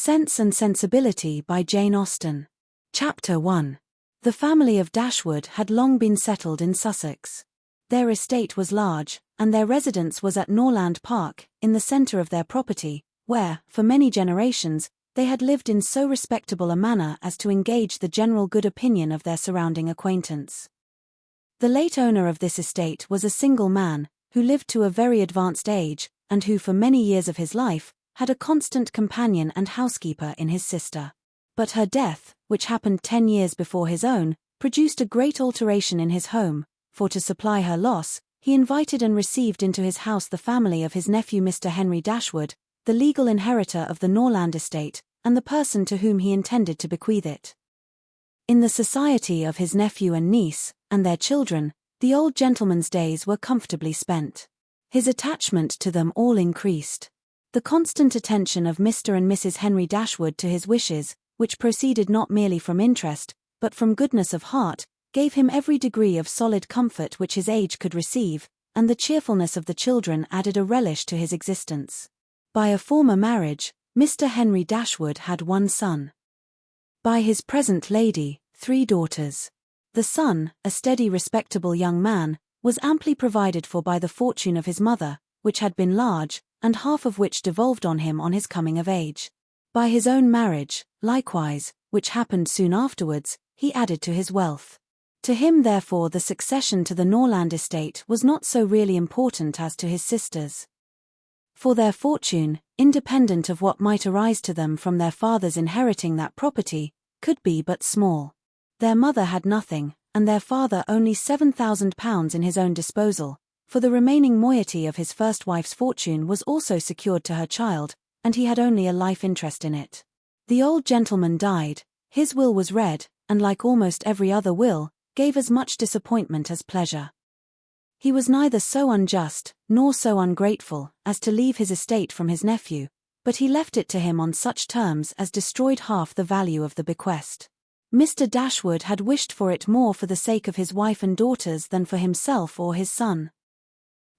Sense and Sensibility by Jane Austen. Chapter 1. The family of Dashwood had long been settled in Sussex. Their estate was large, and their residence was at Norland Park, in the centre of their property, where, for many generations, they had lived in so respectable a manner as to engage the general good opinion of their surrounding acquaintance. The late owner of this estate was a single man, who lived to a very advanced age, and who for many years of his life, had a constant companion and housekeeper in his sister. But her death, which happened 10 years before his own, produced a great alteration in his home, for to supply her loss, he invited and received into his house the family of his nephew Mr. Henry Dashwood, the legal inheritor of the Norland estate, and the person to whom he intended to bequeath it. In the society of his nephew and niece, and their children, the old gentleman's days were comfortably spent. His attachment to them all increased. The constant attention of Mr. and Mrs. Henry Dashwood to his wishes, which proceeded not merely from interest, but from goodness of heart, gave him every degree of solid comfort which his age could receive, and the cheerfulness of the children added a relish to his existence. By a former marriage, Mr. Henry Dashwood had one son. By his present lady, 3 daughters. The son, a steady respectable young man, was amply provided for by the fortune of his mother, which had been large, and half of which devolved on him on his coming of age. By his own marriage, likewise, which happened soon afterwards, he added to his wealth. To him therefore the succession to the Norland estate was not so really important as to his sisters. For their fortune, independent of what might arise to them from their fathers inheriting that property, could be but small. Their mother had nothing, and their father only £7,000 in his own disposal, for the remaining moiety of his first wife's fortune was also secured to her child, and he had only a life interest in it. The old gentleman died, his will was read, and like almost every other will, gave as much disappointment as pleasure. He was neither so unjust, nor so ungrateful, as to leave his estate from his nephew, but he left it to him on such terms as destroyed half the value of the bequest. Mr. Dashwood had wished for it more for the sake of his wife and daughters than for himself or his son.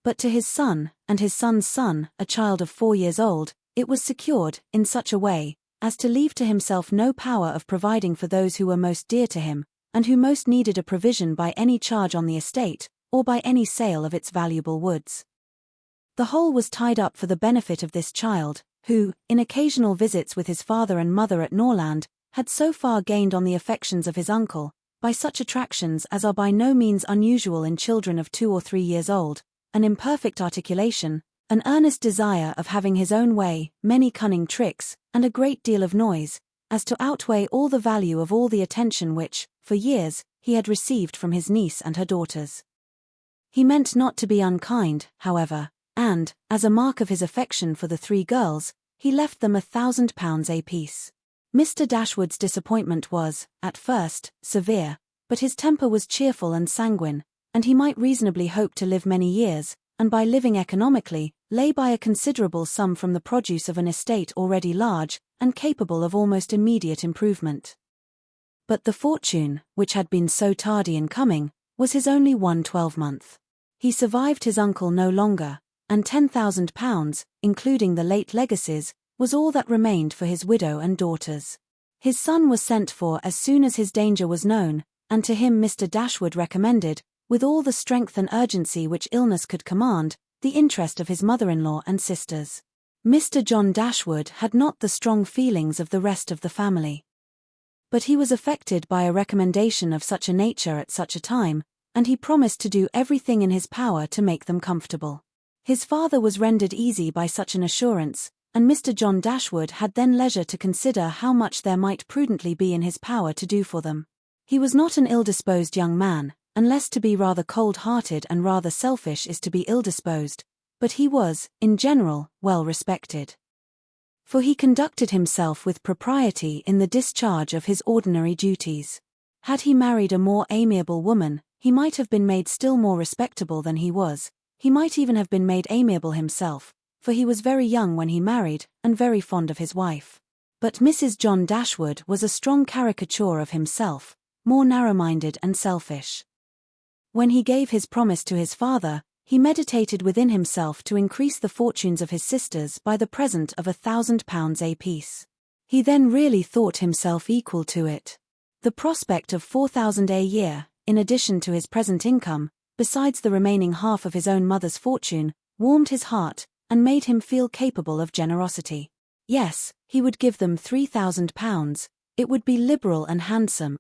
But to his son, and his son's son, a child of 4 years old, it was secured, in such a way, as to leave to himself no power of providing for those who were most dear to him, and who most needed a provision by any charge on the estate, or by any sale of its valuable woods. The whole was tied up for the benefit of this child, who, in occasional visits with his father and mother at Norland, had so far gained on the affections of his uncle, by such attractions as are by no means unusual in children of 2 or 3 years old, an imperfect articulation, an earnest desire of having his own way, many cunning tricks, and a great deal of noise, as to outweigh all the value of all the attention which, for years, he had received from his niece and her daughters. He meant not to be unkind, however, and, as a mark of his affection for the 3 girls, he left them £1,000 apiece. Mr. Dashwood's disappointment was, at first, severe, but his temper was cheerful and sanguine, and he might reasonably hope to live many years, and by living economically, lay by a considerable sum from the produce of an estate already large, and capable of almost immediate improvement. But the fortune, which had been so tardy in coming, was his only one 12-month. He survived his uncle no longer, and £10,000, including the late legacies, was all that remained for his widow and daughters. His son was sent for as soon as his danger was known, and to him Mr. Dashwood recommended, with all the strength and urgency which illness could command, the interest of his mother-in-law and sisters. Mr. John Dashwood had not the strong feelings of the rest of the family. But he was affected by a recommendation of such a nature at such a time, and he promised to do everything in his power to make them comfortable. His father was rendered easy by such an assurance, and Mr. John Dashwood had then leisure to consider how much there might prudently be in his power to do for them. He was not an ill-disposed young man, unless to be rather cold-hearted and rather selfish is to be ill-disposed, but he was, in general, well respected. For he conducted himself with propriety in the discharge of his ordinary duties. Had he married a more amiable woman, he might have been made still more respectable than he was, he might even have been made amiable himself, for he was very young when he married, and very fond of his wife. But Mrs. John Dashwood was a strong caricature of himself, more narrow-minded and selfish. When he gave his promise to his father, he meditated within himself to increase the fortunes of his sisters by the present of £1,000 apiece. He then really thought himself equal to it. The prospect of £4,000 a year, in addition to his present income, besides the remaining half of his own mother's fortune, warmed his heart, and made him feel capable of generosity. Yes, he would give them £3,000, it would be liberal and handsome.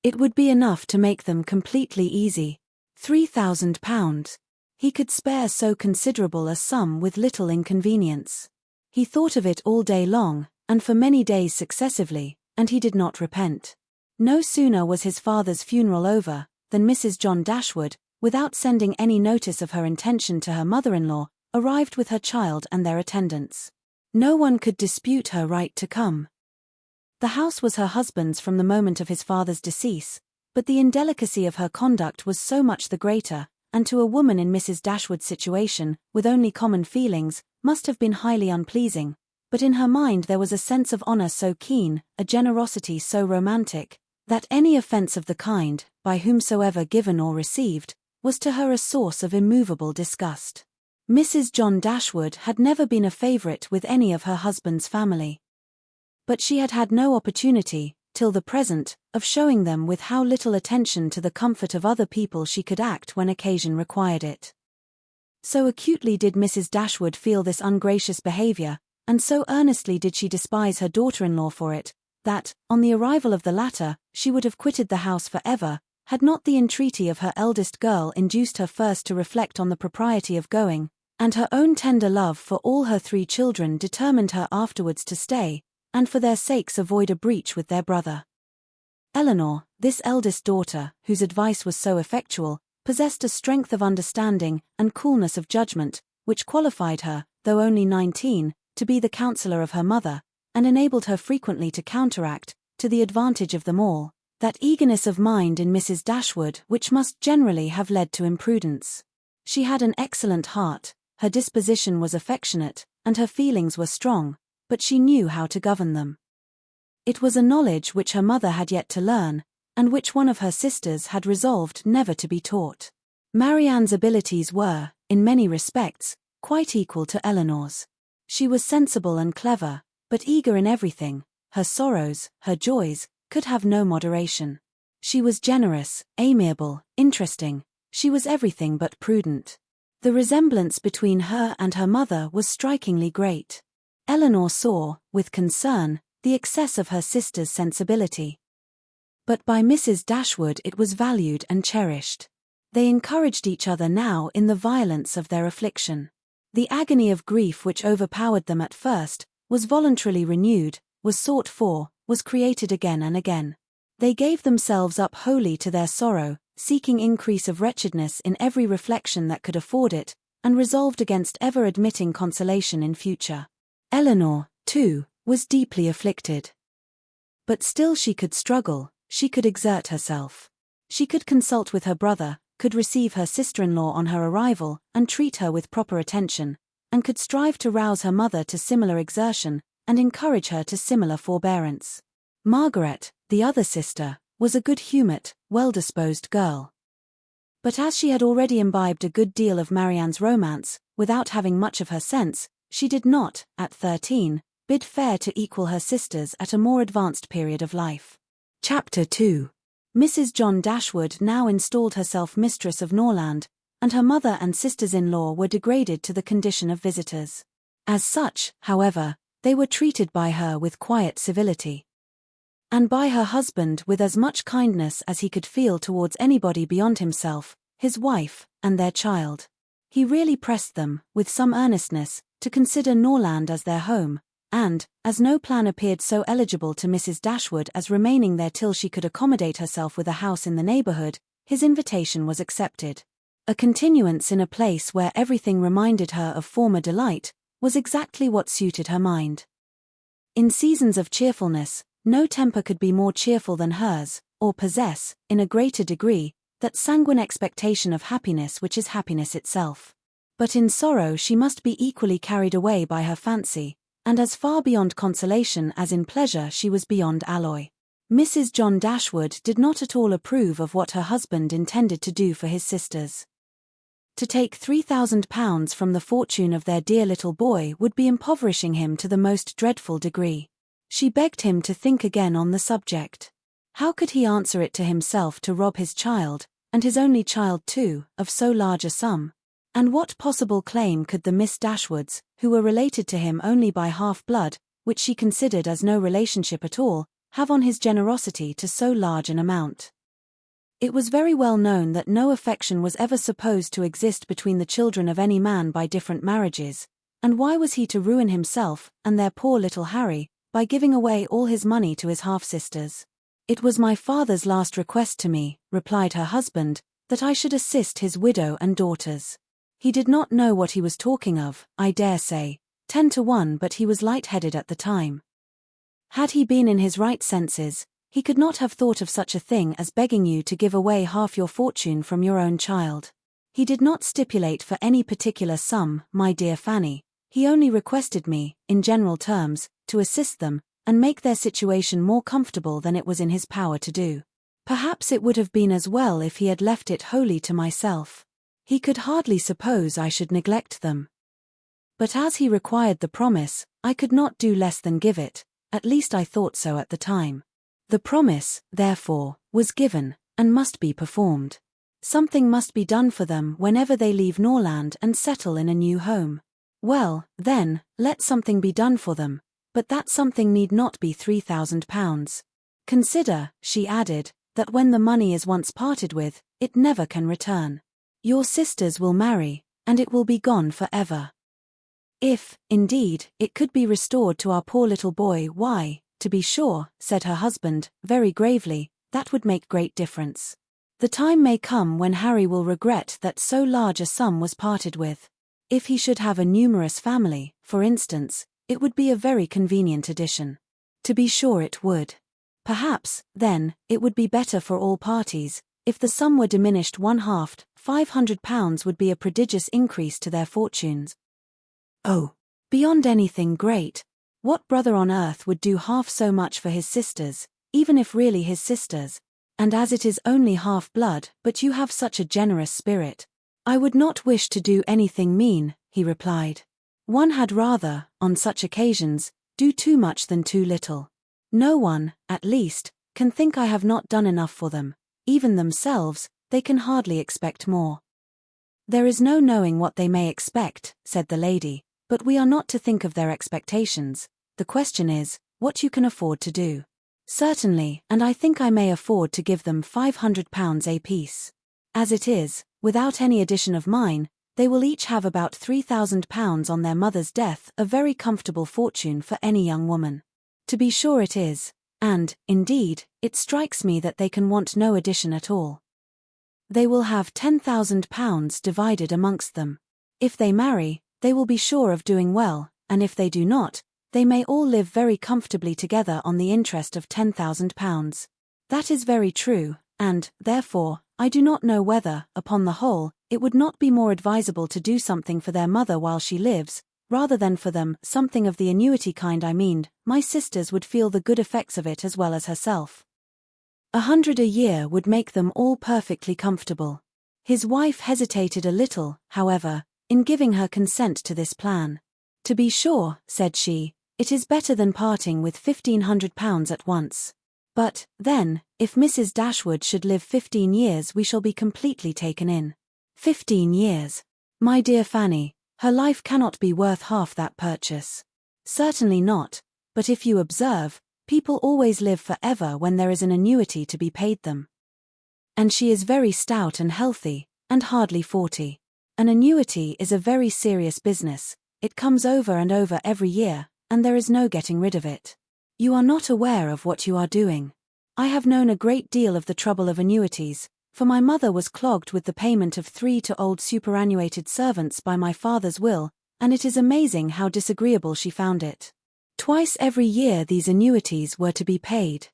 It would be enough to make them completely easy. £3,000. He could spare so considerable a sum with little inconvenience. He thought of it all day long, and for many days successively, and he did not repent. No sooner was his father's funeral over, than Mrs. John Dashwood, without sending any notice of her intention to her mother-in-law, arrived with her child and their attendants. No one could dispute her right to come. The house was her husband's from the moment of his father's decease, but the indelicacy of her conduct was so much the greater, and to a woman in Mrs. Dashwood's situation, with only common feelings, must have been highly unpleasing, but in her mind there was a sense of honour so keen, a generosity so romantic, that any offence of the kind, by whomsoever given or received, was to her a source of immovable disgust. Mrs. John Dashwood had never been a favourite with any of her husband's family. But she had had no opportunity, till the present, of showing them with how little attention to the comfort of other people she could act when occasion required it. So acutely did Mrs. Dashwood feel this ungracious behaviour, and so earnestly did she despise her daughter-in-law for it, that, on the arrival of the latter, she would have quitted the house for ever, had not the entreaty of her eldest girl induced her first to reflect on the propriety of going, and her own tender love for all her 3 children determined her afterwards to stay, and for their sakes avoid a breach with their brother. Eleanor, this eldest daughter, whose advice was so effectual, possessed a strength of understanding and coolness of judgment, which qualified her, though only 19, to be the counsellor of her mother, and enabled her frequently to counteract, to the advantage of them all, that eagerness of mind in Mrs. Dashwood which must generally have led to imprudence. She had an excellent heart, her disposition was affectionate, and her feelings were strong, but she knew how to govern them. It was a knowledge which her mother had yet to learn, and which one of her sisters had resolved never to be taught. Marianne's abilities were, in many respects, quite equal to Eleanor's. She was sensible and clever, but eager in everything, her sorrows, her joys, could have no moderation. She was generous, amiable, interesting, she was everything but prudent. The resemblance between her and her mother was strikingly great. Eleanor saw, with concern, the excess of her sister's sensibility. But by Mrs. Dashwood it was valued and cherished. They encouraged each other now in the violence of their affliction. The agony of grief which overpowered them at first, was voluntarily renewed, was sought for, was created again and again. They gave themselves up wholly to their sorrow, seeking increase of wretchedness in every reflection that could afford it, and resolved against ever admitting consolation in future. Eleanor, too, was deeply afflicted. But still she could struggle, she could exert herself. She could consult with her brother, could receive her sister-in-law on her arrival, and treat her with proper attention, and could strive to rouse her mother to similar exertion, and encourage her to similar forbearance. Margaret, the other sister, was a good-humoured, well-disposed girl. But as she had already imbibed a good deal of Marianne's romance, without having much of her sense, she did not, at 13, bid fair to equal her sisters at a more advanced period of life. Chapter 2. Mrs. John Dashwood now installed herself mistress of Norland, and her mother and sisters-in-law were degraded to the condition of visitors. As such, however, they were treated by her with quiet civility, and by her husband with as much kindness as he could feel towards anybody beyond himself, his wife, and their child. He really pressed them, with some earnestness, to consider Norland as their home, and, as no plan appeared so eligible to Mrs. Dashwood as remaining there till she could accommodate herself with a house in the neighbourhood, his invitation was accepted. A continuance in a place where everything reminded her of former delight, was exactly what suited her mind. In seasons of cheerfulness, no temper could be more cheerful than hers, or possess, in a greater degree, that sanguine expectation of happiness which is happiness itself. But in sorrow she must be equally carried away by her fancy, and as far beyond consolation as in pleasure she was beyond alloy. Mrs. John Dashwood did not at all approve of what her husband intended to do for his sisters. To take £3,000 from the fortune of their dear little boy would be impoverishing him to the most dreadful degree. She begged him to think again on the subject. How could he answer it to himself to rob his child, and his only child too, of so large a sum? And what possible claim could the Miss Dashwoods, who were related to him only by half-blood, which she considered as no relationship at all, have on his generosity to so large an amount? It was very well known that no affection was ever supposed to exist between the children of any man by different marriages, and why was he to ruin himself, and their poor little Harry, by giving away all his money to his half-sisters? "It was my father's last request to me," replied her husband, "that I should assist his widow and daughters. He did not know what he was talking of, I dare say, 10 to 1, but he was light-headed at the time. Had he been in his right senses, he could not have thought of such a thing as begging you to give away half your fortune from your own child. He did not stipulate for any particular sum, my dear Fanny. He only requested me, in general terms, to assist them, and make their situation more comfortable than it was in his power to do. Perhaps it would have been as well if he had left it wholly to myself. He could hardly suppose I should neglect them. But as he required the promise, I could not do less than give it, at least I thought so at the time. The promise, therefore, was given, and must be performed. Something must be done for them whenever they leave Norland and settle in a new home. Well, then, let something be done for them, but that something need not be £3,000. Consider," she added, "that when the money is once parted with, it never can return. Your sisters will marry, and it will be gone for ever. If, indeed, it could be restored to our poor little boy, why, to be sure," said her husband, very gravely, "that would make great difference. The time may come when Harry will regret that so large a sum was parted with. If he should have a numerous family, for instance, it would be a very convenient addition. To be sure it would. Perhaps, then, it would be better for all parties, if the sum were diminished one-half. £500 would be a prodigious increase to their fortunes. Oh, beyond anything great. What brother on earth would do half so much for his sisters, even if really his sisters? And as it is only half-blood, but you have such a generous spirit." "I would not wish to do anything mean," he replied. "One had rather, on such occasions, do too much than too little. No one, at least, can think I have not done enough for them. Even themselves, they can hardly expect more." "There is no knowing what they may expect," said the lady, "but we are not to think of their expectations. The question is, what you can afford to do." "Certainly, and I think I may afford to give them £500 apiece. As it is, without any addition of mine, they will each have about £3,000 on their mother's death, a very comfortable fortune for any young woman." "To be sure it is, and, indeed, it strikes me that they can want no addition at all. They will have £10,000 divided amongst them. If they marry, they will be sure of doing well, and if they do not, they may all live very comfortably together on the interest of £10,000. That is very true, and, therefore, I do not know whether, upon the whole, it would not be more advisable to do something for their mother while she lives, rather than for them, something of the annuity kind I mean. My sisters would feel the good effects of it as well as herself. 100 a year would make them all perfectly comfortable." His wife hesitated a little, however, in giving her consent to this plan. "To be sure," said she, "it is better than parting with £1,500 at once. But, then, if Mrs. Dashwood should live 15 years we shall be completely taken in." 15 years. My dear Fanny, her life cannot be worth half that purchase. Certainly not, but if you observe, people always live for ever when there is an annuity to be paid them. And she is very stout and healthy, and hardly 40. An annuity is a very serious business. It comes over and over every year, and there is no getting rid of it. You are not aware of what you are doing. I have known a great deal of the trouble of annuities, for my mother was clogged with the payment of 3 to old superannuated servants by my father's will, and it is amazing how disagreeable she found it. Twice every year these annuities were to be paid.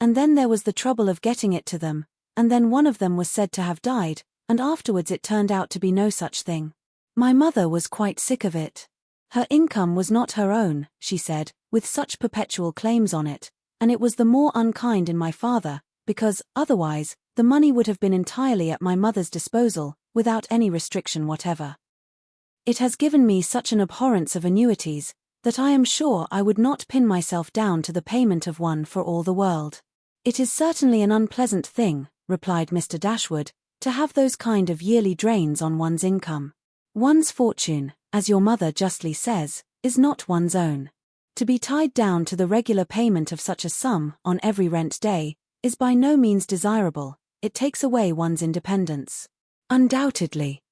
And then there was the trouble of getting it to them, and then one of them was said to have died, and afterwards it turned out to be no such thing. My mother was quite sick of it. Her income was not her own, she said, with such perpetual claims on it, and it was the more unkind in my father, because, otherwise, the money would have been entirely at my mother's disposal, without any restriction whatever. It has given me such an abhorrence of annuities, that I am sure I would not pin myself down to the payment of one for all the world. It is certainly an unpleasant thing, replied Mr. Dashwood, to have those kind of yearly drains on one's income. One's fortune, as your mother justly says, is not one's own. To be tied down to the regular payment of such a sum on every rent day is by no means desirable. It takes away one's independence. Undoubtedly.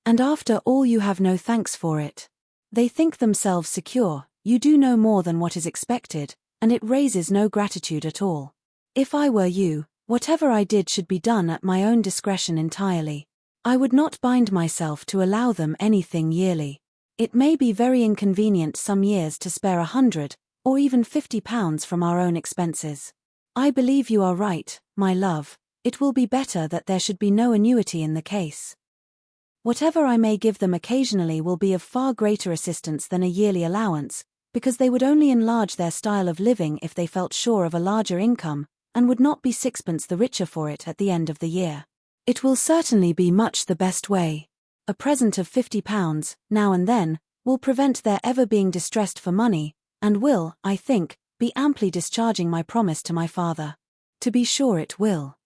And after all you have no thanks for it. They think themselves secure, you do no more than what is expected, and it raises no gratitude at all. If I were you, whatever I did should be done at my own discretion entirely. I would not bind myself to allow them anything yearly. It may be very inconvenient some years to spare 100, or even £50 from our own expenses. I believe you are right, my love, it will be better that there should be no annuity in the case. Whatever I may give them occasionally will be of far greater assistance than a yearly allowance, because they would only enlarge their style of living if they felt sure of a larger income, and would not be sixpence the richer for it at the end of the year. It will certainly be much the best way. A present of £50, now and then, will prevent their ever being distressed for money, and will, I think, be amply discharging my promise to my father. To be sure it will.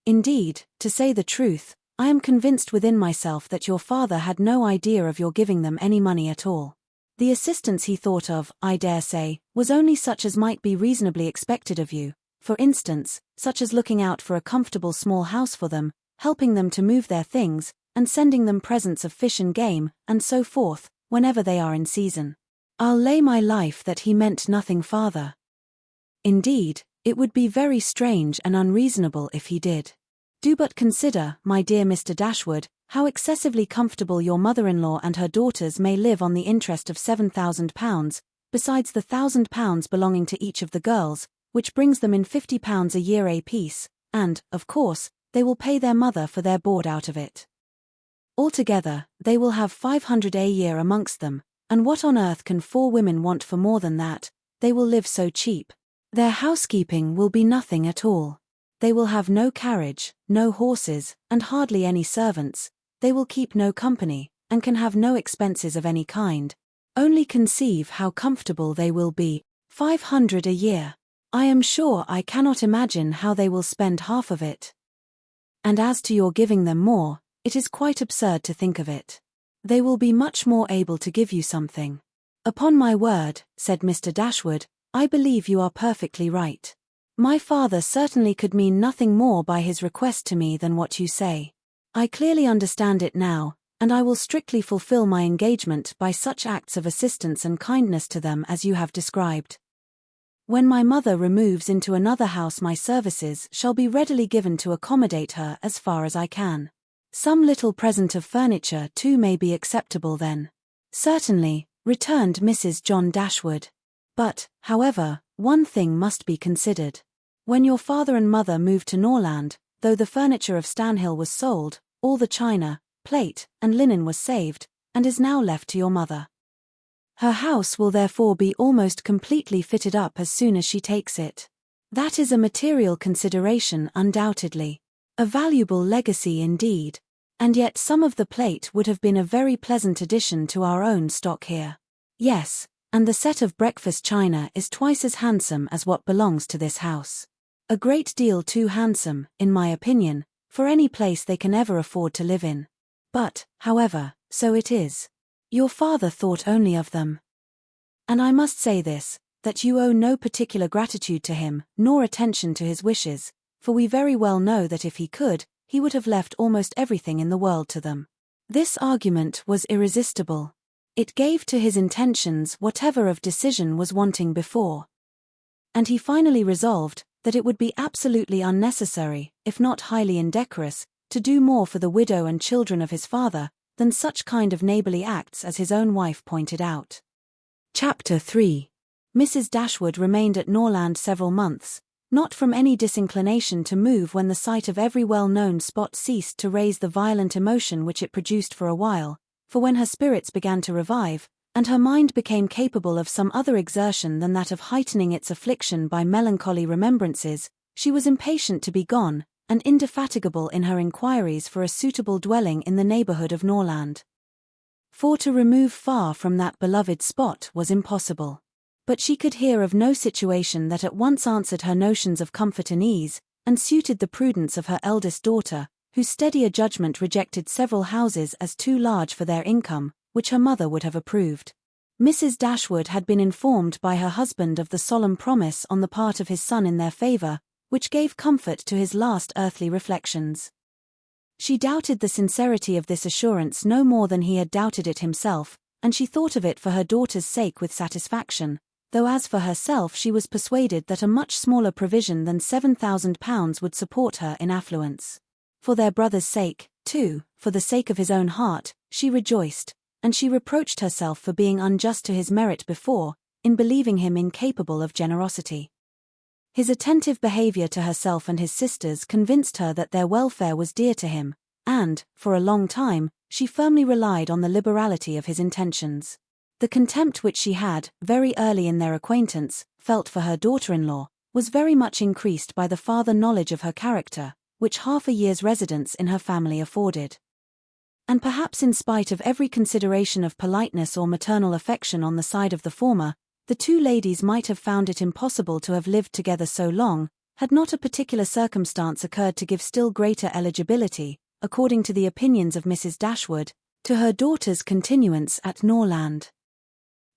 Indeed, to say the truth, I am convinced within myself that your father had no idea of your giving them any money at all. The assistance he thought of, I dare say, was only such as might be reasonably expected of you, for instance, such as looking out for a comfortable small house for them, helping them to move their things, and sending them presents of fish and game, and so forth, whenever they are in season. I'll lay my life that he meant nothing farther. Indeed, it would be very strange and unreasonable if he did. Do but consider, my dear Mr. Dashwood, how excessively comfortable your mother-in-law and her daughters may live on the interest of £7,000, besides the £1,000 belonging to each of the girls, which brings them in £50 a year apiece, and, of course, they will pay their mother for their board out of it. Altogether, they will have £500 a year amongst them, and what on earth can 4 women want for more than that? They will live so cheap. Their housekeeping will be nothing at all. They will have no carriage, no horses, and hardly any servants. They will keep no company, and can have no expenses of any kind. Only conceive how comfortable they will be. 500 a year. I am sure I cannot imagine how they will spend half of it. And as to your giving them more, it is quite absurd to think of it. They will be much more able to give you something. Upon my word, said Mr. Dashwood, I believe you are perfectly right. My father certainly could mean nothing more by his request to me than what you say. I clearly understand it now, and I will strictly fulfill my engagement by such acts of assistance and kindness to them as you have described. When my mother removes into another house, my services shall be readily given to accommodate her as far as I can. Some little present of furniture too may be acceptable then. Certainly, returned Mrs. John Dashwood. But, however, one thing must be considered. When your father and mother moved to Norland, though the furniture of Stanhill was sold, all the china, plate, and linen was saved, and is now left to your mother. Her house will therefore be almost completely fitted up as soon as she takes it. That is a material consideration undoubtedly. A valuable legacy indeed. And yet some of the plate would have been a very pleasant addition to our own stock here. Yes, and the set of breakfast china is twice as handsome as what belongs to this house. A great deal too handsome, in my opinion, for any place they can ever afford to live in. But, however, so it is. Your father thought only of them. And I must say this, that you owe no particular gratitude to him, nor attention to his wishes, for we very well know that if he could, he would have left almost everything in the world to them. This argument was irresistible. It gave to his intentions whatever of decision was wanting before. And he finally resolved that it would be absolutely unnecessary, if not highly indecorous, to do more for the widow and children of his father, than such kind of neighbourly acts as his own wife pointed out. Chapter 3. Mrs. Dashwood remained at Norland several months, not from any disinclination to move when the sight of every well-known spot ceased to raise the violent emotion which it produced for a while, for when her spirits began to revive, and her mind became capable of some other exertion than that of heightening its affliction by melancholy remembrances, she was impatient to be gone, and indefatigable in her inquiries for a suitable dwelling in the neighbourhood of Norland. for to remove far from that beloved spot was impossible. But she could hear of no situation that at once answered her notions of comfort and ease, and suited the prudence of her eldest daughter, whose steadier judgment rejected several houses as too large for their income, which her mother would have approved. Mrs. Dashwood had been informed by her husband of the solemn promise on the part of his son in their favour, which gave comfort to his last earthly reflections. She doubted the sincerity of this assurance no more than he had doubted it himself, and she thought of it for her daughter's sake with satisfaction, though as for herself she was persuaded that a much smaller provision than £7,000 would support her in affluence. For their brother's sake, too, for the sake of his own heart, she rejoiced, and she reproached herself for being unjust to his merit before, in believing him incapable of generosity. His attentive behaviour to herself and his sisters convinced her that their welfare was dear to him, and, for a long time, she firmly relied on the liberality of his intentions. The contempt which she had, very early in their acquaintance, felt for her daughter-in-law, was very much increased by the farther knowledge of her character, which half a year's residence in her family afforded. And perhaps in spite of every consideration of politeness or maternal affection on the side of the former, the two ladies might have found it impossible to have lived together so long, had not a particular circumstance occurred to give still greater eligibility, according to the opinions of Mrs. Dashwood, to her daughter's continuance at Norland.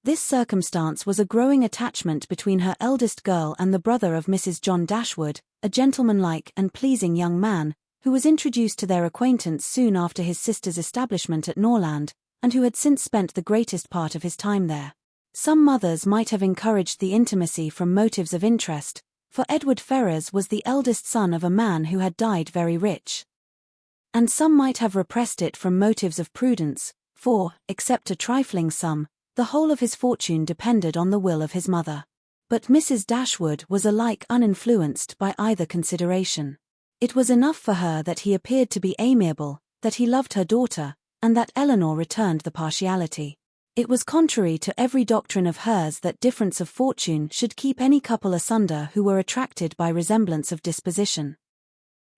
This circumstance was a growing attachment between her eldest girl and the brother of Mrs. John Dashwood, a gentlemanlike and pleasing young man, who was introduced to their acquaintance soon after his sister's establishment at Norland, and who had since spent the greatest part of his time there. Some mothers might have encouraged the intimacy from motives of interest, for Edward Ferrars was the eldest son of a man who had died very rich. And some might have repressed it from motives of prudence, for, except a trifling sum, the whole of his fortune depended on the will of his mother. But Mrs. Dashwood was alike uninfluenced by either consideration. It was enough for her that he appeared to be amiable, that he loved her daughter, and that Eleanor returned the partiality. It was contrary to every doctrine of hers that difference of fortune should keep any couple asunder who were attracted by resemblance of disposition.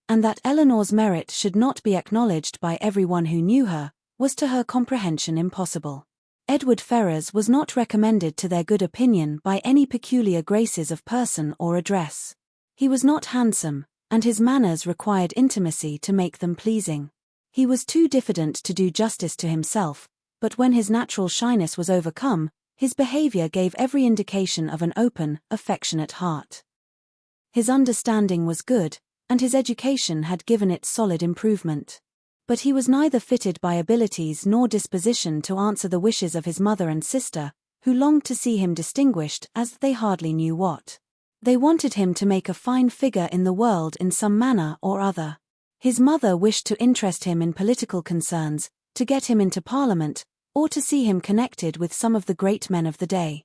And that Eleanor's merit should not be acknowledged by every one who knew her, was to her comprehension impossible. Edward Ferrars was not recommended to their good opinion by any peculiar graces of person or address. He was not handsome, and his manners required intimacy to make them pleasing. He was too diffident to do justice to himself, but when his natural shyness was overcome, his behaviour gave every indication of an open, affectionate heart. His understanding was good, and his education had given it solid improvement. But he was neither fitted by abilities nor disposition to answer the wishes of his mother and sister, who longed to see him distinguished as they hardly knew what. They wanted him to make a fine figure in the world in some manner or other. His mother wished to interest him in political concerns, to get him into Parliament, or to see him connected with some of the great men of the day.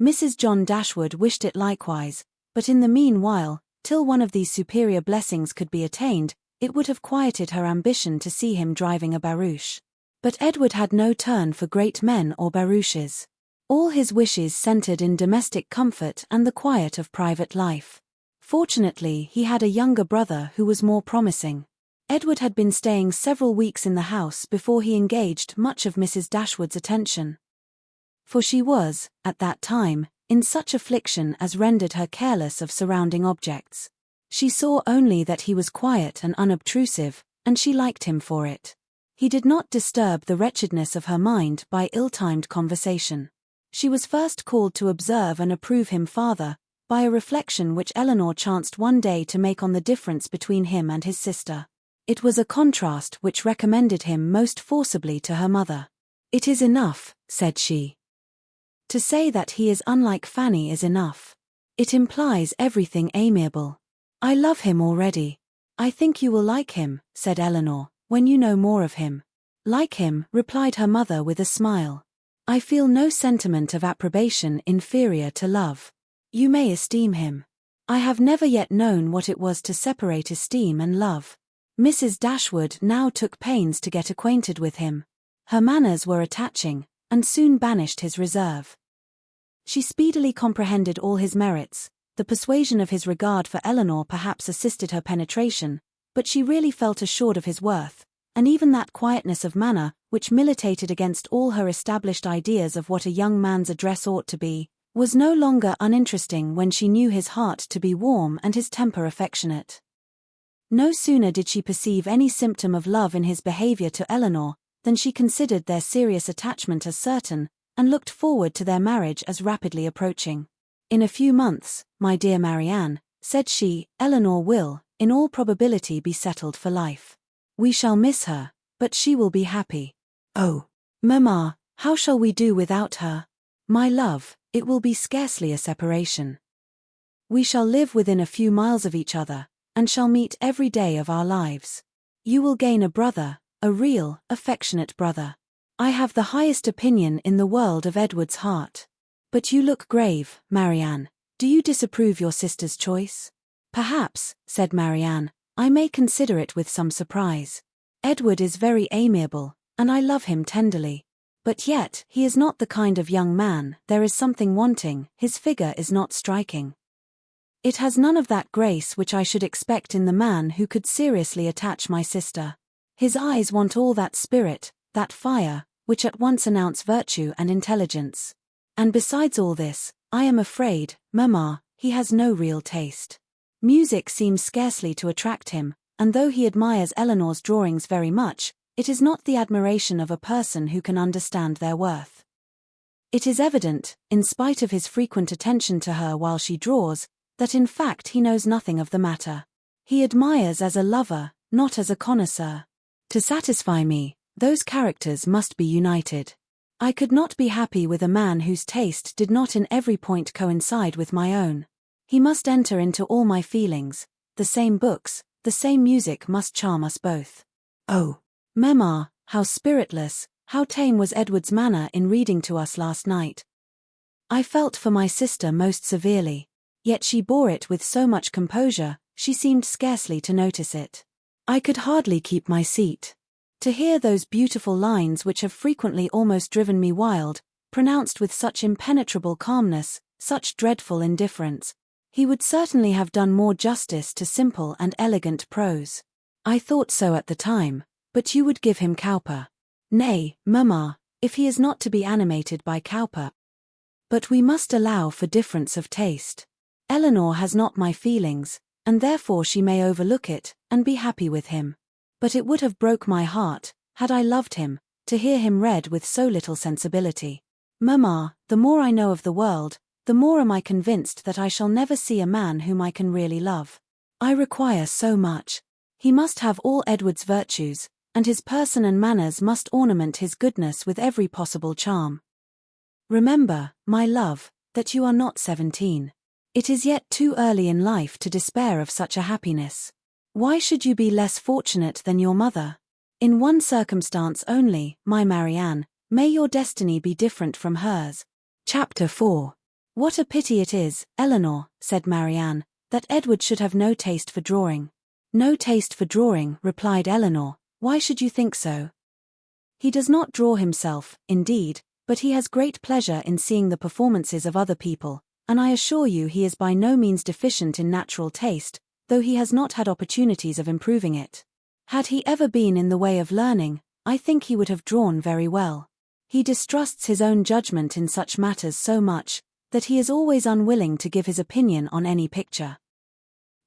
Mrs. John Dashwood wished it likewise, but in the meanwhile, till one of these superior blessings could be attained, it would have quieted her ambition to see him driving a barouche. But Edward had no turn for great men or barouches. All his wishes centred in domestic comfort and the quiet of private life. Fortunately, he had a younger brother who was more promising. Edward had been staying several weeks in the house before he engaged much of Mrs. Dashwood's attention. For she was, at that time, in such affliction as rendered her careless of surrounding objects. She saw only that he was quiet and unobtrusive, and she liked him for it. He did not disturb the wretchedness of her mind by ill-timed conversation. She was first called to observe and approve him farther, by a reflection which Eleanor chanced one day to make on the difference between him and his sister. It was a contrast which recommended him most forcibly to her mother. "It is enough," said she. "To say that he is unlike Fanny is enough. It implies everything amiable. I love him already." "I think you will like him," said Eleanor, "when you know more of him." "Like him," replied her mother with a smile. "I feel no sentiment of approbation inferior to love. You may esteem him. I have never yet known what it was to separate esteem and love." Mrs. Dashwood now took pains to get acquainted with him. Her manners were attaching, and soon banished his reserve. She speedily comprehended all his merits. The persuasion of his regard for Eleanor perhaps assisted her penetration, but she really felt assured of his worth, and even that quietness of manner, which militated against all her established ideas of what a young man's address ought to be, was no longer uninteresting when she knew his heart to be warm and his temper affectionate. No sooner did she perceive any symptom of love in his behavior to Eleanor than she considered their serious attachment as certain, and looked forward to their marriage as rapidly approaching. "In a few months, my dear Marianne," said she, "Eleanor will, in all probability, be settled for life. We shall miss her, but she will be happy." "Oh, mamma, how shall we do without her?" "My love, it will be scarcely a separation. We shall live within a few miles of each other, and shall meet every day of our lives. You will gain a brother, a real, affectionate brother. I have the highest opinion in the world of Edward's heart. But you look grave, Marianne. Do you disapprove your sister's choice?" "Perhaps," said Marianne, "I may consider it with some surprise. Edward is very amiable, and I love him tenderly. But yet, he is not the kind of young man, there is something wanting, his figure is not striking. It has none of that grace which I should expect in the man who could seriously attach my sister. His eyes want all that spirit, that fire, which at once announce virtue and intelligence. And besides all this, I am afraid, mamma, he has no real taste. Music seems scarcely to attract him, and though he admires Eleanor's drawings very much, it is not the admiration of a person who can understand their worth. It is evident, in spite of his frequent attention to her while she draws, that in fact he knows nothing of the matter. He admires as a lover, not as a connoisseur. To satisfy me, those characters must be united. I could not be happy with a man whose taste did not in every point coincide with my own. He must enter into all my feelings, the same books, the same music must charm us both. Oh, mamma, how spiritless, how tame was Edward's manner in reading to us last night. I felt for my sister most severely, yet she bore it with so much composure, she seemed scarcely to notice it. I could hardly keep my seat. To hear those beautiful lines which have frequently almost driven me wild, pronounced with such impenetrable calmness, such dreadful indifference, he would certainly have done more justice to simple and elegant prose. I thought so at the time, but you would give him Cowper. Nay, mamma, if he is not to be animated by Cowper. But we must allow for difference of taste. Eleanor has not my feelings, and therefore she may overlook it, and be happy with him. But it would have broke my heart, had I loved him, to hear him read with so little sensibility. Mamma, the more I know of the world, the more am I convinced that I shall never see a man whom I can really love. I require so much. He must have all Edward's virtues, and his person and manners must ornament his goodness with every possible charm. Remember, my love, that you are not 17. It is yet too early in life to despair of such a happiness. Why should you be less fortunate than your mother? In one circumstance only, my Marianne, may your destiny be different from hers. Chapter 4. What a pity it is, Eleanor, said Marianne, that Edward should have no taste for drawing. No taste for drawing, replied Eleanor. Why should you think so? He does not draw himself, indeed, but he has great pleasure in seeing the performances of other people, and I assure you he is by no means deficient in natural taste, though he has not had opportunities of improving it. Had he ever been in the way of learning, I think he would have drawn very well. He distrusts his own judgment in such matters so much, that he is always unwilling to give his opinion on any picture.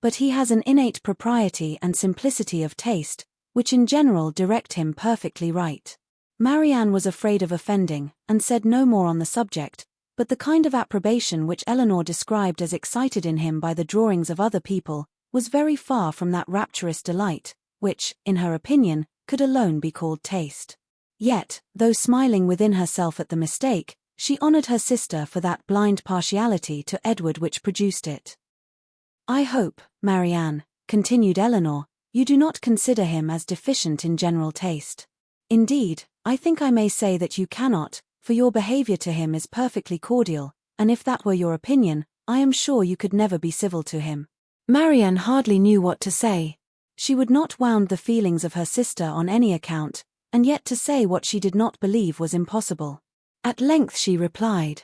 But he has an innate propriety and simplicity of taste, which in general direct him perfectly right. Marianne was afraid of offending, and said no more on the subject, but the kind of approbation which Eleanor described as excited in him by the drawings of other people, was very far from that rapturous delight, which, in her opinion, could alone be called taste. Yet, though smiling within herself at the mistake, she honored her sister for that blind partiality to Edward which produced it. I hope, Marianne, continued Eleanor, you do not consider him as deficient in general taste. Indeed, I think I may say that you cannot, for your behavior to him is perfectly cordial, and if that were your opinion, I am sure you could never be civil to him. Marianne hardly knew what to say. She would not wound the feelings of her sister on any account, and yet to say what she did not believe was impossible. At length she replied,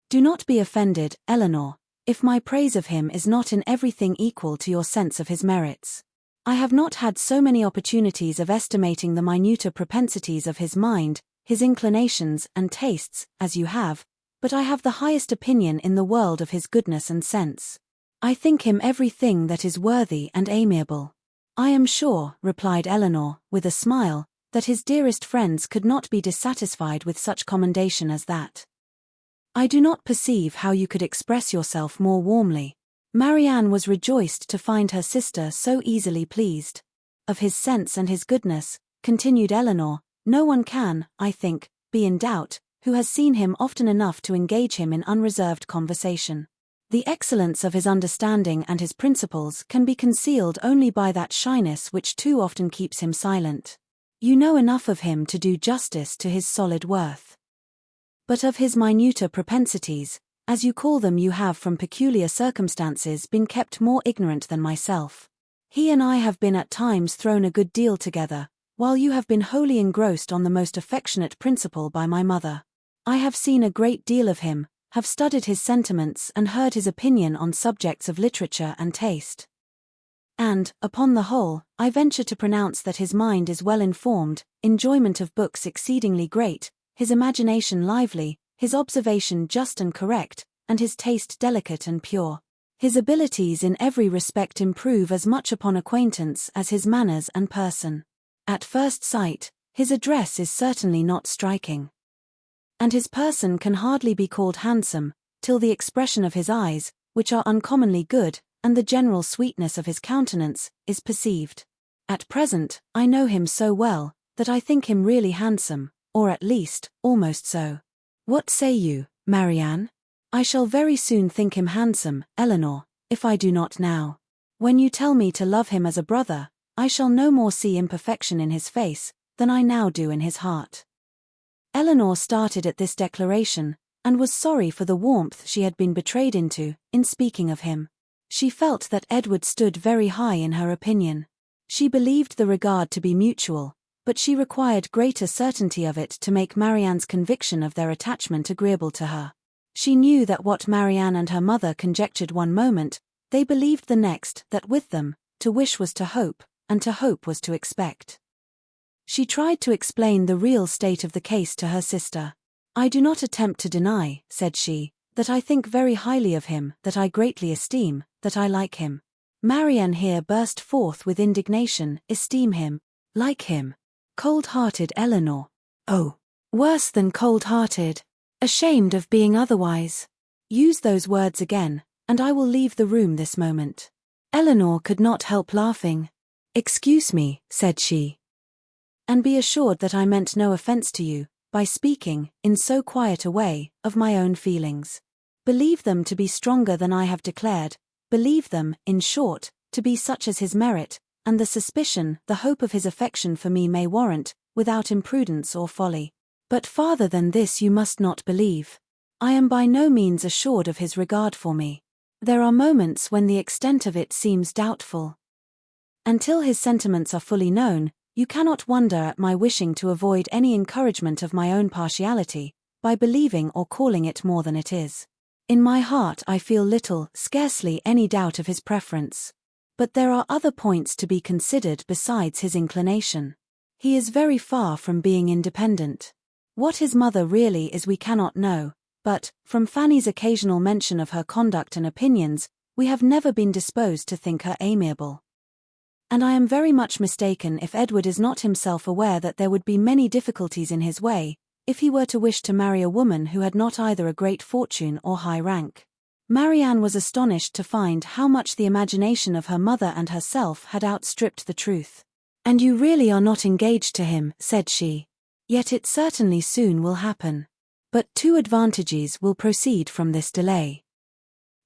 Do not be offended, Eleanor, if my praise of him is not in everything equal to your sense of his merits. I have not had so many opportunities of estimating the minuter propensities of his mind, his inclinations and tastes, as you have, but I have the highest opinion in the world of his goodness and sense. I think him everything that is worthy and amiable. I am sure, replied Eleanor, with a smile, that his dearest friends could not be dissatisfied with such commendation as that. I do not perceive how you could express yourself more warmly. Marianne was rejoiced to find her sister so easily pleased. Of his sense and his goodness, continued Eleanor, no one can, I think, be in doubt, who has seen him often enough to engage him in unreserved conversation. The excellence of his understanding and his principles can be concealed only by that shyness which too often keeps him silent. You know enough of him to do justice to his solid worth. But of his minuter propensities, as you call them, you have from peculiar circumstances been kept more ignorant than myself. He and I have been at times thrown a good deal together, while you have been wholly engrossed on the most affectionate principle by my mother. I have seen a great deal of him, have studied his sentiments and heard his opinion on subjects of literature and taste. And, upon the whole, I venture to pronounce that his mind is well informed, enjoyment of books exceedingly great, his imagination lively, his observation just and correct, and his taste delicate and pure. His abilities in every respect improve as much upon acquaintance as his manners and person. At first sight, his address is certainly not striking. And his person can hardly be called handsome, till the expression of his eyes, which are uncommonly good, and the general sweetness of his countenance, is perceived. At present, I know him so well, that I think him really handsome, or at least, almost so. What say you, Marianne? I shall very soon think him handsome, Eleanor, if I do not now. When you tell me to love him as a brother, I shall no more see imperfection in his face, than I now do in his heart. Eleanor started at this declaration, and was sorry for the warmth she had been betrayed into, in speaking of him. She felt that Edward stood very high in her opinion. She believed the regard to be mutual, but she required greater certainty of it to make Marianne's conviction of their attachment agreeable to her. She knew that what Marianne and her mother conjectured one moment, they believed the next, that with them, to wish was to hope, and to hope was to expect. She tried to explain the real state of the case to her sister. I do not attempt to deny, said she, that I think very highly of him, that I greatly esteem, that I like him. Marianne here burst forth with indignation. Esteem him, like him. Cold-hearted Eleanor. Oh, worse than cold-hearted. Ashamed of being otherwise. Use those words again, and I will leave the room this moment. Eleanor could not help laughing. Excuse me, said she. And be assured that I meant no offense to you, by speaking, in so quiet a way, of my own feelings. Believe them to be stronger than I have declared, believe them, in short, to be such as his merit, and the suspicion, the hope of his affection for me may warrant, without imprudence or folly. But farther than this you must not believe. I am by no means assured of his regard for me. There are moments when the extent of it seems doubtful. Until his sentiments are fully known, you cannot wonder at my wishing to avoid any encouragement of my own partiality, by believing or calling it more than it is. In my heart I feel little, scarcely any doubt of his preference. But there are other points to be considered besides his inclination. He is very far from being independent. What his mother really is we cannot know, but, from Fanny's occasional mention of her conduct and opinions, we have never been disposed to think her amiable. And I am very much mistaken if Edward is not himself aware that there would be many difficulties in his way, if he were to wish to marry a woman who had not either a great fortune or high rank. Marianne was astonished to find how much the imagination of her mother and herself had outstripped the truth. And you really are not engaged to him, said she. Yet it certainly soon will happen. But two advantages will proceed from this delay.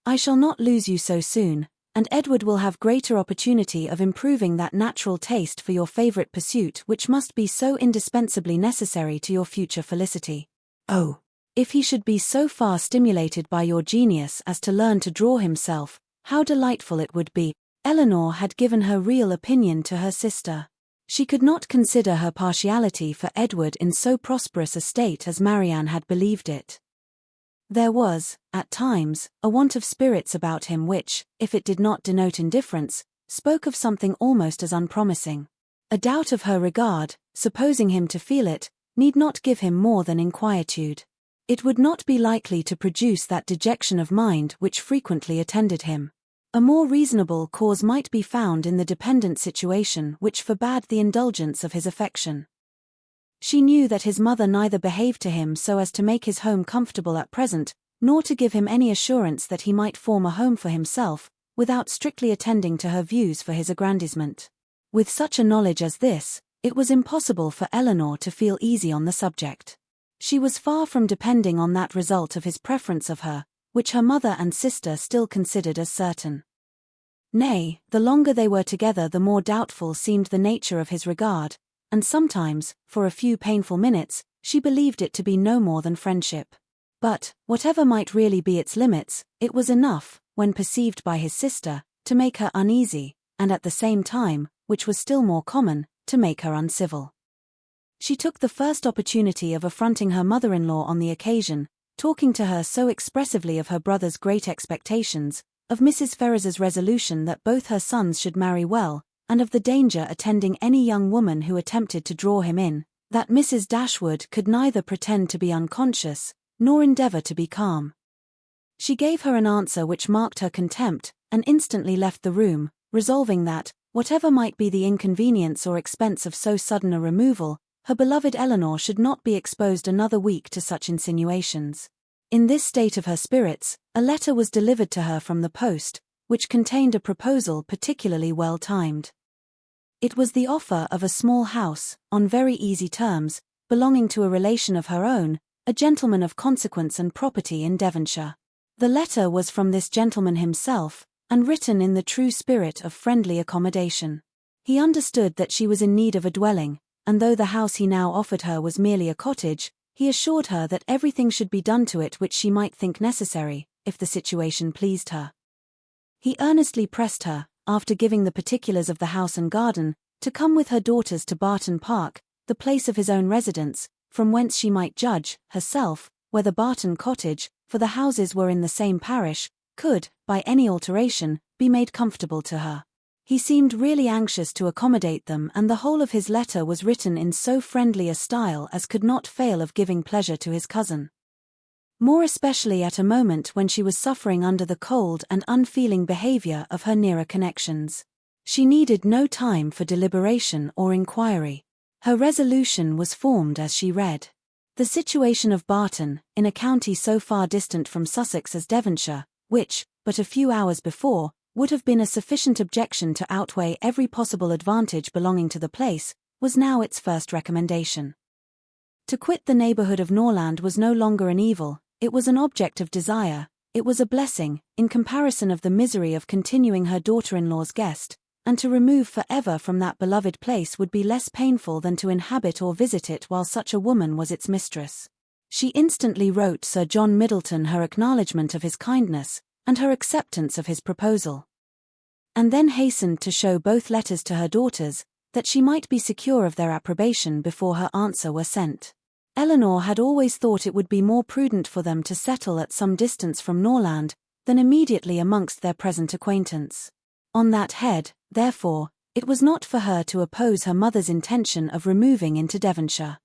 I shall not lose you so soon, and Edward will have greater opportunity of improving that natural taste for your favorite pursuit which must be so indispensably necessary to your future felicity. Oh, if he should be so far stimulated by your genius as to learn to draw himself, how delightful it would be. Eleanor had given her real opinion to her sister. She could not consider her partiality for Edward in so prosperous a state as Marianne had believed it. There was, at times, a want of spirits about him which, if it did not denote indifference, spoke of something almost as unpromising. A doubt of her regard, supposing him to feel it, need not give him more than inquietude. It would not be likely to produce that dejection of mind which frequently attended him. A more reasonable cause might be found in the dependent situation which forbade the indulgence of his affection. She knew that his mother neither behaved to him so as to make his home comfortable at present, nor to give him any assurance that he might form a home for himself, without strictly attending to her views for his aggrandizement. With such a knowledge as this, it was impossible for Eleanor to feel easy on the subject. She was far from depending on that result of his preference of her, which her mother and sister still considered as certain. Nay, the longer they were together the more doubtful seemed the nature of his regard, and sometimes, for a few painful minutes, she believed it to be no more than friendship. But, whatever might really be its limits, it was enough, when perceived by his sister, to make her uneasy, and at the same time, which was still more common, to make her uncivil. She took the first opportunity of affronting her mother-in-law on the occasion, talking to her so expressively of her brother's great expectations, of Mrs. Ferrars's resolution that both her sons should marry well, and of the danger attending any young woman who attempted to draw him in, that Mrs. Dashwood could neither pretend to be unconscious, nor endeavour to be calm. She gave her an answer which marked her contempt, and instantly left the room, resolving that, whatever might be the inconvenience or expense of so sudden a removal, her beloved Eleanor should not be exposed another week to such insinuations. In this state of her spirits, a letter was delivered to her from the post, which contained a proposal particularly well timed. It was the offer of a small house, on very easy terms, belonging to a relation of her own, a gentleman of consequence and property in Devonshire. The letter was from this gentleman himself, and written in the true spirit of friendly accommodation. He understood that she was in need of a dwelling, and though the house he now offered her was merely a cottage, he assured her that everything should be done to it which she might think necessary, if the situation pleased her. He earnestly pressed her, after giving the particulars of the house and garden, to come with her daughters to Barton Park, the place of his own residence, from whence she might judge, herself, whether Barton Cottage, for the houses were in the same parish, could, by any alteration, be made comfortable to her. He seemed really anxious to accommodate them, and the whole of his letter was written in so friendly a style as could not fail of giving pleasure to his cousin. More especially at a moment when she was suffering under the cold and unfeeling behaviour of her nearer connections. She needed no time for deliberation or inquiry. Her resolution was formed as she read. The situation of Barton, in a county so far distant from Sussex as Devonshire, which, but a few hours before, would have been a sufficient objection to outweigh every possible advantage belonging to the place, was now its first recommendation. To quit the neighbourhood of Norland was no longer an evil, it was an object of desire, it was a blessing, in comparison of the misery of continuing her daughter-in-law's guest, and to remove for ever from that beloved place would be less painful than to inhabit or visit it while such a woman was its mistress. She instantly wrote Sir John Middleton her acknowledgment of his kindness, and her acceptance of his proposal. And then hastened to show both letters to her daughters, that she might be secure of their approbation before her answer were sent. Eleanor had always thought it would be more prudent for them to settle at some distance from Norland, than immediately amongst their present acquaintance. On that head, therefore, it was not for her to oppose her mother's intention of removing into Devonshire.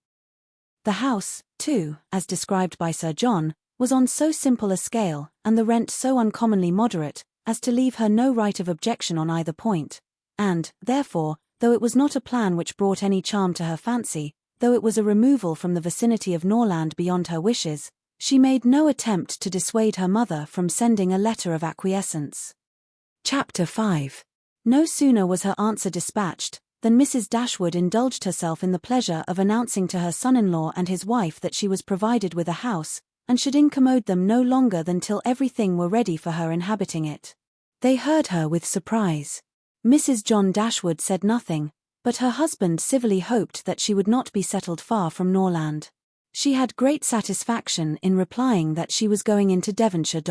The house, too, as described by Sir John, was on so simple a scale, and the rent so uncommonly moderate, as to leave her no right of objection on either point, and, therefore, though it was not a plan which brought any charm to her fancy, though it was a removal from the vicinity of Norland beyond her wishes, she made no attempt to dissuade her mother from sending a letter of acquiescence. Chapter 5. No sooner was her answer dispatched, than Mrs. Dashwood indulged herself in the pleasure of announcing to her son-in-law and his wife that she was provided with a house, and should incommode them no longer than till everything were ready for her inhabiting it. They heard her with surprise. Mrs. John Dashwood said nothing, but her husband civilly hoped that she would not be settled far from Norland. She had great satisfaction in replying that she was going into Devonshire.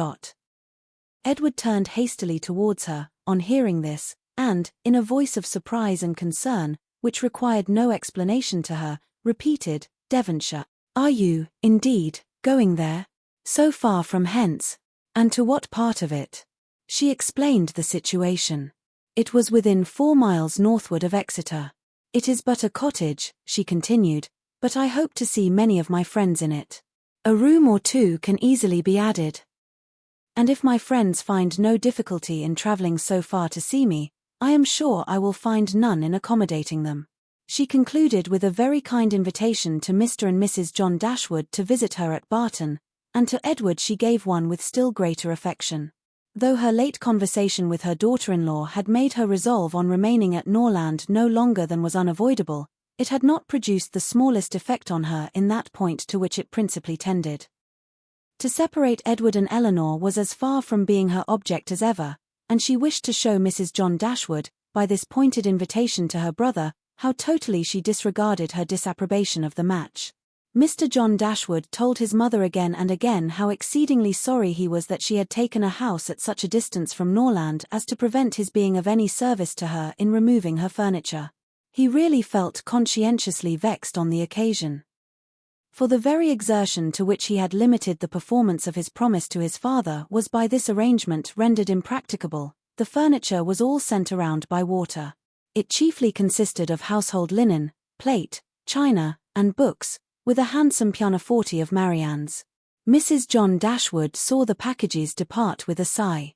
Edward turned hastily towards her, on hearing this, and, in a voice of surprise and concern, which required no explanation to her, repeated, "Devonshire. Are you, indeed, going there? So far from hence? And to what part of it?" She explained the situation. It was within 4 miles northward of Exeter. It is but a cottage, she continued, but I hope to see many of my friends in it. A room or two can easily be added. And if my friends find no difficulty in travelling so far to see me, I am sure I will find none in accommodating them. She concluded with a very kind invitation to Mr. and Mrs. John Dashwood to visit her at Barton, and to Edward she gave one with still greater affection. Though her late conversation with her daughter-in-law had made her resolve on remaining at Norland no longer than was unavoidable, it had not produced the smallest effect on her in that point to which it principally tended. To separate Edward and Eleanor was as far from being her object as ever, and she wished to show Mrs. John Dashwood, by this pointed invitation to her brother, how totally she disregarded her disapprobation of the match. Mr. John Dashwood told his mother again and again how exceedingly sorry he was that she had taken a house at such a distance from Norland as to prevent his being of any service to her in removing her furniture. He really felt conscientiously vexed on the occasion. For the very exertion to which he had limited the performance of his promise to his father was by this arrangement rendered impracticable. The furniture was all sent around by water. It chiefly consisted of household linen, plate, china, and books, with a handsome pianoforte of Marianne's. Mrs. John Dashwood saw the packages depart with a sigh.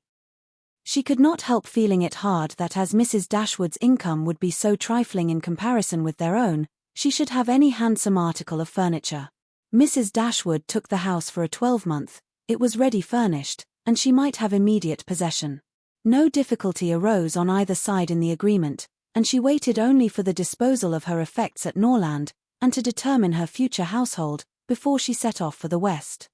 She could not help feeling it hard that as Mrs. Dashwood's income would be so trifling in comparison with their own, she should have any handsome article of furniture. Mrs. Dashwood took the house for a 12-month, it was ready furnished, and she might have immediate possession. No difficulty arose on either side in the agreement, and she waited only for the disposal of her effects at Norland, and to determine her future household, before she set off for the West.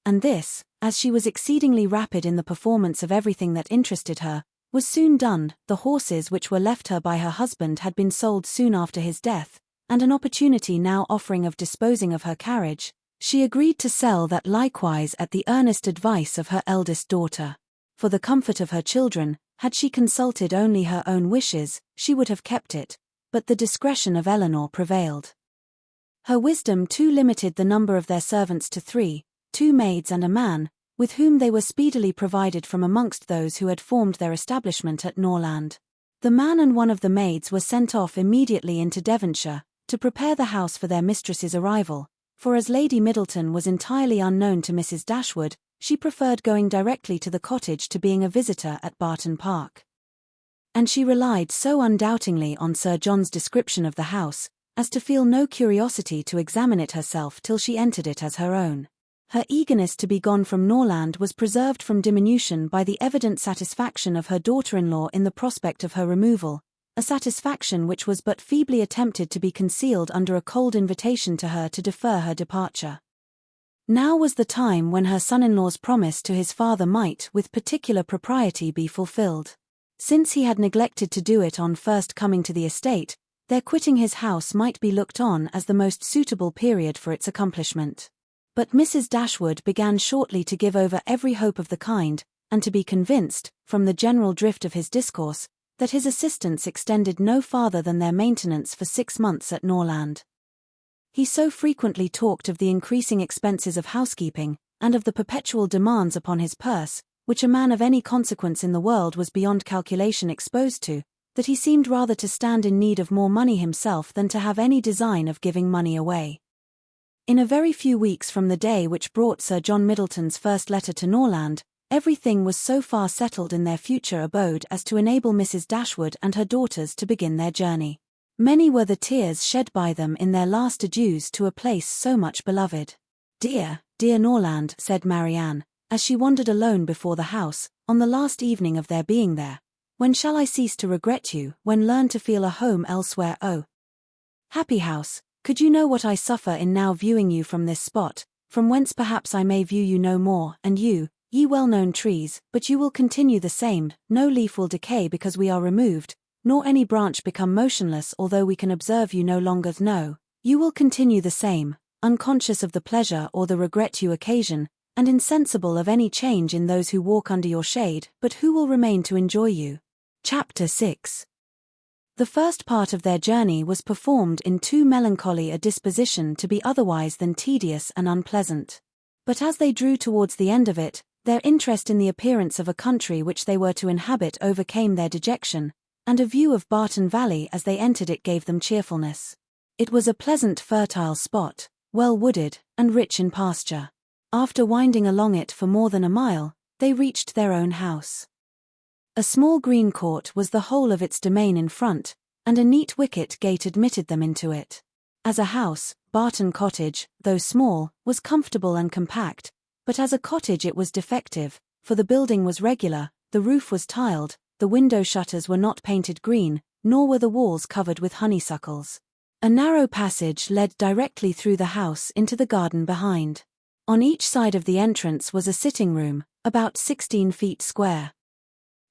And this, as she was exceedingly rapid in the performance of everything that interested her, was soon done. The horses which were left her by her husband had been sold soon after his death, and an opportunity now offering of disposing of her carriage, she agreed to sell that likewise at the earnest advice of her eldest daughter. For the comfort of her children, had she consulted only her own wishes, she would have kept it, but the discretion of Eleanor prevailed. Her wisdom too limited the number of their servants to 3, 2 maids and a man, with whom they were speedily provided from amongst those who had formed their establishment at Norland. The man and one of the maids were sent off immediately into Devonshire, to prepare the house for their mistress's arrival, for as Lady Middleton was entirely unknown to Mrs. Dashwood, she preferred going directly to the cottage to being a visitor at Barton Park. And she relied so undoubtingly on Sir John's description of the house, as to feel no curiosity to examine it herself till she entered it as her own. Her eagerness to be gone from Norland was preserved from diminution by the evident satisfaction of her daughter-in-law in the prospect of her removal, a satisfaction which was but feebly attempted to be concealed under a cold invitation to her to defer her departure. Now was the time when her son-in-law's promise to his father might with particular propriety be fulfilled. Since he had neglected to do it on first coming to the estate, their quitting his house might be looked on as the most suitable period for its accomplishment. But Mrs. Dashwood began shortly to give over every hope of the kind, and to be convinced, from the general drift of his discourse, that his assistance extended no farther than their maintenance for 6 months at Norland. He so frequently talked of the increasing expenses of housekeeping, and of the perpetual demands upon his purse, which a man of any consequence in the world was beyond calculation exposed to, that he seemed rather to stand in need of more money himself than to have any design of giving money away. In a very few weeks from the day which brought Sir John Middleton's first letter to Norland, everything was so far settled in their future abode as to enable Mrs. Dashwood and her daughters to begin their journey. Many were the tears shed by them in their last adieus to a place so much beloved. "Dear, dear Norland," said Marianne, as she wandered alone before the house, on the last evening of their being there, "when shall I cease to regret you, when learn to feel a home elsewhere? Oh, happy house, could you know what I suffer in now viewing you from this spot, from whence perhaps I may view you no more, and you, ye well-known trees, but you will continue the same, no leaf will decay because we are removed, nor any branch become motionless although we can observe you no longer. No, you will continue the same, unconscious of the pleasure or the regret you occasion, and insensible of any change in those who walk under your shade, but who will remain to enjoy you." Chapter 6. The first part of their journey was performed in too melancholy a disposition to be otherwise than tedious and unpleasant. But as they drew towards the end of it, Their interest in the appearance of a country which they were to inhabit overcame their dejection, and a view of Barton Valley as they entered it gave them cheerfulness. It was a pleasant fertile spot, well wooded, and rich in pasture. After winding along it for more than a mile, they reached their own house. A small green court was the whole of its domain in front, and a neat wicket gate admitted them into it. As a house, Barton Cottage, though small, was comfortable and compact, but as a cottage it was defective, for the building was regular, the roof was tiled, the window shutters were not painted green, nor were the walls covered with honeysuckles. A narrow passage led directly through the house into the garden behind. On each side of the entrance was a sitting room, about 16 feet square.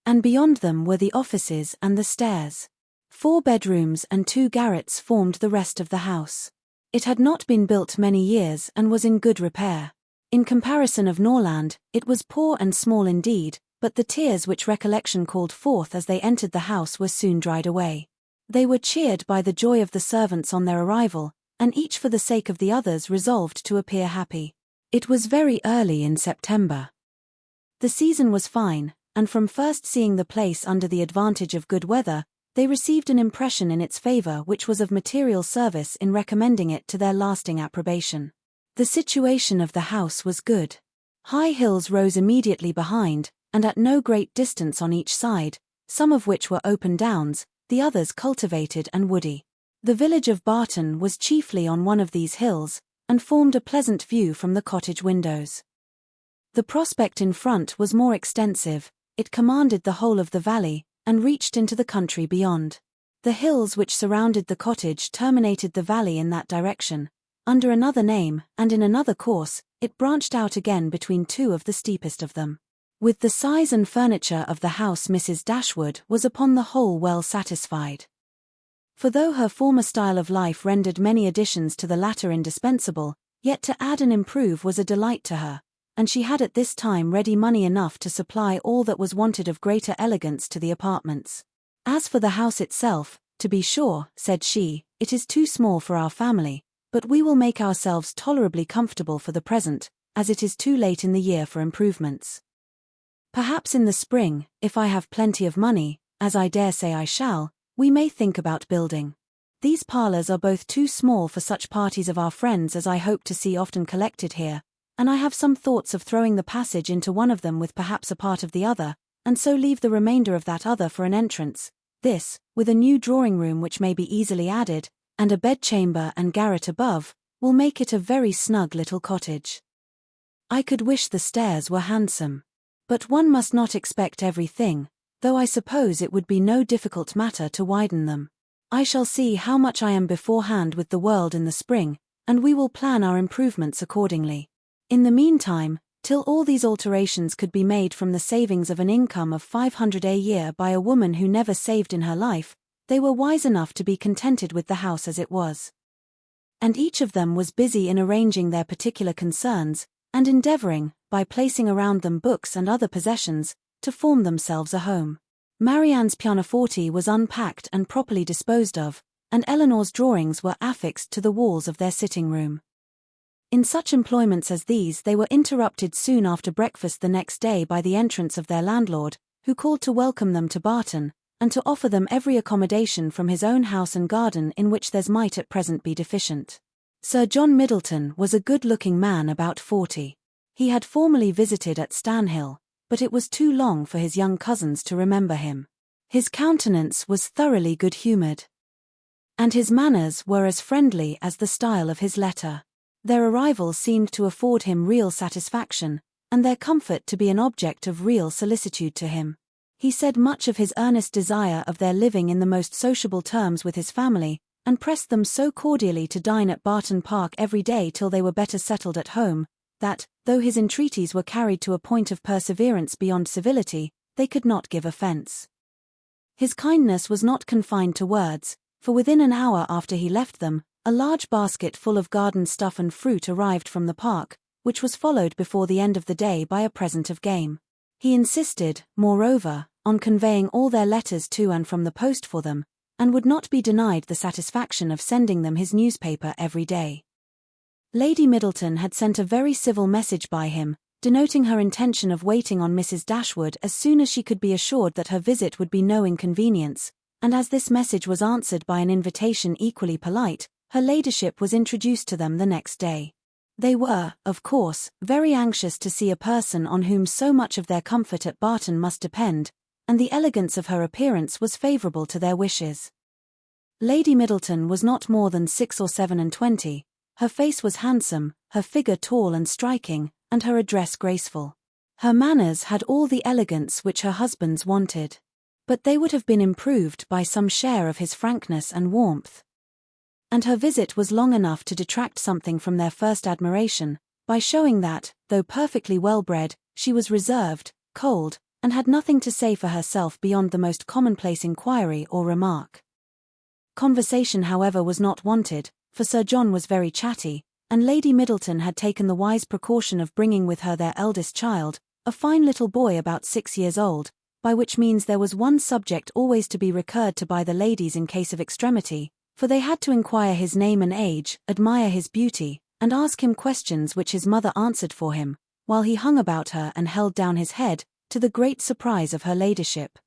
And beyond them were the offices and the stairs. 4 bedrooms and 2 garrets formed the rest of the house. It had not been built many years and was in good repair. In comparison of Norland, it was poor and small indeed, but the tears which recollection called forth as they entered the house were soon dried away. They were cheered by the joy of the servants on their arrival, and each for the sake of the others resolved to appear happy. It was very early in September. The season was fine, and from first seeing the place under the advantage of good weather, they received an impression in its favour which was of material service in recommending it to their lasting approbation. The situation of the house was good. High hills rose immediately behind, and at no great distance on each side, some of which were open downs, the others cultivated and woody. The village of Barton was chiefly on one of these hills, and formed a pleasant view from the cottage windows. The prospect in front was more extensive, it commanded the whole of the valley, and reached into the country beyond. The hills which surrounded the cottage terminated the valley in that direction. Under another name, and in another course, it branched out again between 2 of the steepest of them. With the size and furniture of the house Mrs. Dashwood was upon the whole well satisfied. For though her former style of life rendered many additions to the latter indispensable, yet to add and improve was a delight to her, and she had at this time ready money enough to supply all that was wanted of greater elegance to the apartments. As for the house itself, to be sure, said she, it is too small for our family, but we will make ourselves tolerably comfortable for the present, as it is too late in the year for improvements. Perhaps in the spring, if I have plenty of money, as I dare say I shall, we may think about building. These parlours are both too small for such parties of our friends as I hope to see often collected here, and I have some thoughts of throwing the passage into one of them with perhaps a part of the other, and so leave the remainder of that other for an entrance. This, with a new drawing-room which may be easily added, and a bedchamber and garret above, will make it a very snug little cottage. I could wish the stairs were handsome. But one must not expect everything, though I suppose it would be no difficult matter to widen them. I shall see how much I am beforehand with the world in the spring, and we will plan our improvements accordingly. In the meantime, till all these alterations could be made from the savings of an income of 500 a year by a woman who never saved in her life, they were wise enough to be contented with the house as it was. And each of them was busy in arranging their particular concerns, and endeavouring, by placing around them books and other possessions, to form themselves a home. Marianne's pianoforte was unpacked and properly disposed of, and Eleanor's drawings were affixed to the walls of their sitting-room. In such employments as these they were interrupted soon after breakfast the next day by the entrance of their landlord, who called to welcome them to Barton, and to offer them every accommodation from his own house and garden in which theirs might at present be deficient. Sir John Middleton was a good-looking man about 40. He had formerly visited at Stanhill, but it was too long for his young cousins to remember him. His countenance was thoroughly good-humoured, and his manners were as friendly as the style of his letter. Their arrival seemed to afford him real satisfaction, and their comfort to be an object of real solicitude to him. He said much of his earnest desire of their living in the most sociable terms with his family, and pressed them so cordially to dine at Barton Park every day till they were better settled at home, that, though his entreaties were carried to a point of perseverance beyond civility, they could not give offence. His kindness was not confined to words, for within an hour after he left them, a large basket full of garden stuff and fruit arrived from the park, which was followed before the end of the day by a present of game. He insisted, moreover, on conveying all their letters to and from the post for them, and would not be denied the satisfaction of sending them his newspaper every day. Lady Middleton had sent a very civil message by him, denoting her intention of waiting on Mrs. Dashwood as soon as she could be assured that her visit would be no inconvenience, and as this message was answered by an invitation equally polite, her ladyship was introduced to them the next day. They were, of course, very anxious to see a person on whom so much of their comfort at Barton must depend, and the elegance of her appearance was favourable to their wishes. Lady Middleton was not more than 6 or 27. Her face was handsome, her figure tall and striking, and her address graceful. Her manners had all the elegance which her husband's wanted. But they would have been improved by some share of his frankness and warmth. And her visit was long enough to detract something from their first admiration, by showing that, though perfectly well-bred, she was reserved, cold, and had nothing to say for herself beyond the most commonplace inquiry or remark. Conversation, however, was not wanted, for Sir John was very chatty, and Lady Middleton had taken the wise precaution of bringing with her their eldest child, a fine little boy about 6 years old, by which means there was one subject always to be recurred to by the ladies in case of extremity, for they had to inquire his name and age, admire his beauty, and ask him questions which his mother answered for him, while he hung about her and held down his head, to the great surprise of her ladyship,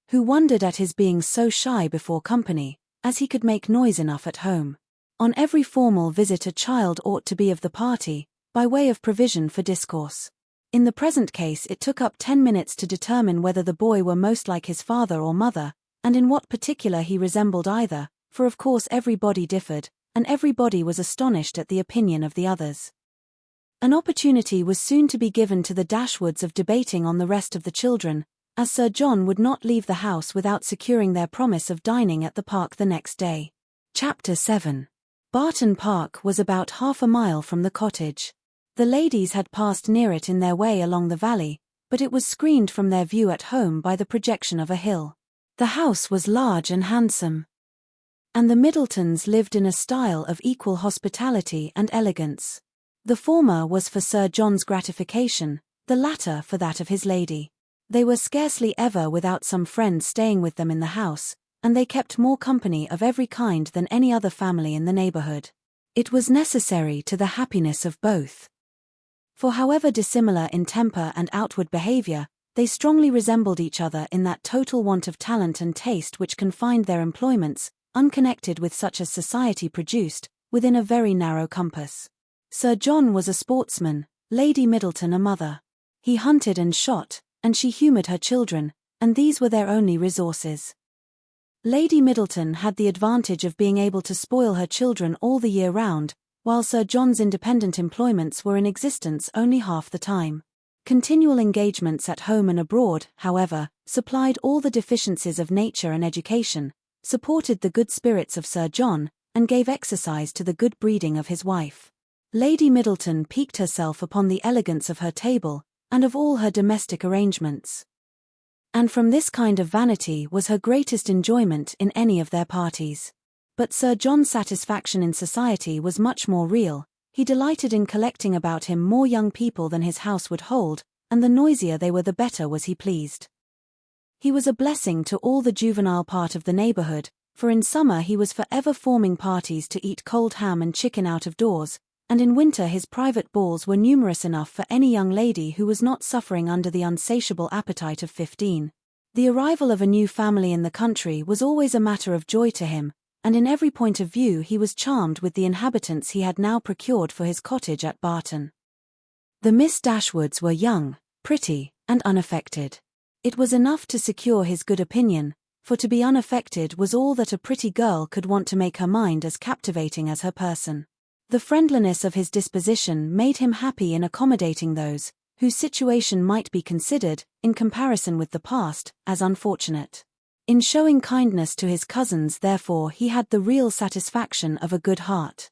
who wondered at his being so shy before company, as he could make noise enough at home. On every formal visit a child ought to be of the party, by way of provision for discourse. In the present case it took up 10 minutes to determine whether the boy were most like his father or mother, and in what particular he resembled either, for of course everybody differed, and everybody was astonished at the opinion of the others. An opportunity was soon to be given to the Dashwoods of debating on the rest of the children, as Sir John would not leave the house without securing their promise of dining at the park the next day. Chapter 7. Barton Park was about half a mile from the cottage. The ladies had passed near it in their way along the valley, but it was screened from their view at home by the projection of a hill. The house was large and handsome, and the Middletons lived in a style of equal hospitality and elegance. The former was for Sir John's gratification, the latter for that of his lady. They were scarcely ever without some friend staying with them in the house, and they kept more company of every kind than any other family in the neighbourhood. It was necessary to the happiness of both. For however dissimilar in temper and outward behaviour, they strongly resembled each other in that total want of talent and taste which confined their employments, unconnected with such as society produced, within a very narrow compass. Sir John was a sportsman, Lady Middleton a mother. He hunted and shot, and she humoured her children, and these were their only resources. Lady Middleton had the advantage of being able to spoil her children all the year round, while Sir John's independent employments were in existence only half the time. Continual engagements at home and abroad, however, supplied all the deficiencies of nature and education, supported the good spirits of Sir John, and gave exercise to the good breeding of his wife. Lady Middleton piqued herself upon the elegance of her table, and of all her domestic arrangements. And from this kind of vanity was her greatest enjoyment in any of their parties. But Sir John's satisfaction in society was much more real. He delighted in collecting about him more young people than his house would hold, and the noisier they were the better was he pleased. He was a blessing to all the juvenile part of the neighbourhood, for in summer he was for ever forming parties to eat cold ham and chicken out of doors, and in winter his private balls were numerous enough for any young lady who was not suffering under the unsatiable appetite of 15. The arrival of a new family in the country was always a matter of joy to him, and in every point of view he was charmed with the inhabitants he had now procured for his cottage at Barton. The Miss Dashwoods were young, pretty, and unaffected. It was enough to secure his good opinion, for to be unaffected was all that a pretty girl could want to make her mind as captivating as her person. The friendliness of his disposition made him happy in accommodating those, whose situation might be considered, in comparison with the past, as unfortunate. In showing kindness to his cousins therefore he had the real satisfaction of a good heart.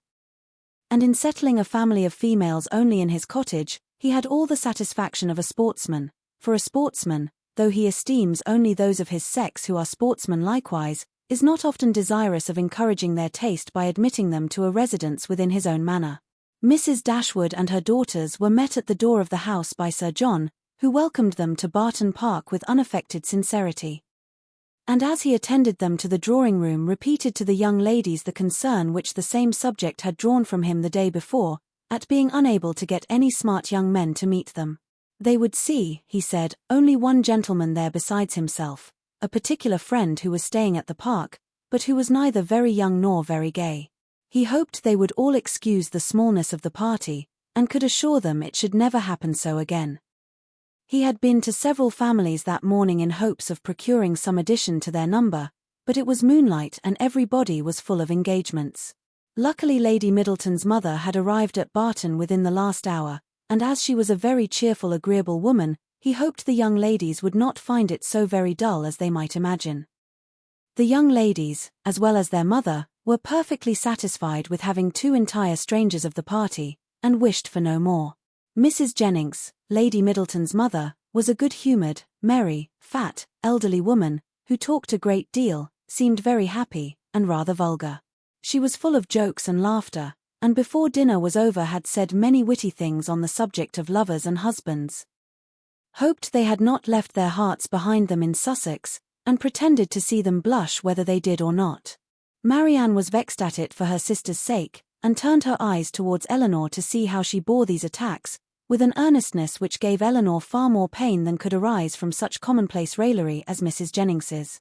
And in settling a family of females only in his cottage, he had all the satisfaction of a sportsman, for a sportsman, though he esteems only those of his sex who are sportsmen likewise, is not often desirous of encouraging their taste by admitting them to a residence within his own manor. Mrs. Dashwood and her daughters were met at the door of the house by Sir John, who welcomed them to Barton Park with unaffected sincerity. And as he attended them to the drawing-room repeated to the young ladies the concern which the same subject had drawn from him the day before, at being unable to get any smart young men to meet them. They would see, he said, only one gentleman there besides himself, a particular friend who was staying at the park, but who was neither very young nor very gay. He hoped they would all excuse the smallness of the party, and could assure them it should never happen so again. He had been to several families that morning in hopes of procuring some addition to their number, but it was moonlight and everybody was full of engagements. Luckily Lady Middleton's mother had arrived at Barton within the last hour, and as she was a very cheerful, agreeable woman, he hoped the young ladies would not find it so very dull as they might imagine. The young ladies, as well as their mother, were perfectly satisfied with having two entire strangers of the party, and wished for no more. Mrs. Jennings, Lady Middleton's mother, was a good-humoured, merry, fat, elderly woman, who talked a great deal, seemed very happy, and rather vulgar. She was full of jokes and laughter, and before dinner was over had said many witty things on the subject of lovers and husbands. Hoped they had not left their hearts behind them in Sussex, and pretended to see them blush whether they did or not. Marianne was vexed at it for her sister's sake, and turned her eyes towards Eleanor to see how she bore these attacks, with an earnestness which gave Eleanor far more pain than could arise from such commonplace raillery as Mrs. Jennings's.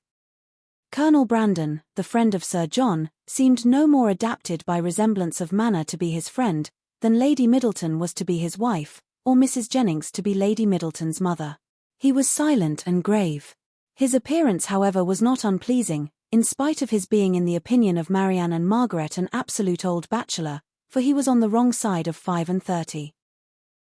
Colonel Brandon, the friend of Sir John, seemed no more adapted by resemblance of manner to be his friend, than Lady Middleton was to be his wife, or Mrs. Jennings to be Lady Middleton's mother. He was silent and grave. His appearance, however, was not unpleasing, in spite of his being in the opinion of Marianne and Margaret an absolute old bachelor, for he was on the wrong side of 35.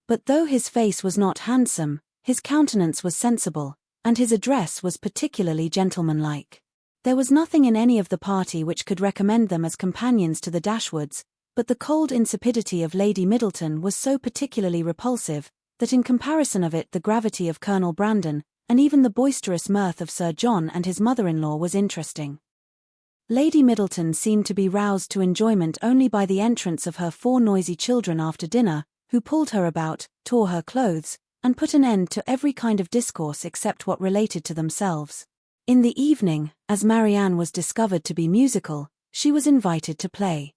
But though his face was not handsome, his countenance was sensible, and his address was particularly gentlemanlike. There was nothing in any of the party which could recommend them as companions to the Dashwoods, but the cold insipidity of Lady Middleton was so particularly repulsive, that in comparison of it the gravity of Colonel Brandon, and even the boisterous mirth of Sir John and his mother-in-law was interesting. Lady Middleton seemed to be roused to enjoyment only by the entrance of her 4 noisy children after dinner, who pulled her about, tore her clothes, and put an end to every kind of discourse except what related to themselves. In the evening, as Marianne was discovered to be musical, she was invited to play.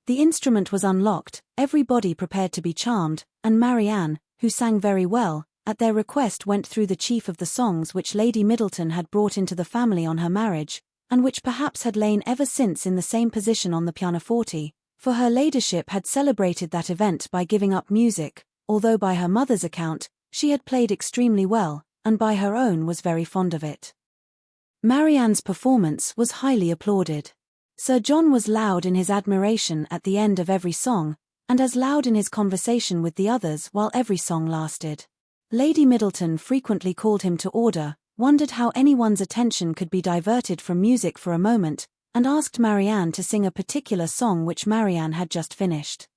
The instrument was unlocked, everybody prepared to be charmed, and Marianne, who sang very well, at their request went through the chief of the songs which Lady Middleton had brought into the family on her marriage, and which perhaps had lain ever since in the same position on the pianoforte, for her ladyship had celebrated that event by giving up music, although by her mother's account, she had played extremely well, and by her own was very fond of it. Marianne's performance was highly applauded. Sir John was loud in his admiration at the end of every song, and as loud in his conversation with the others while every song lasted. Lady Middleton frequently called him to order, wondered how anyone's attention could be diverted from music for a moment, and asked Marianne to sing a particular song which Marianne had just finished.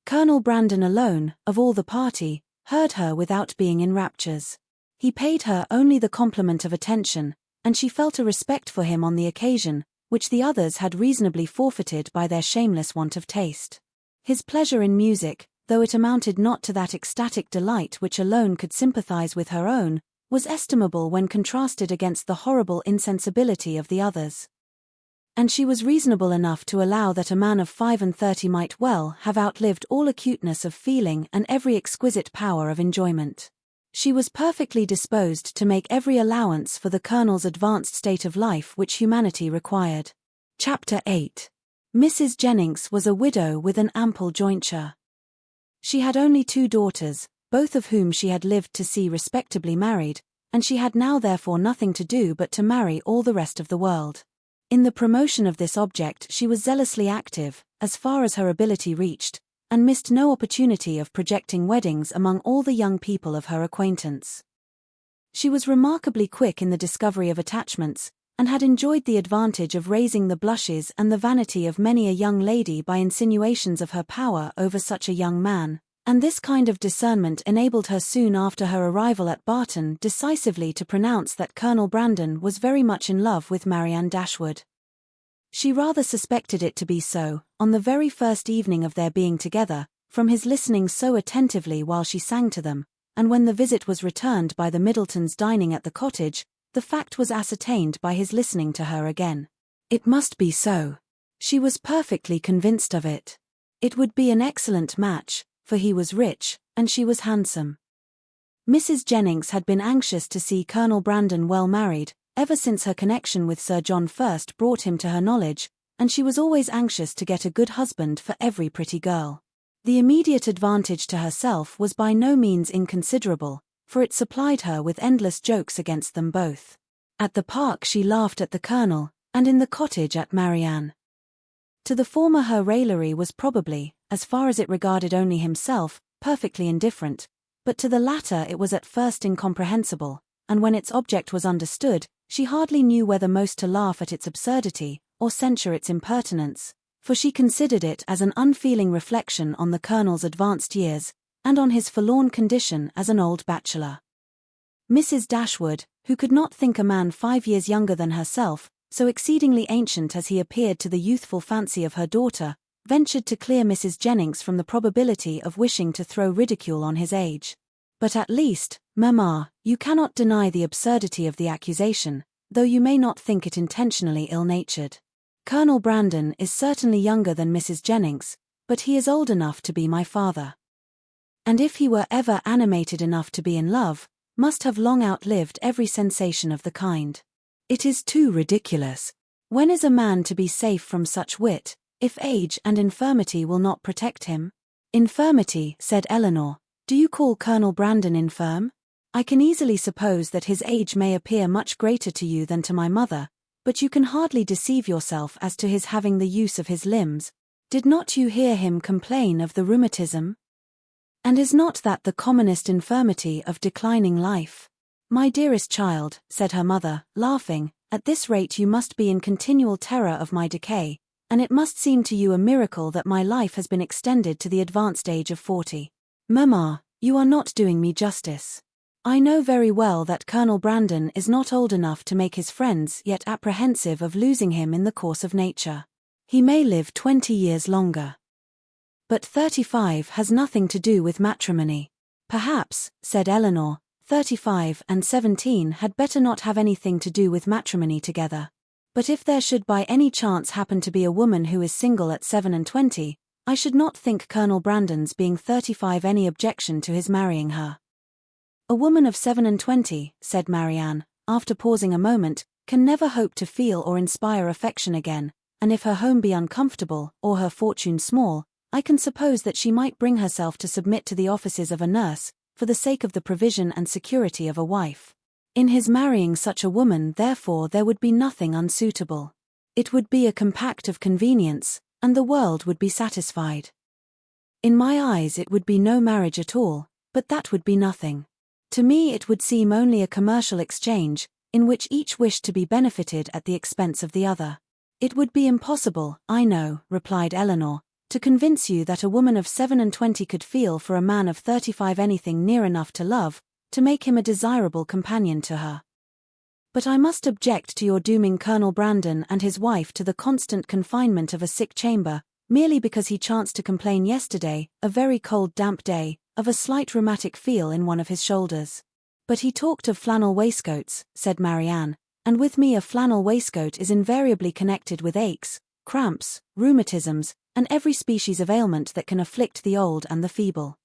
Colonel Brandon alone, of all the party, heard her without being in raptures. He paid her only the compliment of attention, and she felt a respect for him on the occasion, which the others had reasonably forfeited by their shameless want of taste. His pleasure in music, though it amounted not to that ecstatic delight which alone could sympathize with her own, was estimable when contrasted against the horrible insensibility of the others. And she was reasonable enough to allow that a man of 35 might well have outlived all acuteness of feeling and every exquisite power of enjoyment. She was perfectly disposed to make every allowance for the Colonel's advanced state of life which humanity required. Chapter 8. Mrs. Jennings was a widow with an ample jointure. She had only 2 daughters, both of whom she had lived to see respectably married, and she had now therefore nothing to do but to marry all the rest of the world. In the promotion of this object she was zealously active, as far as her ability reached, and missed no opportunity of projecting weddings among all the young people of her acquaintance. She was remarkably quick in the discovery of attachments, and had enjoyed the advantage of raising the blushes and the vanity of many a young lady by insinuations of her power over such a young man, and this kind of discernment enabled her soon after her arrival at Barton decisively to pronounce that Colonel Brandon was very much in love with Marianne Dashwood. She rather suspected it to be so, on the very first evening of their being together, from his listening so attentively while she sang to them, and when the visit was returned by the Middletons dining at the cottage, the fact was ascertained by his listening to her again. It must be so. She was perfectly convinced of it. It would be an excellent match, for he was rich, and she was handsome. Mrs. Jennings had been anxious to see Colonel Brandon well married, ever since her connection with Sir John first brought him to her knowledge, and she was always anxious to get a good husband for every pretty girl. The immediate advantage to herself was by no means inconsiderable, for it supplied her with endless jokes against them both. At the park she laughed at the Colonel, and in the cottage at Marianne. To the former her raillery was probably, as far as it regarded only himself, perfectly indifferent, but to the latter it was at first incomprehensible, and when its object was understood, she hardly knew whether most to laugh at its absurdity, or censure its impertinence, for she considered it as an unfeeling reflection on the Colonel's advanced years, and on his forlorn condition as an old bachelor. Mrs. Dashwood, who could not think a man 5 years younger than herself, so exceedingly ancient as he appeared to the youthful fancy of her daughter, ventured to clear Mrs. Jennings from the probability of wishing to throw ridicule on his age. But at least, mamma, you cannot deny the absurdity of the accusation, though you may not think it intentionally ill-natured. Colonel Brandon is certainly younger than Mrs. Jennings, but he is old enough to be my father. And if he were ever animated enough to be in love, must have long outlived every sensation of the kind. It is too ridiculous. When is a man to be safe from such wit, if age and infirmity will not protect him? Infirmity, said Eleanor. Do you call Colonel Brandon infirm? I can easily suppose that his age may appear much greater to you than to my mother, but you can hardly deceive yourself as to his having the use of his limbs. Did not you hear him complain of the rheumatism? And is not that the commonest infirmity of declining life? My dearest child, said her mother, laughing, at this rate you must be in continual terror of my decay, and it must seem to you a miracle that my life has been extended to the advanced age of 40. Mamma, you are not doing me justice. I know very well that Colonel Brandon is not old enough to make his friends yet apprehensive of losing him in the course of nature. He may live 20 years longer. But 35 has nothing to do with matrimony. Perhaps, said Eleanor, 35 and 17 had better not have anything to do with matrimony together. But if there should by any chance happen to be a woman who is single at 27, I should not think Colonel Brandon's being 35 any objection to his marrying her. A woman of 27, said Marianne, after pausing a moment, can never hope to feel or inspire affection again, and if her home be uncomfortable, or her fortune small, I can suppose that she might bring herself to submit to the offices of a nurse, for the sake of the provision and security of a wife. In his marrying such a woman, therefore, there would be nothing unsuitable. It would be a compact of convenience, and the world would be satisfied. In my eyes it would be no marriage at all, but that would be nothing. To me it would seem only a commercial exchange, in which each wished to be benefited at the expense of the other. It would be impossible, I know, replied Eleanor, to convince you that a woman of 27 could feel for a man of 35 anything near enough to love, to make him a desirable companion to her. But I must object to your dooming Colonel Brandon and his wife to the constant confinement of a sick chamber, merely because he chanced to complain yesterday, a very cold damp day, of a slight rheumatic feel in one of his shoulders. But he talked of flannel waistcoats, said Marianne, and with me a flannel waistcoat is invariably connected with aches, cramps, rheumatisms, and every species of ailment that can afflict the old and the feeble.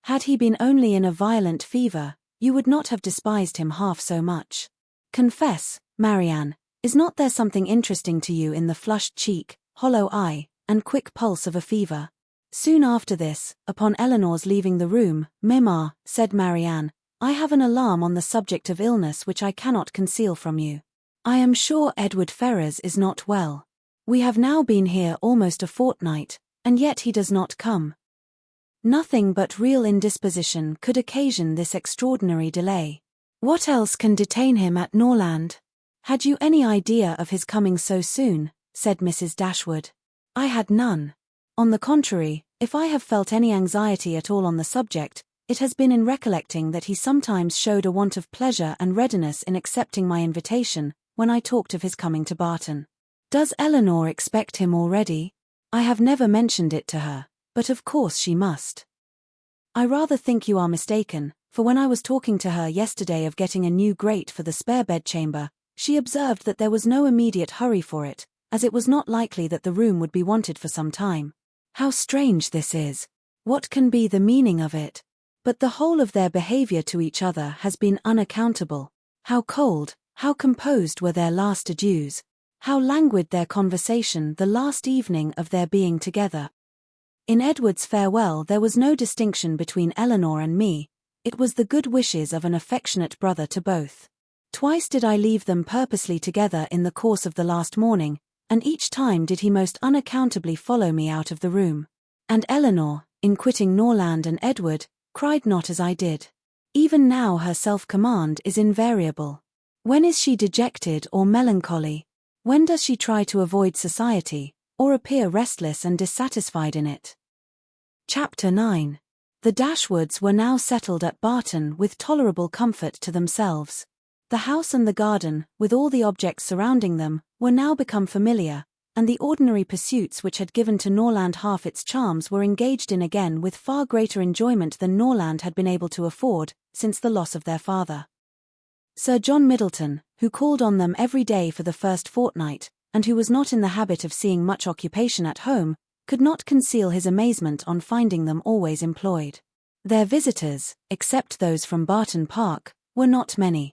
Had he been only in a violent fever, you would not have despised him half so much. Confess, Marianne, is not there something interesting to you in the flushed cheek, hollow eye, and quick pulse of a fever? Soon after this, upon Eleanor's leaving the room, Mamma, said Marianne, I have an alarm on the subject of illness which I cannot conceal from you. I am sure Edward Ferrars is not well. We have now been here almost a fortnight, and yet he does not come. Nothing but real indisposition could occasion this extraordinary delay. What else can detain him at Norland? Had you any idea of his coming so soon? Said Mrs. Dashwood. I had none. On the contrary, if I have felt any anxiety at all on the subject, it has been in recollecting that he sometimes showed a want of pleasure and readiness in accepting my invitation, when I talked of his coming to Barton. Does Eleanor expect him already? I have never mentioned it to her, but of course she must. I rather think you are mistaken, for when I was talking to her yesterday of getting a new grate for the spare bedchamber, she observed that there was no immediate hurry for it, as it was not likely that the room would be wanted for some time. How strange this is. What can be the meaning of it? But the whole of their behavior to each other has been unaccountable. How cold, how composed were their last adieus. How languid their conversation the last evening of their being together. In Edward's farewell there was no distinction between Eleanor and me, it was the good wishes of an affectionate brother to both. Twice did I leave them purposely together in the course of the last morning, and each time did he most unaccountably follow me out of the room. And Eleanor, in quitting Norland and Edward, cried not as I did. Even now her self-command is invariable. When is she dejected or melancholy? When does she try to avoid society, or appear restless and dissatisfied in it? Chapter 9. The Dashwoods were now settled at Barton with tolerable comfort to themselves. The house and the garden, with all the objects surrounding them, were now become familiar, and the ordinary pursuits which had given to Norland half its charms were engaged in again with far greater enjoyment than Norland had been able to afford, since the loss of their father. Sir John Middleton, who called on them every day for the first fortnight, and who was not in the habit of seeing much occupation at home, could not conceal his amazement on finding them always employed. Their visitors, except those from Barton Park, were not many.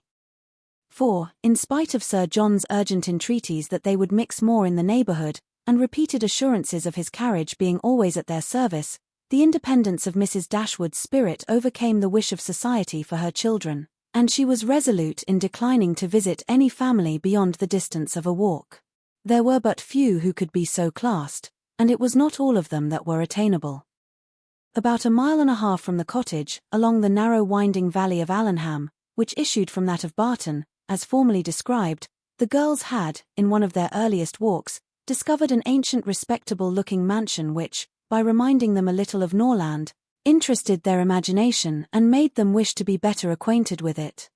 For, in spite of Sir John's urgent entreaties that they would mix more in the neighbourhood, and repeated assurances of his carriage being always at their service, the independence of Mrs. Dashwood's spirit overcame the wish of society for her children, and she was resolute in declining to visit any family beyond the distance of a walk. There were but few who could be so classed, and it was not all of them that were attainable. About 1.5 miles from the cottage, along the narrow winding valley of Allenham, which issued from that of Barton, as formerly described, the girls had, in one of their earliest walks, discovered an ancient respectable-looking mansion which, by reminding them a little of Norland, interested their imagination and made them wish to be better acquainted with it.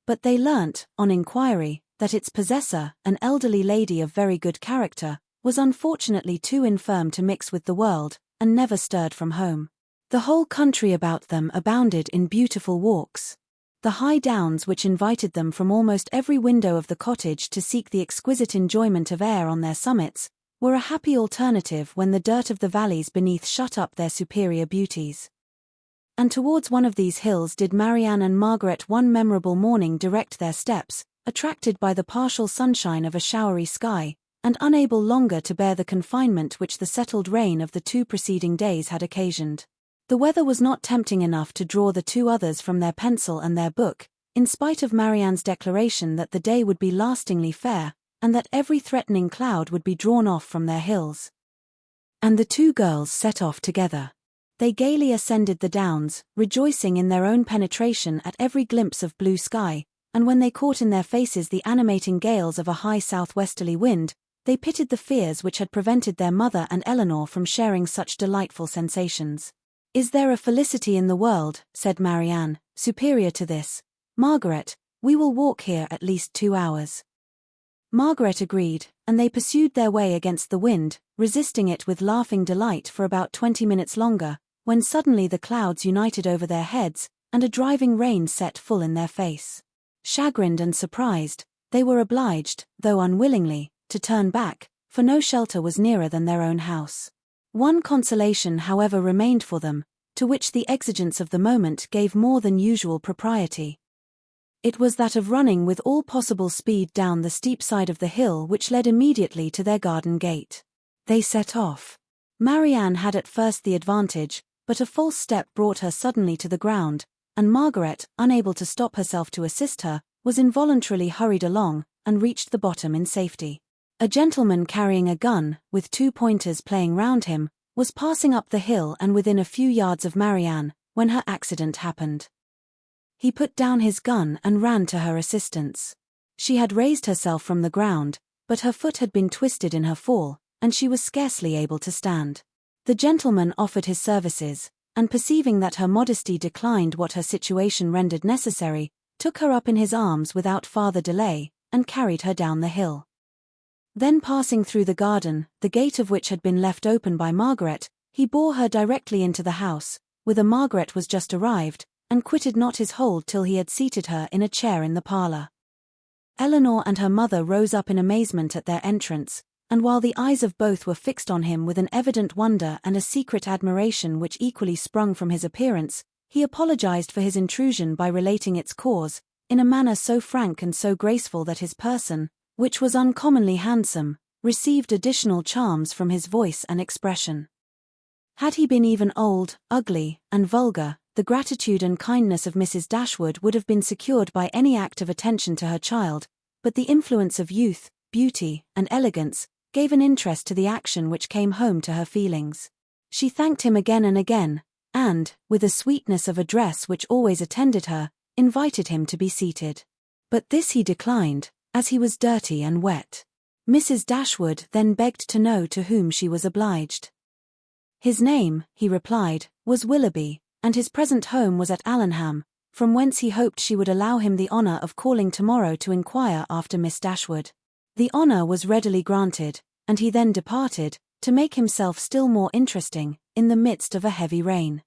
But they learnt, on inquiry, that its possessor, an elderly lady of very good character, was unfortunately too infirm to mix with the world, and never stirred from home. The whole country about them abounded in beautiful walks. The high downs which invited them from almost every window of the cottage to seek the exquisite enjoyment of air on their summits, were a happy alternative when the dirt of the valleys beneath shut up their superior beauties. And towards one of these hills did Marianne and Margaret one memorable morning direct their steps, attracted by the partial sunshine of a showery sky, and unable longer to bear the confinement which the settled rain of the 2 preceding days had occasioned. The weather was not tempting enough to draw the 2 others from their pencil and their book, in spite of Marianne's declaration that the day would be lastingly fair, and that every threatening cloud would be drawn off from their hills. And the 2 girls set off together. They gaily ascended the downs, rejoicing in their own penetration at every glimpse of blue sky, and when they caught in their faces the animating gales of a high southwesterly wind, they pitied the fears which had prevented their mother and Eleanor from sharing such delightful sensations. "Is there a felicity in the world," said Marianne, "superior to this? Margaret, we will walk here at least 2 hours." Margaret agreed, and they pursued their way against the wind, resisting it with laughing delight for about 20 minutes longer, when suddenly the clouds united over their heads, and a driving rain set full in their face. Chagrined and surprised, they were obliged, though unwillingly, to turn back, for no shelter was nearer than their own house. One consolation however remained for them, to which the exigence of the moment gave more than usual propriety. It was that of running with all possible speed down the steep side of the hill which led immediately to their garden gate. They set off. Marianne had at first the advantage, but a false step brought her suddenly to the ground, and Margaret, unable to stop herself to assist her, was involuntarily hurried along, and reached the bottom in safety. A gentleman carrying a gun, with 2 pointers playing round him, was passing up the hill and within a few yards of Marianne, when her accident happened. He put down his gun and ran to her assistance. She had raised herself from the ground, but her foot had been twisted in her fall, and she was scarcely able to stand. The gentleman offered his services, and perceiving that her modesty declined what her situation rendered necessary, took her up in his arms without farther delay, and carried her down the hill. Then passing through the garden, the gate of which had been left open by Margaret, he bore her directly into the house, whither Margaret was just arrived, and quitted not his hold till he had seated her in a chair in the parlour. Eleanor and her mother rose up in amazement at their entrance, and while the eyes of both were fixed on him with an evident wonder and a secret admiration which equally sprung from his appearance, he apologized for his intrusion by relating its cause, in a manner so frank and so graceful that his person, which was uncommonly handsome, received additional charms from his voice and expression. Had he been even old, ugly, and vulgar, the gratitude and kindness of Mrs. Dashwood would have been secured by any act of attention to her child, but the influence of youth, beauty, and elegance gave an interest to the action which came home to her feelings. She thanked him again and again, and, with a sweetness of address which always attended her, invited him to be seated. But this he declined, as he was dirty and wet. Mrs. Dashwood then begged to know to whom she was obliged. His name, he replied, was Willoughby, and his present home was at Allenham, from whence he hoped she would allow him the honour of calling tomorrow to inquire after Miss Dashwood. The honour was readily granted, and he then departed, to make himself still more interesting, in the midst of a heavy rain.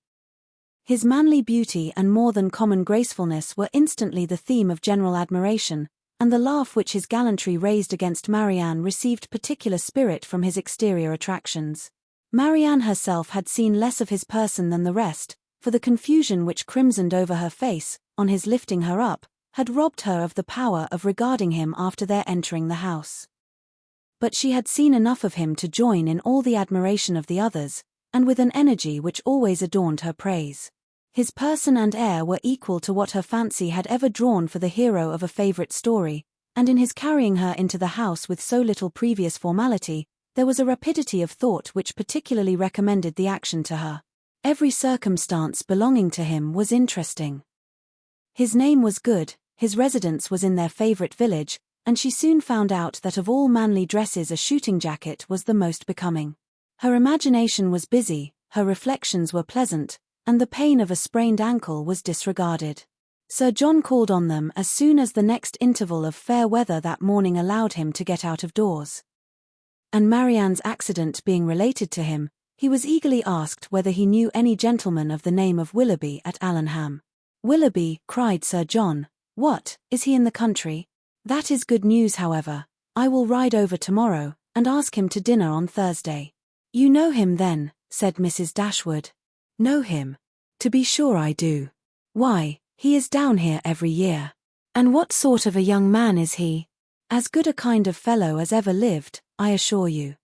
His manly beauty and more than common gracefulness were instantly the theme of general admiration, and the laugh which his gallantry raised against Marianne received particular spirit from his exterior attractions. Marianne herself had seen less of his person than the rest, for the confusion which crimsoned over her face, on his lifting her up, had robbed her of the power of regarding him after their entering the house. But she had seen enough of him to join in all the admiration of the others, and with an energy which always adorned her praise. His person and air were equal to what her fancy had ever drawn for the hero of a favourite story, and in his carrying her into the house with so little previous formality, there was a rapidity of thought which particularly recommended the action to her. Every circumstance belonging to him was interesting. His name was good, his residence was in their favourite village, and she soon found out that of all manly dresses a shooting jacket was the most becoming. Her imagination was busy, her reflections were pleasant, and the pain of a sprained ankle was disregarded. Sir John called on them as soon as the next interval of fair weather that morning allowed him to get out of doors. And Marianne's accident being related to him, he was eagerly asked whether he knew any gentleman of the name of Willoughby at Allenham. "Willoughby," cried Sir John. "What, is he in the country? That is good news, however. I will ride over tomorrow, and ask him to dinner on Thursday." "You know him then?" said Mrs. Dashwood. "Know him? To be sure I do. Why, he is down here every year." "And what sort of a young man is he?" "As good a kind of fellow as ever lived, I assure you.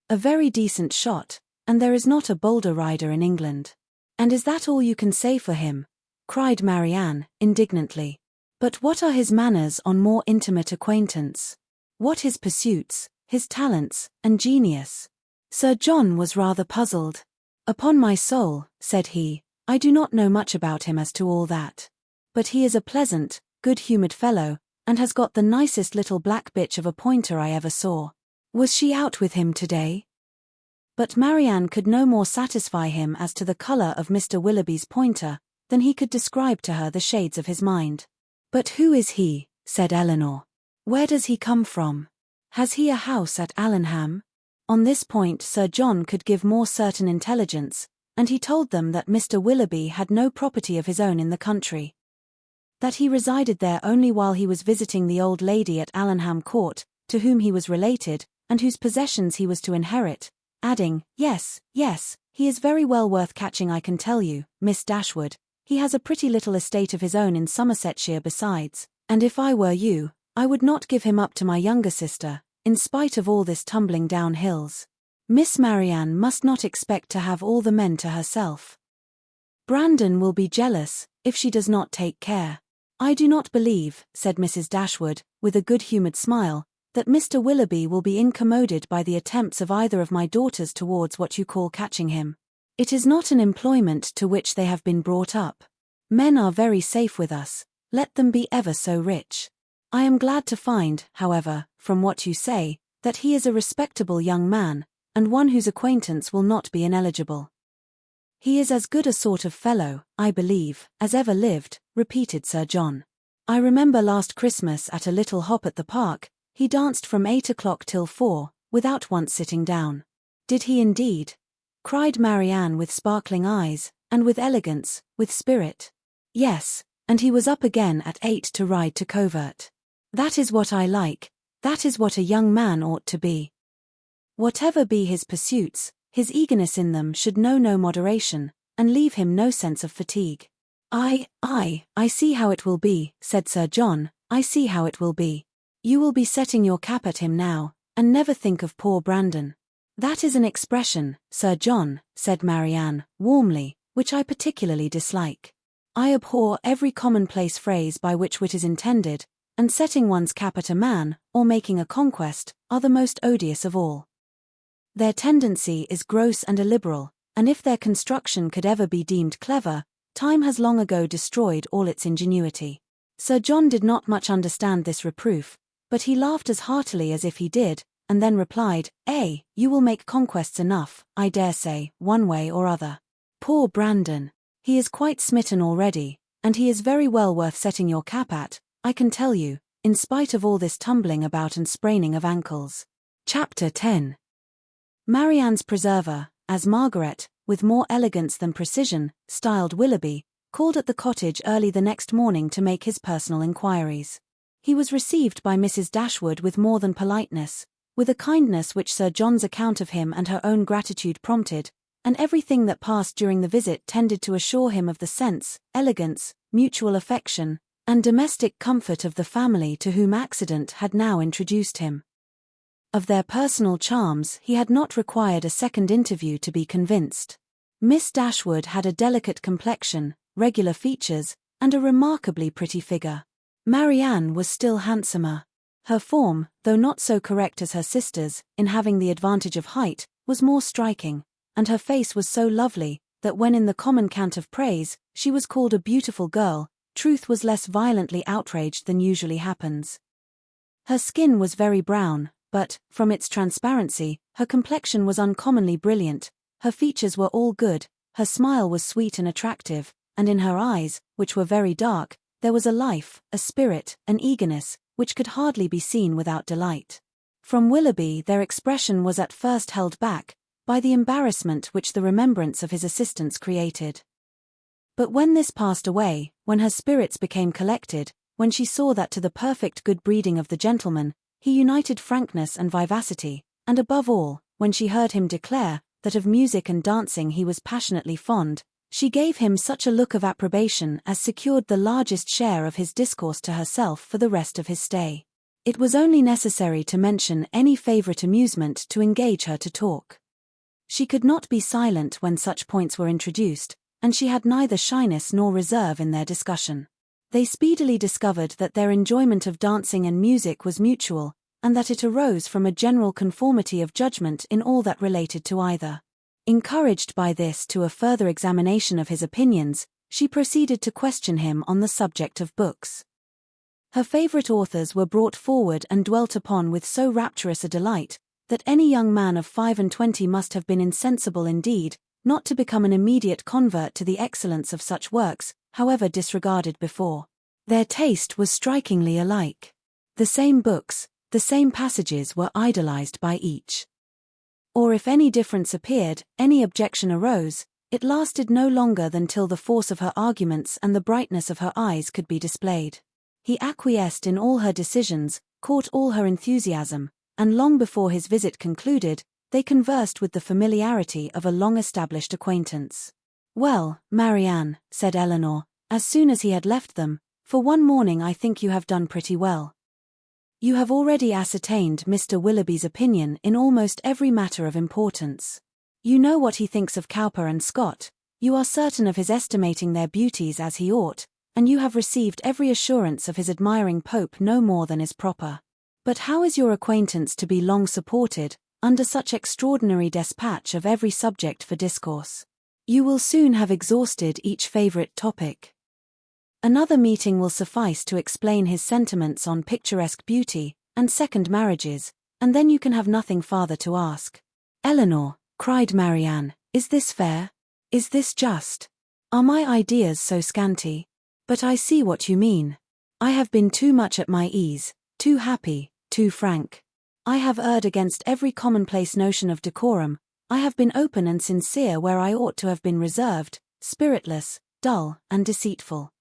A very decent shot, and there is not a bolder rider in England." "And is that all you can say for him?" cried Marianne, indignantly. "But what are his manners on more intimate acquaintance? What his pursuits, his talents, and genius?" Sir John was rather puzzled. "Upon my soul," said he, "I do not know much about him as to all that. But he is a pleasant, good-humoured fellow, and has got the nicest little black bitch of a pointer I ever saw. Was she out with him today?" But Marianne could no more satisfy him as to the colour of Mr. Willoughby's pointer, than he could describe to her the shades of his mind. "But who is he?" said Eleanor. "Where does he come from? Has he a house at Allenham?" On this point Sir John could give more certain intelligence, and he told them that Mr. Willoughby had no property of his own in the country. That he resided there only while he was visiting the old lady at Allenham Court, to whom he was related, and whose possessions he was to inherit, adding, "Yes, he is very well worth catching, I can tell you, Miss Dashwood. He has a pretty little estate of his own in Somersetshire besides, and if I were you, I would not give him up to my younger sister, in spite of all this tumbling down hills. Miss Marianne must not expect to have all the men to herself. Brandon will be jealous, if she does not take care. I do not believe," said Mrs. Dashwood, with a good-humoured smile, "that Mr. Willoughby will be incommoded by the attempts of either of my daughters towards what you call catching him. It is not an employment to which they have been brought up. Men are very safe with us, let them be ever so rich. I am glad to find, however, from what you say, that he is a respectable young man, and one whose acquaintance will not be ineligible." "He is as good a sort of fellow, I believe, as ever lived," repeated Sir John. "I remember last Christmas at a little hop at the park, he danced from 8 o'clock till 4, without once sitting down." "Did he indeed?" cried Marianne with sparkling eyes, and with elegance, with spirit. "Yes, and he was up again at 8 to ride to Covert. That is what I like, that is what a young man ought to be. Whatever be his pursuits, his eagerness in them should know no moderation, and leave him no sense of fatigue. I see how it will be," said Sir John, "I see how it will be. You will be setting your cap at him now, and never think of poor Brandon." "That is an expression, Sir John," said Marianne, warmly, "which I particularly dislike. I abhor every commonplace phrase by which wit is intended, and setting one's cap at a man, or making a conquest, are the most odious of all. Their tendency is gross and illiberal, and if their construction could ever be deemed clever, time has long ago destroyed all its ingenuity." Sir John did not much understand this reproof, but he laughed as heartily as if he did, and then replied, "You will make conquests enough, I dare say, one way or other. Poor Brandon! He is quite smitten already, and he is very well worth setting your cap at, I can tell you, in spite of all this tumbling about and spraining of ankles." Chapter 10. Marianne's preserver, as Margaret, with more elegance than precision, styled Willoughby, called at the cottage early the next morning to make his personal inquiries. He was received by Mrs. Dashwood with more than politeness, with a kindness which Sir John's account of him and her own gratitude prompted, and everything that passed during the visit tended to assure him of the sense, elegance, mutual affection, and domestic comfort of the family to whom accident had now introduced him. Of their personal charms he had not required a second interview to be convinced. Miss Dashwood had a delicate complexion, regular features, and a remarkably pretty figure. Marianne was still handsomer. Her form, though not so correct as her sister's, in having the advantage of height, was more striking, and her face was so lovely, that when in the common cant of praise, she was called a beautiful girl, truth was less violently outraged than usually happens. Her skin was very brown, but, from its transparency, her complexion was uncommonly brilliant, her features were all good, her smile was sweet and attractive, and in her eyes, which were very dark, there was a life, a spirit, an eagerness, which could hardly be seen without delight. From Willoughby their expression was at first held back, by the embarrassment which the remembrance of his assistance created. But when this passed away, when her spirits became collected, when she saw that to the perfect good breeding of the gentleman, he united frankness and vivacity, and above all, when she heard him declare, that of music and dancing he was passionately fond, she gave him such a look of approbation as secured the largest share of his discourse to herself for the rest of his stay. It was only necessary to mention any favourite amusement to engage her to talk. She could not be silent when such points were introduced, and she had neither shyness nor reserve in their discussion. They speedily discovered that their enjoyment of dancing and music was mutual, and that it arose from a general conformity of judgment in all that related to either. Encouraged by this to a further examination of his opinions, she proceeded to question him on the subject of books. Her favourite authors were brought forward and dwelt upon with so rapturous a delight, that any young man of 25 must have been insensible indeed, not to become an immediate convert to the excellence of such works, however disregarded before. Their taste was strikingly alike. The same books, the same passages were idolized by each. Or if any difference appeared, any objection arose, it lasted no longer than till the force of her arguments and the brightness of her eyes could be displayed. He acquiesced in all her decisions, caught all her enthusiasm, and long before his visit concluded, they conversed with the familiarity of a long-established acquaintance. "Well, Marianne," said Eleanor, as soon as he had left them, "for one morning I think you have done pretty well. You have already ascertained Mr. Willoughby's opinion in almost every matter of importance. You know what he thinks of Cowper and Scott, you are certain of his estimating their beauties as he ought, and you have received every assurance of his admiring Pope no more than is proper. But how is your acquaintance to be long supported, under such extraordinary despatch of every subject for discourse? You will soon have exhausted each favourite topic. Another meeting will suffice to explain his sentiments on picturesque beauty, and second marriages, and then you can have nothing farther to ask." "Eleanor," cried Marianne, "is this fair? Is this just? Are my ideas so scanty? But I see what you mean. I have been too much at my ease, too happy, too frank. I have erred against every commonplace notion of decorum, I have been open and sincere where I ought to have been reserved, spiritless, dull, and deceitful.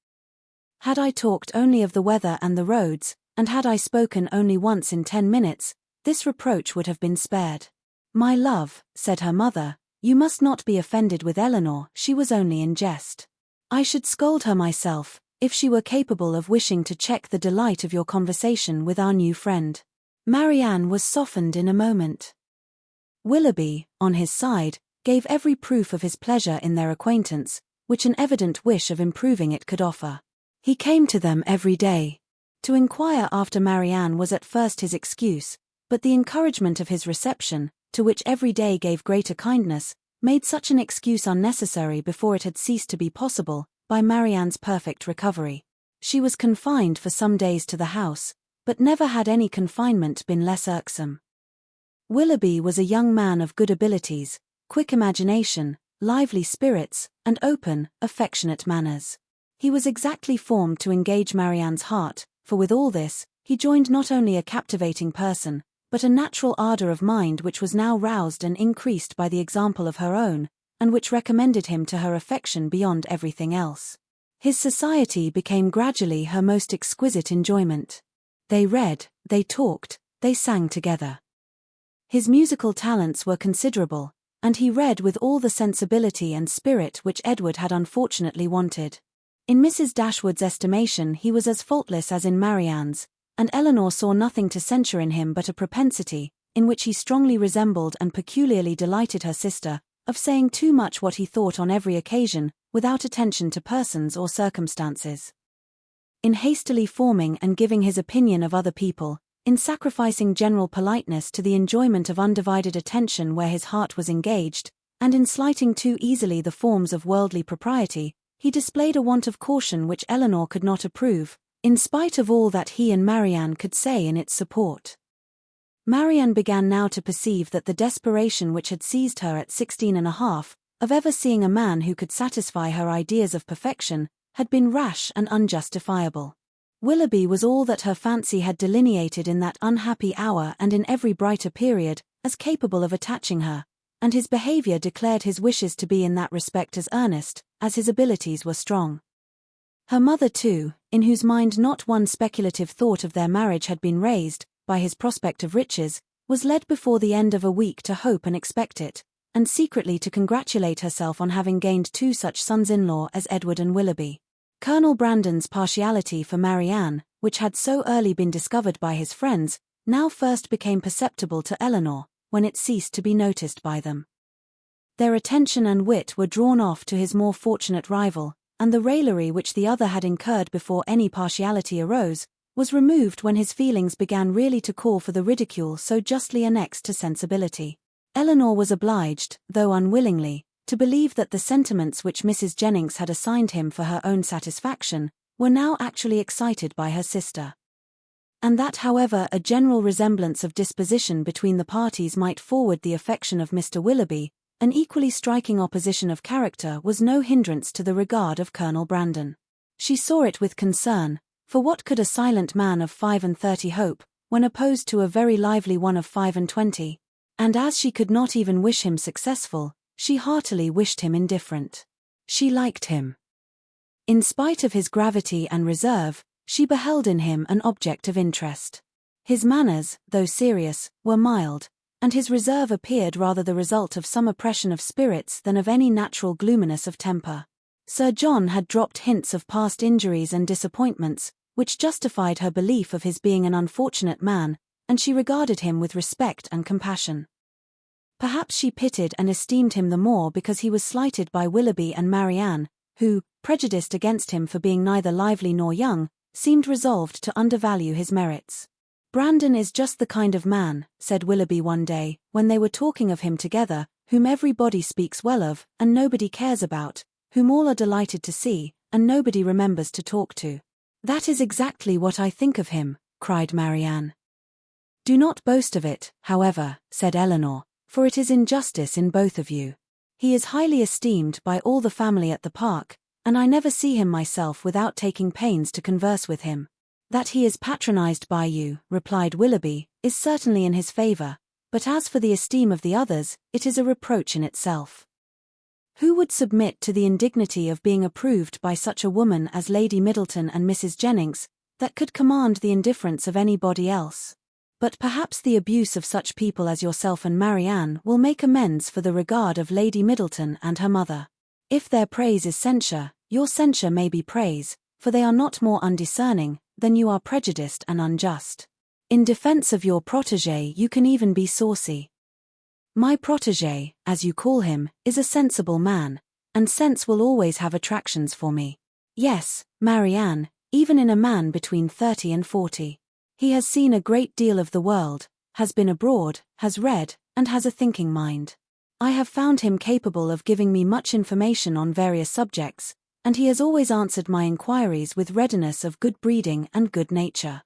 Had I talked only of the weather and the roads, and had I spoken only once in 10 minutes, this reproach would have been spared. "My love," said her mother, "you must not be offended with Eleanor, she was only in jest. I should scold her myself, if she were capable of wishing to check the delight of your conversation with our new friend." Marianne was softened in a moment. Willoughby, on his side, gave every proof of his pleasure in their acquaintance, which an evident wish of improving it could offer. He came to them every day. To inquire after Marianne was at first his excuse, but the encouragement of his reception, to which every day gave greater kindness, made such an excuse unnecessary before it had ceased to be possible, by Marianne's perfect recovery. She was confined for some days to the house, but never had any confinement been less irksome. Willoughby was a young man of good abilities, quick imagination, lively spirits, and open, affectionate manners. He was exactly formed to engage Marianne's heart, for with all this, he joined not only a captivating person, but a natural ardour of mind which was now roused and increased by the example of her own, and which recommended him to her affection beyond everything else. His society became gradually her most exquisite enjoyment. They read, they talked, they sang together. His musical talents were considerable, and he read with all the sensibility and spirit which Edward had unfortunately wanted. In Mrs. Dashwood's estimation he was as faultless as in Marianne's, and Eleanor saw nothing to censure in him but a propensity, in which he strongly resembled and peculiarly delighted her sister, of saying too much what he thought on every occasion, without attention to persons or circumstances. In hastily forming and giving his opinion of other people, in sacrificing general politeness to the enjoyment of undivided attention where his heart was engaged, and in slighting too easily the forms of worldly propriety, he displayed a want of caution which Eleanor could not approve, in spite of all that he and Marianne could say in its support. Marianne began now to perceive that the desperation which had seized her at 16½ of ever seeing a man who could satisfy her ideas of perfection, had been rash and unjustifiable. Willoughby was all that her fancy had delineated in that unhappy hour and in every brighter period, as capable of attaching her, and his behaviour declared his wishes to be in that respect as earnest, as his abilities were strong. Her mother too, in whose mind not one speculative thought of their marriage had been raised, by his prospect of riches, was led before the end of a week to hope and expect it, and secretly to congratulate herself on having gained two such sons-in-law as Edward and Willoughby. Colonel Brandon's partiality for Marianne, which had so early been discovered by his friends, now first became perceptible to Eleanor, when it ceased to be noticed by them. Their attention and wit were drawn off to his more fortunate rival, and the raillery which the other had incurred before any partiality arose, was removed when his feelings began really to call for the ridicule so justly annexed to sensibility. Eleanor was obliged, though unwillingly, to believe that the sentiments which Mrs. Jennings had assigned him for her own satisfaction, were now actually excited by her sister. And that however a general resemblance of disposition between the parties might forward the affection of Mr. Willoughby, an equally striking opposition of character was no hindrance to the regard of Colonel Brandon. She saw it with concern, for what could a silent man of 35 hope, when opposed to a very lively one of 25? And as she could not even wish him successful, she heartily wished him indifferent. She liked him. In spite of his gravity and reserve, she beheld in him an object of interest. His manners, though serious, were mild, and his reserve appeared rather the result of some oppression of spirits than of any natural gloominess of temper. Sir John had dropped hints of past injuries and disappointments, which justified her belief of his being an unfortunate man, and she regarded him with respect and compassion. Perhaps she pitied and esteemed him the more because he was slighted by Willoughby and Marianne, who, prejudiced against him for being neither lively nor young, seemed resolved to undervalue his merits. "Brandon is just the kind of man," said Willoughby one day, when they were talking of him together, "whom everybody speaks well of, and nobody cares about, whom all are delighted to see, and nobody remembers to talk to." "That is exactly what I think of him," cried Marianne. "Do not boast of it, however," said Eleanor, "for it is injustice in both of you. He is highly esteemed by all the family at the park, and I never see him myself without taking pains to converse with him. That he is patronized by you," replied Willoughby, "is certainly in his favour, but as for the esteem of the others, it is a reproach in itself. Who would submit to the indignity of being approved by such a woman as Lady Middleton and Mrs. Jennings, that could command the indifference of anybody else? But perhaps the abuse of such people as yourself and Marianne will make amends for the regard of Lady Middleton and her mother. If their praise is censure, your censure may be praise, for they are not more undiscerning than you are prejudiced and unjust. In defense of your protégé you can even be saucy. My protégé, as you call him, is a sensible man, and sense will always have attractions for me. Yes, Marianne, even in a man between 30 and 40. He has seen a great deal of the world, has been abroad, has read, and has a thinking mind. I have found him capable of giving me much information on various subjects, and he has always answered my inquiries with readiness of good breeding and good nature.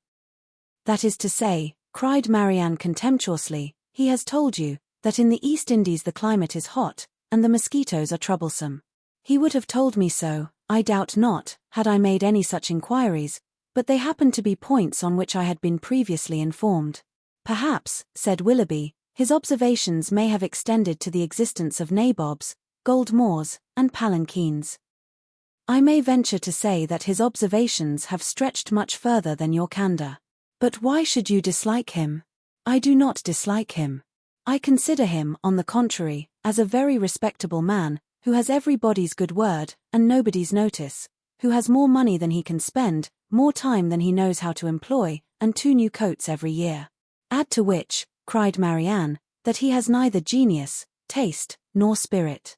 That is to say, cried Marianne contemptuously, he has told you that in the East Indies the climate is hot, and the mosquitoes are troublesome. He would have told me so, I doubt not, had I made any such inquiries, but they happened to be points on which I had been previously informed. Perhaps, said Willoughby, his observations may have extended to the existence of nabobs, gold moors, and palanquins. I may venture to say that his observations have stretched much further than your candour. But why should you dislike him? I do not dislike him. I consider him, on the contrary, as a very respectable man, who has everybody's good word, and nobody's notice, who has more money than he can spend, more time than he knows how to employ, and 2 new coats every year. Add to which, cried Marianne, that he has neither genius, taste, nor spirit.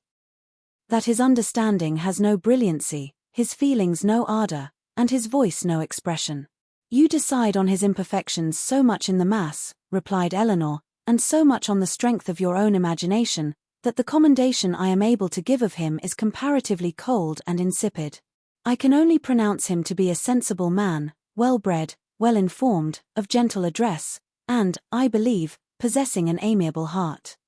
That his understanding has no brilliancy, his feelings no ardour, and his voice no expression. You decide on his imperfections so much in the mass, replied Eleanor, and so much on the strength of your own imagination, that the commendation I am able to give of him is comparatively cold and insipid. I can only pronounce him to be a sensible man, well-bred, well-informed, of gentle address, and, I believe, possessing an amiable heart.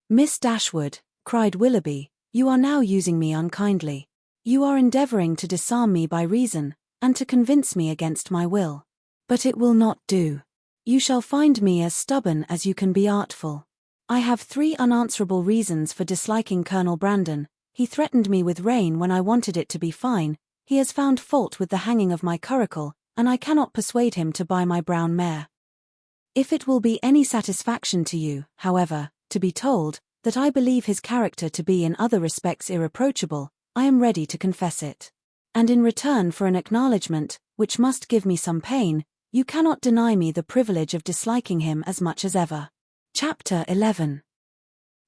Miss Dashwood, cried Willoughby, you are now using me unkindly. You are endeavouring to disarm me by reason, and to convince me against my will. But it will not do. You shall find me as stubborn as you can be artful. I have 3 unanswerable reasons for disliking Colonel Brandon. He threatened me with rain when I wanted it to be fine, he has found fault with the hanging of my curricle, and I cannot persuade him to buy my brown mare. If it will be any satisfaction to you, however, to be told that I believe his character to be in other respects irreproachable, I am ready to confess it. And in return for an acknowledgment, which must give me some pain, you cannot deny me the privilege of disliking him as much as ever. Chapter 11.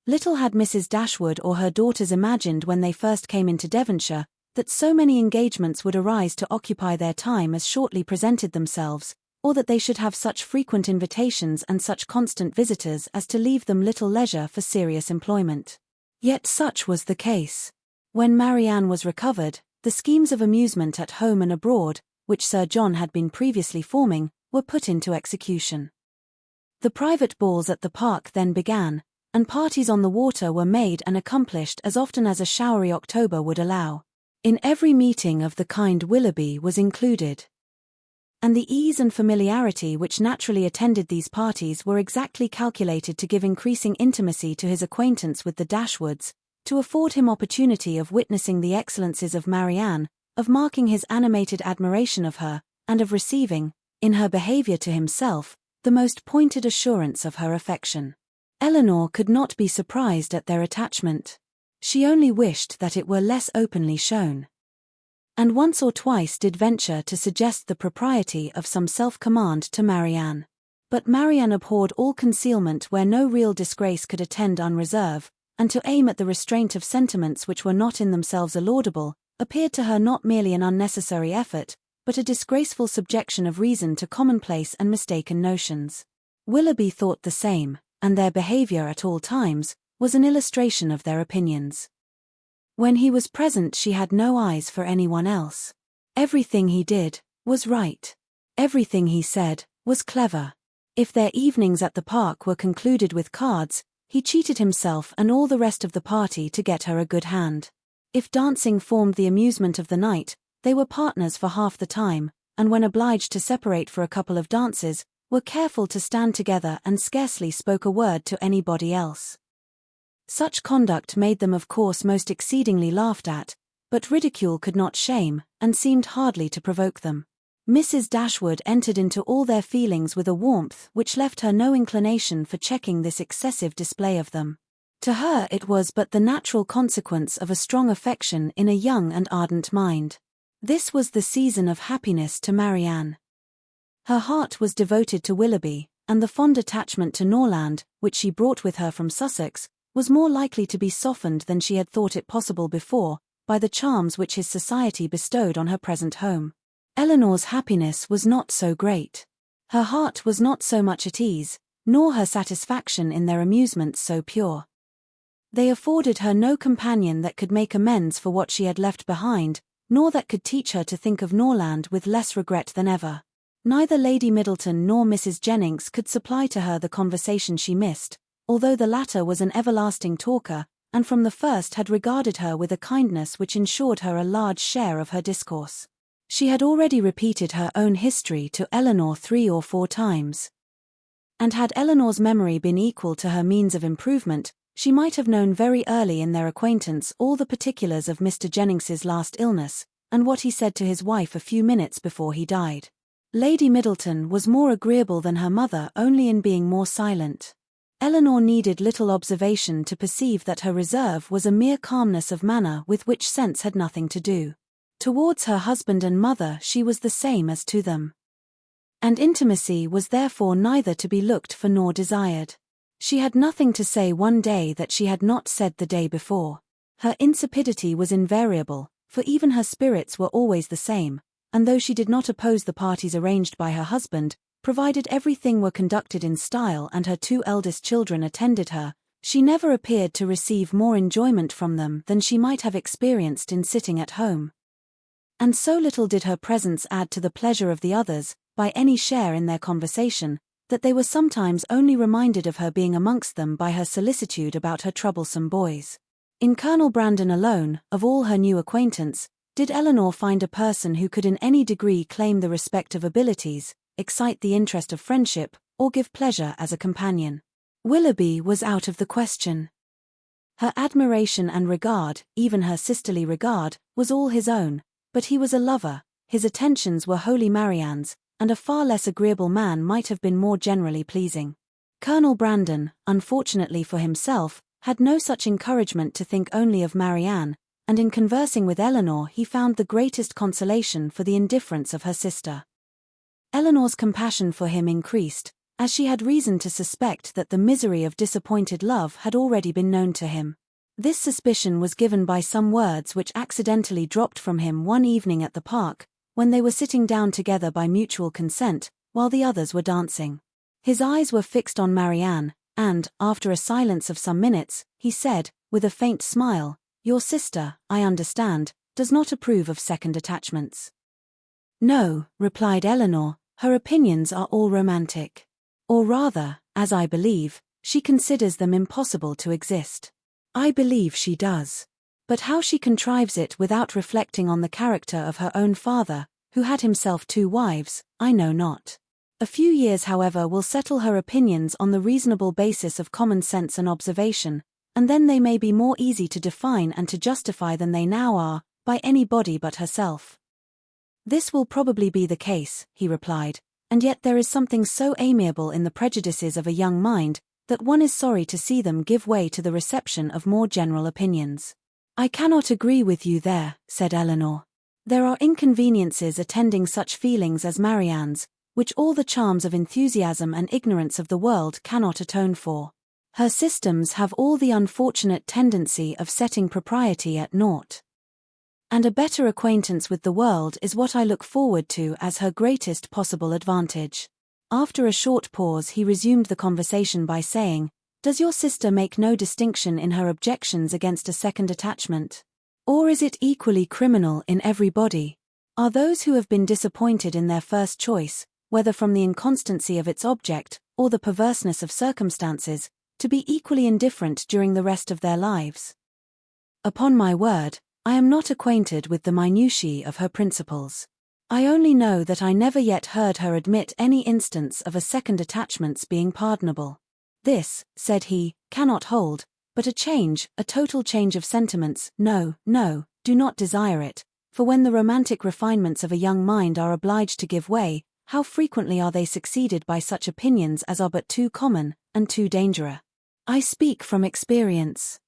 Little had Mrs. Dashwood or her daughters imagined when they first came into Devonshire, that so many engagements would arise to occupy their time as shortly presented themselves, or that they should have such frequent invitations and such constant visitors as to leave them little leisure for serious employment. Yet such was the case. When Marianne was recovered, the schemes of amusement at home and abroad, which Sir John had been previously forming, were put into execution. The private balls at the park then began, and parties on the water were made and accomplished as often as a showery October would allow. In every meeting of the kind Willoughby was included. And the ease and familiarity which naturally attended these parties were exactly calculated to give increasing intimacy to his acquaintance with the Dashwoods, to afford him opportunity of witnessing the excellencies of Marianne, of marking his animated admiration of her, and of receiving, in her behaviour to himself, the most pointed assurance of her affection. Eleanor could not be surprised at their attachment. She only wished that it were less openly shown. And once or twice did venture to suggest the propriety of some self-command to Marianne. But Marianne abhorred all concealment where no real disgrace could attend unreserve, and to aim at the restraint of sentiments which were not in themselves laudable, appeared to her not merely an unnecessary effort, but a disgraceful subjection of reason to commonplace and mistaken notions. Willoughby thought the same, and their behaviour at all times was an illustration of their opinions. When he was present she had no eyes for anyone else. Everything he did was right. Everything he said was clever. If their evenings at the park were concluded with cards, he cheated himself and all the rest of the party to get her a good hand. If dancing formed the amusement of the night, they were partners for half the time, and when obliged to separate for a couple of dances, were careful to stand together and scarcely spoke a word to anybody else. Such conduct made them of course most exceedingly laughed at, but ridicule could not shame, and seemed hardly to provoke them. Mrs. Dashwood entered into all their feelings with a warmth which left her no inclination for checking this excessive display of them. To her it was but the natural consequence of a strong affection in a young and ardent mind. This was the season of happiness to Marianne. Her heart was devoted to Willoughby, and the fond attachment to Norland, which she brought with her from Sussex, was more likely to be softened than she had thought it possible before, by the charms which his society bestowed on her present home. Eleanor's happiness was not so great. Her heart was not so much at ease, nor her satisfaction in their amusements so pure. They afforded her no companion that could make amends for what she had left behind, nor that could teach her to think of Norland with less regret than ever. Neither Lady Middleton nor Mrs. Jennings could supply to her the conversation she missed, although the latter was an everlasting talker, and from the first had regarded her with a kindness which ensured her a large share of her discourse. She had already repeated her own history to Eleanor 3 or 4 times. And had Eleanor's memory been equal to her means of improvement, she might have known very early in their acquaintance all the particulars of Mr. Jennings's last illness, and what he said to his wife a few minutes before he died. Lady Middleton was more agreeable than her mother only in being more silent. Eleanor needed little observation to perceive that her reserve was a mere calmness of manner with which sense had nothing to do. Towards her husband and mother she was the same as to them. And intimacy was therefore neither to be looked for nor desired. She had nothing to say one day that she had not said the day before. Her insipidity was invariable, for even her spirits were always the same, and though she did not oppose the parties arranged by her husband, provided everything were conducted in style and her 2 eldest children attended her, she never appeared to receive more enjoyment from them than she might have experienced in sitting at home. And so little did her presence add to the pleasure of the others, by any share in their conversation, that they were sometimes only reminded of her being amongst them by her solicitude about her troublesome boys. In Colonel Brandon alone, of all her new acquaintance, did Eleanor find a person who could in any degree claim the respect of abilities, excite the interest of friendship, or give pleasure as a companion. Willoughby was out of the question. Her admiration and regard, even her sisterly regard, was all his own, but he was a lover, his attentions were wholly Marianne's, and a far less agreeable man might have been more generally pleasing. Colonel Brandon, unfortunately for himself, had no such encouragement to think only of Marianne, and in conversing with Eleanor he found the greatest consolation for the indifference of her sister. Eleanor's compassion for him increased, as she had reason to suspect that the misery of disappointed love had already been known to him. This suspicion was given by some words which accidentally dropped from him one evening at the park, when they were sitting down together by mutual consent, while the others were dancing. His eyes were fixed on Marianne, and, after a silence of some minutes, he said, with a faint smile, "Your sister, I understand, does not approve of second attachments." "No," replied Eleanor, "her opinions are all romantic. Or rather, as I believe, she considers them impossible to exist." "I believe she does. But how she contrives it without reflecting on the character of her own father, who had himself 2 wives, I know not. A few years however will settle her opinions on the reasonable basis of common sense and observation, and then they may be more easy to define and to justify than they now are, by any body but herself." "This will probably be the case," he replied, "and yet there is something so amiable in the prejudices of a young mind, that one is sorry to see them give way to the reception of more general opinions." "I cannot agree with you there," said Eleanor. "There are inconveniences attending such feelings as Marianne's, which all the charms of enthusiasm and ignorance of the world cannot atone for. Her systems have all the unfortunate tendency of setting propriety at naught. And a better acquaintance with the world is what I look forward to as her greatest possible advantage." After a short pause he resumed the conversation by saying, "Does your sister make no distinction in her objections against a second attachment? Or is it equally criminal in every body? Are those who have been disappointed in their first choice, whether from the inconstancy of its object, or the perverseness of circumstances, to be equally indifferent during the rest of their lives? Upon my word, I am not acquainted with the minutiae of her principles. I only know that I never yet heard her admit any instance of a second attachment's being pardonable. This," said he, "cannot hold, but a total change of sentiments, no, no, do not desire it, For when the romantic refinements of a young mind are obliged to give way, how frequently are they succeeded by such opinions as are but too common, and too dangerous. I speak from experience.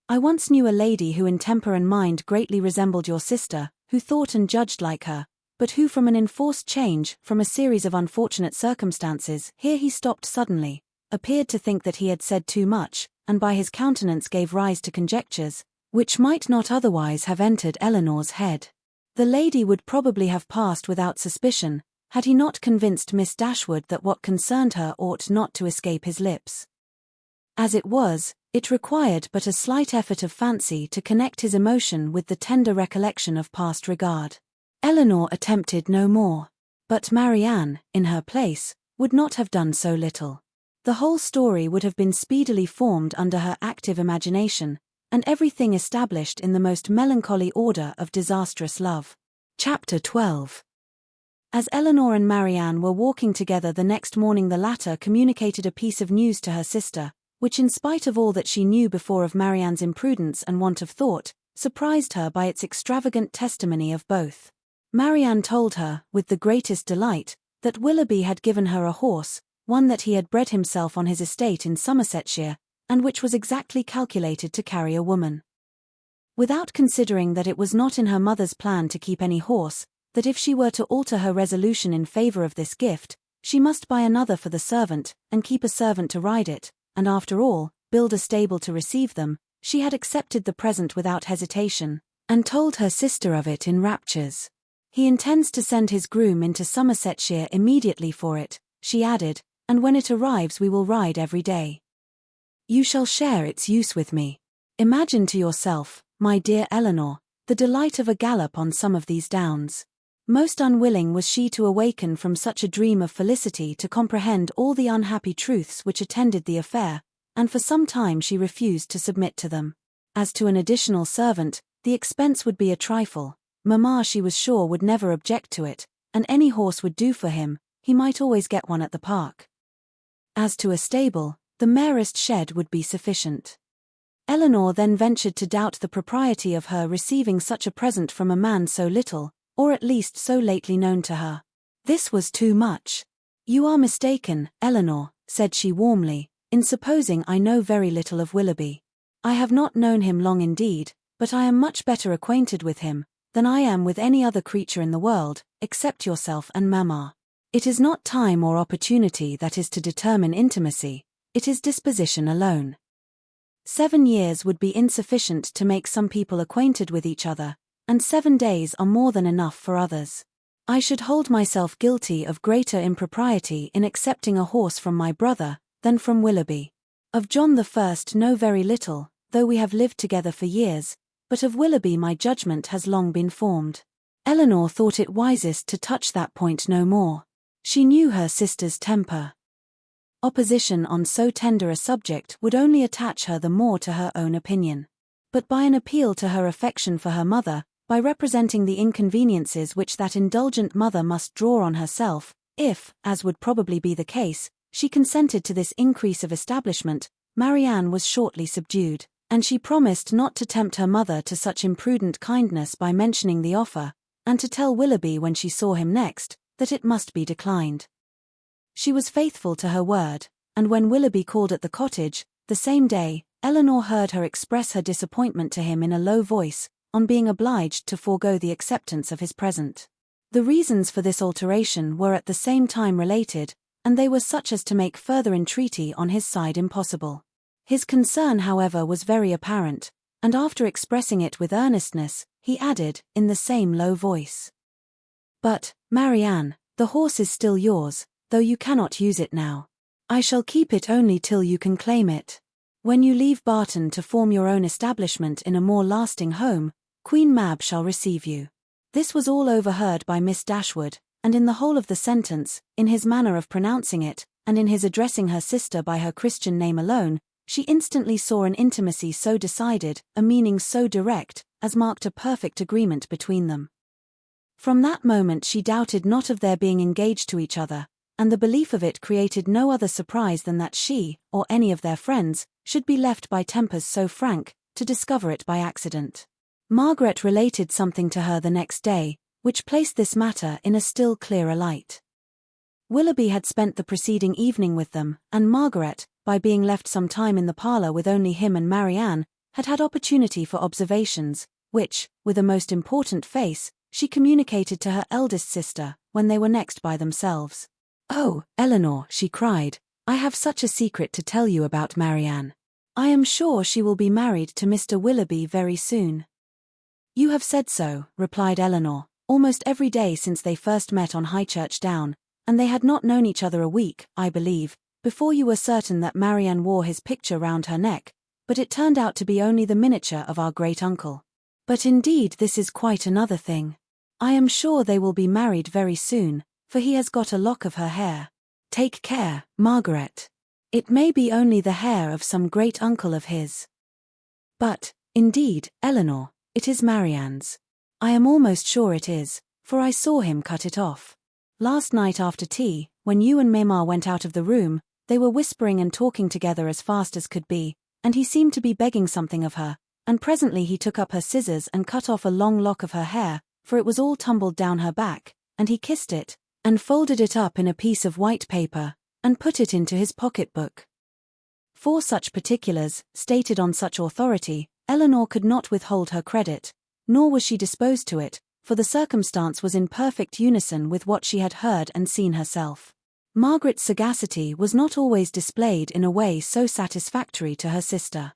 I once knew a lady who in temper and mind greatly resembled your sister, who thought and judged like her, but who from an enforced change, from a series of unfortunate circumstances, here he stopped suddenly, appeared to think that he had said too much, and by his countenance gave rise to conjectures, which might not otherwise have entered Eleanor's head. The lady would probably have passed without suspicion, had he not convinced Miss Dashwood that what concerned her ought not to escape his lips. As it was, it required but a slight effort of fancy to connect his emotion with the tender recollection of past regard. Eleanor attempted no more. But Marianne, in her place, would not have done so little. The whole story would have been speedily formed under her active imagination, and everything established in the most melancholy order of disastrous love. Chapter 12. As Eleanor and Marianne were walking together the next morning, the latter communicated a piece of news to her sister, which in spite of all that she knew before of Marianne's imprudence and want of thought, surprised her by its extravagant testimony of both. Marianne told her, with the greatest delight, that Willoughby had given her a horse, one that he had bred himself on his estate in Somersetshire, and which was exactly calculated to carry a woman. Without considering that it was not in her mother's plan to keep any horse, that if she were to alter her resolution in favour of this gift, she must buy another for the servant, and keep a servant to ride it, and after all, build a stable to receive them, she had accepted the present without hesitation, and told her sister of it in raptures. He intends to send his groom into Somersetshire immediately for it, she added, and when it arrives we will ride every day. You shall share its use with me. Imagine to yourself, my dear Eleanor, the delight of a gallop on some of these downs. Most unwilling was she to awaken from such a dream of felicity to comprehend all the unhappy truths which attended the affair, and for some time she refused to submit to them. As to an additional servant, the expense would be a trifle. Mamma, she was sure, would never object to it, and any horse would do for him, he might always get one at the park. As to a stable, the merest shed would be sufficient. Eleanor then ventured to doubt the propriety of her receiving such a present from a man so little, or at least so lately known to her. This was too much. You are mistaken, Eleanor, said she warmly, in supposing I know very little of Willoughby. I have not known him long indeed, but I am much better acquainted with him than I am with any other creature in the world, except yourself and Mamma. It is not time or opportunity that is to determine intimacy, it is disposition alone. 7 years would be insufficient to make some people acquainted with each other, and 7 days are more than enough for others. I should hold myself guilty of greater impropriety in accepting a horse from my brother than from Willoughby. Of John the First know very little, though we have lived together for years, but of Willoughby my judgment has long been formed. Eleanor thought it wisest to touch that point no more. She knew her sister's temper. Opposition on so tender a subject would only attach her the more to her own opinion. But by an appeal to her affection for her mother, by representing the inconveniences which that indulgent mother must draw on herself, if, as would probably be the case, she consented to this increase of establishment, Marianne was shortly subdued, and she promised not to tempt her mother to such imprudent kindness by mentioning the offer, and to tell Willoughby when she saw him next, that it must be declined. She was faithful to her word, and when Willoughby called at the cottage, the same day, Eleanor heard her express her disappointment to him in a low voice, on being obliged to forego the acceptance of his present. The reasons for this alteration were at the same time related, and they were such as to make further entreaty on his side impossible. His concern, however, was very apparent, and after expressing it with earnestness, he added, in the same low voice, "But, Marianne, the horse is still yours, though you cannot use it now. I shall keep it only till you can claim it. When you leave Barton to form your own establishment in a more lasting home, Queen Mab shall receive you." This was all overheard by Miss Dashwood, and in the whole of the sentence, in his manner of pronouncing it, and in his addressing her sister by her Christian name alone, she instantly saw an intimacy so decided, a meaning so direct, as marked a perfect agreement between them. From that moment she doubted not of their being engaged to each other, and the belief of it created no other surprise than that she, or any of their friends, should be left by tempers so frank, to discover it by accident. Margaret related something to her the next day, which placed this matter in a still clearer light. Willoughby had spent the preceding evening with them, and Margaret, by being left some time in the parlour with only him and Marianne, had had opportunity for observations, which, with a most important face, she communicated to her eldest sister, when they were next by themselves. "Oh, Eleanor," she cried, "I have such a secret to tell you about Marianne. I am sure she will be married to Mr. Willoughby very soon." "You have said so," replied Eleanor, "almost every day since they first met on Highchurch Down, and they had not known each other a week, I believe, before you were certain that Marianne wore his picture round her neck, but it turned out to be only the miniature of our great-uncle. But indeed this is quite another thing. I am sure they will be married very soon, for he has got a lock of her hair. Take care, Margaret. It may be only the hair of some great-uncle of his. But, indeed, Eleanor, it is Marianne's. I am almost sure it is, for I saw him cut it off. Last night after tea, when you and Mamma went out of the room, they were whispering and talking together as fast as could be, and he seemed to be begging something of her, and presently he took up her scissors and cut off a long lock of her hair, for it was all tumbled down her back, and he kissed it, and folded it up in a piece of white paper, and put it into his pocket-book. For such particulars, stated on such authority, Eleanor could not withhold her credit, nor was she disposed to it, for the circumstance was in perfect unison with what she had heard and seen herself. Margaret's sagacity was not always displayed in a way so satisfactory to her sister.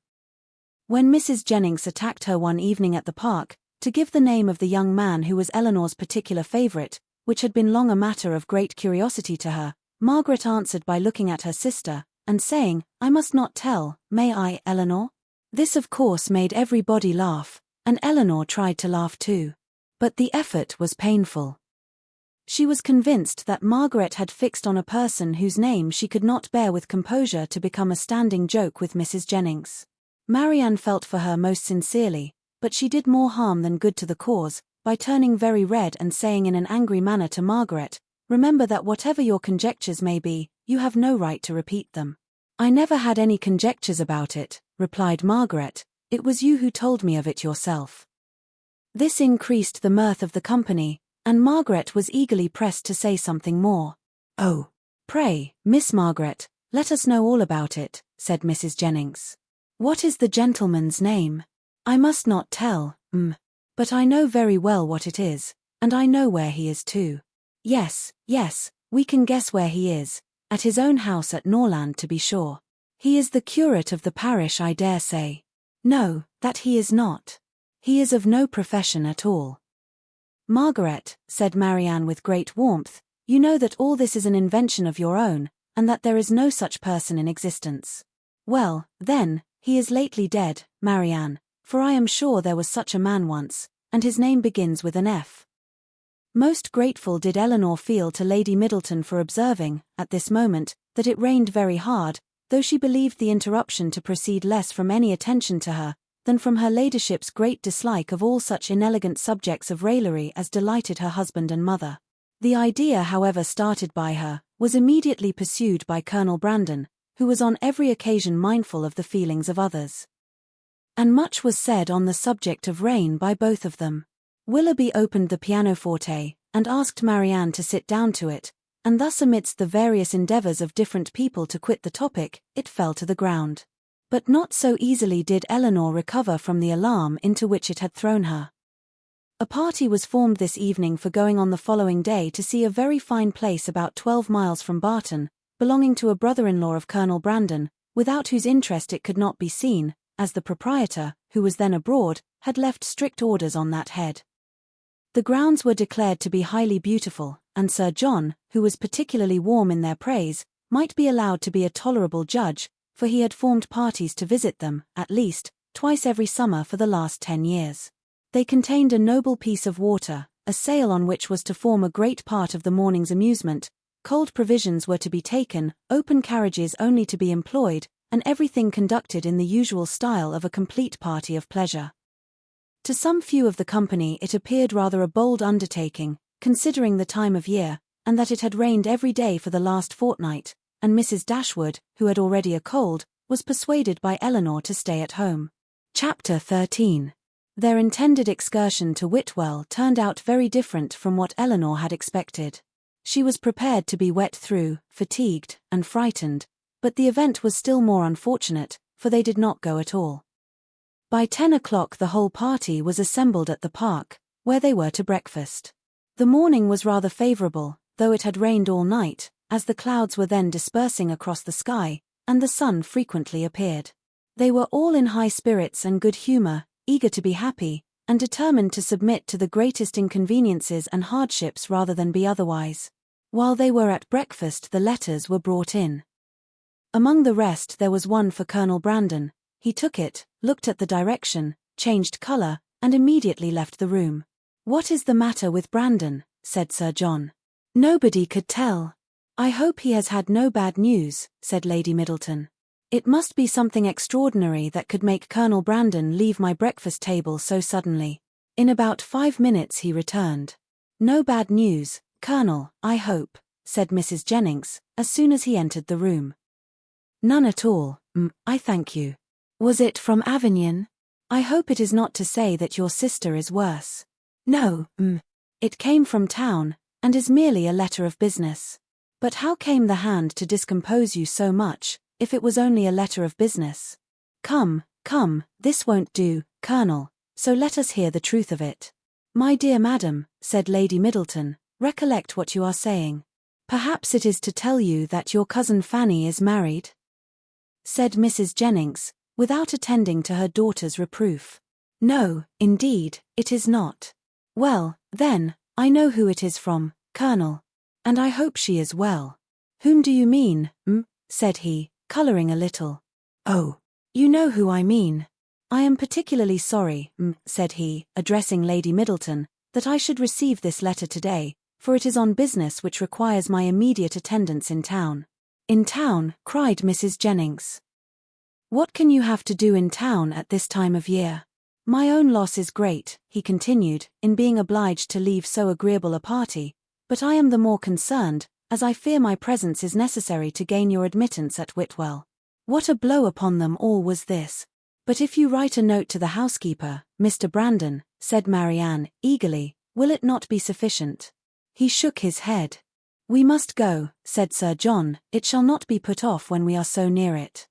When Mrs. Jennings attacked her one evening at the park, to give the name of the young man who was Eleanor's particular favourite, which had been long a matter of great curiosity to her, Margaret answered by looking at her sister, and saying, "I must not tell, may I, Eleanor?" This of course made everybody laugh, and Eleanor tried to laugh too. But the effort was painful. She was convinced that Margaret had fixed on a person whose name she could not bear with composure to become a standing joke with Mrs. Jennings. Marianne felt for her most sincerely, but she did more harm than good to the cause, by turning very red and saying in an angry manner to Margaret, "Remember that whatever your conjectures may be, you have no right to repeat them." "I never had any conjectures about it," replied Margaret, "it was you who told me of it yourself." This increased the mirth of the company, and Margaret was eagerly pressed to say something more. "Oh, pray, Miss Margaret, let us know all about it," said Mrs. Jennings. "What is the gentleman's name?" "I must not tell, but I know very well what it is, and I know where he is too." Yes, we can guess where he is, at his own house at Norland to be sure. He is the curate of the parish, I dare say." "No, that he is not. He is of no profession at all." "Margaret," said Marianne with great warmth, "you know that all this is an invention of your own, and that there is no such person in existence." "Well, then, he is lately dead, Marianne, for I am sure there was such a man once, and his name begins with an F." Most grateful did Eleanor feel to Lady Middleton for observing, at this moment, that it rained very hard, though she believed the interruption to proceed less from any attention to her, than from her ladyship's great dislike of all such inelegant subjects of raillery as delighted her husband and mother. The idea, however started by her, was immediately pursued by Colonel Brandon, who was on every occasion mindful of the feelings of others. And much was said on the subject of rain by both of them. Willoughby opened the pianoforte, and asked Marianne to sit down to it, and thus amidst the various endeavours of different people to quit the topic, it fell to the ground. But not so easily did Eleanor recover from the alarm into which it had thrown her. A party was formed this evening for going on the following day to see a very fine place about 12 miles from Barton, belonging to a brother-in-law of Colonel Brandon, without whose interest it could not be seen, as the proprietor, who was then abroad, had left strict orders on that head. The grounds were declared to be highly beautiful, and Sir John, who was particularly warm in their praise, might be allowed to be a tolerable judge, for he had formed parties to visit them, at least, twice every summer for the last 10 years. They contained a noble piece of water, a sail on which was to form a great part of the morning's amusement, cold provisions were to be taken, open carriages only to be employed, and everything conducted in the usual style of a complete party of pleasure. To some few of the company it appeared rather a bold undertaking, considering the time of year, and that it had rained every day for the last fortnight, and Mrs. Dashwood, who had already a cold, was persuaded by Eleanor to stay at home. Chapter 13. Their intended excursion to Whitwell turned out very different from what Eleanor had expected. She was prepared to be wet through, fatigued, and frightened, but the event was still more unfortunate, for they did not go at all. By 10 o'clock the whole party was assembled at the park, where they were to breakfast. The morning was rather favourable, though it had rained all night, as the clouds were then dispersing across the sky, and the sun frequently appeared. They were all in high spirits and good humour, eager to be happy, and determined to submit to the greatest inconveniences and hardships rather than be otherwise. While they were at breakfast the letters were brought in. Among the rest there was one for Colonel Brandon. He took it, looked at the direction, changed colour, and immediately left the room. "What is the matter with Brandon?" said Sir John. "Nobody could tell. I hope he has had no bad news," said Lady Middleton. "It must be something extraordinary that could make Colonel Brandon leave my breakfast table so suddenly." In about 5 minutes he returned. "No bad news, Colonel, I hope," said Mrs. Jennings, as soon as he entered the room. "None at all, I thank you. Was it from Avignon? I hope it is not to say that your sister is worse." "No, It came from town, and is merely a letter of business." "But how came the hand to discompose you so much, if it was only a letter of business?" Come, this won't do, Colonel, so let us hear the truth of it." "My dear madam," said Lady Middleton, "recollect what you are saying. Perhaps it is to tell you that your cousin Fanny is married?" said Mrs. Jennings, without attending to her daughter's reproof. "No, indeed, it is not." "Well, then, I know who it is from, Colonel. And I hope she is well." "Whom do you mean, said he, colouring a little. "Oh, you know who I mean." "I am particularly sorry, said he, addressing Lady Middleton, "that I should receive this letter today, for it is on business which requires my immediate attendance in town." "In town?" cried Mrs. Jennings. "What can you have to do in town at this time of year?" "My own loss is great," he continued, "in being obliged to leave so agreeable a party, but I am the more concerned, as I fear my presence is necessary to gain your admittance at Whitwell." What a blow upon them all was this! "But if you write a note to the housekeeper, Mr. Brandon," said Marianne, eagerly, "will it not be sufficient?" He shook his head. "We must go," said Sir John, "it shall not be put off when we are so near it."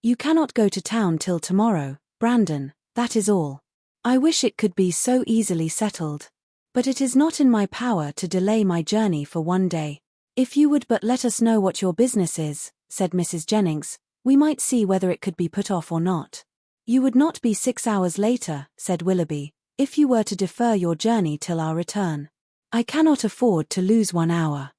"You cannot go to town till tomorrow, Brandon, that is all. I wish it could be so easily settled. But it is not in my power to delay my journey for one day. If you would but let us know what your business is," said Mrs. Jennings, "we might see whether it could be put off or not." "You would not be 6 hours later," said Willoughby, "if you were to defer your journey till our return. I cannot afford to lose 1 hour."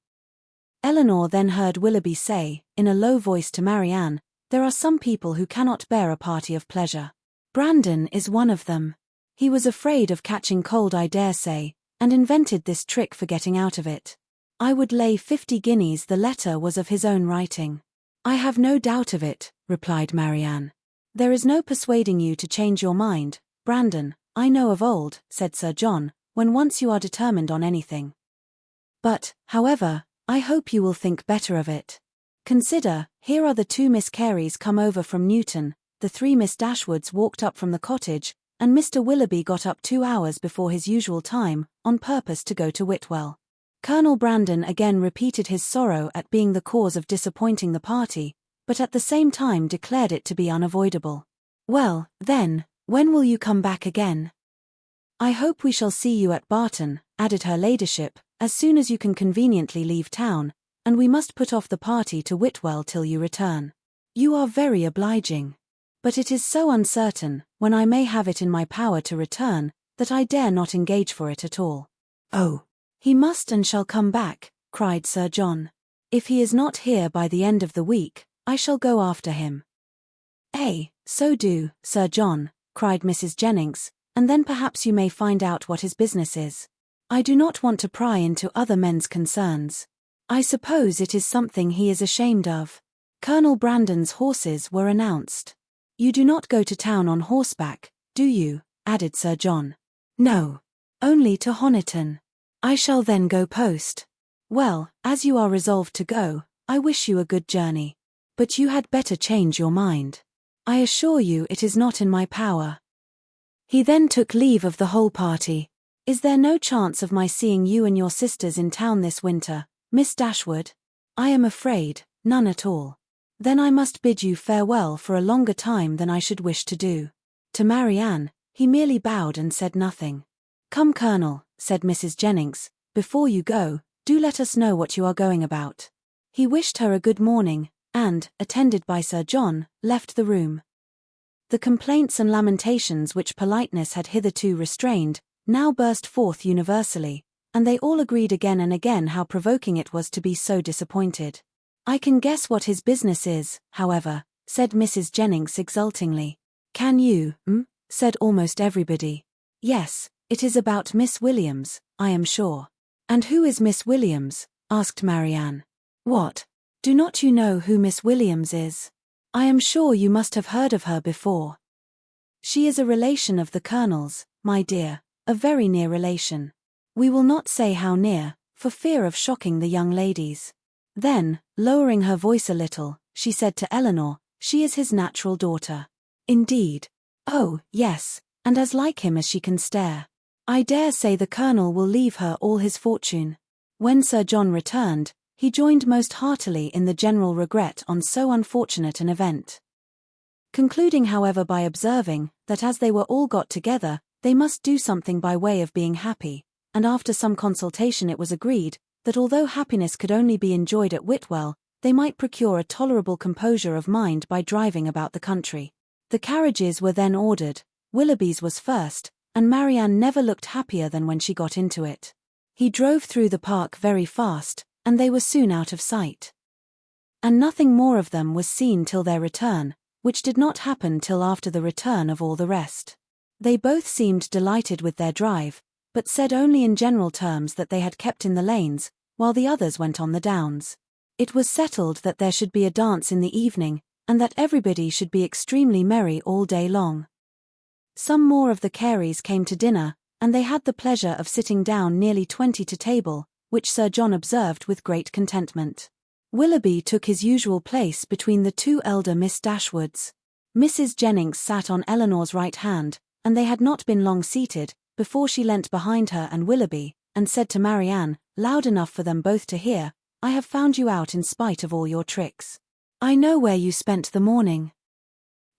Eleanor then heard Willoughby say, in a low voice to Marianne, "There are some people who cannot bear a party of pleasure. Brandon is one of them. He was afraid of catching cold, I dare say, and invented this trick for getting out of it. I would lay 50 guineas the letter was of his own writing." "I have no doubt of it," replied Marianne. "There is no persuading you to change your mind, Brandon, I know of old," said Sir John, "when once you are determined on anything. But, however, I hope you will think better of it. Consider, here are the 2 Miss Careys come over from Newton, the 3 Miss Dashwoods walked up from the cottage, and Mr. Willoughby got up 2 hours before his usual time, on purpose to go to Whitwell." Colonel Brandon again repeated his sorrow at being the cause of disappointing the party, but at the same time declared it to be unavoidable. "Well, then, when will you come back again?" "I hope we shall see you at Barton," added her ladyship, "as soon as you can conveniently leave town, and we must put off the party to Whitwell till you return." "You are very obliging. But it is so uncertain, when I may have it in my power to return, that I dare not engage for it at all." "Oh, he must and shall come back," cried Sir John. "If he is not here by the end of the week, I shall go after him." So do, Sir John," cried Mrs. Jennings, "and then perhaps you may find out what his business is. I do not want to pry into other men's concerns. I suppose it is something he is ashamed of." Colonel Brandon's horses were announced. "You do not go to town on horseback, do you?" added Sir John. "No. Only to Honiton. I shall then go post." "Well, as you are resolved to go, I wish you a good journey. But you had better change your mind. I assure you it is not in my power." He then took leave of the whole party. "Is there no chance of my seeing you and your sisters in town this winter, Miss Dashwood?" "I am afraid, none at all." "Then I must bid you farewell for a longer time than I should wish to do." To Marianne, he merely bowed and said nothing. "Come, Colonel," said Mrs. Jennings, "before you go, do let us know what you are going about." He wished her a good morning, and, attended by Sir John, left the room. The complaints and lamentations which politeness had hitherto restrained, now burst forth universally, and they all agreed again and again how provoking it was to be so disappointed. "I can guess what his business is, however," said Mrs. Jennings exultingly. "Can you?" said almost everybody. "Yes, it is about Miss Williams, I am sure." "And who is Miss Williams?" asked Marianne. "What? Do not you know who Miss Williams is? I am sure you must have heard of her before." "She is a relation of the Colonel's, my dear, a very near relation. We will not say how near, for fear of shocking the young ladies." Then, lowering her voice a little, she said to Eleanor, "She is his natural daughter." "Indeed?" "Oh, yes, and as like him as she can stare. I dare say the Colonel will leave her all his fortune." When Sir John returned, he joined most heartily in the general regret on so unfortunate an event, concluding however by observing, that as they were all got together, they must do something by way of being happy, and after some consultation it was agreed, that although happiness could only be enjoyed at Whitwell, they might procure a tolerable composure of mind by driving about the country. The carriages were then ordered. Willoughby's was first, and Marianne never looked happier than when she got into it. He drove through the park very fast, and they were soon out of sight. And nothing more of them was seen till their return, which did not happen till after the return of all the rest. They both seemed delighted with their drive, but said only in general terms that they had kept in the lanes, while the others went on the downs. It was settled that there should be a dance in the evening, and that everybody should be extremely merry all day long. Some more of the Careys came to dinner, and they had the pleasure of sitting down nearly 20 to table, which Sir John observed with great contentment. Willoughby took his usual place between the two elder Miss Dashwoods. Mrs. Jennings sat on Eleanor's right hand, and they had not been long seated, before she leant behind her and Willoughby, and said to Marianne, loud enough for them both to hear, "I have found you out in spite of all your tricks. I know where you spent the morning."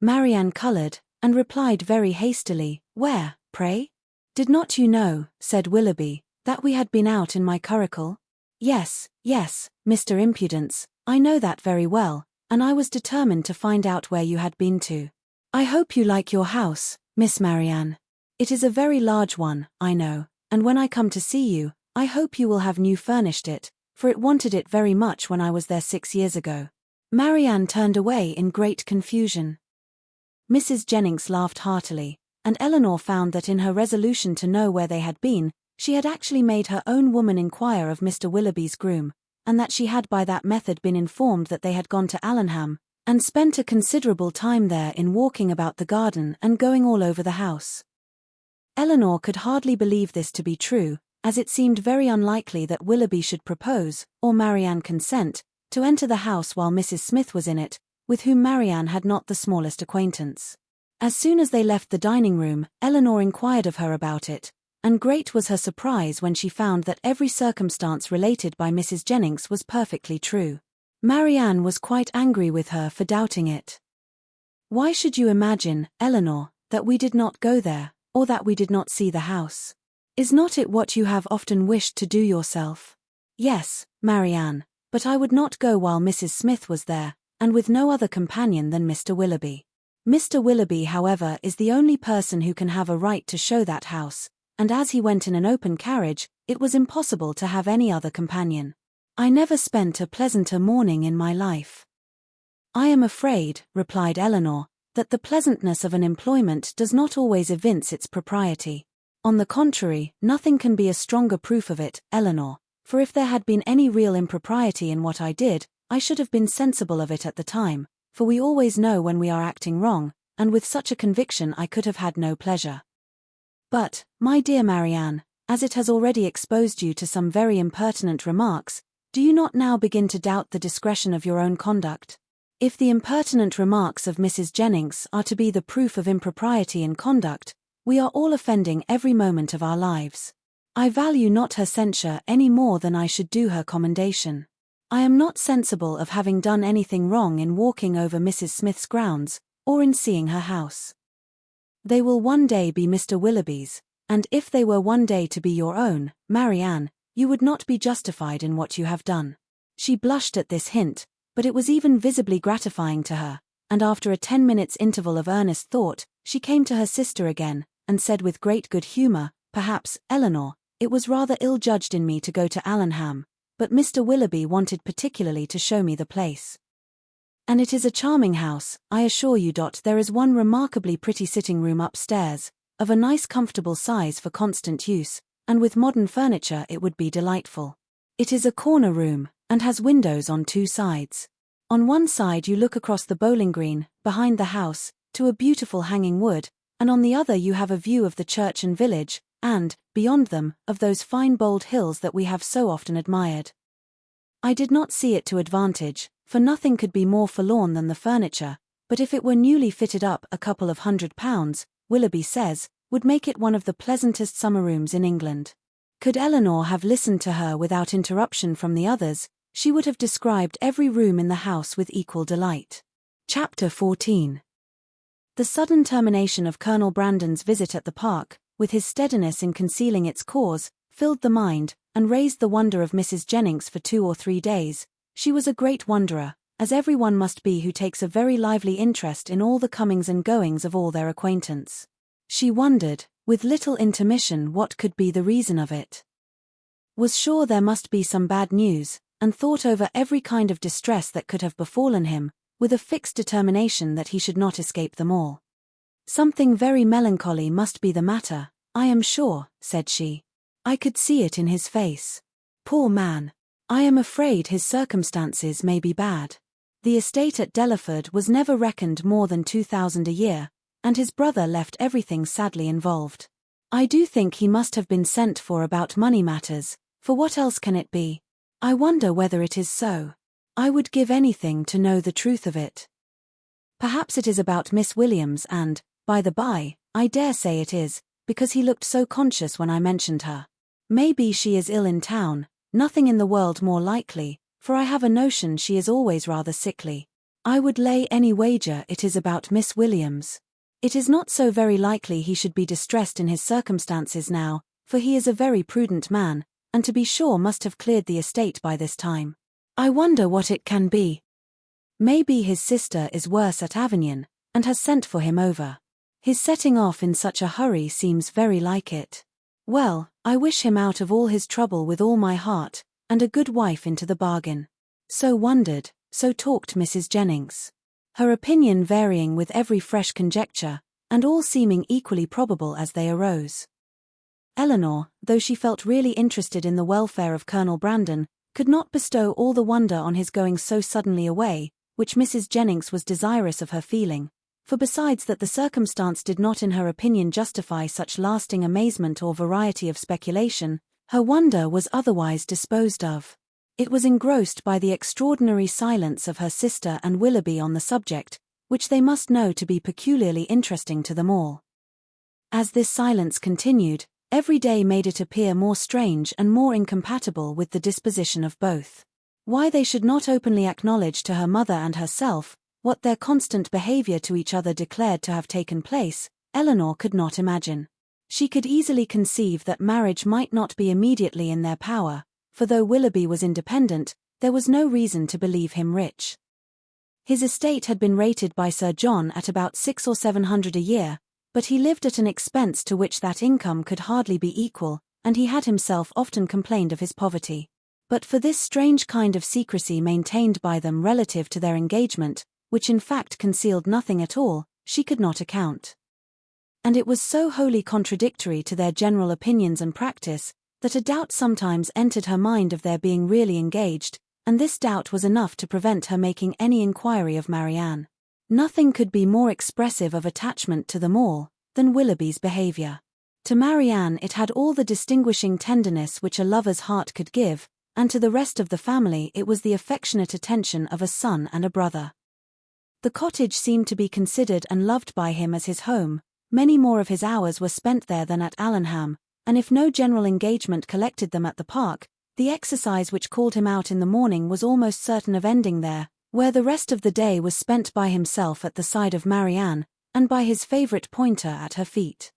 Marianne coloured, and replied very hastily, "Where, pray?" "Did not you know," said Willoughby, "that we had been out in my curricle?" Yes, Mr. Impudence, I know that very well, and I was determined to find out where you had been to. I hope you like your house, Miss Marianne. It is a very large one, I know, and when I come to see you, I hope you will have new furnished it, for it wanted it very much when I was there 6 years ago." Marianne turned away in great confusion. Mrs. Jennings laughed heartily, and Eleanor found that in her resolution to know where they had been, she had actually made her own woman inquire of Mr. Willoughby's groom, and that she had by that method been informed that they had gone to Allenham, and spent a considerable time there in walking about the garden and going all over the house. Eleanor could hardly believe this to be true, as it seemed very unlikely that Willoughby should propose, or Marianne consent, to enter the house while Mrs. Smith was in it, with whom Marianne had not the smallest acquaintance. As soon as they left the dining room, Eleanor inquired of her about it, and great was her surprise when she found that every circumstance related by Mrs. Jennings was perfectly true. Marianne was quite angry with her for doubting it. "Why should you imagine, Eleanor, that we did not go there, or that we did not see the house? Is not it what you have often wished to do yourself?" "Yes, Marianne, but I would not go while Mrs. Smith was there, and with no other companion than Mr. Willoughby. Mr. Willoughby, however, is the only person who can have a right to show that house, and as he went in an open carriage, it was impossible to have any other companion. I never spent a pleasanter morning in my life." "I am afraid," replied Eleanor, "that the pleasantness of an employment does not always evince its propriety. On the contrary, nothing can be a stronger proof of it, Eleanor, for if there had been any real impropriety in what I did, I should have been sensible of it at the time, for we always know when we are acting wrong, and with such a conviction I could have had no pleasure. But, my dear Marianne, as it has already exposed you to some very impertinent remarks, do you not now begin to doubt the discretion of your own conduct? If the impertinent remarks of Mrs. Jennings are to be the proof of impropriety in conduct, We are all offending every moment of our lives. I value not her censure any more than I should do her commendation. I am not sensible of having done anything wrong in walking over Mrs. Smith's grounds, or in seeing her house. They will one day be Mr. Willoughby's, and if they were one day to be your own, Marianne, you would not be justified in what you have done. She blushed at this hint, but it was even visibly gratifying to her, and after a 10 minutes interval of earnest thought, she came to her sister again, and said with great good humour, "Perhaps, Eleanor, it was rather ill-judged in me to go to Allenham, but Mr. Willoughby wanted particularly to show me the place. And it is a charming house, I assure you. There is one remarkably pretty sitting-room upstairs, of a nice comfortable size for constant use, and with modern furniture it would be delightful. It is a corner room, and has windows on 2 sides. On one side you look across the bowling green, behind the house, to a beautiful hanging wood, and on the other you have a view of the church and village, and, beyond them, of those fine bold hills that we have so often admired. I did not see it to advantage, for nothing could be more forlorn than the furniture, but if it were newly fitted up, a couple of £100, Willoughby says, would make it one of the pleasantest summer rooms in England. Could Eleanor have listened to her without interruption from the others, she would have described every room in the house with equal delight. Chapter 14. The sudden termination of Colonel Brandon's visit at the park, with his steadiness in concealing its cause, filled the mind, and raised the wonder of Mrs. Jennings for 2 or 3 days. She was a great wonderer, as everyone must be who takes a very lively interest in all the comings and goings of all their acquaintance. She wondered, with little intermission, what could be the reason of it. Was sure there must be some bad news, and thought over every kind of distress that could have befallen him, with a fixed determination that he should not escape them all. Something very melancholy must be the matter, I am sure, said she. I could see it in his face. Poor man. I am afraid his circumstances may be bad. The estate at Delaford was never reckoned more than 2,000 a year, and his brother left everything sadly involved. I do think he must have been sent for about money matters, for what else can it be? I wonder whether it is so. I would give anything to know the truth of it. Perhaps it is about Miss Williams and, by the by, I dare say it is, because he looked so conscious when I mentioned her. Maybe she is ill in town, nothing in the world more likely, for I have a notion she is always rather sickly. I would lay any wager it is about Miss Williams. It is not so very likely he should be distressed in his circumstances now, for he is a very prudent man, and to be sure must have cleared the estate by this time. I wonder what it can be. Maybe his sister is worse at Avignon, and has sent for him over. His setting off in such a hurry seems very like it. Well, I wish him out of all his trouble with all my heart, and a good wife into the bargain. So wondered, so talked Mrs. Jennings. Her opinion varying with every fresh conjecture, and all seeming equally probable as they arose. Eleanor, though she felt really interested in the welfare of Colonel Brandon, could not bestow all the wonder on his going so suddenly away, which Mrs. Jennings was desirous of her feeling, for besides that the circumstance did not in her opinion justify such lasting amazement or variety of speculation, her wonder was otherwise disposed of. It was engrossed by the extraordinary silence of her sister and Willoughby on the subject, which they must know to be peculiarly interesting to them all. As this silence continued, every day made it appear more strange and more incompatible with the disposition of both. Why they should not openly acknowledge to her mother and herself what their constant behaviour to each other declared to have taken place, Eleanor could not imagine. She could easily conceive that marriage might not be immediately in their power, for though Willoughby was independent, there was no reason to believe him rich. His estate had been rated by Sir John at about 600 or 700 a year, but he lived at an expense to which that income could hardly be equal, and he had himself often complained of his poverty. But for this strange kind of secrecy maintained by them relative to their engagement, which in fact concealed nothing at all, she could not account. And it was so wholly contradictory to their general opinions and practice, that a doubt sometimes entered her mind of their being really engaged, and this doubt was enough to prevent her making any inquiry of Marianne. Nothing could be more expressive of attachment to them all than Willoughby's behaviour. To Marianne it had all the distinguishing tenderness which a lover's heart could give, and to the rest of the family it was the affectionate attention of a son and a brother. The cottage seemed to be considered and loved by him as his home, Many more of his hours were spent there than at Allenham, and if no general engagement collected them at the park, the exercise which called him out in the morning was almost certain of ending there, where the rest of the day was spent by himself at the side of Marianne, and by his favourite pointer at her feet.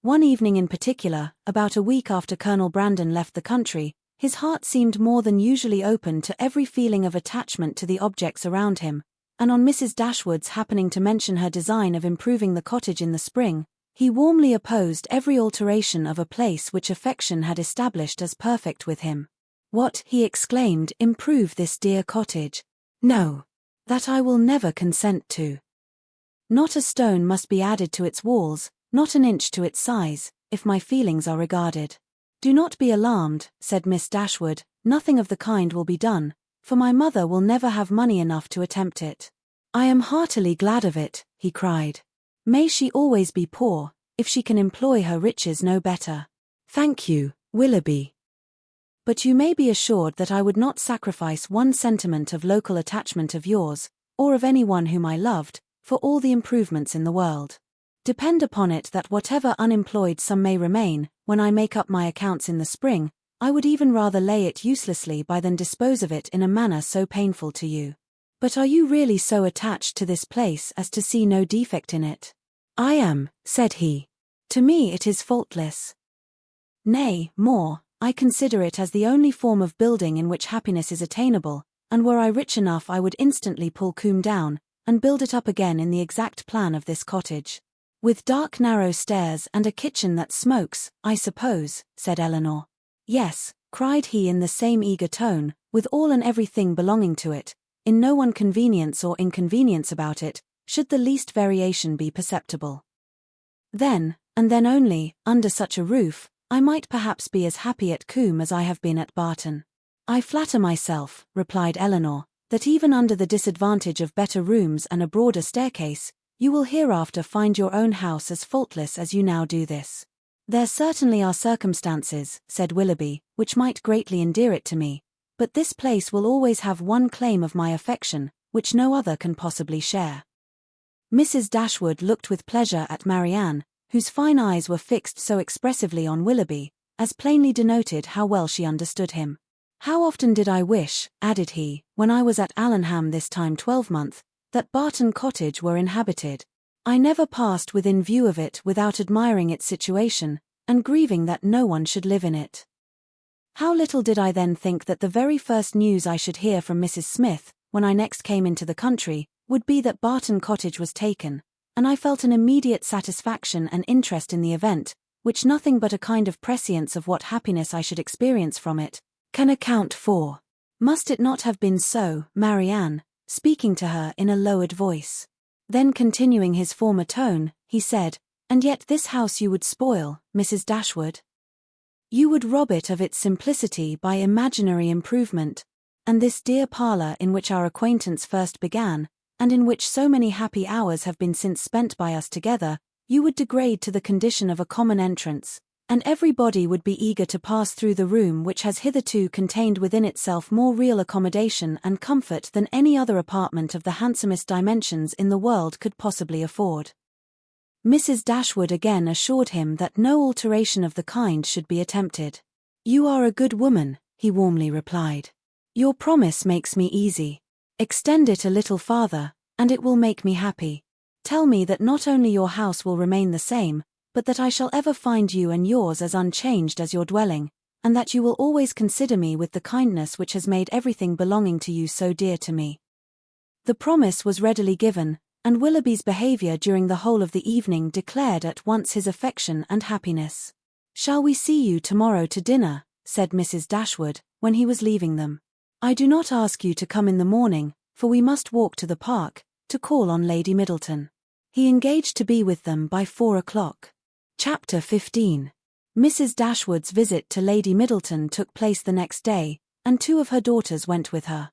One evening in particular, about a week after Colonel Brandon left the country, his heart seemed more than usually open to every feeling of attachment to the objects around him, and on Mrs. Dashwood's happening to mention her design of improving the cottage in the spring, he warmly opposed every alteration of a place which affection had established as perfect with him. "What," he exclaimed, "improve this dear cottage? No. That I will never consent to. Not a stone must be added to its walls, not an inch to its size, if my feelings are regarded." "Do not be alarmed," said Miss Dashwood, "nothing of the kind will be done, for my mother will never have money enough to attempt it." "I am heartily glad of it," he cried. "May she always be poor, if she can employ her riches no better." "Thank you, Willoughby. But you may be assured that I would not sacrifice one sentiment of local attachment of yours, or of any one whom I loved, for all the improvements in the world. Depend upon it that whatever unemployed sum may remain, when I make up my accounts in the spring, I would even rather lay it uselessly by than dispose of it in a manner so painful to you. But are you really so attached to this place as to see no defect in it?" "I am," said he. "To me it is faultless. Nay, more, I consider it as the only form of building in which happiness is attainable, and were I rich enough I would instantly pull Combe down, and build it up again in the exact plan of this cottage. With dark narrow stairs and a kitchen that smokes, I suppose," said Eleanor. "Yes," cried he in the same eager tone, "with all and everything belonging to it, in no one convenience or inconvenience about it, should the least variation be perceptible. Then, and then only, under such a roof, I might perhaps be as happy at Combe as I have been at Barton." "I flatter myself," replied Eleanor, "that even under the disadvantage of better rooms and a broader staircase, you will hereafter find your own house as faultless as you now do this." "There certainly are circumstances," said Willoughby, "which might greatly endear it to me, but this place will always have one claim of my affection, which no other can possibly share." Mrs. Dashwood looked with pleasure at Marianne, whose fine eyes were fixed so expressively on Willoughby, as plainly denoted how well she understood him. "How often did I wish," added he, "when I was at Allenham this time 12-month, that Barton Cottage were inhabited. I never passed within view of it without admiring its situation, and grieving that no one should live in it. How little did I then think that the very first news I should hear from Mrs. Smith, when I next came into the country, would be that Barton Cottage was taken, and I felt an immediate satisfaction and interest in the event, which nothing but a kind of prescience of what happiness I should experience from it can account for. Must it not have been so, Marianne?" speaking to her in a lowered voice. Then continuing his former tone, he said, "And yet this house you would spoil, Mrs. Dashwood. You would rob it of its simplicity by imaginary improvement, and this dear parlour in which our acquaintance first began, and in which so many happy hours have been since spent by us together, you would degrade to the condition of a common entrance, and everybody would be eager to pass through the room which has hitherto contained within itself more real accommodation and comfort than any other apartment of the handsomest dimensions in the world could possibly afford." Mrs. Dashwood again assured him that no alteration of the kind should be attempted. "You are a good woman," he warmly replied. "Your promise makes me easy. Extend it a little farther, and it will make me happy. Tell me that not only your house will remain the same, but that I shall ever find you and yours as unchanged as your dwelling, and that you will always consider me with the kindness which has made everything belonging to you so dear to me." The promise was readily given, and Willoughby's behaviour during the whole of the evening declared at once his affection and happiness. "Shall we see you tomorrow to dinner?" said Mrs. Dashwood, when he was leaving them. "I do not ask you to come in the morning, for we must walk to the park, to call on Lady Middleton." He engaged to be with them by 4 o'clock. Chapter 15. Mrs. Dashwood's visit to Lady Middleton took place the next day, and 2 of her daughters went with her.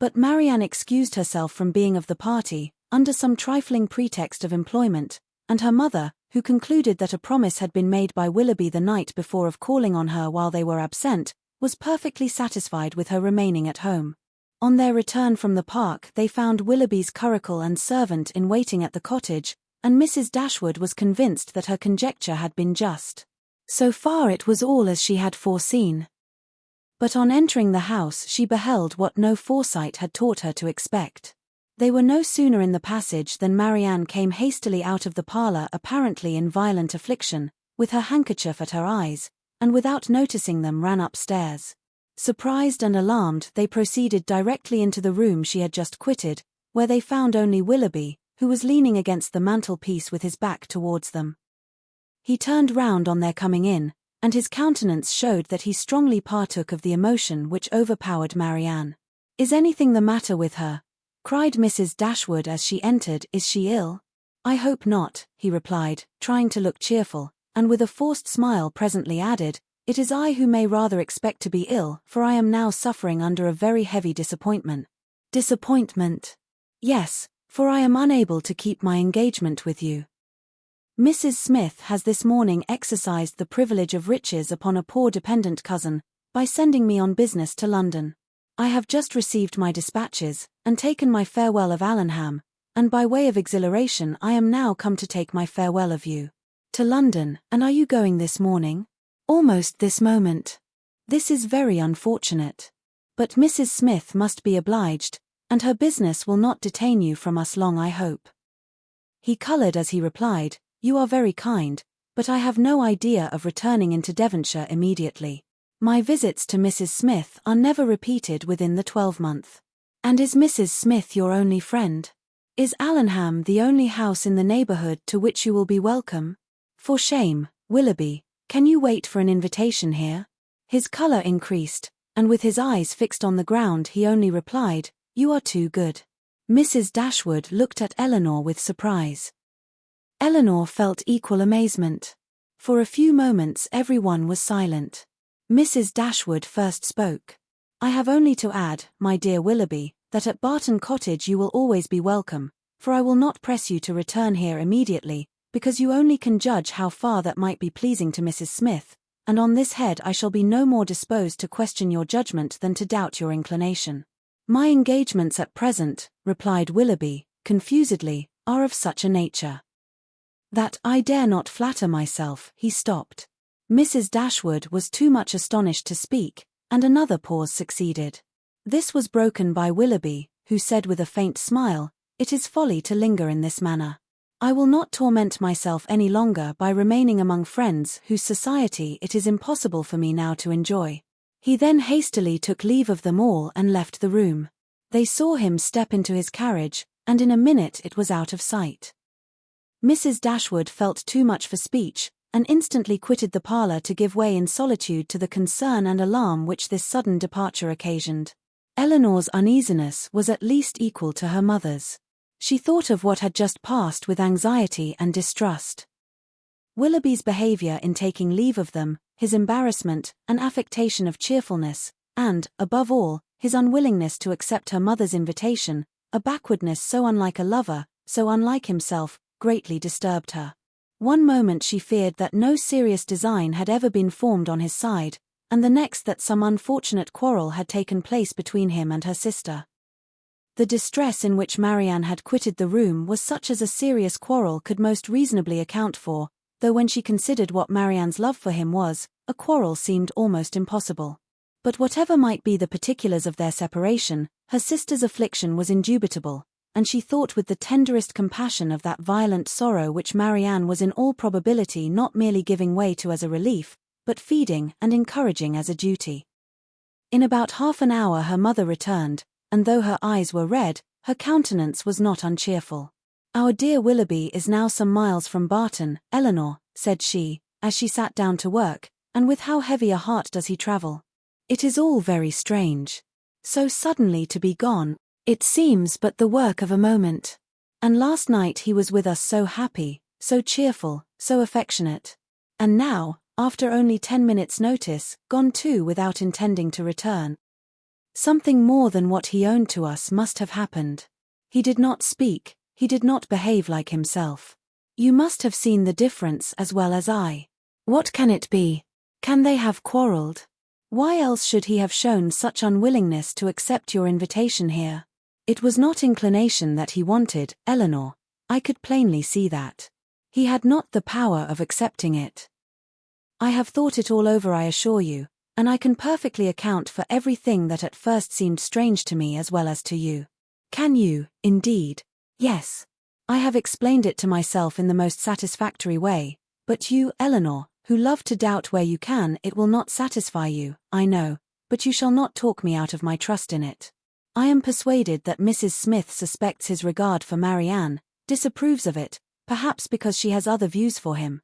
But Marianne excused herself from being of the party, under some trifling pretext of employment, and her mother, who concluded that a promise had been made by Willoughby the night before of calling on her while they were absent, was perfectly satisfied with her remaining at home. On their return from the park they found Willoughby's curricle and servant in waiting at the cottage, and Mrs. Dashwood was convinced that her conjecture had been just. So far it was all as she had foreseen. But on entering the house she beheld what no foresight had taught her to expect. They were no sooner in the passage than Marianne came hastily out of the parlour apparently in violent affliction, with her handkerchief at her eyes, and without noticing them ran upstairs. Surprised and alarmed they proceeded directly into the room she had just quitted, where they found only Willoughby, who was leaning against the mantelpiece with his back towards them. He turned round on their coming in, and his countenance showed that he strongly partook of the emotion which overpowered Marianne. "Is anything the matter with her?" cried Mrs. Dashwood as she entered. "Is she ill?" "I hope not," he replied, trying to look cheerful, and with a forced smile presently added, "It is I who may rather expect to be ill, for I am now suffering under a very heavy disappointment." "Disappointment?" "Yes, for I am unable to keep my engagement with you. Mrs. Smith has this morning exercised the privilege of riches upon a poor dependent cousin, by sending me on business to London. I have just received my dispatches, and taken my farewell of Allenham, and by way of exhilaration I am now come to take my farewell of you. To London, and are you going this morning?" "Almost this moment." "This is very unfortunate. But Mrs. Smith must be obliged, and her business will not detain you from us long, I hope." He coloured as he replied, "You are very kind, but I have no idea of returning into Devonshire immediately. My visits to Mrs. Smith are never repeated within the 12-month. "And is Mrs. Smith your only friend? Is Allenham the only house in the neighbourhood to which you will be welcome? For shame, Willoughby, can you wait for an invitation here?" His colour increased, and with his eyes fixed on the ground he only replied, "You are too good." Mrs. Dashwood looked at Elinor with surprise. Elinor felt equal amazement. For a few moments everyone was silent. Mrs. Dashwood first spoke. "I have only to add, my dear Willoughby, that at Barton Cottage you will always be welcome, for I will not press you to return here immediately, because you only can judge how far that might be pleasing to Mrs. Smith, and on this head I shall be no more disposed to question your judgment than to doubt your inclination." "My engagements at present," replied Willoughby, confusedly, "are of such a nature that I dare not flatter myself." He stopped. Mrs. Dashwood was too much astonished to speak, and another pause succeeded. This was broken by Willoughby, who said with a faint smile, "It is folly to linger in this manner. I will not torment myself any longer by remaining among friends whose society it is impossible for me now to enjoy." He then hastily took leave of them all and left the room. They saw him step into his carriage, and in a minute it was out of sight. Mrs. Dashwood felt too much for speech, and instantly quitted the parlour to give way in solitude to the concern and alarm which this sudden departure occasioned. Elinor's uneasiness was at least equal to her mother's. She thought of what had just passed with anxiety and distrust. Willoughby's behaviour in taking leave of them, his embarrassment, an affectation of cheerfulness, and, above all, his unwillingness to accept her mother's invitation, a backwardness so unlike a lover, so unlike himself, greatly disturbed her. One moment she feared that no serious design had ever been formed on his side, and the next that some unfortunate quarrel had taken place between him and her sister. The distress in which Marianne had quitted the room was such as a serious quarrel could most reasonably account for, though when she considered what Marianne's love for him was, a quarrel seemed almost impossible. But whatever might be the particulars of their separation, her sister's affliction was indubitable, and she thought with the tenderest compassion of that violent sorrow which Marianne was in all probability not merely giving way to as a relief, but feeding and encouraging as a duty. In about half an hour her mother returned, and though her eyes were red, her countenance was not uncheerful. "Our dear Willoughby is now some miles from Barton, Elinor," said she, as she sat down to work, "and with how heavy a heart does he travel? It is all very strange. So suddenly to be gone, it seems but the work of a moment. And last night he was with us so happy, so cheerful, so affectionate. And now, after only 10 minutes' notice, gone too without intending to return. Something more than what he owned to us must have happened. He did not speak, he did not behave like himself. You must have seen the difference as well as I. What can it be? Can they have quarrelled? Why else should he have shown such unwillingness to accept your invitation here? It was not inclination that he wanted, Elinor, I could plainly see that. He had not the power of accepting it. I have thought it all over, I assure you, and I can perfectly account for everything that at first seemed strange to me as well as to you. Can you, indeed? Yes. I have explained it to myself in the most satisfactory way, but you, Eleanor, who love to doubt where you can, it will not satisfy you, I know, but you shall not talk me out of my trust in it. I am persuaded that Mrs. Smith suspects his regard for Marianne, disapproves of it, perhaps because she has other views for him,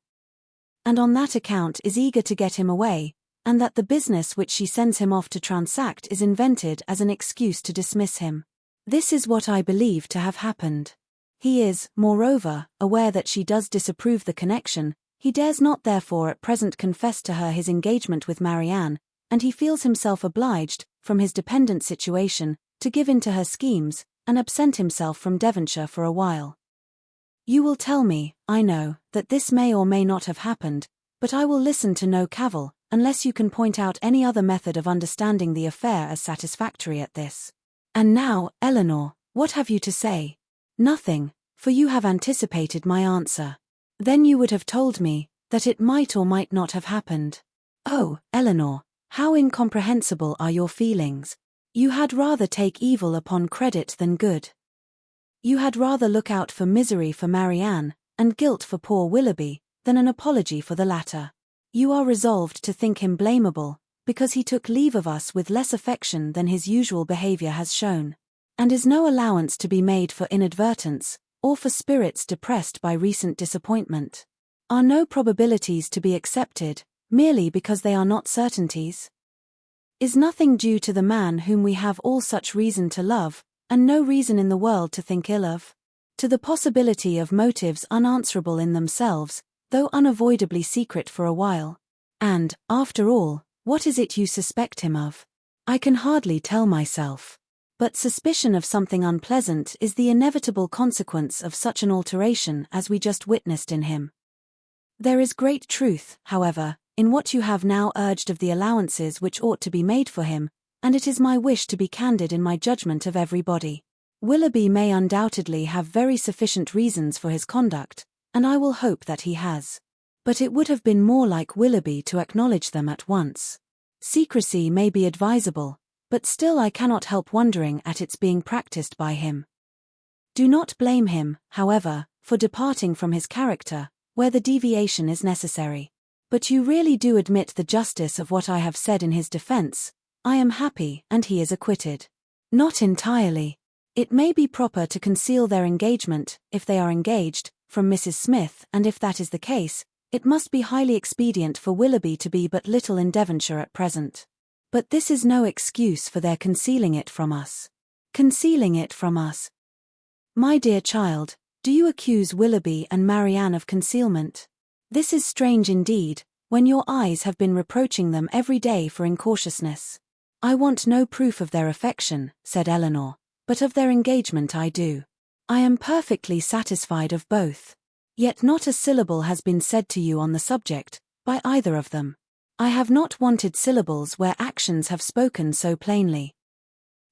and on that account is eager to get him away, and that the business which she sends him off to transact is invented as an excuse to dismiss him. This is what I believe to have happened. He is, moreover, aware that she does disapprove the connection. He dares not therefore at present confess to her his engagement with Marianne, and he feels himself obliged, from his dependent situation, to give in to her schemes, and absent himself from Devonshire for a while. You will tell me, I know, that this may or may not have happened, but I will listen to no cavil, unless you can point out any other method of understanding the affair as satisfactory at this. And now, Eleanor, what have you to say? Nothing, for you have anticipated my answer. Then you would have told me that it might or might not have happened. Oh, Eleanor, how incomprehensible are your feelings. You had rather take evil upon credit than good. You had rather look out for misery for Marianne, and guilt for poor Willoughby, than an apology for the latter. You are resolved to think him blamable, because he took leave of us with less affection than his usual behaviour has shown. And is no allowance to be made for inadvertence, or for spirits depressed by recent disappointment? Are no probabilities to be accepted, merely because they are not certainties? Is nothing due to the man whom we have all such reason to love, and no reason in the world to think ill of? To the possibility of motives unanswerable in themselves, though unavoidably secret for a while. And, after all, what is it you suspect him of? I can hardly tell myself. But suspicion of something unpleasant is the inevitable consequence of such an alteration as we just witnessed in him. There is great truth, however, in what you have now urged of the allowances which ought to be made for him, and it is my wish to be candid in my judgment of everybody. Willoughby may undoubtedly have very sufficient reasons for his conduct, and I will hope that he has. But it would have been more like Willoughby to acknowledge them at once. Secrecy may be advisable, but still I cannot help wondering at its being practiced by him. Do not blame him, however, for departing from his character, where the deviation is necessary. But you really do admit the justice of what I have said in his defence. I am happy, and he is acquitted. Not entirely. It may be proper to conceal their engagement, if they are engaged, from Mrs. Smith, and if that is the case, it must be highly expedient for Willoughby to be but little in Devonshire at present. But this is no excuse for their concealing it from us. Concealing it from us? My dear child, do you accuse Willoughby and Marianne of concealment? This is strange indeed, when your eyes have been reproaching them every day for incautiousness. I want no proof of their affection, said Eleanor, but of their engagement I do. I am perfectly satisfied of both. Yet not a syllable has been said to you on the subject, by either of them. I have not wanted syllables where actions have spoken so plainly.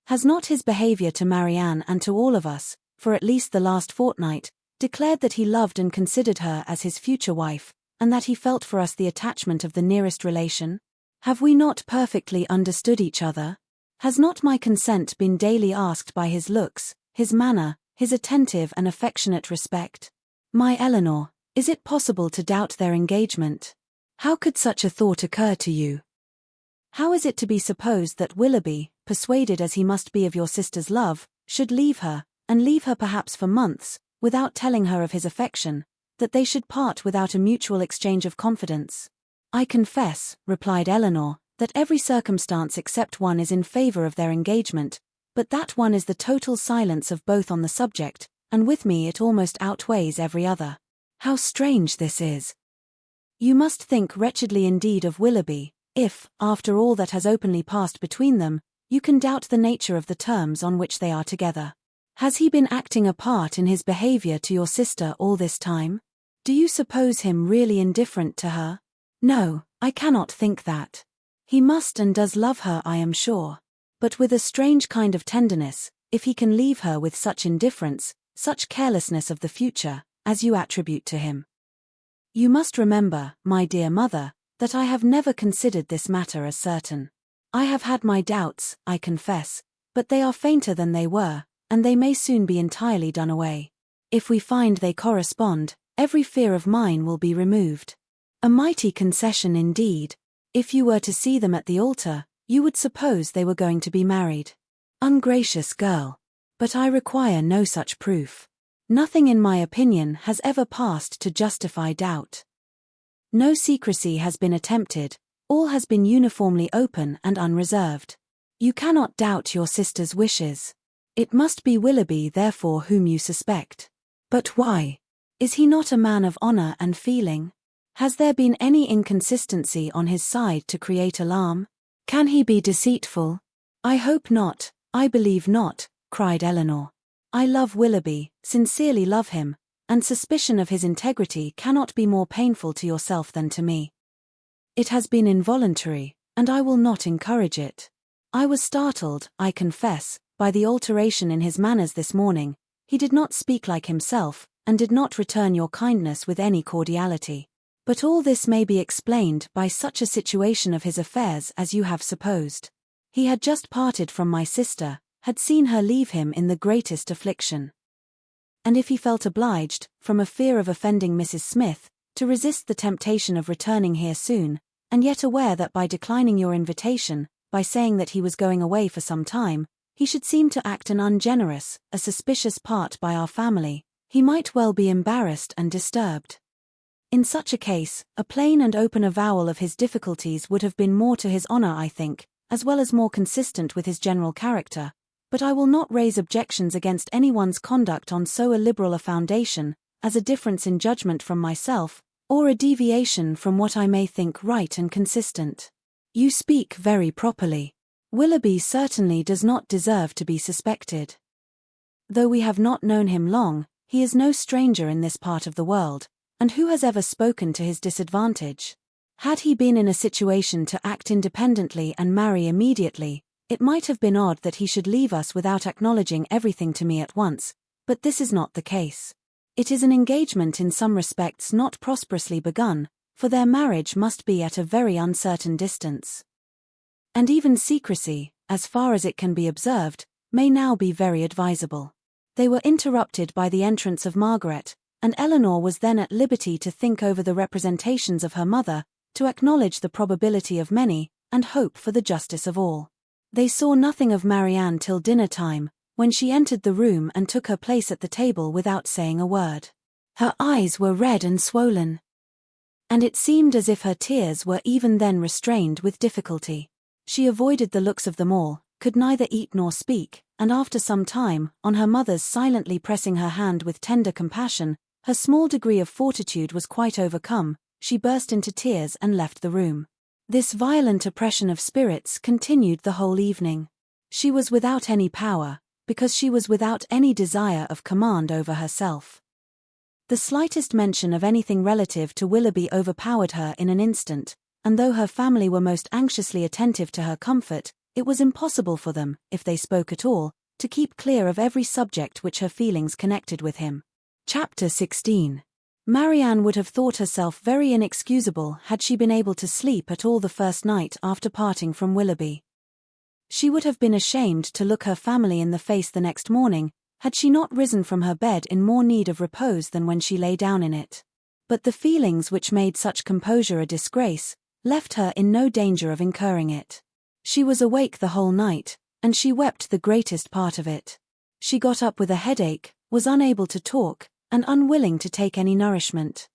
Has not his behaviour to Marianne and to all of us, for at least the last fortnight, declared that he loved and considered her as his future wife, and that he felt for us the attachment of the nearest relation? Have we not perfectly understood each other? Has not my consent been daily asked by his looks, his manner, his attentive and affectionate respect? My Eleanor, is it possible to doubt their engagement? How could such a thought occur to you? How is it to be supposed that Willoughby, persuaded as he must be of your sister's love, should leave her, and leave her perhaps for months, without telling her of his affection, that they should part without a mutual exchange of confidence? I confess, replied Eleanor, that every circumstance except one is in favour of their engagement, but that one is the total silence of both on the subject, and with me it almost outweighs every other. How strange this is! You must think wretchedly indeed of Willoughby, if, after all that has openly passed between them, you can doubt the nature of the terms on which they are together. Has he been acting a part in his behaviour to your sister all this time? Do you suppose him really indifferent to her? No, I cannot think that. He must and does love her, I am sure. But with a strange kind of tenderness, if he can leave her with such indifference, such carelessness of the future, as you attribute to him. You must remember, my dear mother, that I have never considered this matter as certain. I have had my doubts, I confess, but they are fainter than they were, and they may soon be entirely done away. If we find they correspond, every fear of mine will be removed. A mighty concession indeed. If you were to see them at the altar, you would suppose they were going to be married. Ungracious girl. But I require no such proof. Nothing in my opinion has ever passed to justify doubt. No secrecy has been attempted, all has been uniformly open and unreserved. You cannot doubt your sister's wishes. It must be Willoughby therefore whom you suspect. But why? Is he not a man of honor and feeling? Has there been any inconsistency on his side to create alarm? Can he be deceitful? I hope not, I believe not, cried Eleanor. I love Willoughby, sincerely love him, and suspicion of his integrity cannot be more painful to yourself than to me. It has been involuntary, and I will not encourage it. I was startled, I confess, by the alteration in his manners this morning. He did not speak like himself, and did not return your kindness with any cordiality. But all this may be explained by such a situation of his affairs as you have supposed. He had just parted from my sister, had seen her leave him in the greatest affliction. And if he felt obliged, from a fear of offending Mrs. Smith, to resist the temptation of returning here soon, and yet aware that by declining your invitation, by saying that he was going away for some time, he should seem to act an ungenerous, a suspicious part by our family, he might well be embarrassed and disturbed. In such a case, a plain and open avowal of his difficulties would have been more to his honor, I think, as well as more consistent with his general character, but I will not raise objections against anyone's conduct on so illiberal a foundation, as a difference in judgment from myself, or a deviation from what I may think right and consistent. You speak very properly. Willoughby certainly does not deserve to be suspected. Though we have not known him long, he is no stranger in this part of the world, and who has ever spoken to his disadvantage? Had he been in a situation to act independently and marry immediately, it might have been odd that he should leave us without acknowledging everything to me at once, but this is not the case. It is an engagement in some respects not prosperously begun, for their marriage must be at a very uncertain distance. And even secrecy, as far as it can be observed, may now be very advisable. They were interrupted by the entrance of Margaret, and Eleanor was then at liberty to think over the representations of her mother, to acknowledge the probability of many, and hope for the justice of all. They saw nothing of Marianne till dinner time, when she entered the room and took her place at the table without saying a word. Her eyes were red and swollen, and it seemed as if her tears were even then restrained with difficulty. She avoided the looks of them all, could neither eat nor speak, and after some time, on her mother's silently pressing her hand with tender compassion, her small degree of fortitude was quite overcome, she burst into tears and left the room. This violent oppression of spirits continued the whole evening. She was without any power, because she was without any desire of command over herself. The slightest mention of anything relative to Willoughby overpowered her in an instant, and though her family were most anxiously attentive to her comfort, it was impossible for them, if they spoke at all, to keep clear of every subject which her feelings connected with him. Chapter 16. Marianne would have thought herself very inexcusable had she been able to sleep at all the first night after parting from Willoughby. She would have been ashamed to look her family in the face the next morning, had she not risen from her bed in more need of repose than when she lay down in it. But the feelings which made such composure a disgrace, left her in no danger of incurring it. She was awake the whole night, and she wept the greatest part of it. She got up with a headache, was unable to talk, and unwilling to take any nourishment.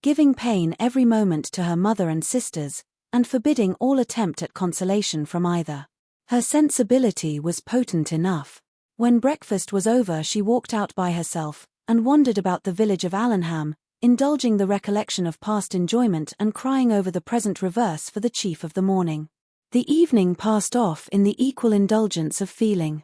Giving pain every moment to her mother and sisters, and forbidding all attempt at consolation from either. Her sensibility was potent enough. When breakfast was over she walked out by herself, and wandered about the village of Allenham, indulging the recollection of past enjoyment and crying over the present reverse for the chief of the morning. The evening passed off in the equal indulgence of feeling.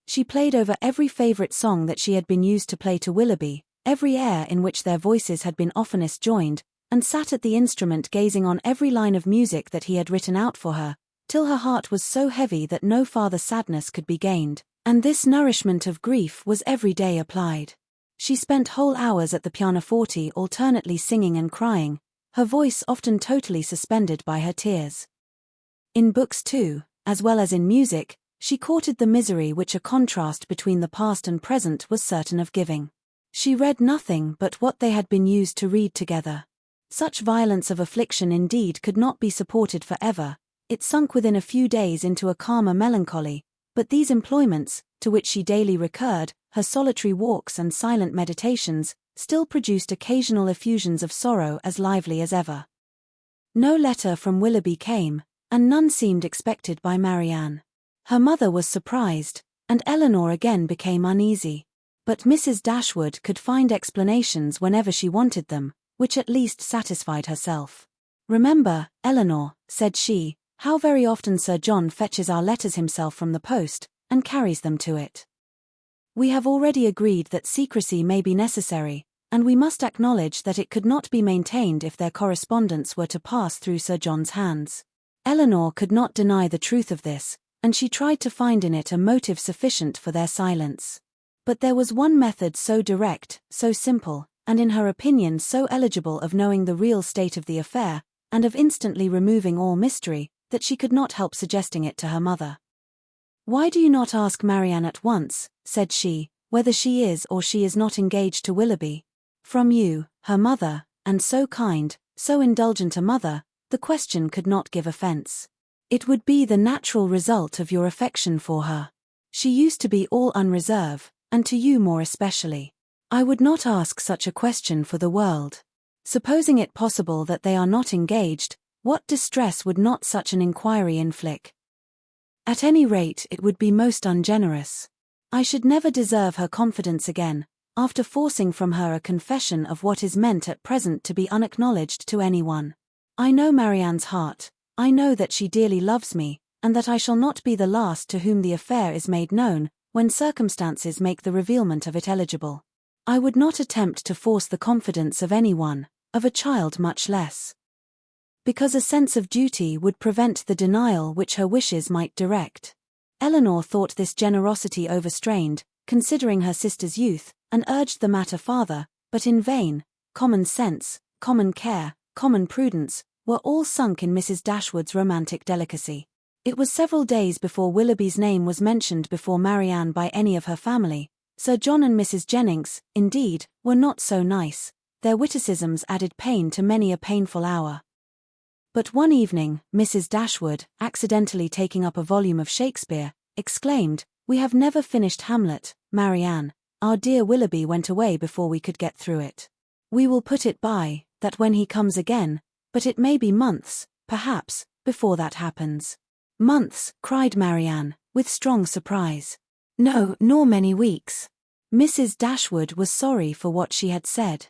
She played over every favourite song that she had been used to play to Willoughby, every air in which their voices had been oftenest joined, and sat at the instrument gazing on every line of music that he had written out for her, till her heart was so heavy that no farther sadness could be gained, And this nourishment of grief was every day applied. She spent whole hours at the pianoforte alternately singing and crying, her voice often totally suspended by her tears. In books too, as well as in music, she courted the misery which a contrast between the past and present was certain of giving. She read nothing but what they had been used to read together. Such violence of affliction indeed could not be supported forever, it sunk within a few days into a calmer melancholy, but these employments, to which she daily recurred, her solitary walks and silent meditations, still produced occasional effusions of sorrow as lively as ever. No letter from Willoughby came, and none seemed expected by Marianne. Her mother was surprised, and Eleanor again became uneasy. But Mrs. Dashwood could find explanations whenever she wanted them, which at least satisfied herself. "Remember, Eleanor," said she, "how very often Sir John fetches our letters himself from the post, and carries them to it. We have already agreed that secrecy may be necessary, and we must acknowledge that it could not be maintained if their correspondence were to pass through Sir John's hands." Eleanor could not deny the truth of this, and she tried to find in it a motive sufficient for their silence. But there was one method so direct, so simple, and in her opinion so eligible of knowing the real state of the affair, and of instantly removing all mystery, that she could not help suggesting it to her mother. "Why do you not ask Marianne at once," said she, "whether she is or she is not engaged to Willoughby? From you, her mother, and so kind, so indulgent a mother, the question could not give offence. It would be the natural result of your affection for her. She used to be all unreserve, and to you more especially. I would not ask such a question for the world. Supposing it possible that they are not engaged, what distress would not such an inquiry inflict? At any rate it would be most ungenerous. I should never deserve her confidence again, after forcing from her a confession of what is meant at present to be unacknowledged to anyone. I know Marianne's heart, I know that she dearly loves me, and that I shall not be the last to whom the affair is made known, when circumstances make the revealment of it eligible. I would not attempt to force the confidence of anyone, of a child much less. Because a sense of duty would prevent the denial which her wishes might direct." Eleanor thought this generosity overstrained, considering her sister's youth, and urged the matter farther, but in vain. Common sense, common care, common prudence, were all sunk in Mrs. Dashwood's romantic delicacy. It was several days before Willoughby's name was mentioned before Marianne by any of her family. Sir John and Mrs. Jennings, indeed, were not so nice. Their witticisms added pain to many a painful hour. But one evening, Mrs. Dashwood, accidentally taking up a volume of Shakespeare, exclaimed, "We have never finished Hamlet, Marianne. Our dear Willoughby went away before we could get through it. We will put it by, that when he comes again, but it may be months, perhaps, before that happens." "Months," cried Marianne, with strong surprise. "No, nor many weeks." Mrs. Dashwood was sorry for what she had said.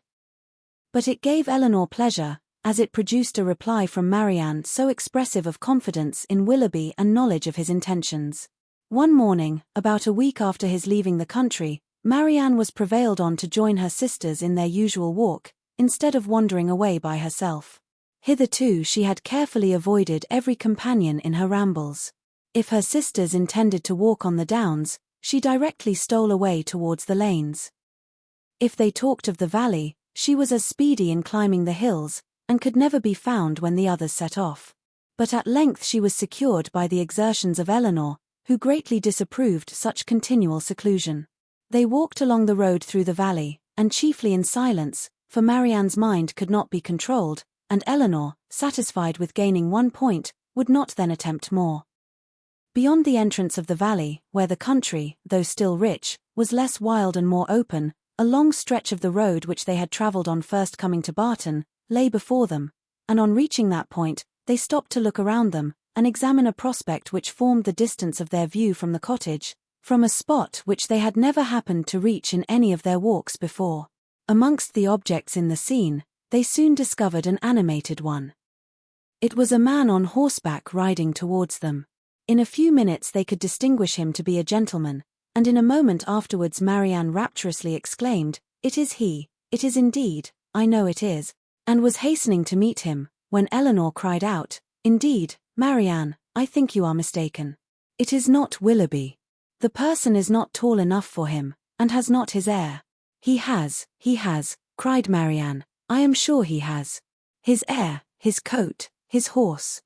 But it gave Eleanor pleasure, as it produced a reply from Marianne so expressive of confidence in Willoughby and knowledge of his intentions. One morning, about a week after his leaving the country, Marianne was prevailed on to join her sisters in their usual walk, instead of wandering away by herself. Hitherto she had carefully avoided every companion in her rambles. If her sisters intended to walk on the downs, she directly stole away towards the lanes. If they talked of the valley, she was as speedy in climbing the hills, and could never be found when the others set off. But at length she was secured by the exertions of Eleanor, who greatly disapproved such continual seclusion. They walked along the road through the valley, and chiefly in silence, for Marianne's mind could not be controlled, and Eleanor, satisfied with gaining one point, would not then attempt more. Beyond the entrance of the valley, where the country, though still rich, was less wild and more open, a long stretch of the road which they had travelled on first coming to Barton, lay before them, and on reaching that point, they stopped to look around them, and examine a prospect which formed the distance of their view from the cottage, from a spot which they had never happened to reach in any of their walks before. Amongst the objects in the scene, they soon discovered an animated one. It was a man on horseback riding towards them. In a few minutes they could distinguish him to be a gentleman, and in a moment afterwards Marianne rapturously exclaimed, "It is he, it is indeed, I know it is," and was hastening to meet him, when Eleanor cried out, "Indeed, Marianne, I think you are mistaken. It is not Willoughby." The The person is not tall enough for him, and has not his air. He has, cried Marianne. I am sure he has. His air, his coat, his horse.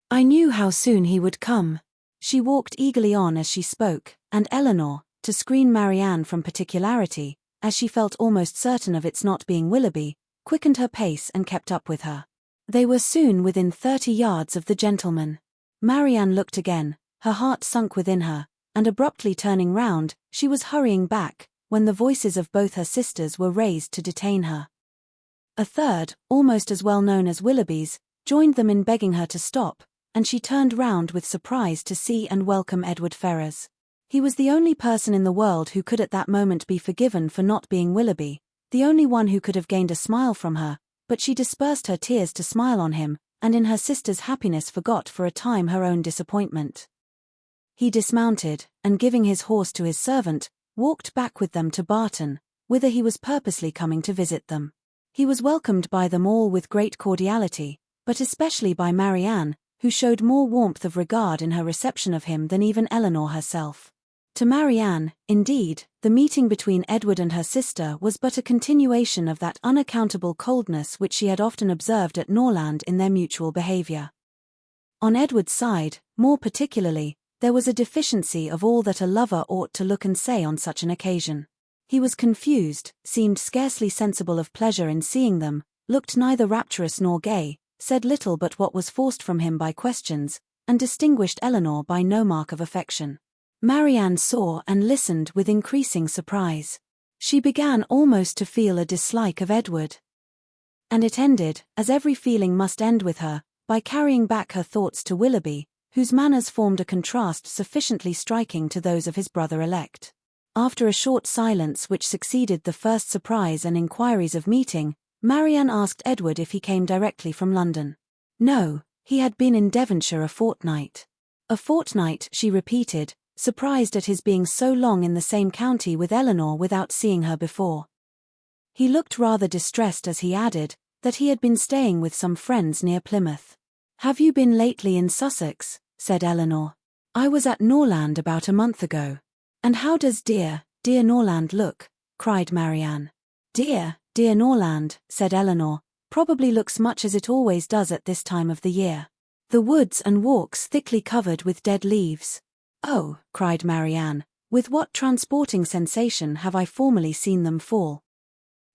I knew how soon he would come. She walked eagerly on as she spoke, and Eleanor, to screen Marianne from particularity, as she felt almost certain of its not being Willoughby, quickened her pace and kept up with her. They were soon within 30 yards of the gentleman. Marianne looked again, her heart sunk within her, and abruptly turning round, she was hurrying back, when the voices of both her sisters were raised to detain her. A third, almost as well known as Willoughby's, joined them in begging her to stop, and she turned round with surprise to see and welcome Edward Ferrars. He was the only person in the world who could at that moment be forgiven for not being Willoughby, the only one who could have gained a smile from her, but she dispersed her tears to smile on him, and in her sister's happiness forgot for a time her own disappointment. He dismounted, and giving his horse to his servant, walked back with them to Barton, whither he was purposely coming to visit them. He was welcomed by them all with great cordiality, but especially by Marianne, who showed more warmth of regard in her reception of him than even Eleanor herself. To Marianne, indeed, the meeting between Edward and her sister was but a continuation of that unaccountable coldness which she had often observed at Norland in their mutual behaviour. On Edward's side, more particularly, there was a deficiency of all that a lover ought to look and say on such an occasion. He was confused, seemed scarcely sensible of pleasure in seeing them, looked neither rapturous nor gay, said little but what was forced from him by questions, and distinguished Eleanor by no mark of affection. Marianne saw and listened with increasing surprise. She began almost to feel a dislike of Edward. And it ended, as every feeling must end with her, by carrying back her thoughts to Willoughby, whose manners formed a contrast sufficiently striking to those of his brother-elect. After a short silence which succeeded the first surprise and inquiries of meeting, Marianne asked Edward if he came directly from London. No, he had been in Devonshire a fortnight. A fortnight, she repeated, surprised at his being so long in the same county with Eleanor without seeing her before. He looked rather distressed as he added, that he had been staying with some friends near Plymouth. Have you been lately in Sussex? Said Eleanor. I was at Norland about a month ago. And how does dear Norland look? Cried Marianne. Dear Norland, said Eleanor, probably looks much as it always does at this time of the year. The woods and walks thickly covered with dead leaves. Oh, cried Marianne, with what transporting sensation have I formerly seen them fall.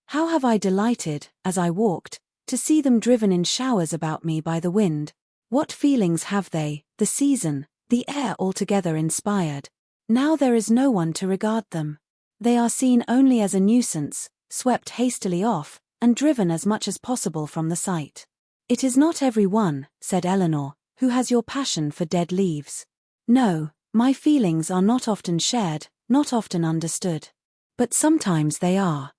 How have I delighted, as I walked, to see them driven in showers about me by the wind. What feelings have they, the season, the air altogether inspired. Now there is no one to regard them. They are seen only as a nuisance, swept hastily off, and driven as much as possible from the sight. It is not every one, said Eleanor, who has your passion for dead leaves. No, my feelings are not often shared, not often understood. But sometimes they are.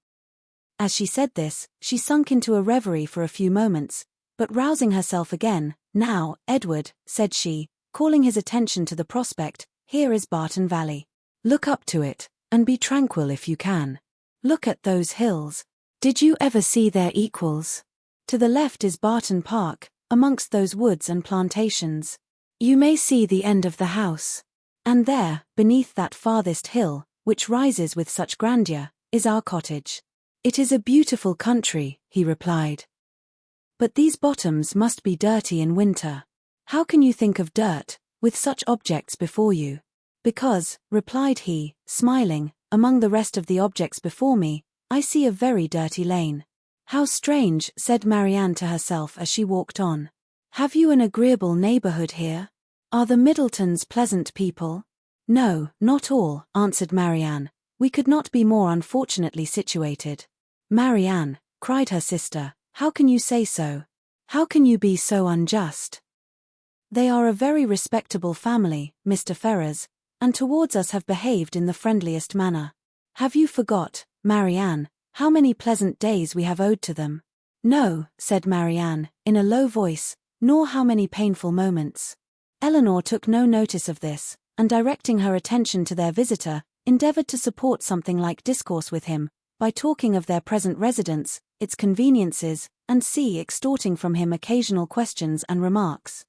As she said this, she sunk into a reverie for a few moments, but rousing herself again, now, Edward, said she, calling his attention to the prospect, here is Barton Valley. Look up to it, and be tranquil if you can. Look at those hills. Did you ever see their equals? To the left is Barton Park, amongst those woods and plantations. You may see the end of the house. And there, beneath that farthest hill, which rises with such grandeur, is our cottage. It is a beautiful country, he replied. But these bottoms must be dirty in winter. How can you think of dirt, with such objects before you? Because, replied he, smiling, among the rest of the objects before me, I see a very dirty lane. How strange, said Marianne to herself as she walked on. Have you an agreeable neighbourhood here? Are the Middletons pleasant people? No, not all, answered Marianne. We could not be more unfortunately situated. Marianne, cried her sister, how can you say so? How can you be so unjust? They are a very respectable family, Mr. Ferrars, and towards us have behaved in the friendliest manner. Have you forgot, Marianne, how many pleasant days we have owed to them? No, said Marianne, in a low voice, nor how many painful moments. Eleanor took no notice of this, and directing her attention to their visitor, endeavoured to support something like discourse with him, by talking of their present residence, its conveniences, and extorting from him occasional questions and remarks.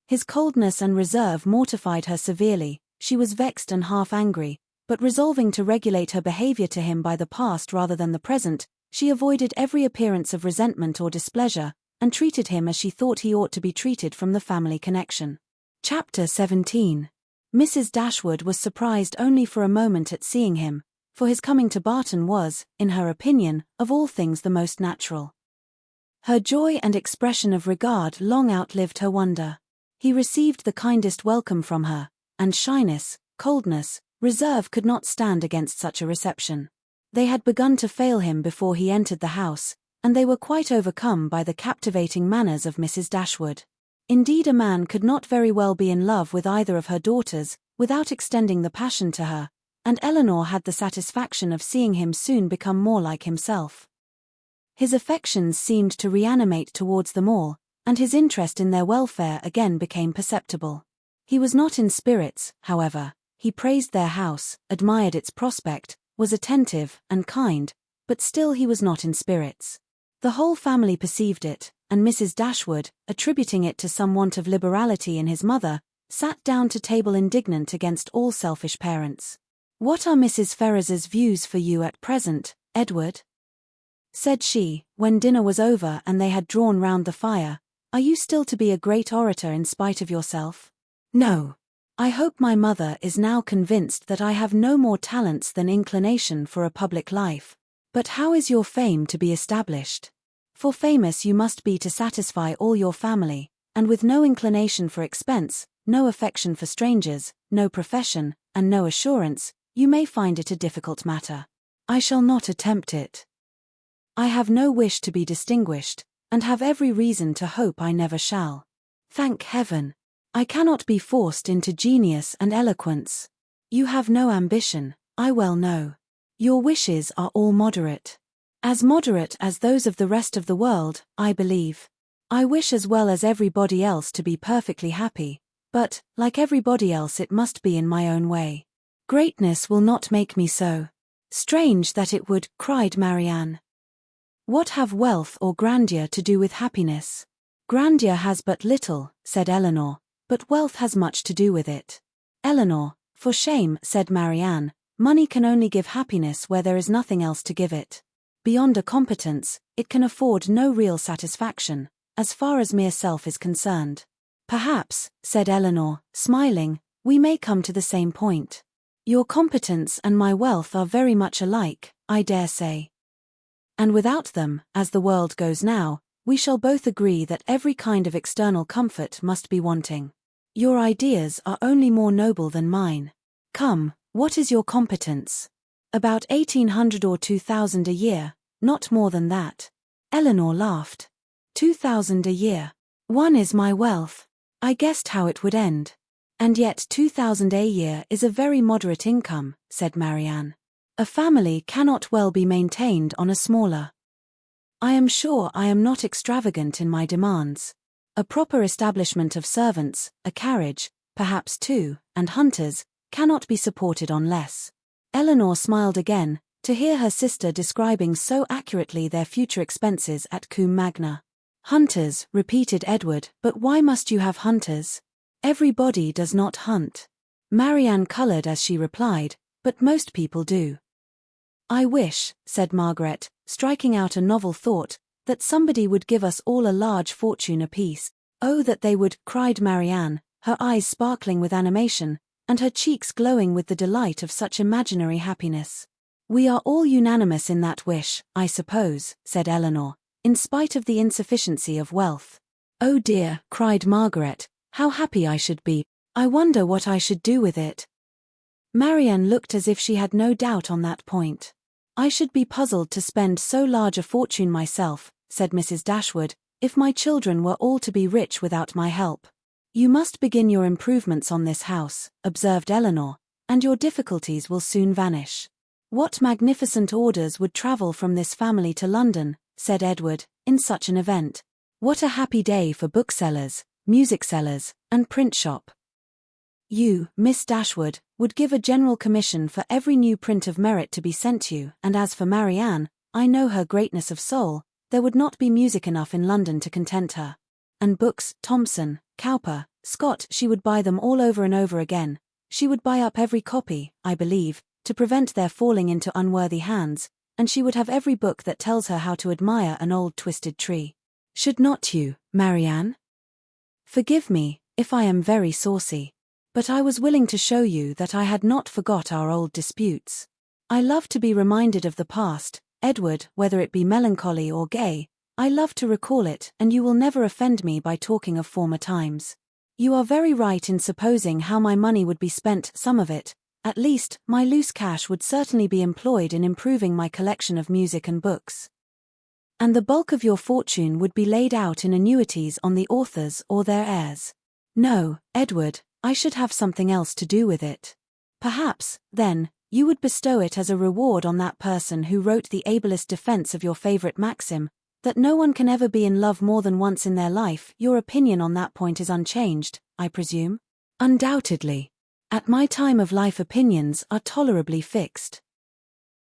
His coldness and reserve mortified her severely, she was vexed and half angry, but resolving to regulate her behavior to him by the past rather than the present, she avoided every appearance of resentment or displeasure, and treated him as she thought he ought to be treated from the family connection. Chapter 17. Mrs. Dashwood was surprised only for a moment at seeing him, for his coming to Barton was, in her opinion, of all things the most natural. Her joy and expression of regard long outlived her wonder. He received the kindest welcome from her, and shyness, coldness, reserve could not stand against such a reception. They had begun to fail him before he entered the house, and they were quite overcome by the captivating manners of Mrs. Dashwood. Indeed, a man could not very well be in love with either of her daughters, without extending the passion to her, and Eleanor had the satisfaction of seeing him soon become more like himself. His affections seemed to reanimate towards them all, and his interest in their welfare again became perceptible. He was not in spirits, however. He praised their house, admired its prospect, was attentive and kind, but still he was not in spirits. The whole family perceived it, and Mrs. Dashwood, attributing it to some want of liberality in his mother, sat down to table indignant against all selfish parents. "What are Mrs. Ferrars's views for you at present, Edward?" said she, when dinner was over and they had drawn round the fire. "Are you still to be a great orator in spite of yourself?" "No. I hope my mother is now convinced that I have no more talents than inclination for a public life. But how is your fame to be established? For famous you must be to satisfy all your family, and with no inclination for expense, no affection for strangers, no profession, and no assurance, you may find it a difficult matter. I shall not attempt it. I have no wish to be distinguished, and have every reason to hope I never shall. Thank heaven! I cannot be forced into genius and eloquence. You have no ambition, I well know. Your wishes are all moderate. As moderate as those of the rest of the world, I believe. I wish as well as everybody else to be perfectly happy, but, like everybody else, it must be in my own way. Greatness will not make me so. Strange that it would," cried Marianne. "What have wealth or grandeur to do with happiness?" "Grandeur has but little," said Eleanor, "but wealth has much to do with it." "Eleanor, for shame," said Marianne, "money can only give happiness where there is nothing else to give it. Beyond a competence, it can afford no real satisfaction, as far as mere self is concerned." "Perhaps," said Eleanor, smiling, "we may come to the same point. Your competence and my wealth are very much alike, I dare say. And without them, as the world goes now, we shall both agree that every kind of external comfort must be wanting. Your ideas are only more noble than mine. Come, what is your competence?" "About 1,800 or 2,000 a year, not more than that." Eleanor laughed. 2,000 a year. One is my wealth. I guessed how it would end. "And yet 2,000 a year is a very moderate income," said Marianne. "A family cannot well be maintained on a smaller. I am sure I am not extravagant in my demands. A proper establishment of servants, a carriage, perhaps two, and hunters, cannot be supported on less." Eleanor smiled again, to hear her sister describing so accurately their future expenses at Combe Magna. "Hunters," repeated Edward, "but why must you have hunters? Everybody does not hunt." Marianne coloured as she replied, "But most people do." "I wish," said Margaret, striking out a novel thought, "that somebody would give us all a large fortune apiece." "Oh, that they would," cried Marianne, her eyes sparkling with animation, and her cheeks glowing with the delight of such imaginary happiness. "We are all unanimous in that wish, I suppose," said Eleanor, "in spite of the insufficiency of wealth." "Oh dear," cried Margaret, "how happy I should be. I wonder what I should do with it." Marianne looked as if she had no doubt on that point. "I should be puzzled to spend so large a fortune myself," said Mrs. Dashwood, "if my children were all to be rich without my help." "You must begin your improvements on this house," observed Eleanor, "and your difficulties will soon vanish." "What magnificent orders would travel from this family to London," said Edward, "in such an event. What a happy day for booksellers, music sellers, and print shop. You, Miss Dashwood, would give a general commission for every new print of merit to be sent you, and as for Marianne, I know her greatness of soul, there would not be music enough in London to content her. And books, Thomson, Cowper, Scott, she would buy them all over and over again, She would buy up every copy, I believe, to prevent their falling into unworthy hands, and she would have every book that tells her how to admire an old twisted tree. Should not you, Marianne? Forgive me, if I am very saucy. But I was willing to show you that I had not forgot our old disputes. I love to be reminded of the past, Edward, whether it be melancholy or gay. I love to recall it, and you will never offend me by talking of former times. You are very right in supposing how my money would be spent, some of it. At least, my loose cash would certainly be employed in improving my collection of music and books. And the bulk of your fortune would be laid out in annuities on the authors or their heirs. No, Edward, I should have something else to do with it. Perhaps, then, you would bestow it as a reward on that person who wrote the ablest defense of your favorite maxim, that no one can ever be in love more than once in their life. Your opinion on that point is unchanged, I presume? Undoubtedly. At my time of life opinions are tolerably fixed.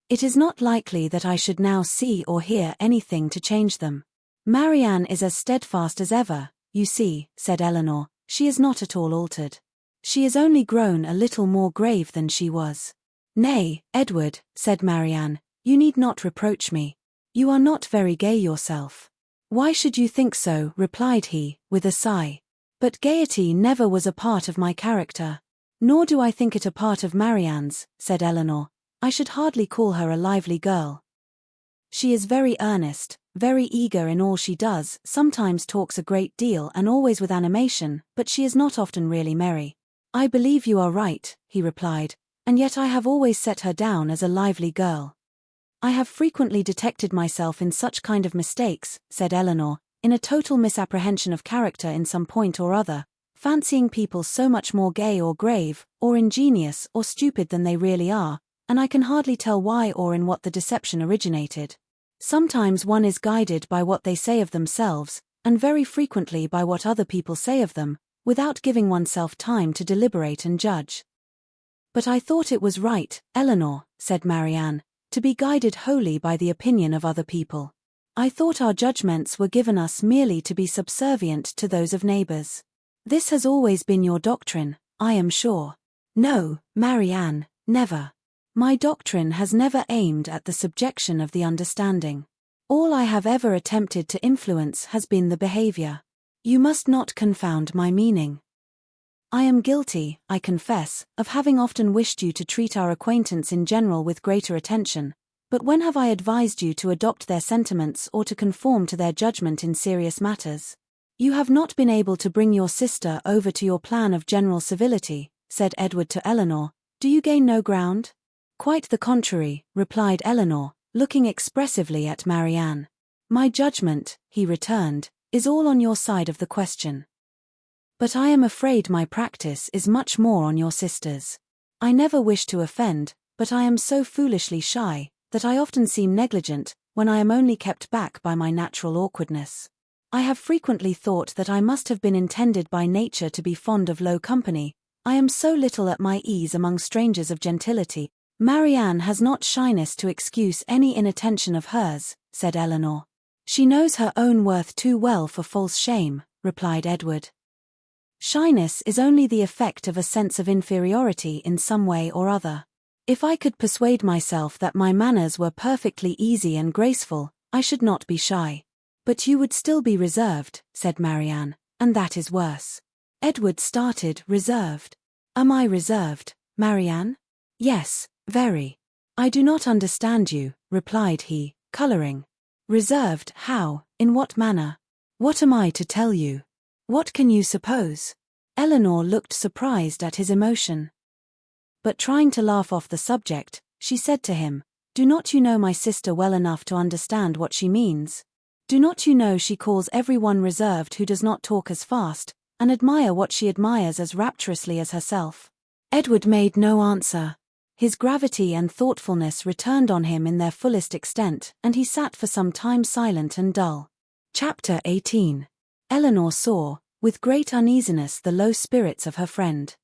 It is not likely that I should now see or hear anything to change them. Marianne is as steadfast as ever, you see, said Eleanor. She is not at all altered. She is only grown a little more grave than she was. Nay, Edward, said Marianne, you need not reproach me. You are not very gay yourself. Why should you think so, replied he, with a sigh. But gaiety never was a part of my character. Nor do I think it a part of Marianne's, said Eleanor. I should hardly call her a lively girl. She is very earnest, very eager in all she does, sometimes talks a great deal and always with animation, but she is not often really merry. I believe you are right, he replied, and yet I have always set her down as a lively girl. I have frequently detected myself in such kind of mistakes, said Eleanor, in a total misapprehension of character in some point or other, fancying people so much more gay or grave, or ingenious or stupid than they really are, and I can hardly tell why or in what the deception originated. Sometimes one is guided by what they say of themselves, and very frequently by what other people say of them, without giving oneself time to deliberate and judge. But I thought it was right, Eleanor, said Marianne, to be guided wholly by the opinion of other people. I thought our judgments were given us merely to be subservient to those of neighbors. This has always been your doctrine, I am sure. No, Marianne, never. My doctrine has never aimed at the subjection of the understanding. All I have ever attempted to influence has been the behavior. You must not confound my meaning. I am guilty, I confess, of having often wished you to treat our acquaintance in general with greater attention, but when have I advised you to adopt their sentiments or to conform to their judgment in serious matters? You have not been able to bring your sister over to your plan of general civility, said Edward to Eleanor. Do you gain no ground? Quite the contrary, replied Eleanor, looking expressively at Marianne. My judgment, he returned, is all on your side of the question. But I am afraid my practice is much more on your sister's. I never wish to offend, but I am so foolishly shy, that I often seem negligent, when I am only kept back by my natural awkwardness. I have frequently thought that I must have been intended by nature to be fond of low company. I am so little at my ease among strangers of gentility. Marianne has not shyness to excuse any inattention of hers, said Eleanor. She knows her own worth too well for false shame, replied Edward. Shyness is only the effect of a sense of inferiority in some way or other. If I could persuade myself that my manners were perfectly easy and graceful, I should not be shy. But you would still be reserved, said Marianne, and that is worse. Edward started, reserved. Am I reserved, Marianne? Yes, very. I do not understand you, replied he, colouring. Reserved, how, in what manner? What am I to tell you? What can you suppose? Eleanor looked surprised at his emotion. But trying to laugh off the subject, she said to him, Do not you know my sister well enough to understand what she means? Do not you know she calls every one reserved who does not talk as fast, and admire what she admires as rapturously as herself? Edward made no answer. His gravity and thoughtfulness returned on him in their fullest extent, and he sat for some time silent and dull. Chapter 18. Eleanor saw, with great uneasiness, the low spirits of her friend.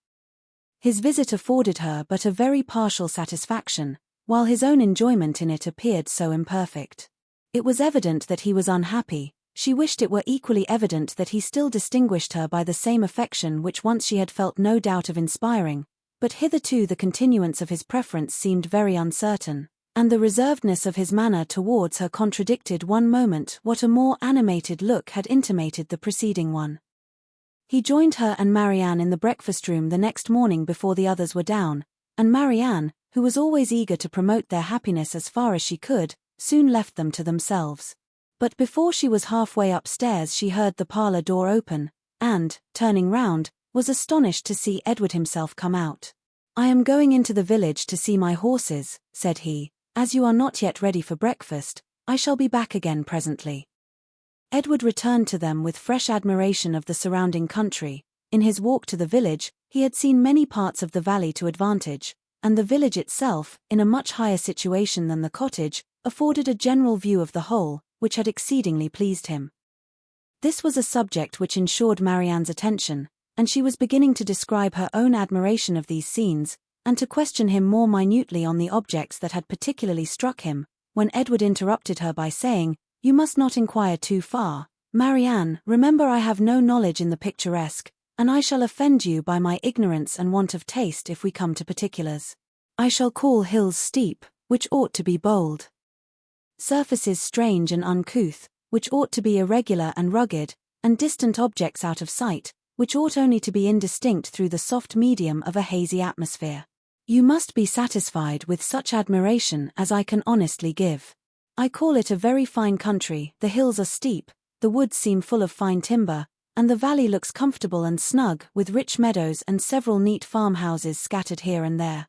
His visit afforded her but a very partial satisfaction, while his own enjoyment in it appeared so imperfect. It was evident that he was unhappy. She wished it were equally evident that he still distinguished her by the same affection which once she had felt no doubt of inspiring, But hitherto the continuance of his preference seemed very uncertain, and the reservedness of his manner towards her contradicted one moment what a more animated look had intimated the preceding one. He joined her and Marianne in the breakfast-room the next morning before the others were down, and Marianne, who was always eager to promote their happiness as far as she could, soon left them to themselves. But before she was halfway upstairs she heard the parlour door open, and, turning round, was astonished to see Edward himself come out. "I am going into the village to see my horses," said he. "As you are not yet ready for breakfast, I shall be back again presently." Edward returned to them with fresh admiration of the surrounding country. In his walk to the village, he had seen many parts of the valley to advantage, and the village itself, in a much higher situation than the cottage, afforded a general view of the whole, which had exceedingly pleased him. This was a subject which ensured Marianne's attention, and she was beginning to describe her own admiration of these scenes, and to question him more minutely on the objects that had particularly struck him, when Edward interrupted her by saying, "You must not inquire too far, Marianne. Remember I have no knowledge in the picturesque, and I shall offend you by my ignorance and want of taste if we come to particulars. I shall call hills steep, which ought to be bold. Surfaces strange and uncouth, which ought to be irregular and rugged, and distant objects out of sight, which ought only to be indistinct through the soft medium of a hazy atmosphere. You must be satisfied with such admiration as I can honestly give. I call it a very fine country. The hills are steep, the woods seem full of fine timber, and the valley looks comfortable and snug with rich meadows and several neat farmhouses scattered here and there.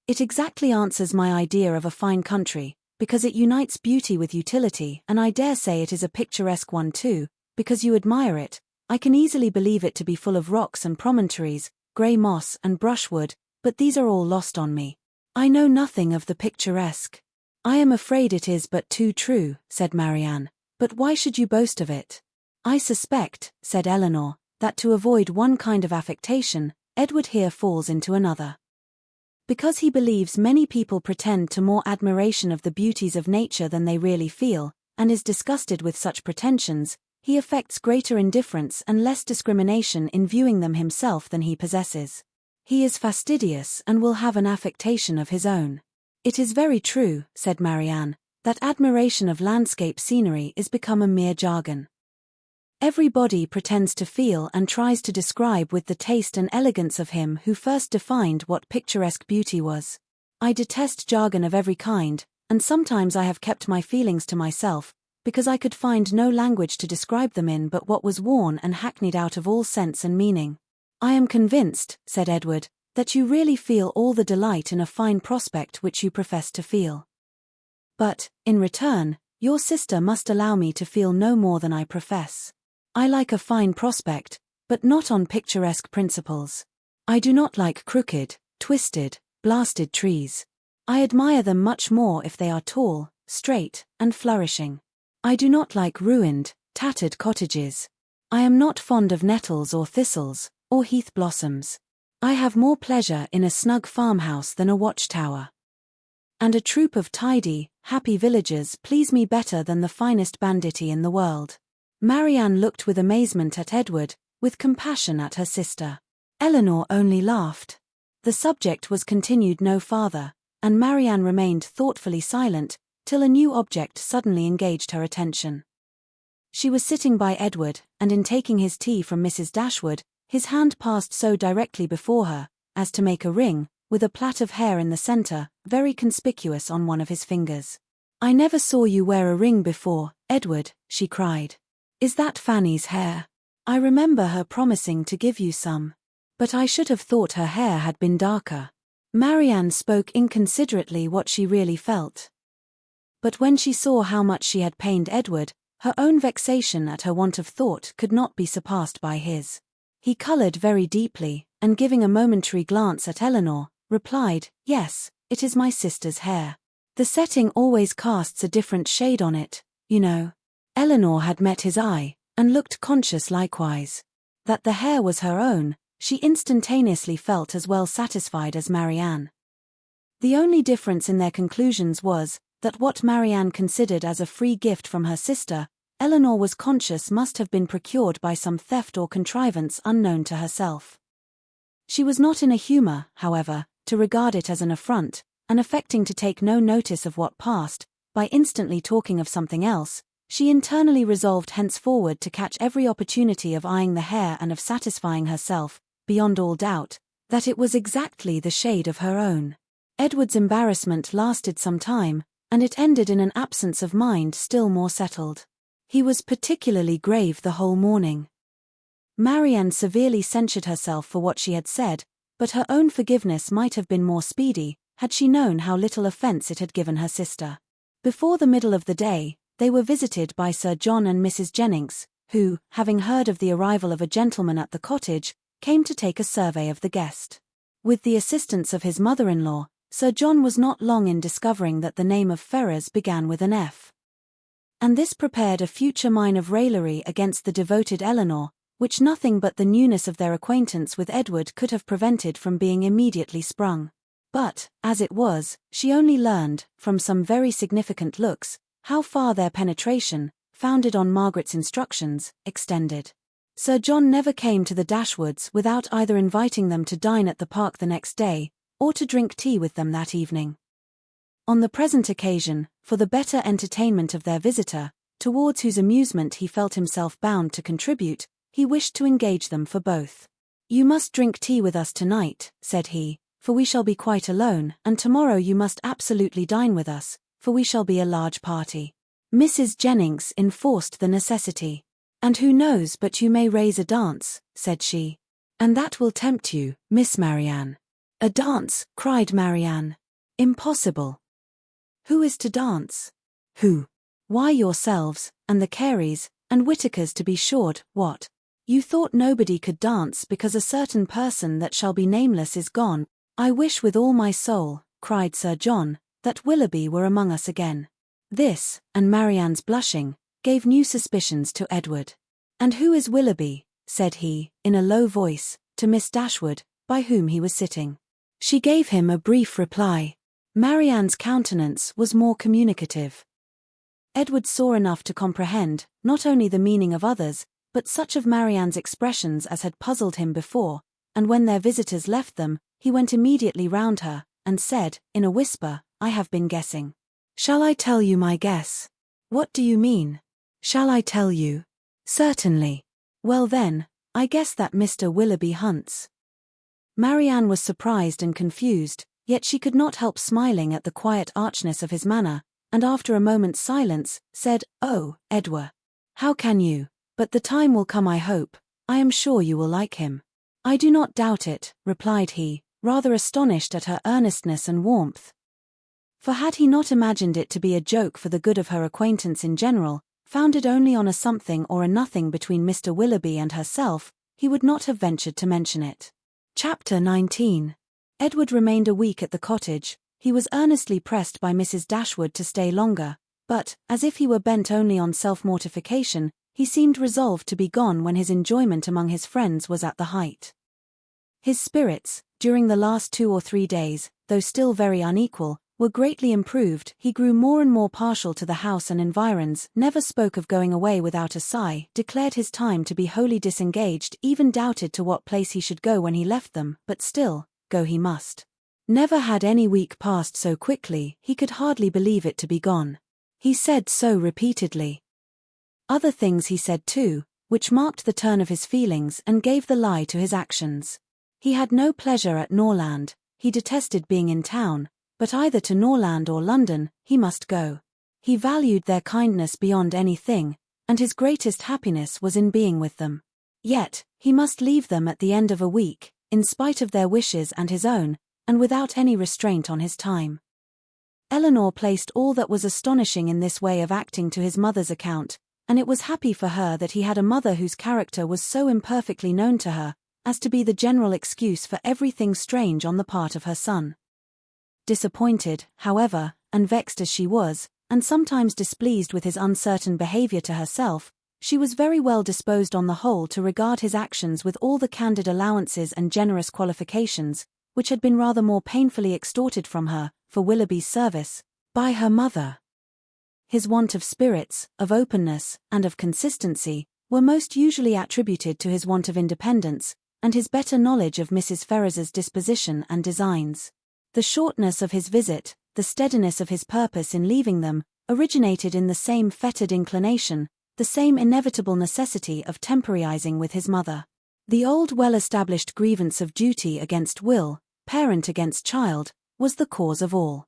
It exactly answers my idea of a fine country, because it unites beauty with utility, and I dare say it is a picturesque one too, because you admire it. I can easily believe it to be full of rocks and promontories, grey moss and brushwood, but these are all lost on me. I know nothing of the picturesque." "I am afraid it is but too true," said Marianne, "but why should you boast of it?" "I suspect," said Eleanor, "that to avoid one kind of affectation, Edward here falls into another. Because he believes many people pretend to more admiration of the beauties of nature than they really feel, and is disgusted with such pretensions, he affects greater indifference and less discrimination in viewing them himself than he possesses. He is fastidious and will have an affectation of his own." "It is very true," said Marianne, "that admiration of landscape scenery is become a mere jargon. Everybody pretends to feel and tries to describe with the taste and elegance of him who first defined what picturesque beauty was. I detest jargon of every kind, and sometimes I have kept my feelings to myself, because I could find no language to describe them in but what was worn and hackneyed out of all sense and meaning." "I am convinced," said Edward, "that you really feel all the delight in a fine prospect which you profess to feel. But, in return, your sister must allow me to feel no more than I profess. I like a fine prospect, but not on picturesque principles. I do not like crooked, twisted, blasted trees. I admire them much more if they are tall, straight, and flourishing. I do not like ruined, tattered cottages. I am not fond of nettles or thistles, or heath blossoms. I have more pleasure in a snug farmhouse than a watchtower. And a troop of tidy, happy villagers please me better than the finest banditti in the world." Marianne looked with amazement at Edward, with compassion at her sister. Eleanor only laughed. The subject was continued no farther, and Marianne remained thoughtfully silent, till a new object suddenly engaged her attention. She was sitting by Edward, and in taking his tea from Mrs. Dashwood, his hand passed so directly before her, as to make a ring, with a plait of hair in the centre, very conspicuous on one of his fingers. "I never saw you wear a ring before, Edward," she cried. "Is that Fanny's hair? I remember her promising to give you some. But I should have thought her hair had been darker." Marianne spoke inconsiderately what she really felt. But when she saw how much she had pained Edward, her own vexation at her want of thought could not be surpassed by his. He coloured very deeply, and giving a momentary glance at Eleanor, replied, "Yes, it is my sister's hair. The setting always casts a different shade on it, you know." Eleanor had met his eye, and looked conscious likewise. That the hair was her own, she instantaneously felt as well satisfied as Marianne. The only difference in their conclusions was, that what Marianne considered as a free gift from her sister, Eleanor was conscious must have been procured by some theft or contrivance unknown to herself. She was not in a humor, however, to regard it as an affront, and affecting to take no notice of what passed, by instantly talking of something else, she internally resolved henceforward to catch every opportunity of eyeing the hair and of satisfying herself, beyond all doubt, that it was exactly the shade of her own. Edward's embarrassment lasted some time, and it ended in an absence of mind still more settled. He was particularly grave the whole morning. Marianne severely censured herself for what she had said, but her own forgiveness might have been more speedy, had she known how little offence it had given her sister. Before the middle of the day, they were visited by Sir John and Mrs. Jennings, who, having heard of the arrival of a gentleman at the cottage, came to take a survey of the guest. With the assistance of his mother-in-law, Sir John was not long in discovering that the name of Ferrers began with an F. And this prepared a future mine of raillery against the devoted Eleanor, which nothing but the newness of their acquaintance with Edward could have prevented from being immediately sprung. But, as it was, she only learned, from some very significant looks, how far their penetration, founded on Margaret's instructions, extended. Sir John never came to the Dashwoods without either inviting them to dine at the park the next day, or to drink tea with them that evening. On the present occasion, for the better entertainment of their visitor, towards whose amusement he felt himself bound to contribute, he wished to engage them for both. "You must drink tea with us tonight," said he, "for we shall be quite alone, and tomorrow you must absolutely dine with us, for we shall be a large party." Mrs. Jennings enforced the necessity. "And who knows but you may raise a dance," said she. "And that will tempt you, Miss Marianne." "A dance," cried Marianne. "Impossible." "Who is to dance?" "Who?" "Why, yourselves, and the Careys, and Whitakers to be sure. What? You thought nobody could dance because a certain person that shall be nameless is gone. I wish with all my soul," cried Sir John, "that Willoughby were among us again." This, and Marianne's blushing, gave new suspicions to Edward. "And who is Willoughby?" said he, in a low voice, to Miss Dashwood, by whom he was sitting. She gave him a brief reply. Marianne's countenance was more communicative. Edward saw enough to comprehend, not only the meaning of others, but such of Marianne's expressions as had puzzled him before, and when their visitors left them, he went immediately round her, and said, in a whisper, "I have been guessing." "Shall I tell you my guess?" "What do you mean?" "Shall I tell you?" "Certainly." "Well then, I guess that Mr. Willoughby hunts." Marianne was surprised and confused, yet she could not help smiling at the quiet archness of his manner, and after a moment's silence, said, "Oh, Edward, how can you? But the time will come, I hope. I am sure you will like him." "I do not doubt it," replied he, rather astonished at her earnestness and warmth. For had he not imagined it to be a joke for the good of her acquaintance in general, founded only on a something or a nothing between Mr. Willoughby and herself, he would not have ventured to mention it. Chapter 19. Edward remained a week at the cottage. He was earnestly pressed by Mrs. Dashwood to stay longer, but, as if he were bent only on self-mortification, he seemed resolved to be gone when his enjoyment among his friends was at the height. His spirits, during the last 2 or 3 days, though still very unequal, were greatly improved. He grew more and more partial to the house and environs, never spoke of going away without a sigh, declared his time to be wholly disengaged, even doubted to what place he should go when he left them, but still, go he must. Never had any week passed so quickly, he could hardly believe it to be gone. He said so repeatedly. Other things he said too, which marked the turn of his feelings and gave the lie to his actions. He had no pleasure at Norland, he detested being in town, but either to Norland or London, he must go. He valued their kindness beyond anything, and his greatest happiness was in being with them. Yet, he must leave them at the end of a week, in spite of their wishes and his own, and without any restraint on his time. Eleanor placed all that was astonishing in this way of acting to his mother's account, and it was happy for her that he had a mother whose character was so imperfectly known to her, as to be the general excuse for everything strange on the part of her son. Disappointed, however, and vexed as she was, and sometimes displeased with his uncertain behavior to herself, she was very well disposed on the whole to regard his actions with all the candid allowances and generous qualifications, which had been rather more painfully extorted from her, for Willoughby's service, by her mother. His want of spirits, of openness, and of consistency, were most usually attributed to his want of independence, and his better knowledge of Mrs. Ferrars's disposition and designs. The shortness of his visit, the steadiness of his purpose in leaving them, originated in the same fettered inclination, the same inevitable necessity of temporizing with his mother. The old well-established grievance of duty against will, parent against child, was the cause of all.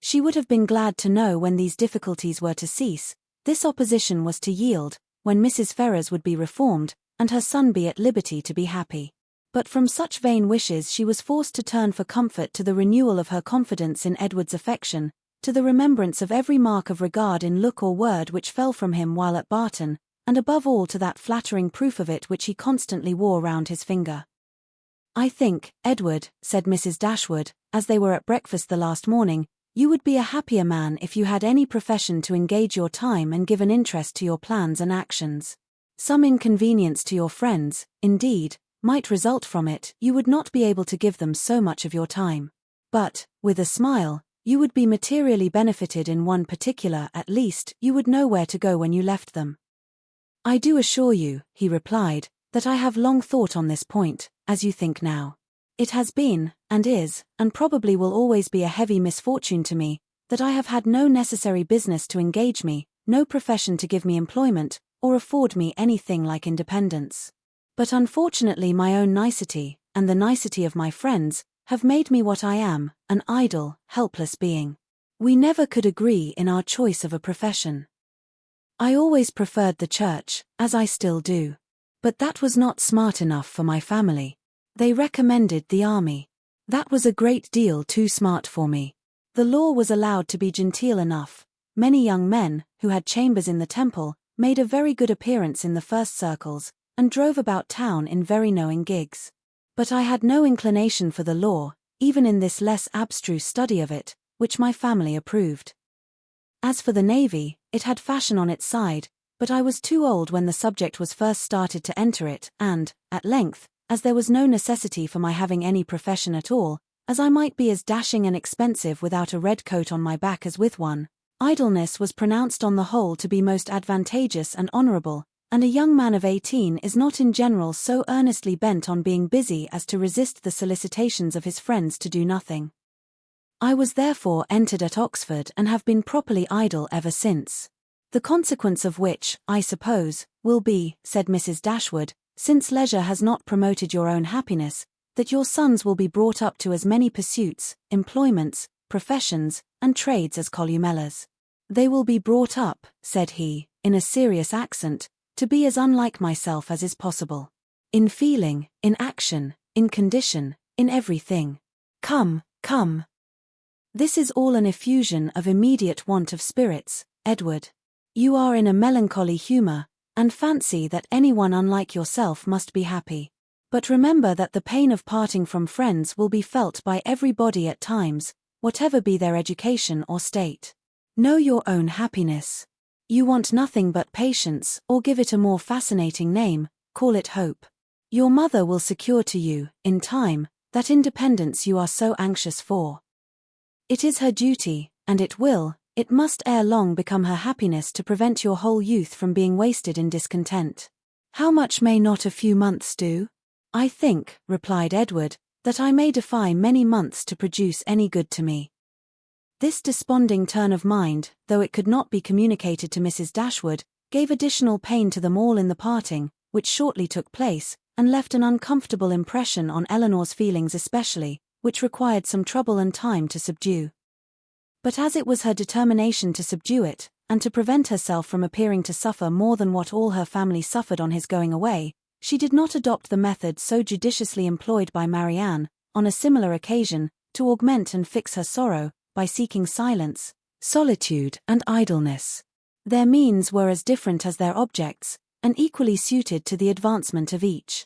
She would have been glad to know when these difficulties were to cease, this opposition was to yield, when Mrs. Ferrars would be reformed, and her son be at liberty to be happy. But from such vain wishes she was forced to turn for comfort to the renewal of her confidence in Edward's affection, to the remembrance of every mark of regard in look or word which fell from him while at Barton, and above all to that flattering proof of it which he constantly wore round his finger. "I think, Edward," said Mrs. Dashwood, as they were at breakfast the last morning, "you would be a happier man if you had any profession to engage your time and give an interest to your plans and actions. Some inconvenience to your friends, indeed, might result from it, you would not be able to give them so much of your time. But, with a smile, you would be materially benefited in one particular at least, you would know where to go when you left them." "I do assure you," he replied, "that I have long thought on this point, as you think now. It has been, and is, and probably will always be a heavy misfortune to me, that I have had no necessary business to engage me, no profession to give me employment, or afford me anything like independence. But unfortunately my own nicety, and the nicety of my friends, have made me what I am, an idle, helpless being. We never could agree in our choice of a profession. I always preferred the church, as I still do. But that was not smart enough for my family. They recommended the army. That was a great deal too smart for me. The law was allowed to be genteel enough. Many young men, who had chambers in the Temple, made a very good appearance in the first circles, and drove about town in very knowing gigs. But I had no inclination for the law, even in this less abstruse study of it, which my family approved. As for the navy, it had fashion on its side, but I was too old when the subject was first started to enter it, and, at length, as there was no necessity for my having any profession at all, as I might be as dashing and expensive without a red coat on my back as with one, idleness was pronounced on the whole to be most advantageous and honourable, and a young man of 18 is not in general so earnestly bent on being busy as to resist the solicitations of his friends to do nothing. I was therefore entered at Oxford and have been properly idle ever since. The consequence of which, I suppose, will be, said Mrs. Dashwood, since leisure has not promoted your own happiness, that your sons will be brought up to as many pursuits, employments, professions, and trades as Columella's. They will be brought up, said he, in a serious accent, to be as unlike myself as is possible. In feeling, in action, in condition, in everything. Come, come. This is all an effusion of immediate want of spirits, Edward. You are in a melancholy humour, and fancy that anyone unlike yourself must be happy. But remember that the pain of parting from friends will be felt by everybody at times, whatever be their education or state. Know your own happiness. You want nothing but patience, or give it a more fascinating name, call it hope. Your mother will secure to you, in time, that independence you are so anxious for. It is her duty, and it must ere long become her happiness to prevent your whole youth from being wasted in discontent. How much may not a few months do? I think, replied Edward, that I may defy many months to produce any good to me. This desponding turn of mind, though it could not be communicated to Mrs. Dashwood, gave additional pain to them all in the parting, which shortly took place, and left an uncomfortable impression on Eleanor's feelings especially, which required some trouble and time to subdue. But as it was her determination to subdue it, and to prevent herself from appearing to suffer more than what all her family suffered on his going away, she did not adopt the method so judiciously employed by Marianne, on a similar occasion, to augment and fix her sorrow, by seeking silence, solitude, and idleness. Their means were as different as their objects, and equally suited to the advancement of each.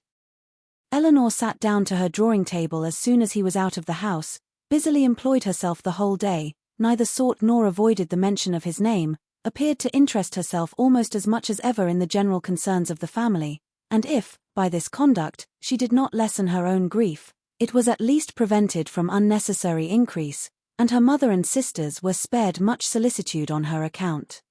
Eleanor sat down to her drawing-table as soon as he was out of the house, busily employed herself the whole day, neither sought nor avoided the mention of his name, appeared to interest herself almost as much as ever in the general concerns of the family, and if, by this conduct, she did not lessen her own grief, it was at least prevented from unnecessary increase, and her mother and sisters were spared much solicitude on her account.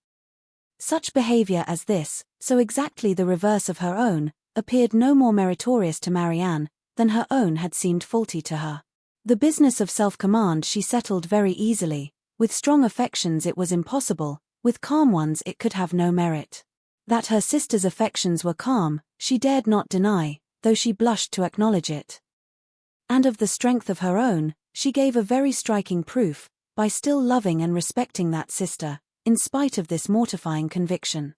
Such behaviour as this, so exactly the reverse of her own, appeared no more meritorious to Marianne than her own had seemed faulty to her. The business of self-command she settled very easily. With strong affections it was impossible, with calm ones it could have no merit. That her sister's affections were calm, she dared not deny, though she blushed to acknowledge it. And of the strength of her own, she gave a very striking proof, by still loving and respecting that sister, in spite of this mortifying conviction.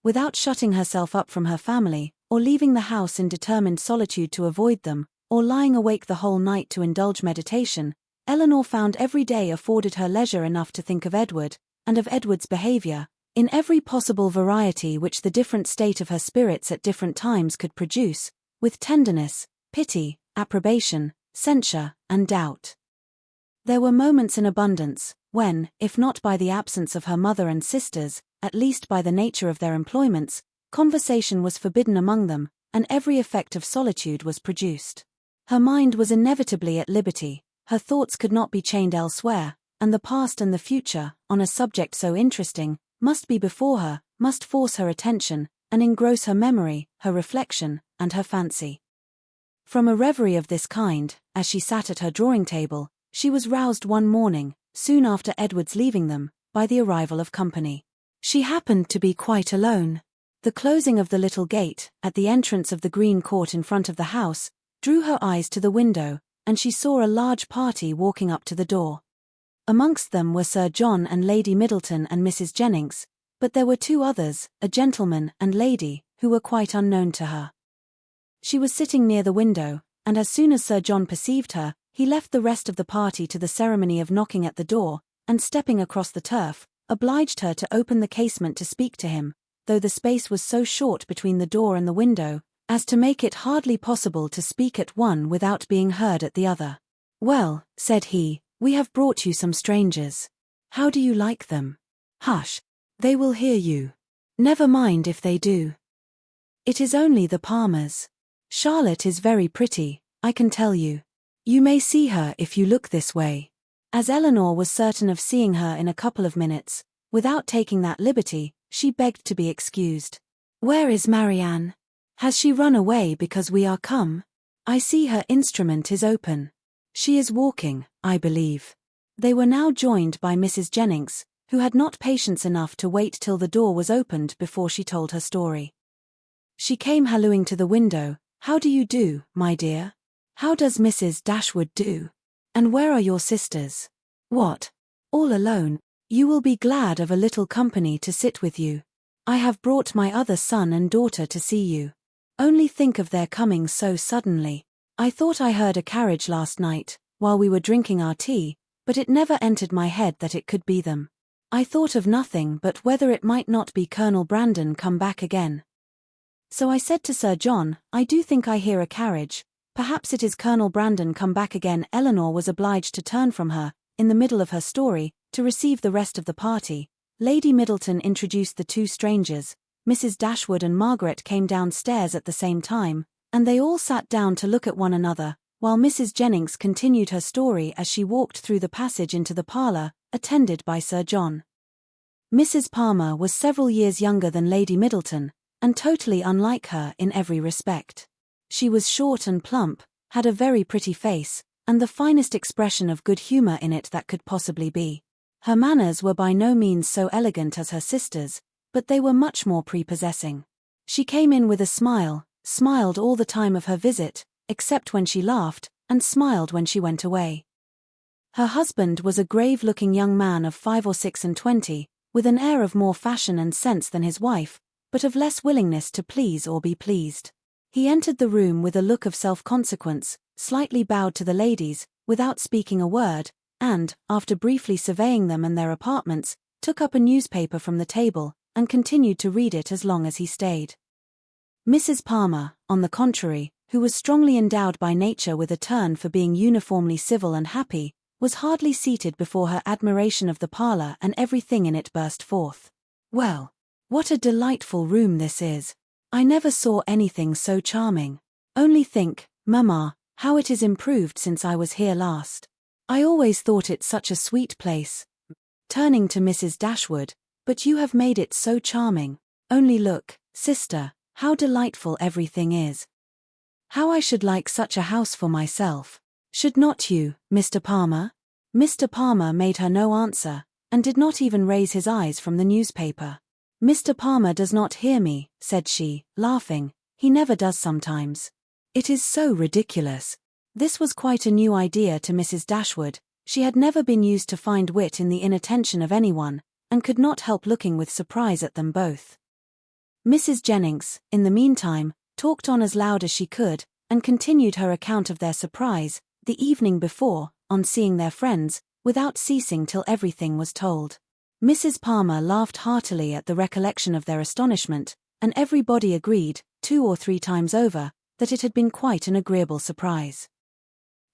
Without shutting herself up from her family, or leaving the house in determined solitude to avoid them, or lying awake the whole night to indulge meditation, Elinor found every day afforded her leisure enough to think of Edward, and of Edward's behaviour, in every possible variety which the different state of her spirits at different times could produce, with tenderness, pity, approbation, censure, and doubt. There were moments in abundance, when, if not by the absence of her mother and sisters, at least by the nature of their employments, conversation was forbidden among them, and every effect of solitude was produced. Her mind was inevitably at liberty, her thoughts could not be chained elsewhere, and the past and the future, on a subject so interesting, must be before her, must force her attention, and engross her memory, her reflection, and her fancy. From a reverie of this kind, as she sat at her drawing-table, she was roused one morning, soon after Edward's leaving them, by the arrival of company. She happened to be quite alone. The closing of the little gate, at the entrance of the green court in front of the house, drew her eyes to the window, and she saw a large party walking up to the door. Amongst them were Sir John and Lady Middleton and Mrs. Jennings, but there were two others, a gentleman and lady, who were quite unknown to her. She was sitting near the window, and as soon as Sir John perceived her, he left the rest of the party to the ceremony of knocking at the door, and stepping across the turf, obliged her to open the casement to speak to him, though the space was so short between the door and the window, as to make it hardly possible to speak at one without being heard at the other. "Well," said he, "we have brought you some strangers. How do you like them?" "Hush, they will hear you." "Never mind if they do. It is only the Palmers. Charlotte is very pretty, I can tell you. You may see her if you look this way." As Elinor was certain of seeing her in a couple of minutes, without taking that liberty, she begged to be excused. "Where is Marianne? Has she run away because we are come? I see her instrument is open. She is walking, I believe." They were now joined by Mrs. Jennings, who had not patience enough to wait till the door was opened before she told her story. She came hallooing to the window, "How do you do, my dear? How does Mrs. Dashwood do? And where are your sisters?" "What? All alone? You will be glad of a little company to sit with you. I have brought my other son and daughter to see you. Only think of their coming so suddenly. I thought I heard a carriage last night, while we were drinking our tea, but it never entered my head that it could be them. I thought of nothing but whether it might not be Colonel Brandon come back again. So I said to Sir John, I do think I hear a carriage. Perhaps it is Colonel Brandon come back again." Elinor was obliged to turn from her, in the middle of her story, to receive the rest of the party. Lady Middleton introduced the two strangers, Mrs. Dashwood and Margaret came downstairs at the same time, and they all sat down to look at one another, while Mrs. Jennings continued her story as she walked through the passage into the parlour, attended by Sir John. Mrs. Palmer was several years younger than Lady Middleton, and totally unlike her in every respect. She was short and plump, had a very pretty face, and the finest expression of good humour in it that could possibly be. Her manners were by no means so elegant as her sister's, but they were much more prepossessing. She came in with a smile, smiled all the time of her visit, except when she laughed, and smiled when she went away. Her husband was a grave-looking young man of 5 or 26, with an air of more fashion and sense than his wife, but of less willingness to please or be pleased. He entered the room with a look of self-consequence, slightly bowed to the ladies, without speaking a word, and, after briefly surveying them and their apartments, took up a newspaper from the table, and continued to read it as long as he stayed. Mrs. Palmer, on the contrary, who was strongly endowed by nature with a turn for being uniformly civil and happy, was hardly seated before her admiration of the parlour and everything in it burst forth. "Well, what a delightful room this is! I never saw anything so charming. Only think, mamma, how it is improved since I was here last. I always thought it such a sweet place." Turning to Mrs. Dashwood, "But you have made it so charming. Only look, sister, How delightful everything is. How I should like such a house for myself. Should not you, Mr. Palmer?" Mr. Palmer made her no answer, and did not even raise his eyes from the newspaper. "Mr. Palmer does not hear me," said she, laughing. "He never does sometimes. It is so ridiculous." This was quite a new idea to Mrs. Dashwood. She had never been used to find wit in the inattention of anyone, and could not help looking with surprise at them both. Mrs. Jennings, in the meantime, talked on as loud as she could, and continued her account of their surprise, the evening before, on seeing their friends, without ceasing till everything was told. Mrs. Palmer laughed heartily at the recollection of their astonishment, and everybody agreed, 2 or 3 times over, that it had been quite an agreeable surprise.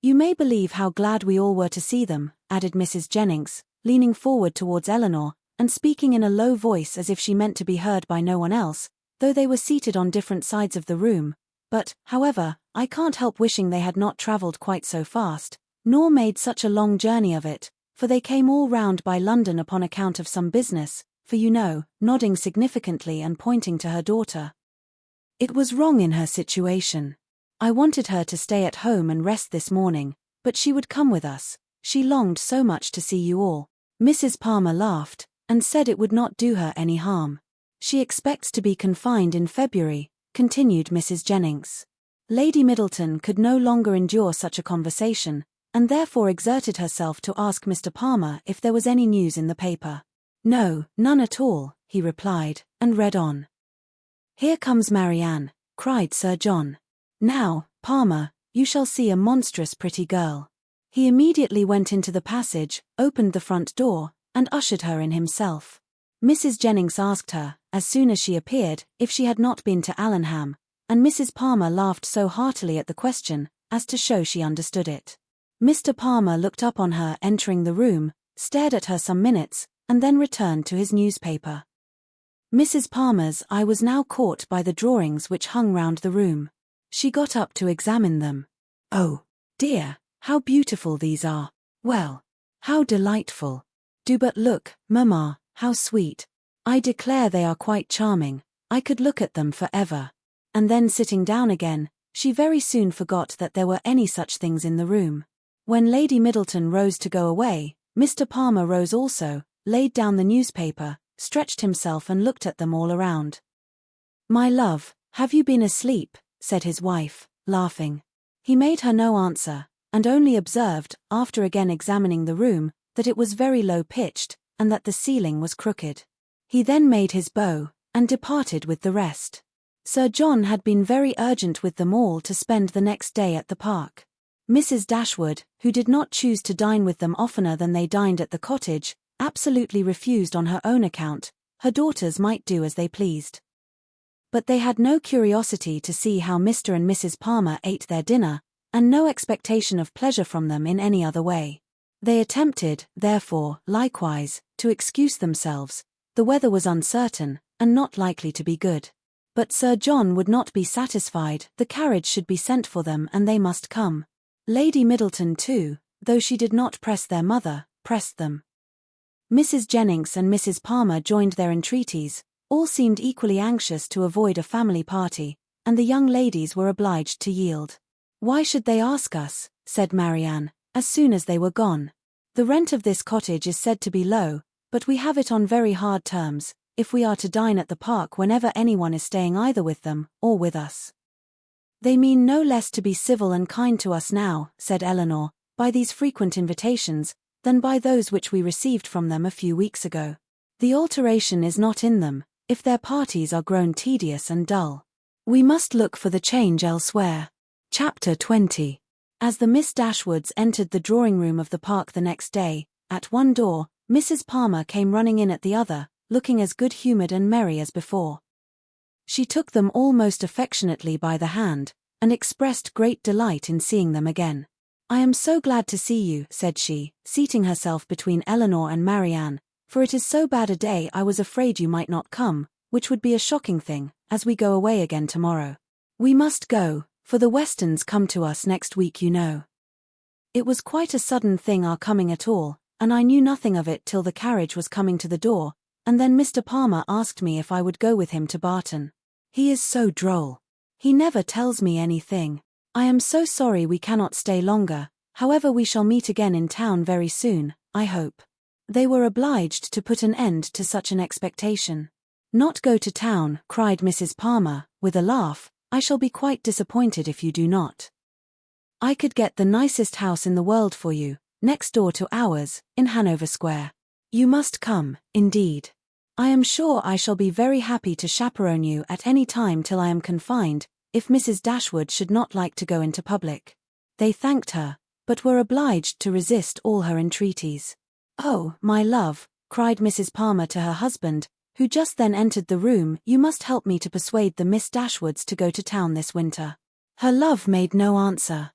"You may believe how glad we all were to see them," added Mrs. Jennings, leaning forward towards Eleanor, and speaking in a low voice as if she meant to be heard by no one else, though they were seated on different sides of the room. "But, however, I can't help wishing they had not travelled quite so fast, nor made such a long journey of it, for they came all round by London upon account of some business, for you know," nodding significantly and pointing to her daughter. "It was wrong in her situation. I wanted her to stay at home and rest this morning, but she would come with us. She longed so much to see you all." Mrs. Palmer laughed, and said it would not do her any harm. "She expects to be confined in February," continued Mrs. Jennings. Lady Middleton could no longer endure such a conversation, and therefore exerted herself to ask Mr. Palmer if there was any news in the paper. "No, none at all," he replied, and read on. "Here comes Marianne," cried Sir John. "Now, Palmer, you shall see a monstrous pretty girl." He immediately went into the passage, opened the front door, and ushered her in himself. Mrs. Jennings asked her, as soon as she appeared, if she had not been to Allenham, and Mrs. Palmer laughed so heartily at the question, as to show she understood it. Mr. Palmer looked up on her entering the room, stared at her some minutes, and then returned to his newspaper. Mrs. Palmer's eye was now caught by the drawings which hung round the room. She got up to examine them. "Oh, dear, how beautiful these are! Well, how delightful! Do but look, mamma, how sweet! I declare they are quite charming. I could look at them for ever." And then sitting down again, she very soon forgot that there were any such things in the room. When Lady Middleton rose to go away, Mr. Palmer rose also, laid down the newspaper, stretched himself and looked at them all around. "My love, have you been asleep?" said his wife, laughing. He made her no answer, and only observed, after again examining the room, that it was very low-pitched, and that the ceiling was crooked. He then made his bow, and departed with the rest. Sir John had been very urgent with them all to spend the next day at the park. Mrs. Dashwood, who did not choose to dine with them oftener than they dined at the cottage, absolutely refused on her own account. Her daughters might do as they pleased. But they had no curiosity to see how Mr. and Mrs. Palmer ate their dinner, and no expectation of pleasure from them in any other way. They attempted, therefore, likewise, to excuse themselves. The weather was uncertain, and not likely to be good. But Sir John would not be satisfied. The carriage should be sent for them and they must come. Lady Middleton too, though she did not press their mother, pressed them. Mrs. Jennings and Mrs. Palmer joined their entreaties. All seemed equally anxious to avoid a family party, and the young ladies were obliged to yield. "Why should they ask us?" said Marianne, as soon as they were gone. "The rent of this cottage is said to be low, but we have it on very hard terms, if we are to dine at the park whenever anyone is staying either with them, or with us." "They mean no less to be civil and kind to us now," said Eleanor, "by these frequent invitations, than by those which we received from them a few weeks ago. The alteration is not in them, if their parties are grown tedious and dull. We must look for the change elsewhere." Chapter 20. As the Miss Dashwoods entered the drawing-room of the park the next day, at one door, Mrs. Palmer came running in at the other, looking as good-humoured and merry as before. She took them all most affectionately by the hand, and expressed great delight in seeing them again. "I am so glad to see you," said she, seating herself between Eleanor and Marianne, "for it is so bad a day I was afraid you might not come, which would be a shocking thing, as we go away again tomorrow. We must go, for the Westons come to us next week, you know. It was quite a sudden thing our coming at all, and I knew nothing of it till the carriage was coming to the door, and then Mr. Palmer asked me if I would go with him to Barton. He is so droll. He never tells me anything. I am so sorry we cannot stay longer, however we shall meet again in town very soon, I hope." They were obliged to put an end to such an expectation. "Not go to town," cried Mrs. Palmer, with a laugh. "I shall be quite disappointed if you do not. I could get the nicest house in the world for you, next door to ours, in Hanover Square. You must come, indeed. I am sure I shall be very happy to chaperone you at any time till I am confined, if Mrs. Dashwood should not like to go into public." They thanked her, but were obliged to resist all her entreaties. "Oh, my love," cried Mrs. Palmer to her husband, who just then entered the room, "you must help me to persuade the Miss Dashwoods to go to town this winter." Her love made no answer,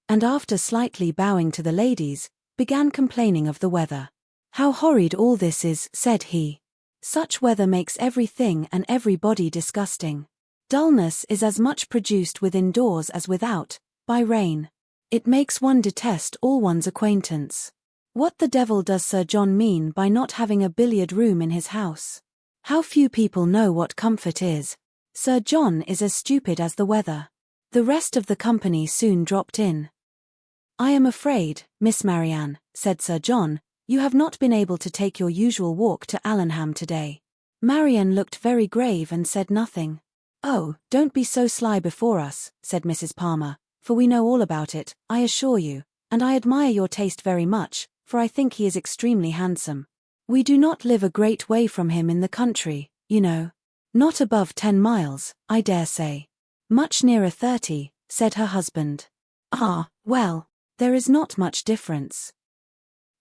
and after slightly bowing to the ladies, began complaining of the weather. "How horrid all this is," said he. "Such weather makes everything and everybody disgusting. Dullness is as much produced within doors as without, by rain. It makes one detest all one's acquaintance. What the devil does Sir John mean by not having a billiard room in his house? How few people know what comfort is. Sir John is as stupid as the weather." The rest of the company soon dropped in. "I am afraid, Miss Marianne," said Sir John, "you have not been able to take your usual walk to Allenham today." Marianne looked very grave and said nothing. "Oh, don't be so sly before us," said Mrs. Palmer, "for we know all about it, I assure you, and I admire your taste very much, for I think he is extremely handsome. We do not live a great way from him in the country, you know. Not above 10 miles, I dare say." "Much nearer 30, said her husband. "Ah, well, there is not much difference.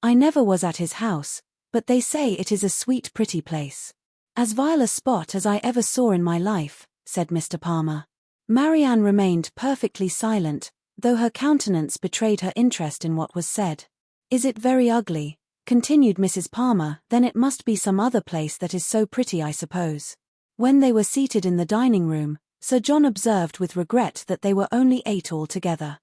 I never was at his house, but they say it is a sweet pretty place. As vile a spot as I ever saw in my life," said Mr. Palmer. Marianne remained perfectly silent, though her countenance betrayed her interest in what was said. "Is it very ugly?" continued Mrs. Palmer. "Then it must be some other place that is so pretty, I suppose." When they were seated in the dining room, Sir John observed with regret that they were only 8 altogether.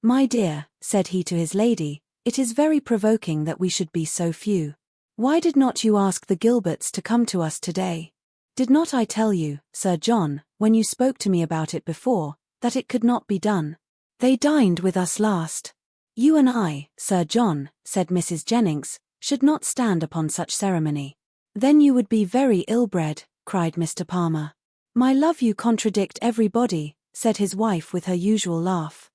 "My dear," said he to his lady, "it is very provoking that we should be so few. Why did not you ask the Gilberts to come to us today? Did not I tell you, Sir John, when you spoke to me about it before, that it could not be done? They dined with us last. You and I, Sir John," said Mrs. Jennings, "should not stand upon such ceremony." "Then you would be very ill-bred," cried Mr. Palmer. "My love, you contradict everybody," said his wife with her usual laugh.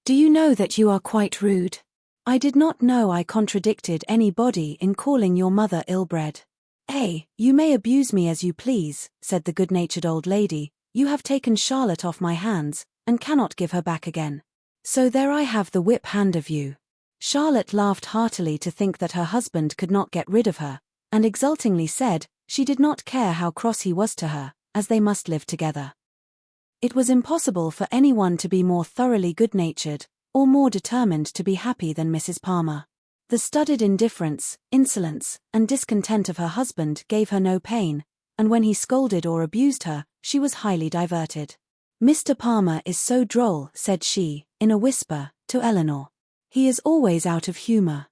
"Do you know that you are quite rude? I did not know I contradicted anybody in calling your mother ill-bred." You may abuse me as you please," said the good-natured old lady. "You have taken Charlotte off my hands, and cannot give her back again. So there I have the whip hand of you." Charlotte laughed heartily to think that her husband could not get rid of her, and exultingly said, she did not care how cross he was to her, as they must live together. It was impossible for anyone to be more thoroughly good-natured, or more determined to be happy than Mrs. Palmer. The studied indifference, insolence, and discontent of her husband gave her no pain, and when he scolded or abused her, she was highly diverted. "Mr. Palmer is so droll," said she, in a whisper, to Eleanor. "He is always out of humour."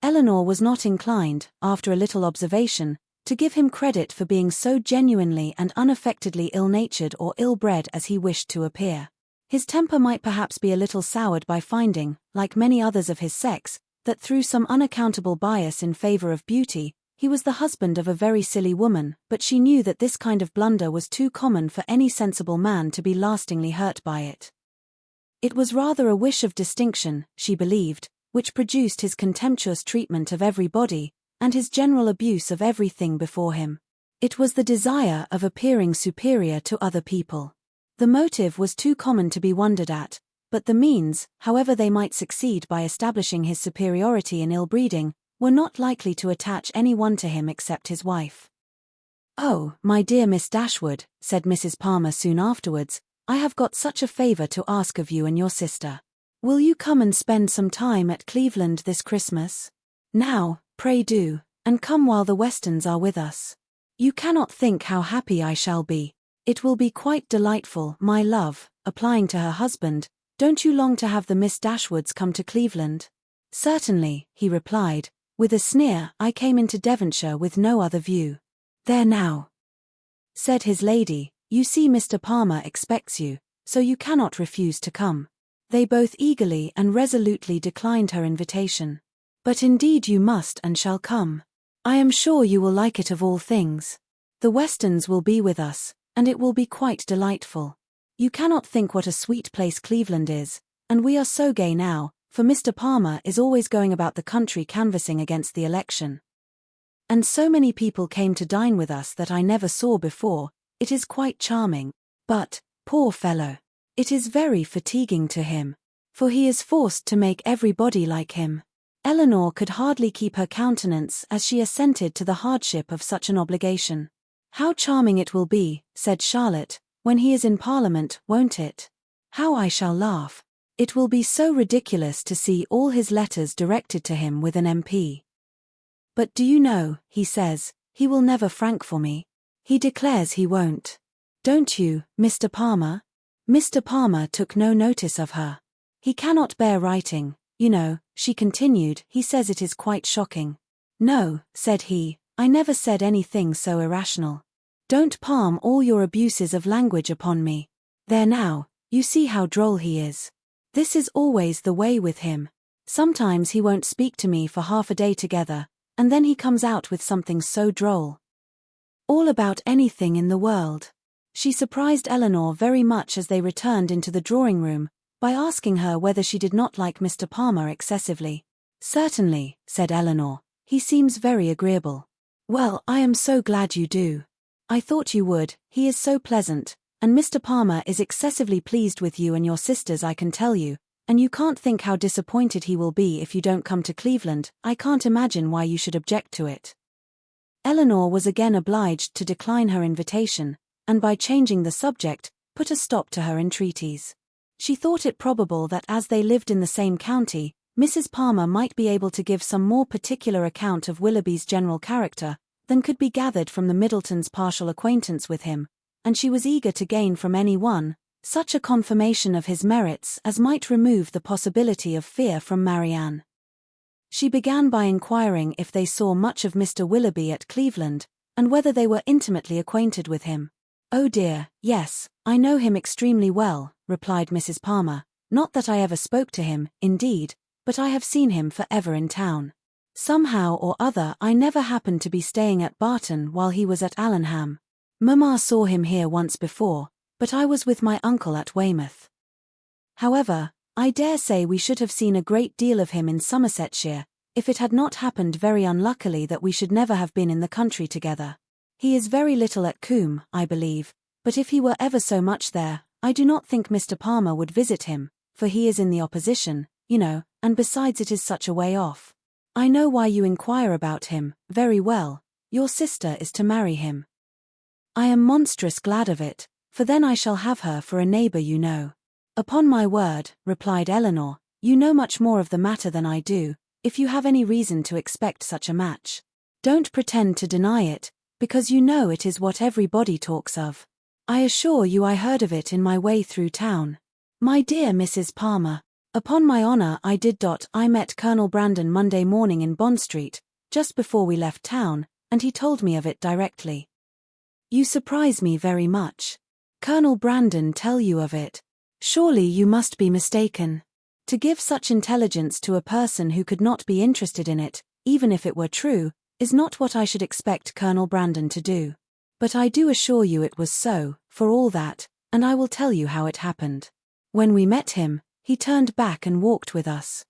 Eleanor was not inclined, after a little observation, to give him credit for being so genuinely and unaffectedly ill-natured or ill-bred as he wished to appear. His temper might perhaps be a little soured by finding, like many others of his sex, that through some unaccountable bias in favor of beauty, he was the husband of a very silly woman, but she knew that this kind of blunder was too common for any sensible man to be lastingly hurt by it. It was rather a wish of distinction, she believed, which produced his contemptuous treatment of everybody, and his general abuse of everything before him. It was the desire of appearing superior to other people. The motive was too common to be wondered at, but the means, however they might succeed by establishing his superiority in ill-breeding, were not likely to attach any one to him except his wife. "Oh, my dear Miss Dashwood," said Mrs. Palmer soon afterwards, "I have got such a favour to ask of you and your sister. Will you come and spend some time at Cleveland this Christmas? Now, pray do, and come while the Westons are with us. You cannot think how happy I shall be. It will be quite delightful, my love," applying to her husband. "Don't you long to have the Miss Dashwoods come to Cleveland?" "Certainly," he replied, with a sneer. "I came into Devonshire with no other view." "There now. said his lady. "You see, Mr. Palmer expects you, so you cannot refuse to come." They both eagerly and resolutely declined her invitation. "But indeed you must and shall come. I am sure you will like it of all things. The Westons will be with us, and it will be quite delightful. You cannot think what a sweet place Cleveland is, and we are so gay now, for Mr. Palmer is always going about the country canvassing against the election. And so many people came to dine with us that I never saw before. It is quite charming. But, poor fellow, it is very fatiguing to him, for he is forced to make everybody like him." Eleanor could hardly keep her countenance as she assented to the hardship of such an obligation. "How charming it will be," said Charlotte, "when he is in Parliament, won't it? How I shall laugh. It will be so ridiculous to see all his letters directed to him with an MP. But do you know, he says, he will never frank for me. He declares he won't. Don't you, Mr. Palmer?" Mr. Palmer took no notice of her. "He cannot bear writing, you know," she continued. "He says it is quite shocking." "No," said he, "I never said anything so irrational. Don't palm all your abuses of language upon me. There now, you see how droll he is. This is always the way with him. Sometimes he won't speak to me for half a day together, and then he comes out with something so droll. All about anything in the world." She surprised Eleanor very much as they returned into the drawing-room, by asking her whether she did not like Mr. Palmer excessively. "Certainly," said Eleanor, "he seems very agreeable." "Well, I am so glad you do. I thought you would. He is so pleasant, and Mr. Palmer is excessively pleased with you and your sisters, I can tell you, and you can't think how disappointed he will be if you don't come to Cleveland. I can't imagine why you should object to it." Eleanor was again obliged to decline her invitation, and by changing the subject, put a stop to her entreaties. She thought it probable that as they lived in the same county, Mrs. Palmer might be able to give some more particular account of Willoughby's general character than could be gathered from the Middletons' partial acquaintance with him, and she was eager to gain from any one such a confirmation of his merits as might remove the possibility of fear from Marianne. She began by inquiring if they saw much of Mr. Willoughby at Cleveland, and whether they were intimately acquainted with him. "Oh dear, yes, I know him extremely well," replied Mrs. Palmer. "Not that I ever spoke to him, indeed, but I have seen him forever in town. Somehow or other I never happened to be staying at Barton while he was at Allenham. Mamma saw him here once before, but I was with my uncle at Weymouth. However, I dare say we should have seen a great deal of him in Somersetshire, if it had not happened very unluckily that we should never have been in the country together. He is very little at Coombe, I believe, but if he were ever so much there, I do not think Mr. Palmer would visit him, for he is in the opposition, you know, and besides it is such a way off. I know why you inquire about him, very well. Your sister is to marry him. I am monstrous glad of it, for then I shall have her for a neighbour, you know." "Upon my word," replied Eleanor, "you know much more of the matter than I do, if you have any reason to expect such a match. Don't pretend to deny it, because you know it is what everybody talks of. I assure you I heard of it in my way through town." "My dear Mrs. Palmer, upon my honour I did. I met Colonel Brandon Monday morning in Bond Street, just before we left town, and he told me of it directly." "You surprise me very much. Colonel Brandon tell you of it? Surely you must be mistaken. To give such intelligence to a person who could not be interested in it, even if it were true, is not what I should expect Colonel Brandon to do. But I do assure you it was so, for all that, and I will tell you how it happened. When we met him, he turned back and walked with us.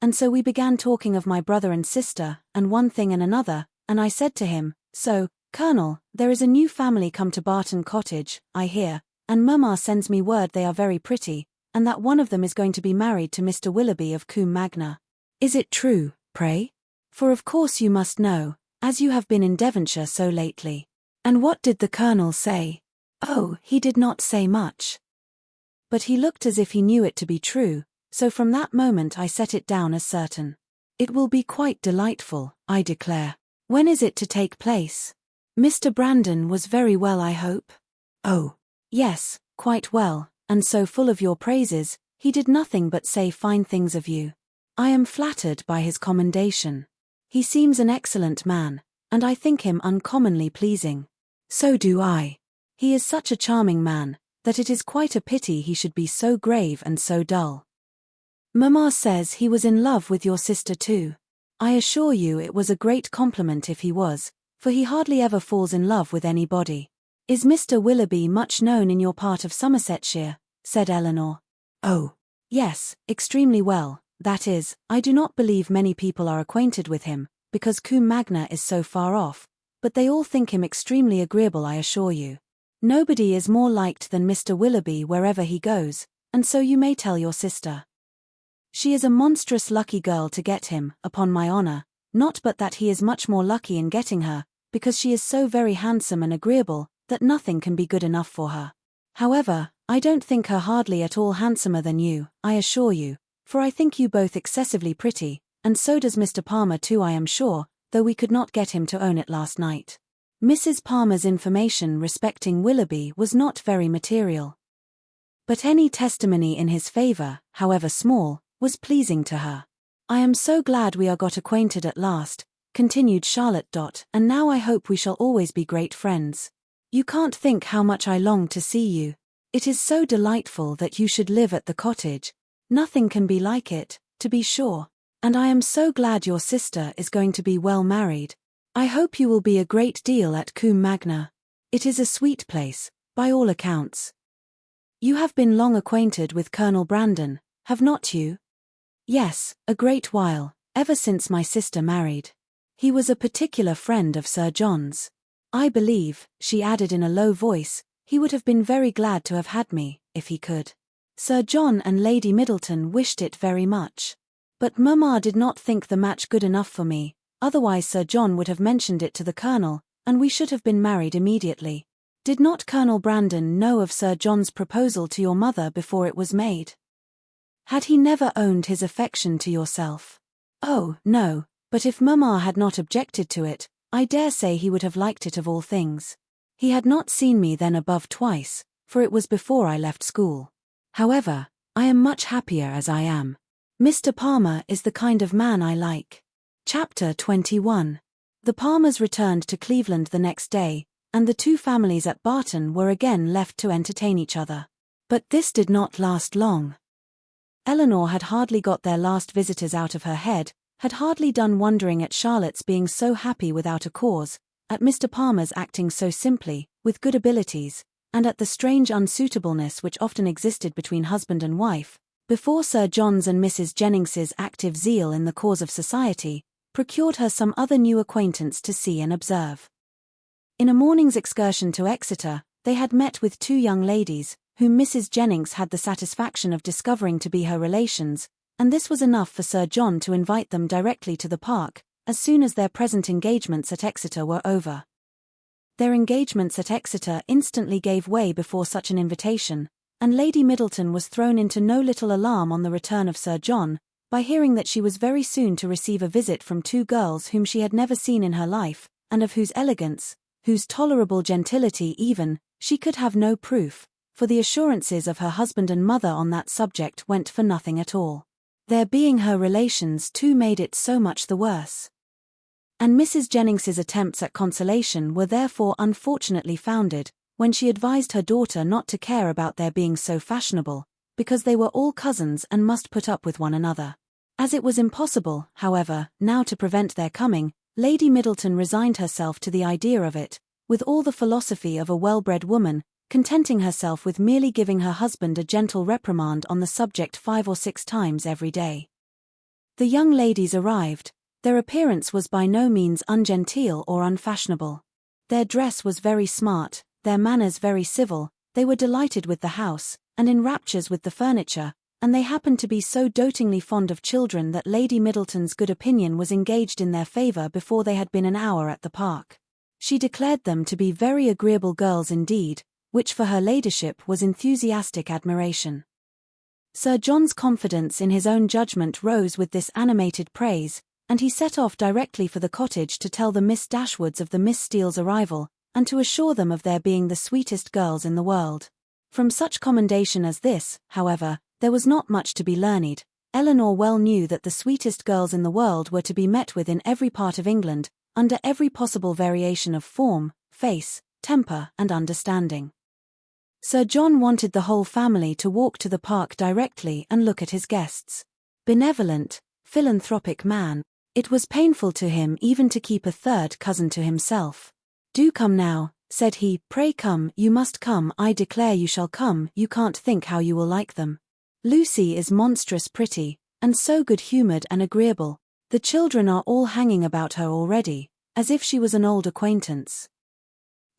And so we began talking of my brother and sister, and one thing and another, and I said to him, 'So, Colonel, there is a new family come to Barton Cottage, I hear, and Mamma sends me word they are very pretty, and that one of them is going to be married to Mr. Willoughby of Combe Magna. Is it true, pray? For of course you must know, as you have been in Devonshire so lately.' And what did the Colonel say? Oh, he did not say much. But he looked as if he knew it to be true, so from that moment I set it down as certain. It will be quite delightful, I declare. When is it to take place? Mr. Brandon was very well, I hope? Oh, yes, quite well, and so full of your praises, he did nothing but say fine things of you. I am flattered by his commendation. He seems an excellent man, and I think him uncommonly pleasing. So do I. He is such a charming man, that it is quite a pity he should be so grave and so dull. Mamma says he was in love with your sister too. I assure you it was a great compliment if he was, for he hardly ever falls in love with anybody. Is Mr. Willoughby much known in your part of Somersetshire? Said Eleanor. Oh, yes, extremely well. That is, I do not believe many people are acquainted with him, because Combe Magna is so far off, but they all think him extremely agreeable, I assure you. Nobody is more liked than Mr. Willoughby wherever he goes, and so you may tell your sister. She is a monstrous lucky girl to get him, upon my honor, not but that he is much more lucky in getting her, because she is so very handsome and agreeable, that nothing can be good enough for her. However, I don't think her hardly at all handsomer than you, I assure you, for I think you both excessively pretty, and so does Mr. Palmer too, I am sure, though we could not get him to own it last night. Mrs. Palmer's information respecting Willoughby was not very material. But any testimony in his favor, however small, was pleasing to her. I am so glad we are got acquainted at last, continued Charlotte. And now I hope we shall always be great friends. You can't think how much I long to see you. It is so delightful that you should live at the cottage. Nothing can be like it, to be sure. And I am so glad your sister is going to be well married. I hope you will be a great deal at Combe Magna. It is a sweet place, by all accounts. You have been long acquainted with Colonel Brandon, have not you? Yes, a great while, ever since my sister married. He was a particular friend of Sir John's. I believe, she added in a low voice, he would have been very glad to have had me, if he could. Sir John and Lady Middleton wished it very much. But Mamma did not think the match good enough for me, otherwise Sir John would have mentioned it to the Colonel, and we should have been married immediately. Did not Colonel Brandon know of Sir John's proposal to your mother before it was made? Had he never owned his affection to yourself? Oh, no, but if Mamma had not objected to it, I dare say he would have liked it of all things. He had not seen me then above twice, for it was before I left school. However, I am much happier as I am. Mr. Palmer is the kind of man I like. Chapter 21. The Palmers returned to Cleveland the next day, and the two families at Barton were again left to entertain each other. But this did not last long. Eleanor had hardly got their last visitors out of her head, had hardly done wondering at Charlotte's being so happy without a cause, at Mr. Palmer's acting so simply, with good abilities, and at the strange unsuitableness which often existed between husband and wife, before Sir John's and Mrs. Jennings's active zeal in the cause of society procured her some other new acquaintance to see and observe. In a morning's excursion to Exeter, they had met with two young ladies, whom Mrs. Jennings had the satisfaction of discovering to be her relations, and this was enough for Sir John to invite them directly to the park, as soon as their present engagements at Exeter were over. Their engagements at Exeter instantly gave way before such an invitation, and Lady Middleton was thrown into no little alarm on the return of Sir John, by hearing that she was very soon to receive a visit from two girls whom she had never seen in her life, and of whose elegance, whose tolerable gentility even, she could have no proof, for the assurances of her husband and mother on that subject went for nothing at all. Their being her relations too made it so much the worse. And Mrs. Jennings's attempts at consolation were therefore unfortunately founded, when she advised her daughter not to care about their being so fashionable, because they were all cousins and must put up with one another. As it was impossible, however, now to prevent their coming, Lady Middleton resigned herself to the idea of it, with all the philosophy of a well-bred woman, contenting herself with merely giving her husband a gentle reprimand on the subject 5 or 6 times every day. The young ladies arrived. Their appearance was by no means ungenteel or unfashionable. Their dress was very smart, their manners very civil, they were delighted with the house, and in raptures with the furniture, and they happened to be so dotingly fond of children that Lady Middleton's good opinion was engaged in their favour before they had been an hour at the park. She declared them to be very agreeable girls indeed, which for her ladyship was enthusiastic admiration. Sir John's confidence in his own judgment rose with this animated praise, and he set off directly for the cottage to tell the Miss Dashwoods of the Miss Steele's arrival, and to assure them of their being the sweetest girls in the world. From such commendation as this, however, there was not much to be learned. Eleanor well knew that the sweetest girls in the world were to be met with in every part of England, under every possible variation of form, face, temper and understanding. Sir John wanted the whole family to walk to the park directly and look at his guests. Benevolent, philanthropic man, it was painful to him even to keep a third cousin to himself. "Do come now," said he, "pray come, you must come, I declare you shall come, you can't think how you will like them. Lucy is monstrous pretty, and so good-humoured and agreeable. The children are all hanging about her already, as if she was an old acquaintance.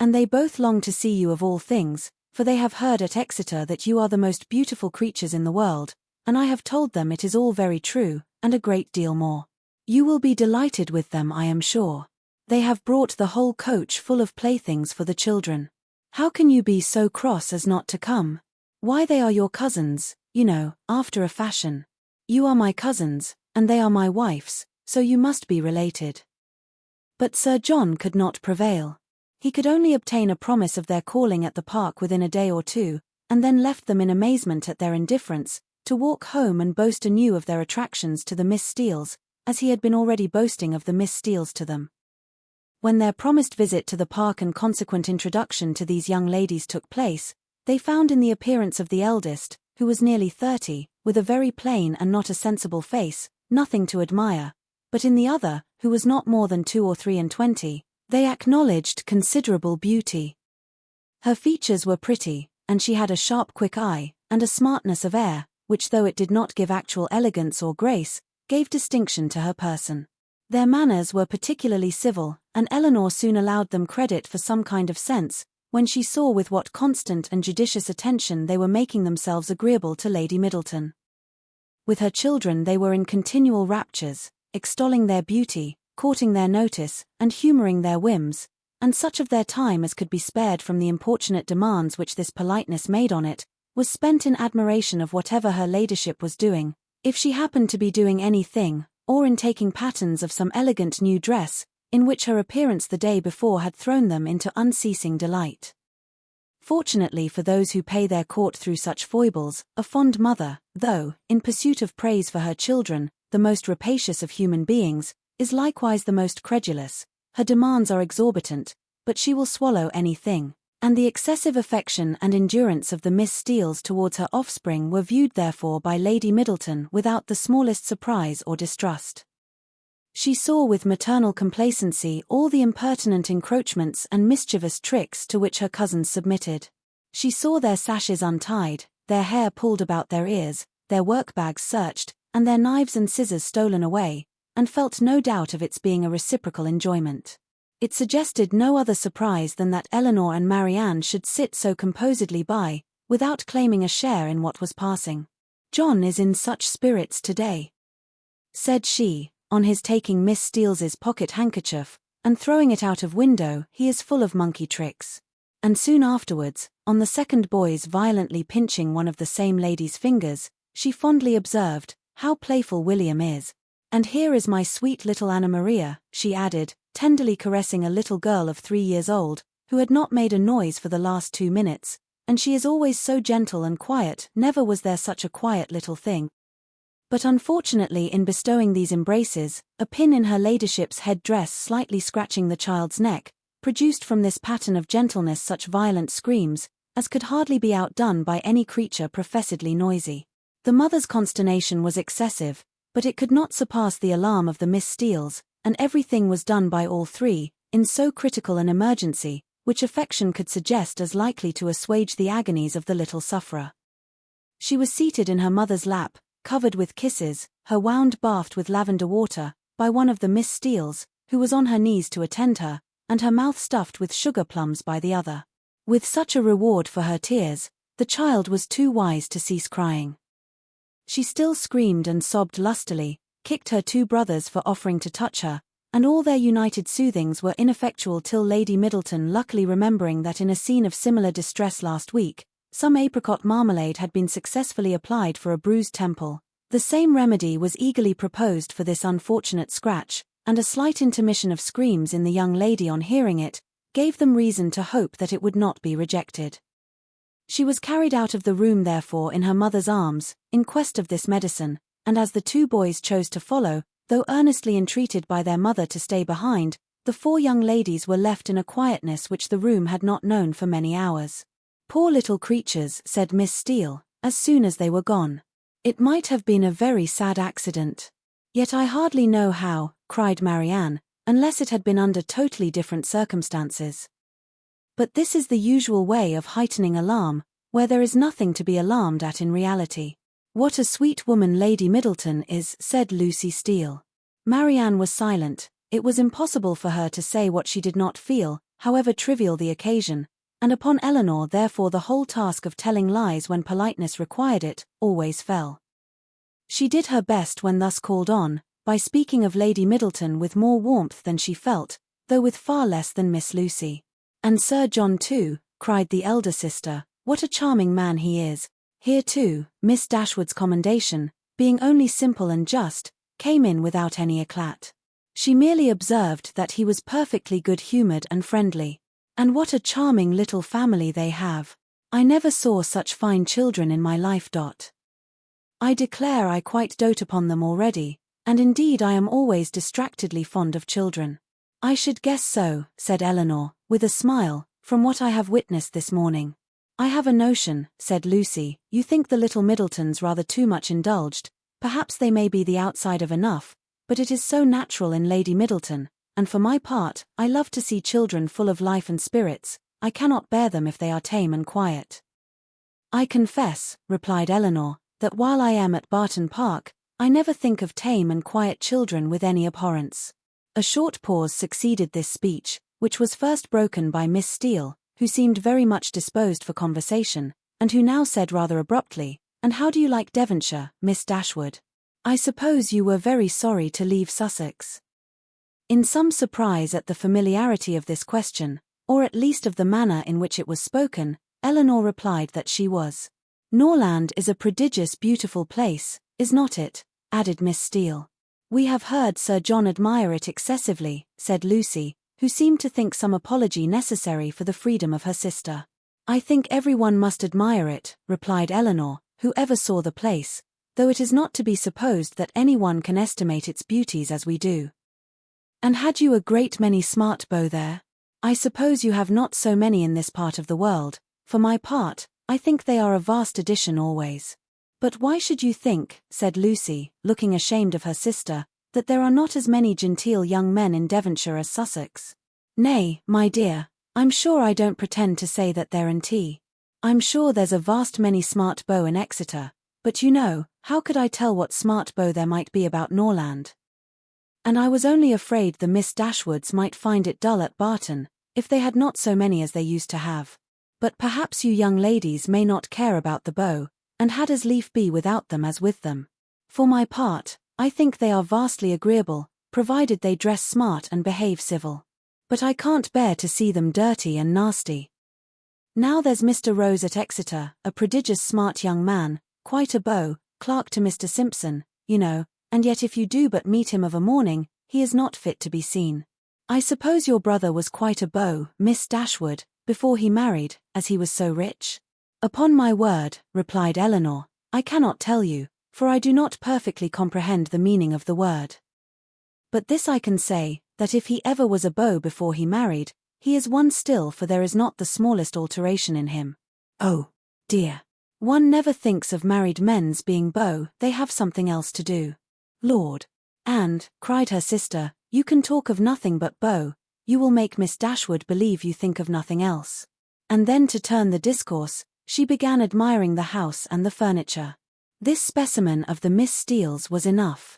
And they both long to see you of all things, for they have heard at Exeter that you are the most beautiful creatures in the world, and I have told them it is all very true, and a great deal more. You will be delighted with them, I am sure. They have brought the whole coach full of playthings for the children. How can you be so cross as not to come? Why, they are your cousins, you know, after a fashion. You are my cousins, and they are my wife's, so you must be related." But Sir John could not prevail. He could only obtain a promise of their calling at the park within a day or two, and then left them in amazement at their indifference, to walk home and boast anew of their attractions to the Miss Steeles, as he had been already boasting of the Miss Steeles to them. When their promised visit to the park and consequent introduction to these young ladies took place, they found in the appearance of the eldest, who was nearly 30, with a very plain and not a sensible face, nothing to admire, but in the other, who was not more than 2 or 23, they acknowledged considerable beauty. Her features were pretty, and she had a sharp quick eye, and a smartness of air, which though it did not give actual elegance or grace, gave distinction to her person. Their manners were particularly civil, and Eleanor soon allowed them credit for some kind of sense, when she saw with what constant and judicious attention they were making themselves agreeable to Lady Middleton. With her children they were in continual raptures, extolling their beauty, courting their notice, and humouring their whims, and such of their time as could be spared from the importunate demands which this politeness made on it, was spent in admiration of whatever her ladyship was doing, if she happened to be doing anything, or in taking patterns of some elegant new dress, in which her appearance the day before had thrown them into unceasing delight. Fortunately for those who pay their court through such foibles, a fond mother, though, in pursuit of praise for her children, the most rapacious of human beings, is likewise the most credulous. Her demands are exorbitant, but she will swallow anything, and the excessive affection and endurance of the Miss Steeles towards her offspring were viewed therefore by Lady Middleton without the smallest surprise or distrust. She saw with maternal complacency all the impertinent encroachments and mischievous tricks to which her cousins submitted. She saw their sashes untied, their hair pulled about their ears, their work-bags searched, and their knives and scissors stolen away, and felt no doubt of its being a reciprocal enjoyment. It suggested no other surprise than that Eleanor and Marianne should sit so composedly by, without claiming a share in what was passing. "John is in such spirits today," said she, on his taking Miss Steeles's pocket-handkerchief, and throwing it out of window. "He is full of monkey tricks." And soon afterwards, on the second boy's violently pinching one of the same lady's fingers, she fondly observed, "How playful William is. And here is my sweet little Anna Maria," she added, tenderly caressing a little girl of 3 years old, who had not made a noise for the last 2 minutes, "and she is always so gentle and quiet, never was there such a quiet little thing." But unfortunately in bestowing these embraces, a pin in her ladyship's head-dress slightly scratching the child's neck, produced from this pattern of gentleness such violent screams, as could hardly be outdone by any creature professedly noisy. The mother's consternation was excessive, but it could not surpass the alarm of the Miss Steeles, and everything was done by all three, in so critical an emergency, which affection could suggest as likely to assuage the agonies of the little sufferer. She was seated in her mother's lap, covered with kisses, her wound bathed with lavender water, by one of the Miss Steeles, who was on her knees to attend her, and her mouth stuffed with sugar plums by the other. With such a reward for her tears, the child was too wise to cease crying. She still screamed and sobbed lustily, kicked her 2 brothers for offering to touch her, and all their united soothings were ineffectual till Lady Middleton, luckily remembering that in a scene of similar distress last week, some apricot marmalade had been successfully applied for a bruised temple. The same remedy was eagerly proposed for this unfortunate scratch, and a slight intermission of screams in the young lady on hearing it, gave them reason to hope that it would not be rejected. She was carried out of the room therefore in her mother's arms, in quest of this medicine, and as the 2 boys chose to follow, though earnestly entreated by their mother to stay behind, The four young ladies were left in a quietness which the room had not known for many hours. "Poor little creatures," said Miss Steele, as soon as they were gone. "It might have been a very sad accident." "Yet I hardly know how," cried Marianne, "unless it had been under totally different circumstances." "But this is the usual way of heightening alarm, where there is nothing to be alarmed at in reality." "What a sweet woman Lady Middleton is," said Lucy Steele. Marianne was silent. It was impossible for her to say what she did not feel, however trivial the occasion, and upon Eleanor therefore the whole task of telling lies when politeness required it, always fell. She did her best when thus called on, by speaking of Lady Middleton with more warmth than she felt, though with far less than Miss Lucy. "And Sir John too," cried the elder sister, "what a charming man he is." Here too, Miss Dashwood's commendation, being only simple and just, came in without any eclat. She merely observed that he was perfectly good-humoured and friendly. "And what a charming little family they have. I never saw such fine children in my life. I declare I quite dote upon them already, and indeed I am always distractedly fond of children." "I should guess so," said Eleanor, with a smile, "from what I have witnessed this morning." "I have a notion," said Lucy, "you think the little Middletons rather too much indulged. Perhaps they may be the outside of enough, but it is so natural in Lady Middleton, and for my part, I love to see children full of life and spirits. I cannot bear them if they are tame and quiet." "I confess," replied Eleanor, "that while I am at Barton Park, I never think of tame and quiet children with any abhorrence." A short pause succeeded this speech, which was first broken by Miss Steele, who seemed very much disposed for conversation, and who now said rather abruptly, "And how do you like Devonshire, Miss Dashwood? I suppose you were very sorry to leave Sussex?" In some surprise at the familiarity of this question, or at least of the manner in which it was spoken, Eleanor replied that she was. "Norland is a prodigious beautiful place, is not it?" added Miss Steele. "We have heard Sir John admire it excessively," said Lucy, who seemed to think some apology necessary for the freedom of her sister. "I think everyone must admire it," replied Eleanor, "who ever saw the place, though it is not to be supposed that anyone can estimate its beauties as we do." "And had you a great many smart beaux there? I suppose you have not so many in this part of the world. For my part, I think they are a vast addition always." "But why should you think," said Lucy, looking ashamed of her sister, "that there are not as many genteel young men in Devonshire as Sussex?" "Nay, my dear, I'm sure I don't pretend to say that there ain't. I'm sure there's a vast many smart beaux in Exeter, but you know, how could I tell what smart beaux there might be about Norland? And I was only afraid the Miss Dashwoods might find it dull at Barton, if they had not so many as they used to have. But perhaps you young ladies may not care about the beaux, and had as lief be without them as with them. For my part, I think they are vastly agreeable, provided they dress smart and behave civil. But I can't bear to see them dirty and nasty. Now there's Mr. Rose at Exeter, a prodigious smart young man, quite a beau, clerk to Mr. Simpson, you know, and yet if you do but meet him of a morning, he is not fit to be seen. I suppose your brother was quite a beau, Miss Dashwood, before he married, as he was so rich?" "Upon my word," replied Eleanor, "I cannot tell you, for I do not perfectly comprehend the meaning of the word. But this I can say, that if he ever was a beau before he married, he is one still, for there is not the smallest alteration in him." "Oh, dear. One never thinks of married men's being beaux, they have something else to do." "Lord!" "And," cried her sister, "you can talk of nothing but beaux, you will make Miss Dashwood believe you think of nothing else." And then to turn the discourse, she began admiring the house and the furniture. This specimen of the Miss Steeles was enough.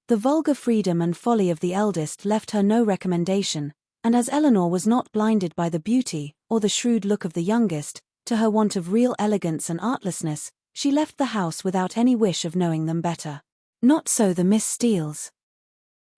The vulgar freedom and folly of the eldest left her no recommendation, and as Eleanor was not blinded by the beauty, or the shrewd look of the youngest, to her want of real elegance and artlessness, she left the house without any wish of knowing them better. Not so the Miss Steeles.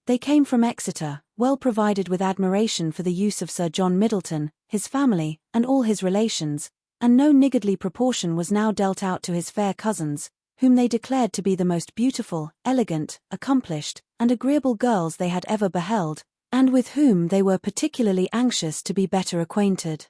They came from Exeter, well provided with admiration for the use of Sir John Middleton, his family, and all his relations, and no niggardly proportion was now dealt out to his fair cousins, whom they declared to be the most beautiful, elegant, accomplished, and agreeable girls they had ever beheld, and with whom they were particularly anxious to be better acquainted.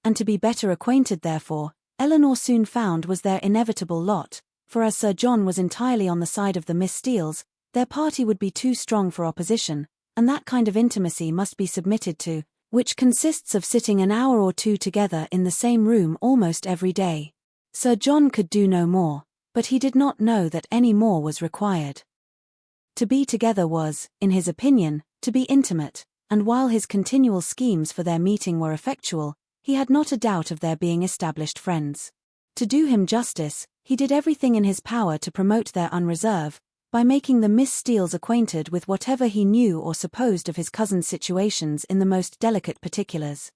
And to be better acquainted therefore, Eleanor soon found was their inevitable lot, for as Sir John was entirely on the side of the Miss Steeles, their party would be too strong for opposition, and that kind of intimacy must be submitted to, which consists of sitting an hour or two together in the same room almost every day. Sir John could do no more, but he did not know that any more was required. To be together was, in his opinion, to be intimate, and while his continual schemes for their meeting were effectual, he had not a doubt of their being established friends. To do him justice, he did everything in his power to promote their unreserve, by making the Miss Steeles acquainted with whatever he knew or supposed of his cousin's situations in the most delicate particulars.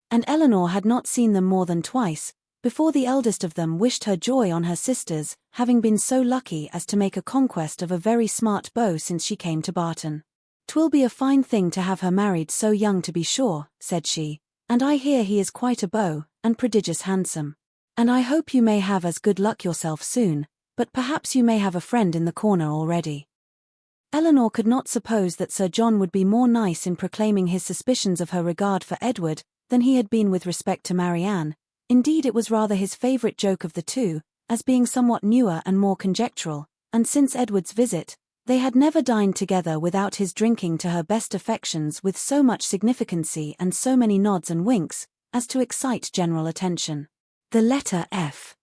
And Eleanor had not seen them more than twice, before the eldest of them wished her joy on her sisters, having been so lucky as to make a conquest of a very smart beau since she came to Barton. "'Twill be a fine thing to have her married so young, to be sure," said she, "and I hear he is quite a beau, and prodigious handsome. And I hope you may have as good luck yourself soon, but perhaps you may have a friend in the corner already." Eleanor could not suppose that Sir John would be more nice in proclaiming his suspicions of her regard for Edward than he had been with respect to Marianne. Indeed, it was rather his favourite joke of the two, as being somewhat newer and more conjectural, and since Edward's visit, they had never dined together without his drinking to her best affections with so much significancy and so many nods and winks, as to excite general attention. The letter F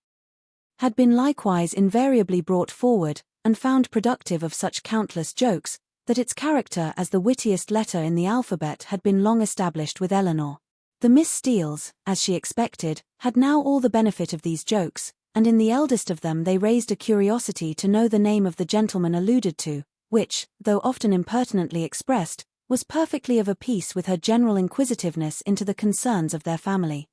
had been likewise invariably brought forward, and found productive of such countless jokes, that its character as the wittiest letter in the alphabet had been long established with Eleanor. The Miss Steeles, as she expected, had now all the benefit of these jokes, and in the eldest of them they raised a curiosity to know the name of the gentleman alluded to, which, though often impertinently expressed, was perfectly of a piece with her general inquisitiveness into the concerns of their family.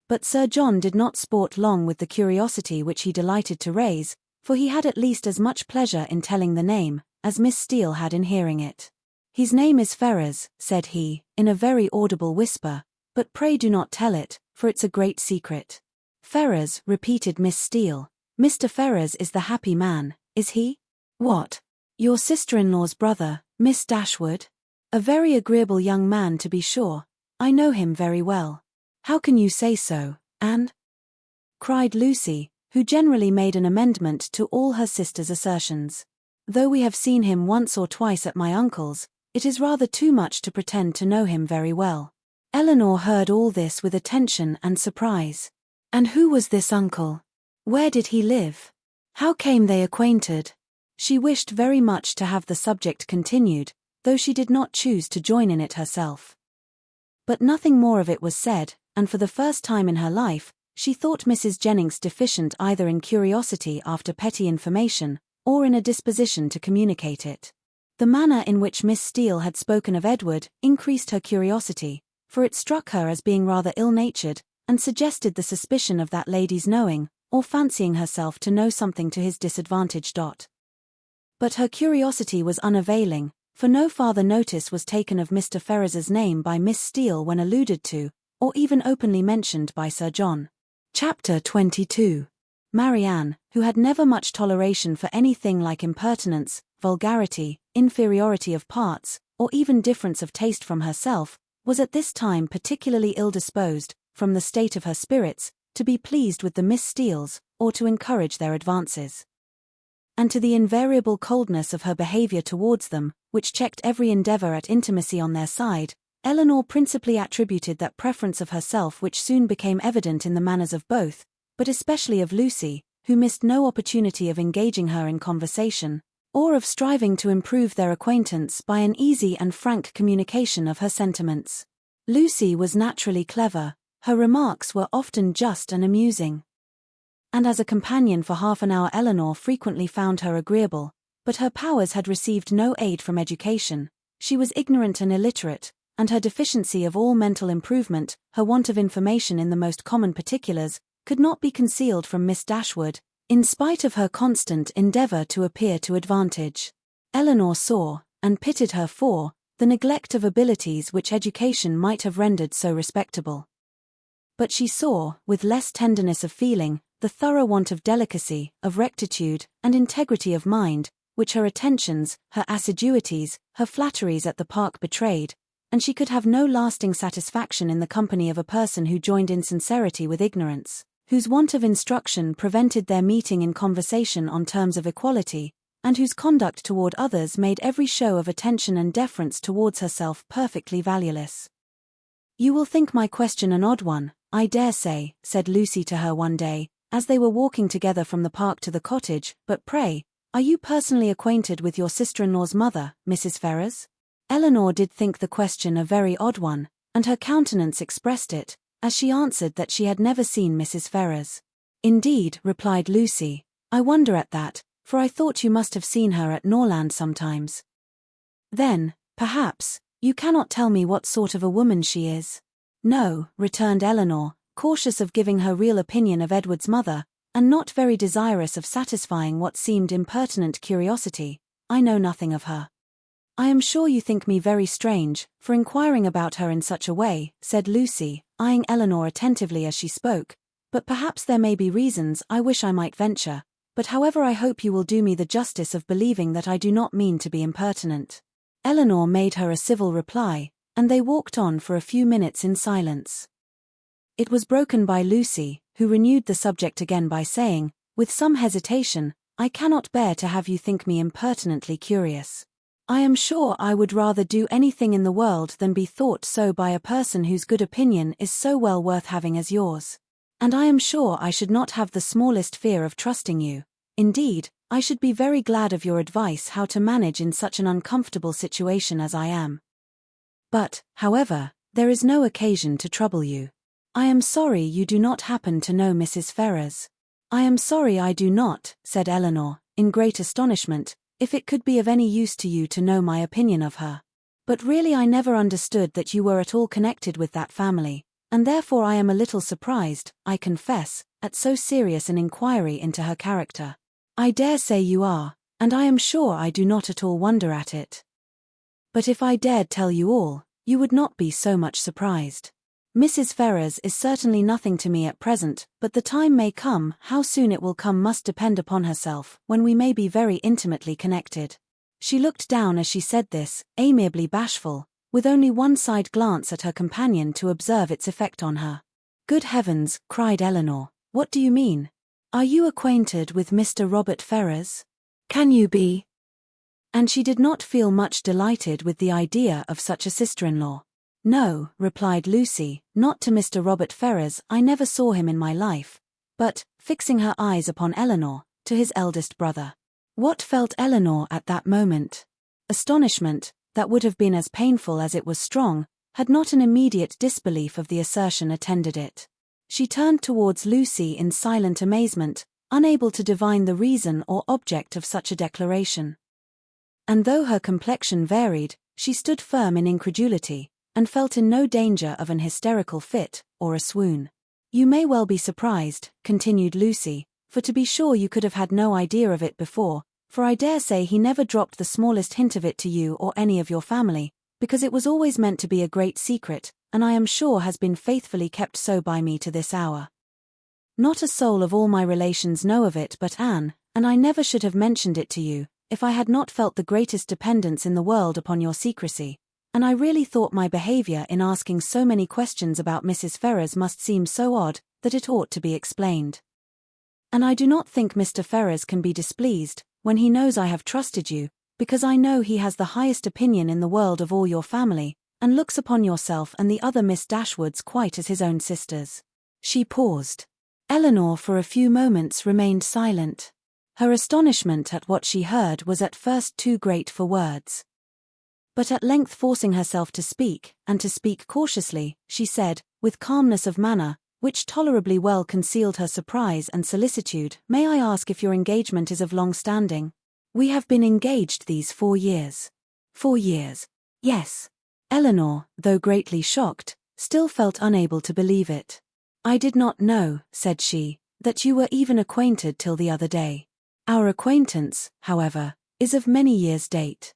But Sir John did not sport long with the curiosity which he delighted to raise, for he had at least as much pleasure in telling the name, as Miss Steele had in hearing it. "His name is Ferrers," said he, in a very audible whisper, "but pray do not tell it, for it's a great secret." "Ferrers," repeated Miss Steele. "Mr. Ferrers is the happy man, is he?" "What? Your sister-in-law's brother, Miss Dashwood? A very agreeable young man, to be sure. I know him very well." "How can you say so, Anne?" cried Lucy, who generally made an amendment to all her sister's assertions. "Though we have seen him once or twice at my uncle's, it is rather too much to pretend to know him very well." Eleanor heard all this with attention and surprise. And who was this uncle? Where did he live? How came they acquainted? She wished very much to have the subject continued, though she did not choose to join in it herself. But nothing more of it was said, and for the first time in her life, she thought Mrs. Jennings deficient either in curiosity after petty information, or in a disposition to communicate it. The manner in which Miss Steele had spoken of Edward increased her curiosity, for it struck her as being rather ill-natured, and suggested the suspicion of that lady's knowing, or fancying herself to know something to his disadvantage. But her curiosity was unavailing, for no farther notice was taken of Mr. Ferrers's name by Miss Steele when alluded to, or even openly mentioned by Sir John. Chapter 22. Marianne, who had never much toleration for anything like impertinence, vulgarity, inferiority of parts, or even difference of taste from herself, was at this time particularly ill-disposed, from the state of her spirits, to be pleased with the Miss Steeles, or to encourage their advances. And to the invariable coldness of her behaviour towards them, which checked every endeavour at intimacy on their side, Eleanor principally attributed that preference of herself which soon became evident in the manners of both, but especially of Lucy, who missed no opportunity of engaging her in conversation, or of striving to improve their acquaintance by an easy and frank communication of her sentiments. Lucy was naturally clever, her remarks were often just and amusing. And as a companion for half an hour Eleanor frequently found her agreeable, but her powers had received no aid from education, she was ignorant and illiterate, and her deficiency of all mental improvement, her want of information in the most common particulars, could not be concealed from Miss Dashwood, in spite of her constant endeavour to appear to advantage. Eleanor saw, and pitied her for, the neglect of abilities which education might have rendered so respectable. But she saw, with less tenderness of feeling, the thorough want of delicacy, of rectitude, and integrity of mind, which her attentions, her assiduities, her flatteries at the park betrayed, and she could have no lasting satisfaction in the company of a person who joined insincerity with ignorance, whose want of instruction prevented their meeting in conversation on terms of equality, and whose conduct toward others made every show of attention and deference towards herself perfectly valueless. "You will think my question an odd one, I dare say," said Lucy to her one day, as they were walking together from the park to the cottage, "but pray, are you personally acquainted with your sister-in-law's mother, Mrs. Ferrars?" Eleanor did think the question a very odd one, and her countenance expressed it, as she answered that she had never seen Mrs. Ferrars. "Indeed," replied Lucy, "I wonder at that, for I thought you must have seen her at Norland sometimes." "Then, perhaps, you cannot tell me what sort of a woman she is?" "No," returned Eleanor, cautious of giving her real opinion of Edward's mother, and not very desirous of satisfying what seemed impertinent curiosity, "I know nothing of her." "I am sure you think me very strange, for inquiring about her in such a way," said Lucy, eyeing Eleanor attentively as she spoke, "but perhaps there may be reasons I wish I might venture, but however I hope you will do me the justice of believing that I do not mean to be impertinent." Eleanor made her a civil reply, and they walked on for a few minutes in silence. It was broken by Lucy, who renewed the subject again by saying, with some hesitation, "I cannot bear to have you think me impertinently curious. I am sure I would rather do anything in the world than be thought so by a person whose good opinion is so well worth having as yours. And I am sure I should not have the smallest fear of trusting you. Indeed, I should be very glad of your advice how to manage in such an uncomfortable situation as I am. But, however, there is no occasion to trouble you. I am sorry you do not happen to know Mrs. Ferrars." "I am sorry I do not," said Eleanor, in great astonishment, "if it could be of any use to you to know my opinion of her. But really I never understood that you were at all connected with that family, and therefore I am a little surprised, I confess, at so serious an inquiry into her character." "I dare say you are, and I am sure I do not at all wonder at it. But if I dared tell you all, you would not be so much surprised. Mrs. Ferrars is certainly nothing to me at present, but the time may come, how soon it will come must depend upon herself, when we may be very intimately connected." She looked down as she said this, amiably bashful, with only one side glance at her companion to observe its effect on her. "Good heavens," cried Eleanor, "what do you mean? Are you acquainted with Mr. Robert Ferrars? Can you be?" And she did not feel much delighted with the idea of such a sister-in-law. "No," replied Lucy, "not to Mr. Robert Ferrars, I never saw him in my life, but," fixing her eyes upon Eleanor, "to his eldest brother." What felt Eleanor at that moment? Astonishment, that would have been as painful as it was strong, had not an immediate disbelief of the assertion attended it. She turned towards Lucy in silent amazement, unable to divine the reason or object of such a declaration. And though her complexion varied, she stood firm in incredulity, and felt in no danger of an hysterical fit, or a swoon. "You may well be surprised," continued Lucy, "for to be sure you could have had no idea of it before, for I dare say he never dropped the smallest hint of it to you or any of your family, because it was always meant to be a great secret, and I am sure has been faithfully kept so by me to this hour. Not a soul of all my relations know of it but Anne, and I never should have mentioned it to you, if I had not felt the greatest dependence in the world upon your secrecy. And I really thought my behavior in asking so many questions about Mrs. Ferrars must seem so odd, that it ought to be explained. And I do not think Mr. Ferrars can be displeased, when he knows I have trusted you, because I know he has the highest opinion in the world of all your family, and looks upon yourself and the other Miss Dashwoods quite as his own sisters." She paused. Eleanor for a few moments remained silent. Her astonishment at what she heard was at first too great for words. But at length forcing herself to speak, and to speak cautiously, she said, with calmness of manner, which tolerably well concealed her surprise and solicitude, "May I ask if your engagement is of long standing?" "We have been engaged these 4 years. 4 years? Yes." Eleanor, though greatly shocked, still felt unable to believe it. "I did not know," said she, "that you were even acquainted till the other day. Our acquaintance, however, is of many years' date.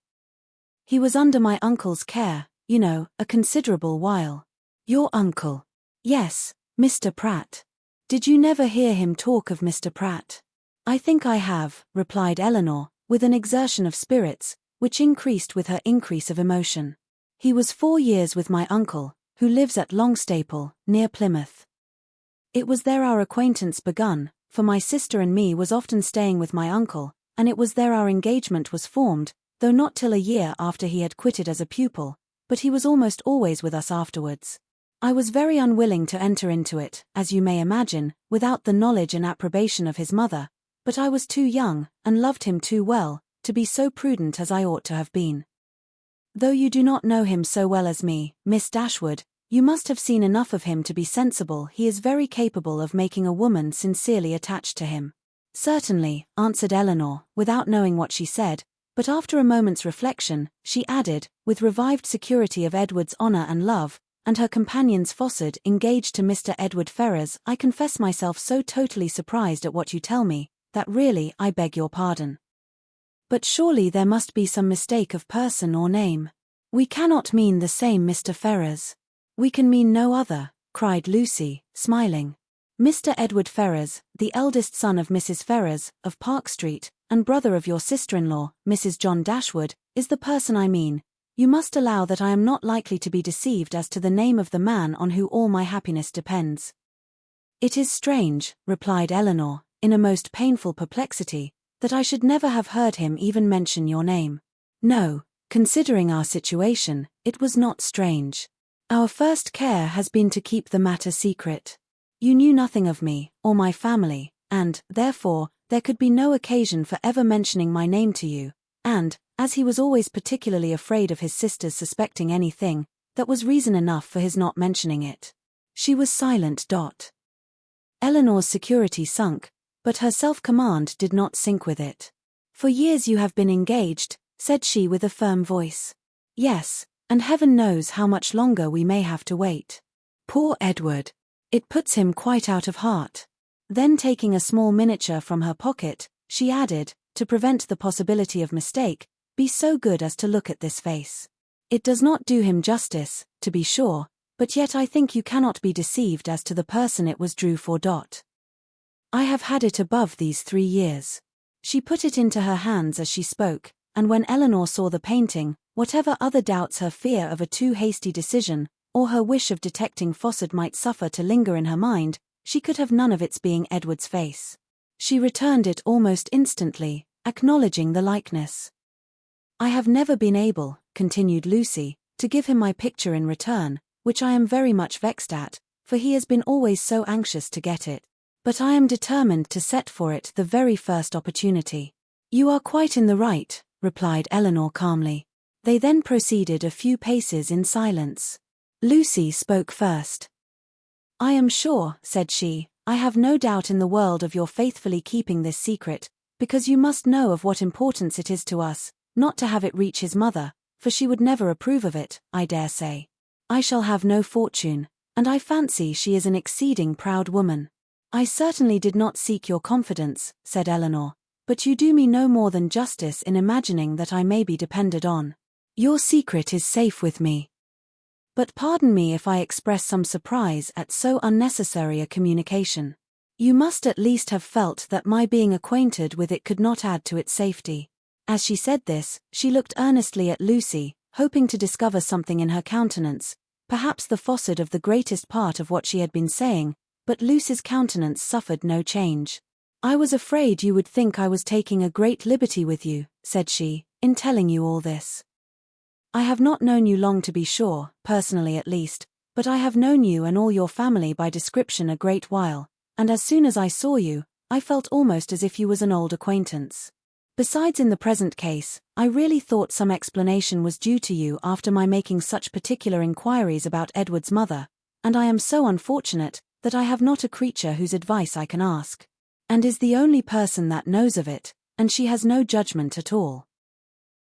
He was under my uncle's care, you know, a considerable while." "Your uncle?" "Yes, Mr. Pratt. Did you never hear him talk of Mr. Pratt?" "I think I have," replied Eleanor, with an exertion of spirits, which increased with her increase of emotion. "He was 4 years with my uncle, who lives at Longstaple, near Plymouth. It was there our acquaintance begun, for my sister and me was often staying with my uncle, and it was there our engagement was formed, though not till a year after he had quitted as a pupil, but he was almost always with us afterwards. I was very unwilling to enter into it, as you may imagine, without the knowledge and approbation of his mother, but I was too young, and loved him too well, to be so prudent as I ought to have been. Though you do not know him so well as me, Miss Dashwood, you must have seen enough of him to be sensible he is very capable of making a woman sincerely attached to him. Certainly, answered Elinor, without knowing what she said, but after a moment's reflection, she added, with revived security of Edward's honour and love, and her companion's falsehood engaged to Mr. Edward Ferrars, I confess myself so totally surprised at what you tell me, that really I beg your pardon. But surely there must be some mistake of person or name. We cannot mean the same Mr. Ferrars. We can mean no other, cried Lucy, smiling. Mr. Edward Ferrars, the eldest son of Mrs. Ferrars, of Park Street, and brother of your sister-in-law, Mrs. John Dashwood, is the person I mean. You must allow that I am not likely to be deceived as to the name of the man on whom all my happiness depends. It is strange, replied Elinor, in a most painful perplexity, that I should never have heard him even mention your name. No, considering our situation, it was not strange. Our first care has been to keep the matter secret. You knew nothing of me, or my family, and, therefore, there could be no occasion for ever mentioning my name to you, and, as he was always particularly afraid of his sisters suspecting anything, that was reason enough for his not mentioning it. She was silent. Elinor's security sunk, but her self-command did not sink with it. For years you have been engaged, said she with a firm voice. Yes, and heaven knows how much longer we may have to wait. Poor Edward! It puts him quite out of heart. Then taking a small miniature from her pocket, she added, to prevent the possibility of mistake, be so good as to look at this face. It does not do him justice, to be sure, but yet I think you cannot be deceived as to the person it was drew for. I have had it above these 3 years. She put it into her hands as she spoke, and when Elinor saw the painting, whatever other doubts her fear of a too hasty decision, or her wish of detecting falsehood might suffer to linger in her mind, she could have none of its being Edward's face. She returned it almost instantly, acknowledging the likeness. I have never been able, continued Lucy, to give him my picture in return, which I am very much vexed at, for he has been always so anxious to get it. But I am determined to set for it the very first opportunity. You are quite in the right, replied Elinor calmly. They then proceeded a few paces in silence. Lucy spoke first. I am sure, said she, I have no doubt in the world of your faithfully keeping this secret, because you must know of what importance it is to us, not to have it reach his mother, for she would never approve of it, I dare say. I shall have no fortune, and I fancy she is an exceeding proud woman. I certainly did not seek your confidence, said Elinor, but you do me no more than justice in imagining that I may be depended on. Your secret is safe with me. But pardon me if I express some surprise at so unnecessary a communication. You must at least have felt that my being acquainted with it could not add to its safety. As she said this, she looked earnestly at Lucy, hoping to discover something in her countenance, perhaps the falsehood of the greatest part of what she had been saying, but Lucy's countenance suffered no change. I was afraid you would think I was taking a great liberty with you, said she, in telling you all this. I have not known you long to be sure, personally at least, but I have known you and all your family by description a great while, and as soon as I saw you, I felt almost as if you was an old acquaintance. Besides, in the present case, I really thought some explanation was due to you after my making such particular inquiries about Edward's mother, and I am so unfortunate that I have not a creature whose advice I can ask, and is the only person that knows of it, and she has no judgment at all.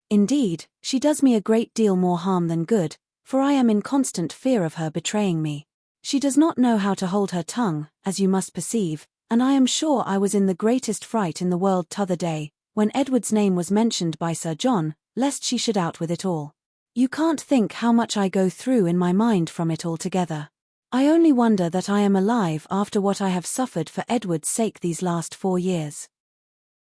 Indeed, she does me a great deal more harm than good, for I am in constant fear of her betraying me. She does not know how to hold her tongue, as you must perceive, and I am sure I was in the greatest fright in the world t'other day, when Edward's name was mentioned by Sir John, lest she should out with it all. You can't think how much I go through in my mind from it altogether. I only wonder that I am alive after what I have suffered for Edward's sake these last 4 years.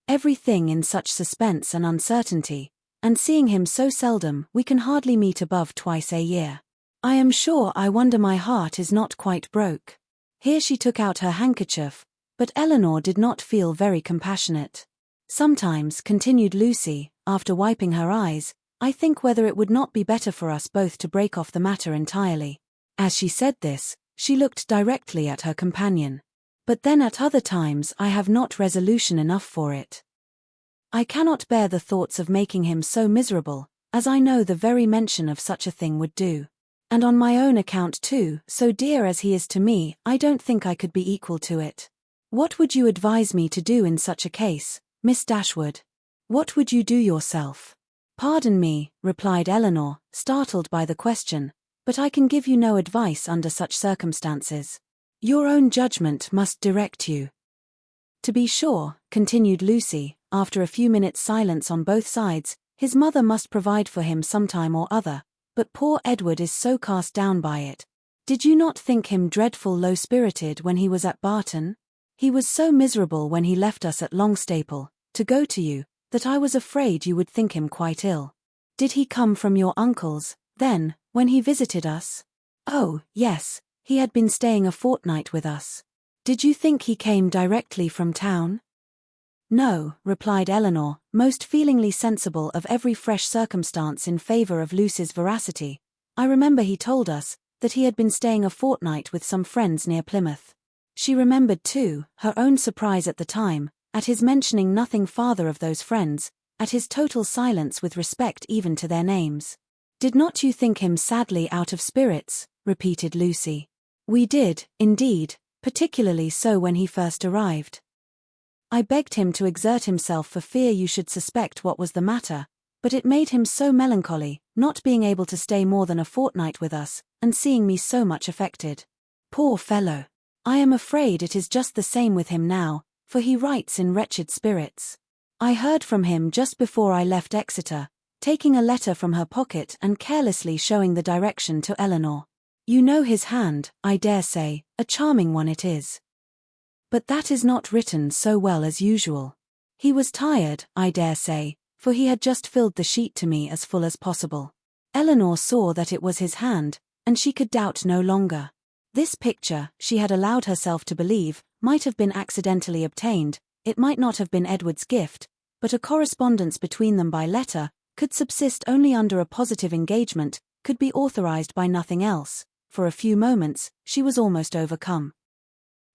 Everything in such suspense and uncertainty, and seeing him so seldom we can hardly meet above twice a year. I am sure I wonder my heart is not quite broke. Here she took out her handkerchief, but Elinor did not feel very compassionate. Sometimes, continued Lucy, after wiping her eyes, I think whether it would not be better for us both to break off the matter entirely. As she said this, she looked directly at her companion. But then at other times I have not resolution enough for it. I cannot bear the thoughts of making him so miserable, as I know the very mention of such a thing would do. And on my own account too, so dear as he is to me, I don't think I could be equal to it. What would you advise me to do in such a case, Miss Dashwood? What would you do yourself? Pardon me, replied Elinor, startled by the question, but I can give you no advice under such circumstances. Your own judgment must direct you. To be sure, continued Lucy, after a few minutes' silence on both sides, his mother must provide for him some time or other, but poor Edward is so cast down by it. Did you not think him dreadful low-spirited when he was at Barton? He was so miserable when he left us at Longstaple, to go to you, that I was afraid you would think him quite ill. Did he come from your uncle's, then, when he visited us? Oh, yes, he had been staying a fortnight with us. Did you think he came directly from town? No, replied Elinor, most feelingly sensible of every fresh circumstance in favour of Lucy's veracity. I remember he told us that he had been staying a fortnight with some friends near Plymouth. She remembered, too, her own surprise at the time, at his mentioning nothing farther of those friends, at his total silence with respect even to their names. Did not you think him sadly out of spirits? Repeated Lucy. We did, indeed, particularly so when he first arrived. I begged him to exert himself for fear you should suspect what was the matter, but it made him so melancholy, not being able to stay more than a fortnight with us, and seeing me so much affected. Poor fellow! I am afraid it is just the same with him now, for he writes in wretched spirits. I heard from him just before I left Exeter, taking a letter from her pocket and carelessly showing the direction to Elinor. You know his hand, I dare say, a charming one it is. But that is not written so well as usual. He was tired, I dare say, for he had just filled the sheet to me as full as possible. Elinor saw that it was his hand, and she could doubt no longer. This picture, she had allowed herself to believe, might have been accidentally obtained, it might not have been Edward's gift, but a correspondence between them by letter could subsist only under a positive engagement, could be authorized by nothing else. For a few moments, she was almost overcome.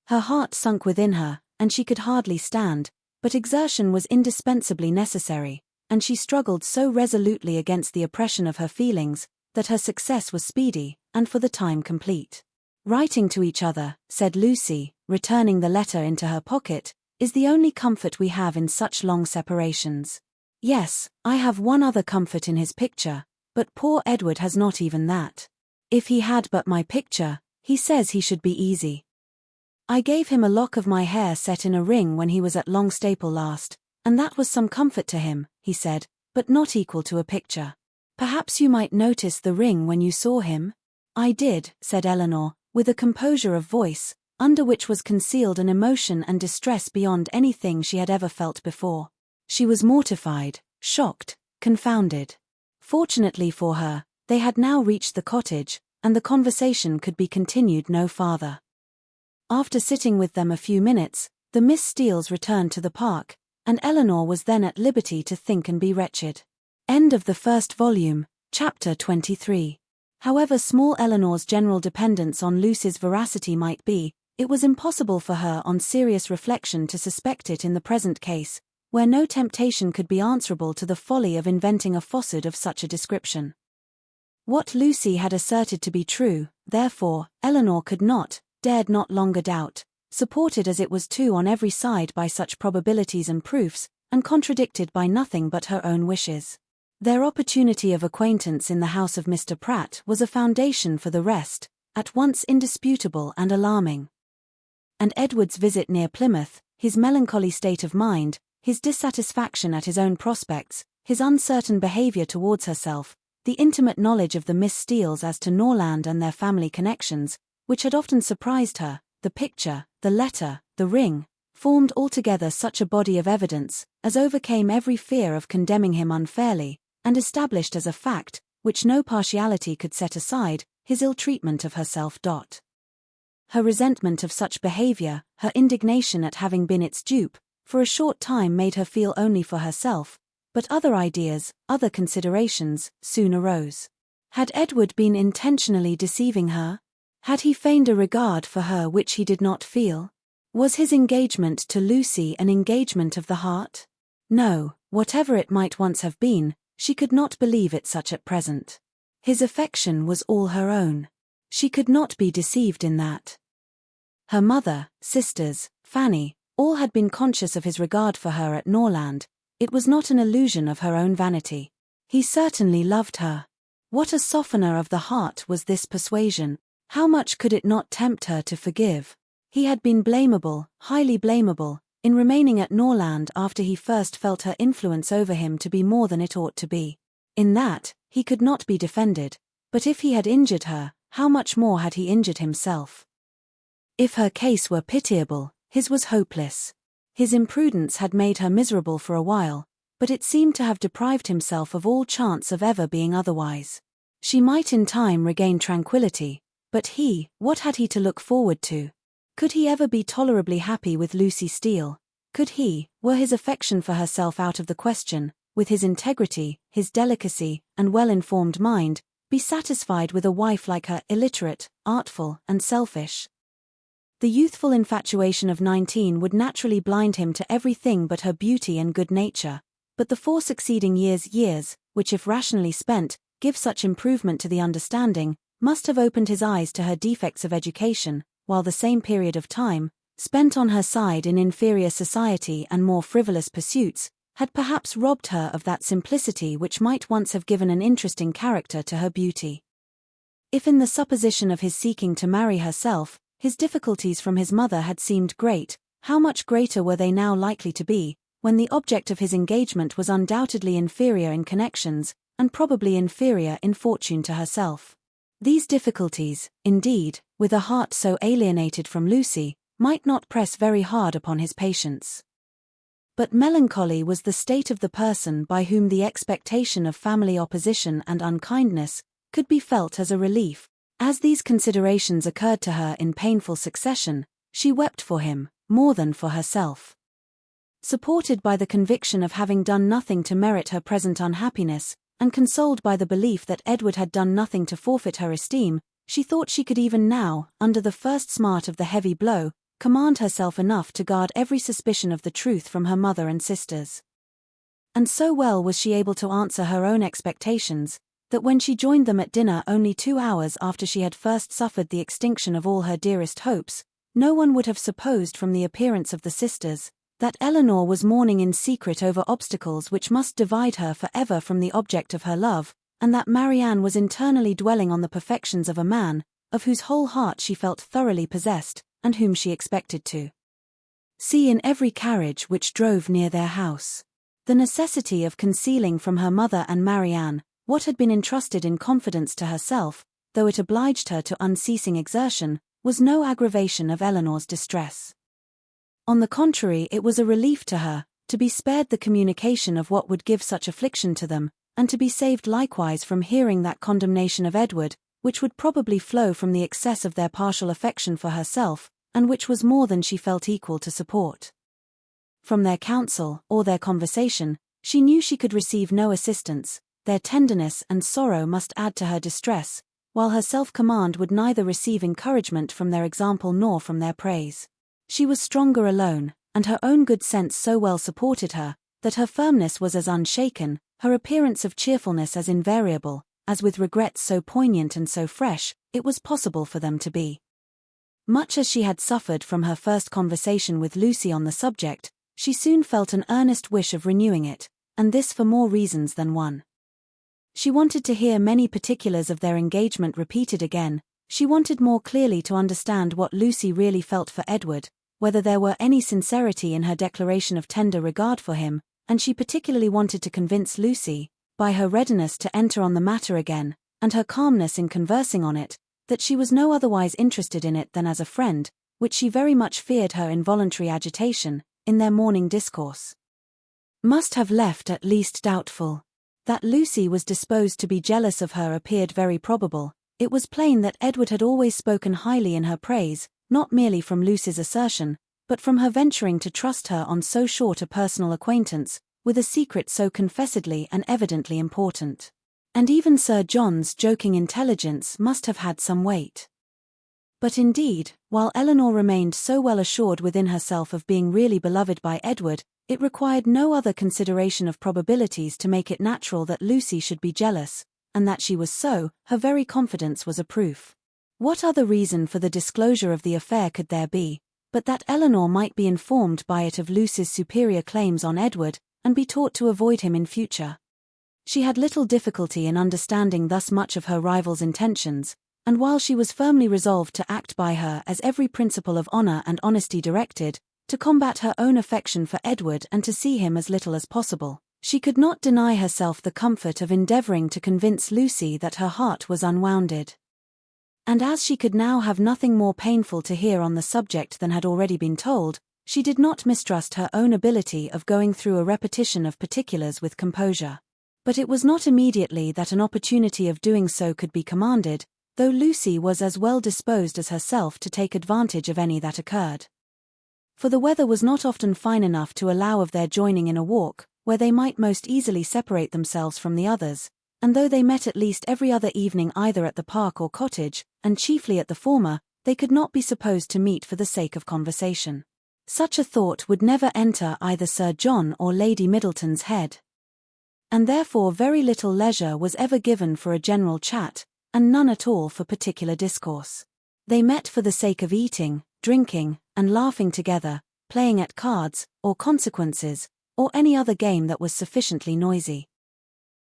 Her heart sunk within her, and she could hardly stand, but exertion was indispensably necessary, and she struggled so resolutely against the oppression of her feelings, that her success was speedy, and for the time complete. Writing to each other, said Lucy, returning the letter into her pocket, is the only comfort we have in such long separations. Yes, I have one other comfort in his picture, but poor Edward has not even that. If he had but my picture, he says he should be easy. I gave him a lock of my hair set in a ring when he was at Longstaple last, and that was some comfort to him, he said, but not equal to a picture. Perhaps you might notice the ring when you saw him? I did, said Elinor, with a composure of voice, under which was concealed an emotion and distress beyond anything she had ever felt before. She was mortified, shocked, confounded. Fortunately for her, they had now reached the cottage, and the conversation could be continued no farther. After sitting with them a few minutes, the Miss Steeles returned to the park, and Elinor was then at liberty to think and be wretched. End of the first volume, Chapter 23. However small Elinor's general dependence on Lucy's veracity might be, it was impossible for her on serious reflection to suspect it in the present case, where no temptation could be answerable to the folly of inventing a falsehood of such a description. What Lucy had asserted to be true, therefore, Elinor could not, dared not longer doubt, supported as it was too on every side by such probabilities and proofs, and contradicted by nothing but her own wishes. Their opportunity of acquaintance in the house of Mr. Pratt was a foundation for the rest, at once indisputable and alarming. And Edward's visit near Plymouth, his melancholy state of mind, his dissatisfaction at his own prospects, his uncertain behaviour towards herself, the intimate knowledge of the Miss Steeles as to Norland and their family connections, which had often surprised her, the picture, the letter, the ring, formed altogether such a body of evidence as overcame every fear of condemning him unfairly, and established as a fact, which no partiality could set aside, his ill-treatment of herself. Her resentment of such behaviour, her indignation at having been its dupe, for a short time made her feel only for herself, but other ideas, other considerations, soon arose. Had Edward been intentionally deceiving her? Had he feigned a regard for her which he did not feel? Was his engagement to Lucy an engagement of the heart? No, whatever it might once have been, she could not believe it such at present. His affection was all her own. She could not be deceived in that. Her mother, sisters, Fanny, all had been conscious of his regard for her at Norland. It was not an illusion of her own vanity. He certainly loved her. What a softener of the heart was this persuasion! How much could it not tempt her to forgive? He had been blamable, highly blamable, in remaining at Norland after he first felt her influence over him to be more than it ought to be. In that, he could not be defended, but if he had injured her, how much more had he injured himself? If her case were pitiable, his was hopeless. His imprudence had made her miserable for a while, but it seemed to have deprived himself of all chance of ever being otherwise. She might in time regain tranquility, but he, what had he to look forward to? Could he ever be tolerably happy with Lucy Steele? Could he, were his affection for herself out of the question, with his integrity, his delicacy, and well-informed mind, be satisfied with a wife like her, illiterate, artful, and selfish? The youthful infatuation of 19 would naturally blind him to everything but her beauty and good nature, but the 4 succeeding years, which if rationally spent, give such improvement to the understanding, must have opened his eyes to her defects of education, while the same period of time, spent on her side in inferior society and more frivolous pursuits, had perhaps robbed her of that simplicity which might once have given an interesting character to her beauty. If in the supposition of his seeking to marry herself, his difficulties from his mother had seemed great, how much greater were they now likely to be, when the object of his engagement was undoubtedly inferior in connections, and probably inferior in fortune to herself. These difficulties, indeed, with a heart so alienated from Lucy, might not press very hard upon his patience. But melancholy was the state of the person by whom the expectation of family opposition and unkindness could be felt as a relief. As these considerations occurred to her in painful succession, she wept for him, more than for herself. Supported by the conviction of having done nothing to merit her present unhappiness, and consoled by the belief that Edward had done nothing to forfeit her esteem, she thought she could even now, under the first smart of the heavy blow, command herself enough to guard every suspicion of the truth from her mother and sisters. And so well was she able to answer her own expectations, that when she joined them at dinner only 2 hours after she had first suffered the extinction of all her dearest hopes, no one would have supposed from the appearance of the sisters, that Eleanor was mourning in secret over obstacles which must divide her for ever from the object of her love, and that Marianne was internally dwelling on the perfections of a man, of whose whole heart she felt thoroughly possessed, and whom she expected to see in every carriage which drove near their house. The necessity of concealing from her mother and Marianne what had been entrusted in confidence to herself, though it obliged her to unceasing exertion, was no aggravation of Eleanor's distress. On the contrary, it was a relief to her, to be spared the communication of what would give such affliction to them, and to be saved likewise from hearing that condemnation of Edward, which would probably flow from the excess of their partial affection for herself, and which was more than she felt equal to support. From their counsel, or their conversation, she knew she could receive no assistance. Their tenderness and sorrow must add to her distress, while her self-command would neither receive encouragement from their example nor from their praise. She was stronger alone, and her own good sense so well supported her, that her firmness was as unshaken, her appearance of cheerfulness as invariable, as with regrets so poignant and so fresh, it was possible for them to be. Much as she had suffered from her first conversation with Lucy on the subject, she soon felt an earnest wish of renewing it, and this for more reasons than one. She wanted to hear many particulars of their engagement repeated again. She wanted more clearly to understand what Lucy really felt for Edward, whether there were any sincerity in her declaration of tender regard for him, and she particularly wanted to convince Lucy, by her readiness to enter on the matter again, and her calmness in conversing on it, that she was no otherwise interested in it than as a friend, which she very much feared her involuntary agitation, in their morning discourse, must have left at least doubtful. That Lucy was disposed to be jealous of her appeared very probable. It was plain that Edward had always spoken highly in her praise, not merely from Lucy's assertion, but from her venturing to trust her on so short a personal acquaintance, with a secret so confessedly and evidently important. And even Sir John's joking intelligence must have had some weight. But indeed, while Eleanor remained so well assured within herself of being really beloved by Edward, it required no other consideration of probabilities to make it natural that Lucy should be jealous, and that she was so, her very confidence was a proof. What other reason for the disclosure of the affair could there be, but that Eleanor might be informed by it of Lucy's superior claims on Edward, and be taught to avoid him in future? She had little difficulty in understanding thus much of her rival's intentions, and while she was firmly resolved to act by her as every principle of honor and honesty directed, to combat her own affection for Edward and to see him as little as possible, she could not deny herself the comfort of endeavoring to convince Lucy that her heart was unwounded. And as she could now have nothing more painful to hear on the subject than had already been told, she did not mistrust her own ability of going through a repetition of particulars with composure. But it was not immediately that an opportunity of doing so could be commanded, though Lucy was as well disposed as herself to take advantage of any that occurred. For the weather was not often fine enough to allow of their joining in a walk, where they might most easily separate themselves from the others, and though they met at least every other evening either at the park or cottage, and chiefly at the former, they could not be supposed to meet for the sake of conversation. Such a thought would never enter either Sir John or Lady Middleton's head. And therefore very little leisure was ever given for a general chat, and none at all for particular discourse. They met for the sake of eating, drinking, and laughing together, playing at cards, or consequences, or any other game that was sufficiently noisy.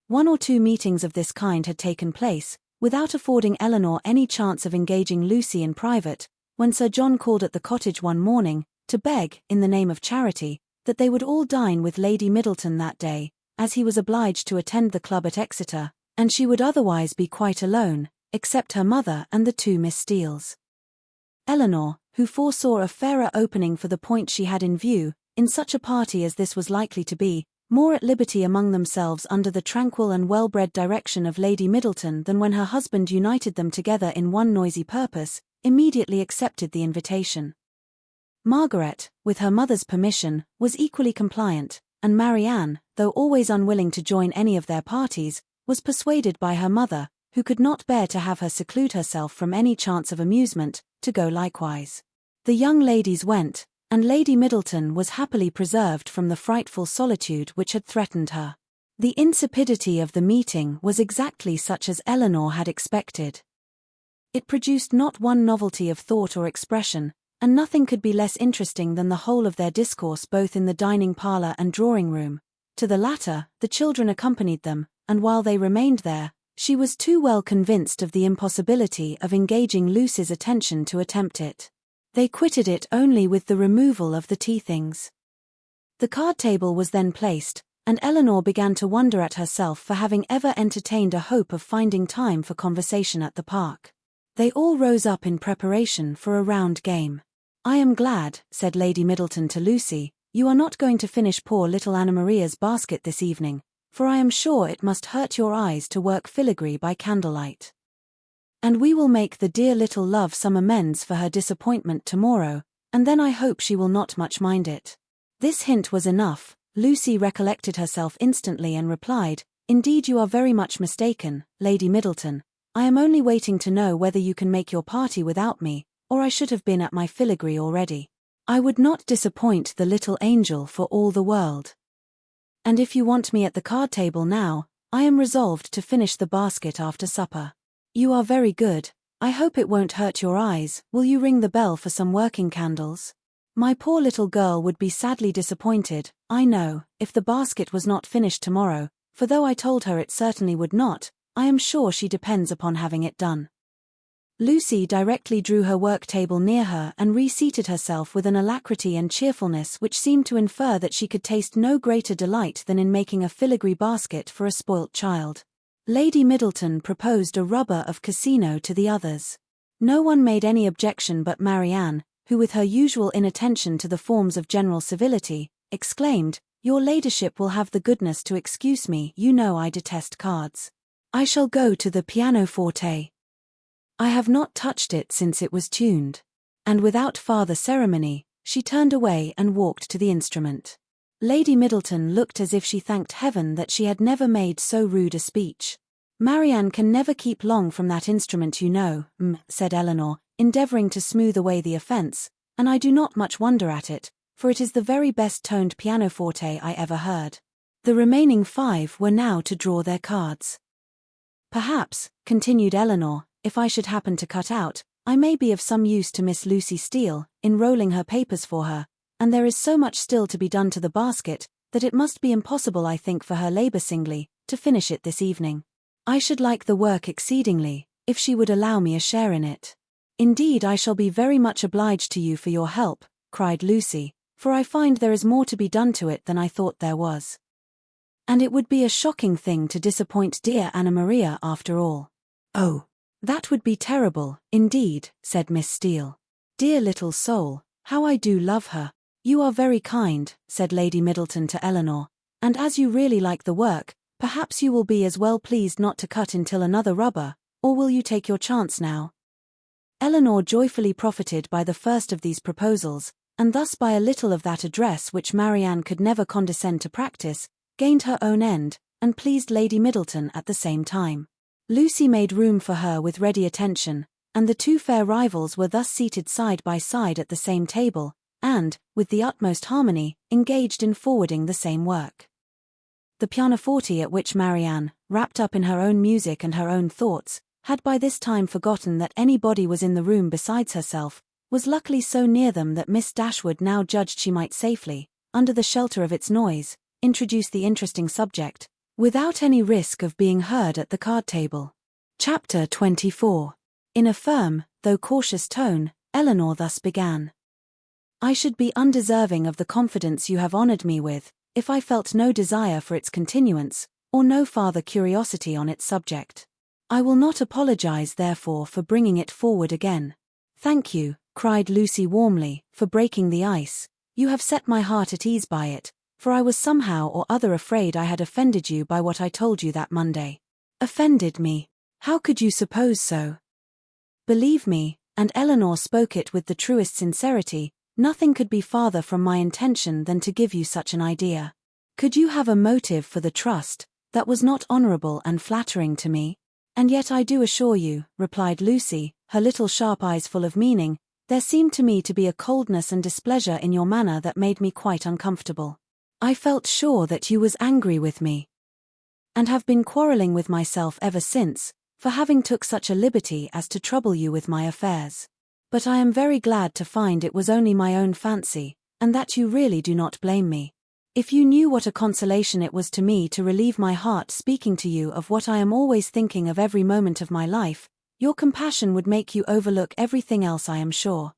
One or two meetings of this kind had taken place, without affording Eleanor any chance of engaging Lucy in private, when Sir John called at the cottage one morning, to beg, in the name of charity, that they would all dine with Lady Middleton that day, as he was obliged to attend the club at Exeter, and she would otherwise be quite alone, except her mother and the two Miss Steeles. Eleanor, who foresaw a fairer opening for the point she had in view, in such a party as this was likely to be, more at liberty among themselves under the tranquil and well-bred direction of Lady Middleton than when her husband united them together in one noisy purpose, immediately accepted the invitation. Margaret, with her mother's permission, was equally compliant, and Marianne, though always unwilling to join any of their parties, was persuaded by her mother, who could not bear to have her seclude herself from any chance of amusement, to go likewise. The young ladies went, and Lady Middleton was happily preserved from the frightful solitude which had threatened her. The insipidity of the meeting was exactly such as Eleanor had expected. It produced not one novelty of thought or expression, and nothing could be less interesting than the whole of their discourse both in the dining parlour and drawing-room. To the latter, the children accompanied them, and while they remained there, she was too well convinced of the impossibility of engaging Lucy's attention to attempt it. They quitted it only with the removal of the tea-things. The card-table was then placed, and Eleanor began to wonder at herself for having ever entertained a hope of finding time for conversation at the park. They all rose up in preparation for a round game. "I am glad," said Lady Middleton to Lucy, "you are not going to finish poor little Anna Maria's basket this evening, for I am sure it must hurt your eyes to work filigree by candlelight. And we will make the dear little love some amends for her disappointment tomorrow, and then I hope she will not much mind it." This hint was enough. Lucy recollected herself instantly and replied, "Indeed you are very much mistaken, Lady Middleton. I am only waiting to know whether you can make your party without me, or I should have been at my filigree already. I would not disappoint the little angel for all the world. And if you want me at the card table now, I am resolved to finish the basket after supper. You are very good. I hope it won't hurt your eyes. Will you ring the bell for some working candles? My poor little girl would be sadly disappointed, I know, if the basket was not finished tomorrow, for though I told her it certainly would not, I am sure she depends upon having it done." Lucy directly drew her work-table near her and reseated herself with an alacrity and cheerfulness which seemed to infer that she could taste no greater delight than in making a filigree basket for a spoilt child. Lady Middleton proposed a rubber of casino to the others. No one made any objection but Marianne, who with her usual inattention to the forms of general civility, exclaimed, "Your ladyship will have the goodness to excuse me, you know I detest cards. I shall go to the pianoforte. I have not touched it since it was tuned." And without farther ceremony, She turned away and walked to the instrument. Lady Middleton looked as if she thanked heaven that she had never made so rude a speech. "Marianne can never keep long from that instrument, you know," said Eleanor, endeavouring to smooth away the offence, "and I do not much wonder at it, for it is the very best toned pianoforte I ever heard." The remaining 5 were now to draw their cards. "Perhaps," continued Eleanor, "if I should happen to cut out, I may be of some use to Miss Lucy Steele, in rolling her papers for her, and there is so much still to be done to the basket, that it must be impossible, I think, for her labour singly, to finish it this evening. I should like the work exceedingly, if she would allow me a share in it." "Indeed, I shall be very much obliged to you for your help," cried Lucy, "for I find there is more to be done to it than I thought there was. And it would be a shocking thing to disappoint dear Anna Maria after all." "Oh, that would be terrible, indeed," said Miss Steele. "Dear little soul, how I do love her." "You are very kind," said Lady Middleton to Eleanor, "and as you really like the work, perhaps you will be as well pleased not to cut until another rubber, or will you take your chance now?" Eleanor joyfully profited by the first of these proposals, and thus by a little of that address which Marianne could never condescend to practice, gained her own end, and pleased Lady Middleton at the same time. Lucy made room for her with ready attention, and the 2 fair rivals were thus seated side by side at the same table, and, with the utmost harmony, engaged in forwarding the same work. The pianoforte at which Marianne, wrapped up in her own music and her own thoughts, had by this time forgotten that anybody was in the room besides herself, was luckily so near them that Miss Dashwood now judged she might safely, under the shelter of its noise, introduce the interesting subject, without any risk of being heard at the card table. Chapter 24. In a firm, though cautious tone, Eleanor thus began. "I should be undeserving of the confidence you have honoured me with, if I felt no desire for its continuance, or no farther curiosity on its subject. I will not apologize, therefore, for bringing it forward again." "Thank you," cried Lucy warmly, "for breaking the ice. You have set my heart at ease by it, for I was somehow or other afraid I had offended you by what I told you that Monday." "Offended me? How could you suppose so?" "Believe me," and Eleanor spoke it with the truest sincerity, "nothing could be farther from my intention than to give you such an idea. Could you have a motive for the trust that was not honourable and flattering to me? And yet I do assure you," replied Lucy, her little sharp eyes full of meaning, "there seemed to me to be a coldness and displeasure in your manner that made me quite uncomfortable. I felt sure that you was angry with me, and have been quarrelling with myself ever since, for having took such a liberty as to trouble you with my affairs. But I am very glad to find it was only my own fancy, and that you really do not blame me. If you knew what a consolation it was to me to relieve my heart speaking to you of what I am always thinking of every moment of my life, your compassion would make you overlook everything else, I am sure.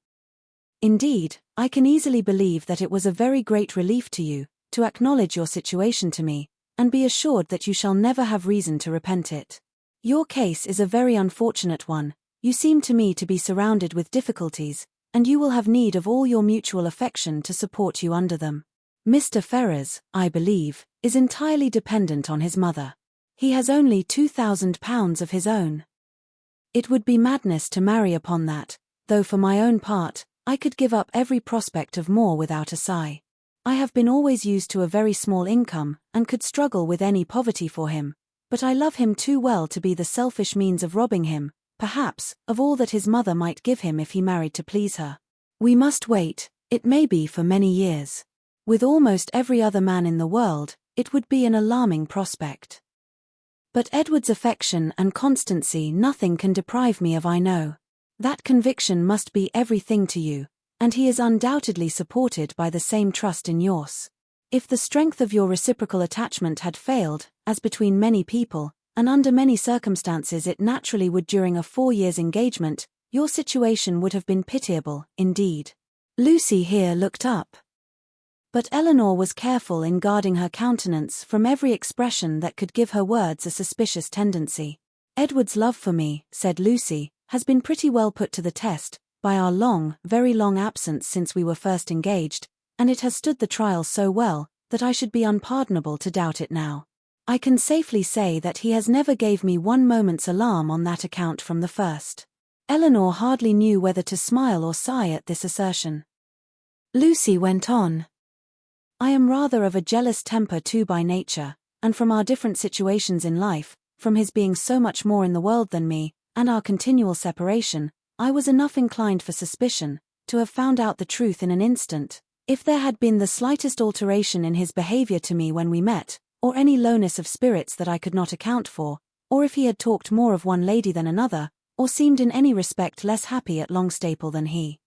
Indeed, I can easily believe that it was a very great relief to you, to acknowledge your situation to me, and be assured that you shall never have reason to repent it. Your case is a very unfortunate one. You seem to me to be surrounded with difficulties, and you will have need of all your mutual affection to support you under them. Mr. Ferrars, I believe, is entirely dependent on his mother. He has only £2,000 of his own. It would be madness to marry upon that, though for my own part, I could give up every prospect of more without a sigh. I have been always used to a very small income, and could struggle with any poverty for him, but I love him too well to be the selfish means of robbing him, perhaps, of all that his mother might give him if he married to please her. We must wait, it may be for many years. With almost every other man in the world, it would be an alarming prospect. But Edward's affection and constancy nothing can deprive me of, I know. That conviction must be everything to you, and he is undoubtedly supported by the same trust in yours. If the strength of your reciprocal attachment had failed, as between many people, and under many circumstances it naturally would during a 4 years' engagement, your situation would have been pitiable, indeed." Lucy here looked up. But Eleanor was careful in guarding her countenance from every expression that could give her words a suspicious tendency. "Edward's love for me," said Lucy, "has been pretty well put to the test, by our long, very long absence since we were first engaged, and it has stood the trial so well, that I should be unpardonable to doubt it now. I can safely say that he has never gave me one moment's alarm on that account from the first." Eleanor hardly knew whether to smile or sigh at this assertion. Lucy went on. I am rather of a jealous temper too by nature, and from our different situations in life, from his being so much more in the world than me, and our continual separation, I was enough inclined for suspicion, to have found out the truth in an instant, if there had been the slightest alteration in his behavior to me when we met, or any lowness of spirits that I could not account for, or if he had talked more of one lady than another, or seemed in any respect less happy at Longstaple than he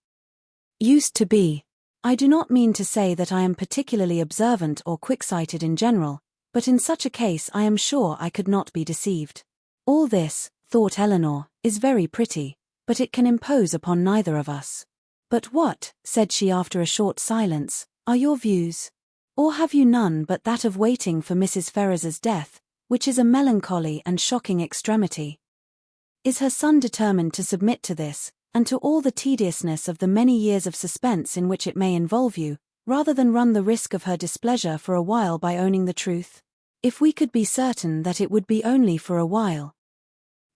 used to be. I do not mean to say that I am particularly observant or quick-sighted in general, but in such a case I am sure I could not be deceived. All this, thought Eleanor, is very pretty, but it can impose upon neither of us. But what, said she after a short silence, are your views? Or have you none but that of waiting for Mrs. Ferrars's death, which is a melancholy and shocking extremity? Is her son determined to submit to this, and to all the tediousness of the many years of suspense in which it may involve you, rather than run the risk of her displeasure for a while by owning the truth? If we could be certain that it would be only for a while.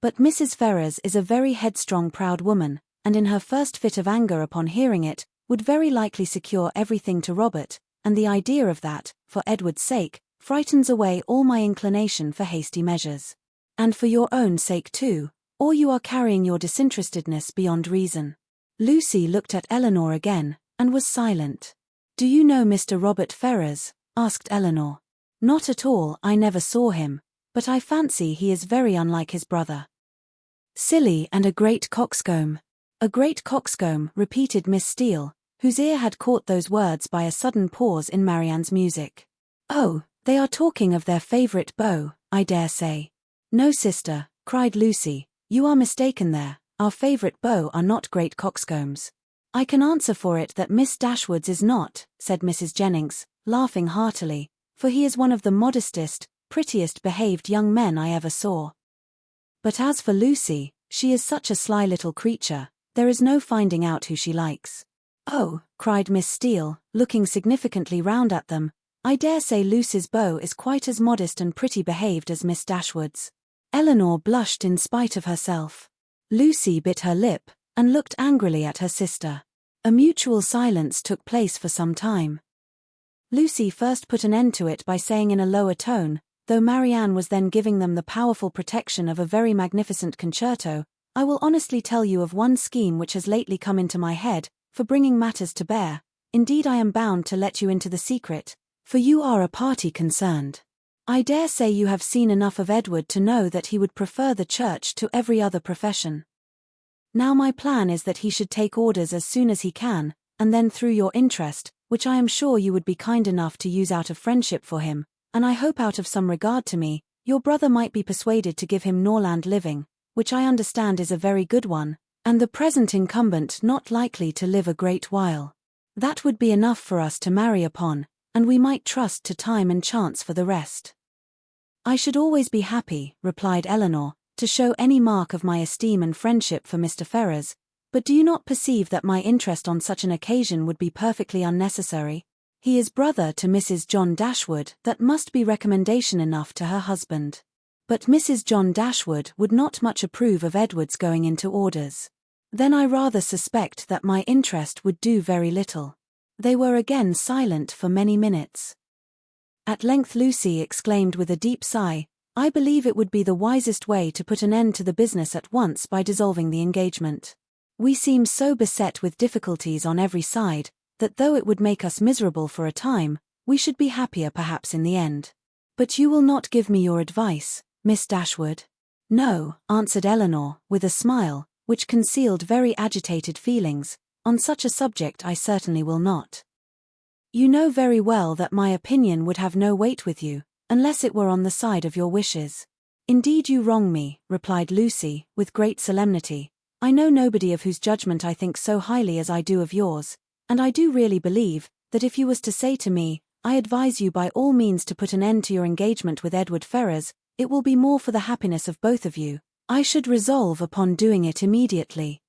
But Mrs. Ferrars is a very headstrong proud woman, and in her first fit of anger upon hearing it, would very likely secure everything to Robert, and the idea of that, for Edward's sake, frightens away all my inclination for hasty measures. And for your own sake too, or you are carrying your disinterestedness beyond reason. Lucy looked at Eleanor again, and was silent. Do you know Mr. Robert Ferrars? Asked Eleanor. Not at all, I never saw him, but I fancy he is very unlike his brother. Silly and a great coxcomb. A great coxcomb, repeated Miss Steele, whose ear had caught those words by a sudden pause in Marianne's music. Oh, they are talking of their favourite beau, I dare say. No, sister, cried Lucy, you are mistaken there, our favourite beaux are not great coxcombs. I can answer for it that Miss Dashwood's is not, said Mrs. Jennings, laughing heartily, for he is one of the modestest, prettiest behaved young men I ever saw. But as for Lucy, she is such a sly little creature, there is no finding out who she likes. Oh, cried Miss Steele, looking significantly round at them, I dare say Lucy's beau is quite as modest and pretty behaved as Miss Dashwood's. Eleanor blushed in spite of herself. Lucy bit her lip, and looked angrily at her sister. A mutual silence took place for some time. Lucy first put an end to it by saying in a lower tone, though Marianne was then giving them the powerful protection of a very magnificent concerto, I will honestly tell you of one scheme which has lately come into my head, for bringing matters to bear. Indeed I am bound to let you into the secret, for you are a party concerned. I dare say you have seen enough of Edward to know that he would prefer the church to every other profession. Now my plan is that he should take orders as soon as he can, and then through your interest, which I am sure you would be kind enough to use out of friendship for him, and I hope out of some regard to me, your brother might be persuaded to give him Norland living, which I understand is a very good one, and the present incumbent not likely to live a great while. That would be enough for us to marry upon, and we might trust to time and chance for the rest. I should always be happy, replied Eleanor, to show any mark of my esteem and friendship for Mr. Ferrars, but do you not perceive that my interest on such an occasion would be perfectly unnecessary? He is brother to Mrs. John Dashwood, that must be recommendation enough to her husband. But Mrs. John Dashwood would not much approve of Edward's going into orders. Then I rather suspect that my interest would do very little. They were again silent for many minutes. At length Lucy exclaimed with a deep sigh, I believe it would be the wisest way to put an end to the business at once by dissolving the engagement. We seem so beset with difficulties on every side, that though it would make us miserable for a time, we should be happier perhaps in the end. But you will not give me your advice, Miss Dashwood? No, answered Eleanor, with a smile, which concealed very agitated feelings, on such a subject I certainly will not. You know very well that my opinion would have no weight with you, unless it were on the side of your wishes. Indeed you wrong me, replied Lucy, with great solemnity. I know nobody of whose judgment I think so highly as I do of yours, and I do really believe, that if you was to say to me, I advise you by all means to put an end to your engagement with Edward Ferrars, it will be more for the happiness of both of you, I should resolve upon doing it immediately.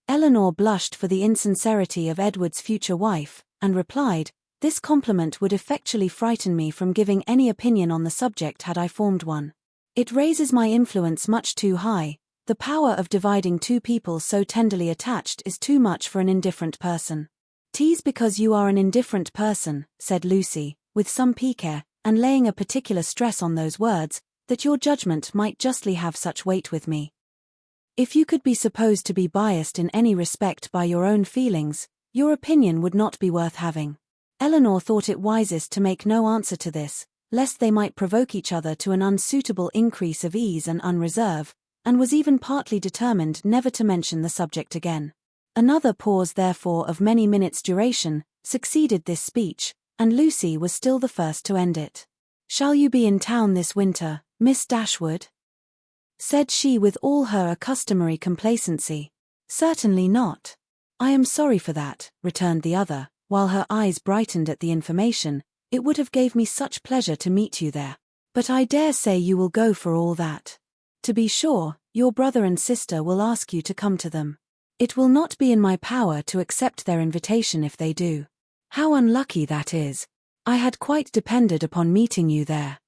Eleanor blushed for the insincerity of Edward's future wife, and replied, this compliment would effectually frighten me from giving any opinion on the subject had I formed one. It raises my influence much too high, the power of dividing two people so tenderly attached is too much for an indifferent person. "'Tis because you are an indifferent person," said Lucy, with some pique, and laying a particular stress on those words, "that your judgment might justly have such weight with me. If you could be supposed to be biased in any respect by your own feelings, your opinion would not be worth having." Eleanor thought it wisest to make no answer to this, lest they might provoke each other to an unsuitable increase of ease and unreserve, and was even partly determined never to mention the subject again. Another pause, therefore, of many minutes' duration, succeeded this speech, and Lucy was still the first to end it. "Shall you be in town this winter, Miss Dashwood?" said she with all her customary complacency. "Certainly not." "I am sorry for that," returned the other, while her eyes brightened at the information. "It would have gave me such pleasure to meet you there. But I dare say you will go for all that. To be sure, your brother and sister will ask you to come to them. It will not be in my power to accept their invitation if they do." "How unlucky that is. I had quite depended upon meeting you there.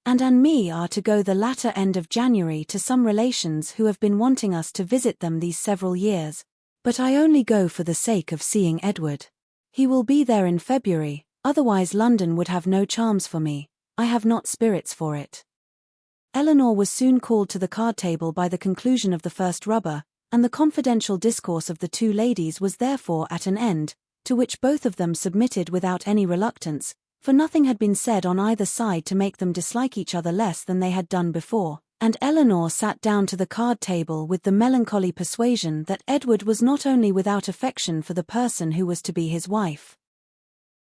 And me are to go the latter end of January to some relations who have been wanting us to visit them these several years. But I only go for the sake of seeing Edward. He will be there in February, otherwise London would have no charms for me. I have not spirits for it." Eleanor was soon called to the card table by the conclusion of the first rubber, and the confidential discourse of the two ladies was therefore at an end, to which both of them submitted without any reluctance, for nothing had been said on either side to make them dislike each other less than they had done before, and Eleanor sat down to the card table with the melancholy persuasion that Edward was not only without affection for the person who was to be his wife,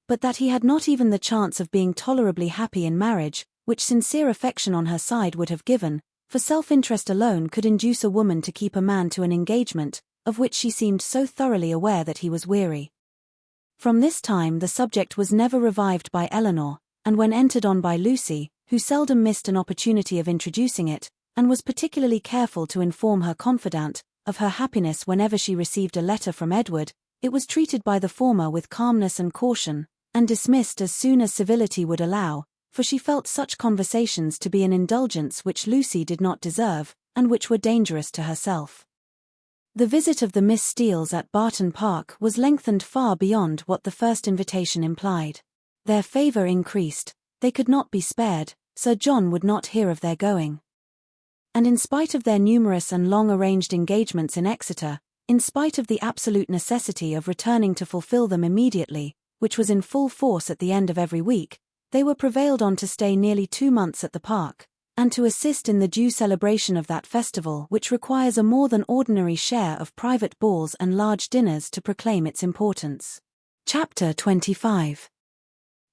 but that he had not even the chance of being tolerably happy in marriage, which sincere affection on her side would have given, for self-interest alone could induce a woman to keep a man to an engagement, of which she seemed so thoroughly aware that he was weary. From this time the subject was never revived by Eleanor, and when entered on by Lucy, who seldom missed an opportunity of introducing it, and was particularly careful to inform her confidante of her happiness whenever she received a letter from Edward, it was treated by the former with calmness and caution, and dismissed as soon as civility would allow, for she felt such conversations to be an indulgence which Lucy did not deserve, and which were dangerous to herself. The visit of the Miss Steeles at Barton Park was lengthened far beyond what the first invitation implied. Their favour increased, they could not be spared, Sir John would not hear of their going. And in spite of their numerous and long-arranged engagements in Exeter, in spite of the absolute necessity of returning to fulfil them immediately, which was in full force at the end of every week, they were prevailed on to stay nearly 2 months at the park, and to assist in the due celebration of that festival which requires a more than ordinary share of private balls and large dinners to proclaim its importance. Chapter 25.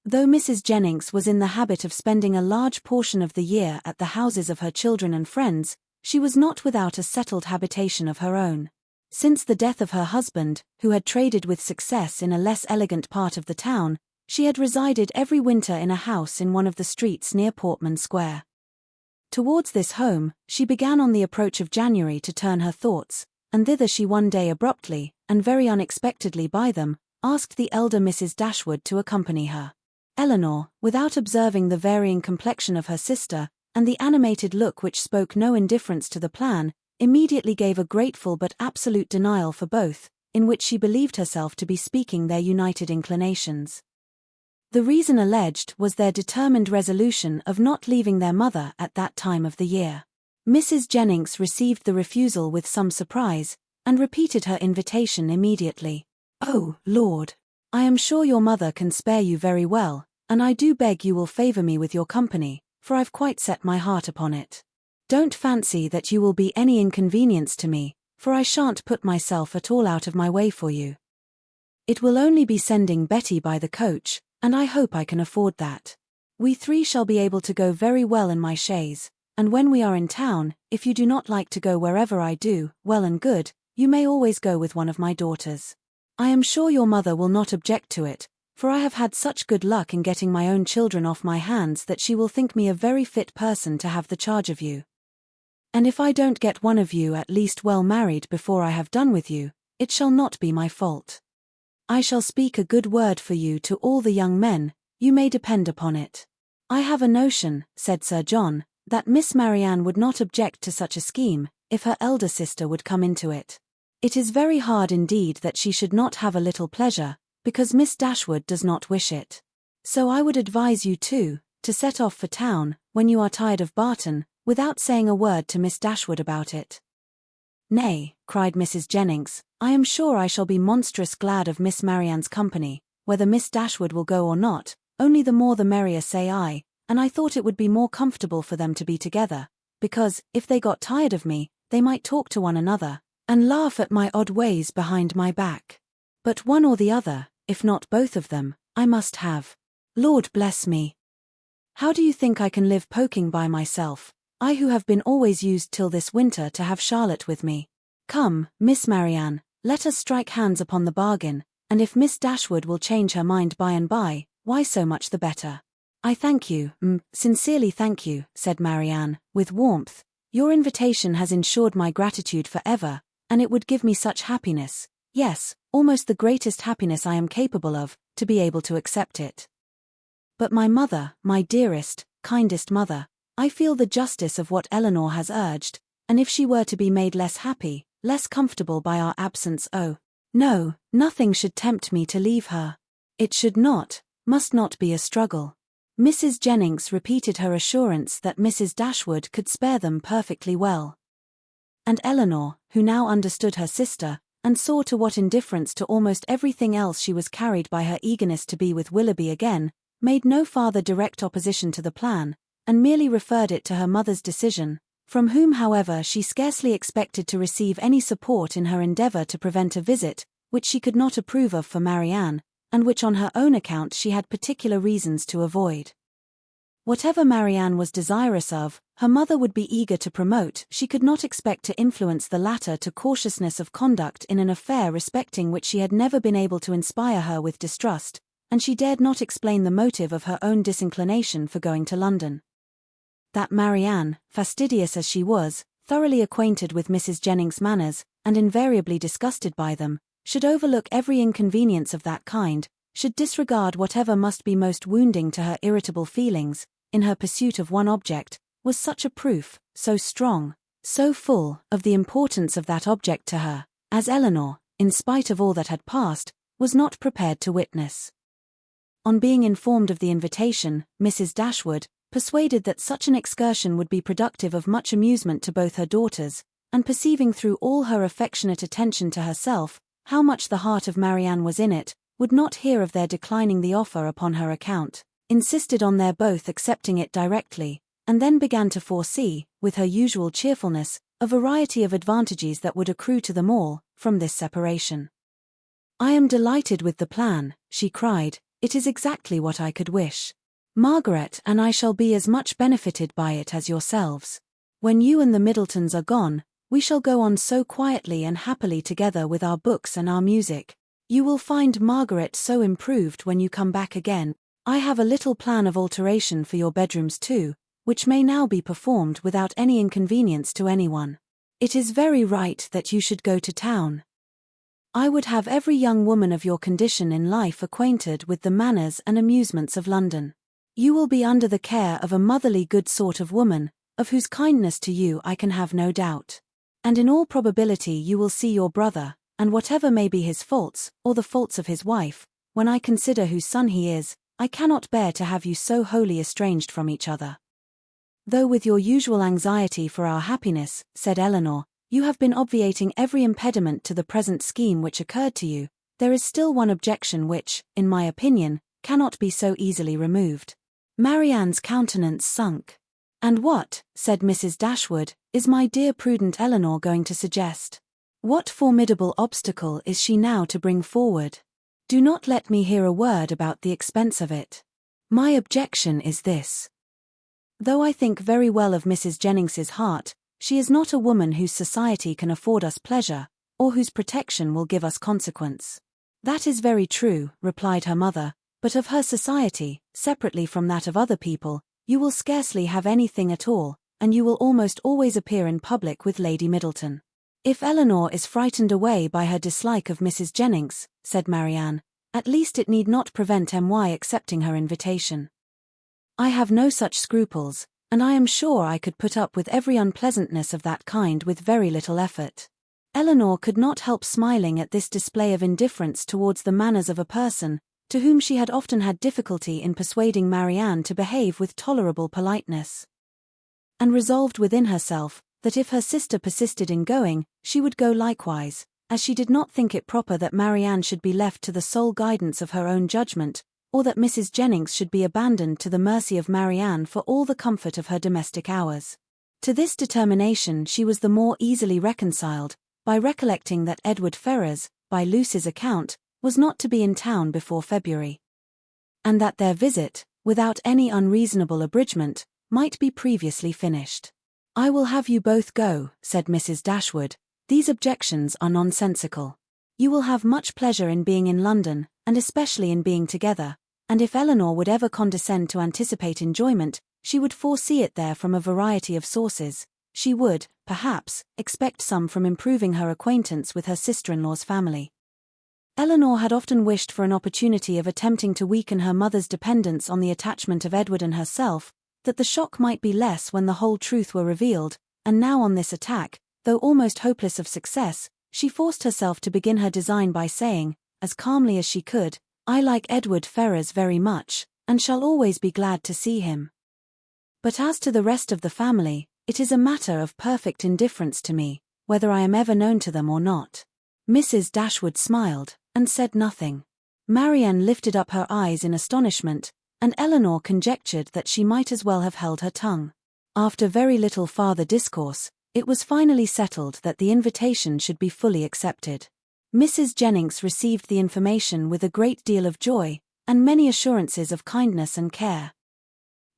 Though Mrs. Jennings was in the habit of spending a large portion of the year at the houses of her children and friends, she was not without a settled habitation of her own. Since the death of her husband, who had traded with success in a less elegant part of the town, she had resided every winter in a house in one of the streets near Portman Square. Towards this home, she began on the approach of January to turn her thoughts, and thither she one day abruptly, and very unexpectedly by them, asked the elder Mrs. Dashwood to accompany her. Eleanor, without observing the varying complexion of her sister, and the animated look which spoke no indifference to the plan, immediately gave a grateful but absolute denial for both, in which she believed herself to be speaking their united inclinations. The reason alleged was their determined resolution of not leaving their mother at that time of the year. Mrs. Jennings received the refusal with some surprise, and repeated her invitation immediately. "Oh, Lord! I am sure your mother can spare you very well, and I do beg you will favour me with your company, for I've quite set my heart upon it. Don't fancy that you will be any inconvenience to me, for I shan't put myself at all out of my way for you. It will only be sending Betty by the coach, and I hope I can afford that. We 3 shall be able to go very well in my chaise, and when we are in town, if you do not like to go wherever I do, well and good, you may always go with one of my daughters. I am sure your mother will not object to it, for I have had such good luck in getting my own children off my hands that she will think me a very fit person to have the charge of you. And if I don't get one of you at least well married before I have done with you, it shall not be my fault. I shall speak a good word for you to all the young men, you may depend upon it. I have a notion," said Sir John, "that Miss Marianne would not object to such a scheme, if her elder sister would come into it. It is very hard indeed that she should not have a little pleasure, because Miss Dashwood does not wish it. So I would advise you too, to set off for town, when you are tired of Barton, without saying a word to Miss Dashwood about it." "Nay," cried Mrs. Jennings, "I am sure I shall be monstrous glad of Miss Marianne's company, whether Miss Dashwood will go or not, only the more the merrier, say I, and I thought it would be more comfortable for them to be together, because, if they got tired of me, they might talk to one another, and laugh at my odd ways behind my back. But one or the other, if not both of them, I must have. Lord bless me! How do you think I can live poking by myself, I who have been always used till this winter to have Charlotte with me? Come, Miss Marianne, let us strike hands upon the bargain, and if Miss Dashwood will change her mind by and by, why so much the better." "I thank you, sincerely thank you," said Marianne, with warmth. "Your invitation has ensured my gratitude for ever, and it would give me such happiness, yes, almost the greatest happiness I am capable of, to be able to accept it. But my mother, my dearest, kindest mother, I feel the justice of what Eleanor has urged, and if she were to be made less happy, less comfortable by our absence, oh, no, nothing should tempt me to leave her. It should not, must not be a struggle." Mrs. Jennings repeated her assurance that Mrs. Dashwood could spare them perfectly well. And Eleanor, who now understood her sister, and saw to what indifference to almost everything else she was carried by her eagerness to be with Willoughby again, made no farther direct opposition to the plan, and merely referred it to her mother's decision, from whom however she scarcely expected to receive any support in her endeavour to prevent a visit, which she could not approve of for Marianne, and which on her own account she had particular reasons to avoid. Whatever Marianne was desirous of, her mother would be eager to promote. She could not expect to influence the latter to cautiousness of conduct in an affair respecting which she had never been able to inspire her with distrust, and she dared not explain the motive of her own disinclination for going to London. That Marianne, fastidious as she was, thoroughly acquainted with Mrs. Jennings' manners, and invariably disgusted by them, should overlook every inconvenience of that kind, should disregard whatever must be most wounding to her irritable feelings, in her pursuit of one object, was such a proof, so strong, so full, of the importance of that object to her, as Eleanor, in spite of all that had passed, was not prepared to witness. On being informed of the invitation, Mrs. Dashwood, persuaded that such an excursion would be productive of much amusement to both her daughters, and perceiving through all her affectionate attention to herself, how much the heart of Marianne was in it, would not hear of their declining the offer upon her account, insisted on their both accepting it directly, and then began to foresee, with her usual cheerfulness, a variety of advantages that would accrue to them all, from this separation. "I am delighted with the plan," she cried, "it is exactly what I could wish. Margaret and I shall be as much benefited by it as yourselves. When you and the Middletons are gone, we shall go on so quietly and happily together with our books and our music. You will find Margaret so improved when you come back again. I have a little plan of alteration for your bedrooms too, which may now be performed without any inconvenience to anyone. It is very right that you should go to town. I would have every young woman of your condition in life acquainted with the manners and amusements of London. You will be under the care of a motherly good sort of woman, of whose kindness to you I can have no doubt. And in all probability you will see your brother, and whatever may be his faults, or the faults of his wife, when I consider whose son he is, I cannot bear to have you so wholly estranged from each other. Though with your usual anxiety for our happiness," said Eleanor, "you have been obviating every impediment to the present scheme which occurred to you, there is still one objection which, in my opinion, cannot be so easily removed." Marianne's countenance sunk. "And what," said Mrs. Dashwood, "is my dear prudent Eleanor going to suggest? What formidable obstacle is she now to bring forward? Do not let me hear a word about the expense of it. My objection is this. Though I think very well of Mrs. Jennings's heart, she is not a woman whose society can afford us pleasure, or whose protection will give us consequence." "That is very true," replied her mother, "but of her society, separately from that of other people, you will scarcely have anything at all, and you will almost always appear in public with Lady Middleton." "If Eleanor is frightened away by her dislike of Mrs. Jennings," said Marianne, "at least it need not prevent my accepting her invitation. I have no such scruples, and I am sure I could put up with every unpleasantness of that kind with very little effort." Eleanor could not help smiling at this display of indifference towards the manners of a person to whom she had often had difficulty in persuading Marianne to behave with tolerable politeness. And resolved within herself that if her sister persisted in going, she would go likewise, as she did not think it proper that Marianne should be left to the sole guidance of her own judgment, or that Mrs. Jennings should be abandoned to the mercy of Marianne for all the comfort of her domestic hours. To this determination she was the more easily reconciled, by recollecting that Edward Ferrars, by Lucy's account, was not to be in town before February. And that their visit, without any unreasonable abridgment, might be previously finished. "I will have you both go," said Mrs. Dashwood. "These objections are nonsensical. You will have much pleasure in being in London, and especially in being together, and if Eleanor would ever condescend to anticipate enjoyment, she would foresee it there from a variety of sources. She would, perhaps, expect some from improving her acquaintance with her sister-in-law's family." Eleanor had often wished for an opportunity of attempting to weaken her mother's dependence on the attachment of Edward and herself, that the shock might be less when the whole truth were revealed, and now on this attack, though almost hopeless of success, she forced herself to begin her design by saying, as calmly as she could, "I like Edward Ferrars very much, and shall always be glad to see him. But as to the rest of the family, it is a matter of perfect indifference to me, whether I am ever known to them or not." Mrs. Dashwood smiled, and said nothing. Marianne lifted up her eyes in astonishment, and Eleanor conjectured that she might as well have held her tongue. After very little farther discourse, it was finally settled that the invitation should be fully accepted. Mrs. Jennings received the information with a great deal of joy, and many assurances of kindness and care.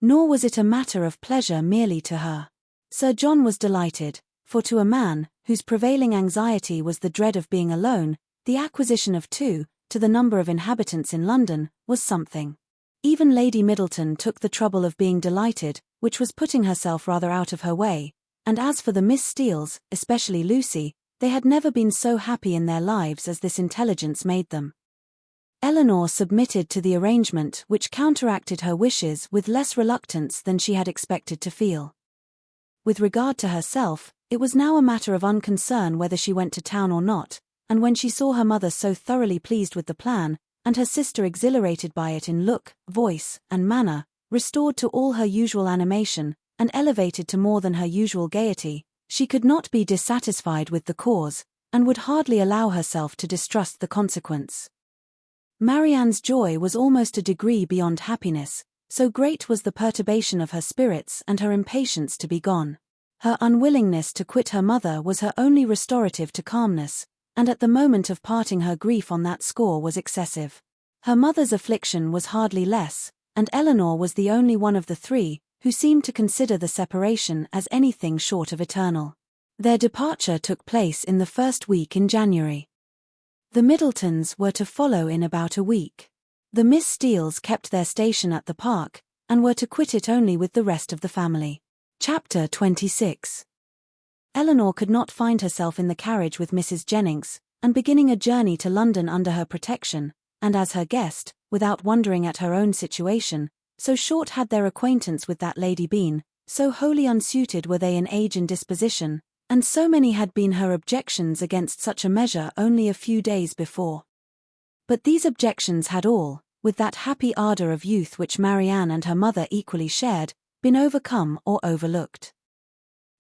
Nor was it a matter of pleasure merely to her. Sir John was delighted, for to a man, whose prevailing anxiety was the dread of being alone, the acquisition of 2, to the number of inhabitants in London, was something. Even Lady Middleton took the trouble of being delighted, which was putting herself rather out of her way, and as for the Miss Steeles, especially Lucy, they had never been so happy in their lives as this intelligence made them. Eleanor submitted to the arrangement which counteracted her wishes with less reluctance than she had expected to feel. With regard to herself, it was now a matter of unconcern whether she went to town or not, and when she saw her mother so thoroughly pleased with the plan, and her sister exhilarated by it in look, voice, and manner, restored to all her usual animation, and elevated to more than her usual gaiety, she could not be dissatisfied with the cause, and would hardly allow herself to distrust the consequence. Marianne's joy was almost a degree beyond happiness, so great was the perturbation of her spirits and her impatience to be gone. Her unwillingness to quit her mother was her only restorative to calmness, and at the moment of parting her grief on that score was excessive. Her mother's affliction was hardly less, and Eleanor was the only one of the three who seemed to consider the separation as anything short of eternal. Their departure took place in the first week in January. The Middletons were to follow in about a week. The Miss Steeles kept their station at the park, and were to quit it only with the rest of the family. Chapter 26. Eleanor could not find herself in the carriage with Mrs. Jennings, and beginning a journey to London under her protection, and as her guest, without wondering at her own situation, so short had their acquaintance with that lady been, so wholly unsuited were they in age and disposition, and so many had been her objections against such a measure only a few days before. But these objections had all, with that happy ardour of youth which Marianne and her mother equally shared, been overcome or overlooked.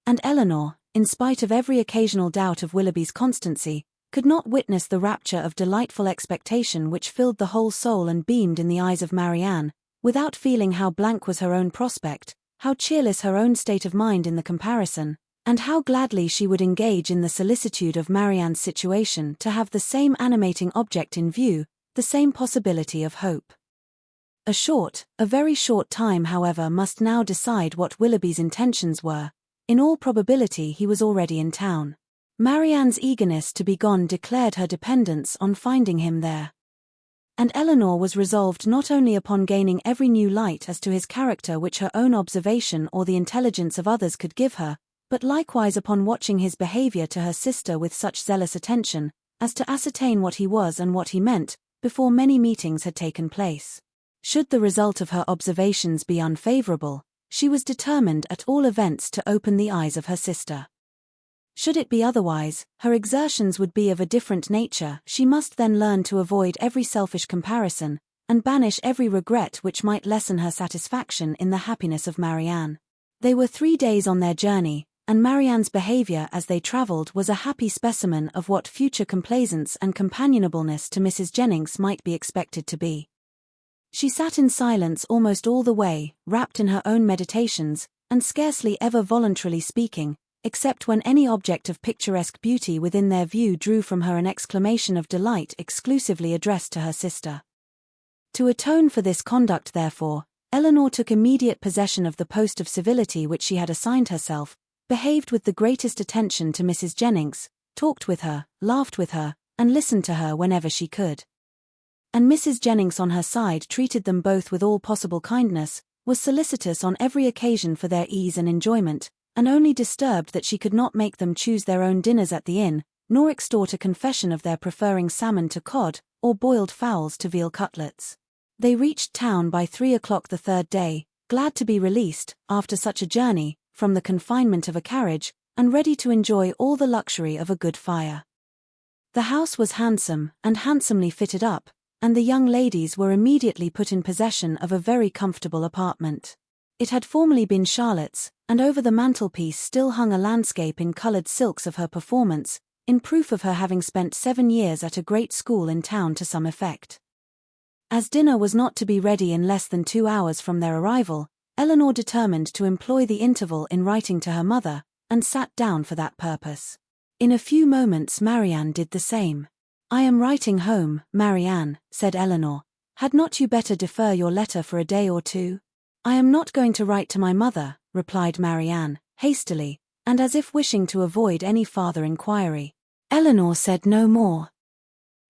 And Eleanor, in spite of every occasional doubt of Willoughby's constancy, could not witness the rapture of delightful expectation which filled the whole soul and beamed in the eyes of Marianne, without feeling how blank was her own prospect, how cheerless her own state of mind in the comparison, and how gladly she would engage in the solicitude of Marianne's situation to have the same animating object in view, the same possibility of hope. A very short time however must now decide what Willoughby's intentions were. In all probability he was already in town. Marianne's eagerness to be gone declared her dependence on finding him there. And Eleanor was resolved not only upon gaining every new light as to his character which her own observation or the intelligence of others could give her, but likewise upon watching his behaviour to her sister with such zealous attention, as to ascertain what he was and what he meant, before many meetings had taken place. Should the result of her observations be unfavourable, she was determined at all events to open the eyes of her sister. Should it be otherwise, her exertions would be of a different nature. She must then learn to avoid every selfish comparison, and banish every regret which might lessen her satisfaction in the happiness of Marianne. They were 3 days on their journey, and Marianne's behavior as they traveled was a happy specimen of what future complaisance and companionableness to Mrs. Jennings might be expected to be. She sat in silence almost all the way, wrapped in her own meditations, and scarcely ever voluntarily speaking, except when any object of picturesque beauty within their view drew from her an exclamation of delight exclusively addressed to her sister. To atone for this conduct, therefore, Eleanor took immediate possession of the post of civility which she had assigned herself, behaved with the greatest attention to Mrs. Jennings, talked with her, laughed with her, and listened to her whenever she could. And Mrs. Jennings on her side treated them both with all possible kindness, was solicitous on every occasion for their ease and enjoyment, and only disturbed that she could not make them choose their own dinners at the inn, nor extort a confession of their preferring salmon to cod, or boiled fowls to veal cutlets. They reached town by 3 o'clock the 3rd day, glad to be released, after such a journey, from the confinement of a carriage, and ready to enjoy all the luxury of a good fire. The house was handsome, and handsomely fitted up, and the young ladies were immediately put in possession of a very comfortable apartment. It had formerly been Charlotte's, and over the mantelpiece still hung a landscape in coloured silks of her performance, in proof of her having spent 7 years at a great school in town to some effect. As dinner was not to be ready in less than 2 hours from their arrival, Eleanor determined to employ the interval in writing to her mother, and sat down for that purpose. In a few moments Marianne did the same. "I am writing home, Marianne," said Eleanor. "Had not you better defer your letter for a day or two?" "I am not going to write to my mother," replied Marianne, hastily, and as if wishing to avoid any farther inquiry. Eleanor said no more.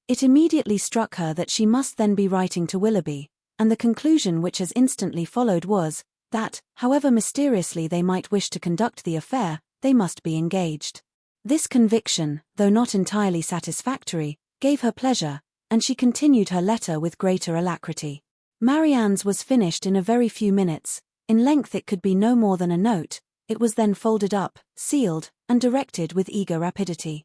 It immediately struck her that she must then be writing to Willoughby, and the conclusion which has instantly followed was, that, however mysteriously they might wish to conduct the affair, they must be engaged. This conviction, though not entirely satisfactory, gave her pleasure, and she continued her letter with greater alacrity. Marianne's was finished in a very few minutes. In length it could be no more than a note. It was then folded up, sealed, and directed with eager rapidity.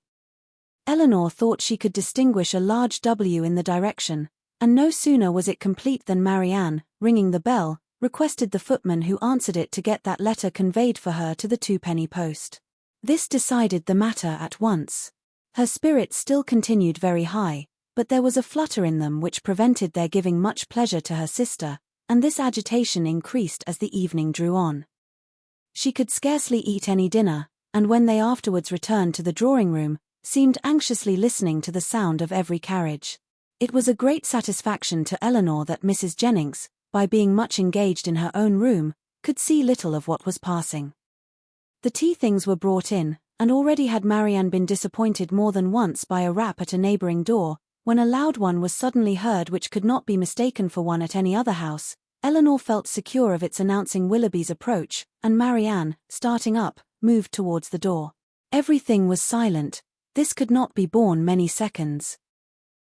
Eleanor thought she could distinguish a large W in the direction, and no sooner was it complete than Marianne, ringing the bell, requested the footman who answered it to get that letter conveyed for her to the 2-penny post. This decided the matter at once. Her spirits still continued very high, but there was a flutter in them which prevented their giving much pleasure to her sister, and this agitation increased as the evening drew on. She could scarcely eat any dinner, and when they afterwards returned to the drawing-room, seemed anxiously listening to the sound of every carriage. It was a great satisfaction to Eleanor that Mrs. Jennings, by being much engaged in her own room, could see little of what was passing. The tea things were brought in, and already had Marianne been disappointed more than once by a rap at a neighbouring door, when a loud one was suddenly heard which could not be mistaken for one at any other house. Eleanor felt secure of its announcing Willoughby's approach, and Marianne, starting up, moved towards the door. Everything was silent. This could not be borne many seconds.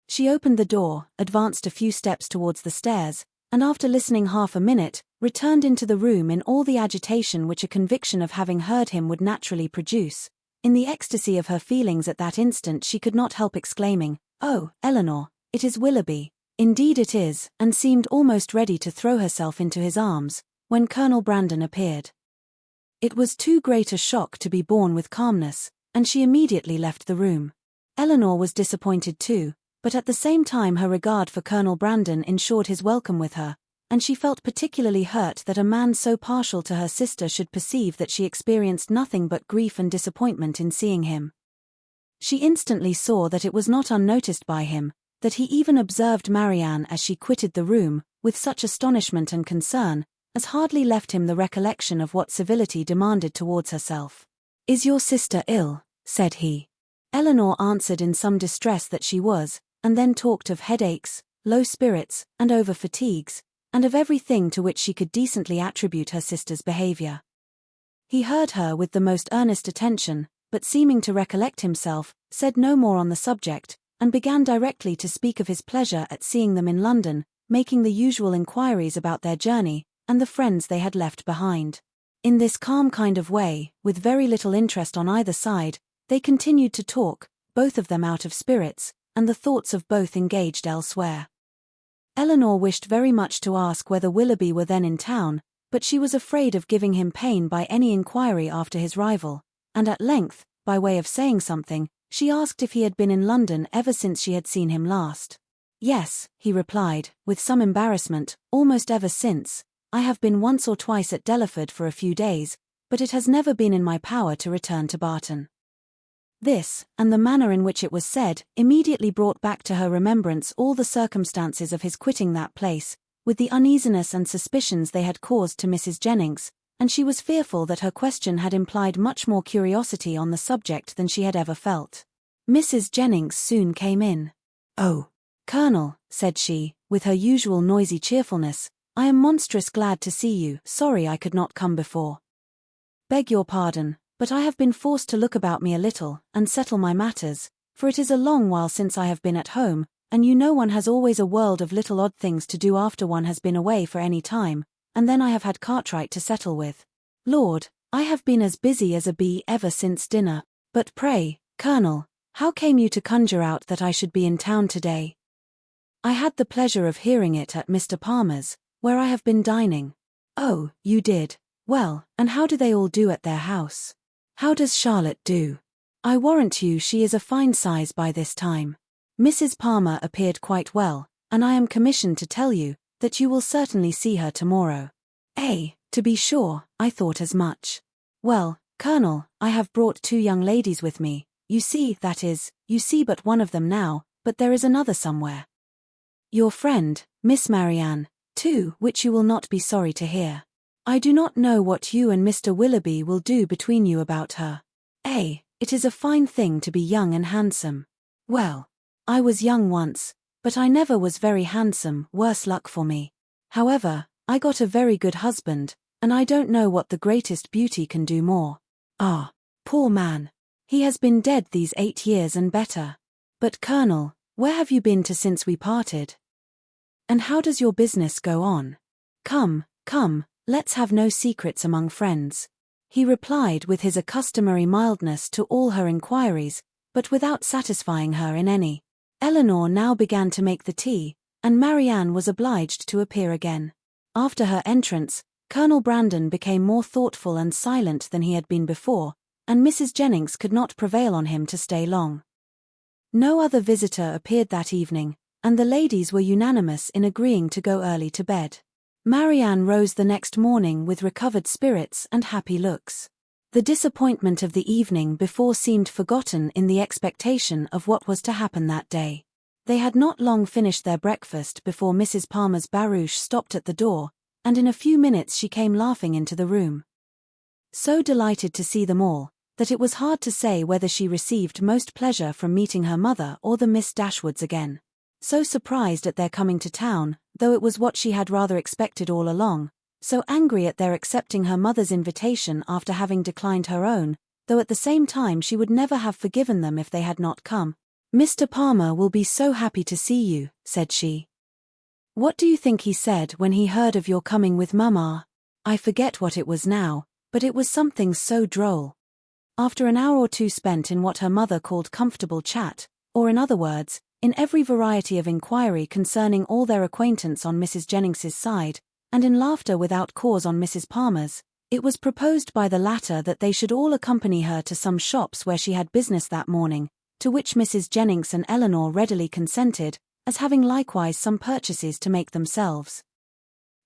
She opened the door, advanced a few steps towards the stairs, and after listening half a minute, returned into the room in all the agitation which a conviction of having heard him would naturally produce. In the ecstasy of her feelings at that instant she could not help exclaiming, "Oh, Eleanor, it is Willoughby." "Indeed it is," and seemed almost ready to throw herself into his arms, when Colonel Brandon appeared. It was too great a shock to be borne with calmness, and she immediately left the room. Eleanor was disappointed too, but at the same time her regard for Colonel Brandon ensured his welcome with her, and she felt particularly hurt that a man so partial to her sister should perceive that she experienced nothing but grief and disappointment in seeing him. She instantly saw that it was not unnoticed by him, that he even observed Marianne as she quitted the room, with such astonishment and concern, as hardly left him the recollection of what civility demanded towards herself. "Is your sister ill?" said he. Eleanor answered in some distress that she was, and then talked of headaches, low spirits, and over-fatigues, and of everything to which she could decently attribute her sister's behaviour. He heard her with the most earnest attention, but seeming to recollect himself, said no more on the subject, and began directly to speak of his pleasure at seeing them in London, making the usual inquiries about their journey, and the friends they had left behind. In this calm kind of way, with very little interest on either side, They continued to talk, both of them out of spirits, and the thoughts of both engaged elsewhere. Eleanor wished very much to ask whether Willoughby were then in town, but she was afraid of giving him pain by any inquiry after his rival, and at length, by way of saying something, she asked if he had been in London ever since she had seen him last. Yes, he replied, with some embarrassment, almost ever since. I have been once or twice at Delaford for a few days, but it has never been in my power to return to Barton. This, and the manner in which it was said, immediately brought back to her remembrance all the circumstances of his quitting that place, with the uneasiness and suspicions they had caused to Mrs. Jennings, and she was fearful that her question had implied much more curiosity on the subject than she had ever felt. Mrs. Jennings soon came in. "Oh, Colonel," said she, with her usual noisy cheerfulness, "I am monstrous glad to see you. Sorry I could not come before. Beg your pardon, but I have been forced to look about me a little, and settle my matters, for it is a long while since I have been at home, and you know one has always a world of little odd things to do after one has been away for any time, and then I have had Cartwright to settle with. Lord, I have been as busy as a bee ever since dinner. But pray, Colonel, how came you to conjure out that I should be in town today?" "I had the pleasure of hearing it at Mr. Palmer's, where I have been dining." "Oh, you did? Well, and how do they all do at their house? How does Charlotte do? I warrant you she is a fine size by this time." "Mrs. Palmer appeared quite well, and I am commissioned to tell you that you will certainly see her tomorrow." To be sure, I thought as much. Well, Colonel, I have brought 2 young ladies with me. You see but one of them now, but there is another somewhere. Your friend, Miss Marianne, too, which you will not be sorry to hear. I do not know what you and Mr. Willoughby will do between you about her. It is a fine thing to be young and handsome. Well, I was young once, but I never was very handsome, worse luck for me. However, I got a very good husband, and I don't know what the greatest beauty can do more. Ah, poor man. He has been dead these 8 years and better. But Colonel, where have you been to since we parted? And how does your business go on? Come, let's have no secrets among friends." He replied with his accustomary mildness to all her inquiries, but without satisfying her in any. Eleanor now began to make the tea, and Marianne was obliged to appear again. After her entrance, Colonel Brandon became more thoughtful and silent than he had been before, and Mrs. Jennings could not prevail on him to stay long. No other visitor appeared that evening, and the ladies were unanimous in agreeing to go early to bed. Marianne rose the next morning with recovered spirits and happy looks. The disappointment of the evening before seemed forgotten in the expectation of what was to happen that day. They had not long finished their breakfast before Mrs. Palmer's barouche stopped at the door, and in a few minutes she came laughing into the room. So delighted to see them all, that it was hard to say whether she received most pleasure from meeting her mother or the Miss Dashwoods again. So surprised at their coming to town, though it was what she had rather expected all along, so angry at their accepting her mother's invitation after having declined her own, though at the same time she would never have forgiven them if they had not come. "Mr. Palmer will be so happy to see you," said she. "What do you think he said when he heard of your coming with Mamma?" I forget what it was now, but it was something so droll. After an hour or 2 spent in what her mother called comfortable chat, or in other words, in every variety of inquiry concerning all their acquaintance on Mrs. Jennings's side, and in laughter without cause on Mrs. Palmer's, it was proposed by the latter that they should all accompany her to some shops where she had business that morning, to which Mrs. Jennings and Eleanor readily consented, as having likewise some purchases to make themselves.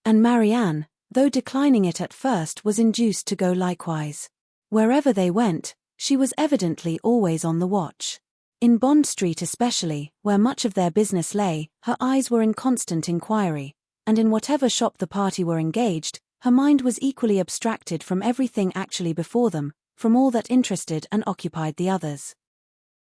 And Marianne, though declining it at first, was induced to go likewise. Wherever they went, she was evidently always on the watch. In Bond Street especially, where much of their business lay, her eyes were in constant inquiry, and in whatever shop the party were engaged, her mind was equally abstracted from everything actually before them, from all that interested and occupied the others.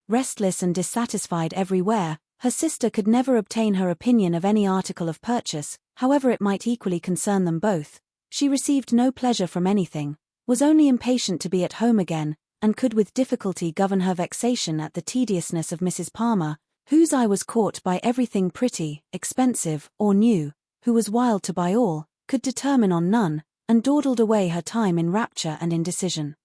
Restless and dissatisfied everywhere, her sister could never obtain her opinion of any article of purchase, however it might equally concern them both. She received no pleasure from anything, was only impatient to be at home again, and could with difficulty govern her vexation at the tediousness of Mrs. Palmer, whose eye was caught by everything pretty, expensive, or new, who was wild to buy all, could determine on none, and dawdled away her time in rapture and indecision.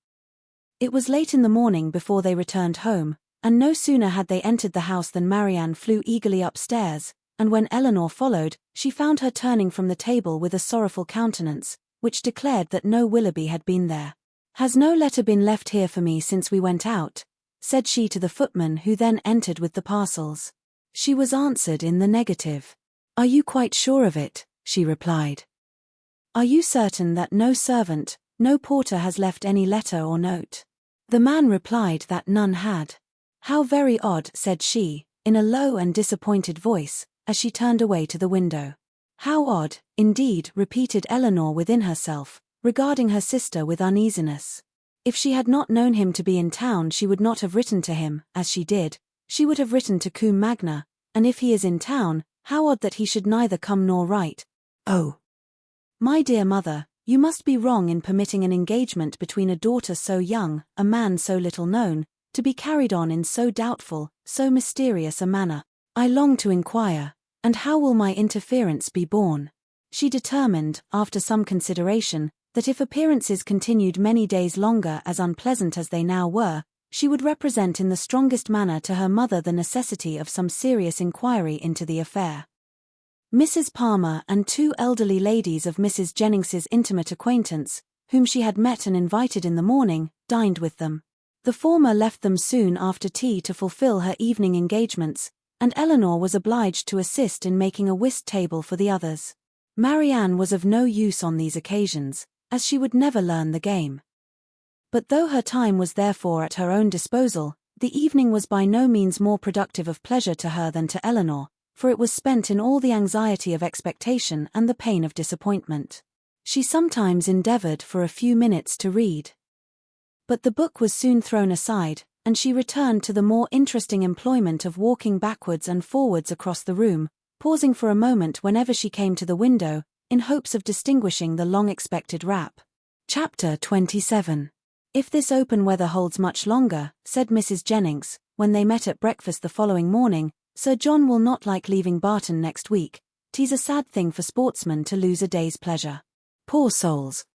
It was late in the morning before they returned home, and no sooner had they entered the house than Marianne flew eagerly upstairs, and when Eleanor followed, she found her turning from the table with a sorrowful countenance, which declared that no Willoughby had been there. "Has no letter been left here for me since we went out?" said she to the footman, who then entered with the parcels. She was answered in the negative. "Are you quite sure of it?" she replied. "Are you certain that no servant, no porter has left any letter or note?" The man replied that none had. "How very odd," said she, in a low and disappointed voice, as she turned away to the window. "How odd, indeed," repeated Eleanor within herself, regarding her sister with uneasiness. If she had not known him to be in town, she would not have written to him, as she did. She would have written to Combe Magna, and if he is in town, how odd that he should neither come nor write. "Oh, my dear mother, you must be wrong in permitting an engagement between a daughter so young, a man so little known, to be carried on in so doubtful, so mysterious a manner. I long to inquire, and how will my interference be borne?" She determined, after some consideration, that if appearances continued many days longer as unpleasant as they now were, she would represent in the strongest manner to her mother the necessity of some serious inquiry into the affair. Mrs. Palmer and two elderly ladies of Mrs. Jennings's intimate acquaintance, whom she had met and invited in the morning, dined with them. The former left them soon after tea to fulfill her evening engagements, and Eleanor was obliged to assist in making a whist table for the others. Marianne was of no use on these occasions, as she would never learn the game. But though her time was therefore at her own disposal, the evening was by no means more productive of pleasure to her than to Eleanor, for it was spent in all the anxiety of expectation and the pain of disappointment. She sometimes endeavored for a few minutes to read. But the book was soon thrown aside, and she returned to the more interesting employment of walking backwards and forwards across the room, pausing for a moment whenever she came to the window, in hopes of distinguishing the long-expected rap. Chapter 27. "If this open weather holds much longer," said Mrs. Jennings, when they met at breakfast the following morning, "Sir John will not like leaving Barton next week. 'Tis a sad thing for sportsmen to lose a day's pleasure. Poor souls!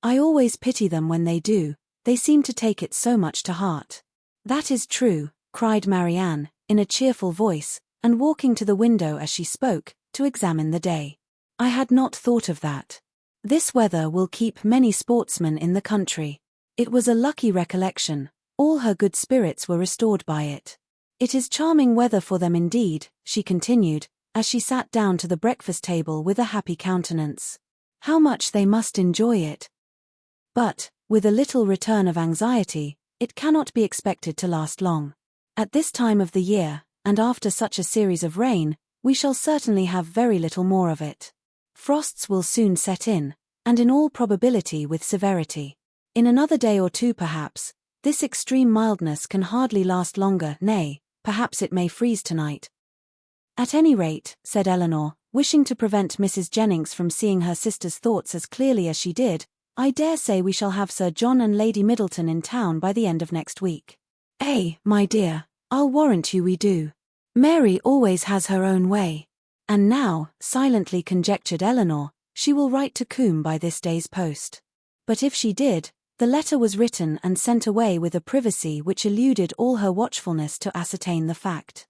I always pity them when they do, they seem to take it so much to heart." "That is true," cried Marianne, in a cheerful voice, and walking to the window as she spoke, to examine the day. "I had not thought of that. This weather will keep many sportsmen in the country." It was a lucky recollection. All her good spirits were restored by it. "It is charming weather for them indeed," she continued, as she sat down to the breakfast table with a happy countenance. "How much they must enjoy it! But, with a little return of anxiety, it cannot be expected to last long. At this time of the year, and after such a series of rain, we shall certainly have very little more of it. Frosts will soon set in, and in all probability with severity. In another day or two perhaps, this extreme mildness can hardly last longer, nay, perhaps it may freeze tonight." "At any rate," said Eleanor, wishing to prevent Mrs. Jennings from seeing her sister's thoughts as clearly as she did, "I dare say we shall have Sir John and Lady Middleton in town by the end of next week." My dear, I'll warrant you we do. Mary always has her own way. And now," silently conjectured Eleanor, "she will write to Combe by this day's post." But if she did, the letter was written and sent away with a privacy which eluded all her watchfulness to ascertain the fact.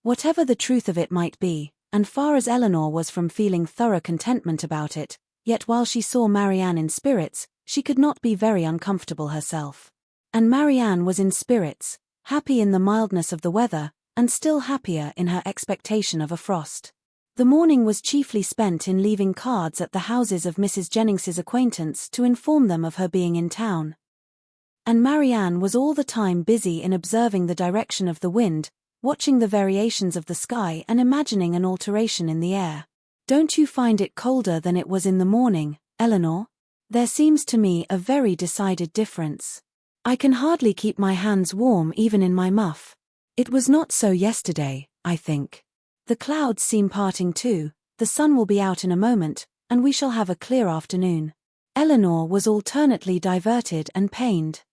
Whatever the truth of it might be, and far as Eleanor was from feeling thorough contentment about it, yet while she saw Marianne in spirits, she could not be very uncomfortable herself. And Marianne was in spirits, happy in the mildness of the weather, and still happier in her expectation of a frost. The morning was chiefly spent in leaving cards at the houses of Mrs. Jennings's acquaintance to inform them of her being in town. And Marianne was all the time busy in observing the direction of the wind, watching the variations of the sky and imagining an alteration in the air. "Don't you find it colder than it was in the morning, Eleanor? There seems to me a very decided difference. I can hardly keep my hands warm even in my muff. It was not so yesterday, I think. The clouds seem parting too, the sun will be out in a moment, and we shall have a clear afternoon." Eleanor was alternately diverted and pained.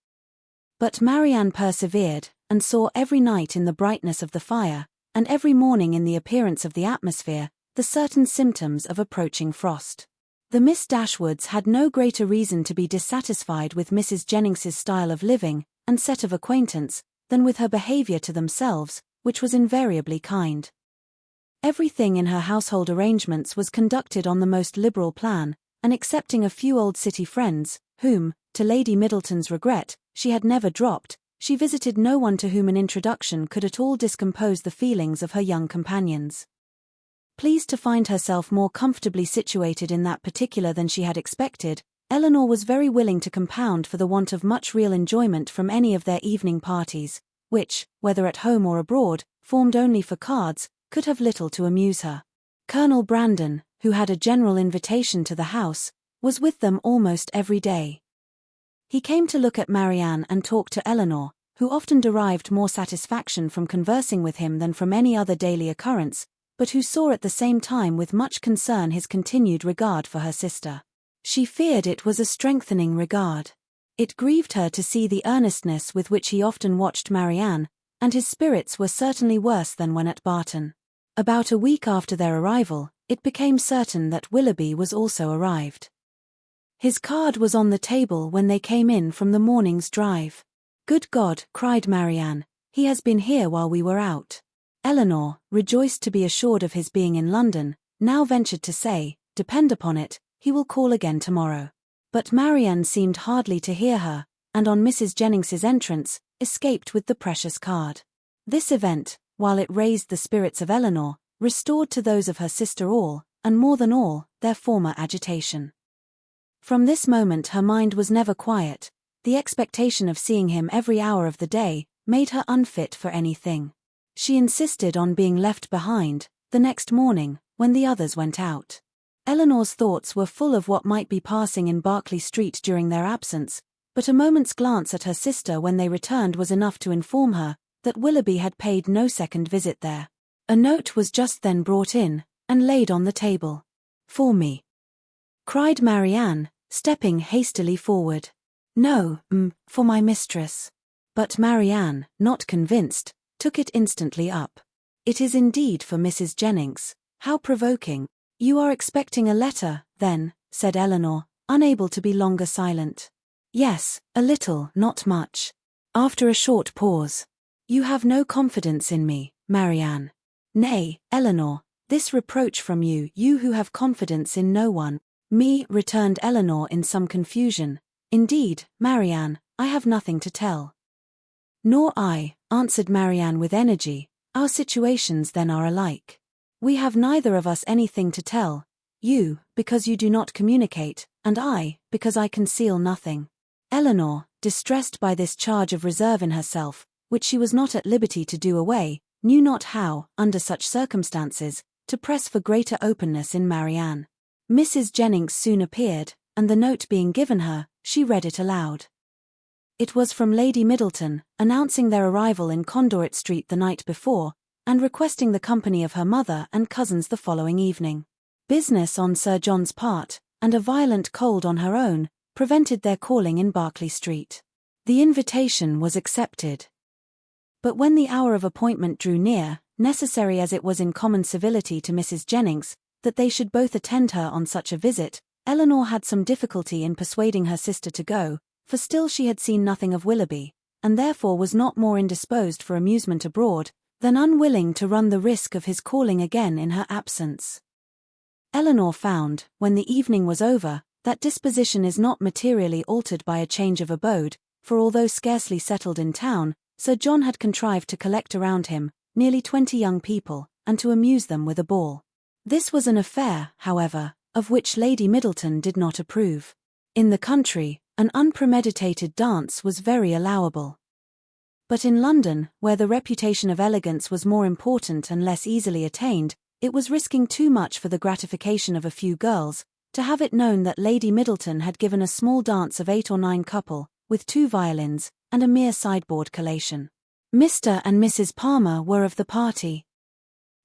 But Marianne persevered, and saw every night in the brightness of the fire, and every morning in the appearance of the atmosphere, the certain symptoms of approaching frost. The Miss Dashwoods had no greater reason to be dissatisfied with Mrs. Jennings's style of living and set of acquaintance than with her behavior to themselves, which was invariably kind. Everything in her household arrangements was conducted on the most liberal plan, and excepting a few old city friends, whom, to Lady Middleton's regret, she had never dropped, she visited no one to whom an introduction could at all discompose the feelings of her young companions. Pleased to find herself more comfortably situated in that particular than she had expected, Eleanor was very willing to compound for the want of much real enjoyment from any of their evening parties, which, whether at home or abroad, formed only for cards, could have little to amuse her. Colonel Brandon, who had a general invitation to the house, was with them almost every day. He came to look at Marianne and talk to Eleanor, who often derived more satisfaction from conversing with him than from any other daily occurrence, but who saw at the same time with much concern his continued regard for her sister. She feared it was a strengthening regard. It grieved her to see the earnestness with which he often watched Marianne, and his spirits were certainly worse than when at Barton. About a week after their arrival, it became certain that Willoughby was also arrived. His card was on the table when they came in from the morning's drive. "Good God," cried Marianne, "he has been here while we were out." Eleanor, rejoiced to be assured of his being in London, now ventured to say, "Depend upon it, he will call again tomorrow." But Marianne seemed hardly to hear her, and on Mrs. Jennings's entrance, escaped with the precious card. This event, while it raised the spirits of Eleanor, restored to those of her sister all, and more than all, their former agitation. From this moment her mind was never quiet. The expectation of seeing him every hour of the day made her unfit for anything. She insisted on being left behind, the next morning, when the others went out. Eleanor's thoughts were full of what might be passing in Berkeley Street during their absence, but a moment's glance at her sister when they returned was enough to inform her that Willoughby had paid no second visit there. A note was just then brought in, and laid on the table. "For me," cried Marianne, stepping hastily forward. "No, for my mistress." But Marianne, not convinced, took it instantly up. "It is indeed for Mrs. Jennings. How provoking." "You are expecting a letter, then," said Eleanor, unable to be longer silent. "Yes, a little, not much." After a short pause. "You have no confidence in me, Marianne." "Nay, Eleanor, this reproach from you, you who have confidence in no one." "Me," returned Eleanor in some confusion. "Indeed, Marianne, I have nothing to tell." "Nor I," answered Marianne with energy. "Our situations then are alike. We have neither of us anything to tell, you, because you do not communicate, and I, because I conceal nothing." Eleanor, distressed by this charge of reserve in herself, which she was not at liberty to do away, knew not how, under such circumstances, to press for greater openness in Marianne. Mrs. Jennings soon appeared, and the note being given her, she read it aloud. It was from Lady Middleton, announcing their arrival in Conduit Street the night before, and requesting the company of her mother and cousins the following evening. Business on Sir John's part, and a violent cold on her own, prevented their calling in Berkeley Street. The invitation was accepted. But when the hour of appointment drew near, necessary as it was in common civility to Mrs. Jennings, that they should both attend her on such a visit, Eleanor had some difficulty in persuading her sister to go, for still she had seen nothing of Willoughby, and therefore was not more indisposed for amusement abroad, than unwilling to run the risk of his calling again in her absence. Eleanor found, when the evening was over, that disposition is not materially altered by a change of abode, for although scarcely settled in town, Sir John had contrived to collect around him nearly 20 young people, and to amuse them with a ball. This was an affair, however, of which Lady Middleton did not approve. In the country, an unpremeditated dance was very allowable. But in London, where the reputation of elegance was more important and less easily attained, it was risking too much for the gratification of a few girls, to have it known that Lady Middleton had given a small dance of 8 or 9 couple, with 2 violins, and a mere sideboard collation. Mr. and Mrs. Palmer were of the party.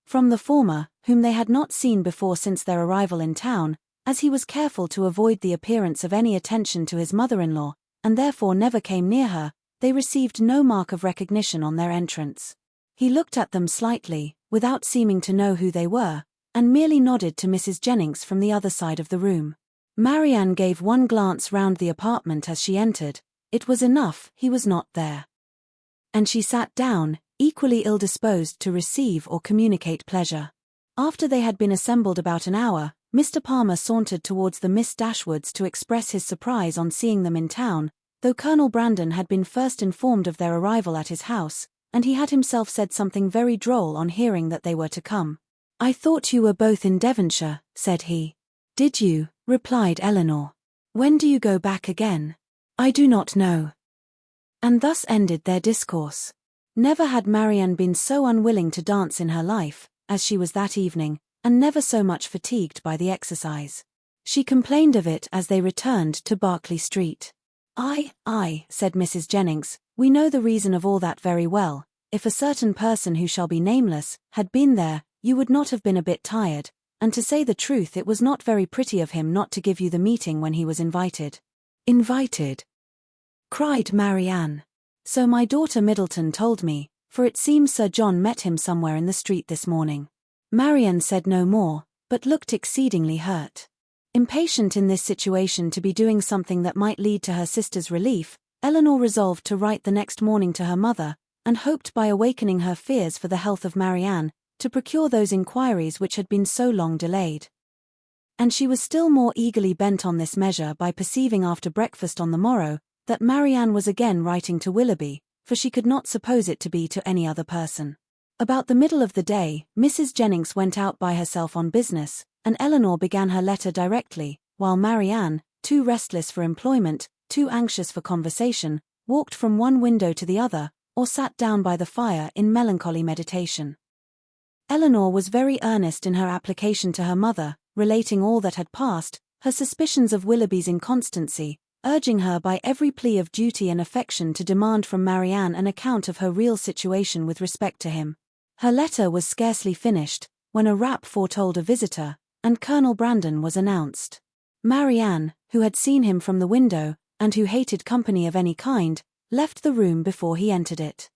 From the former, whom they had not seen before since their arrival in town, as he was careful to avoid the appearance of any attention to his mother-in-law, and therefore never came near her, they received no mark of recognition on their entrance. He looked at them slightly, without seeming to know who they were, and merely nodded to Mrs. Jennings from the other side of the room. Marianne gave one glance round the apartment as she entered. It was enough, he was not there. And she sat down, equally ill-disposed to receive or communicate pleasure. After they had been assembled about an hour, Mr. Palmer sauntered towards the Miss Dashwoods to express his surprise on seeing them in town, though Colonel Brandon had been first informed of their arrival at his house, and he had himself said something very droll on hearing that they were to come. "I thought you were both in Devonshire," said he. "Did you?" replied Eleanor. "When do you go back again?" "I do not know." And thus ended their discourse. Never had Marianne been so unwilling to dance in her life, as she was that evening, and never so much fatigued by the exercise. She complained of it as they returned to Berkeley Street. "Aye," said Mrs. Jennings, "we know the reason of all that very well. If a certain person who shall be nameless had been there, you would not have been a bit tired, and to say the truth it was not very pretty of him not to give you the meeting when he was invited." "Invited?" cried Marianne. "So my daughter Middleton told me, for it seems Sir John met him somewhere in the street this morning." Marianne said no more, but looked exceedingly hurt. Impatient in this situation to be doing something that might lead to her sister's relief, Eleanor resolved to write the next morning to her mother, and hoped by awakening her fears for the health of Marianne, to procure those inquiries which had been so long delayed. And she was still more eagerly bent on this measure by perceiving after breakfast on the morrow that Marianne was again writing to Willoughby, for she could not suppose it to be to any other person. About the middle of the day, Mrs. Jennings went out by herself on business, and Eleanor began her letter directly, while Marianne, too restless for employment, too anxious for conversation, walked from one window to the other, or sat down by the fire in melancholy meditation. Eleanor was very earnest in her application to her mother, relating all that had passed, her suspicions of Willoughby's inconstancy, urging her by every plea of duty and affection to demand from Marianne an account of her real situation with respect to him. Her letter was scarcely finished, when a rap foretold a visitor, and Colonel Brandon was announced. Marianne, who had seen him from the window, and who hated company of any kind, left the room before he entered it.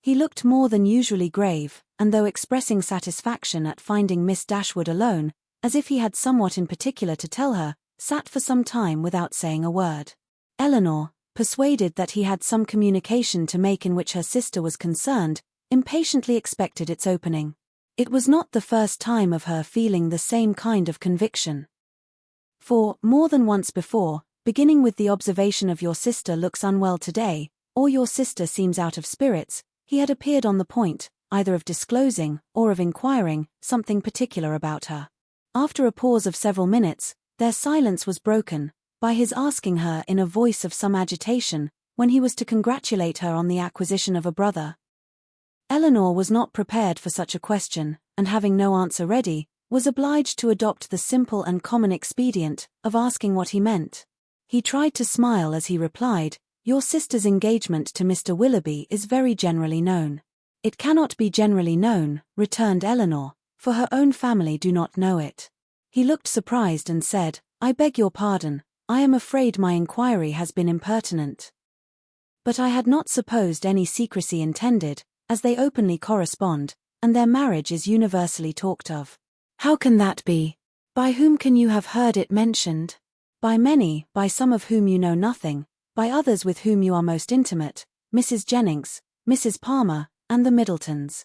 He looked more than usually grave, and though expressing satisfaction at finding Miss Dashwood alone, as if he had somewhat in particular to tell her, sat for some time without saying a word. Eleanor, persuaded that he had some communication to make in which her sister was concerned, impatiently expected its opening. It was not the first time of her feeling the same kind of conviction. For, more than once before, beginning with the observation of "your sister looks unwell today," or "your sister seems out of spirits," he had appeared on the point, either of disclosing, or of inquiring, something particular about her. After a pause of several minutes, their silence was broken, by his asking her in a voice of some agitation, when he was to congratulate her on the acquisition of a brother. Eleanor was not prepared for such a question, and having no answer ready, was obliged to adopt the simple and common expedient of asking what he meant. He tried to smile as he replied, "Your sister's engagement to Mr. Willoughby is very generally known." "It cannot be generally known," returned Eleanor, "for her own family do not know it." He looked surprised and said, "I beg your pardon, I am afraid my inquiry has been impertinent. But I had not supposed any secrecy intended, as they openly correspond, and their marriage is universally talked of." "How can that be? By whom can you have heard it mentioned?" "By many, by some of whom you know nothing, by others with whom you are most intimate, Mrs. Jennings, Mrs. Palmer, and the Middletons.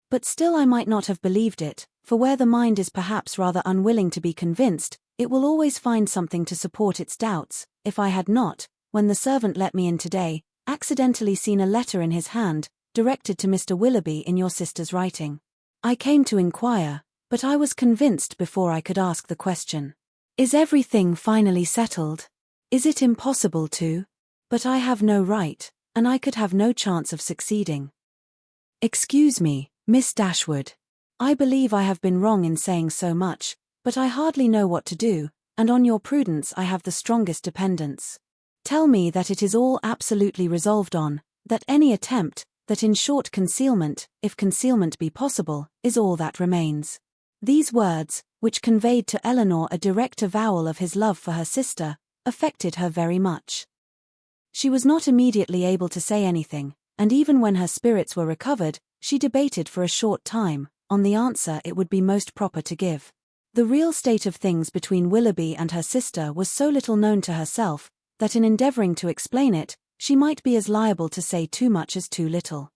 But still I might not have believed it, for where the mind is perhaps rather unwilling to be convinced, it will always find something to support its doubts. If I had not, when the servant let me in today, accidentally seen a letter in his hand, directed to Mr. Willoughby in your sister's writing. I came to inquire, but I was convinced before I could ask the question. Is everything finally settled? Is it impossible to? But I have no right, and I could have no chance of succeeding. Excuse me, Miss Dashwood. I believe I have been wrong in saying so much, but I hardly know what to do, and on your prudence I have the strongest dependence. Tell me that it is all absolutely resolved on, that any attempt, that in short concealment, if concealment be possible, is all that remains." These words, which conveyed to Eleanor a direct avowal of his love for her sister, affected her very much. She was not immediately able to say anything, and even when her spirits were recovered, she debated for a short time on the answer it would be most proper to give. The real state of things between Willoughby and her sister was so little known to herself, that in endeavouring to explain it, she might be as liable to say too much as too little.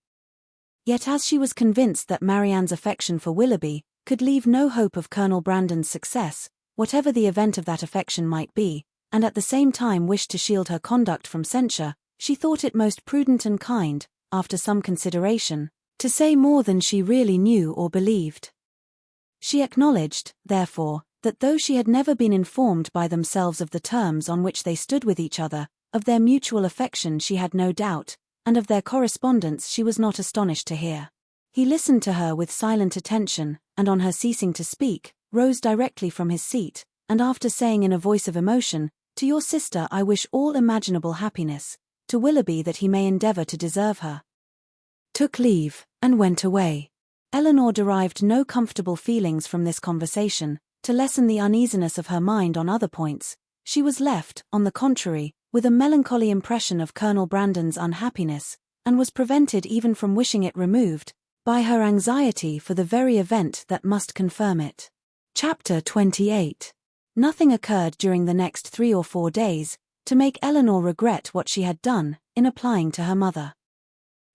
Yet as she was convinced that Marianne's affection for Willoughby could leave no hope of Colonel Brandon's success, whatever the event of that affection might be, and at the same time wished to shield her conduct from censure, she thought it most prudent and kind, after some consideration, to say more than she really knew or believed. She acknowledged, therefore, that though she had never been informed by themselves of the terms on which they stood with each other, of their mutual affection she had no doubt, and of their correspondence she was not astonished to hear. He listened to her with silent attention, and on her ceasing to speak, rose directly from his seat, and after saying in a voice of emotion, "To your sister I wish all imaginable happiness, to Willoughby that he may endeavour to deserve her," took leave, and went away. Eleanor derived no comfortable feelings from this conversation. To lessen the uneasiness of her mind on other points, she was left, on the contrary, with a melancholy impression of Colonel Brandon's unhappiness, and was prevented even from wishing it removed, by her anxiety for the very event that must confirm it. Chapter 28. Nothing occurred during the next 3 or 4 days, to make Eleanor regret what she had done, in applying to her mother.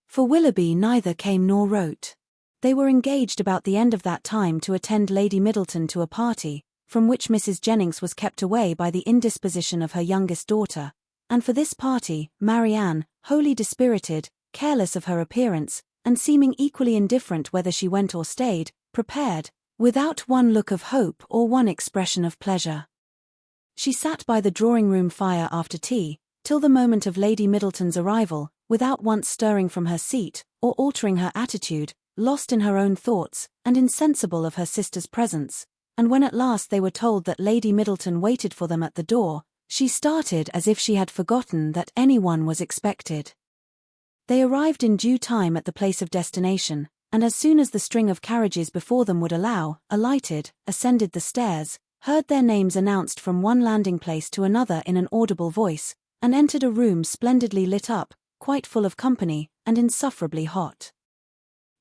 For Willoughby neither came nor wrote. They were engaged about the end of that time to attend Lady Middleton to a party, from which Mrs. Jennings was kept away by the indisposition of her youngest daughter, and for this party, Marianne, wholly dispirited, careless of her appearance, and seeming equally indifferent whether she went or stayed, prepared, without one look of hope or one expression of pleasure. She sat by the drawing-room fire after tea, till the moment of Lady Middleton's arrival, without once stirring from her seat, or altering her attitude, lost in her own thoughts, and insensible of her sister's presence, and when at last they were told that Lady Middleton waited for them at the door, she started as if she had forgotten that any one was expected. They arrived in due time at the place of destination, and as soon as the string of carriages before them would allow, alighted, ascended the stairs, heard their names announced from one landing-place to another in an audible voice, and entered a room splendidly lit up, quite full of company, and insufferably hot.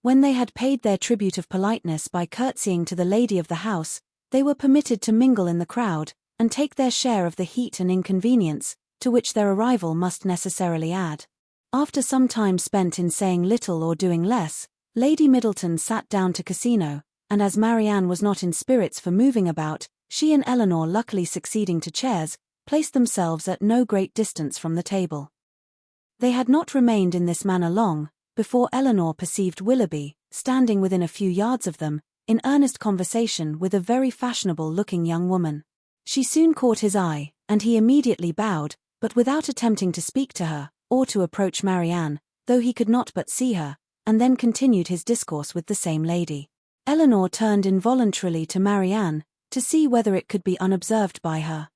When they had paid their tribute of politeness by curtsying to the lady of the house, they were permitted to mingle in the crowd, and take their share of the heat and inconvenience, to which their arrival must necessarily add. After some time spent in saying little or doing less, Lady Middleton sat down to Cassino, and as Marianne was not in spirits for moving about, she and Eleanor, luckily succeeding to chairs, placed themselves at no great distance from the table. They had not remained in this manner long, before Eleanor perceived Willoughby, standing within a few yards of them, in earnest conversation with a very fashionable-looking young woman. She soon caught his eye, and he immediately bowed, but without attempting to speak to her, or to approach Marianne, though he could not but see her, and then continued his discourse with the same lady. Eleanor turned involuntarily to Marianne, to see whether it could be unobserved by her.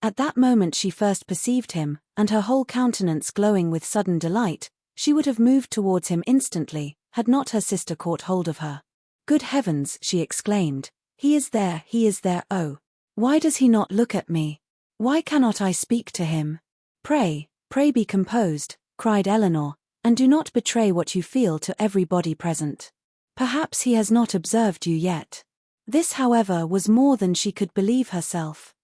At that moment she first perceived him, and her whole countenance glowing with sudden delight, she would have moved towards him instantly, had not her sister caught hold of her. "Good heavens," she exclaimed, he is there, oh! Why does he not look at me? Why cannot I speak to him?" Pray be composed," cried Eleanor, "and do not betray what you feel to everybody present. Perhaps he has not observed you yet." This, however, was more than she could believe herself.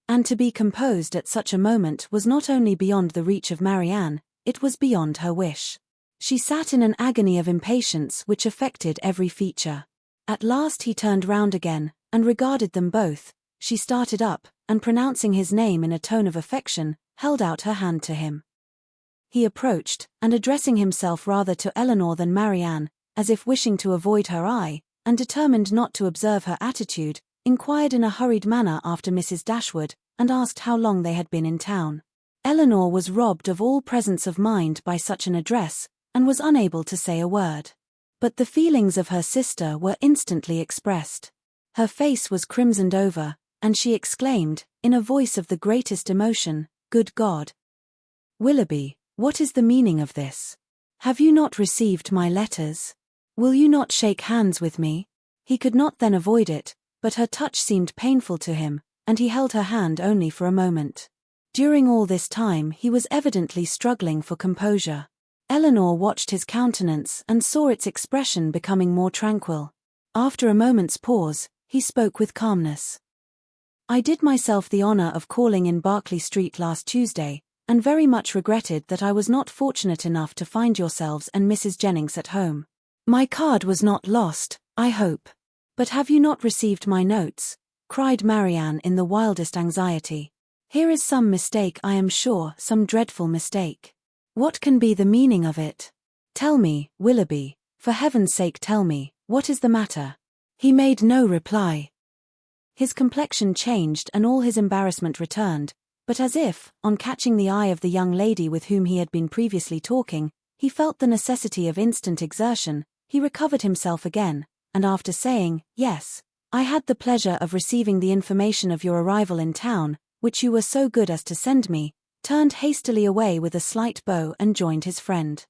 And to be composed at such a moment was not only beyond the reach of Marianne, it was beyond her wish. She sat in an agony of impatience which affected every feature. At last he turned round again, and regarded them both. She started up, and pronouncing his name in a tone of affection, held out her hand to him. He approached, and addressing himself rather to Eleanor than Marianne, as if wishing to avoid her eye, and determined not to observe her attitude, inquired in a hurried manner after Mrs. Dashwood, and asked how long they had been in town. Eleanor was robbed of all presence of mind by such an address, and was unable to say a word. But the feelings of her sister were instantly expressed. Her face was crimsoned over, and she exclaimed, in a voice of the greatest emotion, "Good God! Willoughby, what is the meaning of this? Have you not received my letters? Will you not shake hands with me?" He could not then avoid it, but her touch seemed painful to him, and he held her hand only for a moment. During all this time he was evidently struggling for composure. Eleanor watched his countenance and saw its expression becoming more tranquil. After a moment's pause, He spoke with calmness. I did myself the honor of calling in Berkeley Street last Tuesday, and very much regretted that I was not fortunate enough to find yourselves and Mrs. Jennings at home. My card was not lost, I hope. But have you not received my notes? Cried Marianne in the wildest anxiety. Here is some mistake, I am sure, some dreadful mistake. What can be the meaning of it? Tell me, Willoughby, for heaven's sake tell me, what is the matter? He made no reply. His complexion changed and all his embarrassment returned, but as if, on catching the eye of the young lady with whom he had been previously talking, he felt the necessity of instant exertion, he recovered himself again, and after saying, "Yes, I had the pleasure of receiving the information of your arrival in town, which you were so good as to send me," turned hastily away with a slight bow and joined his friend.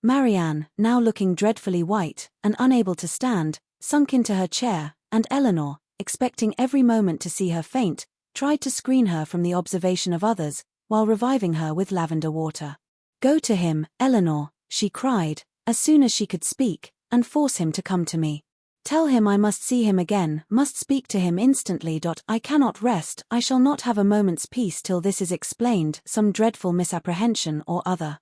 Marianne, now looking dreadfully white, and unable to stand, sunk into her chair, and Eleanor, expecting every moment to see her faint, tried to screen her from the observation of others, while reviving her with lavender water. "Go to him, Eleanor," she cried, as soon as she could speak, "and force him to come to me. Tell him I must see him again, must speak to him instantly. I cannot rest, I shall not have a moment's peace till this is explained, some dreadful misapprehension or other."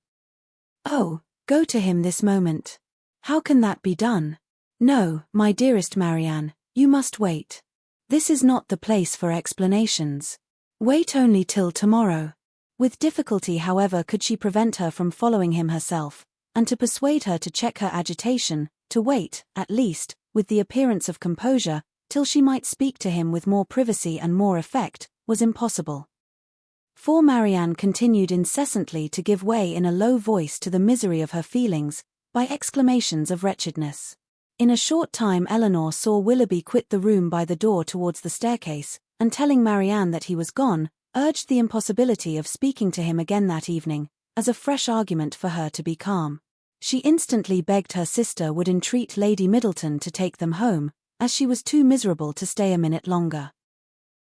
"Oh, go to him this moment. How can that be done?" "No, my dearest Marianne, you must wait. This is not the place for explanations. Wait only till tomorrow." With difficulty, however, could she prevent her from following him herself, and to persuade her to check her agitation, to wait, at least, with the appearance of composure, till she might speak to him with more privacy and more effect, was impossible. For Marianne continued incessantly to give way in a low voice to the misery of her feelings, by exclamations of wretchedness. In a short time Eleanor saw Willoughby quit the room by the door towards the staircase, and telling Marianne that he was gone, urged the impossibility of speaking to him again that evening, as a fresh argument for her to be calm. She instantly begged her sister would entreat Lady Middleton to take them home, as she was too miserable to stay a minute longer.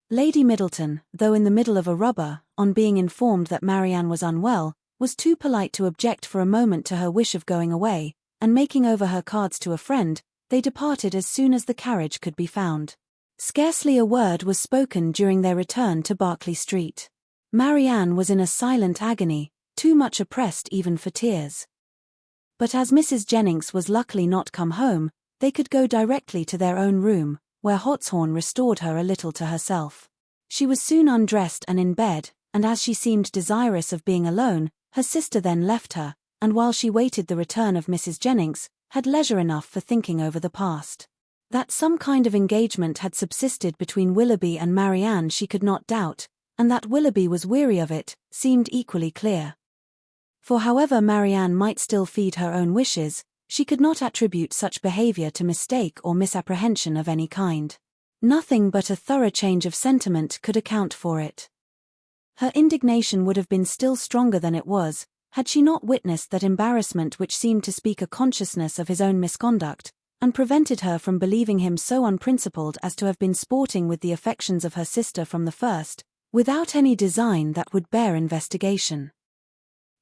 Lady Middleton, though in the middle of a rubber, on being informed that Marianne was unwell, was too polite to object for a moment to her wish of going away, and making over her cards to a friend, they departed as soon as the carriage could be found. Scarcely a word was spoken during their return to Berkeley Street. Marianne was in a silent agony, too much oppressed even for tears. But as Mrs. Jennings was luckily not come home, they could go directly to their own room, where Hawthorne restored her a little to herself. She was soon undressed and in bed, and as she seemed desirous of being alone, her sister then left her, and while she waited the return of Mrs. Jennings, had leisure enough for thinking over the past. That some kind of engagement had subsisted between Willoughby and Marianne she could not doubt, and that Willoughby was weary of it, seemed equally clear. For however Marianne might still feed her own wishes, she could not attribute such behavior to mistake or misapprehension of any kind. Nothing but a thorough change of sentiment could account for it. Her indignation would have been still stronger than it was, had she not witnessed that embarrassment which seemed to speak a consciousness of his own misconduct, and prevented her from believing him so unprincipled as to have been sporting with the affections of her sister from the first, without any design that would bear investigation.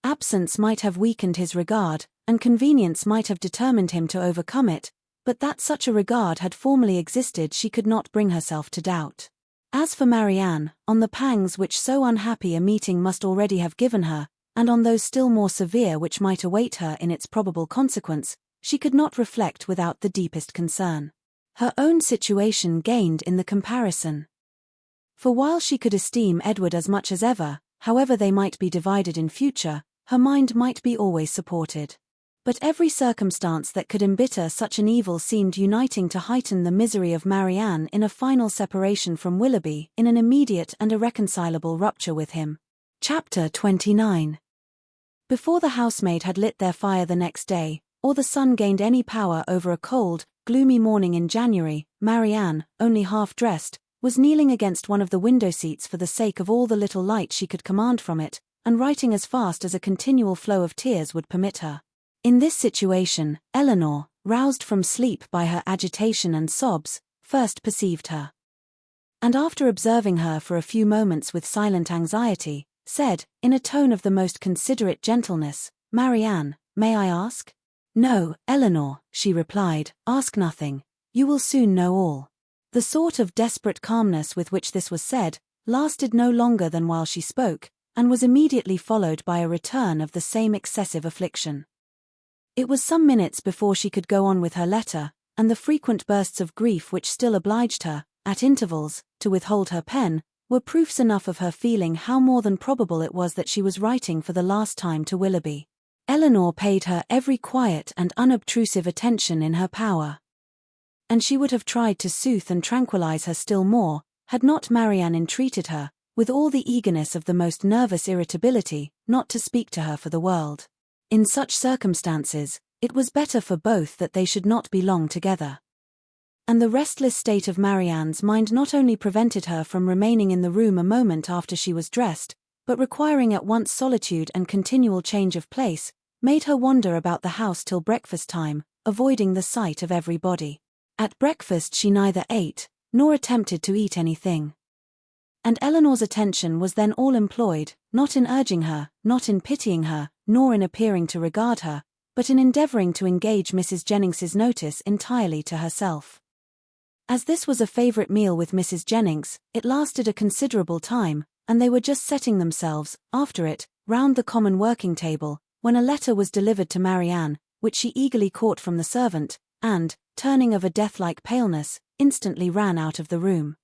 Absence might have weakened his regard, and convenience might have determined him to overcome it, but that such a regard had formerly existed she could not bring herself to doubt. As for Marianne, on the pangs which so unhappy a meeting must already have given her, and on those still more severe which might await her in its probable consequence, she could not reflect without the deepest concern. Her own situation gained in the comparison. For while she could esteem Edward as much as ever, however they might be divided in future, her mind might be always supported. But every circumstance that could embitter such an evil seemed uniting to heighten the misery of Marianne in a final separation from Willoughby, in an immediate and irreconcilable rupture with him. Chapter 29. Before the housemaid had lit their fire the next day, or the sun gained any power over a cold, gloomy morning in January, Marianne, only half-dressed, was kneeling against one of the window-seats for the sake of all the little light she could command from it, and writing as fast as a continual flow of tears would permit her. In this situation, Eleanor, roused from sleep by her agitation and sobs, first perceived her. And after observing her for a few moments with silent anxiety, said, in a tone of the most considerate gentleness, "Marianne, may I ask?" "No, Eleanor," she replied, "ask nothing. You will soon know all." The sort of desperate calmness with which this was said lasted no longer than while she spoke, and was immediately followed by a return of the same excessive affliction. It was some minutes before she could go on with her letter, and the frequent bursts of grief which still obliged her, at intervals, to withhold her pen, were proofs enough of her feeling how more than probable it was that she was writing for the last time to Willoughby. Elinor paid her every quiet and unobtrusive attention in her power. And she would have tried to soothe and tranquilize her still more, had not Marianne entreated her, with all the eagerness of the most nervous irritability, not to speak to her for the world. In such circumstances, it was better for both that they should not be long together. And the restless state of Marianne's mind not only prevented her from remaining in the room a moment after she was dressed, but requiring at once solitude and continual change of place, made her wander about the house till breakfast time, avoiding the sight of everybody. At breakfast she neither ate, nor attempted to eat anything. And Elinor's attention was then all employed, not in urging her, not in pitying her, nor in appearing to regard her, but in endeavouring to engage Mrs. Jennings's notice entirely to herself. As this was a favourite meal with Mrs. Jennings, it lasted a considerable time, and they were just setting themselves, after it, round the common working table, when a letter was delivered to Marianne, which she eagerly caught from the servant, and, turning of a death-like paleness, instantly ran out of the room.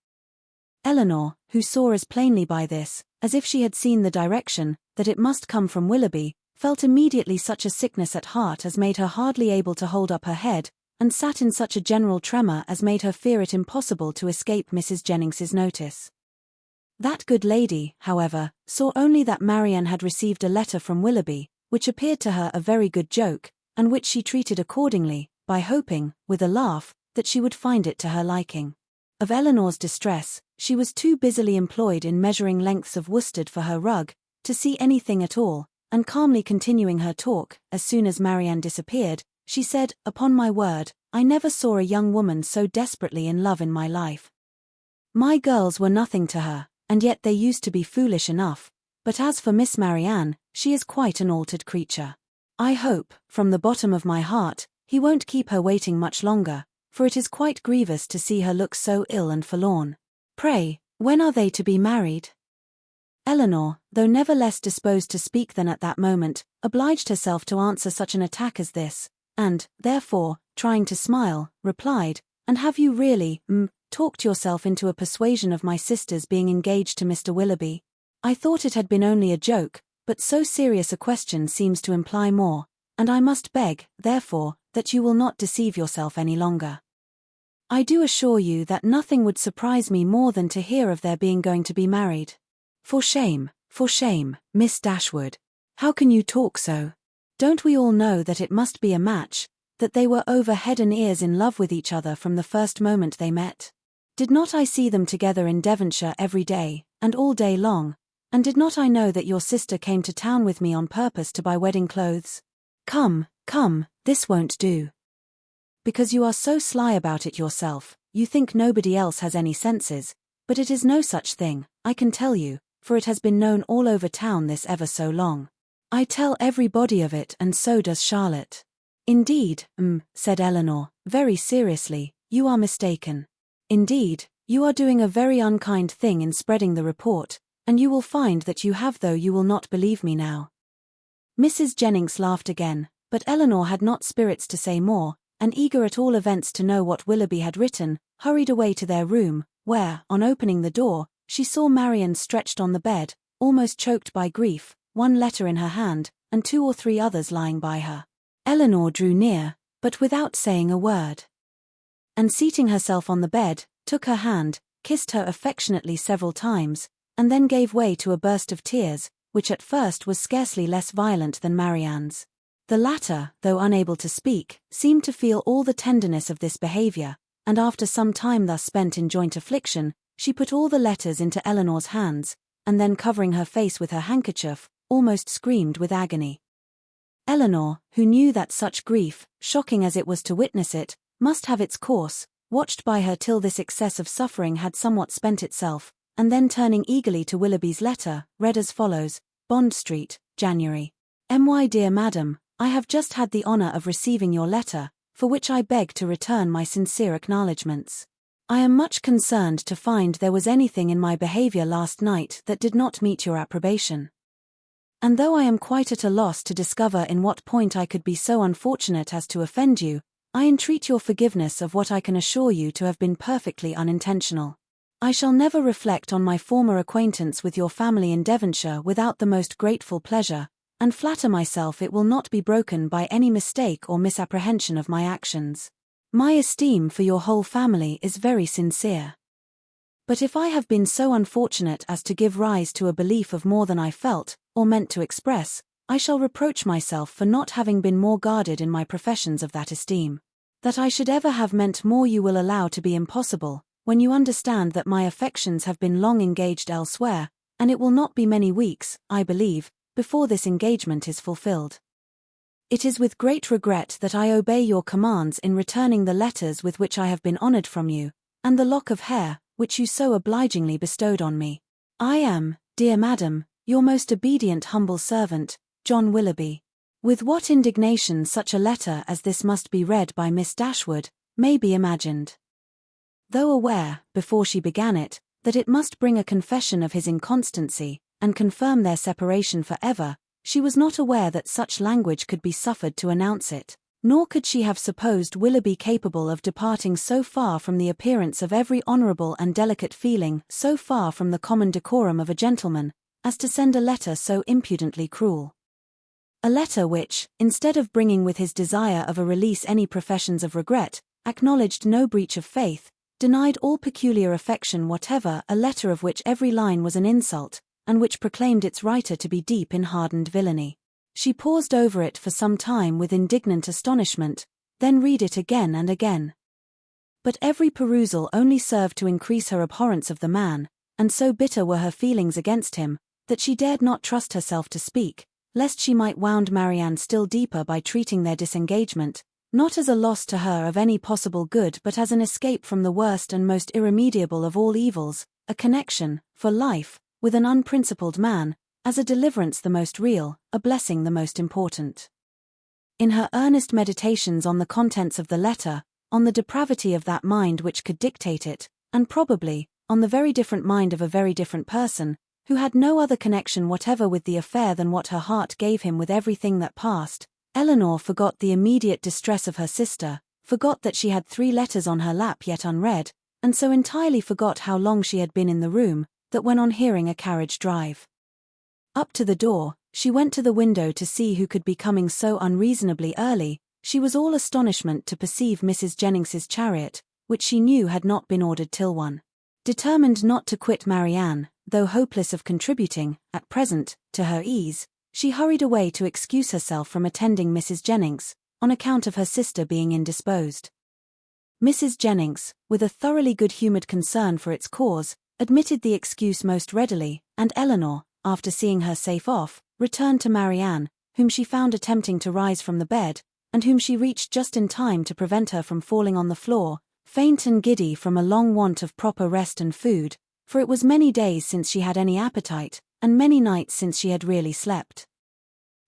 Elinor, who saw as plainly by this, as if she had seen the direction, that it must come from Willoughby, felt immediately such a sickness at heart as made her hardly able to hold up her head, and sat in such a general tremor as made her fear it impossible to escape Mrs. Jennings's notice. That good lady, however, saw only that Marianne had received a letter from Willoughby, which appeared to her a very good joke, and which she treated accordingly, by hoping, with a laugh, that she would find it to her liking. Of Elinor's distress, she was too busily employed in measuring lengths of worsted for her rug, to see anything at all, and calmly continuing her talk, as soon as Marianne disappeared, she said, "Upon my word, I never saw a young woman so desperately in love in my life. My girls were nothing to her, and yet they used to be foolish enough, but as for Miss Marianne, she is quite an altered creature. I hope, from the bottom of my heart, he won't keep her waiting much longer, for it is quite grievous to see her look so ill and forlorn. Pray, when are they to be married?" Elinor, though never less disposed to speak than at that moment, obliged herself to answer such an attack as this, and, therefore, trying to smile, replied, "And have you really, talked yourself into a persuasion of my sister's being engaged to Mr. Willoughby? I thought it had been only a joke, but so serious a question seems to imply more, and I must beg, therefore, that you will not deceive yourself any longer. I do assure you that nothing would surprise me more than to hear of their being going to be married. For shame, Miss Dashwood. How can you talk so? Don't we all know that it must be a match, that they were over head and ears in love with each other from the first moment they met? Did not I see them together in Devonshire every day, and all day long, and did not I know that your sister came to town with me on purpose to buy wedding clothes? Come, this won't do. Because you are so sly about it yourself, you think nobody else has any senses, but it is no such thing, I can tell you, for it has been known all over town this ever so long. I tell everybody of it, and so does Charlotte." "Indeed, said Elinor, very seriously, "you are mistaken. Indeed, you are doing a very unkind thing in spreading the report, and you will find that you have, though you will not believe me now." Mrs. Jennings laughed again, but Elinor had not spirits to say more, and eager at all events to know what Willoughby had written, hurried away to their room, where, on opening the door, she saw Marianne stretched on the bed, almost choked by grief, one letter in her hand, and 2 or 3 others lying by her. Elinor drew near, but without saying a word. And seating herself on the bed, took her hand, kissed her affectionately several times, and then gave way to a burst of tears, which at first was scarcely less violent than Marianne's. The latter, though unable to speak, seemed to feel all the tenderness of this behaviour, and after some time thus spent in joint affliction, she put all the letters into Elinor's hands, and then covering her face with her handkerchief, almost screamed with agony. Elinor, who knew that such grief, shocking as it was to witness it, must have its course, watched by her till this excess of suffering had somewhat spent itself, and then turning eagerly to Willoughby's letter, read as follows: Bond Street, January. My dear Madam, I have just had the honour of receiving your letter, for which I beg to return my sincere acknowledgements. I am much concerned to find there was anything in my behavior last night that did not meet your approbation. And though I am quite at a loss to discover in what point I could be so unfortunate as to offend you, I entreat your forgiveness of what I can assure you to have been perfectly unintentional. I shall never reflect on my former acquaintance with your family in Devonshire without the most grateful pleasure, and flatter myself it will not be broken by any mistake or misapprehension of my actions. My esteem for your whole family is very sincere. But if I have been so unfortunate as to give rise to a belief of more than I felt, or meant to express, I shall reproach myself for not having been more guarded in my professions of that esteem. That I should ever have meant more you will allow to be impossible, when you understand that my affections have been long engaged elsewhere, and it will not be many weeks, I believe, before this engagement is fulfilled. It is with great regret that I obey your commands in returning the letters with which I have been honored from you, and the lock of hair, which you so obligingly bestowed on me. I am, dear madam, your most obedient humble servant, John Willoughby. With what indignation such a letter as this must be read by Miss Dashwood, may be imagined. Though aware, before she began it, that it must bring a confession of his inconstancy, and confirm their separation for ever, she was not aware that such language could be suffered to announce it, nor could she have supposed Willoughby capable of departing so far from the appearance of every honourable and delicate feeling, so far from the common decorum of a gentleman, as to send a letter so impudently cruel. A letter which, instead of bringing with his desire of a release any professions of regret, acknowledged no breach of faith, denied all peculiar affection whatever, a letter of which every line was an insult, and which proclaimed its writer to be deep in hardened villainy. She paused over it for some time with indignant astonishment, then read it again and again. But every perusal only served to increase her abhorrence of the man, and so bitter were her feelings against him, that she dared not trust herself to speak, lest she might wound Marianne still deeper by treating their disengagement, not as a loss to her of any possible good but as an escape from the worst and most irremediable of all evils, a connection, for life, with an unprincipled man, as a deliverance the most real, a blessing the most important. In her earnest meditations on the contents of the letter, on the depravity of that mind which could dictate it, and probably, on the very different mind of a very different person, who had no other connection whatever with the affair than what her heart gave him with everything that passed, Elinor forgot the immediate distress of her sister, forgot that she had 3 letters on her lap yet unread, and so entirely forgot how long she had been in the room, that when on hearing a carriage drive up to the door, she went to the window to see who could be coming so unreasonably early. She was all astonishment to perceive Mrs. Jennings's chariot, which she knew had not been ordered till 1. Determined not to quit Marianne, though hopeless of contributing, at present, to her ease, she hurried away to excuse herself from attending Mrs. Jennings, on account of her sister being indisposed. Mrs. Jennings, with a thoroughly good-humoured concern for its cause, admitted the excuse most readily, and Elinor, after seeing her safe off, returned to Marianne, whom she found attempting to rise from the bed, and whom she reached just in time to prevent her from falling on the floor, faint and giddy from a long want of proper rest and food, for it was many days since she had any appetite, and many nights since she had really slept.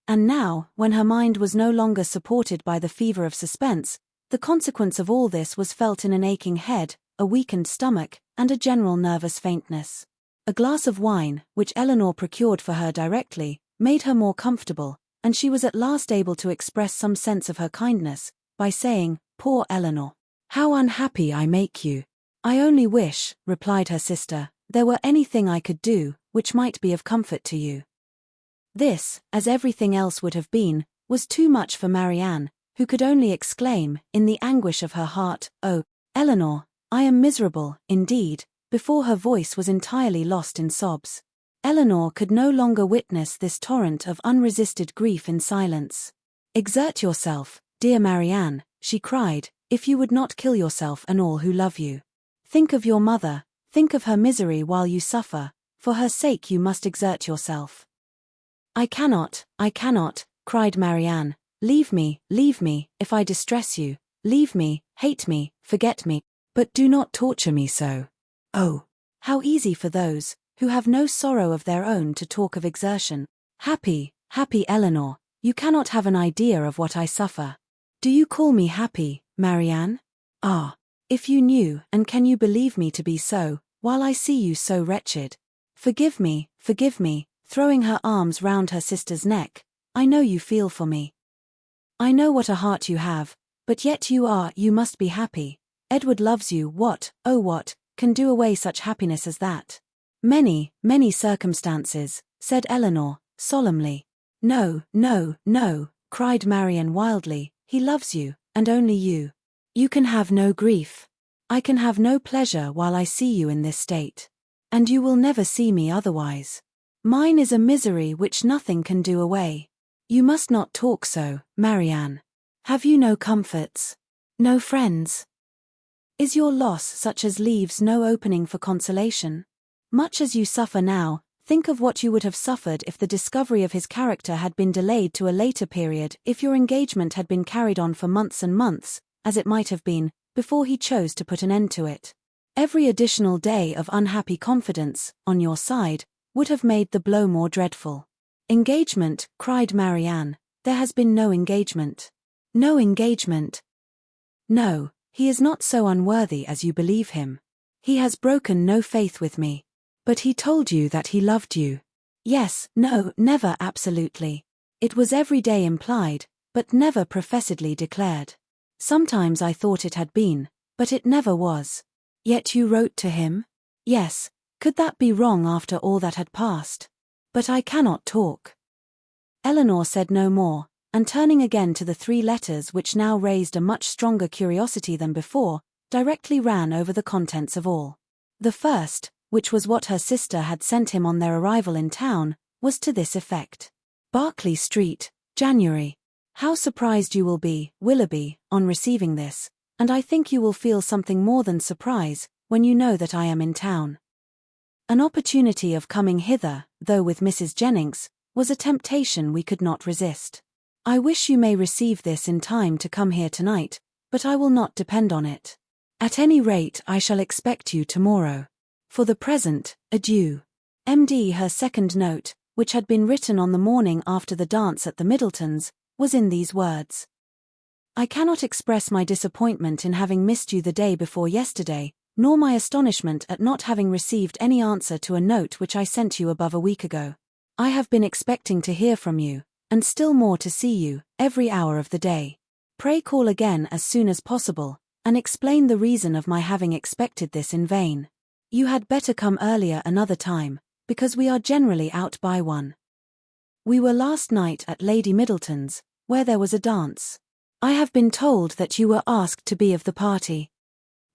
And now, when her mind was no longer supported by the fever of suspense, the consequence of all this was felt in an aching head, a weakened stomach, and a general nervous faintness. A glass of wine, which Elinor procured for her directly, made her more comfortable, and she was at last able to express some sense of her kindness, by saying, "Poor Elinor, how unhappy I make you." "I only wish," replied her sister, "there were anything I could do, which might be of comfort to you." This, as everything else would have been, was too much for Marianne, who could only exclaim, in the anguish of her heart, "Oh, Elinor, I am miserable, indeed," before her voice was entirely lost in sobs. Elinor could no longer witness this torrent of unresisted grief in silence. "Exert yourself, dear Marianne," she cried, "if you would not kill yourself and all who love you. Think of your mother, think of her misery while you suffer, for her sake you must exert yourself." I cannot," cried Marianne. Leave me, if I distress you. Leave me, hate me, forget me, but do not torture me so. Oh, how easy for those who have no sorrow of their own to talk of exertion. Happy Elinor, you cannot have an idea of what I suffer. Do you call me happy, Marianne? Ah, If you knew, and can you believe me to be so, while I see you so wretched? Forgive me, throwing her arms round her sister's neck. I know you feel for me. I know what a heart you have, but yet you must be happy. Edward loves you. What can do away such happiness as that? Many circumstances, said Eleanor, solemnly. No, cried Marian wildly, he loves you, and only you. You can have no grief. I can have no pleasure while I see you in this state. And you will never see me otherwise. Mine is a misery which nothing can do away. You must not talk so, Marianne. Have you no comforts? No friends? Is your loss such as leaves no opening for consolation? Much as you suffer now, think of what you would have suffered if the discovery of his character had been delayed to a later period, if your engagement had been carried on for months and months, as it might have been, before he chose to put an end to it. Every additional day of unhappy confidence, on your side, would have made the blow more dreadful. Engagement, cried Marianne. There has been no engagement. No engagement. No, he is not so unworthy as you believe him. He has broken no faith with me. But he told you that he loved you. Yes, no, never absolutely. It was every day implied, but never professedly declared. Sometimes I thought it had been, but it never was. Yet you wrote to him? Yes. Could that be wrong after all that had passed? But I cannot talk. Eleanor said no more, and turning again to the 3 letters which now raised a much stronger curiosity than before, directly ran over the contents of all. The first, which was what her sister had sent him on their arrival in town, was to this effect. Berkeley Street, January. How surprised you will be, Willoughby, on receiving this, and I think you will feel something more than surprise, when you know that I am in town. An opportunity of coming hither, though with Mrs. Jennings, was a temptation we could not resist. I wish you may receive this in time to come here tonight, but I will not depend on it. At any rate I shall expect you tomorrow. For the present, adieu. M.D. Her second note, which had been written on the morning after the dance at the Middletons, was in these words. I cannot express my disappointment in having missed you the day before yesterday, nor my astonishment at not having received any answer to a note which I sent you above a week ago. I have been expecting to hear from you, and still more to see you, every hour of the day. Pray call again as soon as possible, and explain the reason of my having expected this in vain. You had better come earlier another time, because we are generally out by 1. We were last night at Lady Middleton's, where there was a dance. I have been told that you were asked to be of the party.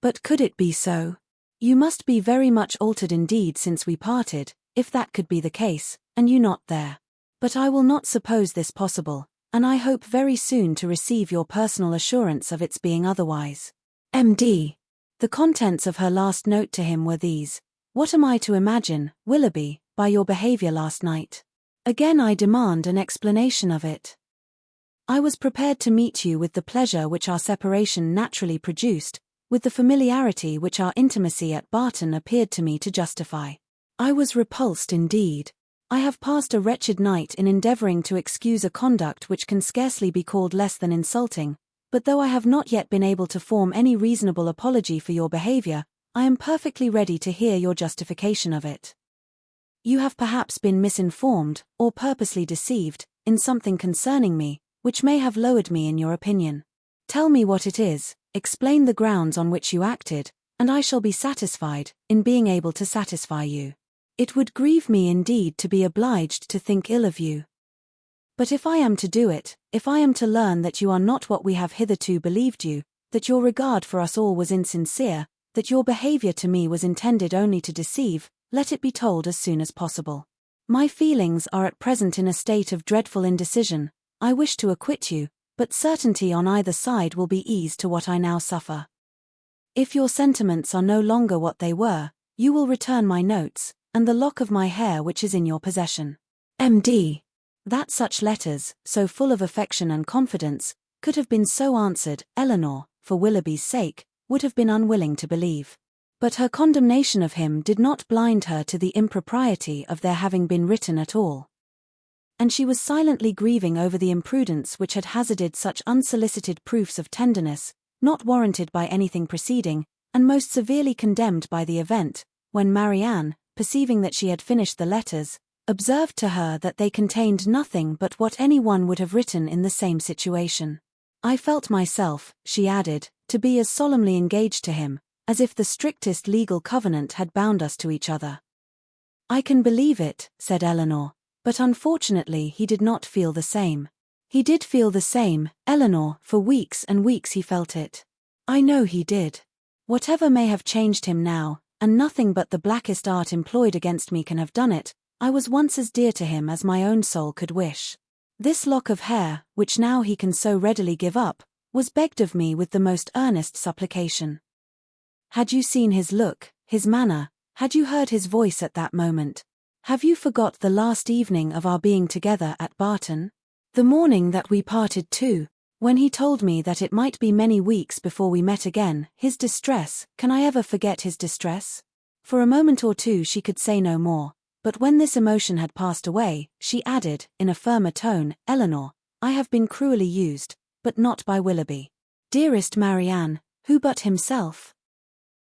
But could it be so? You must be very much altered indeed since we parted, if that could be the case, and you not there. But I will not suppose this possible, and I hope very soon to receive your personal assurance of its being otherwise. M.D. The contents of her last note to him were these. What am I to imagine, Willoughby, by your behaviour last night? Again I demand an explanation of it. I was prepared to meet you with the pleasure which our separation naturally produced, with the familiarity which our intimacy at Barton appeared to me to justify. I was repulsed indeed. I have passed a wretched night in endeavouring to excuse a conduct which can scarcely be called less than insulting, but though I have not yet been able to form any reasonable apology for your behaviour, I am perfectly ready to hear your justification of it. You have perhaps been misinformed, or purposely deceived, in something concerning me, which may have lowered me in your opinion. Tell me what it is, explain the grounds on which you acted, and I shall be satisfied, in being able to satisfy you. It would grieve me indeed to be obliged to think ill of you. But if I am to do it, if I am to learn that you are not what we have hitherto believed you, that your regard for us all was insincere, that your behaviour to me was intended only to deceive, let it be told as soon as possible. My feelings are at present in a state of dreadful indecision. I wish to acquit you, but certainty on either side will be ease to what I now suffer. If your sentiments are no longer what they were, you will return my notes, and the lock of my hair which is in your possession. M.D. That such letters, so full of affection and confidence, could have been so answered, Eleanor, for Willoughby's sake, would have been unwilling to believe. But her condemnation of him did not blind her to the impropriety of their having been written at all. And she was silently grieving over the imprudence which had hazarded such unsolicited proofs of tenderness, not warranted by anything preceding, and most severely condemned by the event, when Marianne, perceiving that she had finished the letters, observed to her that they contained nothing but what anyone would have written in the same situation. I felt myself, she added, to be as solemnly engaged to him, as if the strictest legal covenant had bound us to each other. I can believe it, said Eleanor, but unfortunately he did not feel the same. He did feel the same, Eleanor, for weeks and weeks he felt it. I know he did. Whatever may have changed him now, and nothing but the blackest art employed against me can have done it, I was once as dear to him as my own soul could wish. This lock of hair, which now he can so readily give up, was begged of me with the most earnest supplication. Had you seen his look, his manner, had you heard his voice at that moment? Have you forgot the last evening of our being together at Barton? The morning that we parted too, when he told me that it might be many weeks before we met again, his distress, can I ever forget his distress? For a moment or two she could say no more, but when this emotion had passed away, she added, in a firmer tone, Eleanor, I have been cruelly used, but not by Willoughby. Dearest Marianne, who but himself?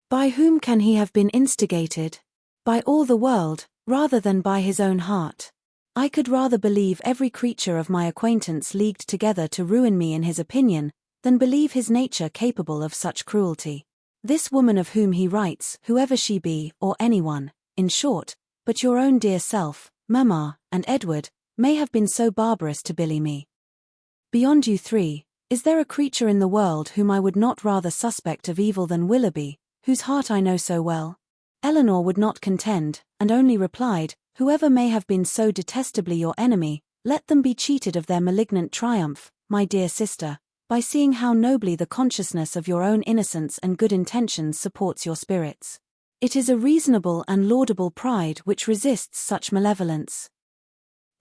By whom can he have been instigated? By all the world, rather than by his own heart. I could rather believe every creature of my acquaintance leagued together to ruin me in his opinion, than believe his nature capable of such cruelty. This woman of whom he writes, whoever she be, or anyone, in short, but your own dear self, Mamma, and Edward, may have been so barbarous to bully me. Beyond you three, is there a creature in the world whom I would not rather suspect of evil than Willoughby, whose heart I know so well? Eleanor would not contend, and only replied, whoever may have been so detestably your enemy, let them be cheated of their malignant triumph, my dear sister, by seeing how nobly the consciousness of your own innocence and good intentions supports your spirits. It is a reasonable and laudable pride which resists such malevolence.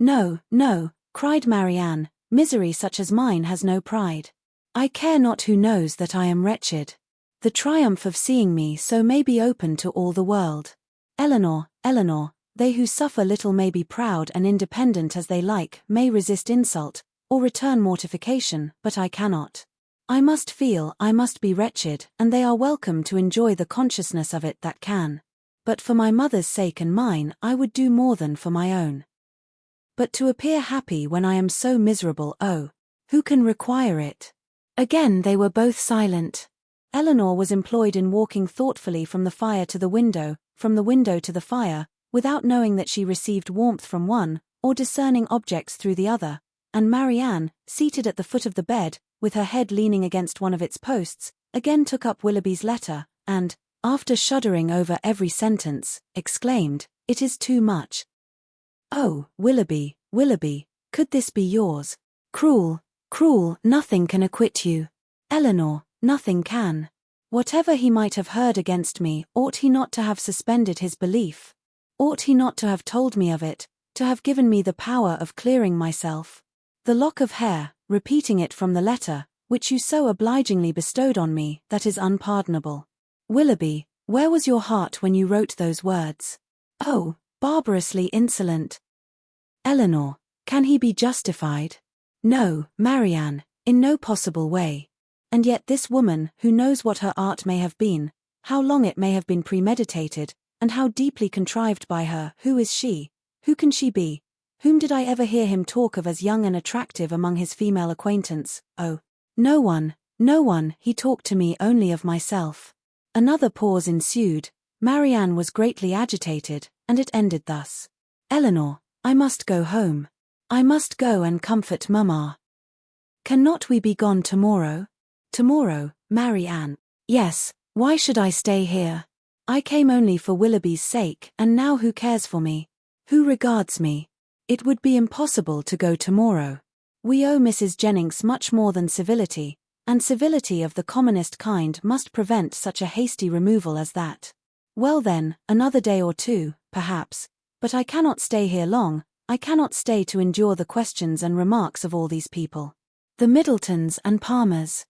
No, no, cried Marianne, misery such as mine has no pride. I care not who knows that I am wretched. The triumph of seeing me so may be open to all the world. Eleanor, Eleanor, they who suffer little may be proud and independent as they like, may resist insult, or return mortification, but I cannot. I must feel, I must be wretched, and they are welcome to enjoy the consciousness of it that can. But for my mother's sake and mine, I would do more than for my own. But to appear happy when I am so miserable, oh, who can require it? Again they were both silent. Eleanor was employed in walking thoughtfully from the fire to the window, from the window to the fire, without knowing that she received warmth from one, or discerning objects through the other, and Marianne, seated at the foot of the bed, with her head leaning against one of its posts, again took up Willoughby's letter, and, after shuddering over every sentence, exclaimed, "It is too much. Oh, Willoughby, Willoughby, could this be yours? Cruel, cruel, nothing can acquit you. Eleanor, nothing can. Whatever he might have heard against me, ought he not to have suspended his belief? Ought he not to have told me of it, to have given me the power of clearing myself? The lock of hair, repeating it from the letter, which you so obligingly bestowed on me, that is unpardonable. Willoughby, where was your heart when you wrote those words? Oh, barbarously insolent. Eleanor, can he be justified? No, Marianne, in no possible way. And yet this woman, who knows what her art may have been, how long it may have been premeditated, and how deeply contrived by her, who is she? Who can she be? Whom did I ever hear him talk of as young and attractive among his female acquaintance? Oh, no one, no one, he talked to me only of myself. Another pause ensued. Marianne was greatly agitated, and it ended thus. Eleanor, I must go home. I must go and comfort Mamma. Cannot we be gone tomorrow? Tomorrow, Marianne. Yes, why should I stay here? I came only for Willoughby's sake, and now who cares for me? Who regards me? It would be impossible to go tomorrow. We owe Mrs. Jennings much more than civility, and civility of the commonest kind must prevent such a hasty removal as that. Well then, another day or two, perhaps, but I cannot stay here long, I cannot stay to endure the questions and remarks of all these people. The Middletons and Palmers.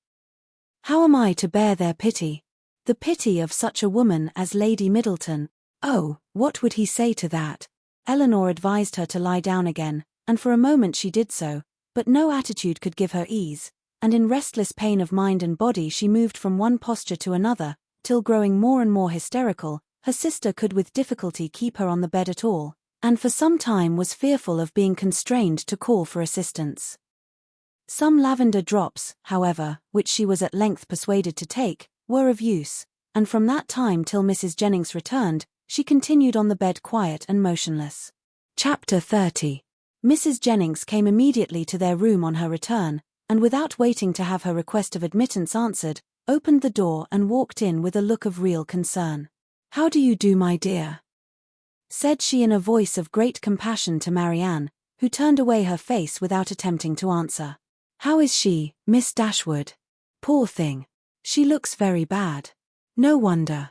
How am I to bear their pity? The pity of such a woman as Lady Middleton. Oh, what would he say to that? Eleanor advised her to lie down again, and for a moment she did so, but no attitude could give her ease, and in restless pain of mind and body she moved from one posture to another, till growing more and more hysterical, her sister could with difficulty keep her on the bed at all, and for some time was fearful of being constrained to call for assistance. Some lavender drops, however, which she was at length persuaded to take, were of use, and from that time till Mrs. Jennings returned, she continued on the bed quiet and motionless. Chapter 30. Mrs. Jennings came immediately to their room on her return, and without waiting to have her request of admittance answered, opened the door and walked in with a look of real concern. "How do you do, my dear?" said she in a voice of great compassion to Marianne, who turned away her face without attempting to answer. "How is she, Miss Dashwood? Poor thing. She looks very bad. No wonder.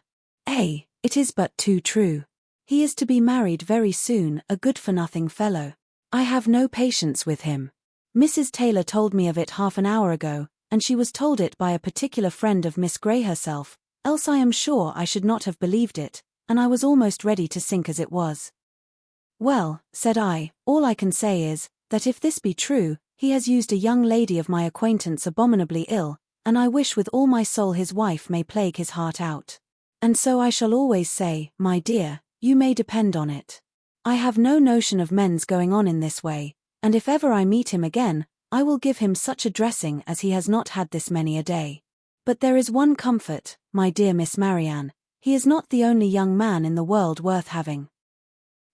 It is but too true. He is to be married very soon, a good-for-nothing fellow. I have no patience with him. Mrs. Taylor told me of it half an hour ago, and she was told it by a particular friend of Miss Grey herself, else I am sure I should not have believed it, and I was almost ready to sink as it was." "Well," said I, "all I can say is, that if this be true, he has used a young lady of my acquaintance abominably ill, and I wish with all my soul his wife may plague his heart out. And so I shall always say, my dear, you may depend on it. I have no notion of men's going on in this way, and if ever I meet him again, I will give him such a dressing as he has not had this many a day. But there is one comfort, my dear Miss Marianne, he is not the only young man in the world worth having.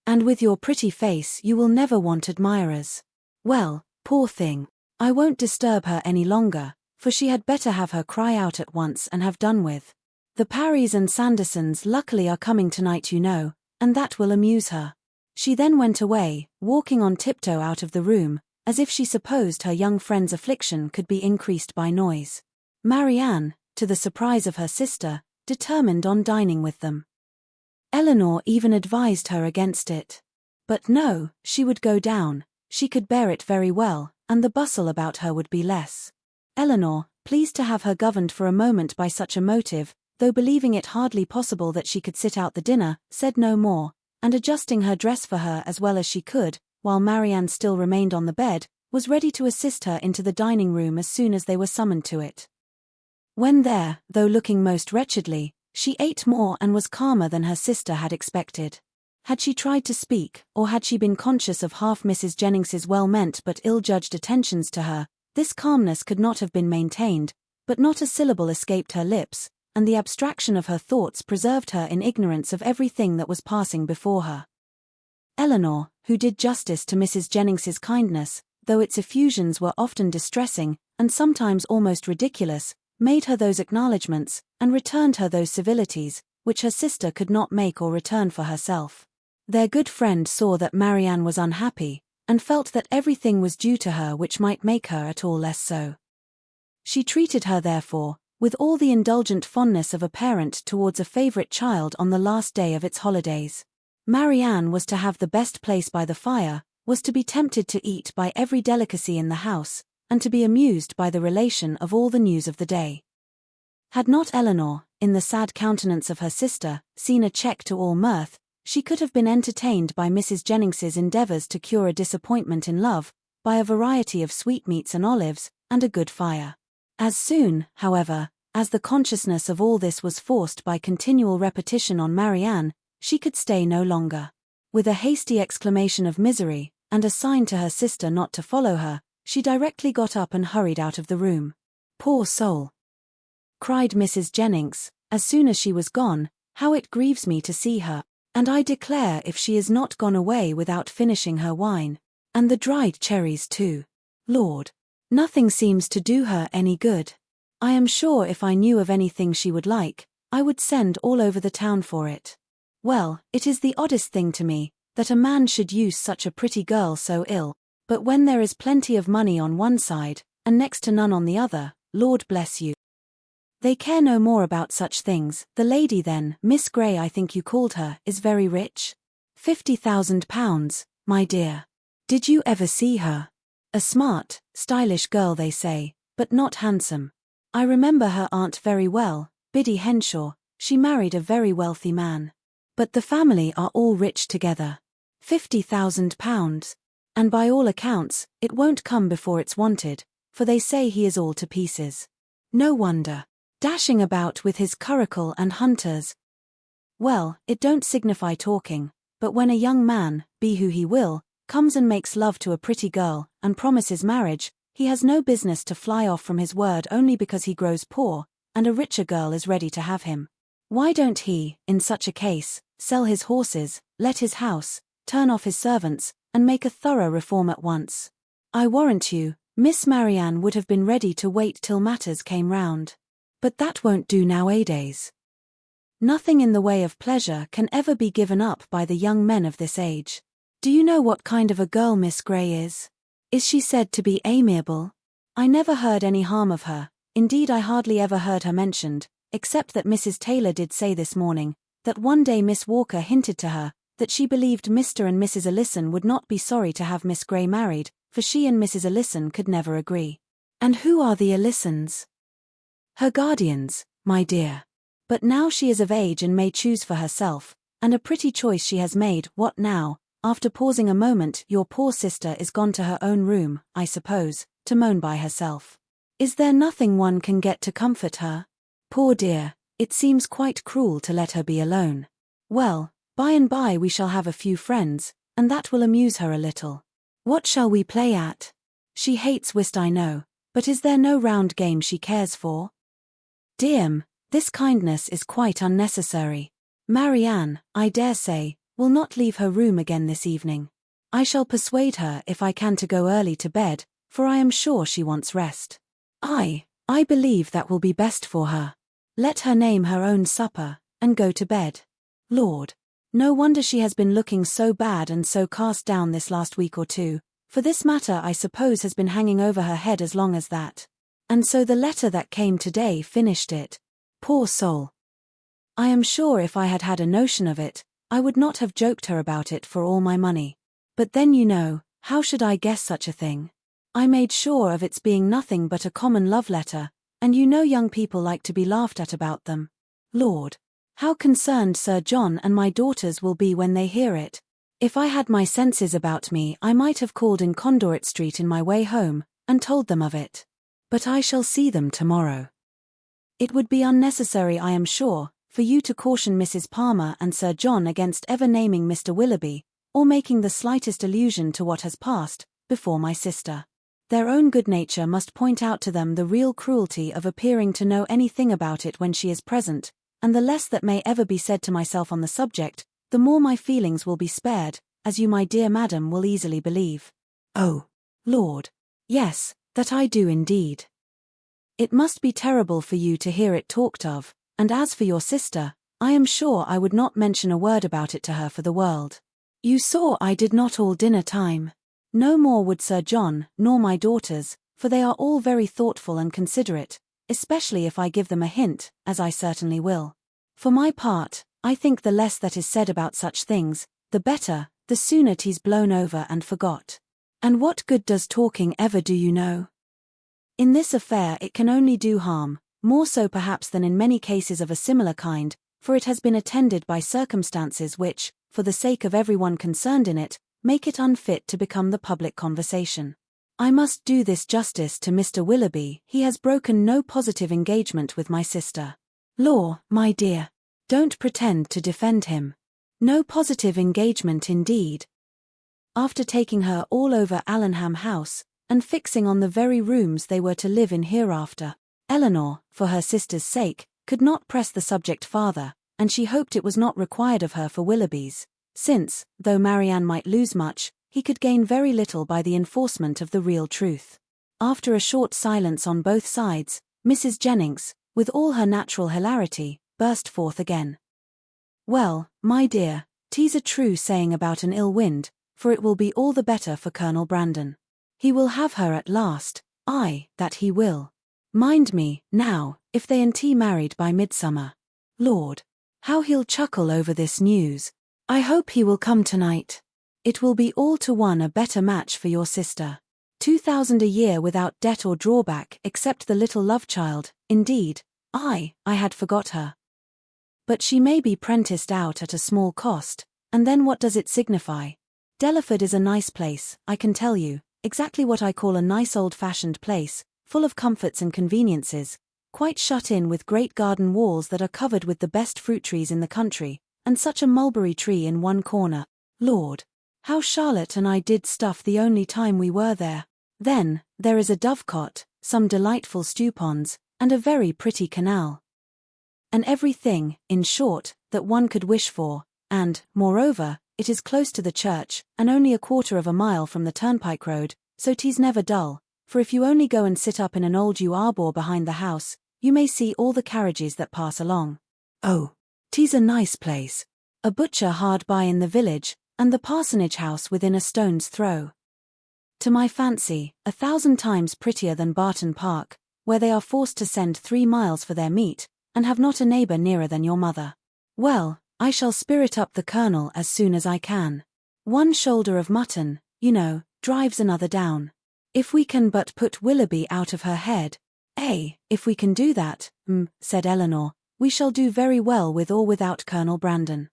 And with your pretty face you will never want admirers. Well, poor thing, I won't disturb her any longer, for she had better have her cry out at once and have done with. The Parrys and Sandersons luckily are coming tonight, you know, and that will amuse her." She then went away, walking on tiptoe out of the room, as if she supposed her young friend's affliction could be increased by noise. Marianne, to the surprise of her sister, determined on dining with them. Eleanor even advised her against it. But no, she would go down, she could bear it very well, and the bustle about her would be less. Eleanor, pleased to have her governed for a moment by such a motive, though believing it hardly possible that she could sit out the dinner, said no more, and adjusting her dress for her as well as she could, while Marianne still remained on the bed, was ready to assist her into the dining room as soon as they were summoned to it. When there, though looking most wretchedly, she ate more and was calmer than her sister had expected. Had she tried to speak, or had she been conscious of half Mrs. Jennings's well-meant but ill-judged attentions to her, this calmness could not have been maintained, but not a syllable escaped her lips, and the abstraction of her thoughts preserved her in ignorance of everything that was passing before her. Eleanor, who did justice to Mrs. Jennings's kindness, though its effusions were often distressing, and sometimes almost ridiculous, made her those acknowledgments, and returned her those civilities, which her sister could not make or return for herself. Their good friend saw that Marianne was unhappy, and felt that everything was due to her which might make her at all less so. She treated her therefore, with all the indulgent fondness of a parent towards a favourite child on the last day of its holidays. Marianne was to have the best place by the fire, was to be tempted to eat by every delicacy in the house, and to be amused by the relation of all the news of the day. Had not Eleanor, in the sad countenance of her sister, seen a check to all mirth, she could have been entertained by Mrs. Jennings's endeavours to cure a disappointment in love, by a variety of sweetmeats and olives, and a good fire. As soon, however, as the consciousness of all this was forced by continual repetition on Marianne, she could stay no longer. With a hasty exclamation of misery, and a sign to her sister not to follow her, she directly got up and hurried out of the room. "Poor soul!" cried Mrs. Jennings, as soon as she was gone, "how it grieves me to see her, and I declare if she is not gone away without finishing her wine. And the dried cherries too. Lord! Nothing seems to do her any good. I am sure if I knew of anything she would like, I would send all over the town for it. Well, it is the oddest thing to me, that a man should use such a pretty girl so ill, but when there is plenty of money on one side, and next to none on the other, Lord bless you. They care no more about such things. The lady then, Miss Grey I think you called her, is very rich? £50,000, my dear. Did you ever see her? A smart, stylish girl they say, but not handsome. I remember her aunt very well, Biddy Henshaw, she married a very wealthy man. But the family are all rich together. £50,000. And by all accounts, it won't come before it's wanted, for they say he is all to pieces. No wonder. Dashing about with his curricle and hunters. Well, it don't signify talking, but when a young man, be who he will, comes and makes love to a pretty girl, and promises marriage, he has no business to fly off from his word only because he grows poor, and a richer girl is ready to have him. Why don't he, in such a case, sell his horses, let his house, turn off his servants, and make a thorough reform at once? I warrant you, Miss Marianne would have been ready to wait till matters came round. But that won't do nowadays. Nothing in the way of pleasure can ever be given up by the young men of this age. Do you know what kind of a girl Miss Grey is? Is she said to be amiable? I never heard any harm of her, indeed I hardly ever heard her mentioned, except that Mrs. Taylor did say this morning, that one day Miss Walker hinted to her, that she believed Mr. and Mrs. Ellison would not be sorry to have Miss Grey married, for she and Mrs. Ellison could never agree. And who are the Ellisons? Her guardians, my dear. But now she is of age and may choose for herself, and a pretty choice she has made. What now? After pausing a moment, your poor sister is gone to her own room, I suppose, to moan by herself. Is there nothing one can get to comfort her? Poor dear, it seems quite cruel to let her be alone. Well, by and by we shall have a few friends, and that will amuse her a little. What shall we play at? She hates whist, I know, but is there no round game she cares for? Dear, this kindness is quite unnecessary. Marianne, I dare say, will not leave her room again this evening. I shall persuade her if I can to go early to bed, for I am sure she wants rest. I believe that will be best for her. Let her name her own supper, and go to bed. Lord! No wonder she has been looking so bad and so cast down this last week or two, for this matter I suppose has been hanging over her head as long as that. And so the letter that came today finished it. Poor soul! I am sure if I had had a notion of it, I would not have joked her about it for all my money. But then you know, how should I guess such a thing? I made sure of its being nothing but a common love letter, and you know young people like to be laughed at about them. Lord! How concerned Sir John and my daughters will be when they hear it. If I had my senses about me I might have called in Conduit Street in my way home, and told them of it. But I shall see them tomorrow. It would be unnecessary, I am sure, for you to caution Mrs. Palmer and Sir John against ever naming Mr. Willoughby, or making the slightest allusion to what has passed, before my sister. Their own good nature must point out to them the real cruelty of appearing to know anything about it when she is present, and the less that may ever be said to myself on the subject, the more my feelings will be spared, as you, my dear madam, will easily believe. Oh, Lord! Yes, that I do indeed. It must be terrible for you to hear it talked of, and as for your sister, I am sure I would not mention a word about it to her for the world. You saw I did not all dinner time. No more would Sir John, nor my daughters, for they are all very thoughtful and considerate, especially if I give them a hint, as I certainly will. For my part, I think the less that is said about such things, the better, the sooner 'tis blown over and forgot. And what good does talking ever do, you know? In this affair it can only do harm, more so perhaps than in many cases of a similar kind, for it has been attended by circumstances which, for the sake of everyone concerned in it, make it unfit to become the public conversation. I must do this justice to Mr. Willoughby, he has broken no positive engagement with my sister. Law, my dear, don't pretend to defend him. No positive engagement indeed. After taking her all over Allenham House, and fixing on the very rooms they were to live in hereafter, Eleanor, for her sister's sake, could not press the subject farther, and she hoped it was not required of her for Willoughby's, since, though Marianne might lose much, he could gain very little by the enforcement of the real truth. After a short silence on both sides, Mrs. Jennings, with all her natural hilarity, burst forth again. Well, my dear, 'tis a true saying about an ill wind, for it will be all the better for Colonel Brandon. He will have her at last, aye, that he will. Mind me, now, if they and he married by midsummer. Lord! How he'll chuckle over this news. I hope he will come tonight. It will be all to one a better match for your sister. 2,000 a year without debt or drawback except the little love-child, indeed, I had forgot her. But she may be prenticed out at a small cost, and then what does it signify? Delaford is a nice place, I can tell you, exactly what I call a nice old-fashioned place, full of comforts and conveniences, quite shut in with great garden walls that are covered with the best fruit trees in the country, and such a mulberry tree in one corner. Lord, how Charlotte and I did stuff the only time we were there. Then, there is a dovecot, some delightful stewponds, and a very pretty canal. And everything, in short, that one could wish for, and, moreover, it is close to the church, and only 1/4 of a mile from the turnpike road, so 'tis never dull, for if you only go and sit up in an old yew arbor behind the house, you may see all the carriages that pass along. Oh, 'tis a nice place. A butcher hard by in the village, and the parsonage house within a stone's throw. To my fancy, 1,000 times prettier than Barton Park, where they are forced to send 3 miles for their meat, and have not a neighbor nearer than your mother. Well, I shall spirit up the Colonel as soon as I can. One shoulder of mutton, you know, drives another down. If we can but put Willoughby out of her head. If we can do that, said Eleanor, we shall do very well with or without Colonel Brandon.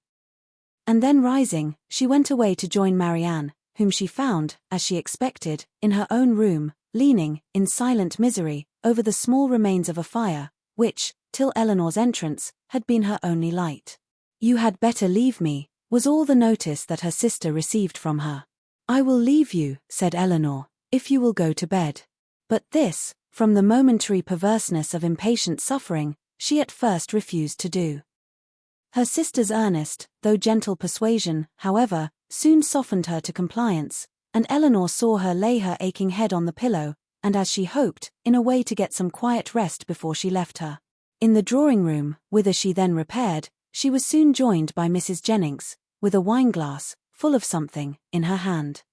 And then rising, she went away to join Marianne, whom she found, as she expected, in her own room, leaning, in silent misery, over the small remains of a fire, which, till Eleanor's entrance, had been her only light. You had better leave me, was all the notice that her sister received from her. I will leave you, said Eleanor, if you will go to bed. But this, from the momentary perverseness of impatient suffering, she at first refused to do. Her sister's earnest, though gentle persuasion, however, soon softened her to compliance, and Eleanor saw her lay her aching head on the pillow, and as she hoped, in a way to get some quiet rest before she left her. In the drawing-room, whither she then repaired, she was soon joined by Mrs. Jennings, with a wine-glass, full of something, in her hand.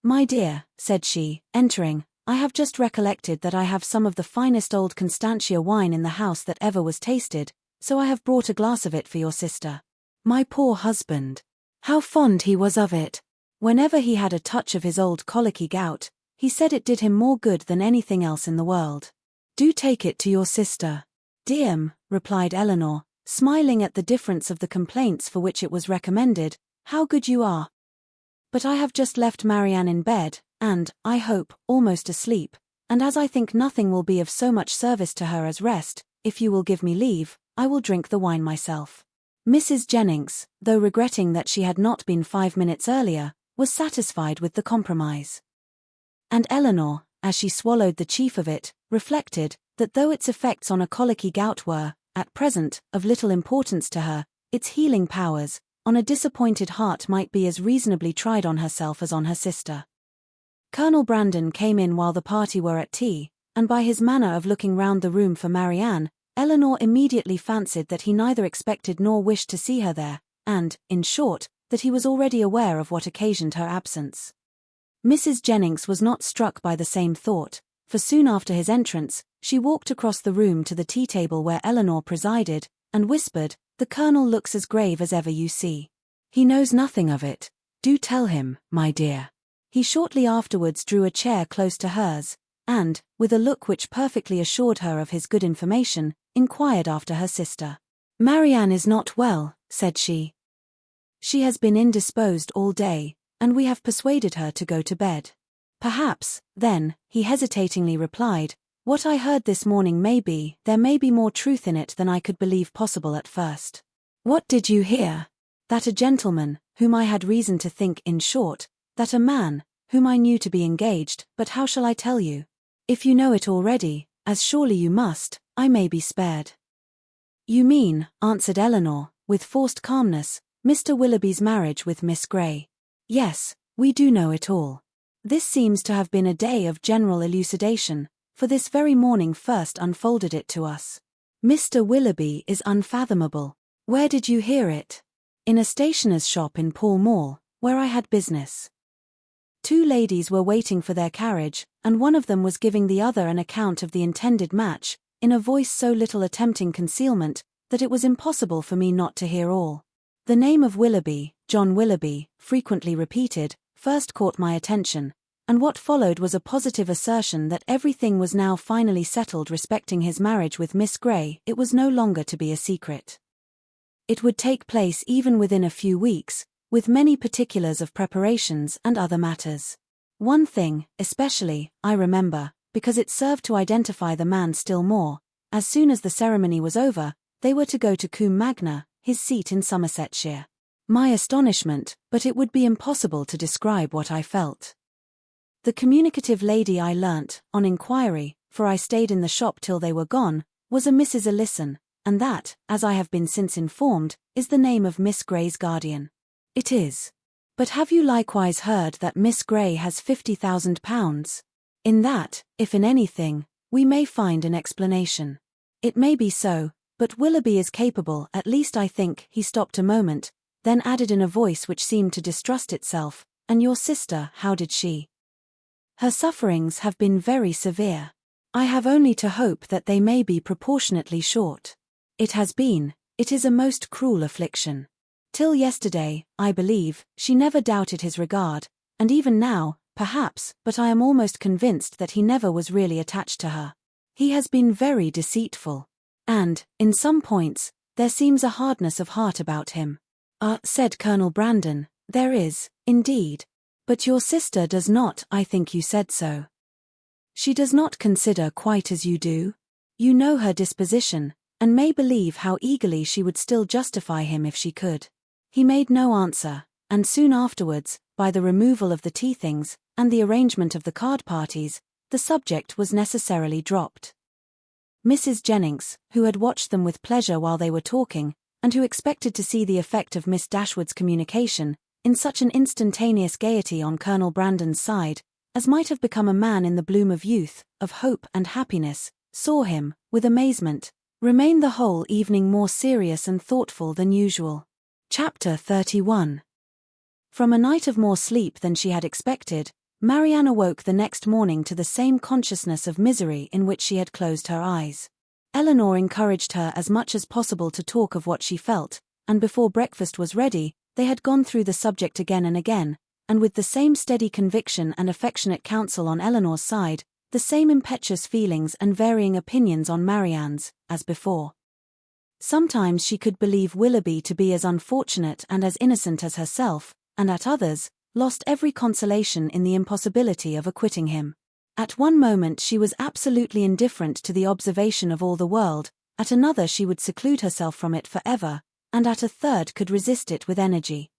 My dear, said she, entering, I have just recollected that I have some of the finest old Constantia wine in the house that ever was tasted, so I have brought a glass of it for your sister. My poor husband! How fond he was of it! Whenever he had a touch of his old colicky gout, he said it did him more good than anything else in the world. Do take it to your sister. Dear, replied Eleanor, smiling at the difference of the complaints for which it was recommended, how good you are! But I have just left Marianne in bed, and, I hope, almost asleep, and as I think nothing will be of so much service to her as rest, if you will give me leave, I will drink the wine myself. Mrs. Jennings, though regretting that she had not been 5 minutes earlier, was satisfied with the compromise. And Eleanor, as she swallowed the chief of it, reflected, that though its effects on a colicky gout were, at present, of little importance to her, its healing powers, on a disappointed heart might be as reasonably tried on herself as on her sister. Colonel Brandon came in while the party were at tea, and by his manner of looking round the room for Marianne, Eleanor immediately fancied that he neither expected nor wished to see her there, and, in short, that he was already aware of what occasioned her absence. Mrs. Jennings was not struck by the same thought, for soon after his entrance, she walked across the room to the tea-table where Eleanor presided, and whispered, The Colonel looks as grave as ever you see. He knows nothing of it. Do tell him, my dear. He shortly afterwards drew a chair close to hers, and, with a look which perfectly assured her of his good information, inquired after her sister. Marianne is not well, said she. She has been indisposed all day, and we have persuaded her to go to bed. Perhaps, then, he hesitatingly replied, what I heard this morning there may be more truth in it than I could believe possible at first. What did you hear? That a gentleman, whom I had reason to think, in short, that a man, whom I knew to be engaged, but how shall I tell you? If you know it already, as surely you must, I may be spared. You mean, answered Eleanor, with forced calmness, Mr. Willoughby's marriage with Miss Grey. Yes, we do know it all. This seems to have been a day of general elucidation, for this very morning first unfolded it to us. Mr. Willoughby is unfathomable. Where did you hear it? In a stationer's shop in Pall Mall, where I had business. 2 ladies were waiting for their carriage, and one of them was giving the other an account of the intended match, in a voice so little attempting concealment, that it was impossible for me not to hear all. The name of Willoughby, John Willoughby, frequently repeated, first caught my attention, and what followed was a positive assertion that everything was now finally settled respecting his marriage with Miss Grey. It was no longer to be a secret. It would take place even within a few weeks, with many particulars of preparations and other matters. One thing, especially, I remember, because it served to identify the man still more. As soon as the ceremony was over, they were to go to Combe Magna, his seat in Somersetshire. My astonishment, but it would be impossible to describe what I felt. The communicative lady, I learnt, on inquiry, for I stayed in the shop till they were gone, was a Mrs. Ellison, and that, as I have been since informed, is the name of Miss Grey's guardian. It is. But have you likewise heard that Miss Grey has £50,000? In that, if in anything, we may find an explanation. It may be so, but Willoughby is capable, at least I think. He stopped a moment, then added in a voice which seemed to distrust itself, and your sister, how did she? Her sufferings have been very severe. I have only to hope that they may be proportionately short. It is a most cruel affliction. Till yesterday, I believe, she never doubted his regard, and even now, perhaps, but I am almost convinced that he never was really attached to her. He has been very deceitful. And, in some points, there seems a hardness of heart about him. Said Colonel Brandon, there is, indeed. But your sister does not, I think you said so. She does not consider quite as you do. You know her disposition, and may believe how eagerly she would still justify him if she could. He made no answer, and soon afterwards, by the removal of the tea things, and the arrangement of the card parties, the subject was necessarily dropped. Mrs. Jennings, who had watched them with pleasure while they were talking, and who expected to see the effect of Miss Dashwood's communication, in such an instantaneous gaiety on Colonel Brandon's side, as might have become a man in the bloom of youth, of hope and happiness, saw him, with amazement, remain the whole evening more serious and thoughtful than usual. Chapter 31. From a night of more sleep than she had expected, Marianne awoke the next morning to the same consciousness of misery in which she had closed her eyes. Elinor encouraged her as much as possible to talk of what she felt, and before breakfast was ready, they had gone through the subject again and again, and with the same steady conviction and affectionate counsel on Elinor's side, the same impetuous feelings and varying opinions on Marianne's, as before. Sometimes she could believe Willoughby to be as unfortunate and as innocent as herself, and at others, lost every consolation in the impossibility of acquitting him. At one moment she was absolutely indifferent to the observation of all the world, at another she would seclude herself from it forever, and at a third could resist it with energy.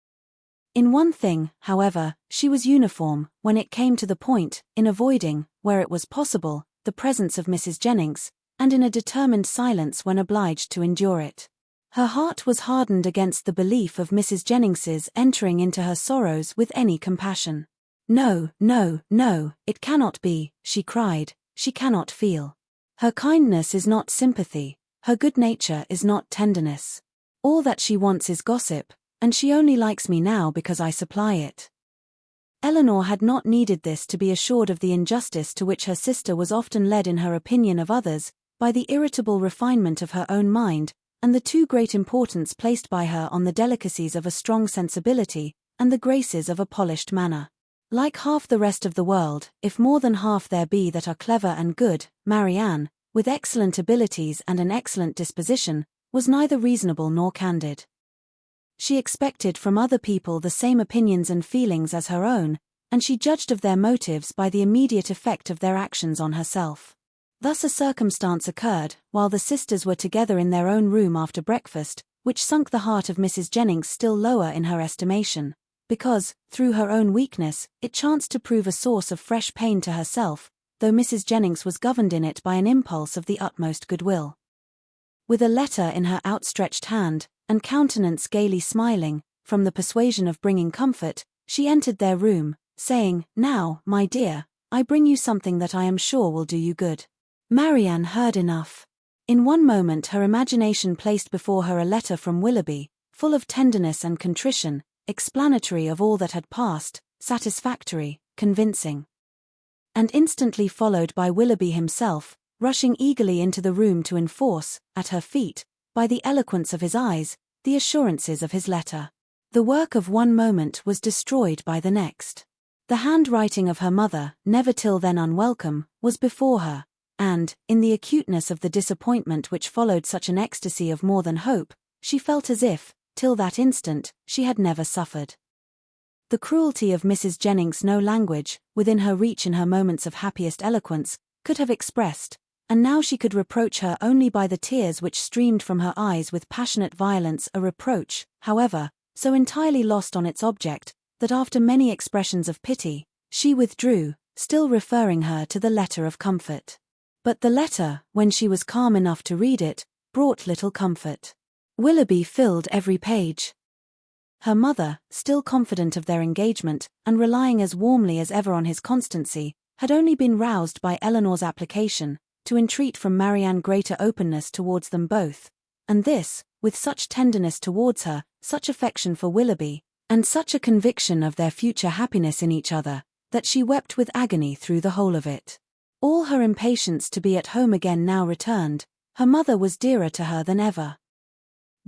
In one thing, however, she was uniform, when it came to the point, in avoiding, where it was possible, the presence of Mrs. Jennings, and in a determined silence when obliged to endure it. Her heart was hardened against the belief of Mrs. Jennings's entering into her sorrows with any compassion. No, no, no, it cannot be, she cried, she cannot feel. Her kindness is not sympathy, her good nature is not tenderness. All that she wants is gossip, and she only likes me now because I supply it. Elinor had not needed this to be assured of the injustice to which her sister was often led in her opinion of others, by the irritable refinement of her own mind, and the too great importance placed by her on the delicacies of a strong sensibility, and the graces of a polished manner. Like half the rest of the world, if more than half there be that are clever and good, Marianne, with excellent abilities and an excellent disposition, was neither reasonable nor candid. She expected from other people the same opinions and feelings as her own, and she judged of their motives by the immediate effect of their actions on herself. Thus a circumstance occurred, while the sisters were together in their own room after breakfast, which sunk the heart of Mrs. Jennings still lower in her estimation, because, through her own weakness, it chanced to prove a source of fresh pain to herself, though Mrs. Jennings was governed in it by an impulse of the utmost goodwill. With a letter in her outstretched hand, and countenance gaily smiling, from the persuasion of bringing comfort, she entered their room, saying, "Now, my dear, I bring you something that I am sure will do you good." Marianne heard enough. In one moment her imagination placed before her a letter from Willoughby, full of tenderness and contrition, explanatory of all that had passed, satisfactory, convincing. And instantly followed by Willoughby himself, rushing eagerly into the room to enforce, at her feet, by the eloquence of his eyes, the assurances of his letter. The work of one moment was destroyed by the next. The handwriting of her mother, never till then unwelcome, was before her, and, in the acuteness of the disappointment which followed such an ecstasy of more than hope, she felt as if, till that instant, she had never suffered. The cruelty of Mrs. Jennings no language, within her reach in her moments of happiest eloquence, could have expressed, and now she could reproach her only by the tears which streamed from her eyes with passionate violence, a reproach, however, so entirely lost on its object, that after many expressions of pity, she withdrew, still referring her to the letter of comfort. But the letter, when she was calm enough to read it, brought little comfort. Willoughby filled every page. Her mother, still confident of their engagement, and relying as warmly as ever on his constancy, had only been roused by Eleanor's application, to entreat from Marianne greater openness towards them both, and this, with such tenderness towards her, such affection for Willoughby, and such a conviction of their future happiness in each other, that she wept with agony through the whole of it. All her impatience to be at home again now returned. Her mother was dearer to her than ever.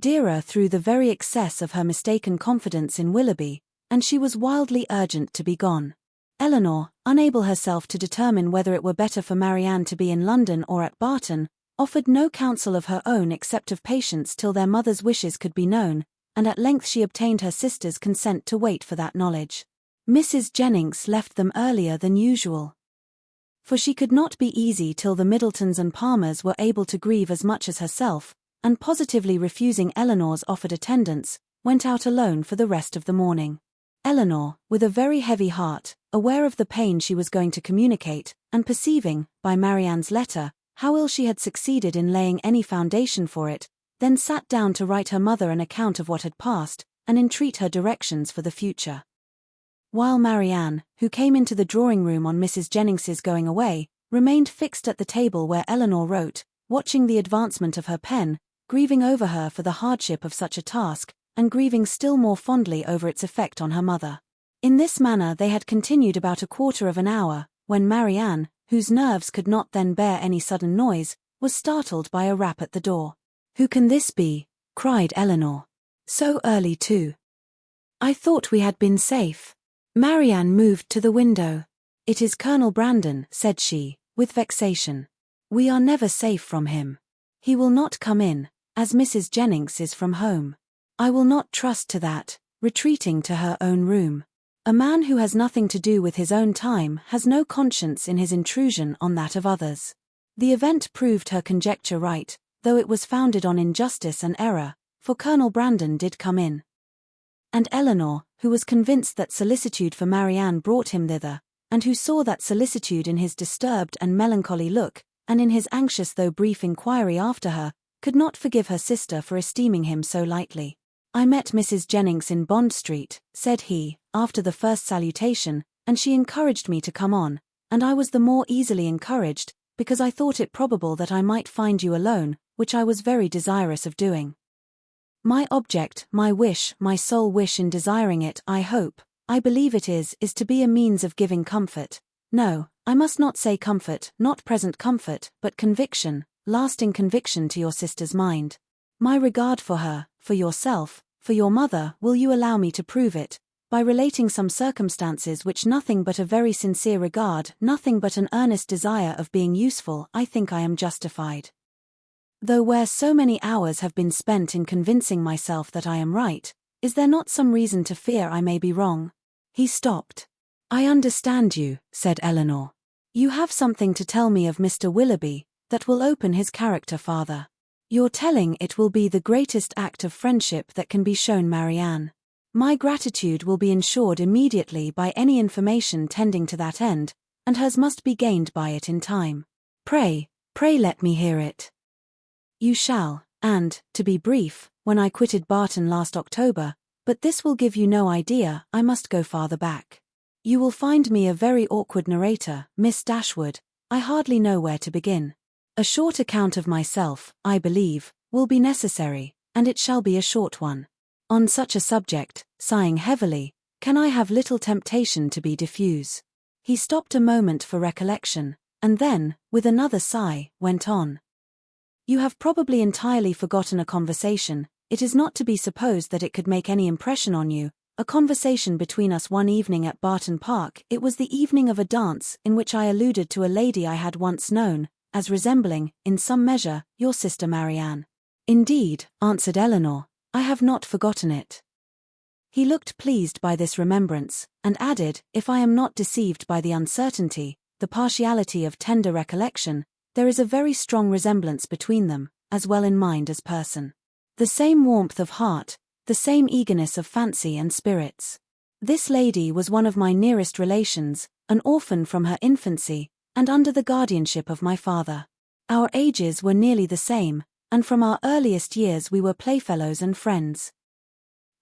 Dearer through the very excess of her mistaken confidence in Willoughby, and she was wildly urgent to be gone. Eleanor, unable herself to determine whether it were better for Marianne to be in London or at Barton, offered no counsel of her own except of patience till their mother's wishes could be known, and at length she obtained her sister's consent to wait for that knowledge. Mrs. Jennings left them earlier than usual. For she could not be easy till the Middletons and Palmers were able to grieve as much as herself, and positively refusing Eleanor's offered attendance, went out alone for the rest of the morning. Eleanor, with a very heavy heart, aware of the pain she was going to communicate, and perceiving, by Marianne's letter, how ill she had succeeded in laying any foundation for it, then sat down to write her mother an account of what had passed, and entreat her directions for the future. While Marianne, who came into the drawing-room on Mrs. Jennings's going away, remained fixed at the table where Eleanor wrote, watching the advancement of her pen, grieving over her for the hardship of such a task, and grieving still more fondly over its effect on her mother. In this manner they had continued about a quarter of an hour, when Marianne, whose nerves could not then bear any sudden noise, was startled by a rap at the door. "Who can this be?" cried Eleanor. "So early too. I thought we had been safe." Marianne moved to the window. "It is Colonel Brandon," said she, with vexation. "We are never safe from him. He will not come in, as Mrs. Jennings is from home. I will not trust to that," retreating to her own room. "A man who has nothing to do with his own time has no conscience in his intrusion on that of others." The event proved her conjecture right, though it was founded on injustice and error, for Colonel Brandon did come in. And Eleanor, who was convinced that solicitude for Marianne brought him thither, and who saw that solicitude in his disturbed and melancholy look, and in his anxious though brief inquiry after her, could not forgive her sister for esteeming him so lightly. "I met Mrs. Jennings in Bond Street," said he, after the first salutation, "and she encouraged me to come on, and I was the more easily encouraged, because I thought it probable that I might find you alone, which I was very desirous of doing. My object, my wish, my sole wish in desiring it, I hope, I believe it is to be a means of giving comfort. No, I must not say comfort, not present comfort, but conviction, lasting conviction to your sister's mind. My regard for her, for yourself, for your mother, will you allow me to prove it, by relating some circumstances which nothing but a very sincere regard, nothing but an earnest desire of being useful, I think I am justified. Though where so many hours have been spent in convincing myself that I am right, is there not some reason to fear I may be wrong?" He stopped. "I understand you," said Eleanor. "You have something to tell me of Mr. Willoughby, that will open his character, father. Your telling it will be the greatest act of friendship that can be shown Marianne. My gratitude will be ensured immediately by any information tending to that end, and hers must be gained by it in time. Pray let me hear it." "You shall, and, to be brief, when I quitted Barton last October, but this will give you no idea, I must go farther back. You will find me a very awkward narrator, Miss Dashwood, I hardly know where to begin. A short account of myself, I believe, will be necessary, and it shall be a short one. On such a subject, sighing heavily, can I have little temptation to be diffuse." He stopped a moment for recollection, and then, with another sigh, went on. "You have probably entirely forgotten a conversation, it is not to be supposed that it could make any impression on you, a conversation between us one evening at Barton Park. It was the evening of a dance in which I alluded to a lady I had once known, as resembling, in some measure, your sister Marianne." "Indeed," answered Eleanor, "I have not forgotten it." He looked pleased by this remembrance, and added, if I am not deceived by the uncertainty, the partiality of tender recollection, there is a very strong resemblance between them, as well in mind as person. The same warmth of heart, the same eagerness of fancy and spirits. This lady was one of my nearest relations, an orphan from her infancy, and under the guardianship of my father. Our ages were nearly the same, and from our earliest years we were playfellows and friends.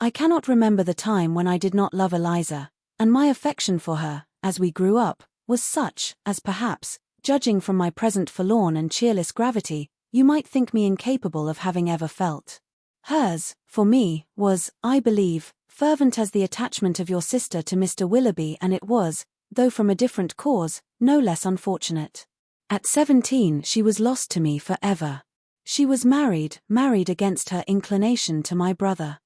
I cannot remember the time when I did not love Eliza, and my affection for her, as we grew up, was such, as perhaps, judging from my present forlorn and cheerless gravity, you might think me incapable of having ever felt. Hers, for me, was, I believe, fervent as the attachment of your sister to Mr. Willoughby, and it was, though from a different cause, no less unfortunate. At 17 she was lost to me for ever. She was married against her inclination to my brother.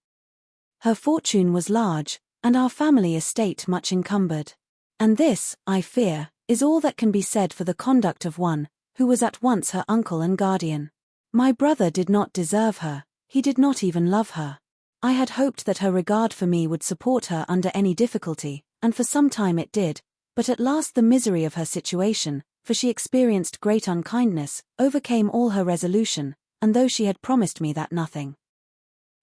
Her fortune was large, and our family estate much encumbered. And this, I fear, is all that can be said for the conduct of one, who was at once her uncle and guardian. My brother did not deserve her, he did not even love her. I had hoped that her regard for me would support her under any difficulty, and for some time it did, but at last the misery of her situation, for she experienced great unkindness, overcame all her resolution, and though she had promised me that nothing.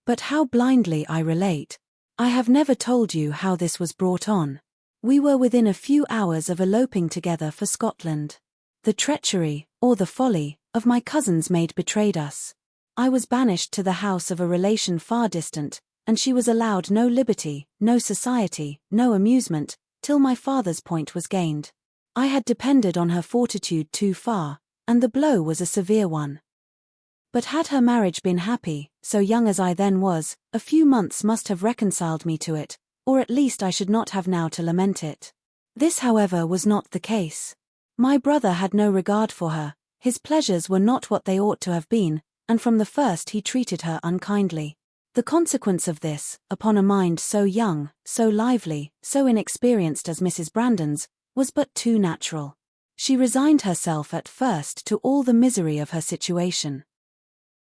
But how blindly I relate. I have never told you how this was brought on. We were within a few hours of eloping together for Scotland. The treachery, or the folly, of my cousin's maid betrayed us. I was banished to the house of a relation far distant, and she was allowed no liberty, no society, no amusement, till my father's point was gained. I had depended on her fortitude too far, and the blow was a severe one. But had her marriage been happy, so young as I then was, a few months must have reconciled me to it, or at least I should not have now to lament it. This, however, was not the case. My brother had no regard for her, his pleasures were not what they ought to have been, and from the first he treated her unkindly. The consequence of this, upon a mind so young, so lively, so inexperienced as Mrs. Brandon's, was but too natural. She resigned herself at first to all the misery of her situation.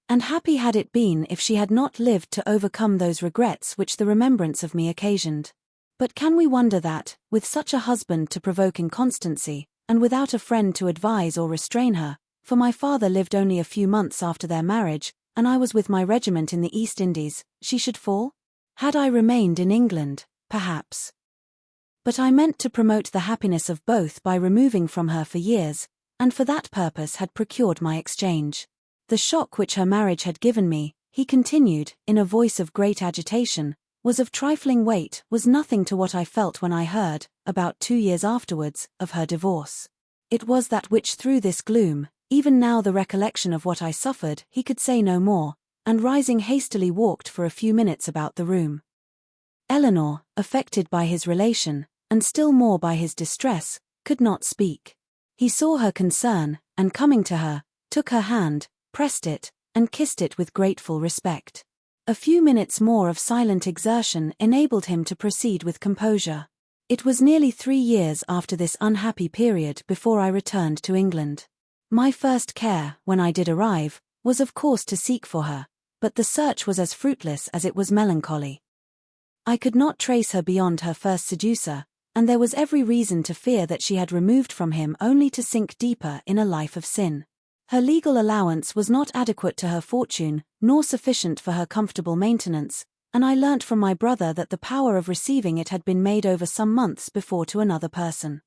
And happy had it been if she had not lived to overcome those regrets which the remembrance of me occasioned. But can we wonder that, with such a husband to provoke inconstancy, and without a friend to advise or restrain her, for my father lived only a few months after their marriage, and I was with my regiment in the East Indies, she should fall? Had I remained in England, perhaps. But I meant to promote the happiness of both by removing from her for years, and for that purpose had procured my exchange. The shock which her marriage had given me, he continued, in a voice of great agitation, was of trifling weight, was nothing to what I felt when I heard, about 2 years afterwards, of her divorce. It was that which threw this gloom. Even now the recollection of what I suffered, he could say no more, and rising hastily walked for a few minutes about the room. Eleanor, affected by his relation, and still more by his distress, could not speak. He saw her concern, and coming to her, took her hand, pressed it, and kissed it with grateful respect. A few minutes more of silent exertion enabled him to proceed with composure. It was nearly 3 years after this unhappy period before I returned to England. My first care, when I did arrive, was of course to seek for her, but the search was as fruitless as it was melancholy. I could not trace her beyond her first seducer, and there was every reason to fear that she had removed from him only to sink deeper in a life of sin. Her legal allowance was not adequate to her fortune, nor sufficient for her comfortable maintenance, and I learnt from my brother that the power of receiving it had been made over some months before to another person.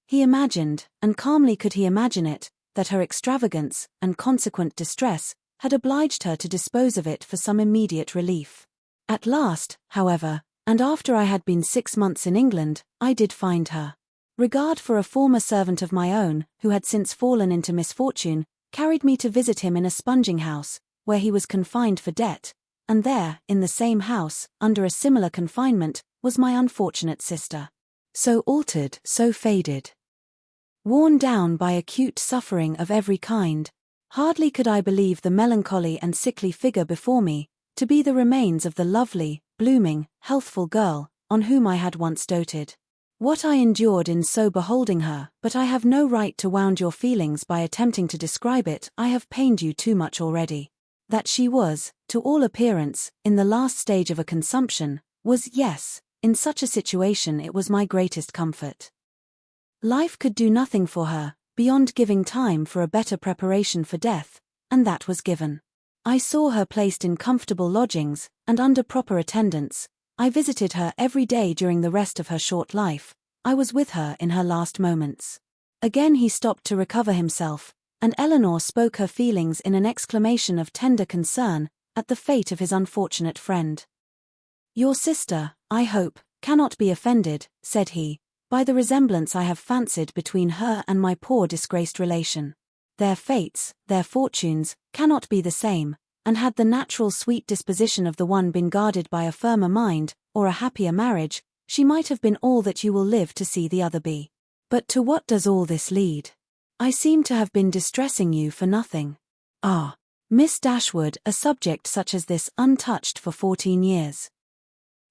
He imagined, and calmly could he imagine it, that her extravagance, and consequent distress, had obliged her to dispose of it for some immediate relief. At last, however, and after I had been 6 months in England, I did find her. Regard for a former servant of my own, who had since fallen into misfortune, carried me to visit him in a sponging house, where he was confined for debt, and there, in the same house, under a similar confinement, was my unfortunate sister. So altered, so faded. Worn down by acute suffering of every kind, hardly could I believe the melancholy and sickly figure before me to be the remains of the lovely, blooming, healthful girl on whom I had once doted. What I endured in so beholding her, but I have no right to wound your feelings by attempting to describe it, I have pained you too much already. That she was, to all appearance, in the last stage of a consumption, was yes. In such a situation it was my greatest comfort. Life could do nothing for her, beyond giving time for a better preparation for death, and that was given. I saw her placed in comfortable lodgings, and under proper attendance. I visited her every day during the rest of her short life. I was with her in her last moments. Again he stopped to recover himself, and Eleanor spoke her feelings in an exclamation of tender concern at the fate of his unfortunate friend. "Your sister, I hope, cannot be offended," said he, "by the resemblance I have fancied between her and my poor disgraced relation. Their fates, their fortunes, cannot be the same, and had the natural sweet disposition of the one been guarded by a firmer mind, or a happier marriage, she might have been all that you will live to see the other be. But to what does all this lead? I seem to have been distressing you for nothing. Ah, Miss Dashwood, a subject such as this untouched for 14 years.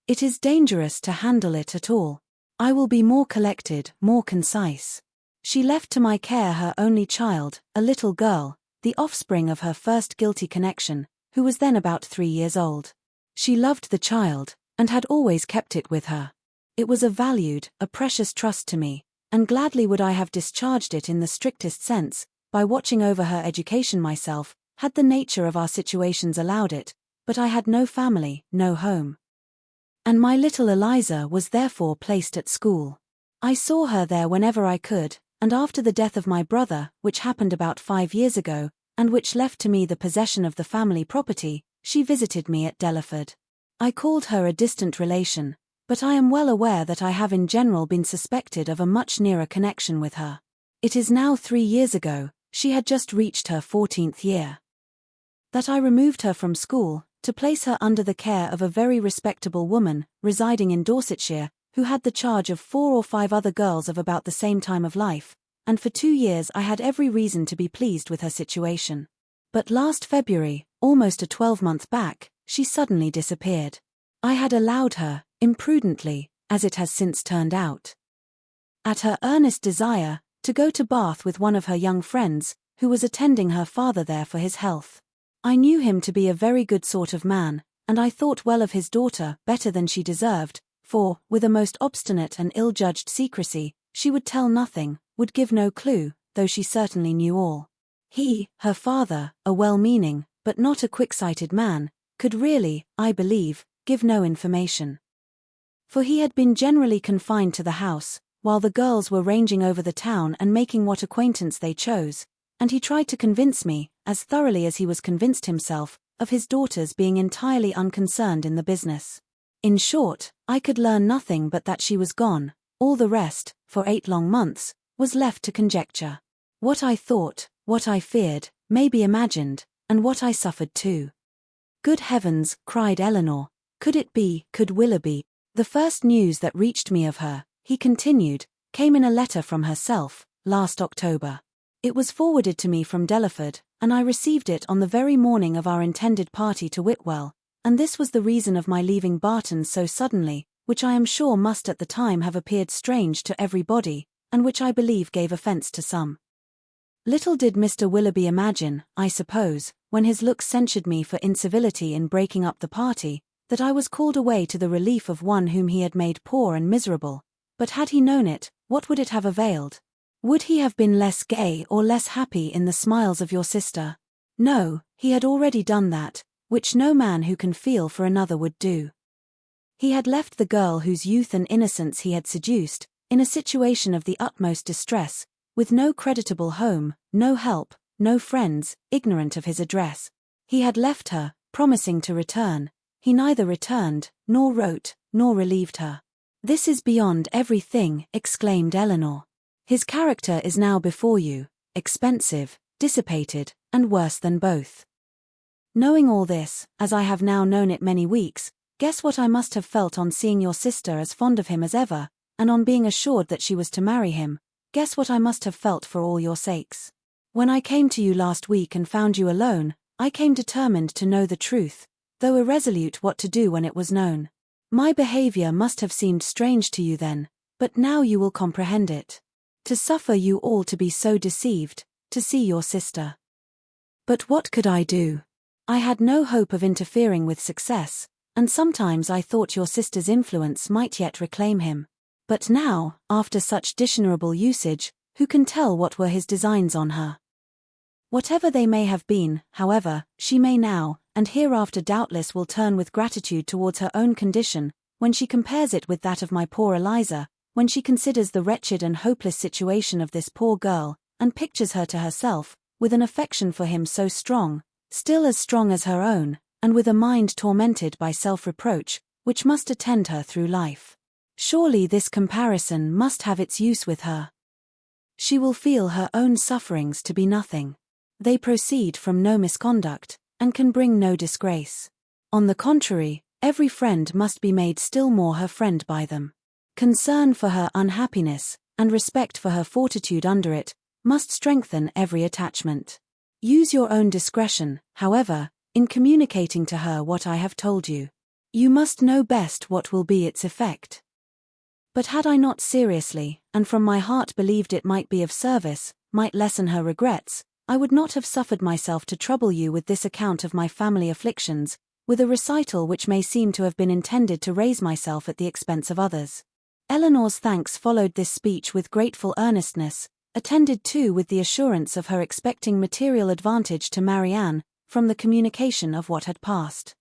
It is dangerous to handle it at all. I will be more collected, more concise. She left to my care her only child, a little girl, the offspring of her first guilty connection, who was then about 3 years old. She loved the child, and had always kept it with her. It was a valued, a precious trust to me, and gladly would I have discharged it in the strictest sense, by watching over her education myself, had the nature of our situations allowed it, but I had no family, no home. And my little Eliza was therefore placed at school. I saw her there whenever I could, and after the death of my brother, which happened about 5 years ago, and which left to me the possession of the family property, she visited me at Delaford. I called her a distant relation, but I am well aware that I have in general been suspected of a much nearer connection with her. It is now 3 years ago, she had just reached her 14th year, that I removed her from school, to place her under the care of a very respectable woman, residing in Dorsetshire, who had the charge of 4 or 5 other girls of about the same time of life, and for 2 years I had every reason to be pleased with her situation. But last February, almost a 12-month back, she suddenly disappeared. I had allowed her, imprudently, as it has since turned out, at her earnest desire, to go to Bath with one of her young friends, who was attending her father there for his health. I knew him to be a very good sort of man, and I thought well of his daughter better than she deserved, for, with a most obstinate and ill-judged secrecy, she would tell nothing, would give no clue, though she certainly knew all. He, her father, a well-meaning, but not a quick-sighted man, could really, I believe, give no information. For he had been generally confined to the house, while the girls were ranging over the town and making what acquaintance they chose, and he tried to convince me, as thoroughly as he was convinced himself, of his daughter's being entirely unconcerned in the business. In short, I could learn nothing but that she was gone. All the rest, for 8 long months, was left to conjecture. What I thought, what I feared, may be imagined, and what I suffered too. Good heavens, cried Eleanor, could it be, could Willoughby? The first news that reached me of her, he continued, came in a letter from herself, last October. It was forwarded to me from Delaford, and I received it on the very morning of our intended party to Whitwell, and this was the reason of my leaving Barton so suddenly, which I am sure must at the time have appeared strange to everybody, and which I believe gave offence to some. Little did Mr. Willoughby imagine, I suppose, when his looks censured me for incivility in breaking up the party, that I was called away to the relief of one whom he had made poor and miserable. But had he known it, what would it have availed? Would he have been less gay or less happy in the smiles of your sister? No, he had already done that, which no man who can feel for another would do. He had left the girl whose youth and innocence he had seduced, in a situation of the utmost distress, with no creditable home, no help, no friends, ignorant of his address. He had left her, promising to return. He neither returned, nor wrote, nor relieved her. This is beyond everything, exclaimed Eleanor. His character is now before you, expensive, dissipated, and worse than both. Knowing all this, as I have now known it many weeks, guess what I must have felt on seeing your sister as fond of him as ever, and on being assured that she was to marry him. Guess what I must have felt for all your sakes. When I came to you last week and found you alone, I came determined to know the truth, though irresolute what to do when it was known. My behavior must have seemed strange to you then, but now you will comprehend it. To suffer you all to be so deceived, to see your sister. But what could I do? I had no hope of interfering with success, and sometimes I thought your sister's influence might yet reclaim him. But now, after such dishonorable usage, who can tell what were his designs on her? Whatever they may have been, however, she may now, and hereafter doubtless will turn with gratitude towards her own condition, when she compares it with that of my poor Eliza, when she considers the wretched and hopeless situation of this poor girl, and pictures her to herself, with an affection for him so strong, still as strong as her own, and with a mind tormented by self-reproach, which must attend her through life. Surely this comparison must have its use with her. She will feel her own sufferings to be nothing. They proceed from no misconduct, and can bring no disgrace. On the contrary, every friend must be made still more her friend by them. Concern for her unhappiness, and respect for her fortitude under it, must strengthen every attachment. Use your own discretion, however, in communicating to her what I have told you. You must know best what will be its effect. But had I not seriously, and from my heart believed it might be of service, might lessen her regrets, I would not have suffered myself to trouble you with this account of my family afflictions, with a recital which may seem to have been intended to raise myself at the expense of others. Eleanor's thanks followed this speech with grateful earnestness, attended too with the assurance of her expecting material advantage to Marianne, from the communication of what had passed.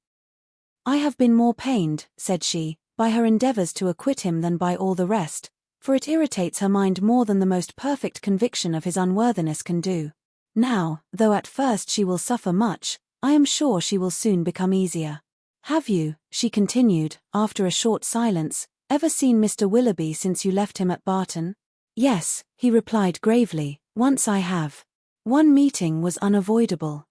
I have been more pained, said she, by her endeavours to acquit him than by all the rest, for it irritates her mind more than the most perfect conviction of his unworthiness can do. Now, though at first she will suffer much, I am sure she will soon become easier. Have you, she continued, after a short silence, ever seen Mr. Willoughby since you left him at Barton? Yes, he replied gravely, once I have. One meeting was unavoidable.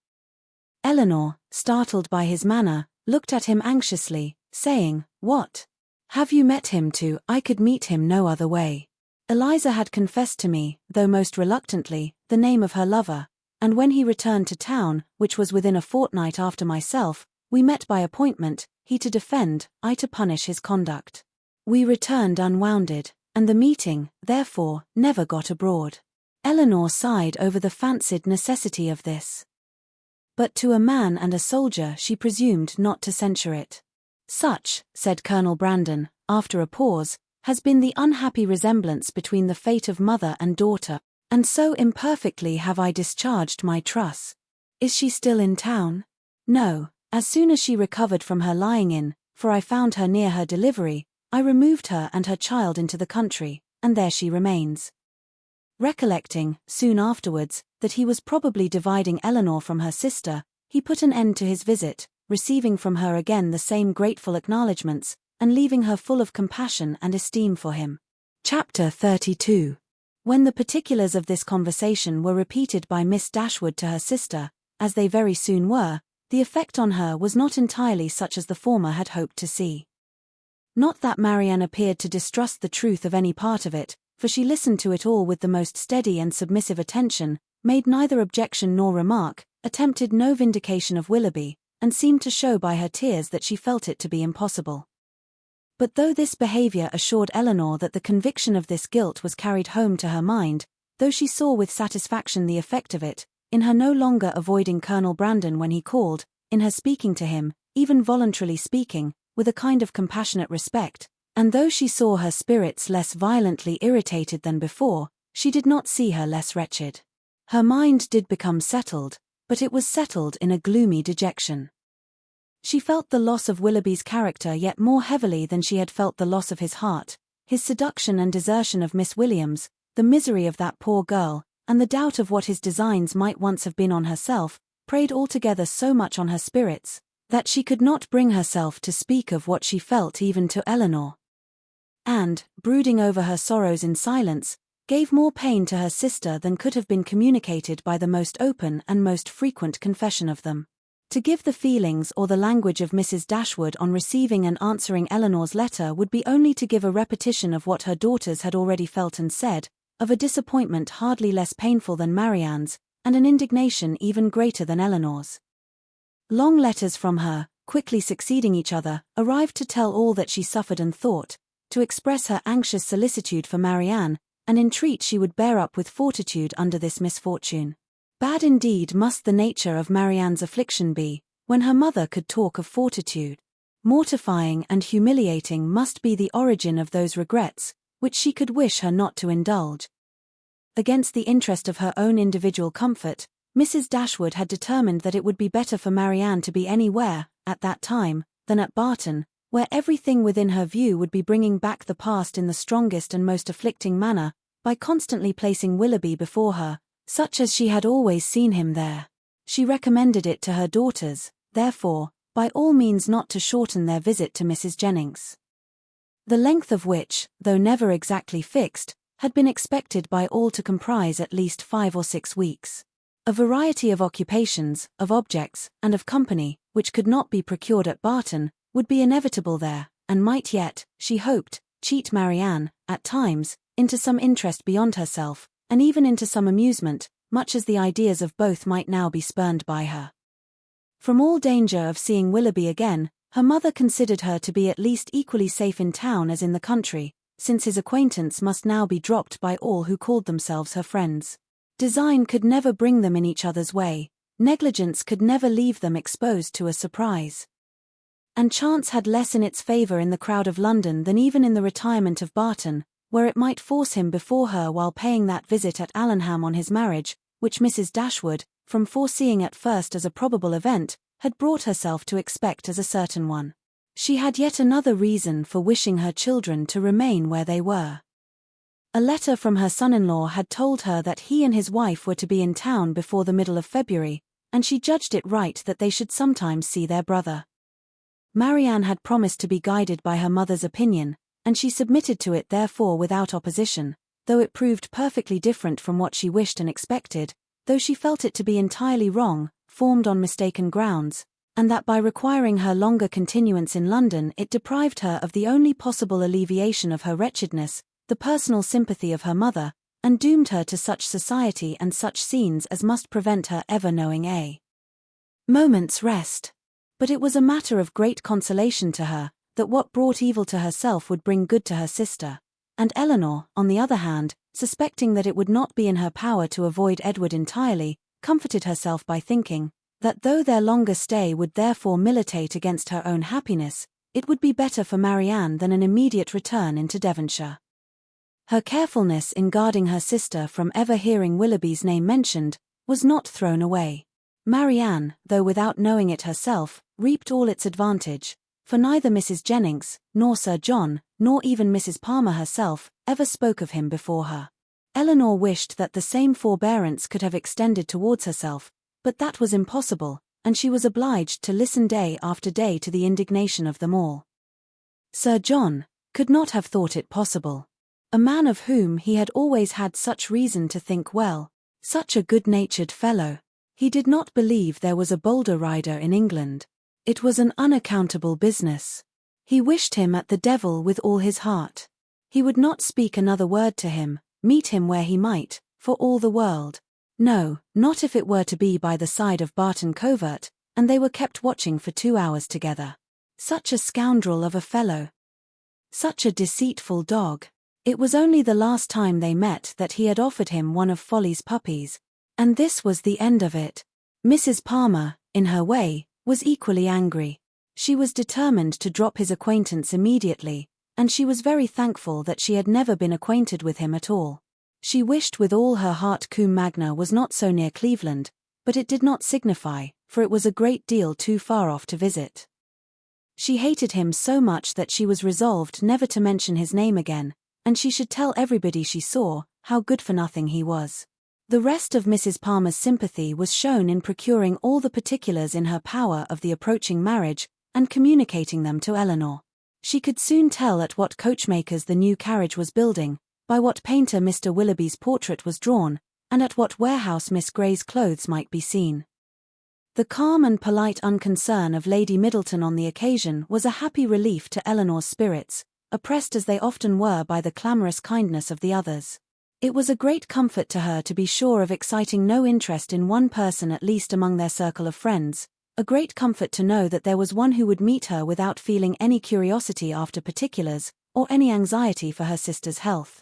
Eleanor, startled by his manner, looked at him anxiously, saying, What? Have you met him too? I could meet him no other way. Eliza had confessed to me, though most reluctantly, the name of her lover, and when he returned to town, which was within a fortnight after myself, we met by appointment, he to defend, I to punish his conduct. We returned unwounded, and the meeting, therefore, never got abroad. Eleanor sighed over the fancied necessity of this. But to a man and a soldier she presumed not to censure it. Such, said Colonel Brandon, after a pause, has been the unhappy resemblance between the fate of mother and daughter, and so imperfectly have I discharged my trust. Is she still in town? No, as soon as she recovered from her lying in, for I found her near her delivery, I removed her and her child into the country, and there she remains. Recollecting, soon afterwards, that he was probably dividing Eleanor from her sister, he put an end to his visit, receiving from her again the same grateful acknowledgments, and leaving her full of compassion and esteem for him. Chapter 32. When the particulars of this conversation were repeated by Miss Dashwood to her sister, as they very soon were, the effect on her was not entirely such as the former had hoped to see. Not that Marianne appeared to distrust the truth of any part of it, for she listened to it all with the most steady and submissive attention, made neither objection nor remark, attempted no vindication of Willoughby, and seemed to show by her tears that she felt it to be impossible. But though this behaviour assured Eleanor that the conviction of this guilt was carried home to her mind, though she saw with satisfaction the effect of it, in her no longer avoiding Colonel Brandon when he called, in her speaking to him, even voluntarily speaking, with a kind of compassionate respect, and though she saw her spirits less violently irritated than before, she did not see her less wretched. Her mind did become settled, but it was settled in a gloomy dejection. She felt the loss of Willoughby's character yet more heavily than she had felt the loss of his heart, his seduction and desertion of Miss Williams, the misery of that poor girl, and the doubt of what his designs might once have been on herself, preyed altogether so much on her spirits, that she could not bring herself to speak of what she felt even to Eleanor. And, brooding over her sorrows in silence, gave more pain to her sister than could have been communicated by the most open and most frequent confession of them. To give the feelings or the language of Mrs. Dashwood on receiving and answering Eleanor's letter would be only to give a repetition of what her daughters had already felt and said, of a disappointment hardly less painful than Marianne's, and an indignation even greater than Eleanor's. Long letters from her, quickly succeeding each other, arrived to tell all that she suffered and thought, to express her anxious solicitude for Marianne, and entreat she would bear up with fortitude under this misfortune. Bad indeed must the nature of Marianne's affliction be, when her mother could talk of fortitude. Mortifying and humiliating must be the origin of those regrets, which she could wish her not to indulge. Against the interest of her own individual comfort, Mrs. Dashwood had determined that it would be better for Marianne to be anywhere, at that time, than at Barton, where everything within her view would be bringing back the past in the strongest and most afflicting manner, by constantly placing Willoughby before her, such as she had always seen him there. She recommended it to her daughters, therefore, by all means not to shorten their visit to Mrs. Jennings, the length of which, though never exactly fixed, had been expected by all to comprise at least 5 or 6 weeks. A variety of occupations, of objects, and of company, which could not be procured at Barton, would be inevitable there, and might yet, she hoped, cheat Marianne, at times, into some interest beyond herself, and even into some amusement, much as the ideas of both might now be spurned by her. From all danger of seeing Willoughby again, her mother considered her to be at least equally safe in town as in the country, since his acquaintance must now be dropped by all who called themselves her friends. Design could never bring them in each other's way, negligence could never leave them exposed to a surprise. And chance had less in its favour in the crowd of London than even in the retirement of Barton, where it might force him before her while paying that visit at Allenham on his marriage, which Mrs. Dashwood, from foreseeing at first as a probable event, had brought herself to expect as a certain one. She had yet another reason for wishing her children to remain where they were. A letter from her son-in-law had told her that he and his wife were to be in town before the middle of February, and she judged it right that they should sometimes see their brother. Marianne had promised to be guided by her mother's opinion, and she submitted to it therefore without opposition, though it proved perfectly different from what she wished and expected, though she felt it to be entirely wrong, formed on mistaken grounds, and that by requiring her longer continuance in London it deprived her of the only possible alleviation of her wretchedness, the personal sympathy of her mother, and doomed her to such society and such scenes as must prevent her ever knowing a moment's rest. But it was a matter of great consolation to her, that what brought evil to herself would bring good to her sister, and Eleanor, on the other hand, suspecting that it would not be in her power to avoid Edward entirely, comforted herself by thinking, that though their longer stay would therefore militate against her own happiness, it would be better for Marianne than an immediate return into Devonshire. Her carefulness in guarding her sister from ever hearing Willoughby's name mentioned, was not thrown away. Marianne, though without knowing it herself, reaped all its advantage, for neither Mrs. Jennings, nor Sir John, nor even Mrs. Palmer herself, ever spoke of him before her. Eleanor wished that the same forbearance could have extended towards herself, but that was impossible, and she was obliged to listen day after day to the indignation of them all. Sir John could not have thought it possible. A man of whom he had always had such reason to think well, such a good-natured fellow. He did not believe there was a bolder rider in England. It was an unaccountable business. He wished him at the devil with all his heart. He would not speak another word to him, meet him where he might, for all the world. No, not if it were to be by the side of Barton Covert, and they were kept watching for 2 hours together. Such a scoundrel of a fellow. Such a deceitful dog. It was only the last time they met that he had offered him one of Folly's puppies, and this was the end of it. Mrs. Palmer, in her way, was equally angry. She was determined to drop his acquaintance immediately, and she was very thankful that she had never been acquainted with him at all. She wished with all her heart Combe Magna was not so near Cleveland, but it did not signify, for it was a great deal too far off to visit. She hated him so much that she was resolved never to mention his name again, and she should tell everybody she saw, how good-for-nothing he was. The rest of Mrs. Palmer's sympathy was shown in procuring all the particulars in her power of the approaching marriage, and communicating them to Eleanor. She could soon tell at what coachmakers the new carriage was building, by what painter Mr. Willoughby's portrait was drawn, and at what warehouse Miss Grey's clothes might be seen. The calm and polite unconcern of Lady Middleton on the occasion was a happy relief to Eleanor's spirits, oppressed as they often were by the clamorous kindness of the others. It was a great comfort to her to be sure of exciting no interest in one person at least among their circle of friends, a great comfort to know that there was one who would meet her without feeling any curiosity after particulars, or any anxiety for her sister's health.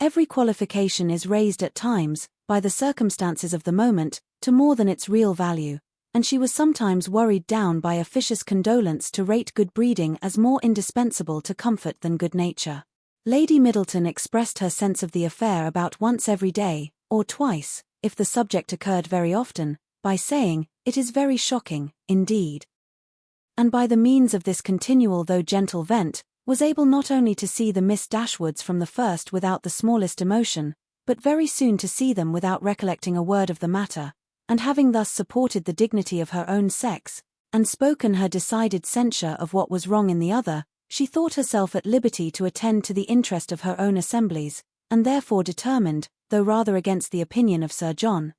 Every qualification is raised at times, by the circumstances of the moment, to more than its real value, and she was sometimes worried down by officious condolence to rate good breeding as more indispensable to comfort than good nature. Lady Middleton expressed her sense of the affair about once every day, or twice, if the subject occurred very often, by saying, "It is very shocking, indeed." And by the means of this continual though gentle vent, was able not only to see the Miss Dashwoods from the first without the smallest emotion, but very soon to see them without recollecting a word of the matter, and having thus supported the dignity of her own sex, and spoken her decided censure of what was wrong in the other, she thought herself at liberty to attend to the interest of her own assemblies, and therefore determined, though rather against the opinion of Sir John,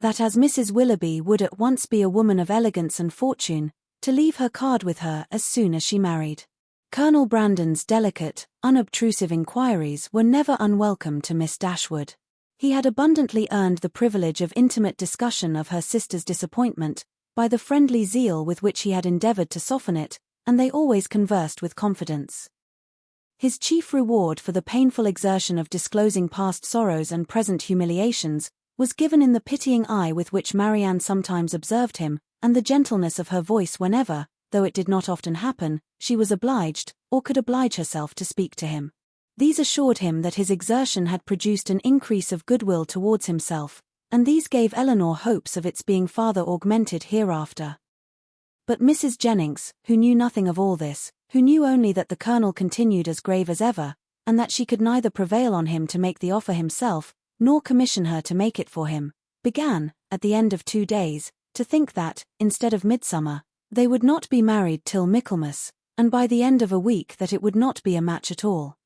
that as Mrs. Willoughby would at once be a woman of elegance and fortune, to leave her card with her as soon as she married. Colonel Brandon's delicate, unobtrusive inquiries were never unwelcome to Miss Dashwood. He had abundantly earned the privilege of intimate discussion of her sister's disappointment, by the friendly zeal with which he had endeavoured to soften it, and they always conversed with confidence. His chief reward for the painful exertion of disclosing past sorrows and present humiliations was given in the pitying eye with which Marianne sometimes observed him, and the gentleness of her voice whenever, though it did not often happen, she was obliged, or could oblige herself to speak to him. These assured him that his exertion had produced an increase of goodwill towards himself, and these gave Eleanor hopes of its being farther augmented hereafter. But Mrs. Jennings, who knew nothing of all this, who knew only that the Colonel continued as grave as ever, and that she could neither prevail on him to make the offer himself, nor commission her to make it for him, began, at the end of 2 days, to think that, instead of midsummer, they would not be married till Michaelmas, and by the end of a week that it would not be a match at all.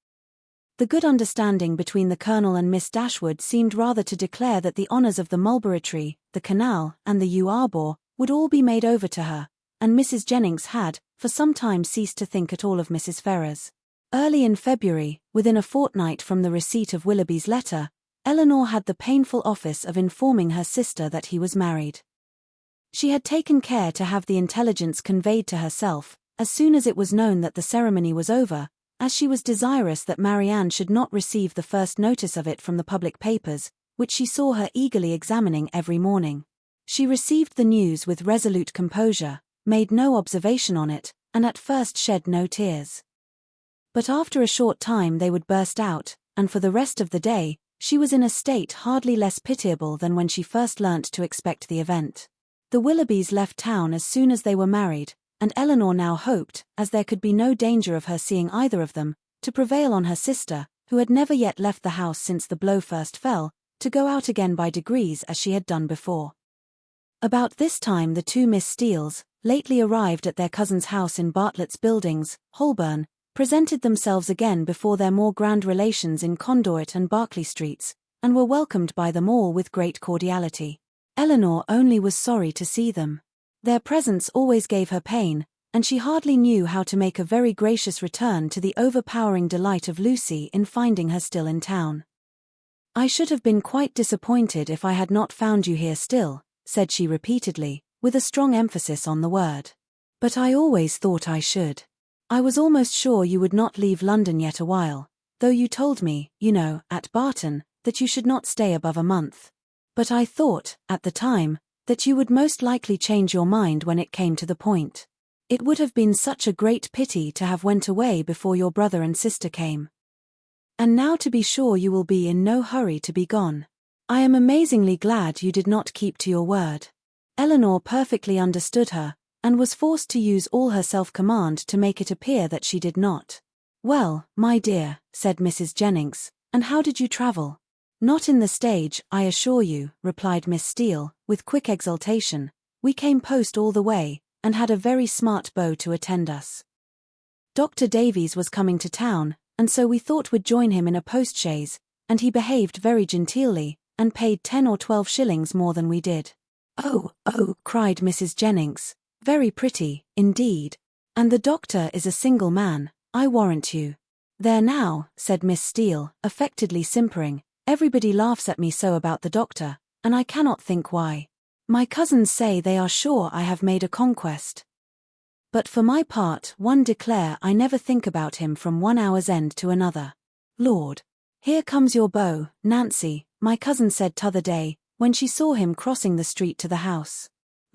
The good understanding between the Colonel and Miss Dashwood seemed rather to declare that the honours of the mulberry tree, the canal, and the yew arbour would all be made over to her, and Mrs. Jennings had, for some time ceased to think at all of Mrs. Ferrars. Early in February, within a fortnight from the receipt of Willoughby's letter, Eleanor had the painful office of informing her sister that he was married. She had taken care to have the intelligence conveyed to herself, as soon as it was known that the ceremony was over, as she was desirous that Marianne should not receive the first notice of it from the public papers, which she saw her eagerly examining every morning. She received the news with resolute composure, made no observation on it, and at first shed no tears. But after a short time they would burst out, and for the rest of the day, she was in a state hardly less pitiable than when she first learnt to expect the event. The Willoughbys left town as soon as they were married, and Eleanor now hoped, as there could be no danger of her seeing either of them, to prevail on her sister, who had never yet left the house since the blow first fell, to go out again by degrees as she had done before. About this time the two Miss Steeles, lately arrived at their cousin's house in Bartlett's Buildings, Holborn, presented themselves again before their more grand relations in Conduit and Berkeley Streets, and were welcomed by them all with great cordiality. Eleanor only was sorry to see them. Their presence always gave her pain, and she hardly knew how to make a very gracious return to the overpowering delight of Lucy in finding her still in town. "I should have been quite disappointed if I had not found you here still," said she repeatedly, with a strong emphasis on the word. "But I always thought I should. I was almost sure you would not leave London yet a while, though you told me, you know, at Barton, that you should not stay above a month. But I thought, at the time, that you would most likely change your mind when it came to the point. It would have been such a great pity to have went away before your brother and sister came. And now to be sure you will be in no hurry to be gone. I am amazingly glad you did not keep to your word." Eleanor perfectly understood her, and was forced to use all her self-command to make it appear that she did not. "Well, my dear," said Mrs. Jennings, "and how did you travel?" "Not in the stage, I assure you," replied Miss Steele, with quick exultation. "We came post all the way, and had a very smart beau to attend us. Dr. Davies was coming to town, and so we thought we'd join him in a post-chaise, and he behaved very genteelly, and paid 10 or 12 shillings more than we did." "Oh, oh," cried Mrs. Jennings, "very pretty, indeed. And the doctor is a single man, I warrant you." "There now," said Miss Steele, affectedly simpering, "everybody laughs at me so about the doctor, and I cannot think why. My cousins say they are sure I have made a conquest. But for my part, one declare I never think about him from one hour's end to another. Lord! Here comes your beau, Nancy, my cousin said t'other day, when she saw him crossing the street to the house.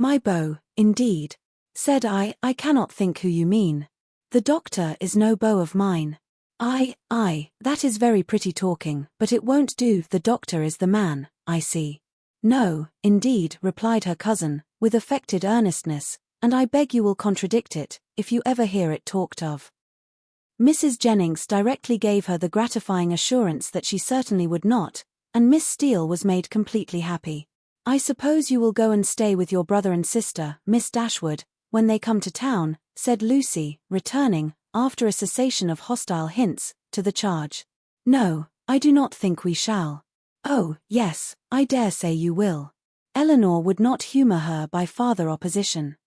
My beau, indeed. Said I cannot think who you mean. The doctor is no beau of mine. That is very pretty talking, but it won't do, the doctor is the man, I see. No, indeed, replied her cousin, with affected earnestness, and I beg you will contradict it, if you ever hear it talked of. Mrs. Jennings directly gave her the gratifying assurance that she certainly would not, and Miss Steele was made completely happy. I suppose you will go and stay with your brother and sister, Miss Dashwood, when they come to town, said Lucy, returning, after a cessation of hostile hints, to the charge. No, I do not think we shall. Oh, yes, I dare say you will. Eleanor would not humour her by farther opposition.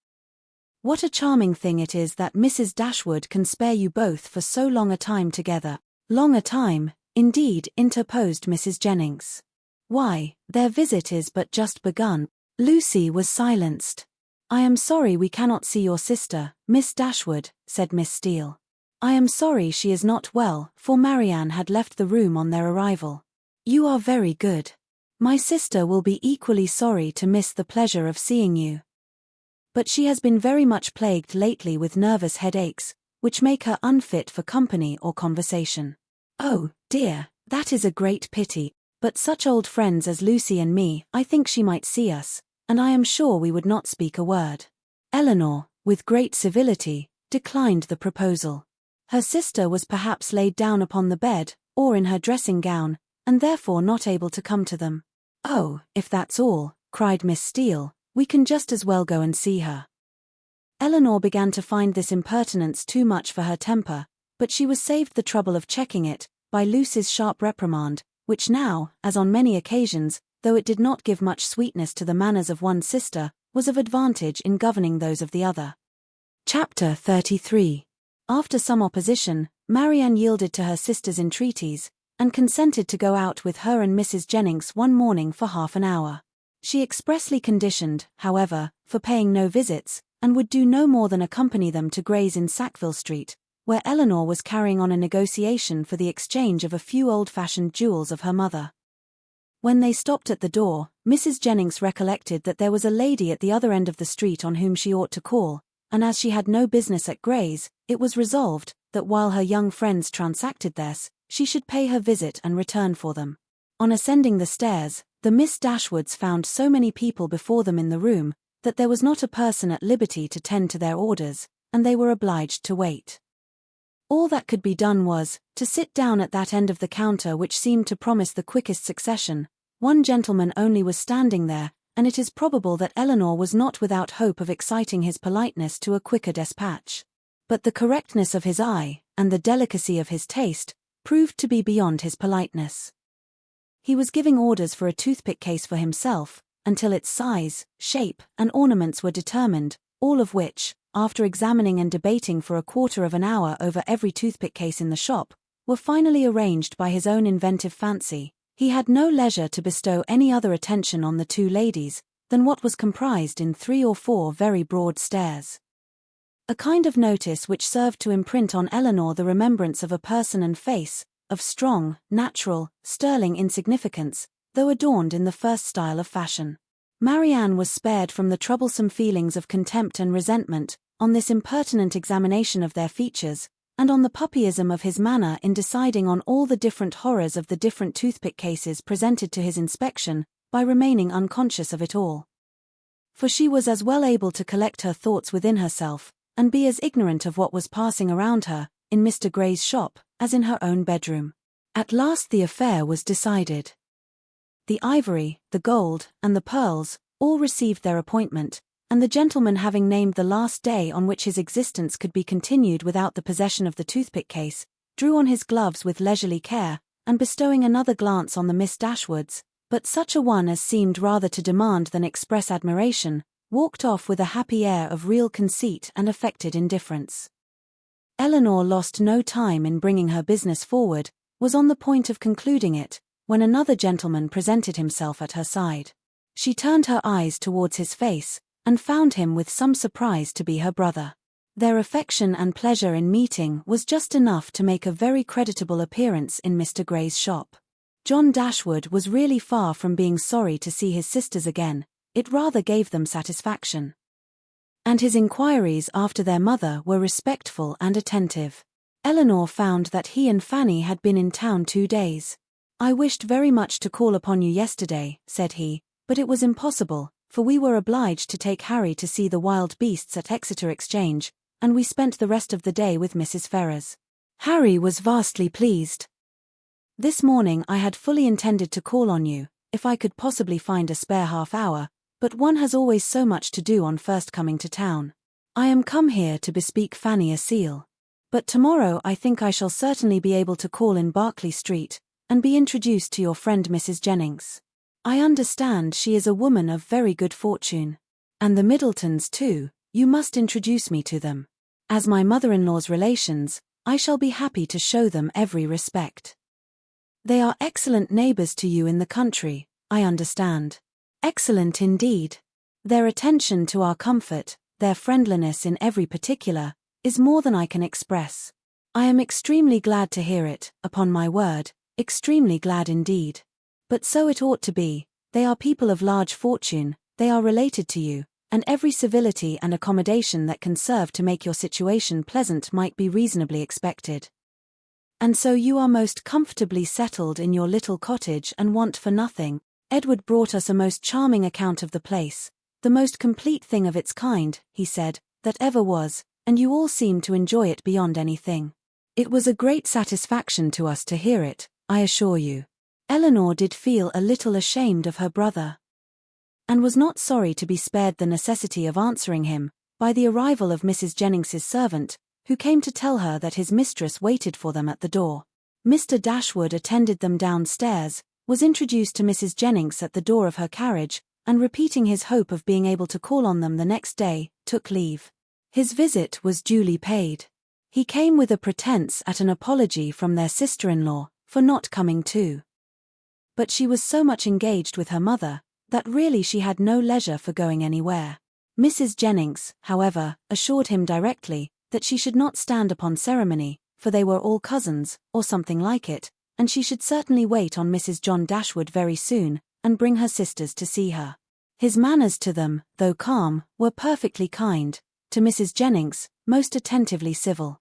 What a charming thing it is that Mrs. Dashwood can spare you both for so long a time together. Long a time, indeed, interposed Mrs. Jennings. Why, their visit is but just begun. Lucy was silenced. I am sorry we cannot see your sister, Miss Dashwood, said Miss Steele. I am sorry she is not well, for Marianne had left the room on their arrival. You are very good. My sister will be equally sorry to miss the pleasure of seeing you. But she has been very much plagued lately with nervous headaches, which make her unfit for company or conversation. Oh, dear, that is a great pity, but such old friends as Lucy and me, I think she might see us, and I am sure we would not speak a word. Eleanor, with great civility, declined the proposal. Her sister was perhaps laid down upon the bed, or in her dressing gown, and therefore not able to come to them. Oh, if that's all, cried Miss Steele, we can just as well go and see her. Eleanor began to find this impertinence too much for her temper, but she was saved the trouble of checking it, by Lucy's sharp reprimand, which now, as on many occasions, though it did not give much sweetness to the manners of one sister, was of advantage in governing those of the other. Chapter 33. After some opposition, Marianne yielded to her sister's entreaties, and consented to go out with her and Mrs. Jennings one morning for half an hour. She expressly conditioned, however, for paying no visits, and would do no more than accompany them to Gray's in Sackville Street, where Eleanor was carrying on a negotiation for the exchange of a few old-fashioned jewels of her mother. When they stopped at the door, Mrs. Jennings recollected that there was a lady at the other end of the street on whom she ought to call, and as she had no business at Gray's, it was resolved that while her young friends transacted theirs, she should pay her visit and return for them. On ascending the stairs, the Miss Dashwoods found so many people before them in the room, that there was not a person at liberty to tend to their orders, and they were obliged to wait. All that could be done was, to sit down at that end of the counter which seemed to promise the quickest succession. One gentleman only was standing there, and it is probable that Eleanor was not without hope of exciting his politeness to a quicker despatch. But the correctness of his eye, and the delicacy of his taste, proved to be beyond his politeness. He was giving orders for a toothpick case for himself, until its size, shape, and ornaments were determined, all of which, after examining and debating for a quarter of an hour over every toothpick case in the shop, were finally arranged by his own inventive fancy. He had no leisure to bestow any other attention on the two ladies, than what was comprised in 3 or 4 very broad stares. A kind of notice which served to imprint on Eleanor the remembrance of a person and face, of strong, natural, sterling insignificance, though adorned in the first style of fashion. Marianne was spared from the troublesome feelings of contempt and resentment, on this impertinent examination of their features, and on the puppyism of his manner in deciding on all the different horrors of the different toothpick cases presented to his inspection, by remaining unconscious of it all. For she was as well able to collect her thoughts within herself, and be as ignorant of what was passing around her, in Mr. Gray's shop, as in her own bedroom. At last the affair was decided. The ivory, the gold, and the pearls, all received their appointment, and the gentleman having named the last day on which his existence could be continued without the possession of the toothpick case, drew on his gloves with leisurely care, and bestowing another glance on the Miss Dashwoods, but such a one as seemed rather to demand than express admiration, walked off with a happy air of real conceit and affected indifference. Eleanor lost no time in bringing her business forward, was on the point of concluding it, when another gentleman presented himself at her side. She turned her eyes towards his face, and found him with some surprise to be her brother. Their affection and pleasure in meeting was just enough to make a very creditable appearance in Mr. Gray's shop. John Dashwood was really far from being sorry to see his sisters again. it rather gave them satisfaction. And his inquiries after their mother were respectful and attentive. Eleanor found that he and Fanny had been in town 2 days. "I wished very much to call upon you yesterday," said he, "but it was impossible, for we were obliged to take Harry to see the wild beasts at Exeter Exchange, and we spent the rest of the day with Mrs. Ferrars." Harry was vastly pleased. "This morning I had fully intended to call on you, if I could possibly find a spare half-hour, but one has always so much to do on first coming to town. I am come here to bespeak Fanny a seal. But tomorrow I think I shall certainly be able to call in Berkeley Street, and be introduced to your friend Mrs. Jennings. I understand she is a woman of very good fortune. And the Middletons too, you must introduce me to them. As my mother-in-law's relations, I shall be happy to show them every respect. They are excellent neighbors to you in the country, I understand. Excellent indeed. Their attention to our comfort, their friendliness in every particular, is more than I can express. I am extremely glad to hear it, upon my word, extremely glad indeed. But so it ought to be, they are people of large fortune, they are related to you, and every civility and accommodation that can serve to make your situation pleasant might be reasonably expected. And so you are most comfortably settled in your little cottage and want for nothing. Edward brought us a most charming account of the place, the most complete thing of its kind, he said, that ever was, and you all seem to enjoy it beyond anything. It was a great satisfaction to us to hear it, I assure you." Eleanor did feel a little ashamed of her brother, and was not sorry to be spared the necessity of answering him, by the arrival of Mrs. Jennings's servant, who came to tell her that his mistress waited for them at the door. Mr. Dashwood attended them downstairs, was introduced to Mrs. Jennings at the door of her carriage, and repeating his hope of being able to call on them the next day, took leave. His visit was duly paid. He came with a pretence at an apology from their sister-in-law, for not coming too. But she was so much engaged with her mother, that really she had no leisure for going anywhere. Mrs. Jennings, however, assured him directly, that she should not stand upon ceremony, for they were all cousins, or something like it, and she should certainly wait on Mrs. John Dashwood very soon, and bring her sisters to see her. His manners to them, though calm, were perfectly kind, to Mrs. Jennings, most attentively civil.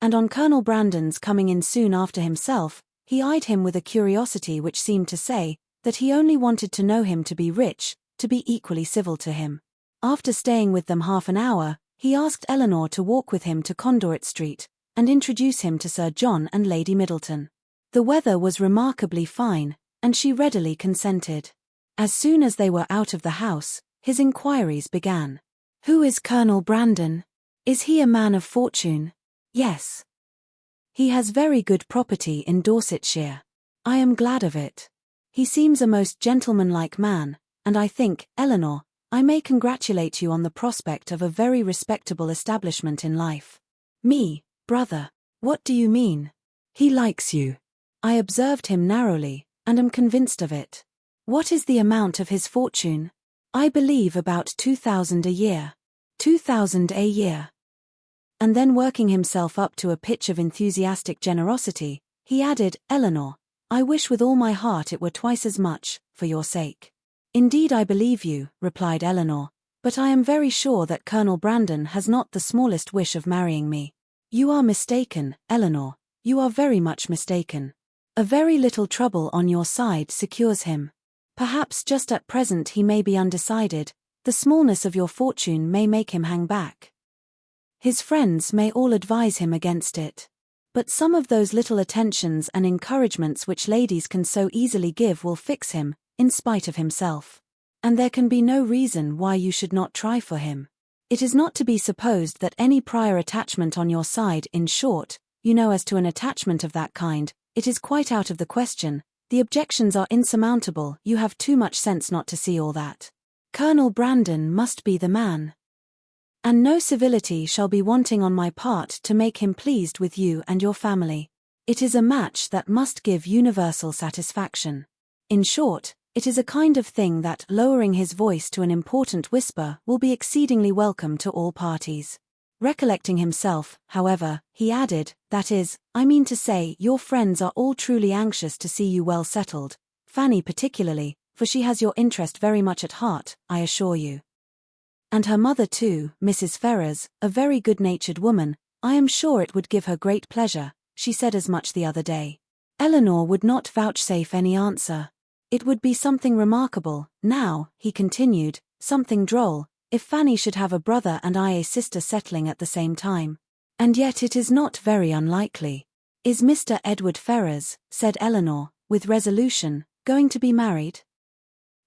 And on Colonel Brandon's coming in soon after himself, he eyed him with a curiosity which seemed to say, that he only wanted to know him to be rich, to be equally civil to him. After staying with them half an hour, he asked Eleanor to walk with him to Conduit Street, and introduce him to Sir John and Lady Middleton. The weather was remarkably fine, and she readily consented. As soon as they were out of the house, his inquiries began. "Who is Colonel Brandon? Is he a man of fortune?" "Yes. He has very good property in Dorsetshire." "I am glad of it. He seems a most gentlemanlike man, and I think, Eleanor, I may congratulate you on the prospect of a very respectable establishment in life." "Me, brother? What do you mean?" "He likes you. I observed him narrowly, and am convinced of it." "What is the amount of his fortune?" "I believe about 2,000 a year." 2,000 a year. And then working himself up to a pitch of enthusiastic generosity, he added, "Eleanor, I wish with all my heart it were twice as much, for your sake." "Indeed I believe you," replied Eleanor, "but I am very sure that Colonel Brandon has not the smallest wish of marrying me." "You are mistaken, Eleanor, you are very much mistaken. A very little trouble on your side secures him. Perhaps just at present he may be undecided, the smallness of your fortune may make him hang back. His friends may all advise him against it. But some of those little attentions and encouragements which ladies can so easily give will fix him, in spite of himself. And there can be no reason why you should not try for him. It is not to be supposed that any prior attachment on your side, in short, you know, as to an attachment of that kind, it is quite out of the question, the objections are insurmountable, you have too much sense not to see all that. Colonel Brandon must be the man. And no civility shall be wanting on my part to make him pleased with you and your family. It is a match that must give universal satisfaction. In short, it is a kind of thing that, lowering his voice to an important whisper, will be exceedingly welcome to all parties." Recollecting himself, however, he added, "That is, I mean to say, your friends are all truly anxious to see you well settled, Fanny particularly, for she has your interest very much at heart, I assure you. And her mother too, Mrs. Ferrars, a very good-natured woman. I am sure it would give her great pleasure. She said as much the other day. Eleanor would not vouchsafe any answer. It would be something remarkable, now, he continued, something droll, if Fanny should have a brother and I a sister settling at the same time. And yet it is not very unlikely. Is Mr. Edward Ferrars, said Eleanor, with resolution, going to be married?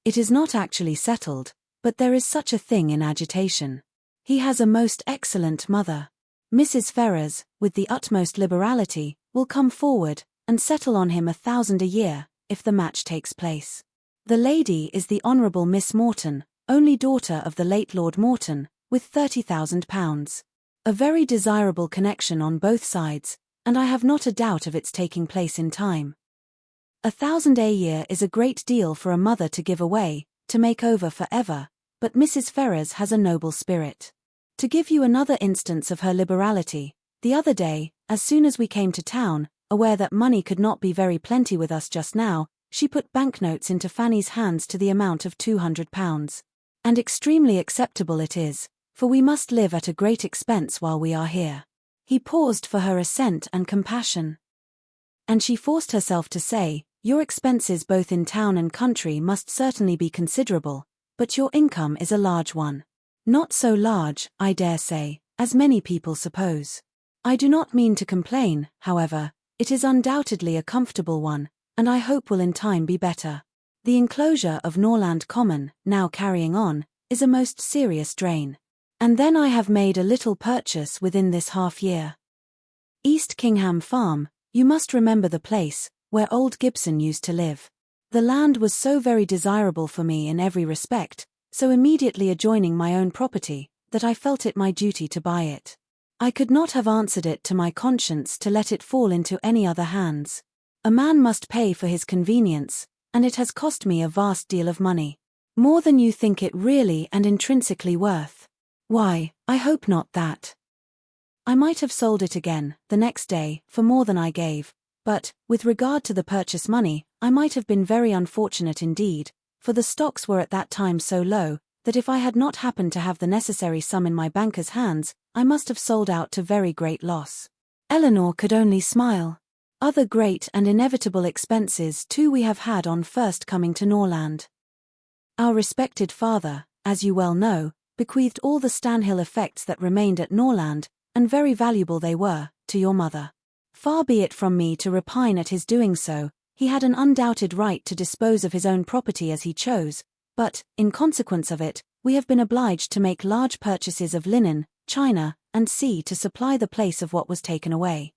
It is not actually settled, but there is such a thing in agitation. He has a most excellent mother. Mrs. Ferrars, with the utmost liberality, will come forward, and settle on him 1,000 a year, if the match takes place. The lady is the Honourable Miss Morton, only daughter of the late Lord Morton, with £30,000. A very desirable connection on both sides, and I have not a doubt of its taking place in time. 1,000 a year is a great deal for a mother to give away, to make over for ever, but Mrs. Ferrars has a noble spirit. To give you another instance of her liberality, the other day, as soon as we came to town, aware that money could not be very plenty with us just now, she put banknotes into Fanny's hands to the amount of £200. And extremely acceptable it is, for we must live at a great expense while we are here. He paused for her assent and compassion. And she forced herself to say, your expenses both in town and country must certainly be considerable, but your income is a large one. Not so large, I dare say, as many people suppose. I do not mean to complain, however, it is undoubtedly a comfortable one, and I hope will in time be better. The enclosure of Norland Common, now carrying on, is a most serious drain. And then I have made a little purchase within this half-year. East Kingham Farm, you must remember the place, where old Gibson used to live. The land was so very desirable for me in every respect, so immediately adjoining my own property, that I felt it my duty to buy it. I could not have answered it to my conscience to let it fall into any other hands. A man must pay for his convenience, and it has cost me a vast deal of money. More than you think it really and intrinsically worth. Why, I hope not that. I might have sold it again, the next day, for more than I gave, but, with regard to the purchase money, I might have been very unfortunate indeed, for the stocks were at that time so low, that if I had not happened to have the necessary sum in my banker's hands, I must have sold out to very great loss. Eleanor could only smile. Other great and inevitable expenses too we have had on first coming to Norland. Our respected father, as you well know, bequeathed all the Stanhill effects that remained at Norland, and very valuable they were, to your mother. Far be it from me to repine at his doing so, he had an undoubted right to dispose of his own property as he chose, but, in consequence of it, we have been obliged to make large purchases of linen, china, and sea to supply the place of what was taken away.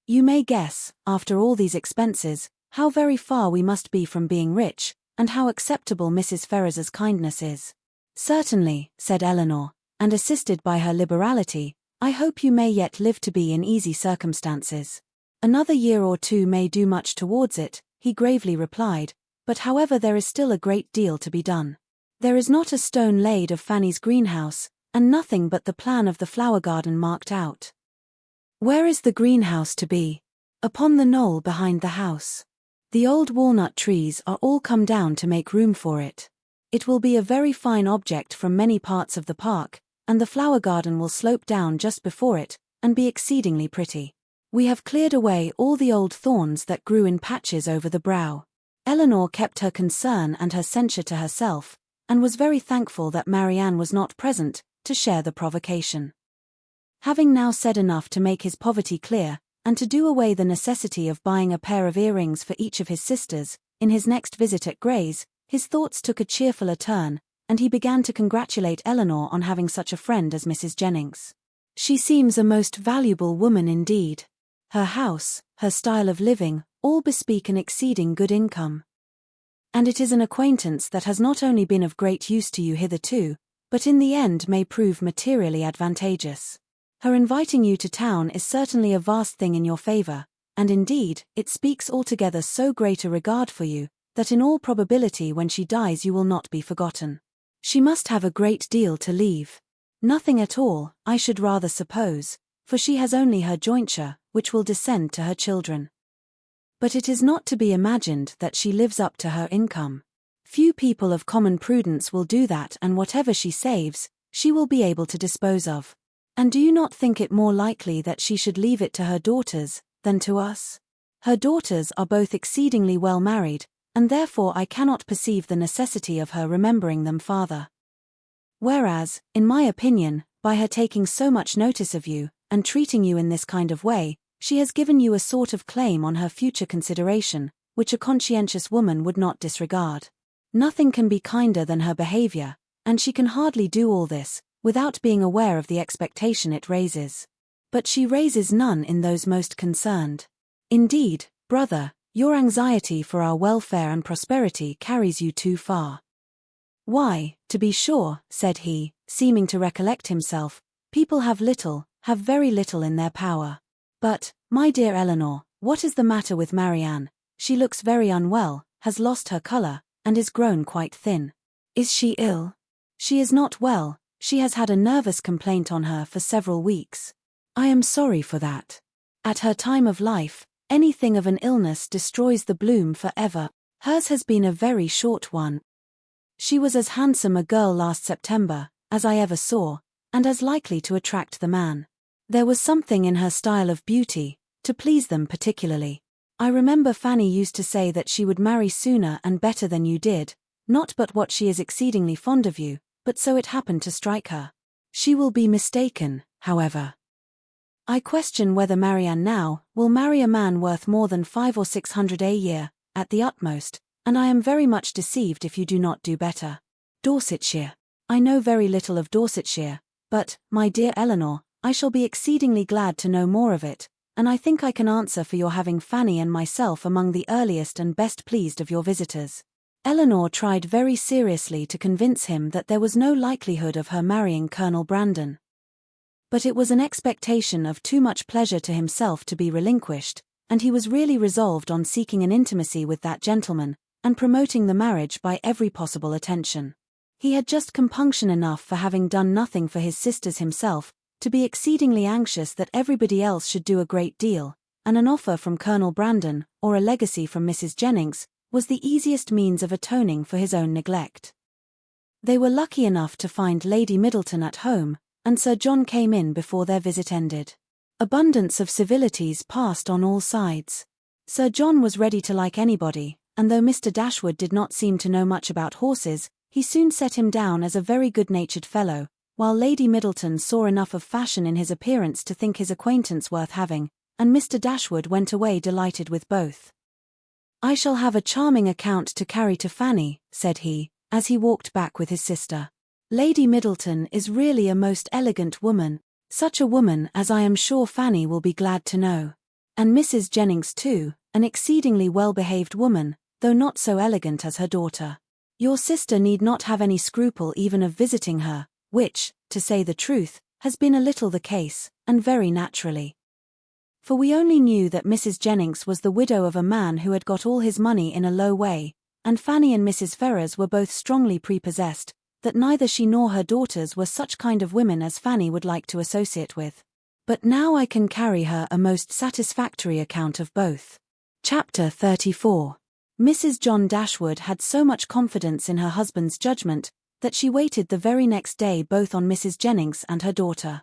You may guess, after all these expenses, how very far we must be from being rich, and how acceptable Mrs. Ferrars's kindness is. Certainly, said Eleanor, and assisted by her liberality, I hope you may yet live to be in easy circumstances. Another year or two may do much towards it, he gravely replied, but however there is still a great deal to be done. There is not a stone laid of Fanny's greenhouse, and nothing but the plan of the flower garden marked out. Where is the greenhouse to be? Upon the knoll behind the house. The old walnut trees are all come down to make room for it. It will be a very fine object from many parts of the park, and the flower garden will slope down just before it, and be exceedingly pretty. We have cleared away all the old thorns that grew in patches over the brow. Eleanor kept her concern and her censure to herself, and was very thankful that Marianne was not present, to share the provocation. Having now said enough to make his poverty clear, and to do away the necessity of buying a pair of earrings for each of his sisters, in his next visit at Gray's, his thoughts took a cheerfuller turn, and he began to congratulate Eleanor on having such a friend as Mrs. Jennings. She seems a most valuable woman indeed. Her house, her style of living, all bespeak an exceeding good income. And it is an acquaintance that has not only been of great use to you hitherto, but in the end may prove materially advantageous. Her inviting you to town is certainly a vast thing in your favour, and indeed, it speaks altogether so great a regard for you, that in all probability when she dies you will not be forgotten. She must have a great deal to leave. Nothing at all, I should rather suppose, for she has only her jointure, which will descend to her children. But it is not to be imagined that she lives up to her income. Few people of common prudence will do that, and whatever she saves, she will be able to dispose of. And do you not think it more likely that she should leave it to her daughters, than to us? Her daughters are both exceedingly well married, and therefore I cannot perceive the necessity of her remembering them farther. Whereas, in my opinion, by her taking so much notice of you, and treating you in this kind of way, she has given you a sort of claim on her future consideration, which a conscientious woman would not disregard. Nothing can be kinder than her behavior, and she can hardly do all this, without being aware of the expectation it raises. But she raises none in those most concerned. Indeed, brother, your anxiety for our welfare and prosperity carries you too far. Why, to be sure, said he, seeming to recollect himself, people have very little in their power. But, my dear Eleanor, what is the matter with Marianne? She looks very unwell, has lost her color, and is grown quite thin. Is she ill? She is not well, she has had a nervous complaint on her for several weeks. I am sorry for that. At her time of life, anything of an illness destroys the bloom forever. Hers has been a very short one. She was as handsome a girl last September as I ever saw, and as likely to attract the man. There was something in her style of beauty to please them particularly. I remember Fanny used to say that she would marry sooner and better than you did, not but what she is exceedingly fond of you, but so it happened to strike her. She will be mistaken, however. I question whether Marianne now will marry a man worth more than 500 or 600 a year, at the utmost, and I am very much deceived if you do not do better. Dorsetshire. I know very little of Dorsetshire, but, my dear Eleanor, I shall be exceedingly glad to know more of it, and I think I can answer for your having Fanny and myself among the earliest and best pleased of your visitors. Eleanor tried very seriously to convince him that there was no likelihood of her marrying Colonel Brandon. But it was an expectation of too much pleasure to himself to be relinquished, and he was really resolved on seeking an intimacy with that gentleman, and promoting the marriage by every possible attention. He had just compunction enough for having done nothing for his sisters himself, to be exceedingly anxious that everybody else should do a great deal, and an offer from Colonel Brandon, or a legacy from Mrs. Jennings, was the easiest means of atoning for his own neglect. They were lucky enough to find Lady Middleton at home, and Sir John came in before their visit ended. Abundance of civilities passed on all sides. Sir John was ready to like anybody, and though Mr. Dashwood did not seem to know much about horses, he soon set him down as a very good-natured fellow, while Lady Middleton saw enough of fashion in his appearance to think his acquaintance worth having, and Mr. Dashwood went away delighted with both. I shall have a charming account to carry to Fanny, said he, as he walked back with his sister. Lady Middleton is really a most elegant woman, such a woman as I am sure Fanny will be glad to know. And Mrs. Jennings too, an exceedingly well-behaved woman, though not so elegant as her daughter. Your sister need not have any scruple even of visiting her, which, to say the truth, has been a little the case, and very naturally. For we only knew that Mrs. Jennings was the widow of a man who had got all his money in a low way, and Fanny and Mrs. Ferrars were both strongly prepossessed, that neither she nor her daughters were such kind of women as Fanny would like to associate with. But now I can carry her a most satisfactory account of both. Chapter 34. Mrs. John Dashwood had so much confidence in her husband's judgment, that she waited the very next day both on Mrs. Jennings and her daughter.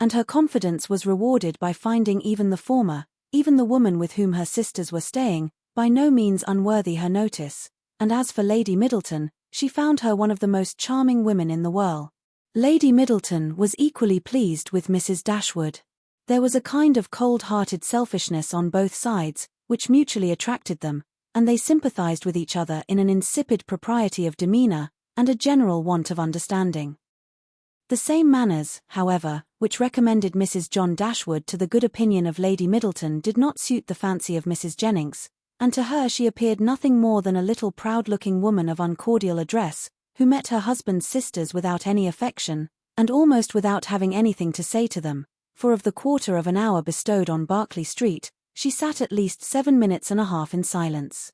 And her confidence was rewarded by finding even the former, even the woman with whom her sisters were staying, by no means unworthy her notice, and as for Lady Middleton, she found her one of the most charming women in the world. Lady Middleton was equally pleased with Mrs. Dashwood. There was a kind of cold-hearted selfishness on both sides, which mutually attracted them, and they sympathized with each other in an insipid propriety of demeanor, and a general want of understanding. The same manners, however, which recommended Mrs. John Dashwood to the good opinion of Lady Middleton did not suit the fancy of Mrs. Jennings, and to her she appeared nothing more than a little proud-looking woman of uncordial address, who met her husband's sisters without any affection, and almost without having anything to say to them, for of the quarter of an hour bestowed on Berkeley Street, she sat at least 7 minutes and a half in silence.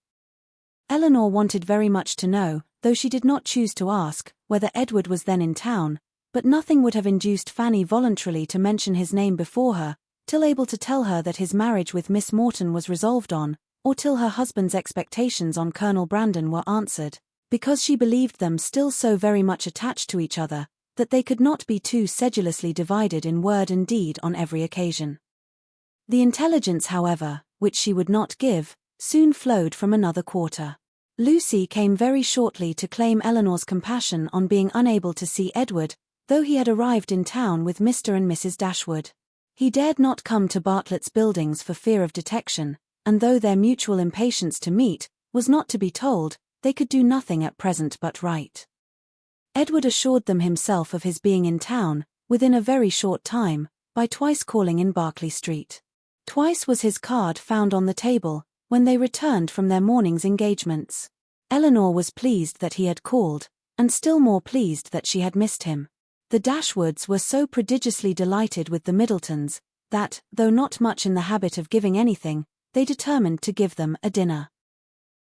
Eleanor wanted very much to know, though she did not choose to ask, whether Edward was then in town, but nothing would have induced Fanny voluntarily to mention his name before her, till able to tell her that his marriage with Miss Morton was resolved on, or till her husband's expectations on Colonel Brandon were answered, because she believed them still so very much attached to each other, that they could not be too sedulously divided in word and deed on every occasion. The intelligence, however, which she would not give, soon flowed from another quarter. Lucy came very shortly to claim Eleanor's compassion on being unable to see Edward, though he had arrived in town with Mr. and Mrs. Dashwood. He dared not come to Bartlett's Buildings for fear of detection, and though their mutual impatience to meet was not to be told, they could do nothing at present but write. Edward assured them himself of his being in town, within a very short time, by twice calling in Berkeley Street. Twice was his card found on the table, when they returned from their morning's engagements. Eleanor was pleased that he had called, and still more pleased that she had missed him. The Dashwoods were so prodigiously delighted with the Middletons, that, though not much in the habit of giving anything, they determined to give them a dinner.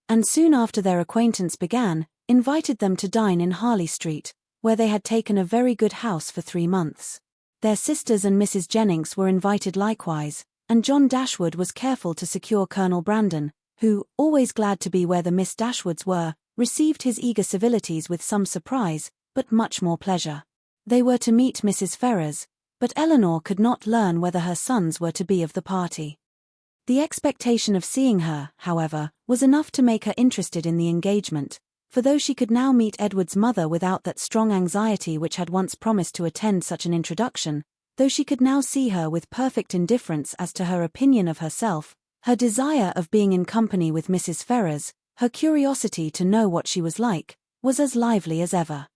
And soon after their acquaintance began, invited them to dine in Harley Street, where they had taken a very good house for 3 months. Their sisters and Mrs. Jennings were invited likewise, and John Dashwood was careful to secure Colonel Brandon, who, always glad to be where the Miss Dashwoods were, received his eager civilities with some surprise, but much more pleasure. They were to meet Mrs. Ferrars, but Eleanor could not learn whether her sons were to be of the party. The expectation of seeing her, however, was enough to make her interested in the engagement, for though she could now meet Edward's mother without that strong anxiety which had once promised to attend such an introduction, though she could now see her with perfect indifference as to her opinion of herself, her desire of being in company with Mrs. Ferrars, her curiosity to know what she was like, was as lively as ever.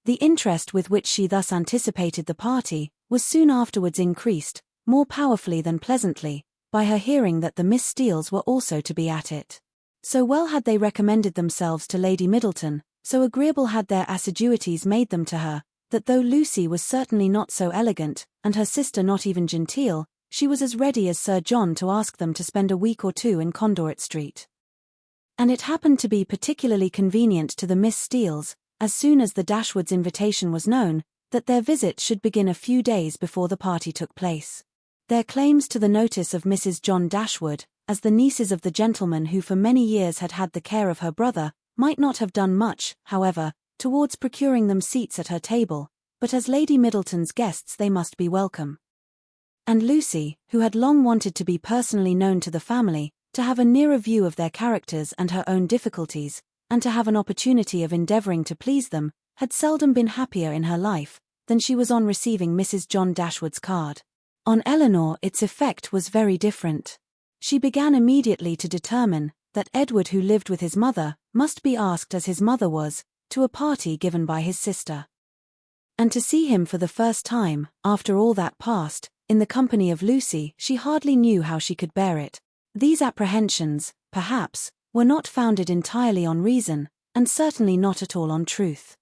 The interest with which she thus anticipated the party was soon afterwards increased, more powerfully than pleasantly, by her hearing that the Miss Steeles were also to be at it. So well had they recommended themselves to Lady Middleton, so agreeable had their assiduities made them to her, that though Lucy was certainly not so elegant, and her sister not even genteel, she was as ready as Sir John to ask them to spend a week or 2 in Conduit Street. And it happened to be particularly convenient to the Miss Steeles, as soon as the Dashwoods' invitation was known, that their visit should begin a few days before the party took place. Their claims to the notice of Mrs. John Dashwood, as the nieces of the gentleman who for many years had had the care of her brother, might not have done much, however, towards procuring them seats at her table, but as Lady Middleton's guests they must be welcome. And Lucy, who had long wanted to be personally known to the family, to have a nearer view of their characters and her own difficulties, and to have an opportunity of endeavouring to please them, had seldom been happier in her life than she was on receiving Mrs. John Dashwood's card. On Eleanor its effect was very different. She began immediately to determine that Edward, who lived with his mother, must be asked as his mother was, to a party given by his sister. And to see him for the first time, after all that passed, in the company of Lucy, she hardly knew how she could bear it. These apprehensions, perhaps, were not founded entirely on reason, and certainly not at all on truth.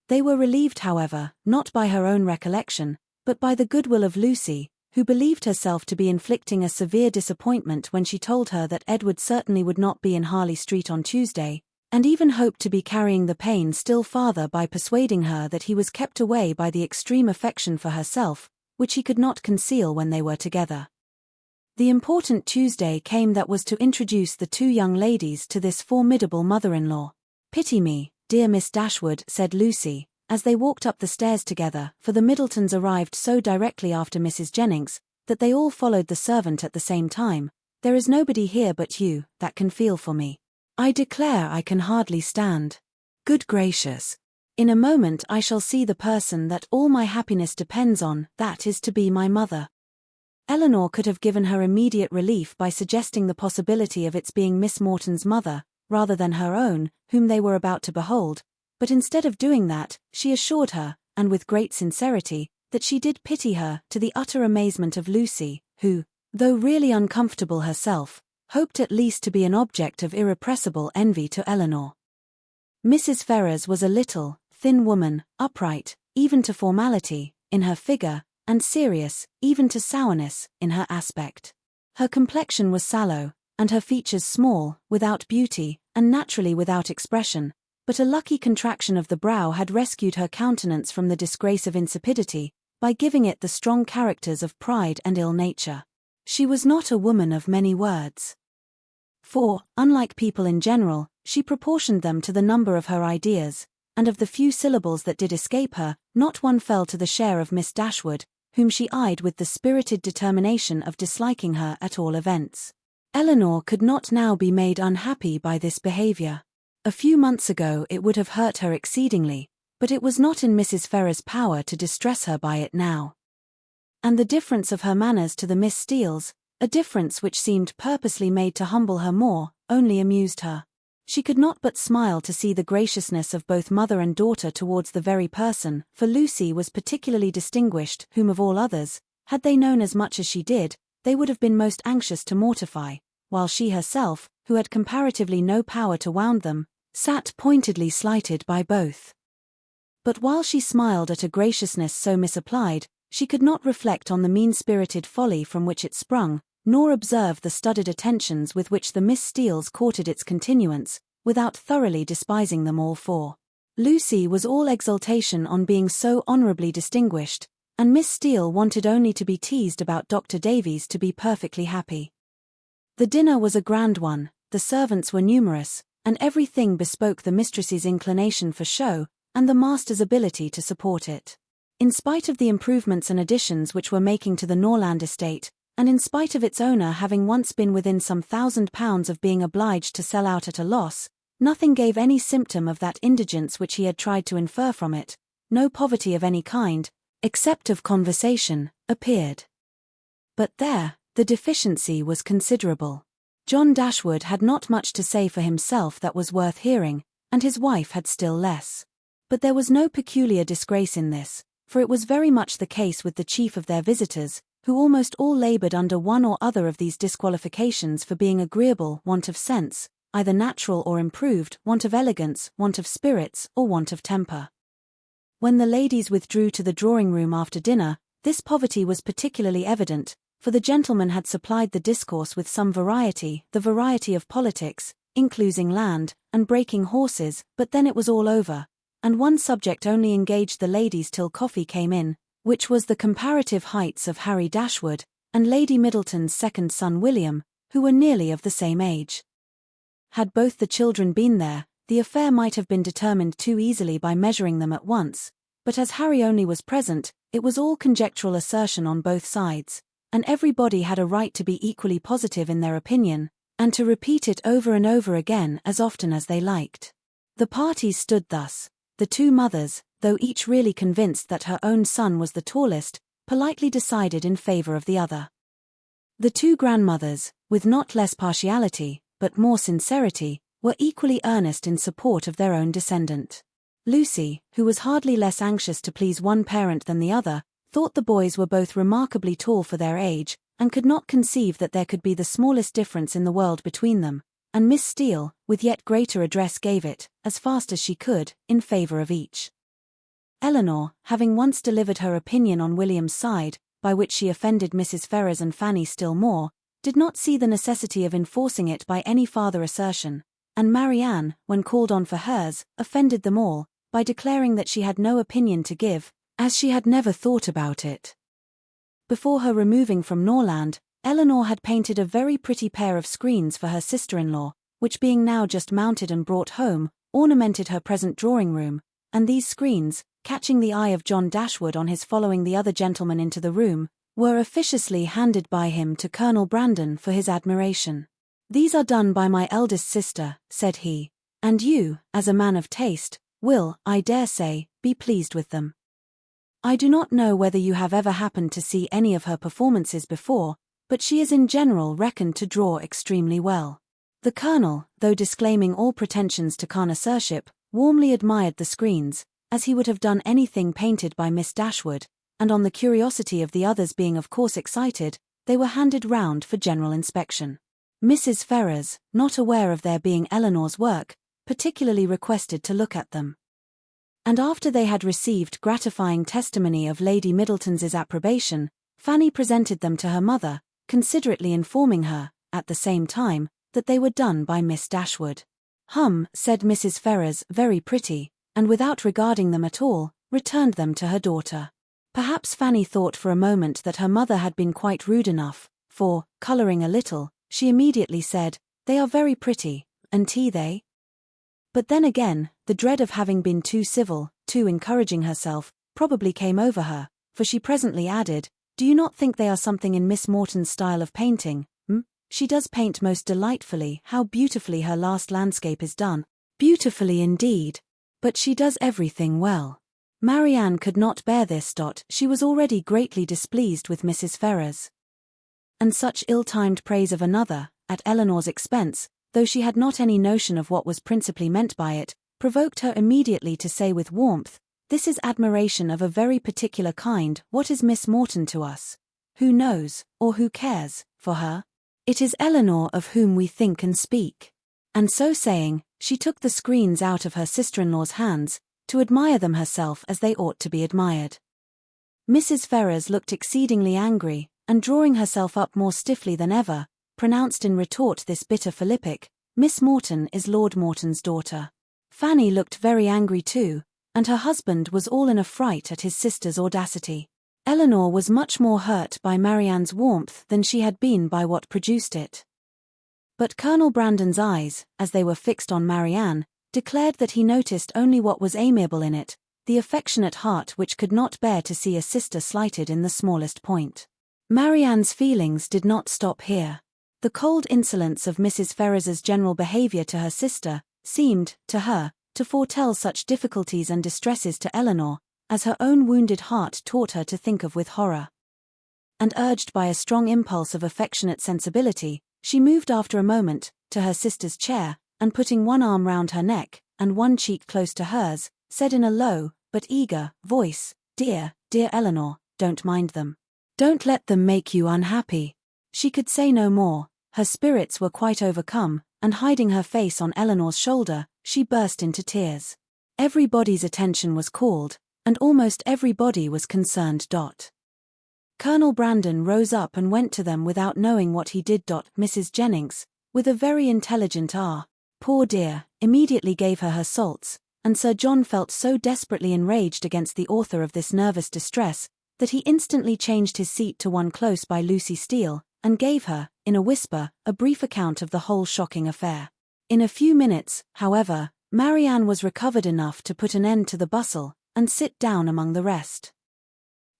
They were relieved, however, not by her own recollection, but by the goodwill of Lucy, who believed herself to be inflicting a severe disappointment when she told her that Edward certainly would not be in Harley Street on Tuesday, and even hoped to be carrying the pain still farther by persuading her that he was kept away by the extreme affection for herself, which he could not conceal when they were together. The important Tuesday came that was to introduce the 2 young ladies to this formidable mother-in-law. "Pity me, dear Miss Dashwood," said Lucy, as they walked up the stairs together, for the Middletons arrived so directly after Mrs. Jennings, that they all followed the servant at the same time. "There is nobody here but you, that can feel for me. I declare I can hardly stand. Good gracious! In a moment I shall see the person that all my happiness depends on, that is to be my mother." Eleanor could have given her immediate relief by suggesting the possibility of its being Miss Morton's mother, rather than her own, whom they were about to behold, but instead of doing that, she assured her, and with great sincerity, that she did pity her, to the utter amazement of Lucy, who, though really uncomfortable herself, hoped at least to be an object of irrepressible envy to Eleanor. Mrs. Ferrars was a little, thin woman, upright, even to formality, in her figure, and serious, even to sourness, in her aspect. Her complexion was sallow, and her features small, without beauty, and naturally without expression, but a lucky contraction of the brow had rescued her countenance from the disgrace of insipidity, by giving it the strong characters of pride and ill nature. She was not a woman of many words. For, unlike people in general, she proportioned them to the number of her ideas, and of the few syllables that did escape her, not one fell to the share of Miss Dashwood, whom she eyed with the spirited determination of disliking her at all events. Elinor could not now be made unhappy by this behaviour. A few months ago it would have hurt her exceedingly, but it was not in Mrs. Ferrars's power to distress her by it now. And the difference of her manners to the Miss Steeles, a difference which seemed purposely made to humble her more, only amused her. She could not but smile to see the graciousness of both mother and daughter towards the very person, for Lucy was particularly distinguished, whom of all others, had they known as much as she did, they would have been most anxious to mortify, while she herself, who had comparatively no power to wound them, sat pointedly slighted by both. But while she smiled at a graciousness so misapplied, she could not reflect on the mean-spirited folly from which it sprung, nor observe the studied attentions with which the Miss Steeles courted its continuance, without thoroughly despising them all for. Lucy was all exultation on being so honourably distinguished, and Miss Steele wanted only to be teased about Dr. Davies to be perfectly happy. The dinner was a grand one, the servants were numerous, and everything bespoke the mistress's inclination for show, and the master's ability to support it. In spite of the improvements and additions which were making to the Norland estate, and in spite of its owner having once been within some £1,000 of being obliged to sell out at a loss, nothing gave any symptom of that indigence which he had tried to infer from it, no poverty of any kind, except of conversation, appeared. But there, the deficiency was considerable. John Dashwood had not much to say for himself that was worth hearing, and his wife had still less. But there was no peculiar disgrace in this, for it was very much the case with the chief of their visitors, who almost all laboured under one or other of these disqualifications for being agreeable, want of sense, either natural or improved, want of elegance, want of spirits, or want of temper. When the ladies withdrew to the drawing-room after dinner, this poverty was particularly evident, for the gentlemen had supplied the discourse with some variety, the variety of politics, including land, and breaking horses, but then it was all over, and one subject only engaged the ladies till coffee came in, which was the comparative heights of Harry Dashwood, and Lady Middleton's second son William, who were nearly of the same age. Had both the children been there, the affair might have been determined too easily by measuring them at once, but as Harry only was present, it was all conjectural assertion on both sides, and everybody had a right to be equally positive in their opinion, and to repeat it over and over again as often as they liked. The parties stood thus. The two mothers, though each really convinced that her own son was the tallest, politely decided in favour of the other. The two grandmothers, with not less partiality, but more sincerity, were equally earnest in support of their own descendant. Lucy, who was hardly less anxious to please one parent than the other, thought the boys were both remarkably tall for their age, and could not conceive that there could be the smallest difference in the world between them, and Miss Steele, with yet greater address gave it, as fast as she could, in favour of each. Elinor, having once delivered her opinion on William's side, by which she offended Mrs. Ferrars and Fanny still more, did not see the necessity of enforcing it by any farther assertion, and Marianne, when called on for hers, offended them all, by declaring that she had no opinion to give, as she had never thought about it. Before her removing from Norland, Elinor had painted a very pretty pair of screens for her sister-in-law, which being now just mounted and brought home, ornamented her present drawing-room, and these screens, catching the eye of John Dashwood on his following the other gentleman into the room, were officiously handed by him to Colonel Brandon for his admiration. "These are done by my eldest sister," said he, "and you, as a man of taste, will, I dare say, be pleased with them. I do not know whether you have ever happened to see any of her performances before, but she is in general reckoned to draw extremely well." The Colonel, though disclaiming all pretensions to connoisseurship, warmly admired the screens, as he would have done anything painted by Miss Dashwood, and on the curiosity of the others being of course excited, they were handed round for general inspection. Mrs. Ferrars, not aware of their being Elinor's work, particularly requested to look at them. And after they had received gratifying testimony of Lady Middleton's approbation, Fanny presented them to her mother, considerately informing her, at the same time, that they were done by Miss Dashwood. Said Mrs. Ferrars, very pretty, and without regarding them at all, returned them to her daughter. Perhaps Fanny thought for a moment that her mother had been quite rude enough, for, colouring a little, she immediately said, "They are very pretty, aren't they?" But then again, the dread of having been too civil, too encouraging herself, probably came over her, for she presently added, "Do you not think they are something in Miss Morton's style of painting? She does paint most delightfully. How beautifully her last landscape is done." "Beautifully indeed. But she does everything well." Marianne could not bear this. She was already greatly displeased with Mrs. Ferrars. And such ill-timed praise of another, at Eleanor's expense, though she had not any notion of what was principally meant by it, provoked her immediately to say with warmth, "This is admiration of a very particular kind. What is Miss Morton to us? Who knows, or who cares, for her? It is Eleanor of whom we think and speak." And so saying, she took the screens out of her sister-in-law's hands, to admire them herself as they ought to be admired. Mrs. Ferrars looked exceedingly angry, and drawing herself up more stiffly than ever, pronounced in retort this bitter philippic, "Miss Morton is Lord Morton's daughter." Fanny looked very angry too, and her husband was all in a fright at his sister's audacity. Eleanor was much more hurt by Marianne's warmth than she had been by what produced it. But Colonel Brandon's eyes, as they were fixed on Marianne, declared that he noticed only what was amiable in it, the affectionate heart which could not bear to see a sister slighted in the smallest point. Marianne's feelings did not stop here. The cold insolence of Mrs. Ferrars's general behaviour to her sister seemed, to her, to foretell such difficulties and distresses to Eleanor, as her own wounded heart taught her to think of with horror. And urged by a strong impulse of affectionate sensibility, she moved after a moment, to her sister's chair, and putting one arm round her neck, and one cheek close to hers, said in a low, but eager, voice, "Dear, dear Eleanor, don't mind them. Don't let them make you unhappy." She could say no more, her spirits were quite overcome, and hiding her face on Eleanor's shoulder, she burst into tears. Everybody's attention was called, and almost everybody was concerned. Colonel Brandon rose up and went to them without knowing what he did. Mrs. Jennings, with a very intelligent "Poor dear," immediately gave her salts, and Sir John felt so desperately enraged against the author of this nervous distress, that he instantly changed his seat to one close by Lucy Steele, and gave her, in a whisper, a brief account of the whole shocking affair. In a few minutes, however, Marianne was recovered enough to put an end to the bustle, and sit down among the rest.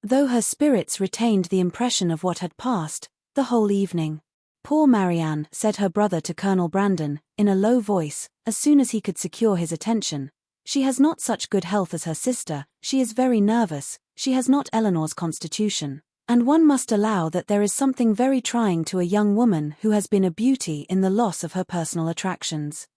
Though her spirits retained the impression of what had passed, the whole evening. "Poor Marianne," said her brother to Colonel Brandon, in a low voice, as soon as he could secure his attention. "She has not such good health as her sister, she is very nervous, she has not Eleanor's constitution. And one must allow that there is something very trying to a young woman who has been a beauty in the loss of her personal attractions.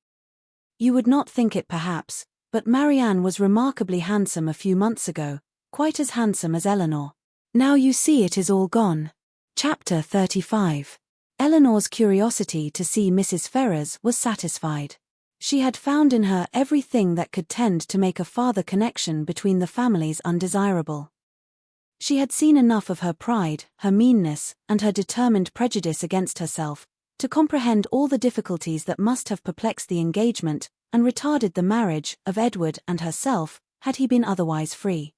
You would not think it perhaps, but Marianne was remarkably handsome a few months ago, quite as handsome as Eleanor. Now you see it is all gone." Chapter 35. Eleanor's curiosity to see Mrs. Ferrars was satisfied. She had found in her everything that could tend to make a farther connection between the families undesirable. She had seen enough of her pride, her meanness, and her determined prejudice against herself, to comprehend all the difficulties that must have perplexed the engagement, and retarded the marriage, of Edward and herself, had he been otherwise free.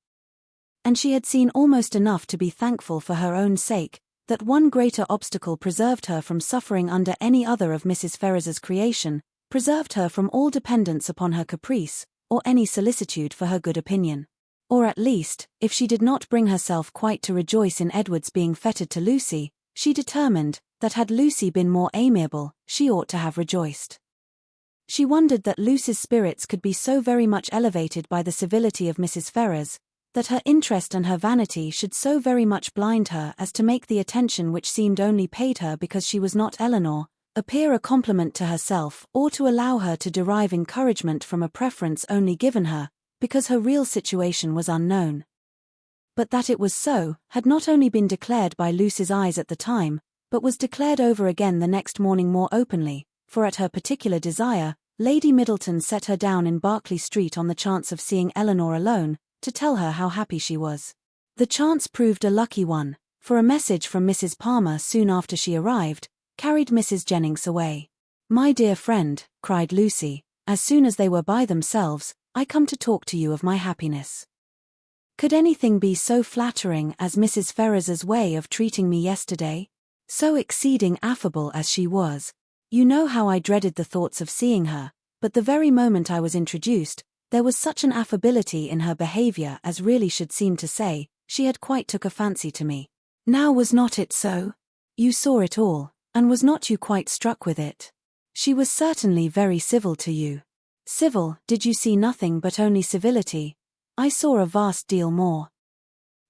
And she had seen almost enough to be thankful for her own sake, that one greater obstacle preserved her from suffering under any other of Mrs. Ferrars's creation, preserved her from all dependence upon her caprice, or any solicitude for her good opinion. Or at least, if she did not bring herself quite to rejoice in Edward's being fettered to Lucy, she determined, that had Lucy been more amiable, she ought to have rejoiced. She wondered that Lucy's spirits could be so very much elevated by the civility of Mrs. Ferrars, that her interest and her vanity should so very much blind her as to make the attention which seemed only paid her because she was not Eleanor, appear a compliment to herself, or to allow her to derive encouragement from a preference only given her, because her real situation was unknown. But that it was so, had not only been declared by Lucy's eyes at the time, but was declared over again the next morning more openly, for at her particular desire, Lady Middleton set her down in Berkeley Street on the chance of seeing Eleanor alone, to tell her how happy she was. The chance proved a lucky one, for a message from Mrs. Palmer soon after she arrived, carried Mrs. Jennings away. "My dear friend," cried Lucy, as soon as they were by themselves, "I come to talk to you of my happiness. Could anything be so flattering as Mrs. Ferrars's way of treating me yesterday? So exceeding affable as she was. You know how I dreaded the thoughts of seeing her, but the very moment I was introduced, there was such an affability in her behavior as really should seem to say, she had quite took a fancy to me. Now was not it so? You saw it all, and was not you quite struck with it? She was certainly very civil to you. Civil, did you see nothing but only civility? I saw a vast deal more.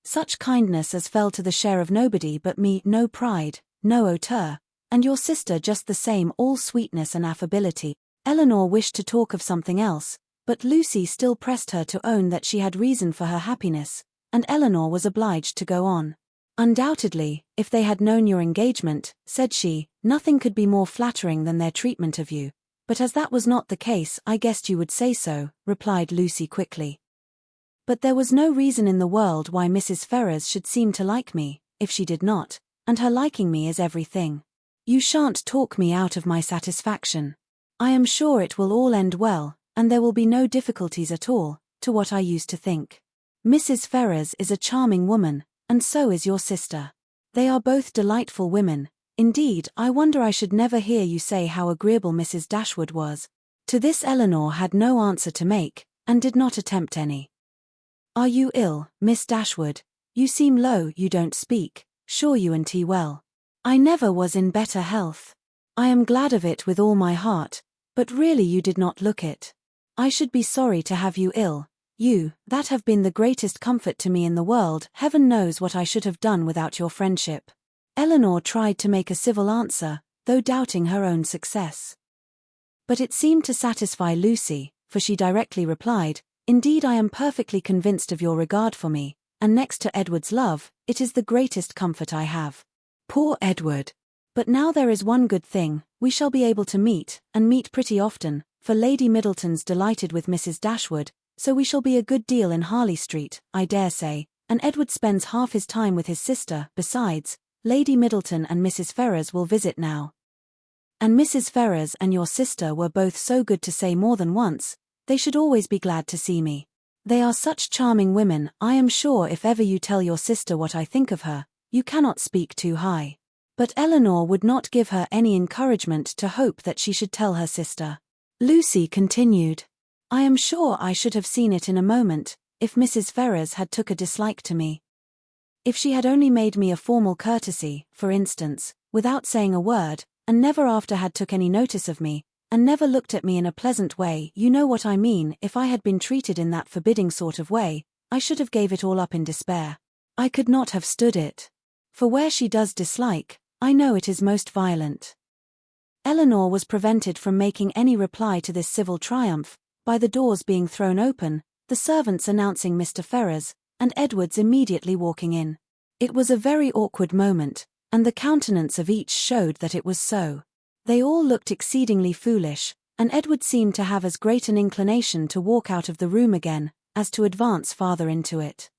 Such kindness as fell to the share of nobody but me, no pride, no hauteur, and your sister just the same, all sweetness and affability. Eleanor wished to talk of something else, but Lucy still pressed her to own that she had reason for her happiness, and Eleanor was obliged to go on. Undoubtedly, if they had known your engagement, said she, nothing could be more flattering than their treatment of you, but as that was not the case I guessed you would say so, replied Lucy quickly. But there was no reason in the world why Mrs. Ferrars should seem to like me, if she did not, and her liking me is everything. You shan't talk me out of my satisfaction. I am sure it will all end well, and there will be no difficulties at all, to what I used to think. Mrs. Ferrars is a charming woman, and so is your sister. They are both delightful women. Indeed, I wonder I should never hear you say how agreeable Mrs. Dashwood was. To this Eleanor had no answer to make, and did not attempt any. Are you ill, Miss Dashwood? You seem low, you don't speak, sure you and tea well. I never was in better health. I am glad of it with all my heart, but really you did not look it. I should be sorry to have you ill. You, that have been the greatest comfort to me in the world, heaven knows what I should have done without your friendship. Eleanor tried to make a civil answer, though doubting her own success. But it seemed to satisfy Lucy, for she directly replied, Indeed I am perfectly convinced of your regard for me, and next to Edward's love, it is the greatest comfort I have. Poor Edward! But now there is one good thing, we shall be able to meet, and meet pretty often, for Lady Middleton's delighted with Mrs. Dashwood, so we shall be a good deal in Harley Street, I dare say, and Edward spends half his time with his sister. Besides, Lady Middleton and Mrs. Ferrars will visit now. And Mrs. Ferrars and your sister were both so good to say more than once, they should always be glad to see me. They are such charming women. I am sure if ever you tell your sister what I think of her, you cannot speak too high. But Eleanor would not give her any encouragement to hope that she should tell her sister. Lucy continued, I am sure I should have seen it in a moment, if Mrs. Ferrars had took a dislike to me. If she had only made me a formal courtesy, for instance, without saying a word, and never after had took any notice of me, and never looked at me in a pleasant way, you know what I mean. If I had been treated in that forbidding sort of way, I should have gave it all up in despair. I could not have stood it. For where she does dislike, I know it is most violent. Eleanor was prevented from making any reply to this civil triumph, by the doors being thrown open, the servants announcing Mr. Ferrars, and Edward's immediately walking in. It was a very awkward moment, and the countenance of each showed that it was so. They all looked exceedingly foolish, and Edward seemed to have as great an inclination to walk out of the room again, as to advance farther into it.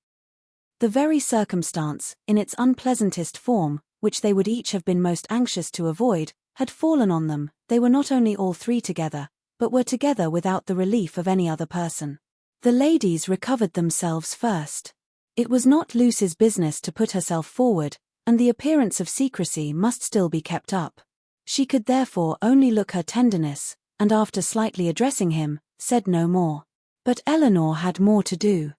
The very circumstance, in its unpleasantest form, which they would each have been most anxious to avoid, had fallen on them. They were not only all three together, but were together without the relief of any other person. The ladies recovered themselves first. It was not Lucy's business to put herself forward, and the appearance of secrecy must still be kept up. She could therefore only look her tenderness, and after slightly addressing him, said no more. But Eleanor had more to do.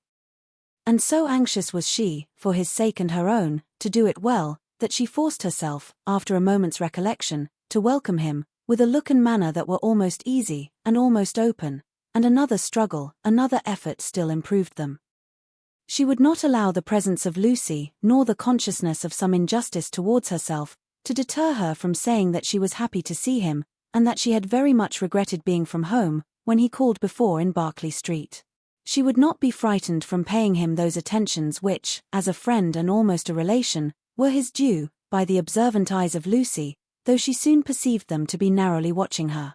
And so anxious was she, for his sake and her own, to do it well, that she forced herself, after a moment's recollection, to welcome him, with a look and manner that were almost easy, and almost open, and another struggle, another effort still improved them. She would not allow the presence of Lucy, nor the consciousness of some injustice towards herself, to deter her from saying that she was happy to see him, and that she had very much regretted being from home, when he called before in Berkeley Street. She would not be frightened from paying him those attentions which, as a friend and almost a relation, were his due, by the observant eyes of Lucy, though she soon perceived them to be narrowly watching her.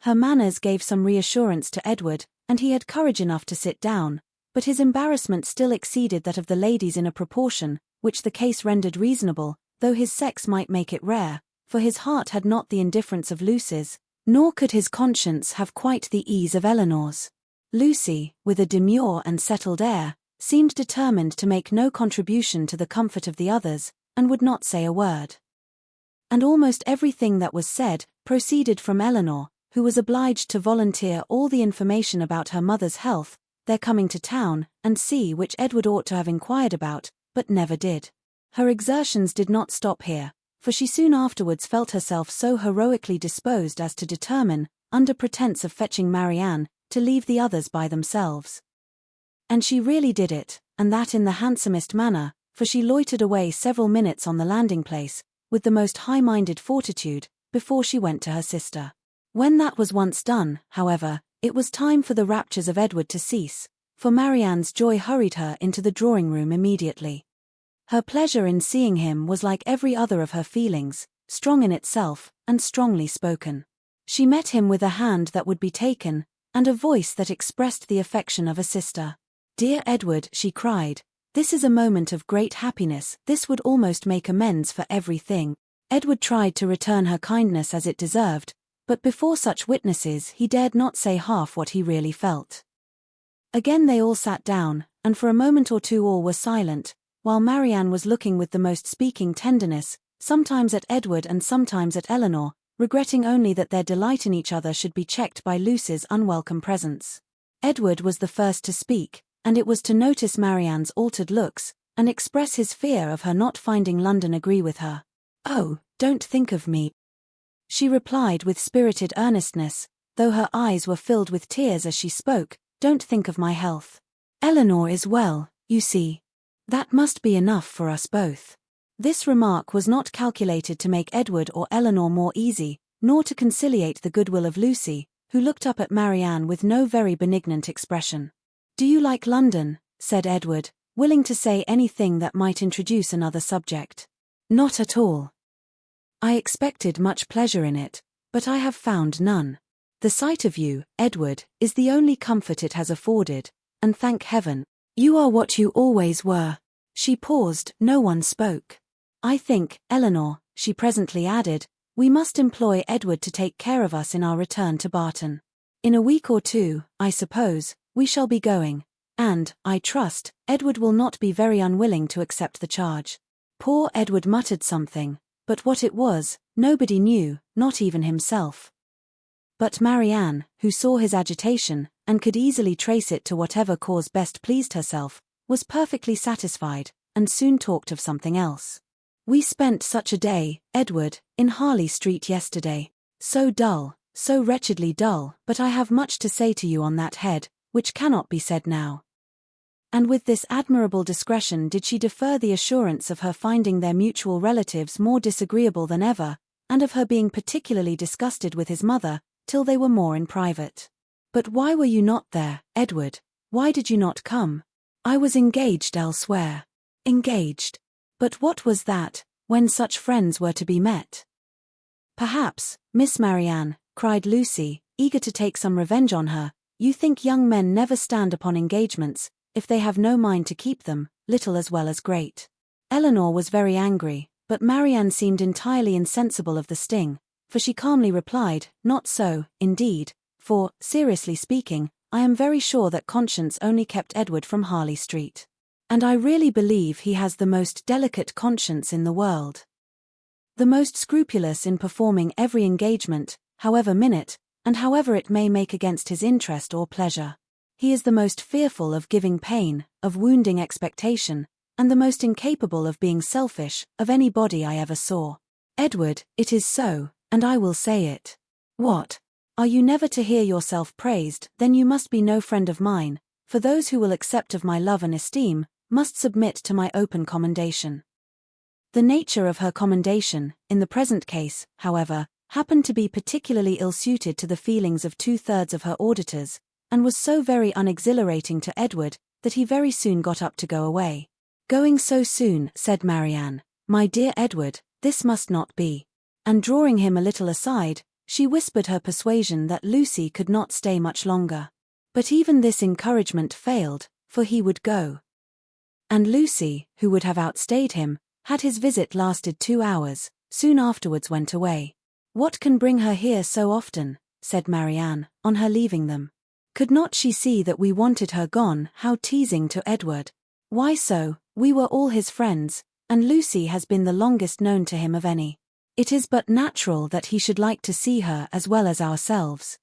Her manners gave some reassurance to Edward, and he had courage enough to sit down, but his embarrassment still exceeded that of the ladies in a proportion, which the case rendered reasonable, though his sex might make it rare, for his heart had not the indifference of Lucy's, nor could his conscience have quite the ease of Eleanor's. Lucy, with a demure and settled air, seemed determined to make no contribution to the comfort of the others, and would not say a word. And almost everything that was said proceeded from Eleanor, who was obliged to volunteer all the information about her mother's health, their coming to town, and see which Edward ought to have inquired about, but never did. Her exertions did not stop here, for she soon afterwards felt herself so heroically disposed as to determine, under pretence of fetching Marianne, to leave the others by themselves. And she really did it, and that in the handsomest manner, for she loitered away several minutes on the landing-place, with the most high-minded fortitude, before she went to her sister. When that was once done, however, it was time for the raptures of Edward to cease, for Marianne's joy hurried her into the drawing-room immediately. Her pleasure in seeing him was like every other of her feelings, strong in itself, and strongly spoken. She met him with a hand that would be taken, and a voice that expressed the affection of a sister. "Dear Edward," she cried, "this is a moment of great happiness, this would almost make amends for everything." Edward tried to return her kindness as it deserved, but before such witnesses he dared not say half what he really felt. Again they all sat down, and for a moment or two all were silent, while Marianne was looking with the most speaking tenderness, sometimes at Edward and sometimes at Eleanor, regretting only that their delight in each other should be checked by Lucy's unwelcome presence. Edward was the first to speak, and it was to notice Marianne's altered looks, and express his fear of her not finding London agree with her. "Oh, don't think of me," she replied with spirited earnestness, though her eyes were filled with tears as she spoke. "Don't think of my health. Eleanor is well, you see. That must be enough for us both." This remark was not calculated to make Edward or Eleanor more easy, nor to conciliate the goodwill of Lucy, who looked up at Marianne with no very benignant expression. "Do you like London?" said Edward, willing to say anything that might introduce another subject. "Not at all. I expected much pleasure in it, but I have found none. The sight of you, Edward, is the only comfort it has afforded, and thank heaven, you are what you always were." She paused, no one spoke. "I think, Eleanor," she presently added, "we must employ Edward to take care of us in our return to Barton. In a week or two, I suppose, we shall be going, and, I trust, Edward will not be very unwilling to accept the charge." Poor Edward muttered something, but what it was, nobody knew, not even himself. But Marianne, who saw his agitation, and could easily trace it to whatever cause best pleased herself, was perfectly satisfied, and soon talked of something else. "We spent such a day, Edward, in Harley Street yesterday. So dull, so wretchedly dull, but I have much to say to you on that head, which cannot be said now." And with this admirable discretion did she defer the assurance of her finding their mutual relatives more disagreeable than ever, and of her being particularly disgusted with his mother, till they were more in private. "But why were you not there, Edward? Why did you not come?" "I was engaged elsewhere." "Engaged? But what was that, when such friends were to be met?" "Perhaps, Miss Marianne," cried Lucy, eager to take some revenge on her, "you think young men never stand upon engagements, if they have no mind to keep them, little as well as great." Eleanor was very angry, but Marianne seemed entirely insensible of the sting, for she calmly replied, "Not so, indeed, for, seriously speaking, I am very sure that conscience only kept Edward from Harley Street. And I really believe he has the most delicate conscience in the world. The most scrupulous in performing every engagement, however minute, and however it may make against his interest or pleasure. He is the most fearful of giving pain, of wounding expectation, and the most incapable of being selfish, of any body I ever saw. Edward, it is so, and I will say it." "What? Are you never to hear yourself praised? Then you must be no friend of mine, for those who will accept of my love and esteem, must submit to my open commendation." The nature of her commendation, in the present case, however, happened to be particularly ill-suited to the feelings of 2/3 of her auditors, and was so very unexhilarating to Edward, that he very soon got up to go away. "Going so soon," said Marianne, "my dear Edward, this must not be." And drawing him a little aside, she whispered her persuasion that Lucy could not stay much longer. But even this encouragement failed, for he would go. And Lucy, who would have outstayed him, had his visit lasted 2 hours, soon afterwards went away. "What can bring her here so often?" said Marianne, on her leaving them. "Could not she see that we wanted her gone?" How teasing to Edward. "Why so? We were all his friends, and Lucy has been the longest known to him of any." It is but natural that he should like to see her as well as ourselves.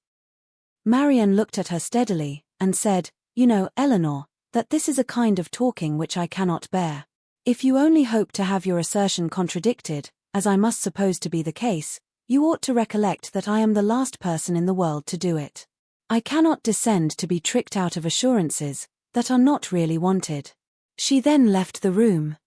Marian looked at her steadily, and said, "You know, Eleanor, that this is a kind of talking which I cannot bear. If you only hope to have your assertion contradicted, as I must suppose to be the case, you ought to recollect that I am the last person in the world to do it. I cannot descend to be tricked out of assurances that are not really wanted." She then left the room.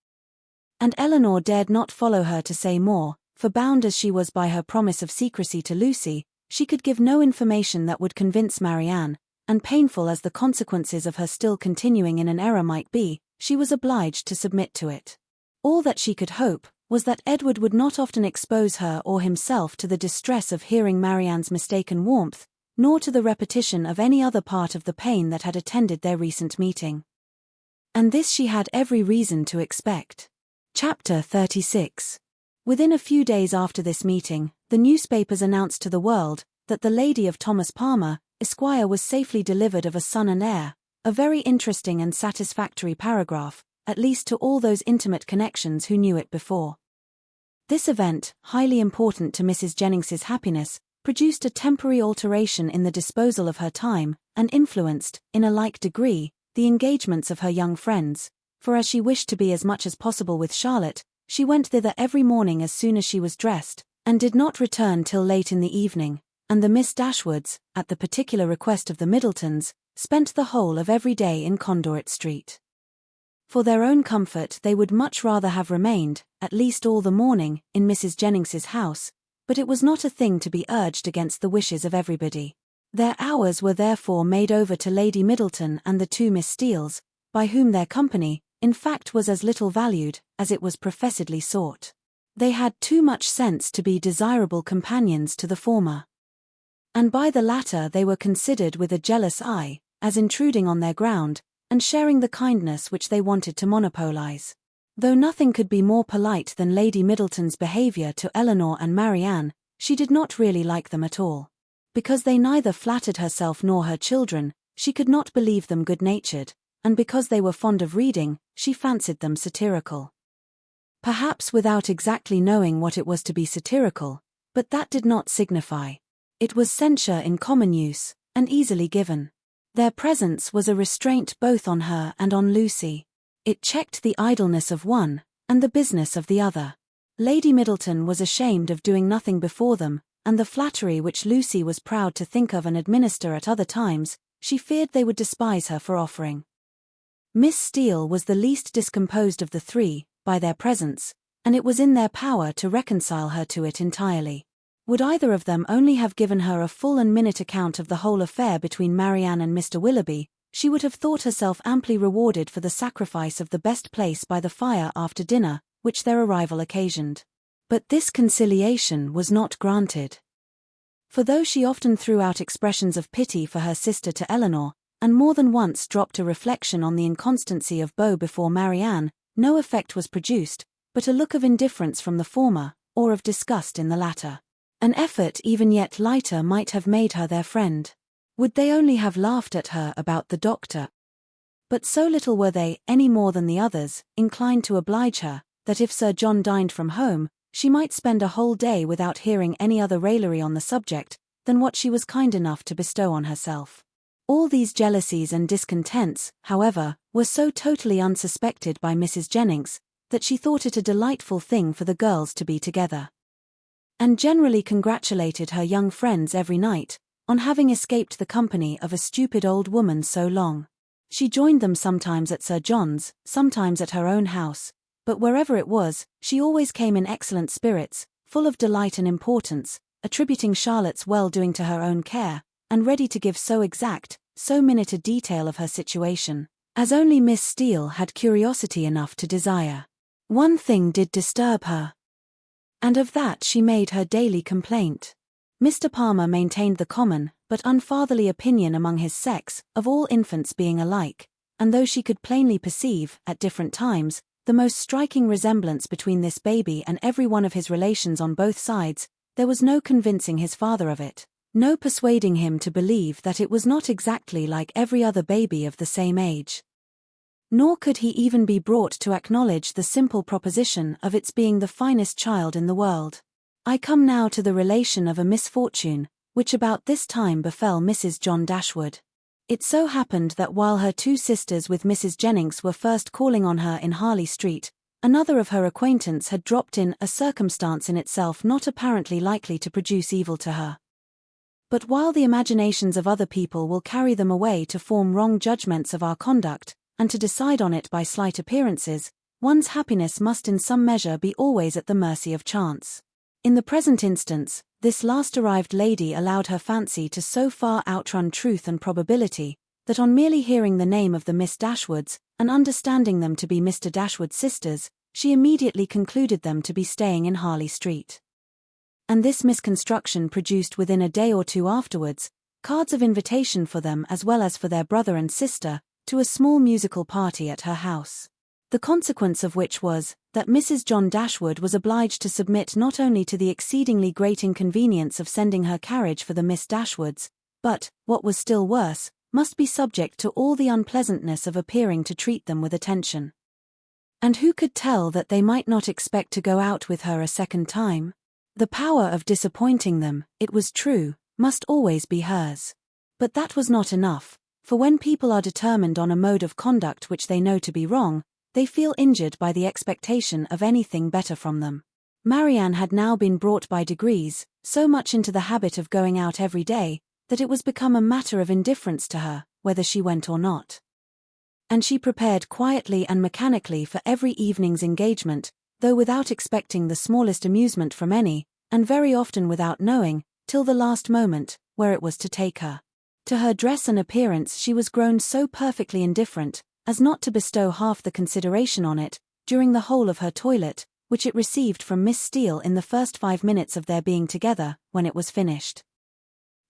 And Eleanor dared not follow her to say more, for bound as she was by her promise of secrecy to Lucy, she could give no information that would convince Marianne, and painful as the consequences of her still continuing in an error might be, she was obliged to submit to it. All that she could hope was that Edward would not often expose her or himself to the distress of hearing Marianne's mistaken warmth, nor to the repetition of any other part of the pain that had attended their recent meeting. And this she had every reason to expect. Chapter 36. Within a few days after this meeting, the newspapers announced to the world that the lady of Thomas Palmer, Esquire, was safely delivered of a son and heir, a very interesting and satisfactory paragraph, at least to all those intimate connections who knew it before. This event, highly important to Mrs. Jennings's happiness, produced a temporary alteration in the disposal of her time, and influenced, in a like degree, the engagements of her young friends, for as she wished to be as much as possible with Charlotte, she went thither every morning as soon as she was dressed, and did not return till late in the evening, and the Miss Dashwoods, at the particular request of the Middletons, spent the whole of every day in Conduit Street. For their own comfort they would much rather have remained, at least all the morning, in Mrs. Jennings's house, but it was not a thing to be urged against the wishes of everybody. Their hours were therefore made over to Lady Middleton and the two Miss Steeles, by whom their company, in fact, was as little valued as it was professedly sought. They had too much sense to be desirable companions to the former. And by the latter they were considered with a jealous eye, as intruding on their ground, and sharing the kindness which they wanted to monopolize. Though nothing could be more polite than Lady Middleton's behavior to Eleanor and Marianne, she did not really like them at all. Because they neither flattered herself nor her children, she could not believe them good-natured, and because they were fond of reading, she fancied them satirical. Perhaps without exactly knowing what it was to be satirical, but that did not signify. It was censure in common use, and easily given. Their presence was a restraint both on her and on Lucy. It checked the idleness of one, and the business of the other. Lady Middleton was ashamed of doing nothing before them, and the flattery which Lucy was proud to think of and administer at other times, she feared they would despise her for offering. Miss Steele was the least discomposed of the three, by their presence, and it was in their power to reconcile her to it entirely. Would either of them only have given her a full and minute account of the whole affair between Marianne and Mr. Willoughby, she would have thought herself amply rewarded for the sacrifice of the best place by the fire after dinner, which their arrival occasioned. But this conciliation was not granted. For though she often threw out expressions of pity for her sister to Eleanor, and more than once dropped a reflection on the inconstancy of Beau before Marianne, no effect was produced, but a look of indifference from the former, or of disgust in the latter. An effort even yet lighter might have made her their friend. Would they only have laughed at her about the doctor? But so little were they, any more than the others, inclined to oblige her, that if Sir John dined from home, she might spend a whole day without hearing any other raillery on the subject than what she was kind enough to bestow on herself. All these jealousies and discontents, however, were so totally unsuspected by Mrs. Jennings, that she thought it a delightful thing for the girls to be together, and generally congratulated her young friends every night on having escaped the company of a stupid old woman so long. She joined them sometimes at Sir John's, sometimes at her own house, but wherever it was, she always came in excellent spirits, full of delight and importance, attributing Charlotte's well-doing to her own care, and ready to give so exact, so minute a detail of her situation, as only Miss Steele had curiosity enough to desire. One thing did disturb her, and of that she made her daily complaint. Mr. Palmer maintained the common, but unfatherly opinion among his sex, of all infants being alike, and though she could plainly perceive, at different times, the most striking resemblance between this baby and every one of his relations on both sides, there was no convincing his father of it, no persuading him to believe that it was not exactly like every other baby of the same age. Nor could he even be brought to acknowledge the simple proposition of its being the finest child in the world. I come now to the relation of a misfortune, which about this time befell Mrs. John Dashwood. It so happened that while her two sisters with Mrs. Jennings were first calling on her in Harley Street, another of her acquaintance had dropped in, a circumstance in itself not apparently likely to produce evil to her. But while the imaginations of other people will carry them away to form wrong judgments of our conduct, and to decide on it by slight appearances, one's happiness must in some measure be always at the mercy of chance. In the present instance, this last-arrived lady allowed her fancy to so far outrun truth and probability, that on merely hearing the name of the Miss Dashwoods, and understanding them to be Mr. Dashwood's sisters, she immediately concluded them to be staying in Harley Street. And this misconstruction produced within a day or two afterwards, cards of invitation for them as well as for their brother and sister, to a small musical party at her house. The consequence of which was, that Mrs. John Dashwood was obliged to submit not only to the exceedingly great inconvenience of sending her carriage for the Miss Dashwoods, but, what was still worse, must be subject to all the unpleasantness of appearing to treat them with attention. And who could tell that they might not expect to go out with her a second time? The power of disappointing them, it was true, must always be hers. But that was not enough, for when people are determined on a mode of conduct which they know to be wrong, they feel injured by the expectation of anything better from them. Marianne had now been brought by degrees so much into the habit of going out every day, that it was become a matter of indifference to her, whether she went or not. And she prepared quietly and mechanically for every evening's engagement, though without expecting the smallest amusement from any, and very often without knowing, till the last moment, where it was to take her. To her dress and appearance she was grown so perfectly indifferent, as not to bestow half the consideration on it, during the whole of her toilet, which it received from Miss Steele in the first 5 minutes of their being together, when it was finished.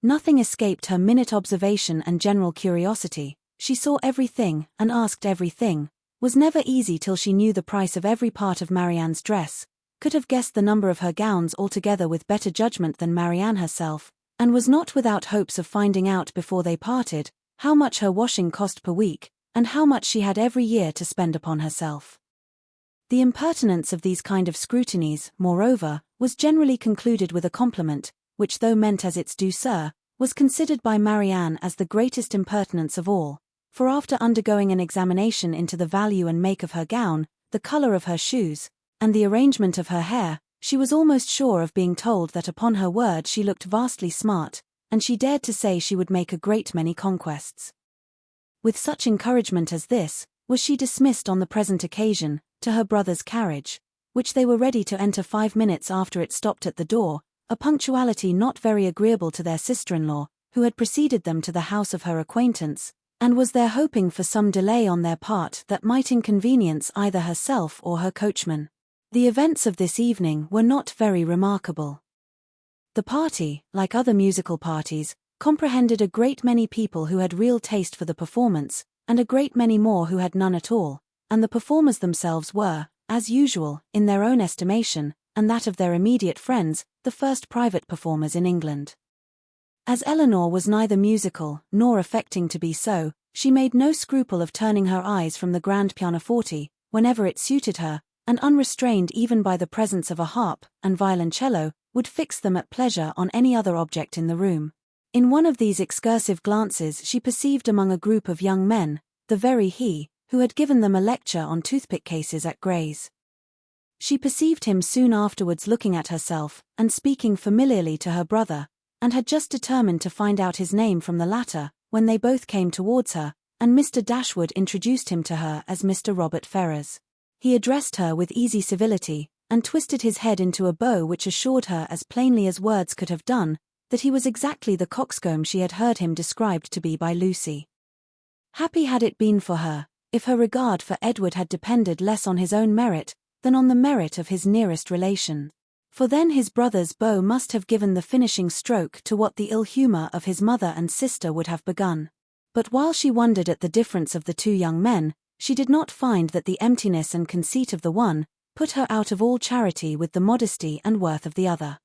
Nothing escaped her minute observation and general curiosity, she saw everything, and asked everything, was never easy till she knew the price of every part of Marianne's dress, could have guessed the number of her gowns altogether with better judgment than Marianne herself, and was not without hopes of finding out before they parted, how much her washing cost per week, and how much she had every year to spend upon herself. The impertinence of these kind of scrutinies, moreover, was generally concluded with a compliment, which though meant as its due sir, was considered by Marianne as the greatest impertinence of all, for after undergoing an examination into the value and make of her gown, the colour of her shoes, and the arrangement of her hair, she was almost sure of being told that upon her word she looked vastly smart, and she dared to say she would make a great many conquests. With such encouragement as this, was she dismissed on the present occasion, to her brother's carriage, which they were ready to enter 5 minutes after it stopped at the door, a punctuality not very agreeable to their sister-in-law, who had preceded them to the house of her acquaintance, and was there hoping for some delay on their part that might inconvenience either herself or her coachman. The events of this evening were not very remarkable. The party, like other musical parties, comprehended a great many people who had real taste for the performance, and a great many more who had none at all, and the performers themselves were, as usual, in their own estimation, and that of their immediate friends, the first private performers in England. As Eleanor was neither musical, nor affecting to be so, she made no scruple of turning her eyes from the grand pianoforte, whenever it suited her, and unrestrained even by the presence of a harp and violoncello, would fix them at pleasure on any other object in the room. In one of these excursive glances she perceived among a group of young men, the very he, who had given them a lecture on toothpick cases at Gray's. She perceived him soon afterwards looking at herself, and speaking familiarly to her brother, and had just determined to find out his name from the latter, when they both came towards her, and Mr. Dashwood introduced him to her as Mr. Robert Ferrars. He addressed her with easy civility, and twisted his head into a bow which assured her as plainly as words could have done, that he was exactly the coxcomb she had heard him described to be by Lucy. Happy had it been for her, if her regard for Edward had depended less on his own merit, than on the merit of his nearest relation. For then his brother's bow must have given the finishing stroke to what the ill humour of his mother and sister would have begun. But while she wondered at the difference of the two young men, she did not find that the emptiness and conceit of the one put her out of all charity with the modesty and worth of the other.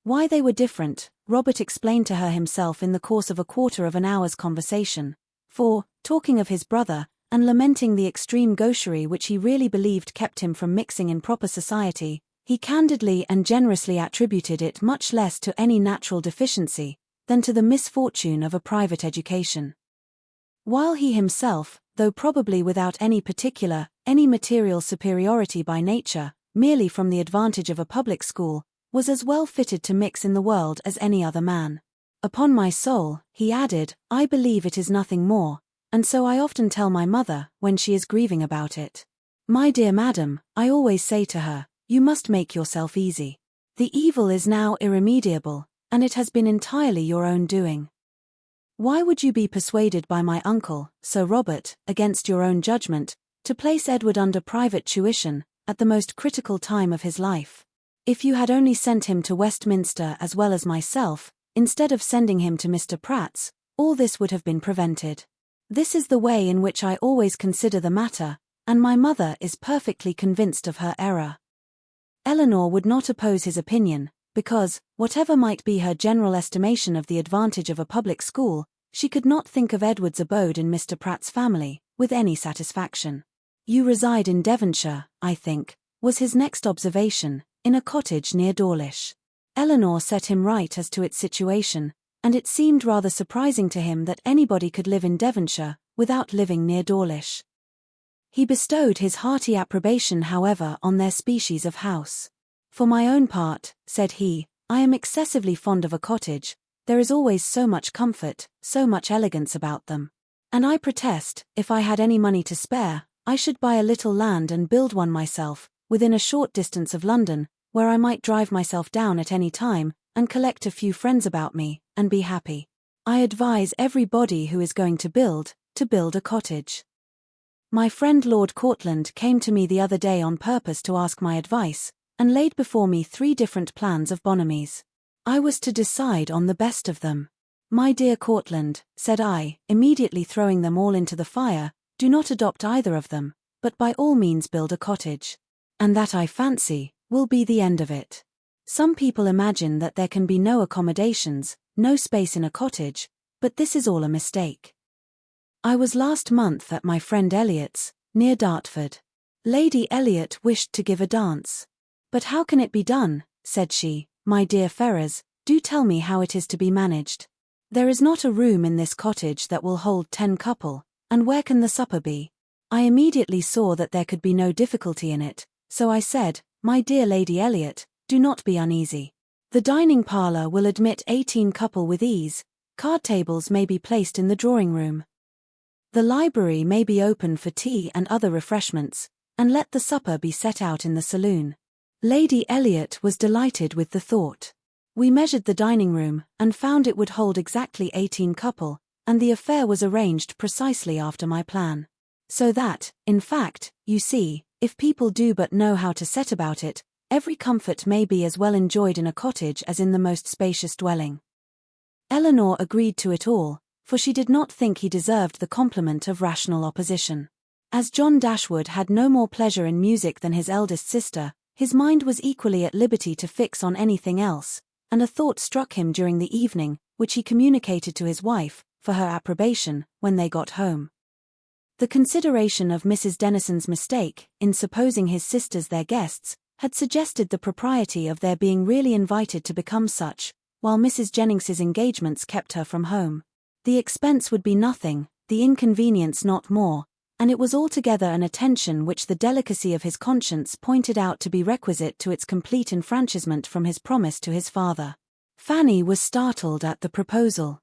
Why they were different, Robert explained to her himself in the course of a quarter of an hour's conversation, for, talking of his brother, and lamenting the extreme gaucherie which he really believed kept him from mixing in proper society, He candidly and generously attributed it much less to any natural deficiency than to the misfortune of a private education. While he himself, though probably without any material superiority by nature, merely from the advantage of a public school, was as well fitted to mix in the world as any other man. Upon my soul, he added, I believe it is nothing more, and so I often tell my mother, when she is grieving about it. My dear madam, I always say to her, you must make yourself easy. The evil is now irremediable, and it has been entirely your own doing. Why would you be persuaded by my uncle, Sir Robert, against your own judgment, to place Edward under private tuition, at the most critical time of his life? If you had only sent him to Westminster as well as myself, instead of sending him to Mr. Pratt's, all this would have been prevented. This is the way in which I always consider the matter, and my mother is perfectly convinced of her error. Eleanor would not oppose his opinion, because, whatever might be her general estimation of the advantage of a public school, she could not think of Edward's abode in Mr. Pratt's family with any satisfaction. You reside in Devonshire, I think, was his next observation, in a cottage near Dawlish. Eleanor set him right as to its situation, and it seemed rather surprising to him that anybody could live in Devonshire without living near Dawlish. He bestowed his hearty approbation, however, on their species of house. For my own part, said he, I am excessively fond of a cottage. There is always so much comfort, so much elegance about them. And I protest, if I had any money to spare, I should buy a little land and build one myself, within a short distance of London, where I might drive myself down at any time, and collect a few friends about me, and be happy. I advise everybody who is going to build a cottage. My friend Lord Courtland came to me the other day on purpose to ask my advice, and laid before me 3 different plans of Bonhomie's. I was to decide on the best of them. My dear Courtland, said I, immediately throwing them all into the fire, do not adopt either of them, but by all means build a cottage. And that, I fancy, will be the end of it. Some people imagine that there can be no accommodations, no space in a cottage, but this is all a mistake. I was last month at my friend Elliot's, near Dartford. Lady Elliot wished to give a dance. But how can it be done, said she, my dear Ferrers, do tell me how it is to be managed. There is not a room in this cottage that will hold 10 couple, and where can the supper be? I immediately saw that there could be no difficulty in it, so I said, my dear Lady Elliot, do not be uneasy. The dining parlour will admit 18 couple with ease, card tables may be placed in the drawing room. The library may be open for tea and other refreshments, and let the supper be set out in the saloon. Lady Elliot was delighted with the thought. We measured the dining room, and found it would hold exactly 18 couple, and the affair was arranged precisely after my plan. So that, in fact, you see, if people do but know how to set about it, every comfort may be as well enjoyed in a cottage as in the most spacious dwelling. Eleanor agreed to it all, for she did not think he deserved the compliment of rational opposition. As John Dashwood had no more pleasure in music than his eldest sister, his mind was equally at liberty to fix on anything else, and a thought struck him during the evening, which he communicated to his wife, for her approbation, when they got home. The consideration of Mrs. Denison's mistake, in supposing his sisters their guests, had suggested the propriety of their being really invited to become such, while Mrs. Jennings's engagements kept her from home. The expense would be nothing, the inconvenience not more, and it was altogether an attention which the delicacy of his conscience pointed out to be requisite to its complete enfranchisement from his promise to his father. Fanny was startled at the proposal.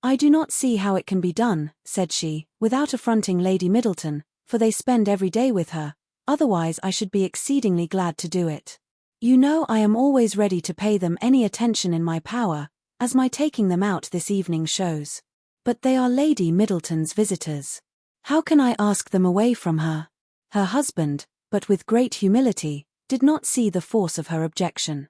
I do not see how it can be done, said she, without affronting Lady Middleton, for they spend every day with her, otherwise I should be exceedingly glad to do it. You know I am always ready to pay them any attention in my power, as my taking them out this evening shows. But they are Lady Middleton's visitors. How can I ask them away from her? Her husband, but with great humility, did not see the force of her objection.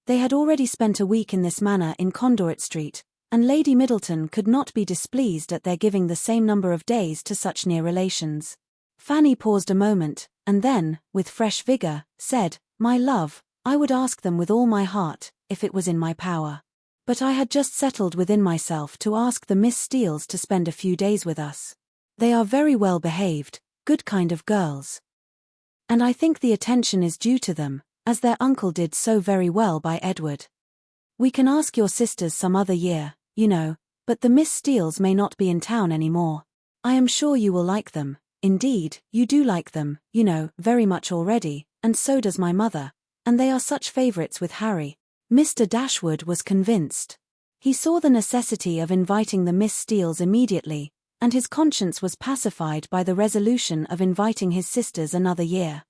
They had already spent a week in this manner in Conduit Street, and Lady Middleton could not be displeased at their giving the same number of days to such near relations. Fanny paused a moment, and then, with fresh vigour, said, My love, I would ask them with all my heart, if it was in my power. But I had just settled within myself to ask the Miss Steeles to spend a few days with us. They are very well behaved, good kind of girls. And I think the attention is due to them, as their uncle did so very well by Edward. We can ask your sisters some other year, you know, but the Miss Steeles may not be in town any more. I am sure you will like them. Indeed, you do like them, you know, very much already, and so does my mother, and they are such favourites with Harry." Mr. Dashwood was convinced. He saw the necessity of inviting the Miss Steeles immediately, and his conscience was pacified by the resolution of inviting his sisters another year.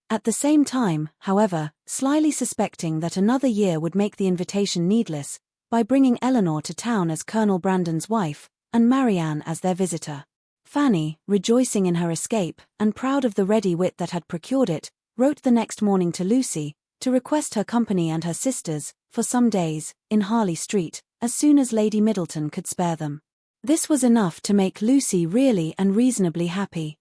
At the same time, however, slyly suspecting that another year would make the invitation needless, by bringing Eleanor to town as Colonel Brandon's wife, and Marianne as their visitor. Fanny, rejoicing in her escape, and proud of the ready wit that had procured it, wrote the next morning to Lucy, to request her company and her sisters, for some days, in Harley Street, as soon as Lady Middleton could spare them. This was enough to make Lucy really and reasonably happy.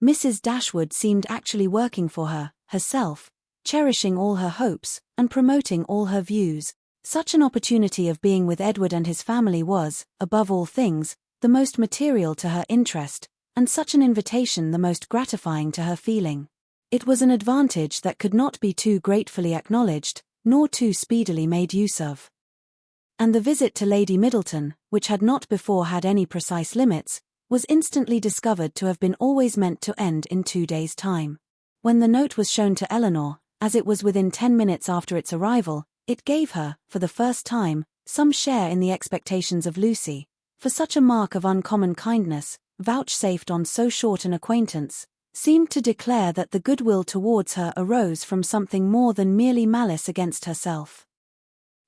Mrs. Dashwood seemed actually working for her, herself, cherishing all her hopes, and promoting all her views. Such an opportunity of being with Edward and his family was, above all things, the most material to her interest, and such an invitation the most gratifying to her feeling. It was an advantage that could not be too gratefully acknowledged, nor too speedily made use of. And the visit to Lady Middleton, which had not before had any precise limits, was instantly discovered to have been always meant to end in 2 days' time. When the note was shown to Eleanor, as it was within 10 minutes after its arrival, it gave her, for the first time, some share in the expectations of Lucy, for such a mark of uncommon kindness, vouchsafed on so short an acquaintance, seemed to declare that the goodwill towards her arose from something more than merely malice against herself,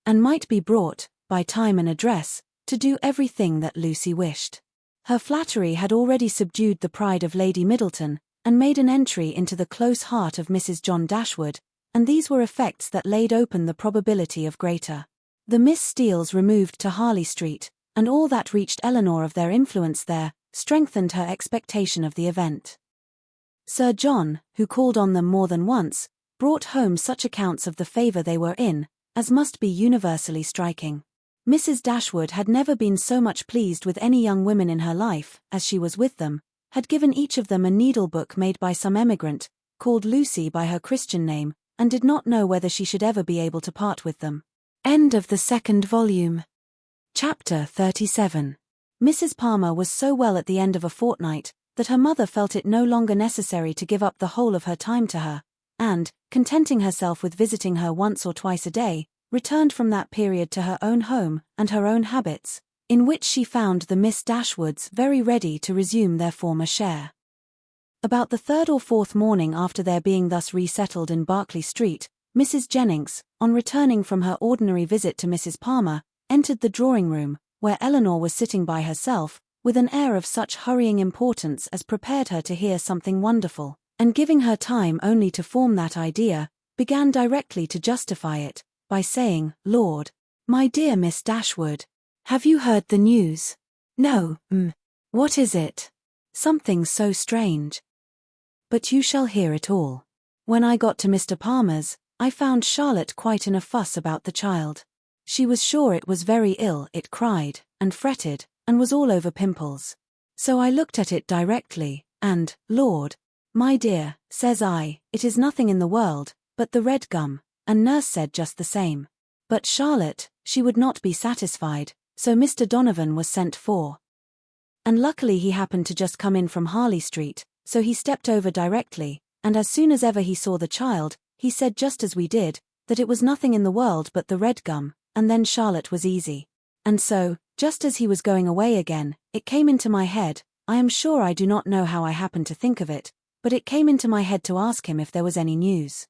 and might be brought, by time and address, to do everything that Lucy wished. Her flattery had already subdued the pride of Lady Middleton, and made an entry into the close heart of Mrs. John Dashwood, and these were effects that laid open the probability of greater. The Miss Steeles removed to Harley Street, and all that reached Eleanor of their influence there, strengthened her expectation of the event. Sir John, who called on them more than once, brought home such accounts of the favour they were in, as must be universally striking. Mrs. Dashwood had never been so much pleased with any young women in her life, as she was with them, had given each of them a needle-book made by some emigrant, called Lucy by her Christian name, and did not know whether she should ever be able to part with them. End of the 2nd volume. Chapter 37. Mrs. Palmer was so well at the end of a fortnight, that her mother felt it no longer necessary to give up the whole of her time to her, and, contenting herself with visiting her once or twice a day, returned from that period to her own home and her own habits, in which she found the Miss Dashwoods very ready to resume their former share. About the 3rd or 4th morning after their being thus resettled in Berkeley Street, Mrs. Jennings, on returning from her ordinary visit to Mrs. Palmer, entered the drawing-room, where Eleanor was sitting by herself, with an air of such hurrying importance as prepared her to hear something wonderful, and giving her time only to form that idea, began directly to justify it, by saying, "Lord, my dear Miss Dashwood, have you heard the news?" "No, What is it?" "Something so strange." "But you shall hear it all. When I got to Mr. Palmer's, I found Charlotte quite in a fuss about the child. She was sure it was very ill, it cried, and fretted, and was all over pimples. So I looked at it directly, and, Lord, my dear, says I, it is nothing in the world, but the red gum, and nurse said just the same. But Charlotte, she would not be satisfied, so Mr. Donovan was sent for. And luckily he happened to just come in from Harley Street, so he stepped over directly, and as soon as ever he saw the child, he said just as we did, that it was nothing in the world but the red gum, and then Charlotte was easy. And so, just as he was going away again, it came into my head, I am sure I do not know how I happened to think of it, but it came into my head to ask him if there was any news.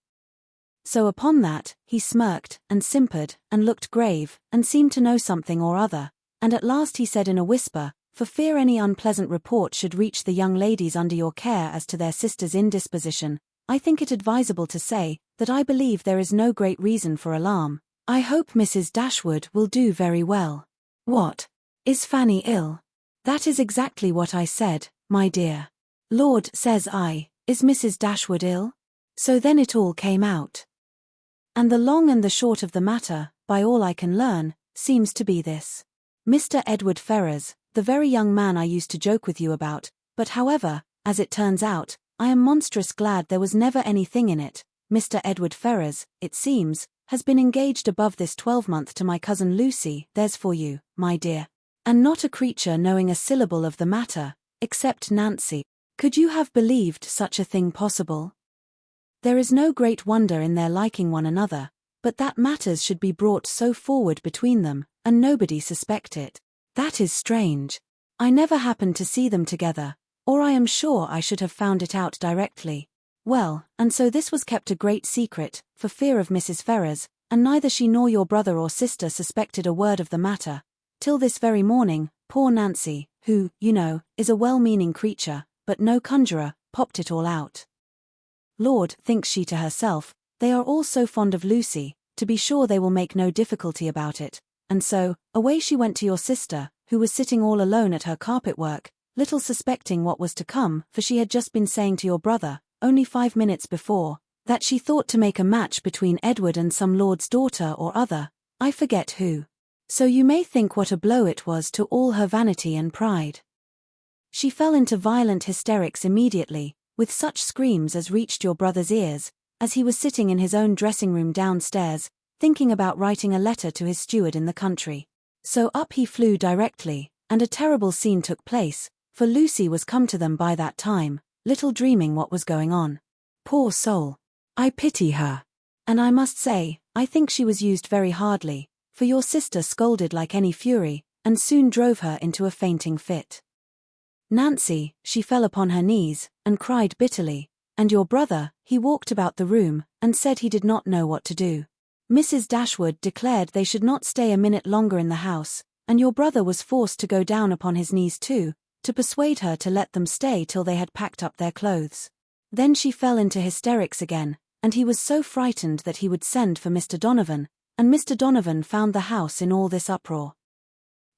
So upon that, he smirked, and simpered, and looked grave, and seemed to know something or other, and at last he said in a whisper, for fear any unpleasant report should reach the young ladies under your care as to their sister's indisposition, I think it advisable to say, that I believe there is no great reason for alarm. I hope Mrs. Dashwood will do very well. What? Is Fanny ill? That is exactly what I said, my dear. Lord, says I, is Mrs. Dashwood ill? So then it all came out. And the long and the short of the matter, by all I can learn, seems to be this. Mr. Edward Ferrars, the very young man I used to joke with you about, but however, as it turns out, I am monstrous glad there was never anything in it, Mr. Edward Ferrars, it seems, has been engaged above this 12-month to my cousin Lucy. There's for you, my dear. And not a creature knowing a syllable of the matter, except Nancy. Could you have believed such a thing possible? There is no great wonder in their liking one another, but that matters should be brought so forward between them, and nobody suspect it. That is strange. I never happened to see them together, or I am sure I should have found it out directly. Well, and so this was kept a great secret, for fear of Mrs. Ferrars, and neither she nor your brother or sister suspected a word of the matter, till this very morning. Poor Nancy, who, you know, is a well-meaning creature, but no conjurer, popped it all out. Lord, thinks she to herself, they are all so fond of Lucy, to be sure they will make no difficulty about it, and so, away she went to your sister, who was sitting all alone at her carpet work, little suspecting what was to come, for she had just been saying to your brother, only 5 minutes before, that she thought to make a match between Edward and some lord's daughter or other, I forget who. So you may think what a blow it was to all her vanity and pride. She fell into violent hysterics immediately, with such screams as reached your brother's ears, as he was sitting in his own dressing-room downstairs, thinking about writing a letter to his steward in the country. So up he flew directly, and a terrible scene took place, for Lucy was come to them by that time, little dreaming what was going on. Poor soul! I pity her. And I must say, I think she was used very hardly, for your sister scolded like any fury, and soon drove her into a fainting fit. Nancy, she fell upon her knees, and cried bitterly, and your brother, he walked about the room, and said he did not know what to do. Mrs. Dashwood declared they should not stay a minute longer in the house, and your brother was forced to go down upon his knees too, to persuade her to let them stay till they had packed up their clothes. Then she fell into hysterics again, and he was so frightened that he would send for Mr. Donovan, and Mr. Donovan found the house in all this uproar.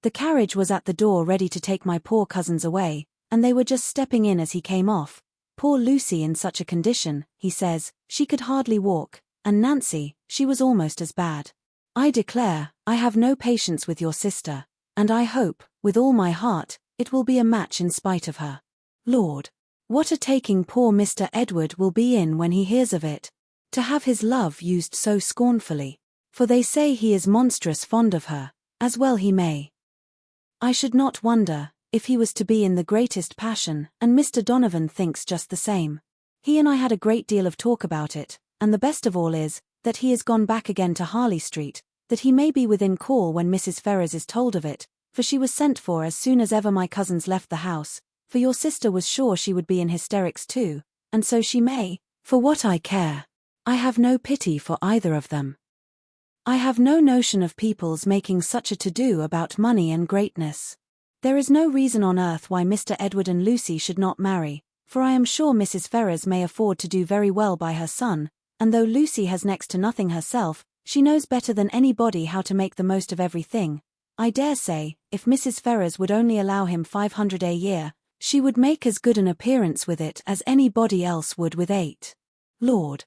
The carriage was at the door ready to take my poor cousins away, and they were just stepping in as he came off. Poor Lucy in such a condition, he says, she could hardly walk, and Nancy, she was almost as bad. I declare, I have no patience with your sister, and I hope, with all my heart, it will be a match in spite of her. Lord! What a taking poor Mr. Edward will be in when he hears of it, to have his love used so scornfully, for they say he is monstrous fond of her, as well he may. I should not wonder, if he was to be in the greatest passion, and Mr. Donovan thinks just the same. He and I had a great deal of talk about it, and the best of all is, that he is gone back again to Harley Street, that he may be within call when Mrs. Ferrars is told of it, for she was sent for as soon as ever my cousins left the house, for your sister was sure she would be in hysterics too, and so she may. For what I care, I have no pity for either of them. I have no notion of people's making such a to-do about money and greatness. There is no reason on earth why Mr. Edward and Lucy should not marry, for I am sure Mrs. Ferrars may afford to do very well by her son, and though Lucy has next to nothing herself, she knows better than anybody how to make the most of everything. I dare say, if Mrs. Ferrars would only allow him 500 a year, she would make as good an appearance with it as anybody else would with 8. Lord!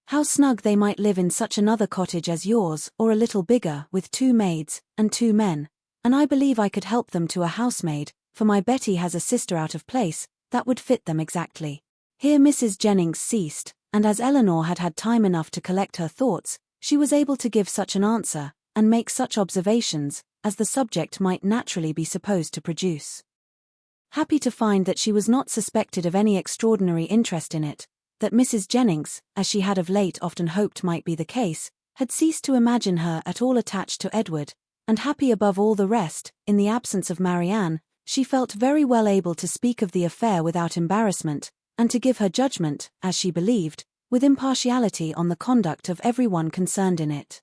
How snug they might live in such another cottage as yours, or a little bigger, with 2 maids, and 2 men, and I believe I could help them to a housemaid, for my Betty has a sister out of place, that would fit them exactly. Here Mrs. Jennings ceased, and as Eleanor had had time enough to collect her thoughts, she was able to give such an answer, and make such observations, as the subject might naturally be supposed to produce. Happy to find that she was not suspected of any extraordinary interest in it, that Mrs. Jennings, as she had of late often hoped might be the case, had ceased to imagine her at all attached to Edward, and happy above all the rest, in the absence of Marianne, she felt very well able to speak of the affair without embarrassment, and to give her judgment, as she believed, with impartiality on the conduct of everyone concerned in it.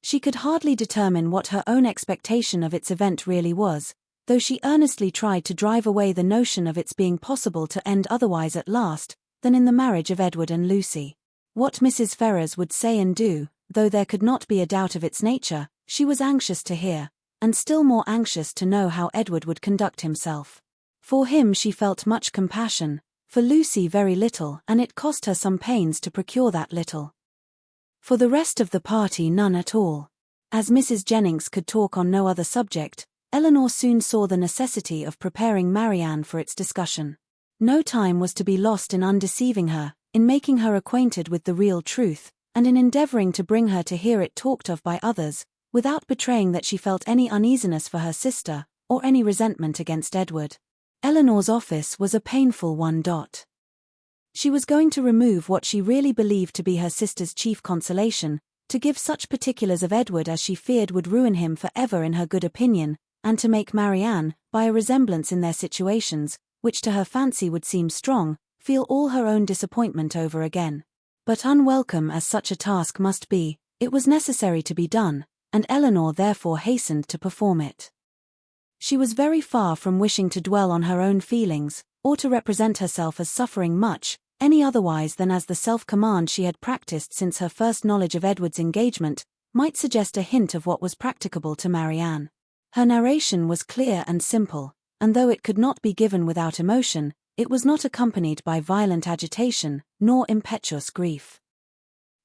She could hardly determine what her own expectation of its event really was, though she earnestly tried to drive away the notion of its being possible to end otherwise at last, than in the marriage of Edward and Lucy. What Mrs. Ferrars would say and do, though there could not be a doubt of its nature, she was anxious to hear, and still more anxious to know how Edward would conduct himself. For him she felt much compassion, for Lucy very little, and it cost her some pains to procure that little. For the rest of the party none at all. As Mrs. Jennings could talk on no other subject, Eleanor soon saw the necessity of preparing Marianne for its discussion. No time was to be lost in undeceiving her, in making her acquainted with the real truth, and in endeavoring to bring her to hear it talked of by others, without betraying that she felt any uneasiness for her sister, or any resentment against Edward. Eleanor's office was a painful one. She was going to remove what she really believed to be her sister's chief consolation, to give such particulars of Edward as she feared would ruin him forever in her good opinion, and to make Marianne, by a resemblance in their situations, which to her fancy would seem strong, feel all her own disappointment over again. But unwelcome as such a task must be, it was necessary to be done, and Eleanor therefore hastened to perform it. She was very far from wishing to dwell on her own feelings, or to represent herself as suffering much, any otherwise than as the self-command she had practiced since her first knowledge of Edward's engagement might suggest a hint of what was practicable to Marianne. Her narration was clear and simple, and though it could not be given without emotion, it was not accompanied by violent agitation, nor impetuous grief.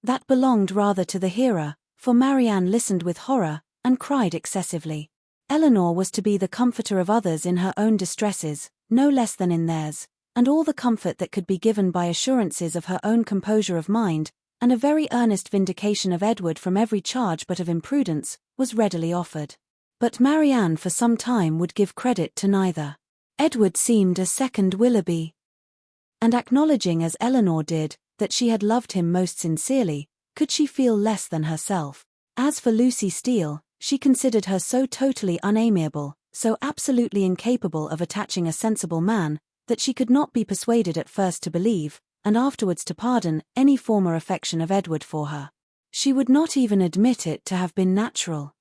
That belonged rather to the hearer, for Marianne listened with horror, and cried excessively. Eleanor was to be the comforter of others in her own distresses, no less than in theirs, and all the comfort that could be given by assurances of her own composure of mind, and a very earnest vindication of Edward from every charge but of imprudence, was readily offered. But Marianne for some time would give credit to neither. Edward seemed a second Willoughby. And acknowledging as Eleanor did, that she had loved him most sincerely, could she feel less than herself? As for Lucy Steele, she considered her so totally unamiable, so absolutely incapable of attaching a sensible man, that she could not be persuaded at first to believe, and afterwards to pardon, any former affection of Edward for her. She would not even admit it to have been natural.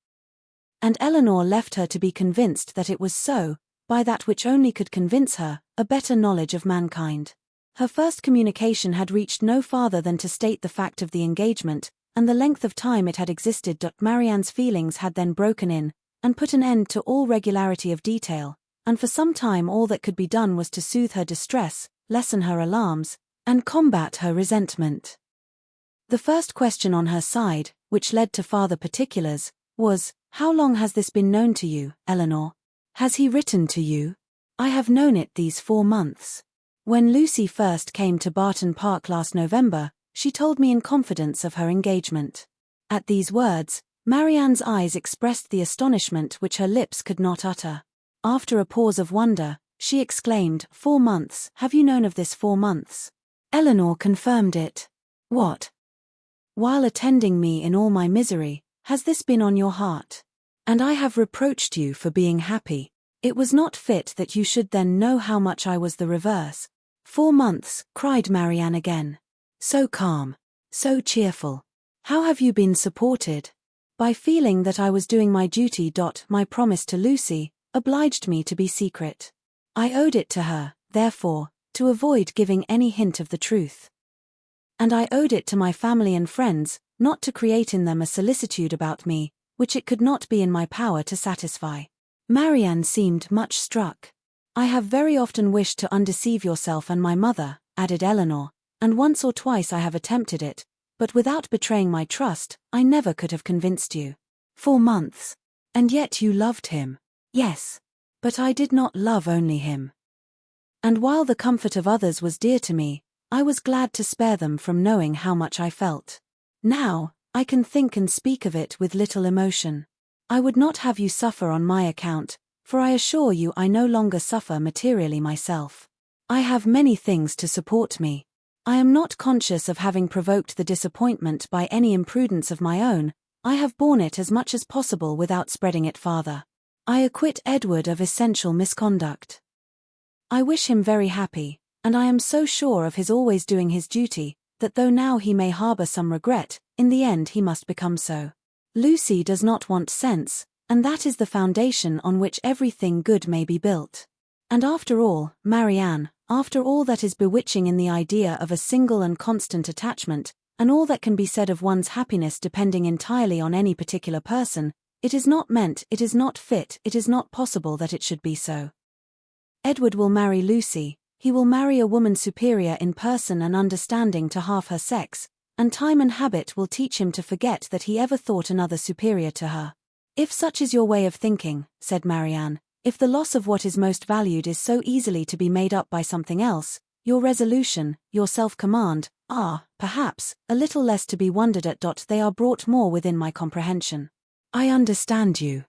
And Eleanor left her to be convinced that it was so, by that which only could convince her, a better knowledge of mankind. Her first communication had reached no farther than to state the fact of the engagement, and the length of time it had existed. Marianne's feelings had then broken in, and put an end to all regularity of detail, and for some time all that could be done was to soothe her distress, lessen her alarms, and combat her resentment. The first question on her side, which led to farther particulars, was, "How long has this been known to you, Eleanor? Has he written to you?" "I have known it these 4 months. When Lucy first came to Barton Park last November, she told me in confidence of her engagement." At these words, Marianne's eyes expressed the astonishment which her lips could not utter. After a pause of wonder, she exclaimed, "4 months, have you known of this 4 months?" Eleanor confirmed it. "What? While attending me in all my misery, has this been on your heart? And I have reproached you for being happy. It was not fit that you should then know how much I was the reverse." 4 months, cried Marianne again. "So calm, so cheerful. How have you been supported?" "By feeling that I was doing my duty. My promise to Lucy obliged me to be secret. I owed it to her, therefore, to avoid giving any hint of the truth. And I owed it to my family and friends, not to create in them a solicitude about me, which it could not be in my power to satisfy." Marianne seemed much struck. "I have very often wished to undeceive yourself and my mother," added Eleanor, "and once or twice I have attempted it, but without betraying my trust, I never could have convinced you." 4 months. "And yet you loved him." "Yes. But I did not love only him. And while the comfort of others was dear to me, I was glad to spare them from knowing how much I felt. Now, I can think and speak of it with little emotion. I would not have you suffer on my account, for I assure you I no longer suffer materially myself. I have many things to support me. I am not conscious of having provoked the disappointment by any imprudence of my own. I have borne it as much as possible without spreading it farther. I acquit Edward of essential misconduct. I wish him very happy, and I am so sure of his always doing his duty, that though now he may harbor some regret, in the end he must become so. Lucy does not want sense, and that is the foundation on which everything good may be built. And after all, Marianne, after all that is bewitching in the idea of a single and constant attachment, and all that can be said of one's happiness depending entirely on any particular person, it is not meant, it is not fit, it is not possible that it should be so. Edward will marry Lucy, he will marry a woman superior in person and understanding to half her sex, and time and habit will teach him to forget that he ever thought another superior to her. If such is your way of thinking, said Marianne, if the loss of what is most valued is so easily to be made up by something else, your resolution, your self-command, are, perhaps, a little less to be wondered at. They are brought more within my comprehension. I understand you.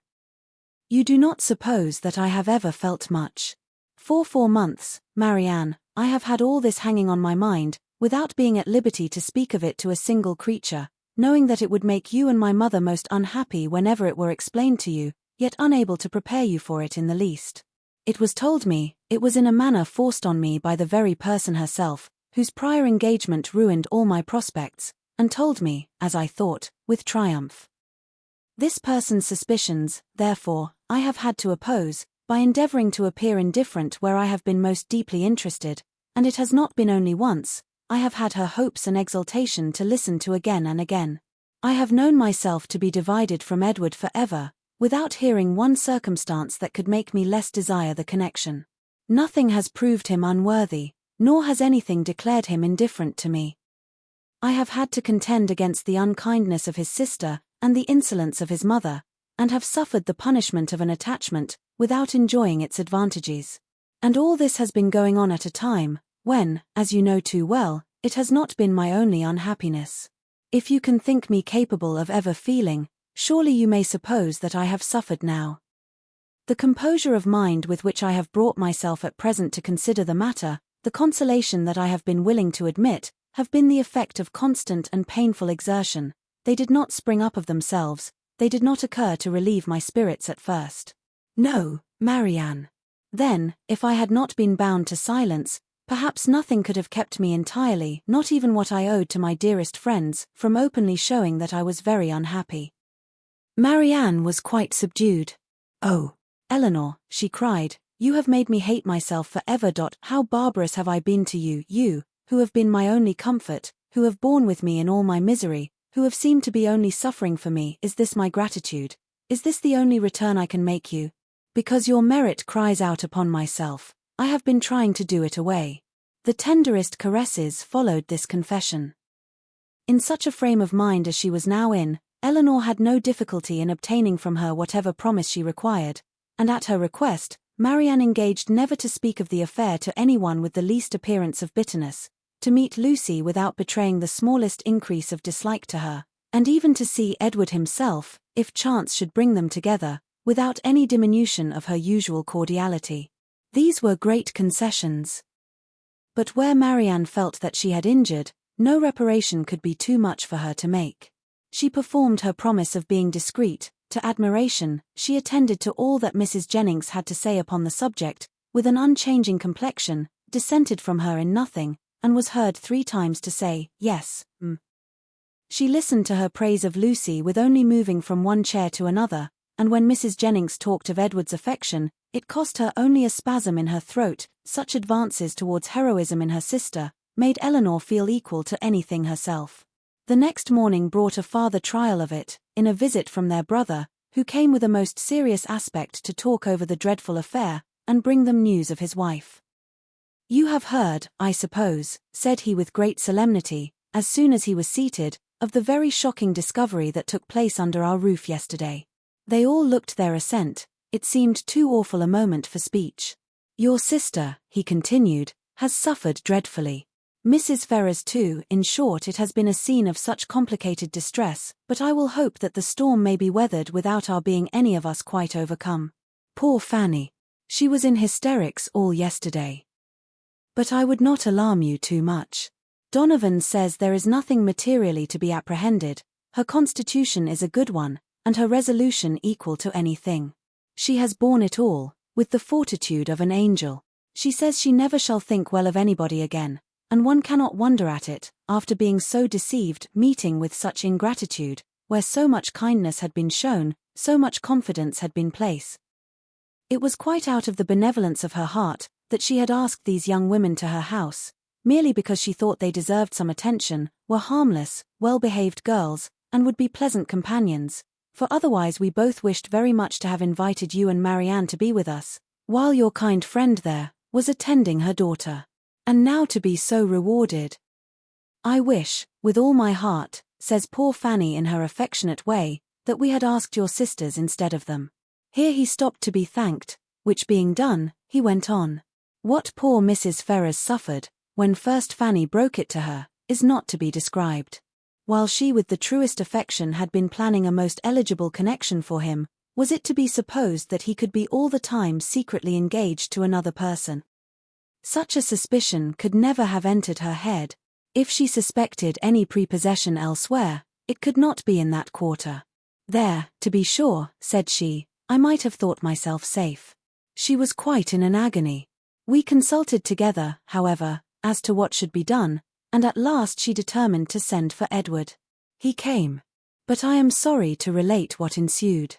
You do not suppose that I have ever felt much. For 4 months, Marianne, I have had all this hanging on my mind, without being at liberty to speak of it to a single creature, knowing that it would make you and my mother most unhappy whenever it were explained to you, yet unable to prepare you for it in the least. It was told me, it was in a manner forced on me by the very person herself, whose prior engagement ruined all my prospects, and told me, as I thought, with triumph. This person's suspicions, therefore, I have had to oppose, by endeavoring to appear indifferent where I have been most deeply interested, and it has not been only once. I have had her hopes and exultation to listen to again and again. I have known myself to be divided from Edward forever, without hearing one circumstance that could make me less desire the connection. Nothing has proved him unworthy, nor has anything declared him indifferent to me. I have had to contend against the unkindness of his sister, and the insolence of his mother, and have suffered the punishment of an attachment, without enjoying its advantages. And all this has been going on at a time, when, as you know too well, it has not been my only unhappiness. If you can think me capable of ever feeling, surely you may suppose that I have suffered now. The composure of mind with which I have brought myself at present to consider the matter, the consolation that I have been willing to admit, have been the effect of constant and painful exertion. They did not spring up of themselves, they did not occur to relieve my spirits at first. No, Marianne. Then, if I had not been bound to silence, perhaps nothing could have kept me entirely, not even what I owed to my dearest friends, from openly showing that I was very unhappy. Marianne was quite subdued. Oh, Eleanor, she cried, you have made me hate myself for ever. How barbarous have I been to you, you, who have been my only comfort, who have borne with me in all my misery, who have seemed to be only suffering for me. Is this my gratitude? Is this the only return I can make you? Because your merit cries out upon myself, I have been trying to do it away. The tenderest caresses followed this confession. In such a frame of mind as she was now in, Eleanor had no difficulty in obtaining from her whatever promise she required, and at her request, Marianne engaged never to speak of the affair to anyone with the least appearance of bitterness, to meet Lucy without betraying the smallest increase of dislike to her, and even to see Edward himself, if chance should bring them together, without any diminution of her usual cordiality. These were great concessions. But where Marianne felt that she had injured, no reparation could be too much for her to make. She performed her promise of being discreet, to admiration, she attended to all that Mrs. Jennings had to say upon the subject, with an unchanging complexion, dissented from her in nothing, and was heard 3 times to say, yes, She listened to her praise of Lucy with only moving from one chair to another, and when Mrs. Jennings talked of Edward's affection, it cost her only a spasm in her throat. Such advances towards heroism in her sister made Eleanor feel equal to anything herself. The next morning brought a farther trial of it, in a visit from their brother, who came with a most serious aspect to talk over the dreadful affair, and bring them news of his wife. You have heard, I suppose, said he with great solemnity, as soon as he was seated, of the very shocking discovery that took place under our roof yesterday. They all looked their assent. It seemed too awful a moment for speech. Your sister, he continued, has suffered dreadfully. Mrs. Ferrars too. In short, it has been a scene of such complicated distress, but I will hope that the storm may be weathered without our being any of us quite overcome. Poor Fanny. She was in hysterics all yesterday. But I would not alarm you too much. Donovan says there is nothing materially to be apprehended, her constitution is a good one, and her resolution equal to anything. She has borne it all, with the fortitude of an angel. She says she never shall think well of anybody again, and one cannot wonder at it, after being so deceived, meeting with such ingratitude, where so much kindness had been shown, so much confidence had been placed. It was quite out of the benevolence of her heart, that she had asked these young women to her house, merely because she thought they deserved some attention, were harmless, well-behaved girls, and would be pleasant companions, for otherwise we both wished very much to have invited you and Marianne to be with us, while your kind friend there was attending her daughter. And now to be so rewarded. I wish, with all my heart, says poor Fanny in her affectionate way, that we had asked your sisters instead of them. Here he stopped to be thanked, which being done, he went on. What poor Mrs. Ferrars suffered, when first Fanny broke it to her, is not to be described. While she with the truest affection had been planning a most eligible connection for him, was it to be supposed that he could be all the time secretly engaged to another person? Such a suspicion could never have entered her head. If she suspected any prepossession elsewhere, it could not be in that quarter. There, to be sure, said she, I might have thought myself safe. She was quite in an agony. We consulted together, however, as to what should be done, and at last she determined to send for Edward. He came. But I am sorry to relate what ensued.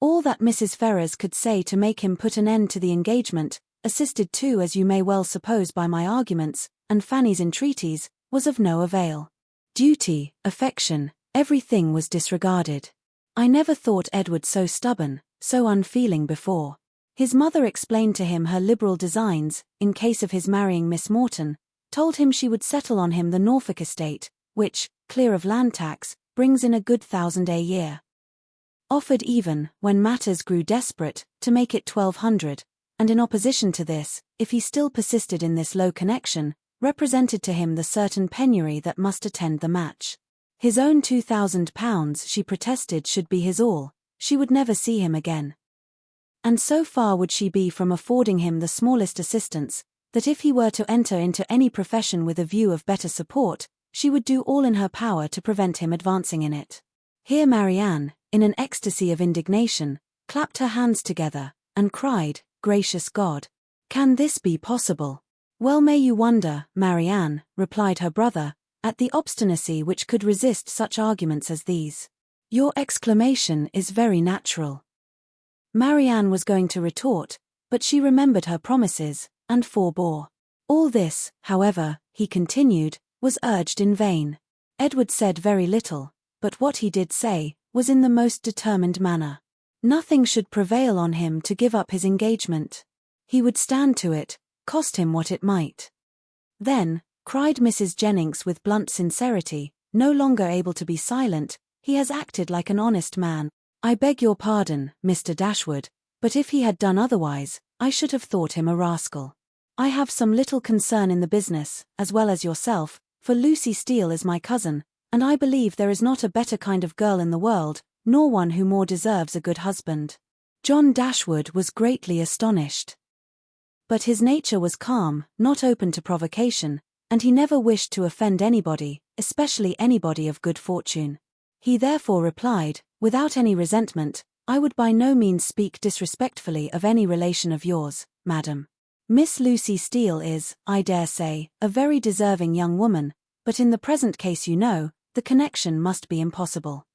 All that Mrs. Ferrars could say to make him put an end to the engagement, assisted too as you may well suppose by my arguments, and Fanny's entreaties, was of no avail. Duty, affection, everything was disregarded. I never thought Edward so stubborn, so unfeeling before. His mother explained to him her liberal designs, in case of his marrying Miss Morton, told him she would settle on him the Norfolk estate, which, clear of land tax, brings in a good 1,000 a year. Offered even, when matters grew desperate, to make it 1,200, and in opposition to this, if he still persisted in this low connection, represented to him the certain penury that must attend the match. His own £2,000 she protested should be his all, she would never see him again. And so far would she be from affording him the smallest assistance, that if he were to enter into any profession with a view of better support, she would do all in her power to prevent him advancing in it. Here Marianne, in an ecstasy of indignation, clapped her hands together, and cried, Gracious God! Can this be possible? Well may you wonder, Marianne, replied her brother, at the obstinacy which could resist such arguments as these. Your exclamation is very natural. Marianne was going to retort, but she remembered her promises, and forbore. All this, however, he continued, was urged in vain. Edward said very little, but what he did say, was in the most determined manner. Nothing should prevail on him to give up his engagement. He would stand to it, cost him what it might. Then, cried Mrs. Jennings with blunt sincerity, no longer able to be silent, he has acted like an honest man. I beg your pardon, Mr. Dashwood, but if he had done otherwise, I should have thought him a rascal. I have some little concern in the business, as well as yourself, for Lucy Steele is my cousin, and I believe there is not a better kind of girl in the world, nor one who more deserves a good husband. John Dashwood was greatly astonished. But his nature was calm, not open to provocation, and he never wished to offend anybody, especially anybody of good fortune. He therefore replied, without any resentment, I would by no means speak disrespectfully of any relation of yours, madam. Miss Lucy Steele is, I dare say, a very deserving young woman, but in the present case you know, the connection must be impossible.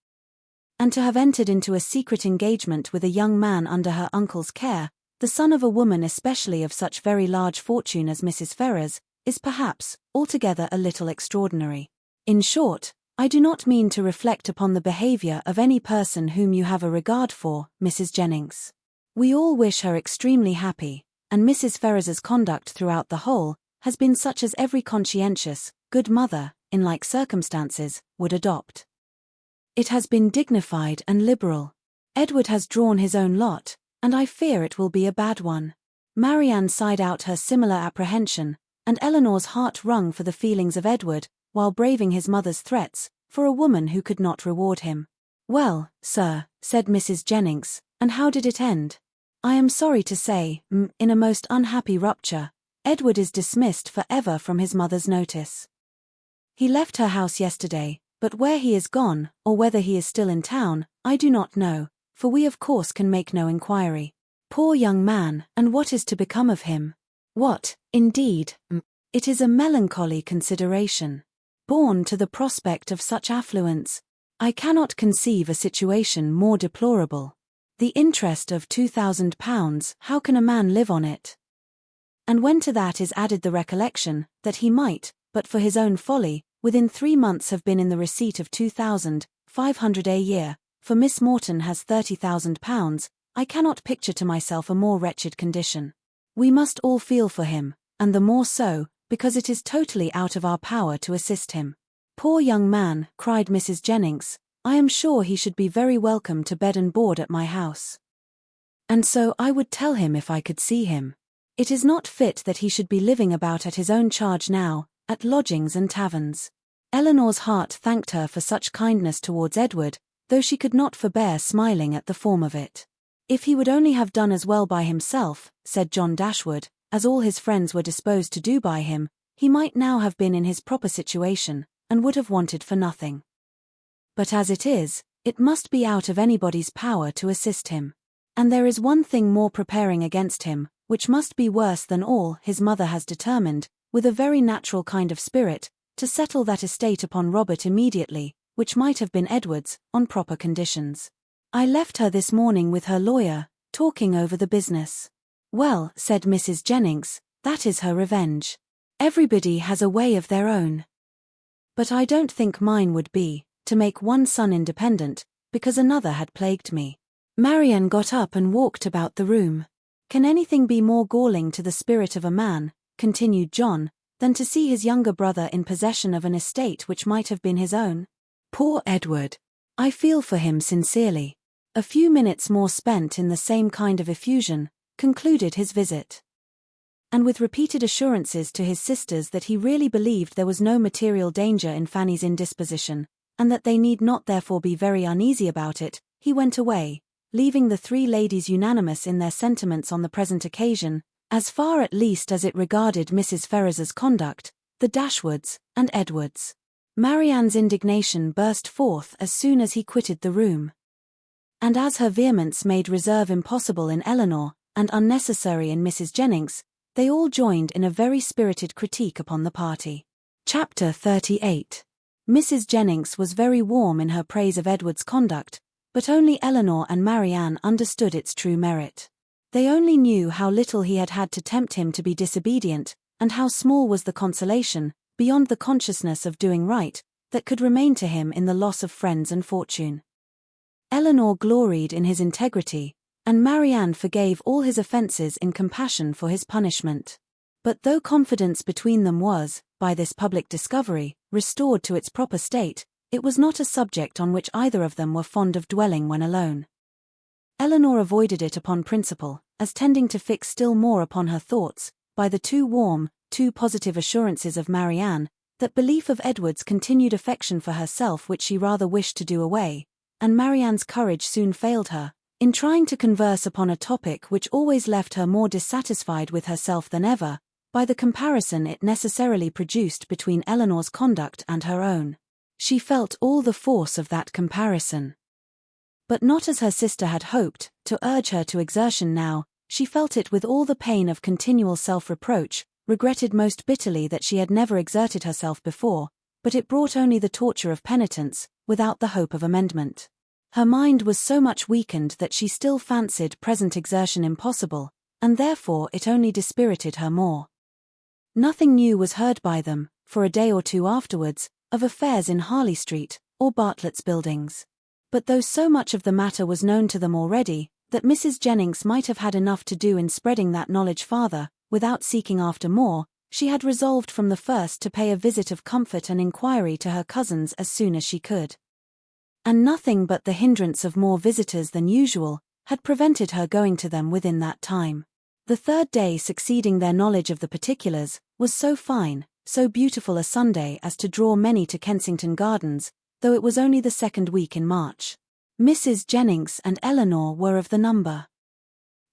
And to have entered into a secret engagement with a young man under her uncle's care, the son of a woman especially of such very large fortune as Mrs. Ferrars, is perhaps, altogether a little extraordinary. In short, I do not mean to reflect upon the behaviour of any person whom you have a regard for, Mrs. Jennings. We all wish her extremely happy, and Mrs. Ferrars's conduct throughout the whole, has been such as every conscientious, good mother, in like circumstances, would adopt. It has been dignified and liberal. Edward has drawn his own lot, and I fear it will be a bad one. Marianne sighed out her similar apprehension, and Eleanor's heart wrung for the feelings of Edward, while braving his mother's threats, for a woman who could not reward him. Well, sir, said Mrs. Jennings, and how did it end? I am sorry to say, in a most unhappy rupture. Edward is dismissed for ever from his mother's notice. He left her house yesterday, but where he is gone, or whether he is still in town, I do not know, for we of course can make no inquiry. Poor young man, and what is to become of him? What, indeed, it is a melancholy consideration. Born to the prospect of such affluence, I cannot conceive a situation more deplorable. The interest of £2,000, how can a man live on it? And when to that is added the recollection, that he might, but for his own folly, within 3 months have been in the receipt of £2,500 a year, for Miss Morton has £30,000, I cannot picture to myself a more wretched condition. We must all feel for him, and the more so, because it is totally out of our power to assist him. Poor young man, cried Mrs. Jennings, I am sure he should be very welcome to bed and board at my house. And so I would tell him if I could see him. It is not fit that he should be living about at his own charge now, at lodgings and taverns. Eleanor's heart thanked her for such kindness towards Edward, though she could not forbear smiling at the form of it. If he would only have done as well by himself, said John Dashwood, as all his friends were disposed to do by him, he might now have been in his proper situation, and would have wanted for nothing. But as it is, it must be out of anybody's power to assist him. And there is one thing more preparing against him, which must be worse than all. His mother has determined, with a very natural kind of spirit, to settle that estate upon Robert immediately, which might have been Edward's, on proper conditions. I left her this morning with her lawyer, talking over the business. Well, said Mrs. Jennings, that is her revenge. Everybody has a way of their own. But I don't think mine would be, to make one son independent, because another had plagued me. Marian got up and walked about the room. Can anything be more galling to the spirit of a man, continued John, than to see his younger brother in possession of an estate which might have been his own? Poor Edward! I feel for him sincerely. A few minutes more spent in the same kind of effusion, concluded his visit. And with repeated assurances to his sisters that he really believed there was no material danger in Fanny's indisposition, and that they need not therefore be very uneasy about it, he went away, leaving the three ladies unanimous in their sentiments on the present occasion, as far at least as it regarded Mrs. Ferrars's conduct, the Dashwoods, and Edward's. Marianne's indignation burst forth as soon as he quitted the room. And as her vehemence made reserve impossible in Eleanor, and unnecessary in Mrs. Jennings, they all joined in a very spirited critique upon the party. Chapter 38. Mrs. Jennings was very warm in her praise of Edward's conduct, but only Eleanor and Marianne understood its true merit. They only knew how little he had had to tempt him to be disobedient, and how small was the consolation, beyond the consciousness of doing right, that could remain to him in the loss of friends and fortune. Eleanor gloried in his integrity, and Marianne forgave all his offences in compassion for his punishment. But though confidence between them was, by this public discovery, restored to its proper state, it was not a subject on which either of them were fond of dwelling when alone. Eleanor avoided it upon principle, as tending to fix still more upon her thoughts, by the too warm, too positive assurances of Marianne, that belief of Edward's continued affection for herself which she rather wished to do away, and Marianne's courage soon failed her, in trying to converse upon a topic which always left her more dissatisfied with herself than ever, by the comparison it necessarily produced between Eleanor's conduct and her own. She felt all the force of that comparison. But not as her sister had hoped, to urge her to exertion now, she felt it with all the pain of continual self-reproach, regretted most bitterly that she had never exerted herself before, but it brought only the torture of penitence, without the hope of amendment. Her mind was so much weakened that she still fancied present exertion impossible, and therefore it only dispirited her more. Nothing new was heard by them, for a day or two afterwards, of affairs in Harley Street, or Bartlett's Buildings. But though so much of the matter was known to them already, that Mrs. Jennings might have had enough to do in spreading that knowledge farther, without seeking after more, she had resolved from the first to pay a visit of comfort and inquiry to her cousins as soon as she could. And nothing but the hindrance of more visitors than usual had prevented her going to them within that time. The third day succeeding their knowledge of the particulars was so fine, so beautiful a Sunday as to draw many to Kensington Gardens, though it was only the second week in March. Mrs. Jennings and Eleanor were of the number.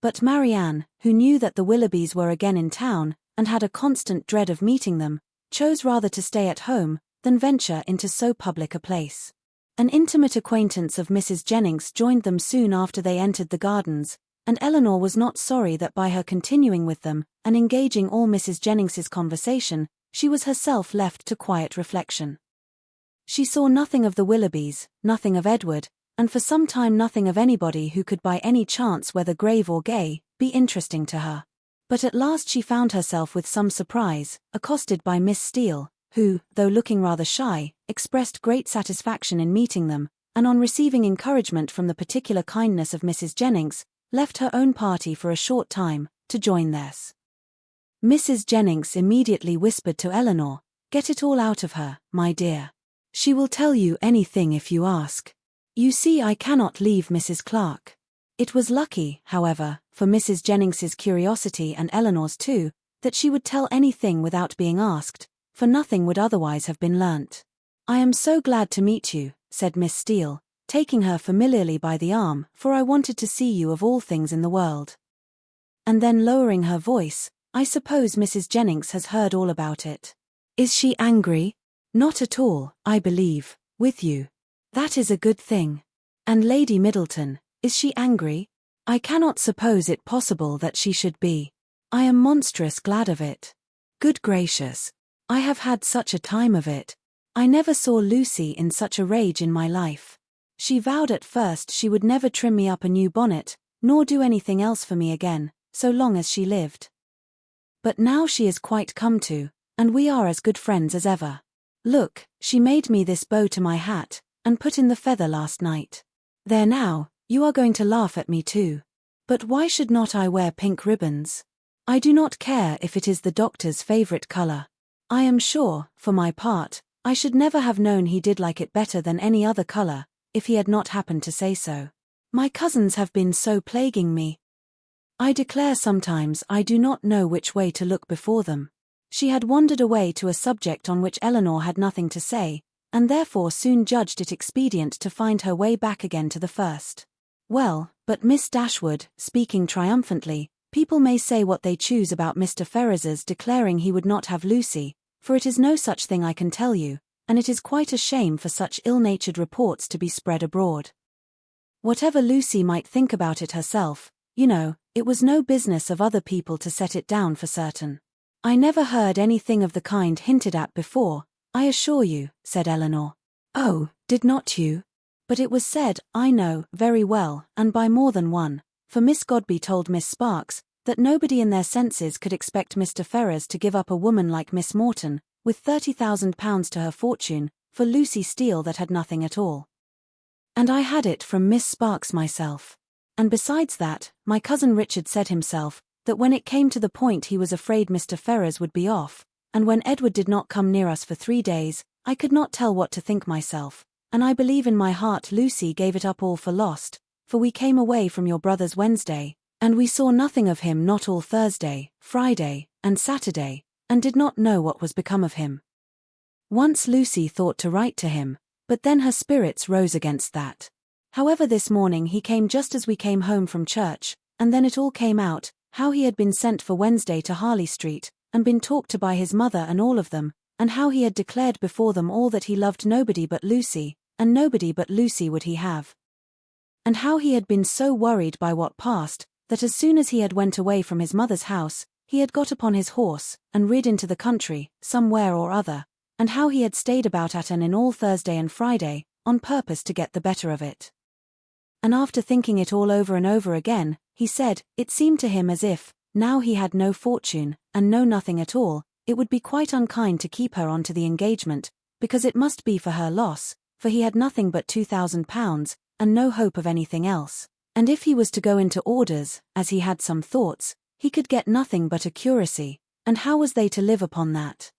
But Marianne, who knew that the Willoughbys were again in town, and had a constant dread of meeting them, chose rather to stay at home than venture into so public a place. An intimate acquaintance of Mrs. Jennings joined them soon after they entered the gardens, and Eleanor was not sorry that by her continuing with them, and engaging all Mrs. Jennings's conversation, she was herself left to quiet reflection. She saw nothing of the Willoughbys, nothing of Edward, and for some time nothing of anybody who could by any chance, whether grave or gay, be interesting to her. But at last she found herself with some surprise, accosted by Miss Steele, who, though looking rather shy, expressed great satisfaction in meeting them, and on receiving encouragement from the particular kindness of Mrs. Jennings, left her own party for a short time, to join theirs. Mrs. Jennings immediately whispered to Eleanor, "Get it all out of her, my dear. She will tell you anything if you ask. You see I cannot leave Mrs. Clark. It was lucky, however, for Mrs. Jennings's curiosity and Eleanor's too, that she would tell anything without being asked, for nothing would otherwise have been learnt. "I am so glad to meet you," said Miss Steele, taking her familiarly by the arm, "for I wanted to see you of all things in the world." And then lowering her voice, "I suppose Mrs. Jennings has heard all about it. Is she angry?" "Not at all, I believe, with you." "That is a good thing." "And Lady Middleton, is she angry?" "I cannot suppose it possible that she should be. I am monstrous glad of it." "Good gracious. I have had such a time of it. I never saw Lucy in such a rage in my life. She vowed at first she would never trim me up a new bonnet, nor do anything else for me again, so long as she lived. But now she is quite come to, and we are as good friends as ever. Look, she made me this bow to my hat, and put in the feather last night. There now, you are going to laugh at me too. But why should not I wear pink ribbons? I do not care if it is the doctor's favorite color. I am sure, for my part, I should never have known he did like it better than any other color, if he had not happened to say so. My cousins have been so plaguing me. I declare sometimes I do not know which way to look before them." She had wandered away to a subject on which Eleanor had nothing to say, and therefore soon judged it expedient to find her way back again to the first. "Well, but Miss Dashwood," speaking triumphantly, "people may say what they choose about Mr. Ferrars's declaring he would not have Lucy, for it is no such thing I can tell you, and it is quite a shame for such ill-natured reports to be spread abroad. Whatever Lucy might think about it herself, you know, it was no business of other people to set it down for certain." "I never heard anything of the kind hinted at before, I assure you," said Eleanor. "Oh, did not you? But it was said, I know, very well, and by more than one, for Miss Godby told Miss Sparks, that nobody in their senses could expect Mr. Ferrars to give up a woman like Miss Morton, with £30,000 to her fortune, for Lucy Steele that had nothing at all. And I had it from Miss Sparks myself. And besides that, my cousin Richard said himself, that when it came to the point he was afraid Mr. Ferrars would be off, and when Edward did not come near us for 3 days, I could not tell what to think myself, and I believe in my heart Lucy gave it up all for lost, for we came away from your brother's Wednesday, and we saw nothing of him not all Thursday, Friday, and Saturday, and did not know what was become of him. Once Lucy thought to write to him, but then her spirits rose against that. However, this morning he came just as we came home from church, and then it all came out, how he had been sent for Wednesday to Harley Street, and been talked to by his mother and all of them, and how he had declared before them all that he loved nobody but Lucy, and nobody but Lucy would he have. And how he had been so worried by what passed, that as soon as he had went away from his mother's house, he had got upon his horse, and rid into the country, somewhere or other, and how he had stayed about at an inn all Thursday and Friday, on purpose to get the better of it. And after thinking it all over and over again, he said, it seemed to him as if, now he had no fortune, and no nothing at all, it would be quite unkind to keep her on to the engagement, because it must be for her loss, for he had nothing but £2,000, and no hope of anything else. And if he was to go into orders, as he had some thoughts, he could get nothing but a curacy, and how was they to live upon that?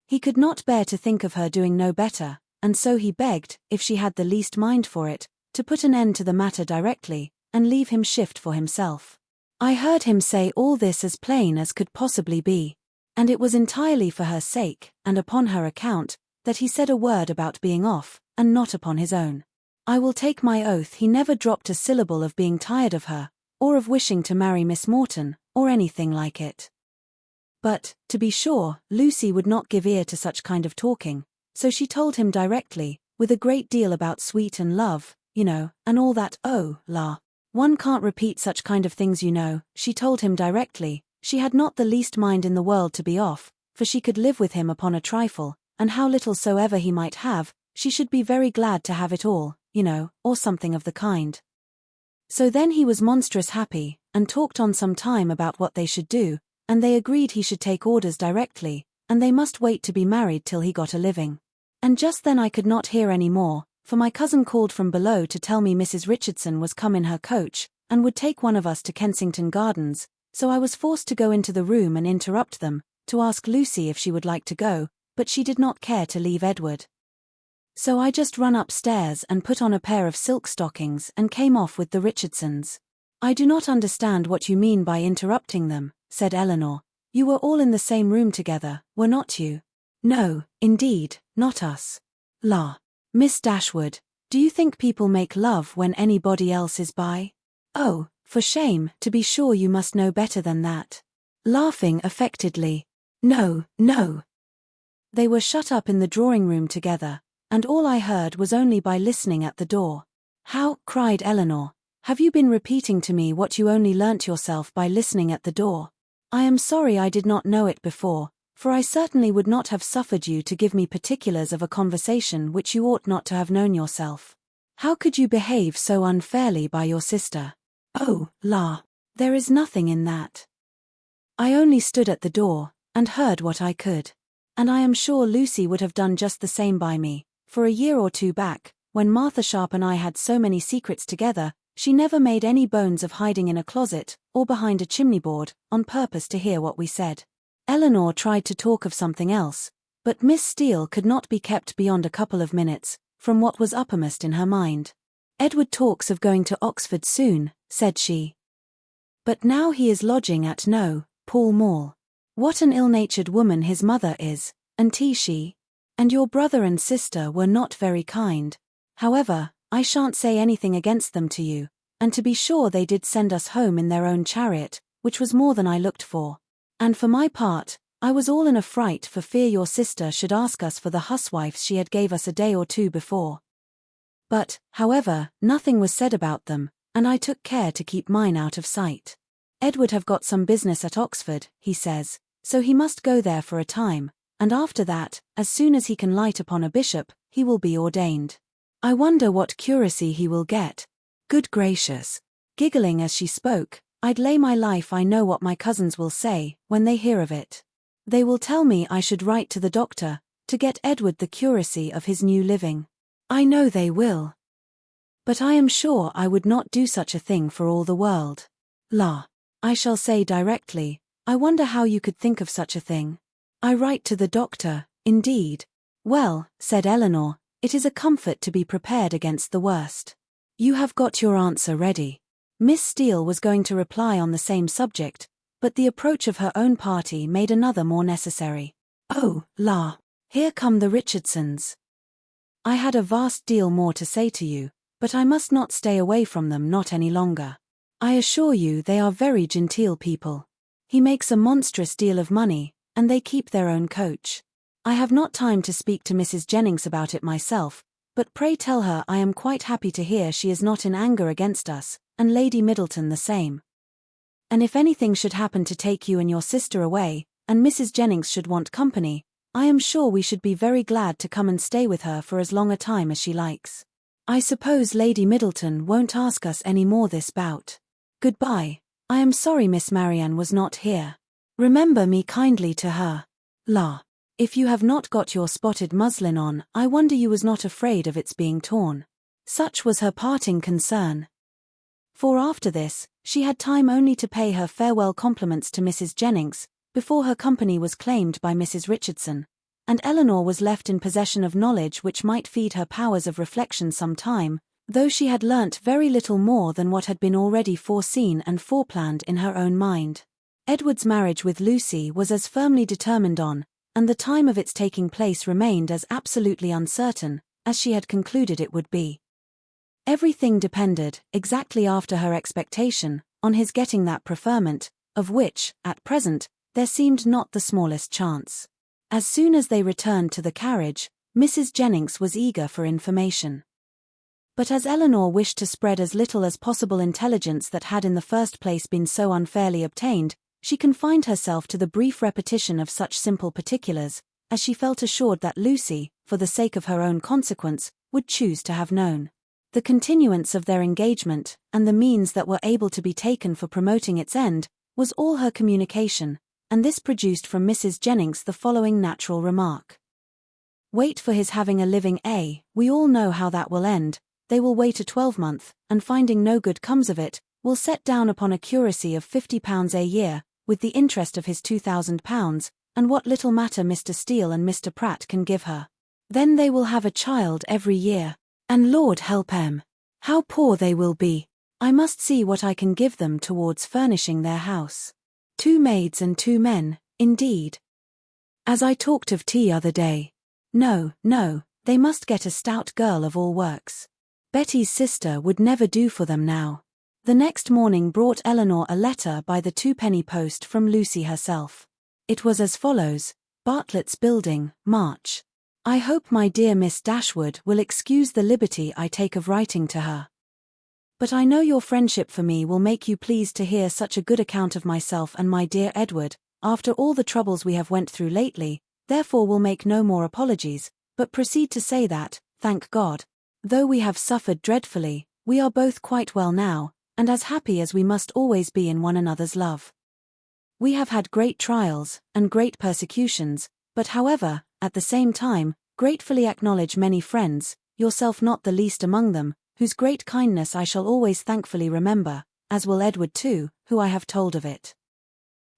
He could not bear to think of her doing no better, and so he begged, if she had the least mind for it, to put an end to the matter directly, and leave him shift for himself. I heard him say all this as plain as could possibly be, and it was entirely for her sake, and upon her account, that he said a word about being off, and not upon his own. I will take my oath he never dropped a syllable of being tired of her, or of wishing to marry Miss Morton, or anything like it. But, to be sure, Lucy would not give ear to such kind of talking, so she told him directly, with a great deal about sweet and love, you know, and all that. Oh, la. One can't repeat such kind of things, you know. She told him directly, she had not the least mind in the world to be off, for she could live with him upon a trifle, and how little soever he might have, she should be very glad to have it all, you know, or something of the kind. So then he was monstrous happy, and talked on some time about what they should do, and they agreed he should take orders directly, and they must wait to be married till he got a living. And just then I could not hear any more, for my cousin called from below to tell me Mrs. Richardson was come in her coach, and would take one of us to Kensington Gardens, so I was forced to go into the room and interrupt them, to ask Lucy if she would like to go, but she did not care to leave Edward. So I just run upstairs and put on a pair of silk stockings and came off with the Richardsons. I do not understand what you mean by interrupting them, said Eleanor. You were all in the same room together, were not you? No, indeed, not us. La. Miss Dashwood, do you think people make love when anybody else is by? Oh, for shame, to be sure you must know better than that. Laughing affectedly. No, no. They were shut up in the drawing-room together, and all I heard was only by listening at the door. How, cried Eleanor, have you been repeating to me what you only learnt yourself by listening at the door? I am sorry I did not know it before, for I certainly would not have suffered you to give me particulars of a conversation which you ought not to have known yourself. How could you behave so unfairly by your sister? Oh, la, there is nothing in that. I only stood at the door, and heard what I could. And I am sure Lucy would have done just the same by me, for a year or two back, when Martha Sharp and I had so many secrets together, she never made any bones of hiding in a closet, or behind a chimney-board, on purpose to hear what we said. Eleanor tried to talk of something else, but Miss Steele could not be kept beyond a couple of minutes, from what was uppermost in her mind. Edward talks of going to Oxford soon, said she. But now he is lodging at No. Pall Mall. What an ill-natured woman his mother is, auntie she. And your brother and sister were not very kind. However, I shan't say anything against them to you, and to be sure they did send us home in their own chariot, which was more than I looked for. And for my part, I was all in a fright for fear your sister should ask us for the huswives she had gave us a day or two before. But, however, nothing was said about them, and I took care to keep mine out of sight. Edward have got some business at Oxford, he says, so he must go there for a time, and after that, as soon as he can light upon a bishop, he will be ordained. I wonder what curacy he will get. Good gracious. Giggling as she spoke, I'd lay my life I know what my cousins will say, when they hear of it. They will tell me I should write to the doctor, to get Edward the curacy of his new living. I know they will. But I am sure I would not do such a thing for all the world. La. I shall say directly, I wonder how you could think of such a thing. I write to the doctor, indeed. Well, said Eleanor, it is a comfort to be prepared against the worst. You have got your answer ready. Miss Steele was going to reply on the same subject, but the approach of her own party made another more necessary. Oh, la. Here come the Richardsons. I had a vast deal more to say to you, but I must not stay away from them not any longer. I assure you they are very genteel people. He makes a monstrous deal of money, and they keep their own coach. I have not time to speak to Mrs. Jennings about it myself, but pray tell her I am quite happy to hear she is not in anger against us, and Lady Middleton the same. And if anything should happen to take you and your sister away, and Mrs. Jennings should want company, I am sure we should be very glad to come and stay with her for as long a time as she likes. I suppose Lady Middleton won't ask us any more this bout. Goodbye. I am sorry Miss Marianne was not here. Remember me kindly to her. La. If you have not got your spotted muslin on, I wonder you was not afraid of its being torn. Such was her parting concern. For after this, she had time only to pay her farewell compliments to Mrs. Jennings, before her company was claimed by Mrs. Richardson, and Eleanor was left in possession of knowledge which might feed her powers of reflection some time, though she had learnt very little more than what had been already foreseen and foreplanned in her own mind. Edward's marriage with Lucy was as firmly determined on, and the time of its taking place remained as absolutely uncertain, as she had concluded it would be. Everything depended, exactly after her expectation, on his getting that preferment, of which, at present, there seemed not the smallest chance. As soon as they returned to the carriage, Mrs. Jennings was eager for information. But as Eleanor wished to spread as little as possible intelligence that had in the first place been so unfairly obtained, she confined herself to the brief repetition of such simple particulars, as she felt assured that Lucy, for the sake of her own consequence, would choose to have known. The continuance of their engagement, and the means that were able to be taken for promoting its end, was all her communication, and this produced from Mrs. Jennings the following natural remark. Wait for his having a living, we all know how that will end. They will wait a 12-month, and finding no good comes of it, will set down upon a curacy of £50 a year, with the interest of his £2,000, and what little matter Mr. Steele and Mr. Pratt can give her. Then they will have a child every year. And Lord help 'em. How poor they will be. I must see what I can give them towards furnishing their house. 2 maids and 2 men, indeed. As I talked of tea other day. No, no, they must get a stout girl of all works. Betty's sister would never do for them now. The next morning brought Eleanor a letter by the 2-penny post from Lucy herself. It was as follows: Bartlett's Building, March. I hope my dear Miss Dashwood will excuse the liberty I take of writing to her. But I know your friendship for me will make you pleased to hear such a good account of myself and my dear Edward, after all the troubles we have went through lately, therefore will make no more apologies, but proceed to say that, thank God, though we have suffered dreadfully, we are both quite well now, and as happy as we must always be in one another's love. We have had great trials, and great persecutions, but however, at the same time, gratefully acknowledge many friends, yourself not the least among them, whose great kindness I shall always thankfully remember, as will Edward too, who I have told of it.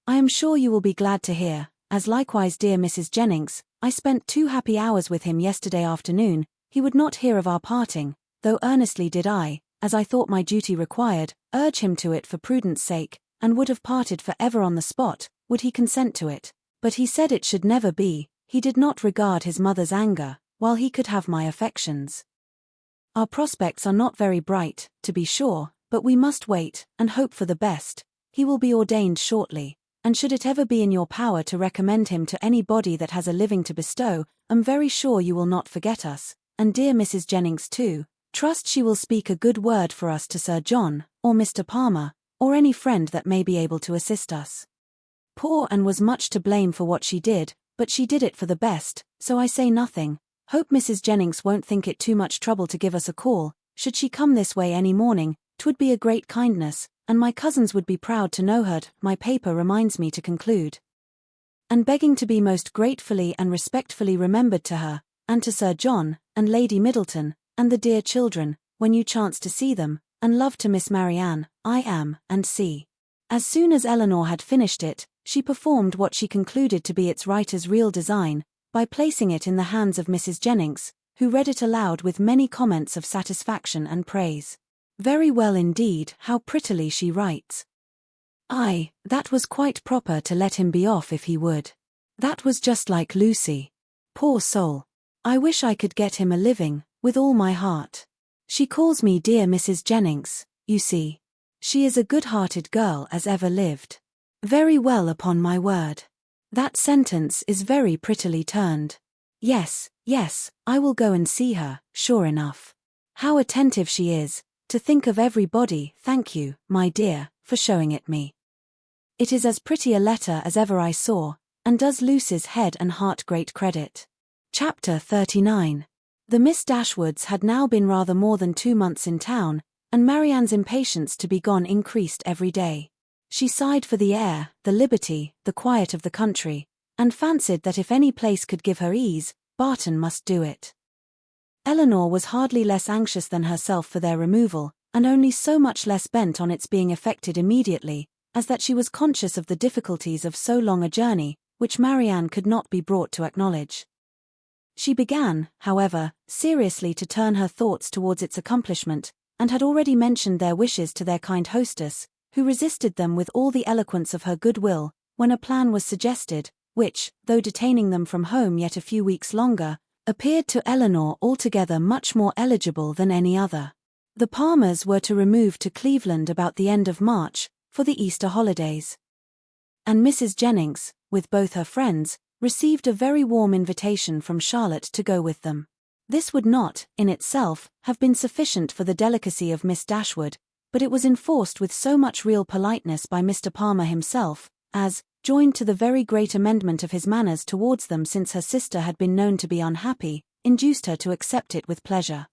I am sure you will be glad to hear, as likewise dear Mrs. Jennings, I spent 2 happy hours with him yesterday afternoon. He would not hear of our parting, though earnestly did I, as I thought my duty required, urge him to it for prudence sake, and would have parted for ever on the spot, would he consent to it, but he said it should never be. He did not regard his mother's anger, while he could have my affections. Our prospects are not very bright, to be sure, but we must wait, and hope for the best. He will be ordained shortly, and should it ever be in your power to recommend him to any body that has a living to bestow, I'm very sure you will not forget us, and dear Mrs. Jennings too. Trust she will speak a good word for us to Sir John, or Mr. Palmer, or any friend that may be able to assist us. Poor Anne was much to blame for what she did, but she did it for the best, so I say nothing. Hope Mrs. Jennings won't think it too much trouble to give us a call. Should she come this way any morning, 'twould be a great kindness, and my cousins would be proud to know her. My paper reminds me to conclude. And begging to be most gratefully and respectfully remembered to her, and to Sir John, and Lady Middleton, and the dear children, when you chance to see them, and love to Miss Marianne, I am, and C. As soon as Eleanor had finished it, she performed what she concluded to be its writer's real design, by placing it in the hands of Mrs. Jennings, who read it aloud with many comments of satisfaction and praise. Very well indeed, how prettily she writes. Aye, that was quite proper to let him be off if he would. That was just like Lucy. Poor soul. I wish I could get him a living, with all my heart. She calls me dear Mrs. Jennings, you see. She is a good-hearted girl as ever lived. Very well upon my word. That sentence is very prettily turned. Yes, yes, I will go and see her, sure enough. How attentive she is, to think of everybody. Thank you, my dear, for showing it me. It is as pretty a letter as ever I saw, and does Lucy's head and heart great credit. Chapter 39. The Miss Dashwoods had now been rather more than 2 months in town, and Marianne's impatience to be gone increased every day. She sighed for the air, the liberty, the quiet of the country, and fancied that if any place could give her ease, Barton must do it. Eleanor was hardly less anxious than herself for their removal, and only so much less bent on its being effected immediately, as that she was conscious of the difficulties of so long a journey, which Marianne could not be brought to acknowledge. She began, however, seriously to turn her thoughts towards its accomplishment, and had already mentioned their wishes to their kind hostess, who resisted them with all the eloquence of her good will, when a plan was suggested, which, though detaining them from home yet a few weeks longer, appeared to Eleanor altogether much more eligible than any other. The Palmers were to remove to Cleveland about the end of March, for the Easter holidays. And Mrs. Jennings, with both her friends, received a very warm invitation from Charlotte to go with them. This would not, in itself, have been sufficient for the delicacy of Miss Dashwood, but it was enforced with so much real politeness by Mr. Palmer himself, as, joined to the very great amendment of his manners towards them since her sister had been known to be unhappy, induced her to accept it with pleasure.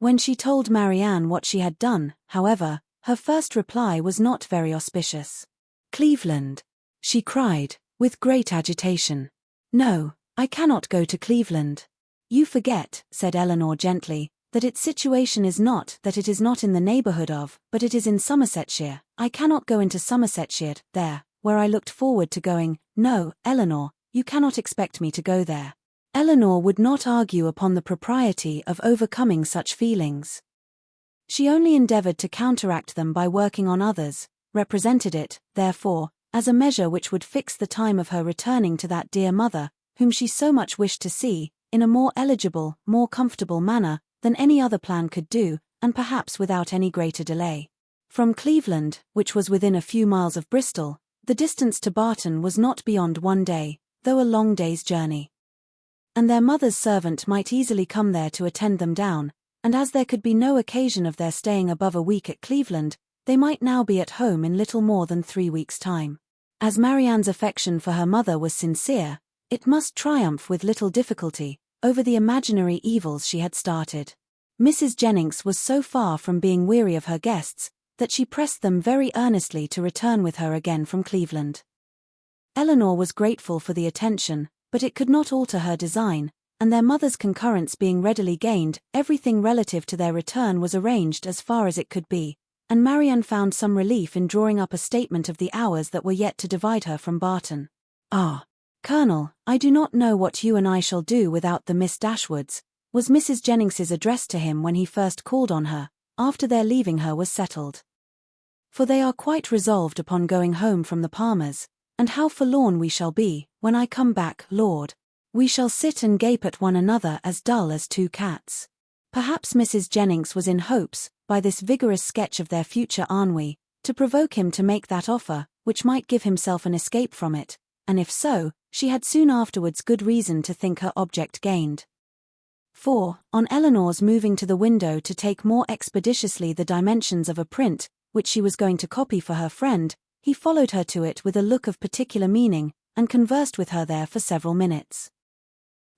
When she told Marianne what she had done, however, her first reply was not very auspicious. Cleveland, she cried, with great agitation. No, I cannot go to Cleveland. You forget, said Eleanor gently, that its situation is not that it is not in the neighbourhood of, but it is in Somersetshire. I cannot go into Somersetshire, there, where I looked forward to going. No, Eleanor, you cannot expect me to go there. Eleanor would not argue upon the propriety of overcoming such feelings. She only endeavored to counteract them by working on others, represented it, therefore, as a measure which would fix the time of her returning to that dear mother, whom she so much wished to see, in a more eligible, more comfortable manner than any other plan could do, and perhaps without any greater delay. From Cleveland, which was within a few miles of Bristol, the distance to Barton was not beyond 1 day, though a long day's journey. And their mother's servant might easily come there to attend them down, and as there could be no occasion of their staying above a week at Cleveland, they might now be at home in little more than 3 weeks' time. As Marianne's affection for her mother was sincere, it must triumph with little difficulty over the imaginary evils she had started. Mrs. Jennings was so far from being weary of her guests, that she pressed them very earnestly to return with her again from Cleveland. Eleanor was grateful for the attention, but it could not alter her design, and their mother's concurrence being readily gained, everything relative to their return was arranged as far as it could be, and Marianne found some relief in drawing up a statement of the hours that were yet to divide her from Barton. "Ah, Colonel, I do not know what you and I shall do without the Miss Dashwoods," was Mrs. Jennings's address to him when he first called on her, after their leaving her was settled. "For they are quite resolved upon going home from the Palmers, and how forlorn we shall be, when I come back, Lord. We shall sit and gape at one another as dull as 2 cats. Perhaps Mrs. Jennings was in hopes, by this vigorous sketch of their future ennui, to provoke him to make that offer, which might give himself an escape from it, and if so, she had soon afterwards good reason to think her object gained. For, on Eleanor's moving to the window to take more expeditiously the dimensions of a print, which she was going to copy for her friend, he followed her to it with a look of particular meaning, and conversed with her there for several minutes.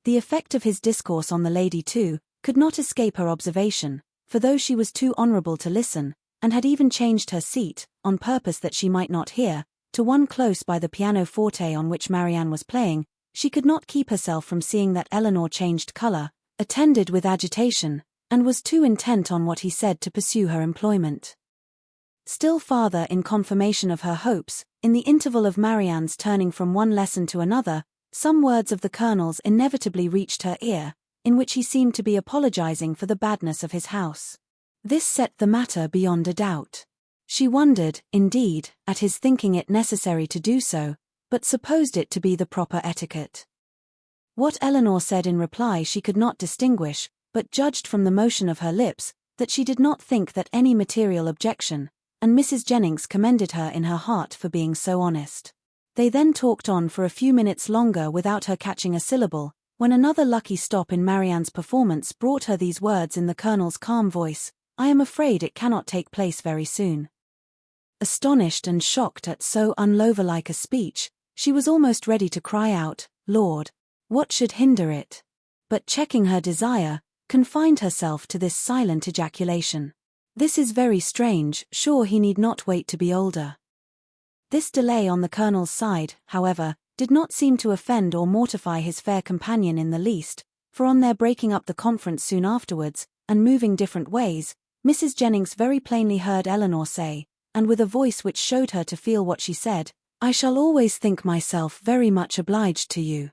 The effect of his discourse on the lady, too, could not escape her observation, for though she was too honourable to listen, and had even changed her seat, on purpose that she might not hear, to one close by the pianoforte on which Marianne was playing, she could not keep herself from seeing that Eleanor changed colour, attended with agitation, and was too intent on what he said to pursue her employment. Still farther in confirmation of her hopes, in the interval of Marianne's turning from one lesson to another, some words of the Colonel's inevitably reached her ear, in which he seemed to be apologizing for the badness of his house. This set the matter beyond a doubt. She wondered, indeed, at his thinking it necessary to do so, but supposed it to be the proper etiquette. What Eleanor said in reply she could not distinguish, but judged from the motion of her lips, that she did not think that any material objection, and Mrs. Jennings commended her in her heart for being so honest. They then talked on for a few minutes longer without her catching a syllable, when another lucky stop in Marianne's performance brought her these words in the Colonel's calm voice: "I am afraid it cannot take place very soon." Astonished and shocked at so unlover-like a speech, she was almost ready to cry out, "Lord, what should hinder it?" But checking her desire, confined herself to this silent ejaculation: "This is very strange, sure he need not wait to be older." This delay on the Colonel's side, however, did not seem to offend or mortify his fair companion in the least, for on their breaking up the conference soon afterwards, and moving different ways, Mrs. Jennings very plainly heard Eleanor say, and with a voice which showed her to feel what she said, "I shall always think myself very much obliged to you."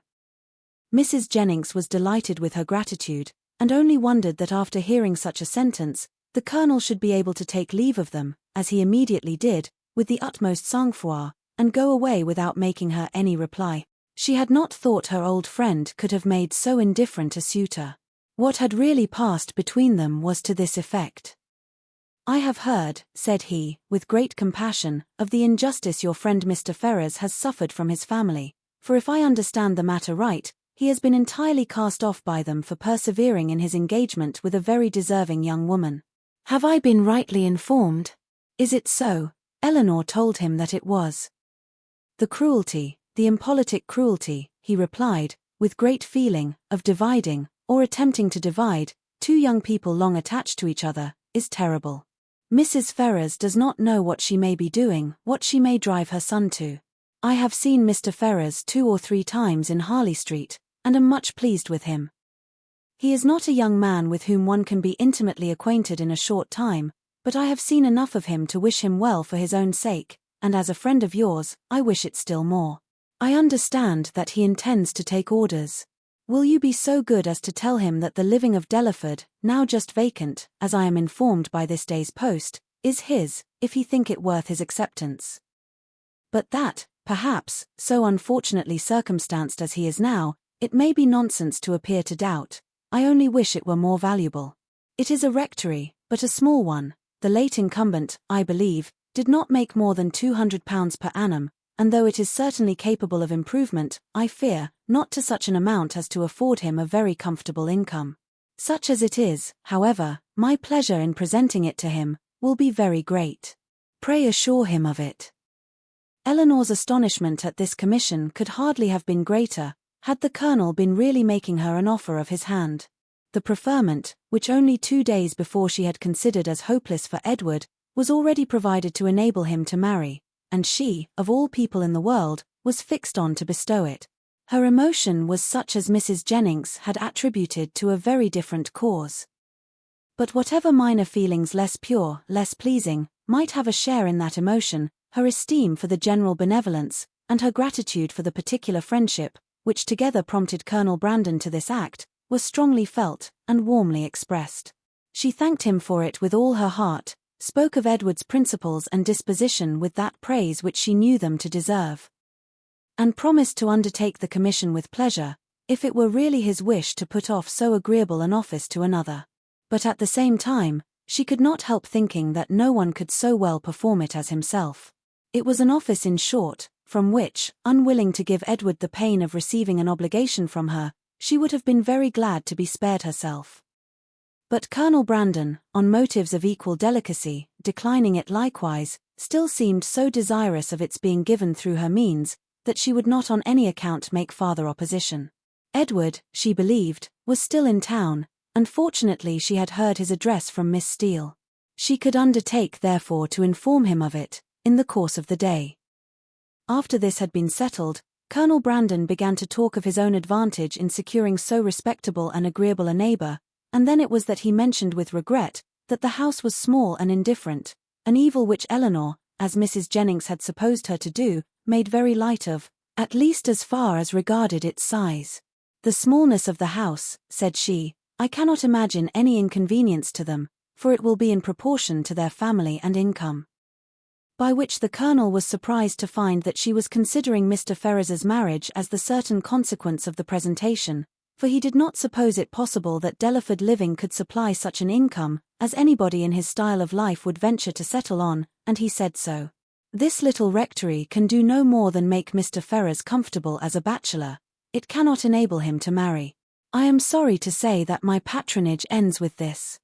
Mrs. Jennings was delighted with her gratitude, and only wondered that after hearing such a sentence, the Colonel should be able to take leave of them, as he immediately did, with the utmost sang-froid, and go away without making her any reply. She had not thought her old friend could have made so indifferent a suitor. What had really passed between them was to this effect: "I have heard," said he, with great compassion, "of the injustice your friend Mr. Ferrars has suffered from his family, for if I understand the matter right, he has been entirely cast off by them for persevering in his engagement with a very deserving young woman. Have I been rightly informed? Is it so?" Eleanor told him that it was. "The cruelty, the impolitic cruelty," he replied, with great feeling, "of dividing, or attempting to divide, 2 young people long attached to each other, is terrible. Mrs. Ferrars does not know what she may be doing, what she may drive her son to. I have seen Mr. Ferrars 2 or 3 times in Harley Street, and am much pleased with him. He is not a young man with whom one can be intimately acquainted in a short time, but I have seen enough of him to wish him well for his own sake, and as a friend of yours, I wish it still more. I understand that he intends to take orders. Will you be so good as to tell him that the living of Delaford, now just vacant, as I am informed by this day's post, is his, if he think it worth his acceptance? But that, perhaps, so unfortunately circumstanced as he is now, it may be nonsense to appear to doubt. I only wish it were more valuable. It is a rectory, but a small one. The late incumbent, I believe, did not make more than £200 per annum, and though it is certainly capable of improvement, I fear, not to such an amount as to afford him a very comfortable income. Such as it is, however, my pleasure in presenting it to him will be very great. Pray assure him of it. Eleanor's astonishment at this commission could hardly have been greater, had the Colonel been really making her an offer of his hand. The preferment, which only 2 days before she had considered as hopeless for Edward, was already provided to enable him to marry, and she, of all people in the world, was fixed on to bestow it. Her emotion was such as Mrs. Jennings had attributed to a very different cause. But whatever minor feelings less pure, less pleasing, might have a share in that emotion, her esteem for the general benevolence, and her gratitude for the particular friendship, which together prompted Colonel Brandon to this act, were strongly felt, and warmly expressed. She thanked him for it with all her heart, spoke of Edward's principles and disposition with that praise which she knew them to deserve, and promised to undertake the commission with pleasure, if it were really his wish to put off so agreeable an office to another. But at the same time, she could not help thinking that no one could so well perform it as himself. It was an office, in short, from which, unwilling to give Edward the pain of receiving an obligation from her, she would have been very glad to be spared herself. But Colonel Brandon, on motives of equal delicacy, declining it likewise, still seemed so desirous of its being given through her means, that she would not on any account make farther opposition. Edward, she believed, was still in town, and fortunately she had heard his address from Miss Steele. She could undertake therefore to inform him of it, in the course of the day. After this had been settled, Colonel Brandon began to talk of his own advantage in securing so respectable and agreeable a neighbour, and then it was that he mentioned with regret that the house was small and indifferent, an evil which Eleanor, as Mrs. Jennings had supposed her to do, made very light of, at least as far as regarded its size. The smallness of the house, said she, I cannot imagine any inconvenience to them, for it will be in proportion to their family and income. By which the Colonel was surprised to find that she was considering Mr. Ferrars's marriage as the certain consequence of the presentation, for he did not suppose it possible that Delaford living could supply such an income as anybody in his style of life would venture to settle on, and he said so. This little rectory can do no more than make Mr. Ferrars comfortable as a bachelor. It cannot enable him to marry. I am sorry to say that my patronage ends with this,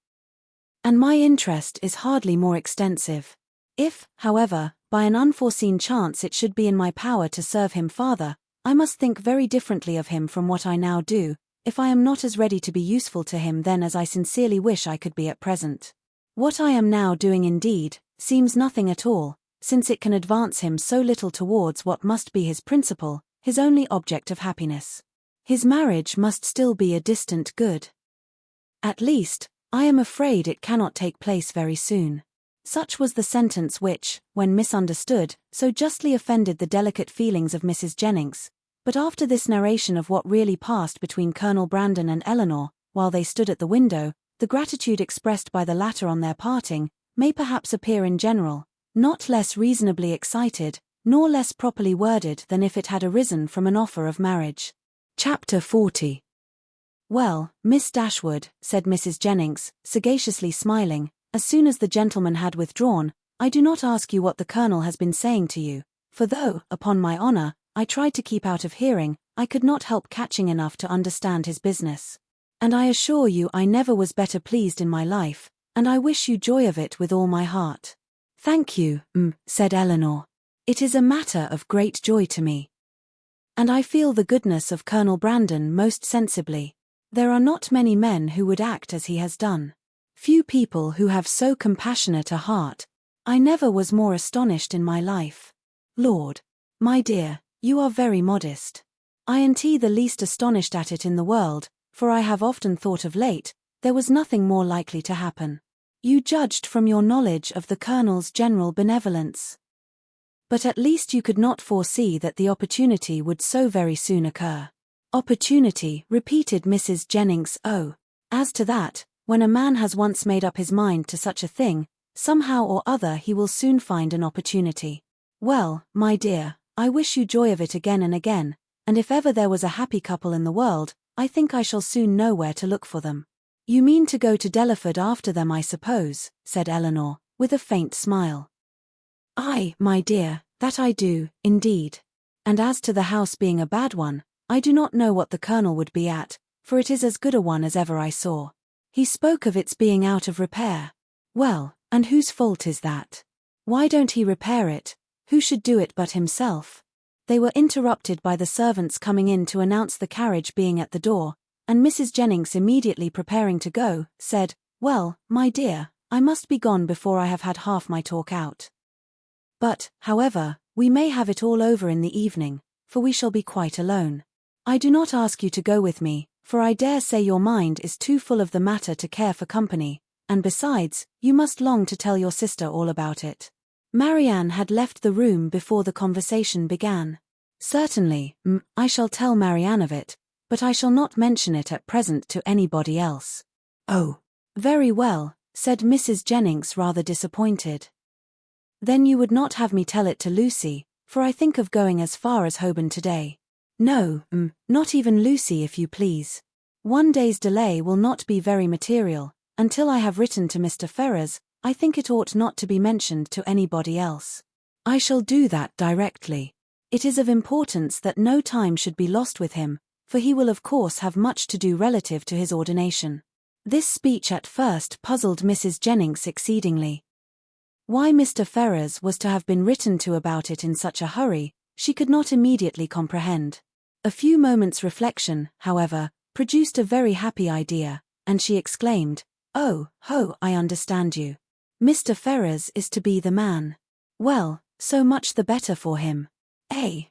and my interest is hardly more extensive. If, however, by an unforeseen chance it should be in my power to serve him farther, I must think very differently of him from what I now do, if I am not as ready to be useful to him then as I sincerely wish I could be at present. What I am now doing indeed, seems nothing at all, since it can advance him so little towards what must be his principal, his only object of happiness. His marriage must still be a distant good. At least, I am afraid it cannot take place very soon. Such was the sentence which, when misunderstood, so justly offended the delicate feelings of Mrs. Jennings. But after this narration of what really passed between Colonel Brandon and Eleanor, while they stood at the window, the gratitude expressed by the latter on their parting, may perhaps appear in general, not less reasonably excited, nor less properly worded than if it had arisen from an offer of marriage. Chapter 40. Well, Miss Dashwood, said Mrs. Jennings, sagaciously smiling, as soon as the gentleman had withdrawn, I do not ask you what the Colonel has been saying to you, for though, upon my honour, I tried to keep out of hearing, I could not help catching enough to understand his business. And I assure you I never was better pleased in my life, and I wish you joy of it with all my heart. Thank you, said Eleanor. It is a matter of great joy to me. And I feel the goodness of Colonel Brandon most sensibly. There are not many men who would act as he has done. Few people who have so compassionate a heart. I never was more astonished in my life. Lord, my dear, you are very modest. I ain't the least astonished at it in the world, for I have often thought of late, there was nothing more likely to happen. You judged from your knowledge of the Colonel's general benevolence. But at least you could not foresee that the opportunity would so very soon occur. Opportunity, repeated Mrs. Jennings. Oh, as to that, when a man has once made up his mind to such a thing, somehow or other he will soon find an opportunity. Well, my dear, I wish you joy of it again and again, and if ever there was a happy couple in the world, I think I shall soon know where to look for them. You mean to go to Delaford after them, I suppose, said Eleanor, with a faint smile. Aye, my dear, that I do, indeed. And as to the house being a bad one, I do not know what the Colonel would be at, for it is as good a one as ever I saw. He spoke of its being out of repair. Well, and whose fault is that? Why don't he repair it? Who should do it but himself? They were interrupted by the servants coming in to announce the carriage being at the door, and Mrs. Jennings, immediately preparing to go, said, Well, my dear, I must be gone before I have had half my talk out. But, however, we may have it all over in the evening, for we shall be quite alone. I do not ask you to go with me, for I dare say your mind is too full of the matter to care for company, and besides, you must long to tell your sister all about it. Marianne had left the room before the conversation began. Certainly, I shall tell Marianne of it, but I shall not mention it at present to anybody else. Oh, very well, said Mrs. Jennings, rather disappointed. Then you would not have me tell it to Lucy, for I think of going as far as Holborn today. No, not even Lucy, if you please. One day's delay will not be very material. Until I have written to Mr. Ferrars, I think it ought not to be mentioned to anybody else. I shall do that directly. It is of importance that no time should be lost with him, for he will of course have much to do relative to his ordination. This speech at first puzzled Mrs. Jennings exceedingly. Why Mr. Ferrars was to have been written to about it in such a hurry, she could not immediately comprehend. A few moments' reflection, however, produced a very happy idea, and she exclaimed, Oh, ho, I understand you. Mr. Ferrars is to be the man. Well, so much the better for him.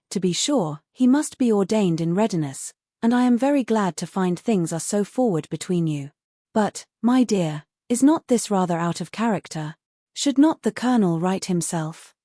To be sure, he must be ordained in readiness, and I am very glad to find things are so forward between you. But, my dear, is not this rather out of character? Should not the Colonel write himself?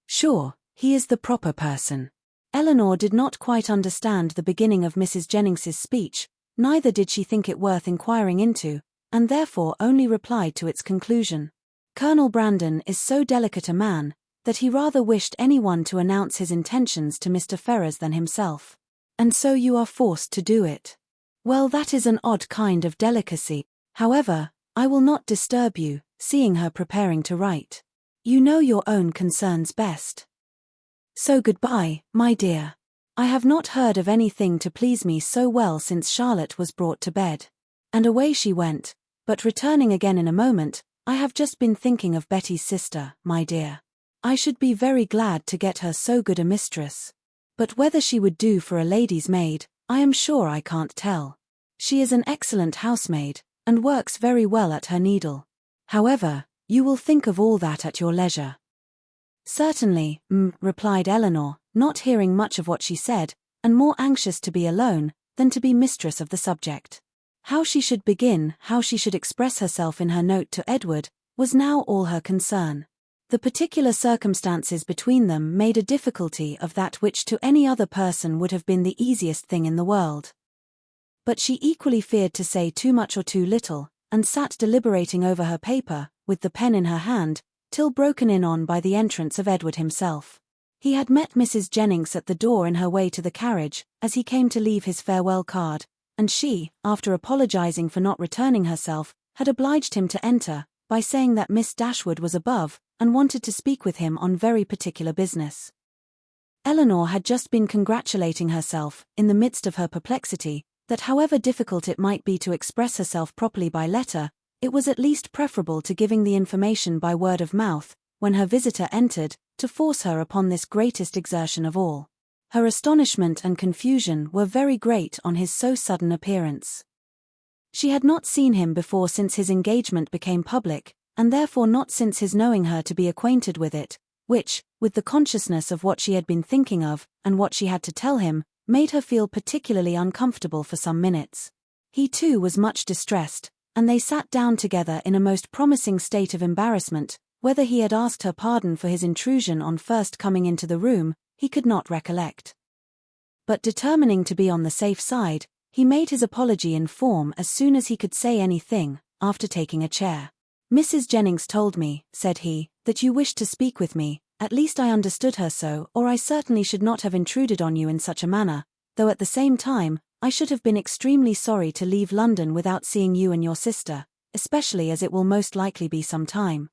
Sure, he is the proper person. Eleanor did not quite understand the beginning of Mrs. Jennings's speech, neither did she think it worth inquiring into, and therefore only replied to its conclusion. Colonel Brandon is so delicate a man, that he rather wished anyone to announce his intentions to Mr. Ferrars than himself. And so you are forced to do it. Well, that is an odd kind of delicacy. However, I will not disturb you, seeing her preparing to write. You know your own concerns best. So goodbye, my dear. I have not heard of anything to please me so well since Charlotte was brought to bed. And away she went, but returning again in a moment, I have just been thinking of Betty's sister, my dear. I should be very glad to get her so good a mistress. But whether she would do for a lady's maid, I am sure I can't tell. She is an excellent housemaid, and works very well at her needle. However, you will think of all that at your leisure. Certainly, replied Eleanor, not hearing much of what she said, and more anxious to be alone than to be mistress of the subject. How she should begin, how she should express herself in her note to Edward, was now all her concern. The particular circumstances between them made a difficulty of that which to any other person would have been the easiest thing in the world. But she equally feared to say too much or too little, and sat deliberating over her paper, with the pen in her hand, till broken in on by the entrance of Edward himself. He had met Mrs. Jennings at the door in her way to the carriage, as he came to leave his farewell card, and she, after apologizing for not returning herself, had obliged him to enter, by saying that Miss Dashwood was above, and wanted to speak with him on very particular business. Eleanor had just been congratulating herself, in the midst of her perplexity, that however difficult it might be to express herself properly by letter, it was at least preferable to giving the information by word of mouth, when her visitor entered, to force her upon this greatest exertion of all. Her astonishment and confusion were very great on his so sudden appearance. She had not seen him before since his engagement became public, and therefore not since his knowing her to be acquainted with it, which, with the consciousness of what she had been thinking of, and what she had to tell him, made her feel particularly uncomfortable for some minutes. He too was much distressed, and they sat down together in a most promising state of embarrassment. Whether he had asked her pardon for his intrusion on first coming into the room, he could not recollect. but determining to be on the safe side, he made his apology in form as soon as he could say anything, after taking a chair. "Mrs. Jennings told me," said he, "that you wished to speak with me. At least I understood her so, or I certainly should not have intruded on you in such a manner, though at the same time, I should have been extremely sorry to leave London without seeing you and your sister, especially as it will most likely be some time.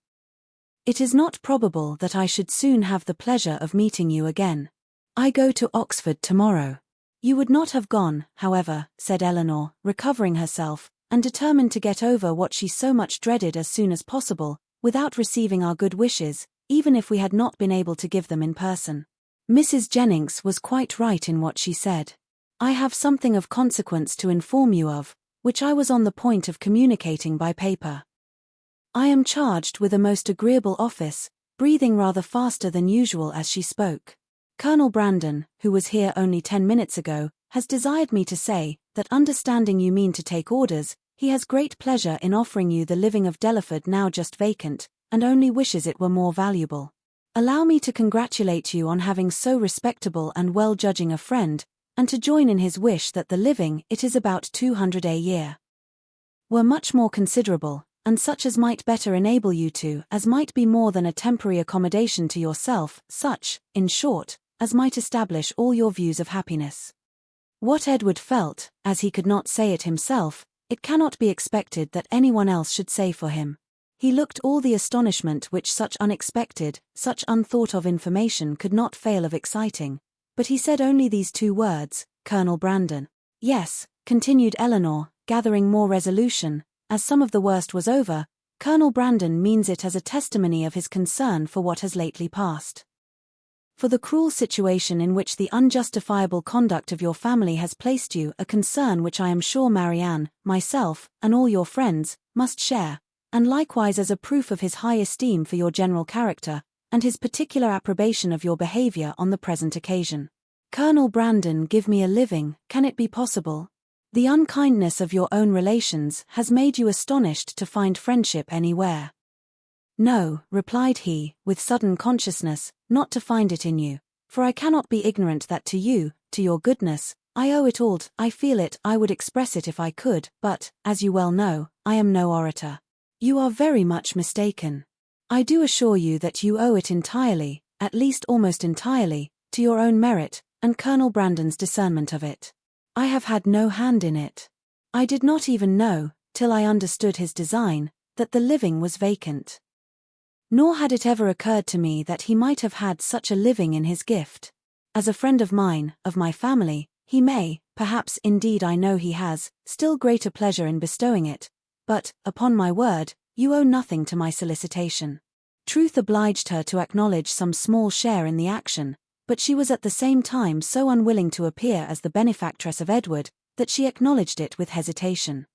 It is not probable that I should soon have the pleasure of meeting you again. I go to Oxford tomorrow." "You would not have gone, however," said Eleanor, recovering herself, and determined to get over what she so much dreaded as soon as possible, "without receiving our good wishes, even if we had not been able to give them in person." Mrs. Jennings was quite right in what she said. "I have something of consequence to inform you of, which I was on the point of communicating by paper. I am charged with a most agreeable office," breathing rather faster than usual as she spoke. "Colonel Brandon, who was here only 10 minutes ago, has desired me to say, that understanding you mean to take orders, he has great pleasure in offering you the living of Delaford now just vacant, and only wishes it were more valuable. Allow me to congratulate you on having so respectable and well-judging a friend, and to join in his wish that the living, it is about 200 a year, were much more considerable, and such as might better enable you to, as might be more than a temporary accommodation to yourself, such, in short, as might establish all your views of happiness." What Edward felt, as he could not say it himself, it cannot be expected that anyone else should say for him. He looked all the astonishment which such unexpected, such unthought-of information could not fail of exciting, but he said only these 2 words, "Colonel Brandon." "Yes," continued Eleanor, gathering more resolution, as some of the worst was over, "Colonel Brandon means it as a testimony of his concern for what has lately passed. For the cruel situation in which the unjustifiable conduct of your family has placed you, a concern which I am sure Marianne, myself, and all your friends, must share, and likewise as a proof of his high esteem for your general character, and his particular approbation of your behavior on the present occasion. Colonel Brandon, give me a living, can it be possible? The unkindness of your own relations has made you astonished to find friendship anywhere." "No," replied he, with sudden consciousness, "not to find it in you, for I cannot be ignorant that to you, to your goodness, I owe it all. I feel it, I would express it if I could, but, as you well know, I am no orator." "You are very much mistaken. I do assure you that you owe it entirely, at least almost entirely, to your own merit, and Colonel Brandon's discernment of it. I have had no hand in it. I did not even know, till I understood his design, that the living was vacant. Nor had it ever occurred to me that he might have had such a living in his gift. As a friend of mine, of my family, he may, perhaps indeed I know he has, still greater pleasure in bestowing it, but, upon my word, you owe nothing to my solicitation." Truth obliged her to acknowledge some small share in the action, but she was at the same time so unwilling to appear as the benefactress of Edward, that she acknowledged it with hesitation,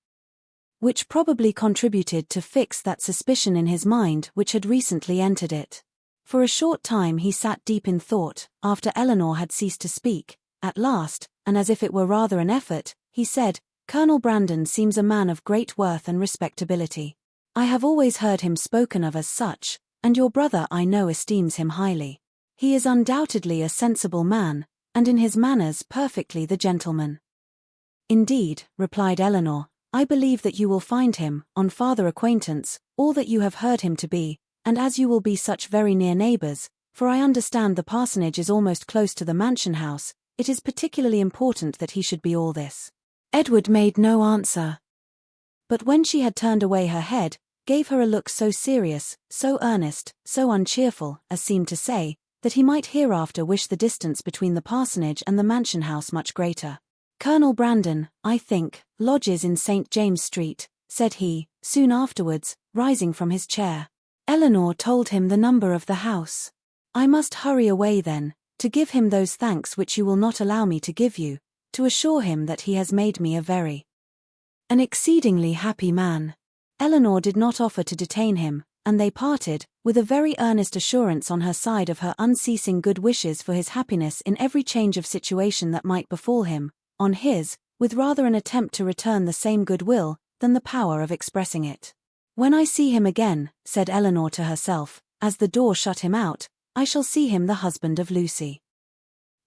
which probably contributed to fix that suspicion in his mind which had recently entered it. For a short time he sat deep in thought, after Eleanor had ceased to speak. At last, and as if it were rather an effort, he said, "Colonel Brandon seems a man of great worth and respectability. I have always heard him spoken of as such, and your brother I know esteems him highly. He is undoubtedly a sensible man, and in his manners perfectly the gentleman." "Indeed," replied Eleanor, "I believe that you will find him, on farther acquaintance, all that you have heard him to be, and as you will be such very near neighbours, for I understand the parsonage is almost close to the mansion house, it is particularly important that he should be all this." Edward made no answer, but when she had turned away her head, gave her a look so serious, so earnest, so uncheerful, as seemed to say, that he might hereafter wish the distance between the parsonage and the mansion house much greater. "Colonel Brandon, I think, lodges in St. James Street," said he, soon afterwards, rising from his chair. Eleanor told him the number of the house. "I must hurry away then, to give him those thanks which you will not allow me to give you, to assure him that he has made me an exceedingly happy man." Eleanor did not offer to detain him, and they parted, with a very earnest assurance on her side of her unceasing good wishes for his happiness in every change of situation that might befall him, on his, with rather an attempt to return the same goodwill, than the power of expressing it. "When I see him again," said Eleanor to herself, as the door shut him out, "I shall see him the husband of Lucy."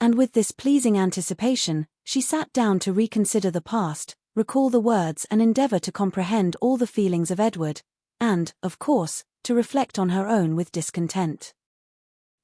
And with this pleasing anticipation, she sat down to reconsider the past, recall the words and endeavor to comprehend all the feelings of Edward, and, of course, to reflect on her own with discontent.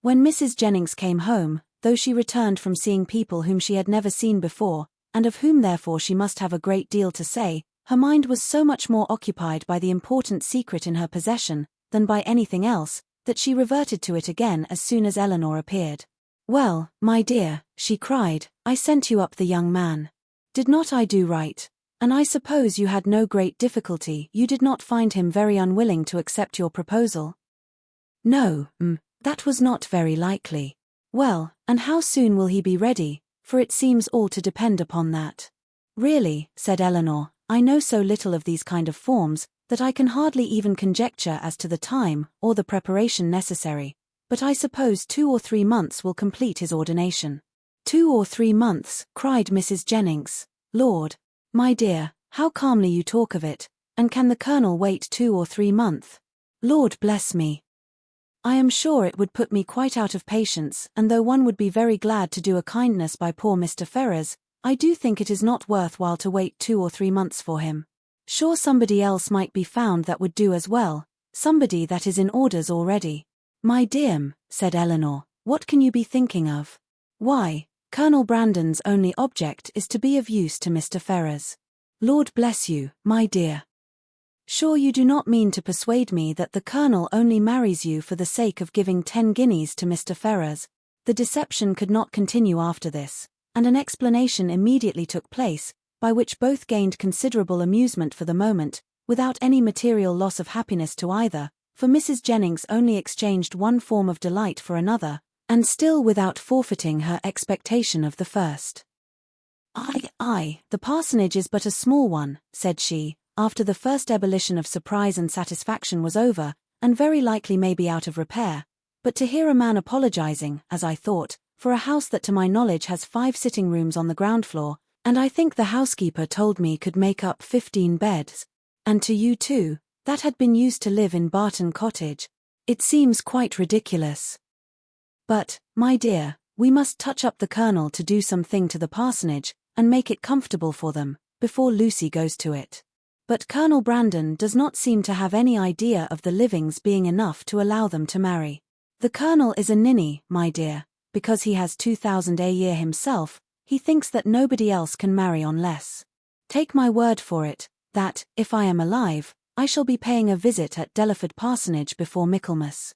When Mrs. Jennings came home, though she returned from seeing people whom she had never seen before, and of whom therefore she must have a great deal to say, her mind was so much more occupied by the important secret in her possession, than by anything else, that she reverted to it again as soon as Eleanor appeared. "Well, my dear," she cried, "I sent you up the young man. Did not I do right? And I suppose you had no great difficulty. You did not find him very unwilling to accept your proposal?" "No, that was not very likely." "Well, and how soon will he be ready? For it seems all to depend upon that." "Really," said Eleanor, "I know so little of these kind of forms, that I can hardly even conjecture as to the time, or the preparation necessary. But I suppose 2 or 3 months will complete his ordination." 2 or 3 months, cried Mrs. Jennings. "Lord, my dear, how calmly you talk of it, and can the Colonel wait 2 or 3 months? Lord bless me! I am sure it would put me quite out of patience, and though one would be very glad to do a kindness by poor Mr. Ferrars, I do think it is not worth while to wait 2 or 3 months for him. Sure somebody else might be found that would do as well, somebody that is in orders already." "My dear," said Eleanor, "what can you be thinking of?" "Why, Colonel Brandon's only object is to be of use to Mr. Ferrars." "Lord bless you, my dear! Sure you do not mean to persuade me that the Colonel only marries you for the sake of giving 10 guineas to Mr. Ferrars?" The deception could not continue after this, and an explanation immediately took place, by which both gained considerable amusement for the moment, without any material loss of happiness to either, for Mrs. Jennings only exchanged one form of delight for another, and still without forfeiting her expectation of the first. "Ay, the parsonage is but a small one," said she, after the first ebullition of surprise and satisfaction was over, "and very likely may be out of repair. But to hear a man apologizing, as I thought, for a house that to my knowledge has 5 sitting rooms on the ground floor, and I think the housekeeper told me could make up 15 beds, and to you too, that had been used to live in Barton Cottage, it seems quite ridiculous. But, my dear, we must touch up the Colonel to do something to the parsonage, and make it comfortable for them, before Lucy goes to it. But Colonel Brandon does not seem to have any idea of the livings being enough to allow them to marry. The Colonel is a ninny, my dear, because he has 2,000 a year himself. He thinks that nobody else can marry on less. Take my word for it, that, if I am alive, I shall be paying a visit at Delaford Parsonage before Michaelmas.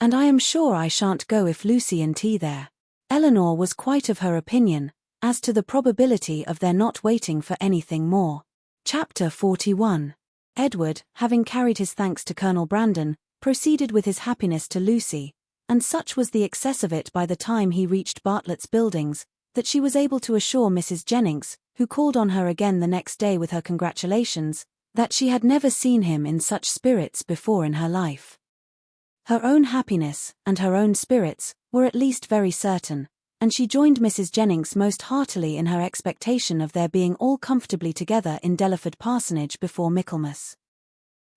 And I am sure I shan't go if Lucy and tea there." Eleanor was quite of her opinion, as to the probability of their not waiting for anything more. Chapter 41. Edward, having carried his thanks to Colonel Brandon, proceeded with his happiness to Lucy, and such was the excess of it by the time he reached Bartlett's Buildings, that she was able to assure Mrs. Jennings, who called on her again the next day with her congratulations, that she had never seen him in such spirits before in her life. Her own happiness, and her own spirits, were at least very certain, and she joined Mrs. Jennings most heartily in her expectation of their being all comfortably together in Delaford Parsonage before Michaelmas.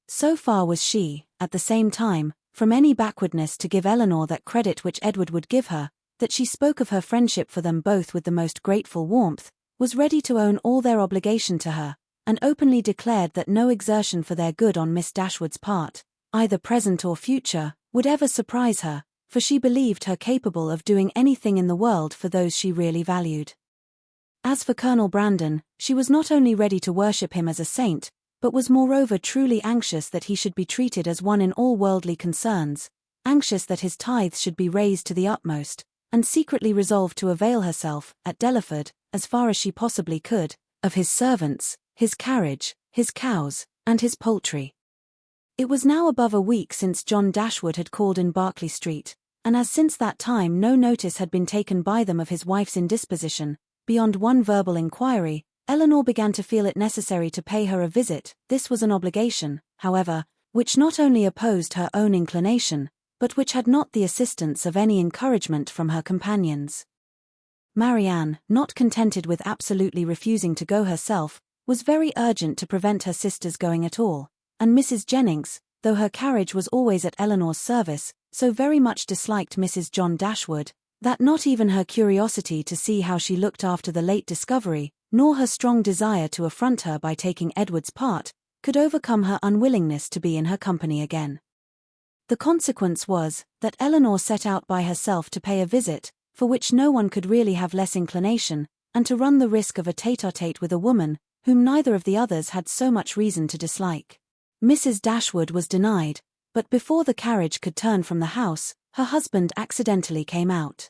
So far was she, at the same time, from any backwardness to give Eleanor that credit which Edward would give her, that she spoke of her friendship for them both with the most grateful warmth, was ready to own all their obligation to her, and openly declared that no exertion for their good on Miss Dashwood's part, either present or future, would ever surprise her, for she believed her capable of doing anything in the world for those she really valued. As for Colonel Brandon, she was not only ready to worship him as a saint, but was moreover truly anxious that he should be treated as one in all worldly concerns, anxious that his tithes should be raised to the utmost, and secretly resolved to avail herself, at Delaford, as far as she possibly could, of his servants, his carriage, his cows, and his poultry. It was now above a week since John Dashwood had called in Berkeley Street, and as since that time no notice had been taken by them of his wife's indisposition, beyond one verbal inquiry, Eleanor began to feel it necessary to pay her a visit. This was an obligation, however, which not only opposed her own inclination, but which had not the assistance of any encouragement from her companions. Marianne, not contented with absolutely refusing to go herself, was very urgent to prevent her sister's going at all, and Mrs. Jennings, though her carriage was always at Eleanor's service, so very much disliked Mrs. John Dashwood, That not even her curiosity to see how she looked after the late discovery, nor her strong desire to affront her by taking Edward's part, could overcome her unwillingness to be in her company again. The consequence was, that Eleanor set out by herself to pay a visit, for which no one could really have less inclination, and to run the risk of a tete-a-tete with a woman, whom neither of the others had so much reason to dislike. Mrs. Dashwood was denied, but before the carriage could turn from the house, her husband accidentally came out.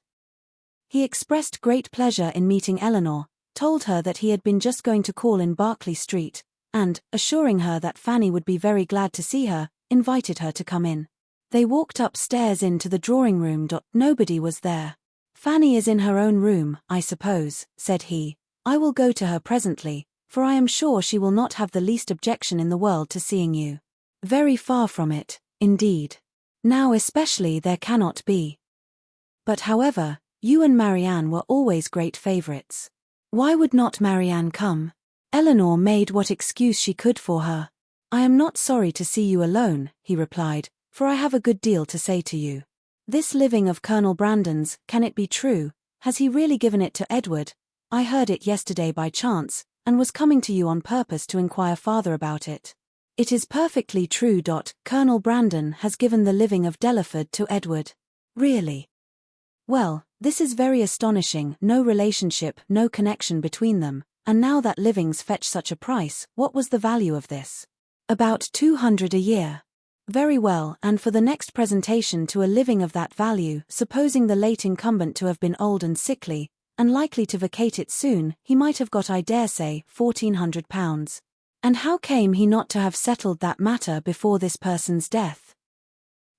He expressed great pleasure in meeting Eleanor, told her that he had been just going to call in Berkeley Street, and, assuring her that Fanny would be very glad to see her, invited her to come in. They walked upstairs into the drawing-room. Nobody was there. "Fanny is in her own room, I suppose," said he. "I will go to her presently, for I am sure she will not have the least objection in the world to seeing you." "Very far from it, indeed. Now especially there cannot be. But however, you and Marianne were always great favourites. Why would not Marianne come?" Eleanor made what excuse she could for her. "I am not sorry to see you alone," he replied, "for I have a good deal to say to you. This living of Colonel Brandon's, can it be true? Has he really given it to Edward? I heard it yesterday by chance, and was coming to you on purpose to inquire farther about it." "It is perfectly true. Colonel Brandon has given the living of Delaford to Edward." "Really? Well, this is very astonishing. No relationship, no connection between them, and now that livings fetch such a price. What was the value of this?" "About 200 a year." "Very well, and for the next presentation to a living of that value, supposing the late incumbent to have been old and sickly, and likely to vacate it soon, he might have got, I dare say, £1,400. And how came he not to have settled that matter before this person's death?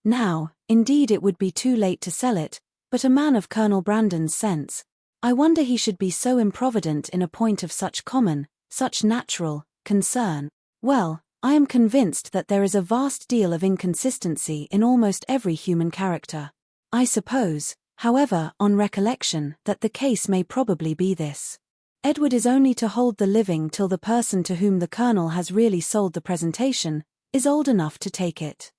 Now, indeed it would be too late to sell it, but a man of Colonel Brandon's sense, I wonder he should be so improvident in a point of such common, such natural, concern. Well, I am convinced that there is a vast deal of inconsistency in almost every human character. I suppose, however, on recollection, that the case may probably be this. Edward is only to hold the living till the person to whom the Colonel has really sold the presentation, is old enough to take it."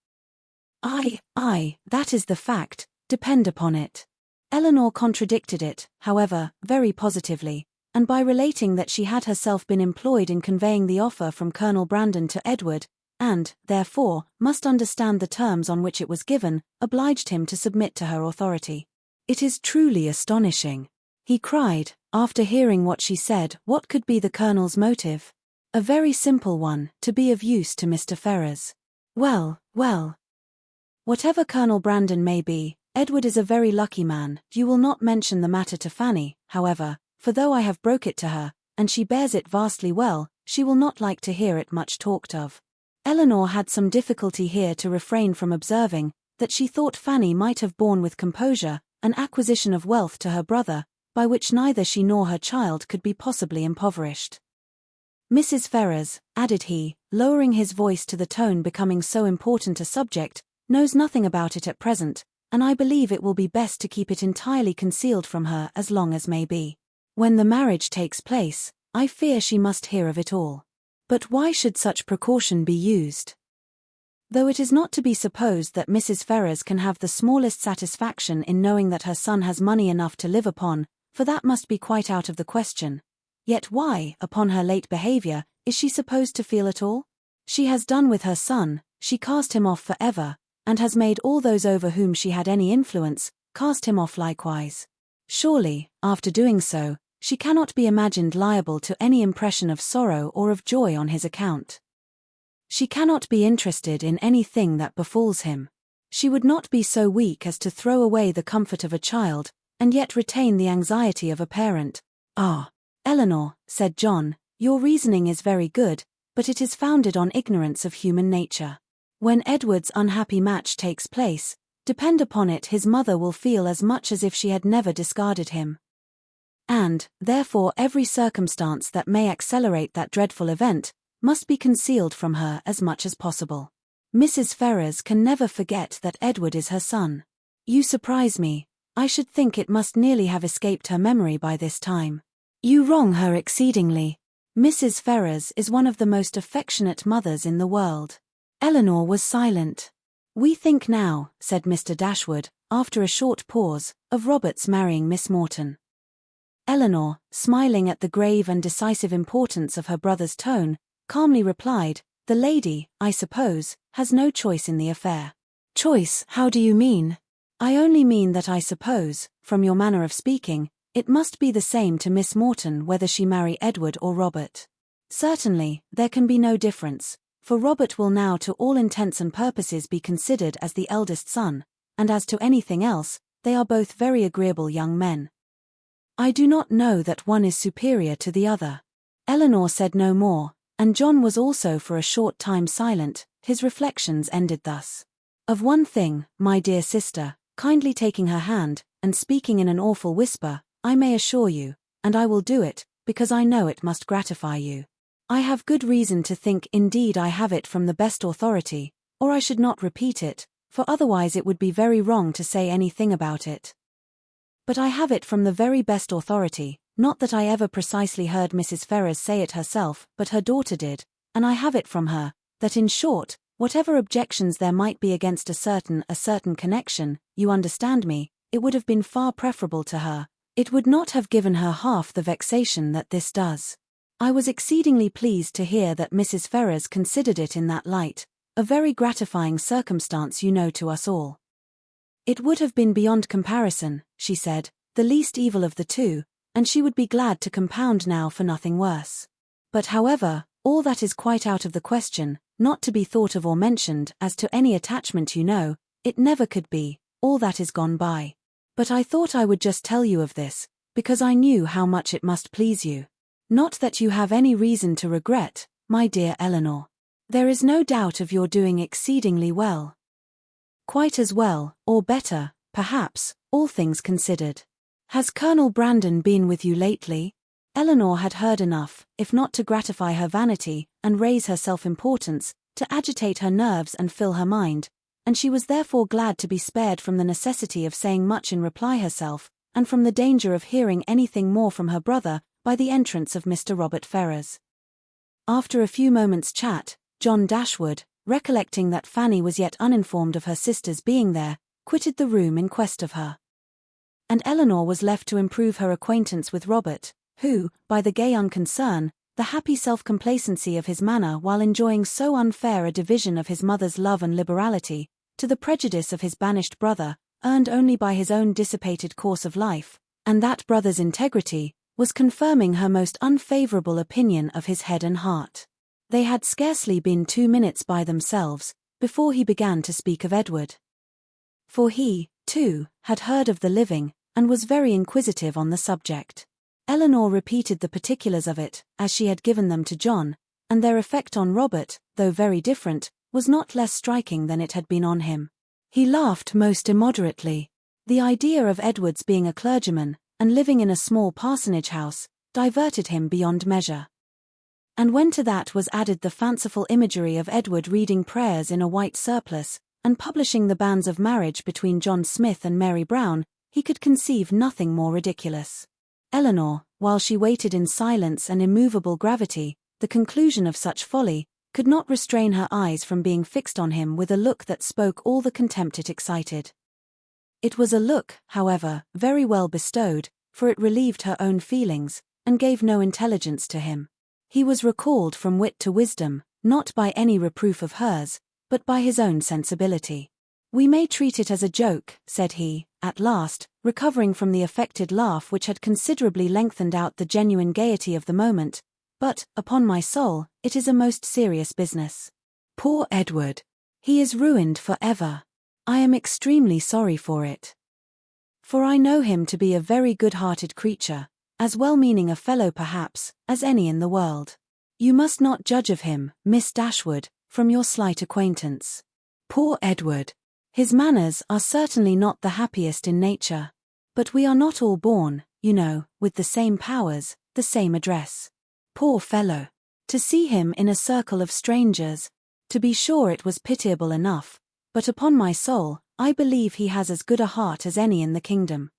Aye, that is the fact, depend upon it." Eleanor contradicted it, however, very positively, and by relating that she had herself been employed in conveying the offer from Colonel Brandon to Edward, and, therefore, must understand the terms on which it was given, obliged him to submit to her authority. "It is truly astonishing," he cried, after hearing what she said. "What could be the Colonel's motive?" "A very simple one, to be of use to Mr. Ferrars." Well. Whatever Colonel Brandon may be, Edward is a very lucky man. You will not mention the matter to Fanny, however, for though I have broke it to her, and she bears it vastly well, she will not like to hear it much talked of." Eleanor had some difficulty here to refrain from observing, that she thought Fanny might have borne with composure an acquisition of wealth to her brother, by which neither she nor her child could be possibly impoverished. "Mrs. Ferrars," added he, lowering his voice to the tone becoming so important a subject, "knows nothing about it at present, and I believe it will be best to keep it entirely concealed from her as long as may be. When the marriage takes place, I fear she must hear of it all. But why should such precaution be used? Though it is not to be supposed that Mrs. Ferrars can have the smallest satisfaction in knowing that her son has money enough to live upon, for that must be quite out of the question. Yet why, upon her late behaviour, is she supposed to feel at all? She has done with her son, she cast him off for ever, and has made all those over whom she had any influence, cast him off likewise. Surely, after doing so, she cannot be imagined liable to any impression of sorrow or of joy on his account. She cannot be interested in anything that befalls him. She would not be so weak as to throw away the comfort of a child, and yet retain the anxiety of a parent. "Ah, Eleanor," said John, "your reasoning is very good, but it is founded on ignorance of human nature. When Edward's unhappy match takes place, depend upon it his mother will feel as much as if she had never discarded him. And, therefore, every circumstance that may accelerate that dreadful event must be concealed from her as much as possible. Mrs. Ferrars can never forget that Edward is her son. You surprise me. I should think it must nearly have escaped her memory by this time. You wrong her exceedingly. Mrs. Ferrars is one of the most affectionate mothers in the world." Eleanor was silent. "We think now," said Mr. Dashwood, after a short pause, of Robert's marrying Miss Morton. Eleanor, smiling at the grave and decisive importance of her brother's tone, calmly replied, "The lady, I suppose, has no choice in the affair." "Choice, how do you mean?" "I only mean that I suppose, from your manner of speaking, it must be the same to Miss Morton whether she marry Edward or Robert. Certainly, there can be no difference, for Robert will now to all intents and purposes be considered as the eldest son, and as to anything else, they are both very agreeable young men. I do not know that one is superior to the other." Eleanor said no more, and John was also for a short time silent. His reflections ended thus. "Of one thing, my dear sister," kindly taking her hand, and speaking in an awful whisper, "I may assure you, and I will do it, because I know it must gratify you. I have good reason to think, indeed I have it from the best authority, or I should not repeat it, for otherwise it would be very wrong to say anything about it. But I have it from the very best authority, not that I ever precisely heard Mrs. Ferrars say it herself, but her daughter did, and I have it from her, that in short, whatever objections there might be against a certain connection, you understand me, it would have been far preferable to her, it would not have given her half the vexation that this does. I was exceedingly pleased to hear that Mrs. Ferrars considered it in that light, a very gratifying circumstance, you know, to us all. It would have been beyond comparison," she said, "the least evil of the two, and she would be glad to compound now for nothing worse. But however, all that is quite out of the question, not to be thought of or mentioned as to any attachment, you know, it never could be, all that is gone by. But I thought I would just tell you of this, because I knew how much it must please you. Not that you have any reason to regret, my dear Eleanor. There is no doubt of your doing exceedingly well. Quite as well, or better, perhaps, all things considered. Has Colonel Brandon been with you lately?" Eleanor had heard enough, if not to gratify her vanity, and raise her self-importance, to agitate her nerves and fill her mind, and she was therefore glad to be spared from the necessity of saying much in reply herself, and from the danger of hearing anything more from her brother, by the entrance of Mr. Robert Ferrars. After a few moments' chat, John Dashwood, recollecting that Fanny was yet uninformed of her sister's being there, quitted the room in quest of her. And Eleanor was left to improve her acquaintance with Robert, who, by the gay unconcern, the happy self-complacency of his manner while enjoying so unfair a division of his mother's love and liberality, to the prejudice of his banished brother, earned only by his own dissipated course of life, and that brother's integrity, was confirming her most unfavourable opinion of his head and heart. They had scarcely been 2 minutes by themselves, before he began to speak of Edward. For he, too, had heard of the living, and was very inquisitive on the subject. Eleanor repeated the particulars of it, as she had given them to John, and their effect on Robert, though very different, was not less striking than it had been on him. He laughed most immoderately. The idea of Edward's being a clergyman, and living in a small parsonage house, diverted him beyond measure. And when to that was added the fanciful imagery of Edward reading prayers in a white surplice, and publishing the banns of marriage between John Smith and Mary Brown, he could conceive nothing more ridiculous. Eleanor, while she waited in silence and immovable gravity, the conclusion of such folly, could not restrain her eyes from being fixed on him with a look that spoke all the contempt it excited. It was a look, however, very well bestowed, for it relieved her own feelings, and gave no intelligence to him. He was recalled from wit to wisdom, not by any reproof of hers, but by his own sensibility. "We may treat it as a joke," said he, at last, recovering from the affected laugh which had considerably lengthened out the genuine gaiety of the moment, "but, upon my soul, it is a most serious business. Poor Edward! He is ruined for ever. I am extremely sorry for it. For I know him to be a very good-hearted creature, as well-meaning a fellow perhaps, as any in the world. You must not judge of him, Miss Dashwood, from your slight acquaintance. Poor Edward! His manners are certainly not the happiest in nature. But we are not all born, you know, with the same powers, the same address. Poor fellow! To see him in a circle of strangers! To be sure it was pitiable enough, but upon my soul, I believe he has as good a heart as any in the kingdom.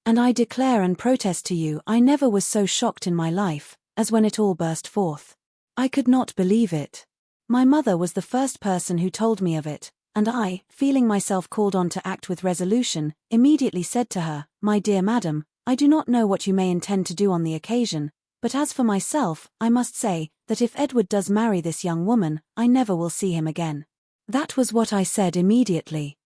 And I declare and protest to you I never was so shocked in my life, as when it all burst forth. I could not believe it. My mother was the first person who told me of it, and I, feeling myself called on to act with resolution, immediately said to her, "My dear madam, I do not know what you may intend to do on the occasion, but as for myself, I must say, that if Edward does marry this young woman, I never will see him again." That was what I said immediately.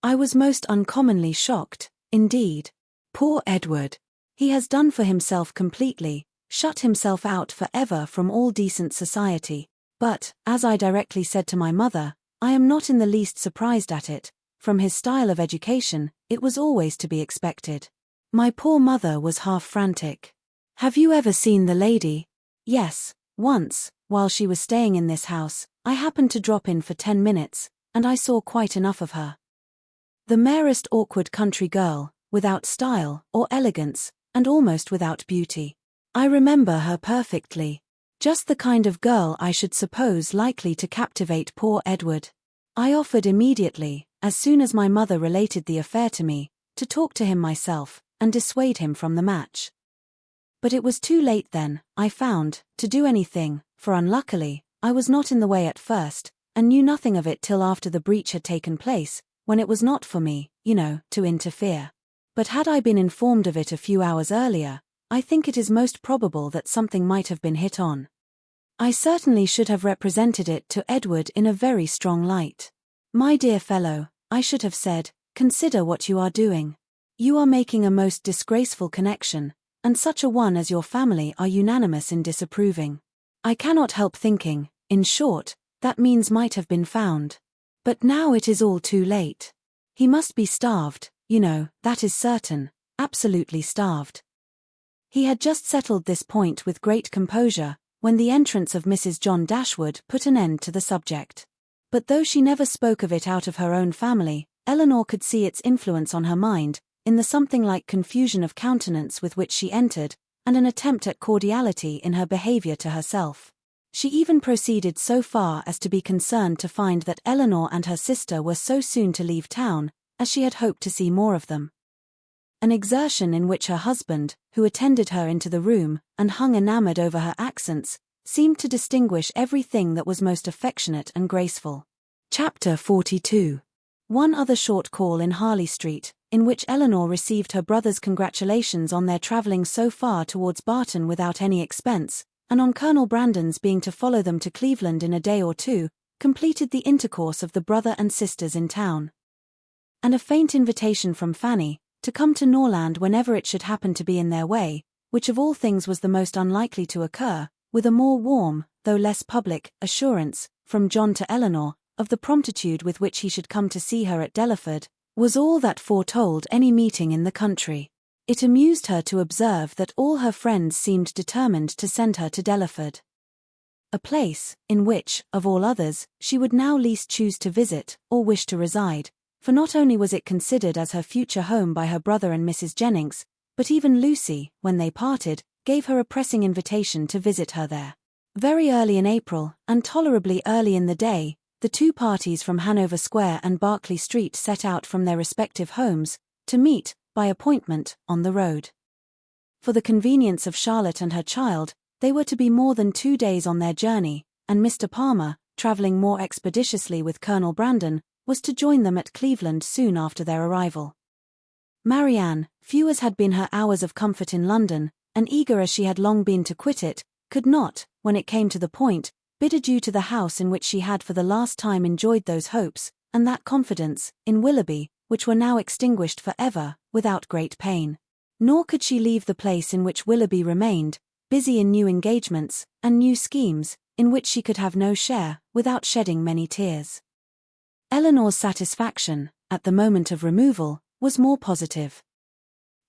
I was most uncommonly shocked, indeed. Poor Edward! He has done for himself completely, shut himself out for ever from all decent society. But, as I directly said to my mother, I am not in the least surprised at it. From his style of education, it was always to be expected. My poor mother was half frantic. "Have you ever seen the lady?" "Yes, once, while she was staying in this house. I happened to drop in for 10 minutes, and I saw quite enough of her. The merest awkward country girl, without style or elegance, and almost without beauty. I remember her perfectly. Just the kind of girl I should suppose likely to captivate poor Edward." I offered immediately, as soon as my mother related the affair to me, to talk to him myself, and dissuade him from the match. But it was too late then, I found, to do anything, for unluckily, I was not in the way at first, and knew nothing of it till after the breach had taken place, when it was not for me, to interfere. But had I been informed of it a few hours earlier, I think it is most probable that something might have been hit on. I certainly should have represented it to Edward in a very strong light. "My dear fellow," I should have said, "consider what you are doing. You are making a most disgraceful connection, and such a one as your family are unanimous in disapproving. I cannot help thinking, in short, that means might have been found. But now it is all too late. He must be starved, that is certain, absolutely starved." He had just settled this point with great composure, when the entrance of Mrs. John Dashwood put an end to the subject. But though she never spoke of it out of her own family, Elinor could see its influence on her mind, in the something like confusion of countenance with which she entered, and an attempt at cordiality in her behaviour to herself. She even proceeded so far as to be concerned to find that Elinor and her sister were so soon to leave town, as she had hoped to see more of them. An exertion in which her husband, who attended her into the room, and hung enamoured over her accents, seemed to distinguish everything that was most affectionate and graceful. Chapter 42. One other short call in Harley Street, in which Elinor received her brother's congratulations on their travelling so far towards Barton without any expense, and on Colonel Brandon's being to follow them to Cleveland in a day or two, completed the intercourse of the brother and sisters in town. And a faint invitation from Fanny, to come to Norland whenever it should happen to be in their way, which of all things was the most unlikely to occur, with a more warm, though less public, assurance, from John to Elinor, of the promptitude with which he should come to see her at Delaford, was all that foretold any meeting in the country. It amused her to observe that all her friends seemed determined to send her to Delaford. A place, in which, of all others, she would now least choose to visit, or wish to reside, for not only was it considered as her future home by her brother and Mrs. Jennings, but even Lucy, when they parted, gave her a pressing invitation to visit her there. Very early in April, and tolerably early in the day, the two parties from Hanover Square and Berkeley Street set out from their respective homes, to meet, by appointment, on the road. For the convenience of Charlotte and her child, they were to be more than 2 days on their journey, and Mr. Palmer, travelling more expeditiously with Colonel Brandon, was to join them at Cleveland soon after their arrival. Marianne, few as had been her hours of comfort in London, and eager as she had long been to quit it, could not, when it came to the point, bid adieu to the house in which she had for the last time enjoyed those hopes, and that confidence, in Willoughby, which were now extinguished for ever, without great pain. Nor could she leave the place in which Willoughby remained, busy in new engagements, and new schemes, in which she could have no share, without shedding many tears. Elinor's satisfaction, at the moment of removal, was more positive.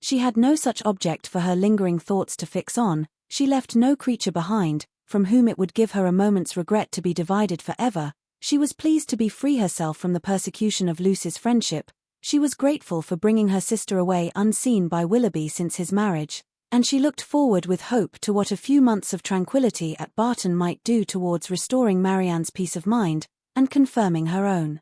She had no such object for her lingering thoughts to fix on, she left no creature behind, from whom it would give her a moment's regret to be divided for ever. She was pleased to be free herself from the persecution of Lucy's friendship, she was grateful for bringing her sister away unseen by Willoughby since his marriage, and she looked forward with hope to what a few months of tranquillity at Barton might do towards restoring Marianne's peace of mind, and confirming her own.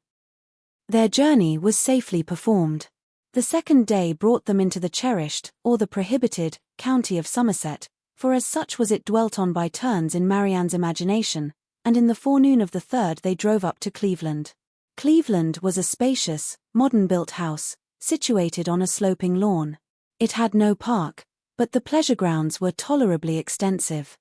Their journey was safely performed. The second day brought them into the cherished, or the prohibited, county of Somerset, for as such was it dwelt on by turns in Marianne's imagination, and in the forenoon of the third they drove up to Cleveland. Cleveland was a spacious, modern-built house, situated on a sloping lawn. It had no park, but the pleasure grounds were tolerably extensive.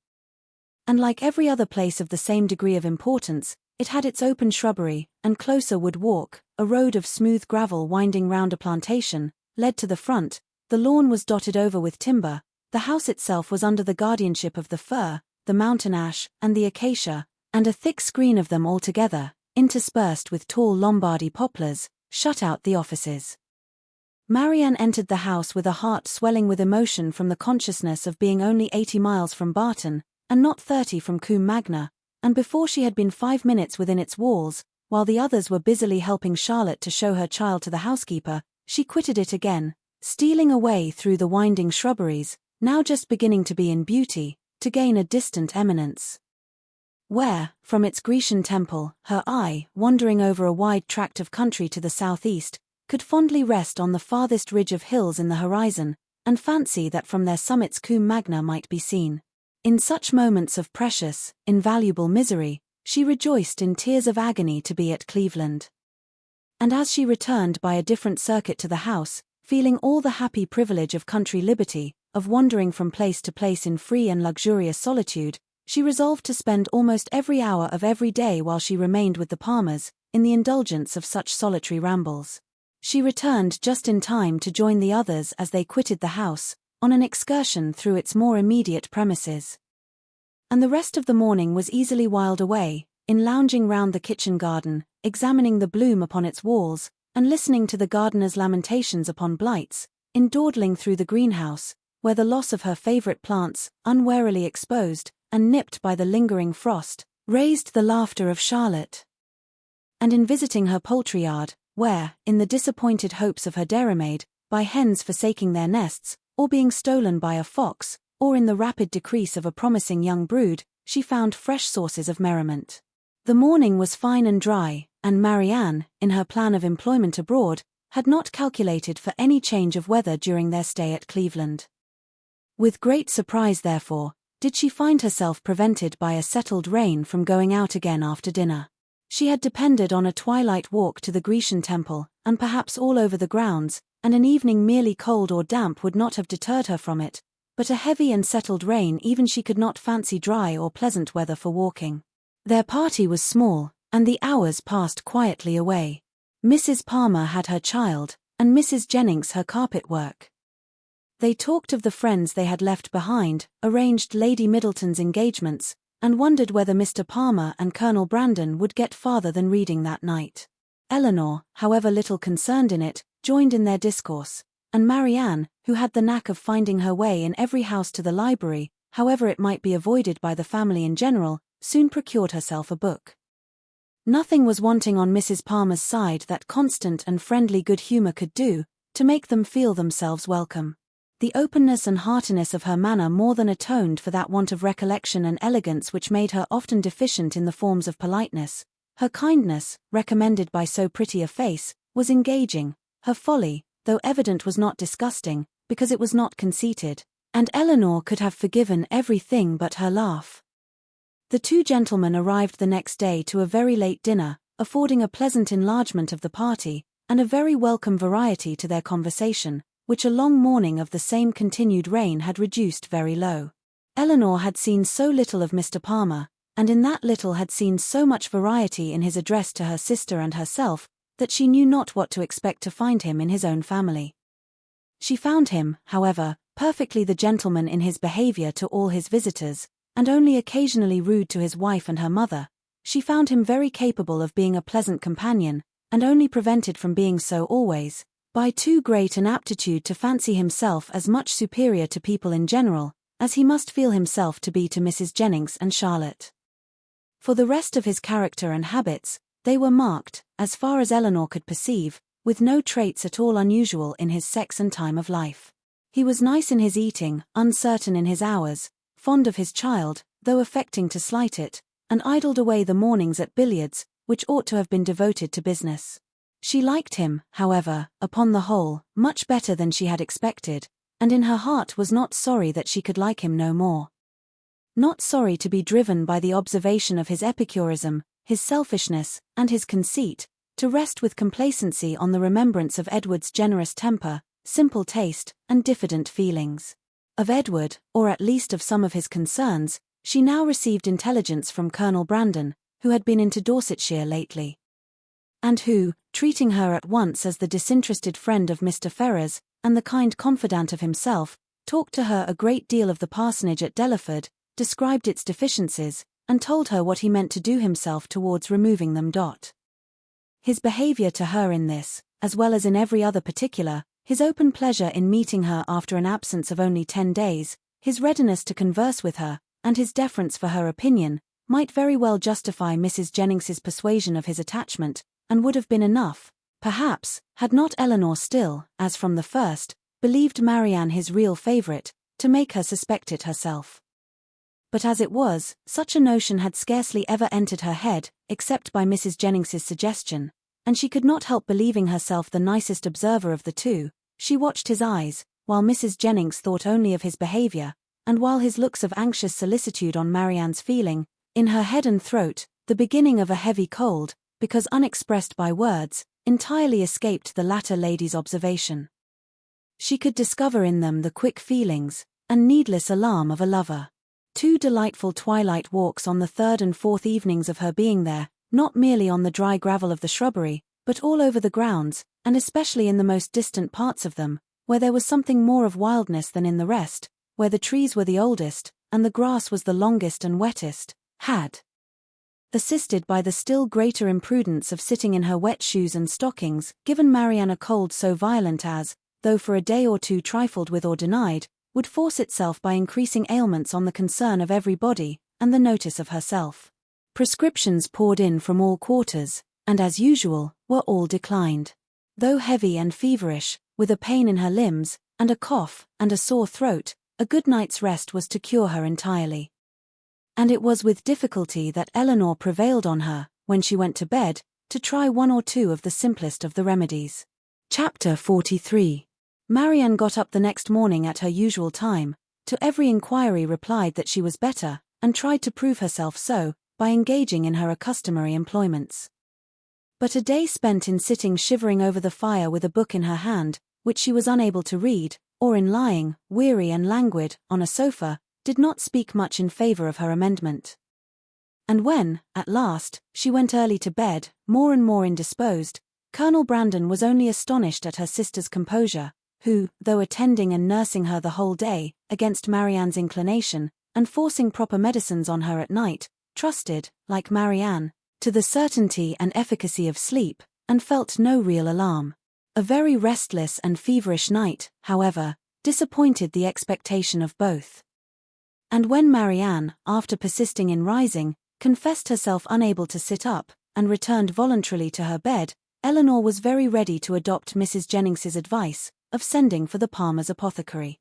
And like every other place of the same degree of importance, it had its open shrubbery, and closer wood walk, a road of smooth gravel winding round a plantation, led to the front. The lawn was dotted over with timber. The house itself was under the guardianship of the fir, the mountain ash, and the acacia, and a thick screen of them all together, interspersed with tall Lombardy poplars, shut out the offices. Marianne entered the house with a heart swelling with emotion from the consciousness of being only 80 miles from Barton, and not 30 from Combe Magna, and before she had been 5 minutes within its walls, while the others were busily helping Charlotte to show her child to the housekeeper, she quitted it again, stealing away through the winding shrubberies, now just beginning to be in beauty, to gain a distant eminence, where, from its Grecian temple, her eye, wandering over a wide tract of country to the southeast, could fondly rest on the farthest ridge of hills in the horizon, and fancy that from their summits Combe Magna might be seen. In such moments of precious, invaluable misery, she rejoiced in tears of agony to be at Cleveland. And as she returned by a different circuit to the house, feeling all the happy privilege of country liberty, of wandering from place to place in free and luxurious solitude, she resolved to spend almost every hour of every day while she remained with the Palmers, in the indulgence of such solitary rambles. She returned just in time to join the others as they quitted the house, on an excursion through its more immediate premises. And the rest of the morning was easily whiled away, in lounging round the kitchen garden, examining the bloom upon its walls, and listening to the gardener's lamentations upon blights, in dawdling through the greenhouse, where the loss of her favourite plants, unwarily exposed, and nipped by the lingering frost, raised the laughter of Charlotte. And in visiting her poultry yard, where, in the disappointed hopes of her dairymaid, by hens forsaking their nests, or being stolen by a fox, or in the rapid decrease of a promising young brood, she found fresh sources of merriment. The morning was fine and dry, and Marianne, in her plan of employment abroad, had not calculated for any change of weather during their stay at Cleveland. With great surprise, therefore, did she find herself prevented by a settled rain from going out again after dinner. She had depended on a twilight walk to the Grecian temple, and perhaps all over the grounds, and an evening merely cold or damp would not have deterred her from it, but a heavy and settled rain even she could not fancy dry or pleasant weather for walking. Their party was small, and the hours passed quietly away. Mrs. Palmer had her child, and Mrs. Jennings her carpet work. They talked of the friends they had left behind, arranged Lady Middleton's engagements, and wondered whether Mr. Palmer and Colonel Brandon would get farther than reading that night. Eleanor, however little concerned in it, joined in their discourse, and Marianne, who had the knack of finding her way in every house to the library, however it might be avoided by the family in general, soon procured herself a book. Nothing was wanting on Mrs. Palmer's side that constant and friendly good humour could do, to make them feel themselves welcome. The openness and heartiness of her manner more than atoned for that want of recollection and elegance which made her often deficient in the forms of politeness. Her kindness, recommended by so pretty a face, was engaging. Her folly, though evident, was not disgusting, because it was not conceited, and Eleanor could have forgiven everything but her laugh. The two gentlemen arrived the next day to a very late dinner, affording a pleasant enlargement of the party, and a very welcome variety to their conversation, which a long morning of the same continued rain had reduced very low. Eleanor had seen so little of Mr. Palmer, and in that little had seen so much variety in his address to her sister and herself, that she knew not what to expect to find him in his own family. She found him, however, perfectly the gentleman in his behaviour to all his visitors, and only occasionally rude to his wife and her mother. She found him very capable of being a pleasant companion, and only prevented from being so always, by too great an aptitude to fancy himself as much superior to people in general, as he must feel himself to be to Mrs. Jennings and Charlotte. For the rest of his character and habits, they were marked, as far as Eleanor could perceive, with no traits at all unusual in his sex and time of life. He was nice in his eating, uncertain in his hours, fond of his child, though affecting to slight it, and idled away the mornings at billiards, which ought to have been devoted to business. She liked him, however, upon the whole, much better than she had expected, and in her heart was not sorry that she could like him no more. Not sorry to be driven by the observation of his epicurism, his selfishness, and his conceit, to rest with complacency on the remembrance of Edward's generous temper, simple taste, and diffident feelings. Of Edward, or at least of some of his concerns, she now received intelligence from Colonel Brandon, who had been into Dorsetshire lately, and who, treating her at once as the disinterested friend of Mr. Ferrars, and the kind confidant of himself, talked to her a great deal of the parsonage at Delaford, described its deficiencies, and told her what he meant to do himself towards removing them. His behaviour to her in this, as well as in every other particular, his open pleasure in meeting her after an absence of only 10 days, his readiness to converse with her, and his deference for her opinion, might very well justify Mrs. Jennings's persuasion of his attachment, and would have been enough, perhaps, had not Eleanor still, as from the first, believed Marianne his real favourite, to make her suspect it herself. But as it was, such a notion had scarcely ever entered her head, except by Mrs. Jennings's suggestion, and she could not help believing herself the nicest observer of the two. She watched his eyes, while Mrs. Jennings thought only of his behaviour, and while his looks of anxious solicitude on Marianne's feeling, in her head and throat, the beginning of a heavy cold, because unexpressed by words, entirely escaped the latter lady's observation. She could discover in them the quick feelings, and needless alarm of a lover. 2 delightful twilight walks on the 3rd and 4th evenings of her being there, not merely on the dry gravel of the shrubbery, but all over the grounds, and especially in the most distant parts of them, where there was something more of wildness than in the rest, where the trees were the oldest, and the grass was the longest and wettest, had, assisted by the still greater imprudence of sitting in her wet shoes and stockings, given Marianne a cold so violent as, though for a day or two trifled with or denied, would force itself by increasing ailments on the concern of everybody, and the notice of herself. Prescriptions poured in from all quarters, and as usual, were all declined. Though heavy and feverish, with a pain in her limbs, and a cough, and a sore throat, a good night's rest was to cure her entirely. And it was with difficulty that Eleanor prevailed on her, when she went to bed, to try 1 or 2 of the simplest of the remedies. Chapter 43. Marianne got up the next morning at her usual time, to every inquiry replied that she was better, and tried to prove herself so, by engaging in her customary employments. But a day spent in sitting shivering over the fire with a book in her hand, which she was unable to read, or in lying, weary and languid, on a sofa, did not speak much in favour of her amendment. And when, at last, she went early to bed, more and more indisposed, Colonel Brandon was only astonished at her sister's composure, who, though attending and nursing her the whole day, against Marianne's inclination, and forcing proper medicines on her at night, trusted, like Marianne, to the certainty and efficacy of sleep, and felt no real alarm. A very restless and feverish night, however, disappointed the expectation of both. And when Marianne, after persisting in rising, confessed herself unable to sit up, and returned voluntarily to her bed, Eleanor was very ready to adopt Mrs. Jennings's advice, of sending for the Palmer's apothecary.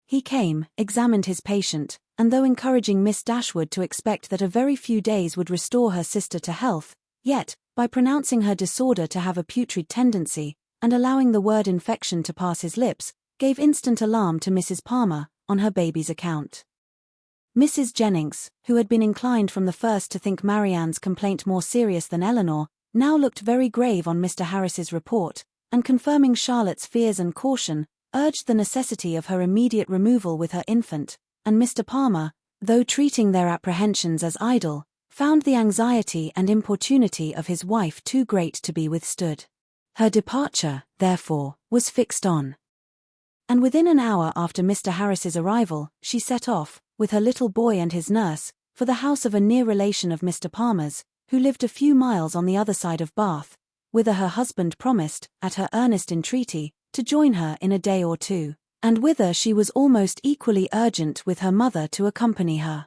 He came, examined his patient, and though encouraging Miss Dashwood to expect that a very few days would restore her sister to health, yet, by pronouncing her disorder to have a putrid tendency, and allowing the word infection to pass his lips, gave instant alarm to Mrs. Palmer, on her baby's account. Mrs. Jennings, who had been inclined from the first to think Marianne's complaint more serious than Eleanor, now looked very grave on Mr. Harris's report, and confirming Charlotte's fears and caution, urged the necessity of her immediate removal with her infant, and Mr. Palmer, though treating their apprehensions as idle, found the anxiety and importunity of his wife too great to be withstood. Her departure, therefore, was fixed on. And within an hour after Mr. Harris's arrival, she set off, with her little boy and his nurse, for the house of a near relation of Mr. Palmer's, who lived a few miles on the other side of Bath, whither her husband promised, at her earnest entreaty, to join her in a day or 2, and whither she was almost equally urgent with her mother to accompany her.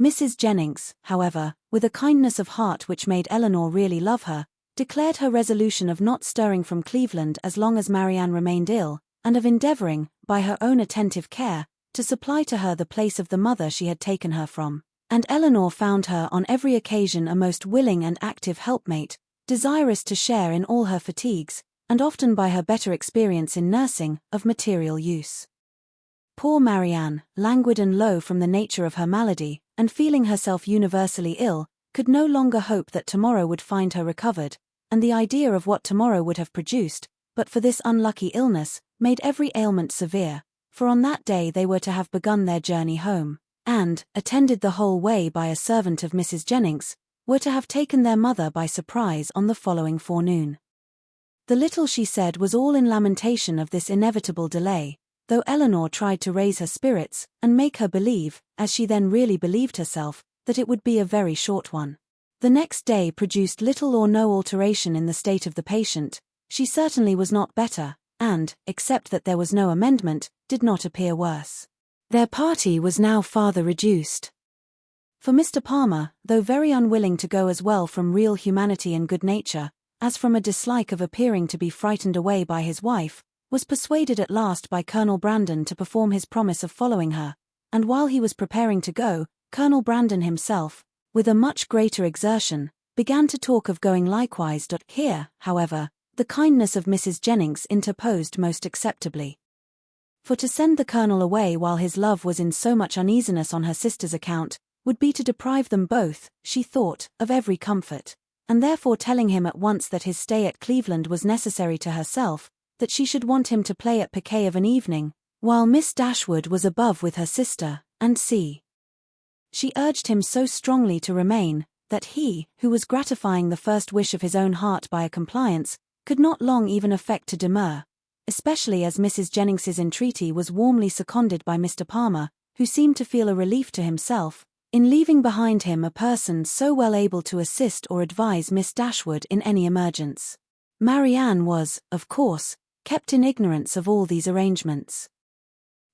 Mrs. Jennings, however, with a kindness of heart which made Eleanor really love her, declared her resolution of not stirring from Cleveland as long as Marianne remained ill, and of endeavouring, by her own attentive care, to supply to her the place of the mother she had taken her from, and Eleanor found her on every occasion a most willing and active helpmate, desirous to share in all her fatigues, and often by her better experience in nursing, of material use. Poor Marianne, languid and low from the nature of her malady, and feeling herself universally ill, could no longer hope that tomorrow would find her recovered, and the idea of what tomorrow would have produced, but for this unlucky illness, made every ailment severe, for on that day they were to have begun their journey home, and, attended the whole way by a servant of Mrs. Jennings, were to have taken their mother by surprise on the following forenoon. The little she said was all in lamentation of this inevitable delay, though Eleanor tried to raise her spirits, and make her believe, as she then really believed herself, that it would be a very short one. The next day produced little or no alteration in the state of the patient. She certainly was not better, and, except that there was no amendment, did not appear worse. Their party was now farther reduced. For Mr. Palmer, though very unwilling to go as well from real humanity and good nature, as from a dislike of appearing to be frightened away by his wife, was persuaded at last by Colonel Brandon to perform his promise of following her, and while he was preparing to go, Colonel Brandon himself, with a much greater exertion, began to talk of going likewise. Here, however, the kindness of Mrs. Jennings interposed most acceptably. For to send the Colonel away while his love was in so much uneasiness on her sister's account, would be to deprive them both, she thought, of every comfort, and therefore telling him at once that his stay at Cleveland was necessary to herself, that she should want him to play at piquet of an evening, while Miss Dashwood was above with her sister, and see. She urged him so strongly to remain, that he, who was gratifying the first wish of his own heart by a compliance, could not long even affect to demur, especially as Mrs. Jennings's entreaty was warmly seconded by Mr. Palmer, who seemed to feel a relief to himself, in leaving behind him a person so well able to assist or advise Miss Dashwood in any emergence. Marianne was, of course, kept in ignorance of all these arrangements.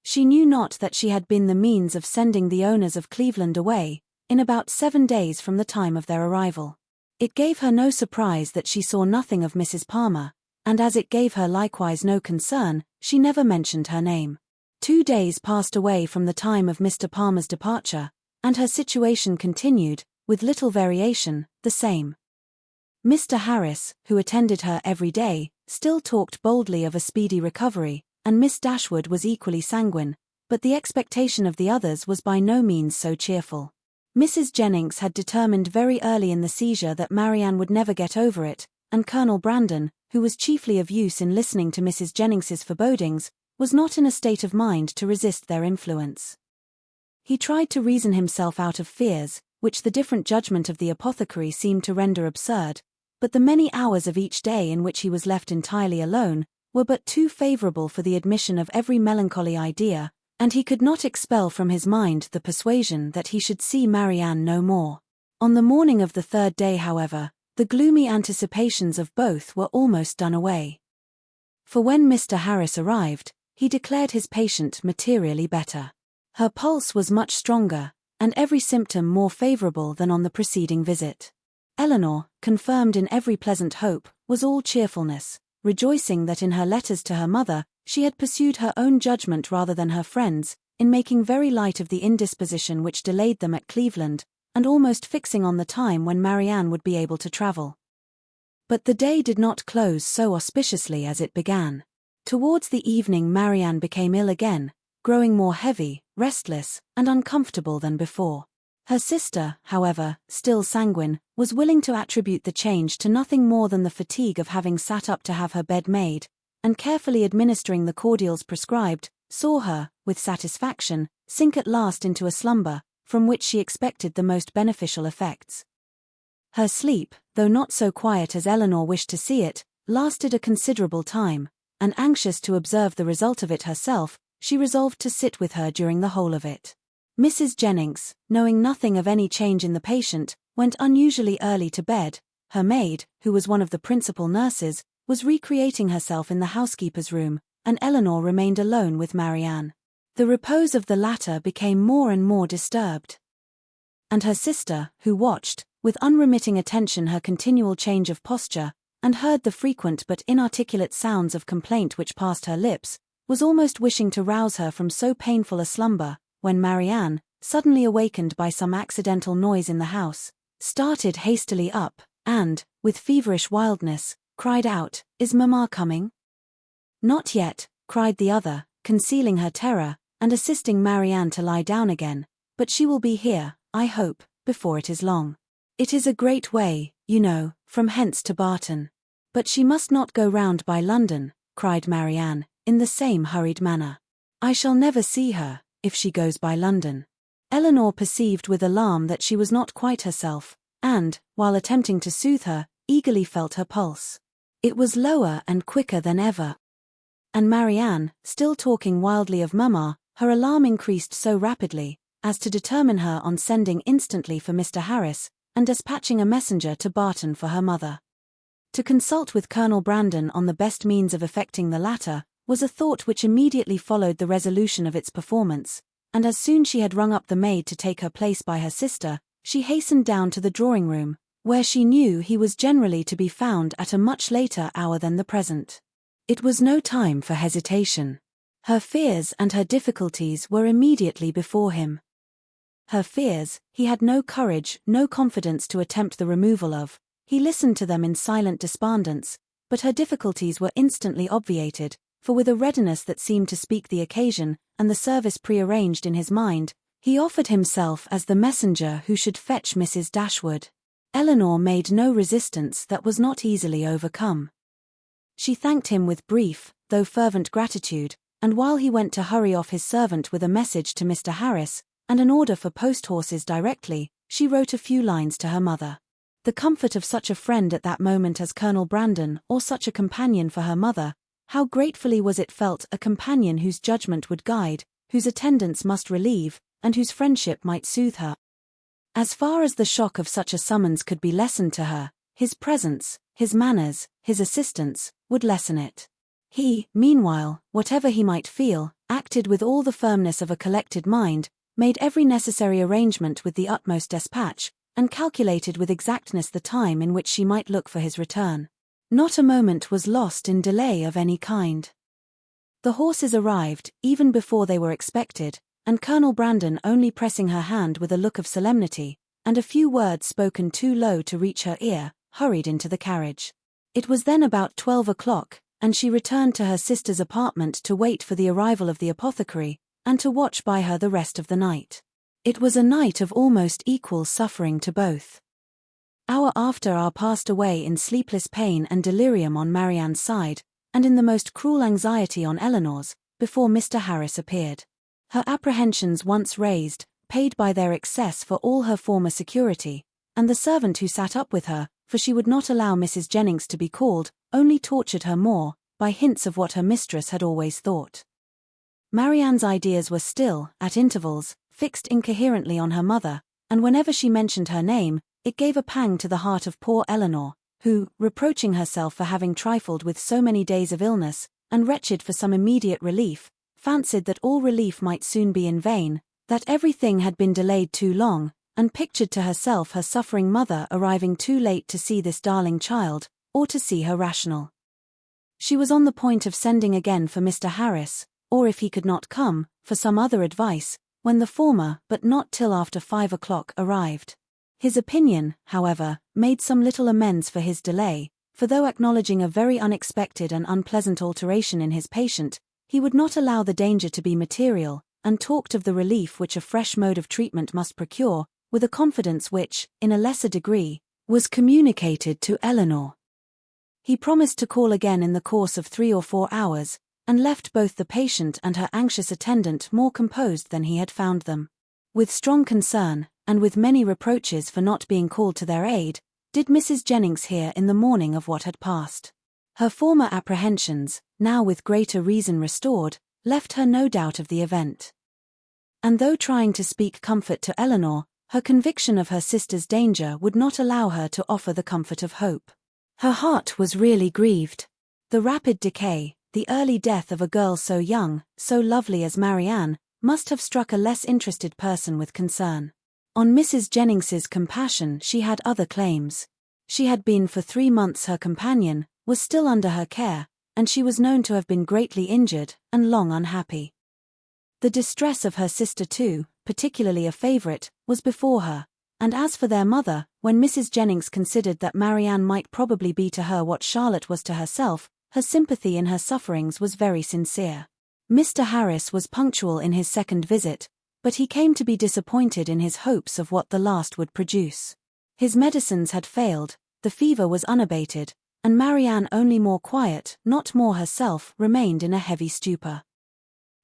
She knew not that she had been the means of sending the owners of Cleveland away, in about 7 days from the time of their arrival. It gave her no surprise that she saw nothing of Mrs. Palmer, and as it gave her likewise no concern, she never mentioned her name. 2 days passed away from the time of Mr. Palmer's departure, and her situation continued, with little variation, the same. Mr. Harris, who attended her every day, still talked boldly of a speedy recovery, and Miss Dashwood was equally sanguine, but the expectation of the others was by no means so cheerful. Mrs. Jennings had determined very early in the seizure that Marianne would never get over it, and Colonel Brandon, who was chiefly of use in listening to Mrs. Jennings's forebodings, was not in a state of mind to resist their influence. He tried to reason himself out of fears, which the different judgment of the apothecary seemed to render absurd, but the many hours of each day in which he was left entirely alone were but too favourable for the admission of every melancholy idea, and he could not expel from his mind the persuasion that he should see Marianne no more. On the morning of the 3rd day, however, the gloomy anticipations of both were almost done away. For when Mr. Harris arrived, he declared his patient materially better. Her pulse was much stronger, and every symptom more favourable than on the preceding visit. Eleanor, confirmed in every pleasant hope, was all cheerfulness, rejoicing that in her letters to her mother, she had pursued her own judgment rather than her friend's, in making very light of the indisposition which delayed them at Cleveland, and almost fixing on the time when Marianne would be able to travel. But the day did not close so auspiciously as it began. Towards the evening Marianne became ill again, growing more heavy, restless, and uncomfortable than before. Her sister, however, still sanguine, was willing to attribute the change to nothing more than the fatigue of having sat up to have her bed made, and carefully administering the cordials prescribed, saw her, with satisfaction, sink at last into a slumber, from which she expected the most beneficial effects. Her sleep, though not so quiet as Eleanor wished to see it, lasted a considerable time, and anxious to observe the result of it herself, she resolved to sit with her during the whole of it. Mrs. Jennings, knowing nothing of any change in the patient, went unusually early to bed. Her maid, who was one of the principal nurses, was recreating herself in the housekeeper's room, and Eleanor remained alone with Marianne. The repose of the latter became more and more disturbed. And her sister, who watched, with unremitting attention, her continual change of posture, and heard the frequent but inarticulate sounds of complaint which passed her lips, was almost wishing to rouse her from so painful a slumber, when Marianne, suddenly awakened by some accidental noise in the house, started hastily up, and, with feverish wildness, cried out, "Is Mamma coming?" "Not yet," cried the other, concealing her terror, and assisting Marianne to lie down again, "but she will be here, I hope, before it is long. It is a great way, you know, from hence to Barton. But she must not go round by London, cried Marianne, in the same hurried manner. I shall never see her, if she goes by London. Eleanor perceived with alarm that she was not quite herself, and, while attempting to soothe her, eagerly felt her pulse. It was lower and quicker than ever. And Marianne, still talking wildly of Mamma, her alarm increased so rapidly, as to determine her on sending instantly for Mr. Harris, and dispatching a messenger to Barton for her mother. To consult with Colonel Brandon on the best means of effecting the latter, was a thought which immediately followed the resolution of its performance, and as soon she had rung up the maid to take her place by her sister, she hastened down to the drawing-room, where she knew he was generally to be found at a much later hour than the present. It was no time for hesitation. Her fears and her difficulties were immediately before him. Her fears, he had no courage, no confidence to attempt the removal of. He listened to them in silent despondence, but her difficulties were instantly obviated, for with a readiness that seemed to speak the occasion, and the service prearranged in his mind, he offered himself as the messenger who should fetch Mrs. Dashwood. Eleanor made no resistance that was not easily overcome. She thanked him with brief, though fervent gratitude, and while he went to hurry off his servant with a message to Mr. Harris, and an order for post-horses directly, she wrote a few lines to her mother. The comfort of such a friend at that moment as Colonel Brandon, or such a companion for her mother, how gratefully was it felt, a companion whose judgment would guide, whose attendance must relieve, and whose friendship might soothe her. As far as the shock of such a summons could be lessened to her, his presence, his manners, his assistance, would lessen it. He, meanwhile, whatever he might feel, acted with all the firmness of a collected mind, made every necessary arrangement with the utmost despatch, and calculated with exactness the time in which she might look for his return. Not a moment was lost in delay of any kind. The horses arrived, even before they were expected, and Colonel Brandon, only pressing her hand with a look of solemnity, and a few words spoken too low to reach her ear, hurried into the carriage. It was then about 12 o'clock, and she returned to her sister's apartment to wait for the arrival of the apothecary, and to watch by her the rest of the night. It was a night of almost equal suffering to both. Hour after hour passed away in sleepless pain and delirium on Marianne's side, and in the most cruel anxiety on Eleanor's, before Mr. Harris appeared. Her apprehensions once raised, paid by their excess for all her former security, and the servant who sat up with her, for she would not allow Mrs. Jennings to be called, only tortured her more, by hints of what her mistress had always thought. Marianne's ideas were still, at intervals, fixed incoherently on her mother, and whenever she mentioned her name, it gave a pang to the heart of poor Eleanor, who, reproaching herself for having trifled with so many days of illness, and wretched for some immediate relief, fancied that all relief might soon be in vain, that everything had been delayed too long, and pictured to herself her suffering mother arriving too late to see this darling child, or to see her rational. She was on the point of sending again for Mr. Harris, or if he could not come, for some other advice, when the former, but not till after 5 o'clock, arrived. His opinion, however, made some little amends for his delay, for though acknowledging a very unexpected and unpleasant alteration in his patient, he would not allow the danger to be material, and talked of the relief which a fresh mode of treatment must procure, with a confidence which, in a lesser degree, was communicated to Eleanor. He promised to call again in the course of 3 or 4 hours, and left both the patient and her anxious attendant more composed than he had found them. With strong concern, and with many reproaches for not being called to their aid, did Mrs. Jennings hear in the morning of what had passed. Her former apprehensions, now with greater reason restored, left her no doubt of the event. And though trying to speak comfort to Eleanor, her conviction of her sister's danger would not allow her to offer the comfort of hope. Her heart was really grieved. The rapid decay, the early death of a girl so young, so lovely as Marianne, must have struck a less interested person with concern. On Mrs. Jennings's compassion she had other claims. She had been for 3 months her companion, was still under her care, and she was known to have been greatly injured, and long unhappy. The distress of her sister too, particularly a favourite, was before her, and as for their mother, when Mrs. Jennings considered that Marianne might probably be to her what Charlotte was to herself, her sympathy in her sufferings was very sincere. Mr. Harris was punctual in his second visit, but he came to be disappointed in his hopes of what the last would produce. His medicines had failed, the fever was unabated, and Marianne, only more quiet, not more herself, remained in a heavy stupor.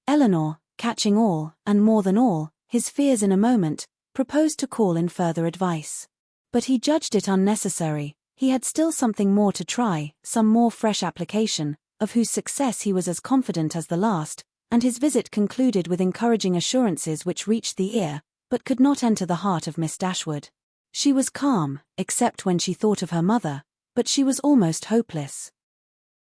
Eleanor, catching all, and more than all, his fears in a moment, proposed to call in further advice. But he judged it unnecessary. He had still something more to try, some more fresh application, of whose success he was as confident as the last, and his visit concluded with encouraging assurances which reached the ear, but could not enter the heart of Miss Dashwood. She was calm, except when she thought of her mother, but she was almost hopeless.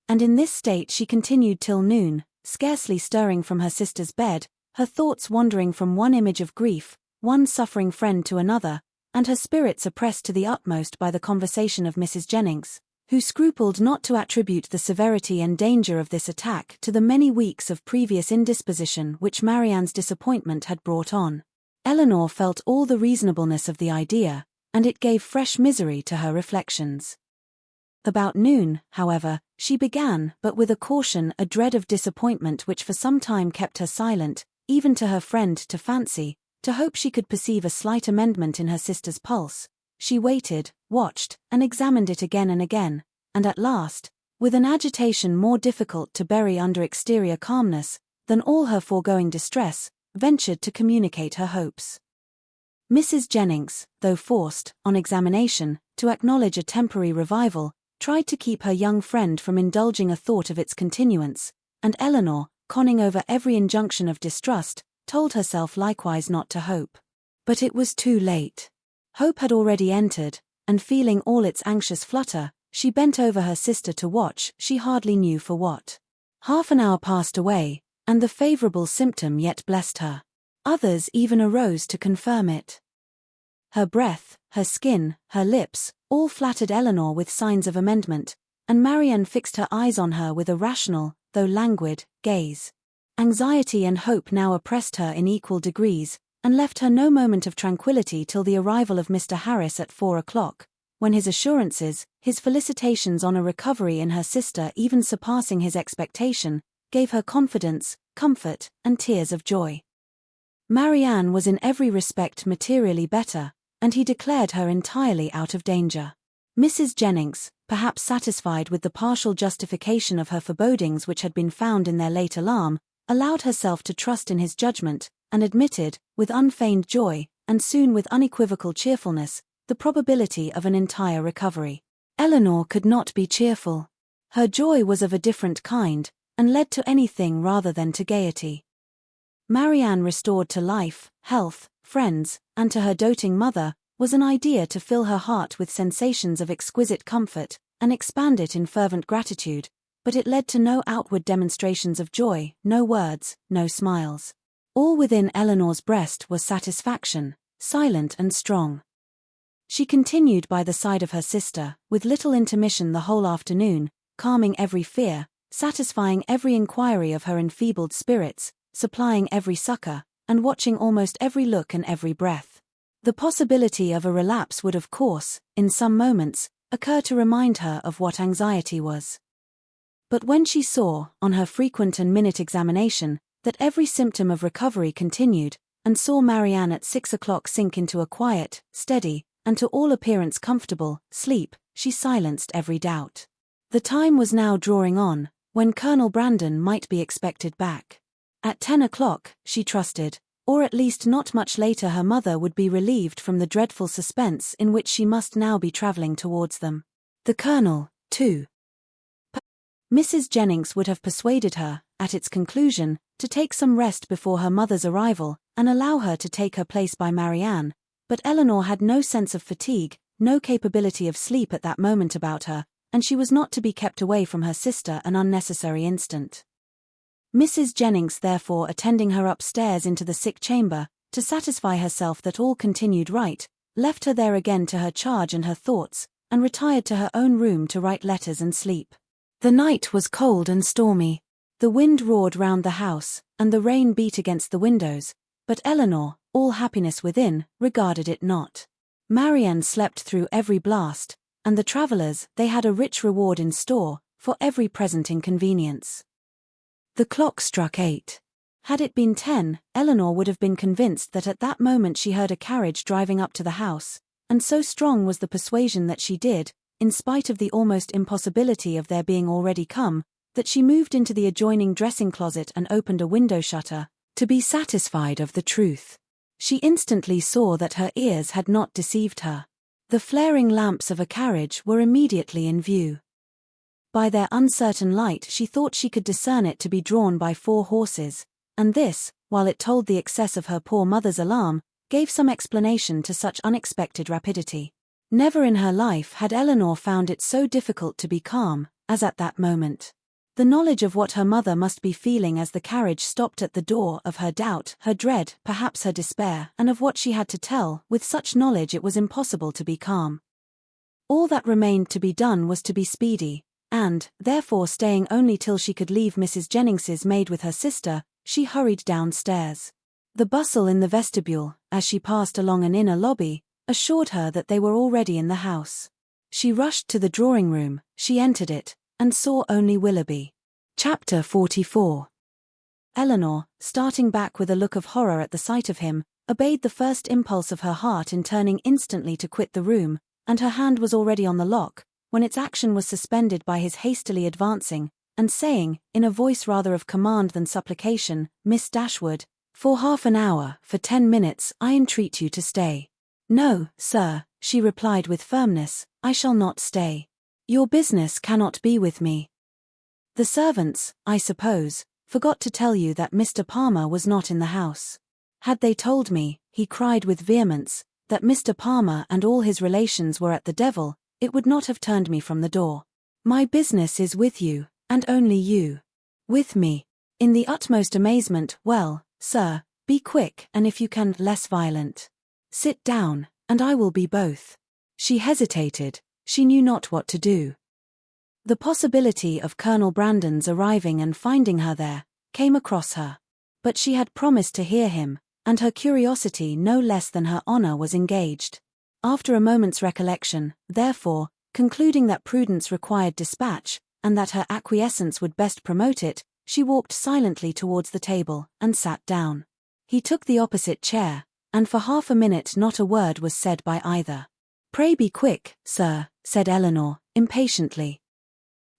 And in this state she continued till noon, scarcely stirring from her sister's bed, her thoughts wandering from one image of grief, one suffering friend to another, and her spirits oppressed to the utmost by the conversation of Mrs. Jennings, who scrupled not to attribute the severity and danger of this attack to the many weeks of previous indisposition which Marianne's disappointment had brought on. Eleanor felt all the reasonableness of the idea, and it gave fresh misery to her reflections. About noon, however, she began, but with a caution, a dread of disappointment which for some time kept her silent, even to her friend, to fancy, to hope she could perceive a slight amendment in her sister's pulse. She waited, watched, and examined it again and again, and at last, with an agitation more difficult to bury under exterior calmness than all her foregoing distress, ventured to communicate her hopes. Mrs. Jennings, though forced, on examination, to acknowledge a temporary revival, tried to keep her young friend from indulging a thought of its continuance, and Eleanor, conning over every injunction of distrust, told herself likewise not to hope. But it was too late. Hope had already entered, and feeling all its anxious flutter, she bent over her sister to watch, she hardly knew for what. Half an hour passed away, and the favourable symptom yet blessed her. Others even arose to confirm it. Her breath, her skin, her lips, all flattered Eleanor with signs of amendment, and Marianne fixed her eyes on her with a rational, though languid, gaze. Anxiety and hope now oppressed her in equal degrees, and left her no moment of tranquillity till the arrival of Mr. Harris at 4 o'clock, when his assurances, his felicitations on a recovery in her sister even surpassing his expectation, gave her confidence, comfort, and tears of joy. Marianne was in every respect materially better, and he declared her entirely out of danger. Mrs. Jennings, perhaps satisfied with the partial justification of her forebodings which had been found in their late alarm, allowed herself to trust in his judgment, and admitted, with unfeigned joy, and soon with unequivocal cheerfulness, the probability of an entire recovery. Eleanor could not be cheerful. Her joy was of a different kind, and led to anything rather than to gaiety. Marianne restored to life, health, friends, and to her doting mother, was an idea to fill her heart with sensations of exquisite comfort, and expand it in fervent gratitude, but it led to no outward demonstrations of joy, no words, no smiles. All within Eleanor's breast was satisfaction, silent and strong. She continued by the side of her sister, with little intermission the whole afternoon, calming every fear, satisfying every inquiry of her enfeebled spirits, supplying every succor, and watching almost every look and every breath. The possibility of a relapse would of course, in some moments, occur to remind her of what anxiety was. But when she saw, on her frequent and minute examination, that every symptom of recovery continued, and saw Marianne at 6 o'clock sink into a quiet, steady, and to all appearance comfortable, sleep, she silenced every doubt. The time was now drawing on, when Colonel Brandon might be expected back. At 10 o'clock, she trusted, or at least not much later, her mother would be relieved from the dreadful suspense in which she must now be travelling towards them. The Colonel, too. Mrs. Jennings would have persuaded her, at its conclusion, to take some rest before her mother's arrival, and allow her to take her place by Marianne, but Eleanor had no sense of fatigue, no capability of sleep at that moment about her, and she was not to be kept away from her sister an unnecessary instant. Mrs. Jennings therefore, attending her upstairs into the sick chamber, to satisfy herself that all continued right, left her there again to her charge and her thoughts, and retired to her own room to write letters and sleep. The night was cold and stormy. The wind roared round the house, and the rain beat against the windows, but Eleanor, all happiness within, regarded it not. Marianne slept through every blast, and the travellers, they had a rich reward in store, for every present inconvenience. The clock struck 8. Had it been 10, Eleanor would have been convinced that at that moment she heard a carriage driving up to the house, and so strong was the persuasion that she did, in spite of the almost impossibility of their being already come, that she moved into the adjoining dressing closet and opened a window shutter, to be satisfied of the truth. She instantly saw that her ears had not deceived her. The flaring lamps of a carriage were immediately in view. By their uncertain light she thought she could discern it to be drawn by 4 horses, and this, while it told the excess of her poor mother's alarm, gave some explanation to such unexpected rapidity. Never in her life had Eleanor found it so difficult to be calm, as at that moment. The knowledge of what her mother must be feeling as the carriage stopped at the door, of her doubt, her dread, perhaps her despair, and of what she had to tell, with such knowledge it was impossible to be calm. All that remained to be done was to be speedy, and, therefore staying only till she could leave Mrs. Jennings's maid with her sister, she hurried downstairs. The bustle in the vestibule, as she passed along an inner lobby, assured her that they were already in the house. She rushed to the drawing-room, she entered it, and saw only Willoughby. Chapter 44. Eleanor, starting back with a look of horror at the sight of him, obeyed the first impulse of her heart in turning instantly to quit the room, and her hand was already on the lock, when its action was suspended by his hastily advancing, and saying, in a voice rather of command than supplication, "Miss Dashwood, for half an hour, for 10 minutes, I entreat you to stay." "No, sir," she replied with firmness, "I shall not stay. Your business cannot be with me. The servants, I suppose, forgot to tell you that Mr. Palmer was not in the house. Had they told me," he cried with vehemence, "that Mr. Palmer and all his relations were at the devil, it would not have turned me from the door. My business is with you, and only you." "With me?" In the utmost amazement. "Well, sir, be quick, and if you can, less violent. Sit down, and I will be both." She hesitated. She knew not what to do. The possibility of Colonel Brandon's arriving and finding her there came across her. But she had promised to hear him, and her curiosity no less than her honor was engaged. After a moment's recollection, therefore, concluding that prudence required dispatch, and that her acquiescence would best promote it, she walked silently towards the table, and sat down. He took the opposite chair, and for half a minute not a word was said by either. "Pray be quick, sir," said Eleanor, impatiently.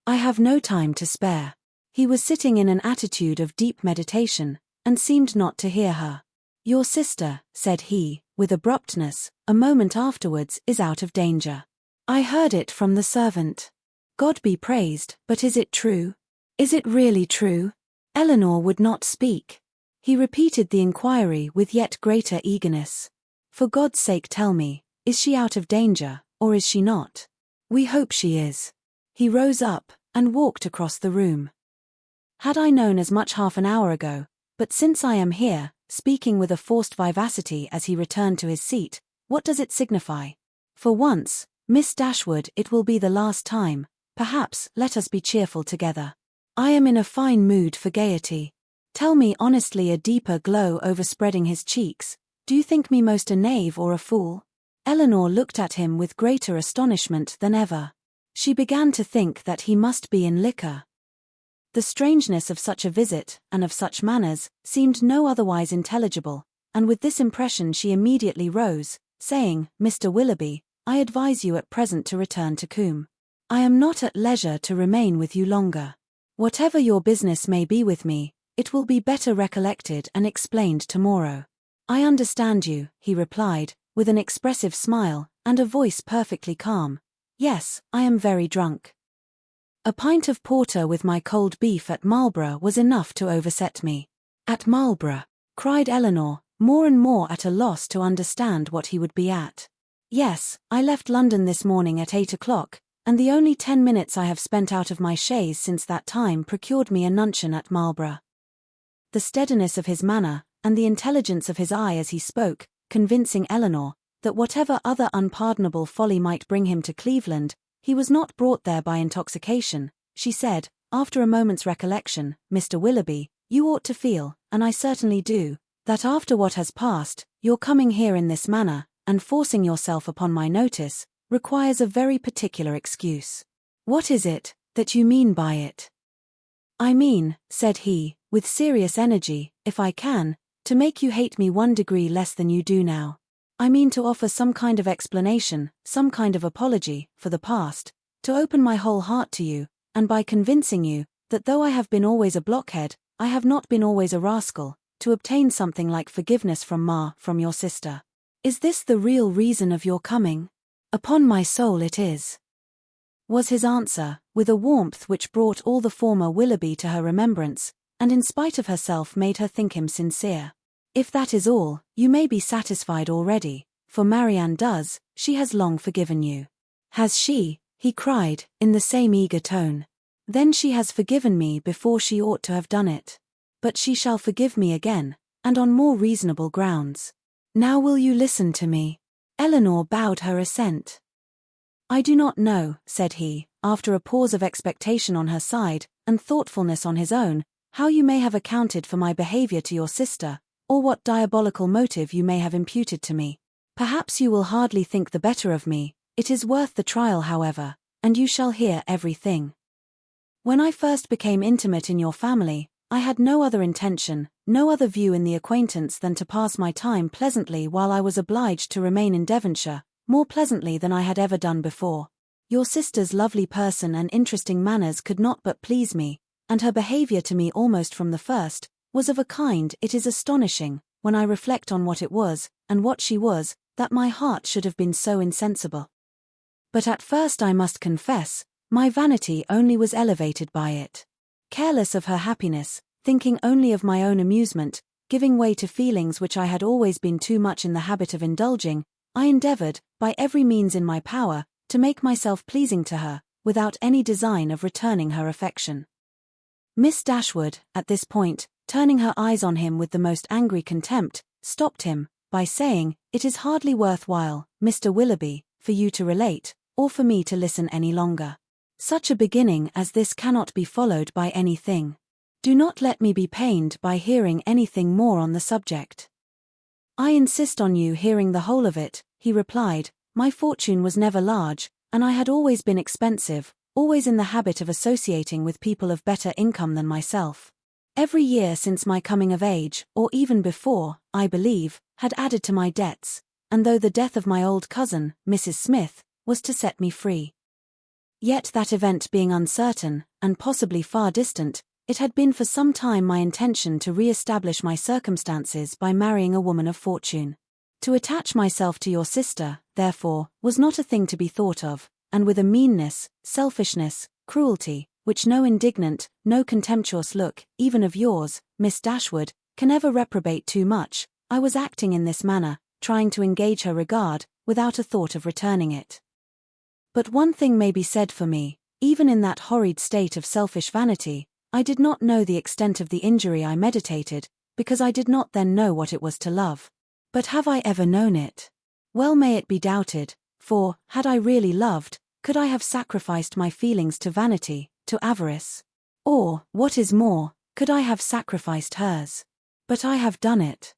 "I have no time to spare." He was sitting in an attitude of deep meditation, and seemed not to hear her. "Your sister," said he, with abruptness, a moment afterwards, "is out of danger. I heard it from the servant." "God be praised, but is it true? Is it really true?" Eleanor would not speak. He repeated the inquiry with yet greater eagerness. "For God's sake tell me, is she out of danger, or is she not? We hope she is." He rose up, and walked across the room. "Had I known as much half an hour ago, but since I am here," speaking with a forced vivacity as he returned to his seat, "what does it signify? For once, Miss Dashwood, it will be the last time. Perhaps, let us be cheerful together. I am in a fine mood for gaiety. Tell me honestly," a deeper glow overspreading his cheeks, "do you think me most a knave or a fool?" Eleanor looked at him with greater astonishment than ever. She began to think that he must be in liquor. The strangeness of such a visit, and of such manners, seemed no otherwise intelligible, and with this impression she immediately rose, saying, "Mr. Willoughby, I advise you at present to return to Combe. I am not at leisure to remain with you longer. Whatever your business may be with me, it will be better recollected and explained tomorrow." "I understand you," he replied, with an expressive smile, and a voice perfectly calm. "Yes, I am very drunk. A pint of porter with my cold beef at Marlborough was enough to overset me." "At Marlborough?" cried Eleanor, more and more at a loss to understand what he would be at. "Yes, I left London this morning at 8 o'clock, and the only 10 minutes I have spent out of my chaise since that time procured me a nuncheon at Marlborough." The steadiness of his manner, and the intelligence of his eye as he spoke, convincing Eleanor that whatever other unpardonable folly might bring him to Cleveland, he was not brought there by intoxication, she said, after a moment's recollection, "Mr. Willoughby, you ought to feel, and I certainly do, that after what has passed, your coming here in this manner, and forcing yourself upon my notice, requires a very particular excuse." "What is it that you mean by it?" "I mean," said he, with serious energy, "if I can, to make you hate me 1 degree less than you do now." I mean to offer some kind of explanation, some kind of apology, for the past, to open my whole heart to you, and by convincing you, that though I have been always a blockhead, I have not been always a rascal, to obtain something like forgiveness from your sister. Is this the real reason of your coming? Upon my soul it is, was his answer, with a warmth which brought all the former Willoughby to her remembrance, and in spite of herself made her think him sincere. If that is all, you may be satisfied already, for Marianne does, she has long forgiven you. Has she? He cried, in the same eager tone. Then she has forgiven me before she ought to have done it. But she shall forgive me again, and on more reasonable grounds. Now will you listen to me? Eleanor bowed her assent. I do not know, said he, after a pause of expectation on her side, and thoughtfulness on his own, how you may have accounted for my behavior to your sister, or what diabolical motive you may have imputed to me. Perhaps you will hardly think the better of me. It is worth the trial, however, and you shall hear everything. When I first became intimate in your family, I had no other intention, no other view in the acquaintance than to pass my time pleasantly while I was obliged to remain in Devonshire, more pleasantly than I had ever done before. Your sister's lovely person and interesting manners could not but please me, and her behavior to me almost from the first, was of a kind it is astonishing, when I reflect on what it was, and what she was, that my heart should have been so insensible. But at first I must confess, my vanity only was elevated by it. Careless of her happiness, thinking only of my own amusement, giving way to feelings which I had always been too much in the habit of indulging, I endeavored, by every means in my power, to make myself pleasing to her, without any design of returning her affection. Miss Dashwood, at this point, turning her eyes on him with the most angry contempt, stopped him, by saying, It is hardly worth while, Mr. Willoughby, for you to relate, or for me to listen any longer. Such a beginning as this cannot be followed by anything. Do not let me be pained by hearing anything more on the subject. I insist on you hearing the whole of it, he replied. My fortune was never large, and I had always been expensive, always in the habit of associating with people of better income than myself. Every year since my coming of age, or even before, I believe, had added to my debts, and though the death of my old cousin, Mrs. Smith, was to set me free. Yet that event being uncertain, and possibly far distant, it had been for some time my intention to re-establish my circumstances by marrying a woman of fortune. To attach myself to your sister, therefore, was not a thing to be thought of, and with a meanness, selfishness, cruelty, which no indignant, no contemptuous look, even of yours, Miss Dashwood, can ever reprobate too much, I was acting in this manner, trying to engage her regard, without a thought of returning it. But one thing may be said for me, even in that horrid state of selfish vanity, I did not know the extent of the injury I meditated, because I did not then know what it was to love. But have I ever known it? Well may it be doubted, for, had I really loved, could I have sacrificed my feelings to vanity, to avarice? Or, what is more, could I have sacrificed hers? But I have done it.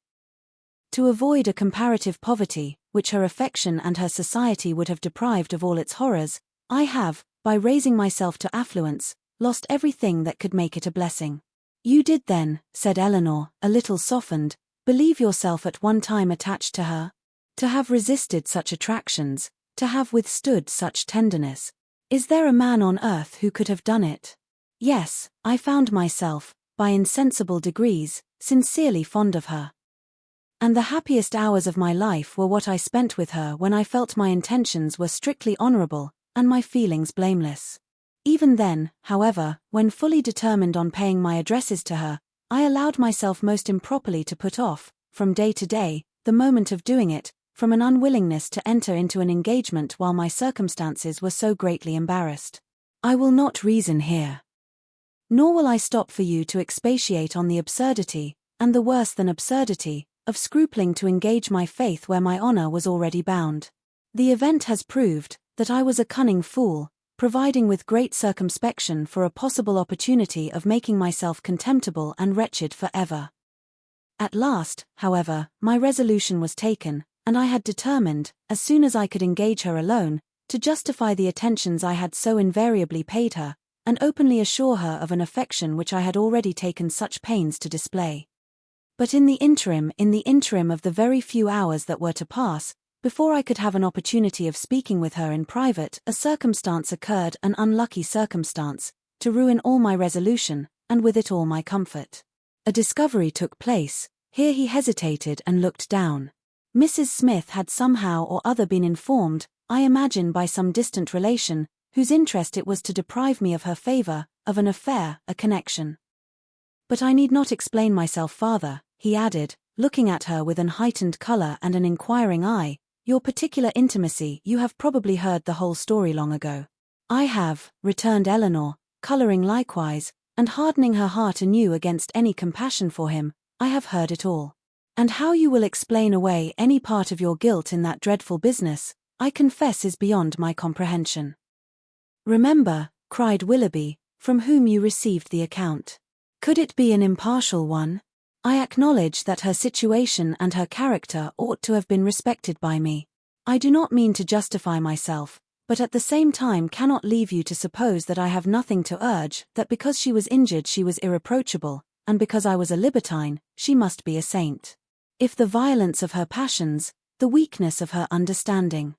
To avoid a comparative poverty, which her affection and her society would have deprived of all its horrors, I have, by raising myself to affluence, lost everything that could make it a blessing. You did then, said Eleanor, a little softened, believe yourself at one time attached to her? To have resisted such attractions, to have withstood such tenderness. Is there a man on earth who could have done it? Yes, I found myself, by insensible degrees, sincerely fond of her. And the happiest hours of my life were what I spent with her when I felt my intentions were strictly honourable, and my feelings blameless. Even then, however, when fully determined on paying my addresses to her, I allowed myself most improperly to put off, from day to day, the moment of doing it, from an unwillingness to enter into an engagement while my circumstances were so greatly embarrassed. I will not reason here. Nor will I stop for you to expatiate on the absurdity, and the worse than absurdity, of scrupling to engage my faith where my honour was already bound. The event has proved that I was a cunning fool, providing with great circumspection for a possible opportunity of making myself contemptible and wretched for ever. At last, however, my resolution was taken, and I had determined, as soon as I could engage her alone, to justify the attentions I had so invariably paid her, and openly assure her of an affection which I had already taken such pains to display. But in the interim of the very few hours that were to pass, Before I could have an opportunity of speaking with her in private, a circumstance occurred, an unlucky circumstance, to ruin all my resolution, and with it all my comfort. A discovery took place." Here he hesitated and looked down. "Mrs. Smith had somehow or other been informed, I imagine by some distant relation, whose interest it was to deprive me of her favor, of an affair, a connection. But I need not explain myself farther," he added, looking at her with an heightened color and an inquiring eye. "Your particular intimacy, you have probably heard the whole story long ago." "I have," returned Eleanor, coloring likewise, and hardening her heart anew against any compassion for him. "I have heard it all. And how you will explain away any part of your guilt in that dreadful business, I confess is beyond my comprehension." "Remember," cried Willoughby, "from whom you received the account. Could it be an impartial one? I acknowledge that her situation and her character ought to have been respected by me. I do not mean to justify myself, but at the same time cannot leave you to suppose that I have nothing to urge, that because she was injured she was irreproachable, and because I was a libertine, she must be a saint. If the violence of her passions, the weakness of her understanding.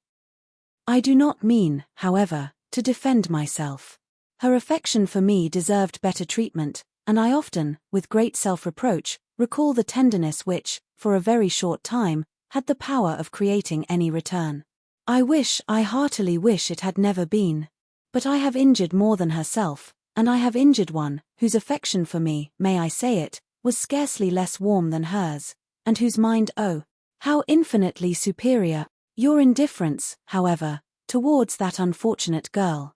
I do not mean, however, to defend myself. Her affection for me deserved better treatment, and I often, with great self-reproach, recall the tenderness which, for a very short time, had the power of creating any return. I heartily wish it had never been. But I have injured more than herself, and I have injured one, whose affection for me, may I say it, was scarcely less warm than hers, and whose mind, oh, how infinitely superior. Your indifference, however, towards that unfortunate girl.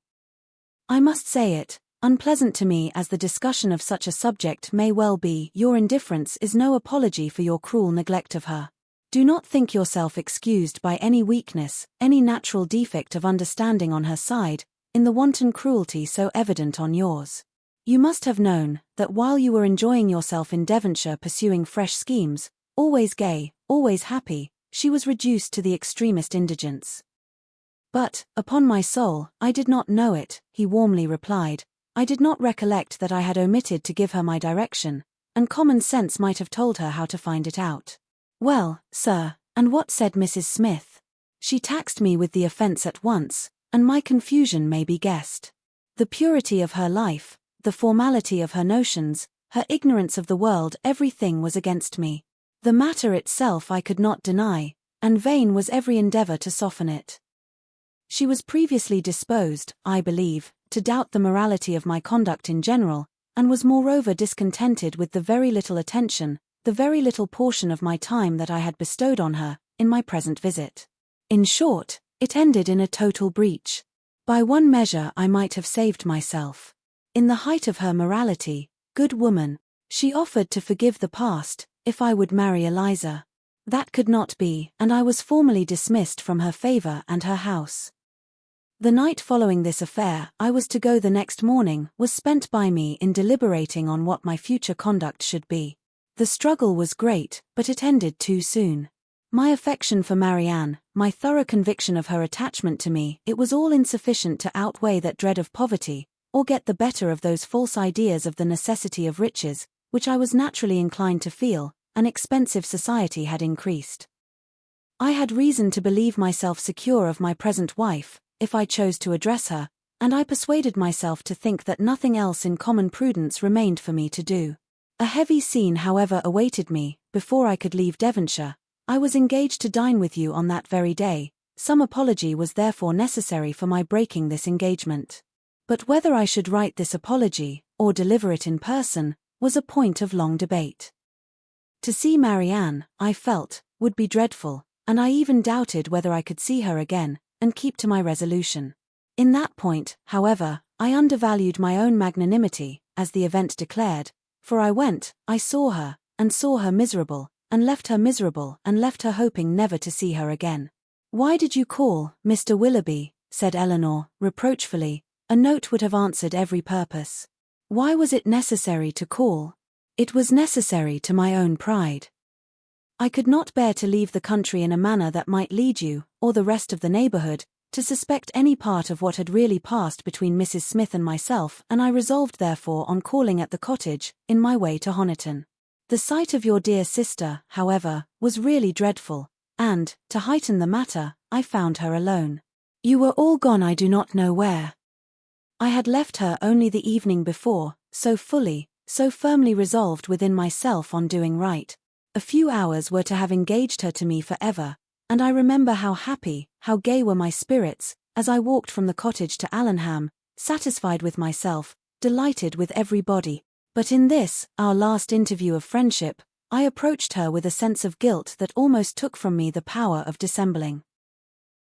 I must say it, unpleasant to me as the discussion of such a subject may well be, your indifference is no apology for your cruel neglect of her. Do not think yourself excused by any weakness, any natural defect of understanding on her side, in the wanton cruelty so evident on yours. You must have known, that while you were enjoying yourself in Devonshire pursuing fresh schemes, always gay, always happy, she was reduced to the extremest indigence. But, upon my soul, I did not know it, he warmly replied. I did not recollect that I had omitted to give her my direction, and common sense might have told her how to find it out. Well, sir, and what said Mrs. Smith? She taxed me with the offence at once, and my confusion may be guessed. The purity of her life, the formality of her notions, her ignorance of the world, everything was against me. The matter itself I could not deny, and vain was every endeavour to soften it. She was previously disposed, I believe, to doubt the morality of my conduct in general, and was moreover discontented with the very little attention, the very little portion of my time that I had bestowed on her, in my present visit. In short, it ended in a total breach. By one measure I might have saved myself. In the height of her morality, good woman, she offered to forgive the past, if I would marry Eliza. That could not be, and I was formally dismissed from her favour and her house. The night following this affair, I was to go the next morning, was spent by me in deliberating on what my future conduct should be. The struggle was great, but it ended too soon. My affection for Marianne, my thorough conviction of her attachment to me, it was all insufficient to outweigh that dread of poverty, or get the better of those false ideas of the necessity of riches, which I was naturally inclined to feel, and expensive society had increased. I had reason to believe myself secure of my present wife, if I chose to address her, and I persuaded myself to think that nothing else in common prudence remained for me to do. A heavy scene however awaited me, before I could leave Devonshire. I was engaged to dine with you on that very day, some apology was therefore necessary for my breaking this engagement. But whether I should write this apology, or deliver it in person, was a point of long debate. To see Marianne, I felt, would be dreadful, and I even doubted whether I could see her again, and keep to my resolution. In that point, however, I undervalued my own magnanimity, as the event declared, for I went, I saw her, and saw her miserable, and left her miserable, and left her hoping never to see her again. Why did you call, Mr. Willoughby? Said Eleanor, reproachfully. A note would have answered every purpose. Why was it necessary to call? It was necessary to my own pride. I could not bear to leave the country in a manner that might lead you, or the rest of the neighbourhood, to suspect any part of what had really passed between Mrs. Smith and myself, and I resolved therefore on calling at the cottage, in my way to Honiton. The sight of your dear sister, however, was really dreadful, And, to heighten the matter, I found her alone. You were all gone I do not know where. I had left her only the evening before, so fully, so firmly resolved within myself on doing right. A few hours were to have engaged her to me forever, and I remember how happy, how gay were my spirits, as I walked from the cottage to Allenham, satisfied with myself, delighted with everybody. But in this, our last interview of friendship, I approached her with a sense of guilt that almost took from me the power of dissembling.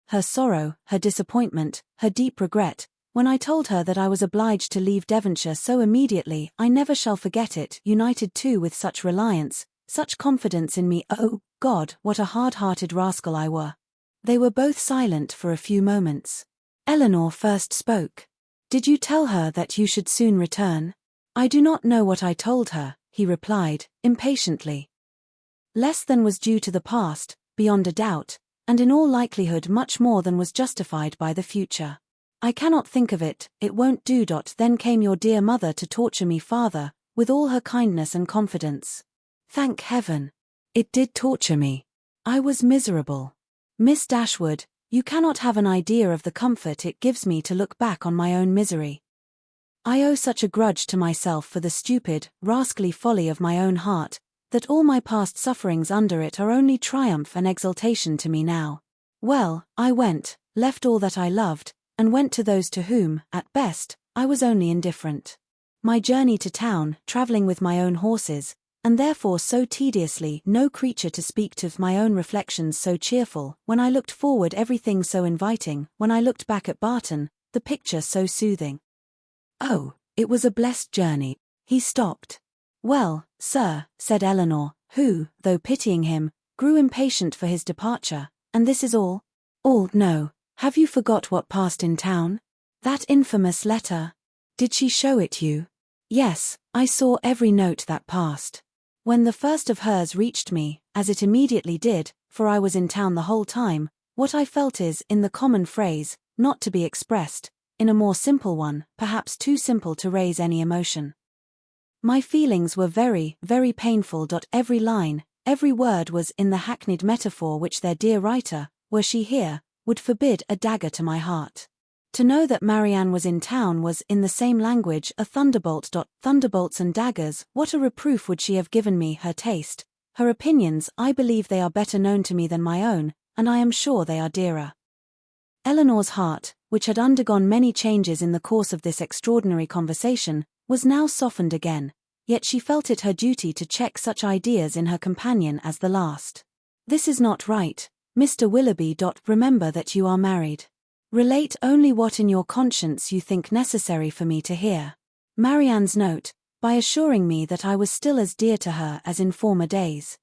Her sorrow, her disappointment, her deep regret, when I told her that I was obliged to leave Devonshire so immediately, I never shall forget it, united too with such reliance, such confidence in me. Oh, God, what a hard-hearted rascal I were. They were both silent for a few moments. Eleanor first spoke. Did you tell her that you should soon return? I do not know what I told her, he replied, impatiently. Less than was due to the past, beyond a doubt, and in all likelihood much more than was justified by the future. I cannot think of it, it won't do. Then came your dear mother to torture me farther, with all her kindness and confidence. Thank heaven! It did torture me. I was miserable. Miss Dashwood, you cannot have an idea of the comfort it gives me to look back on my own misery. I owe such a grudge to myself for the stupid, rascally folly of my own heart, that all my past sufferings under it are only triumph and exultation to me now. Well, I went, left all that I loved, and went to those to whom, at best, I was only indifferent. My journey to town, travelling with my own horses, and therefore so tediously, no creature to speak to, my own reflections so cheerful, when I looked forward everything so inviting, when I looked back at Barton, the picture so soothing. Oh, it was a blessed journey. He stopped. Well, sir, said Eleanor, who, though pitying him, grew impatient for his departure, and this is all? All, no. Have you forgot what passed in town? That infamous letter? Did she show it you? Yes, I saw every note that passed. When the first of hers reached me, as it immediately did, for I was in town the whole time, what I felt is, in the common phrase, not to be expressed, in a more simple one, perhaps too simple to raise any emotion. My feelings were very, very painful. Every line, every word was in the hackneyed metaphor which their dear writer, were she here, would forbid a dagger to my heart. To know that Marianne was in town was, in the same language, a thunderbolt. Thunderbolts and daggers, what a reproof would she have given me, her taste, her opinions, I believe they are better known to me than my own, and I am sure they are dearer. Eleanor's heart, which had undergone many changes in the course of this extraordinary conversation, was now softened again, yet she felt it her duty to check such ideas in her companion as the last. This is not right, Mr. Willoughby. Remember that you are married. Relate only what in your conscience you think necessary for me to hear. Marianne's note, by assuring me that I was still as dear to her as in former days.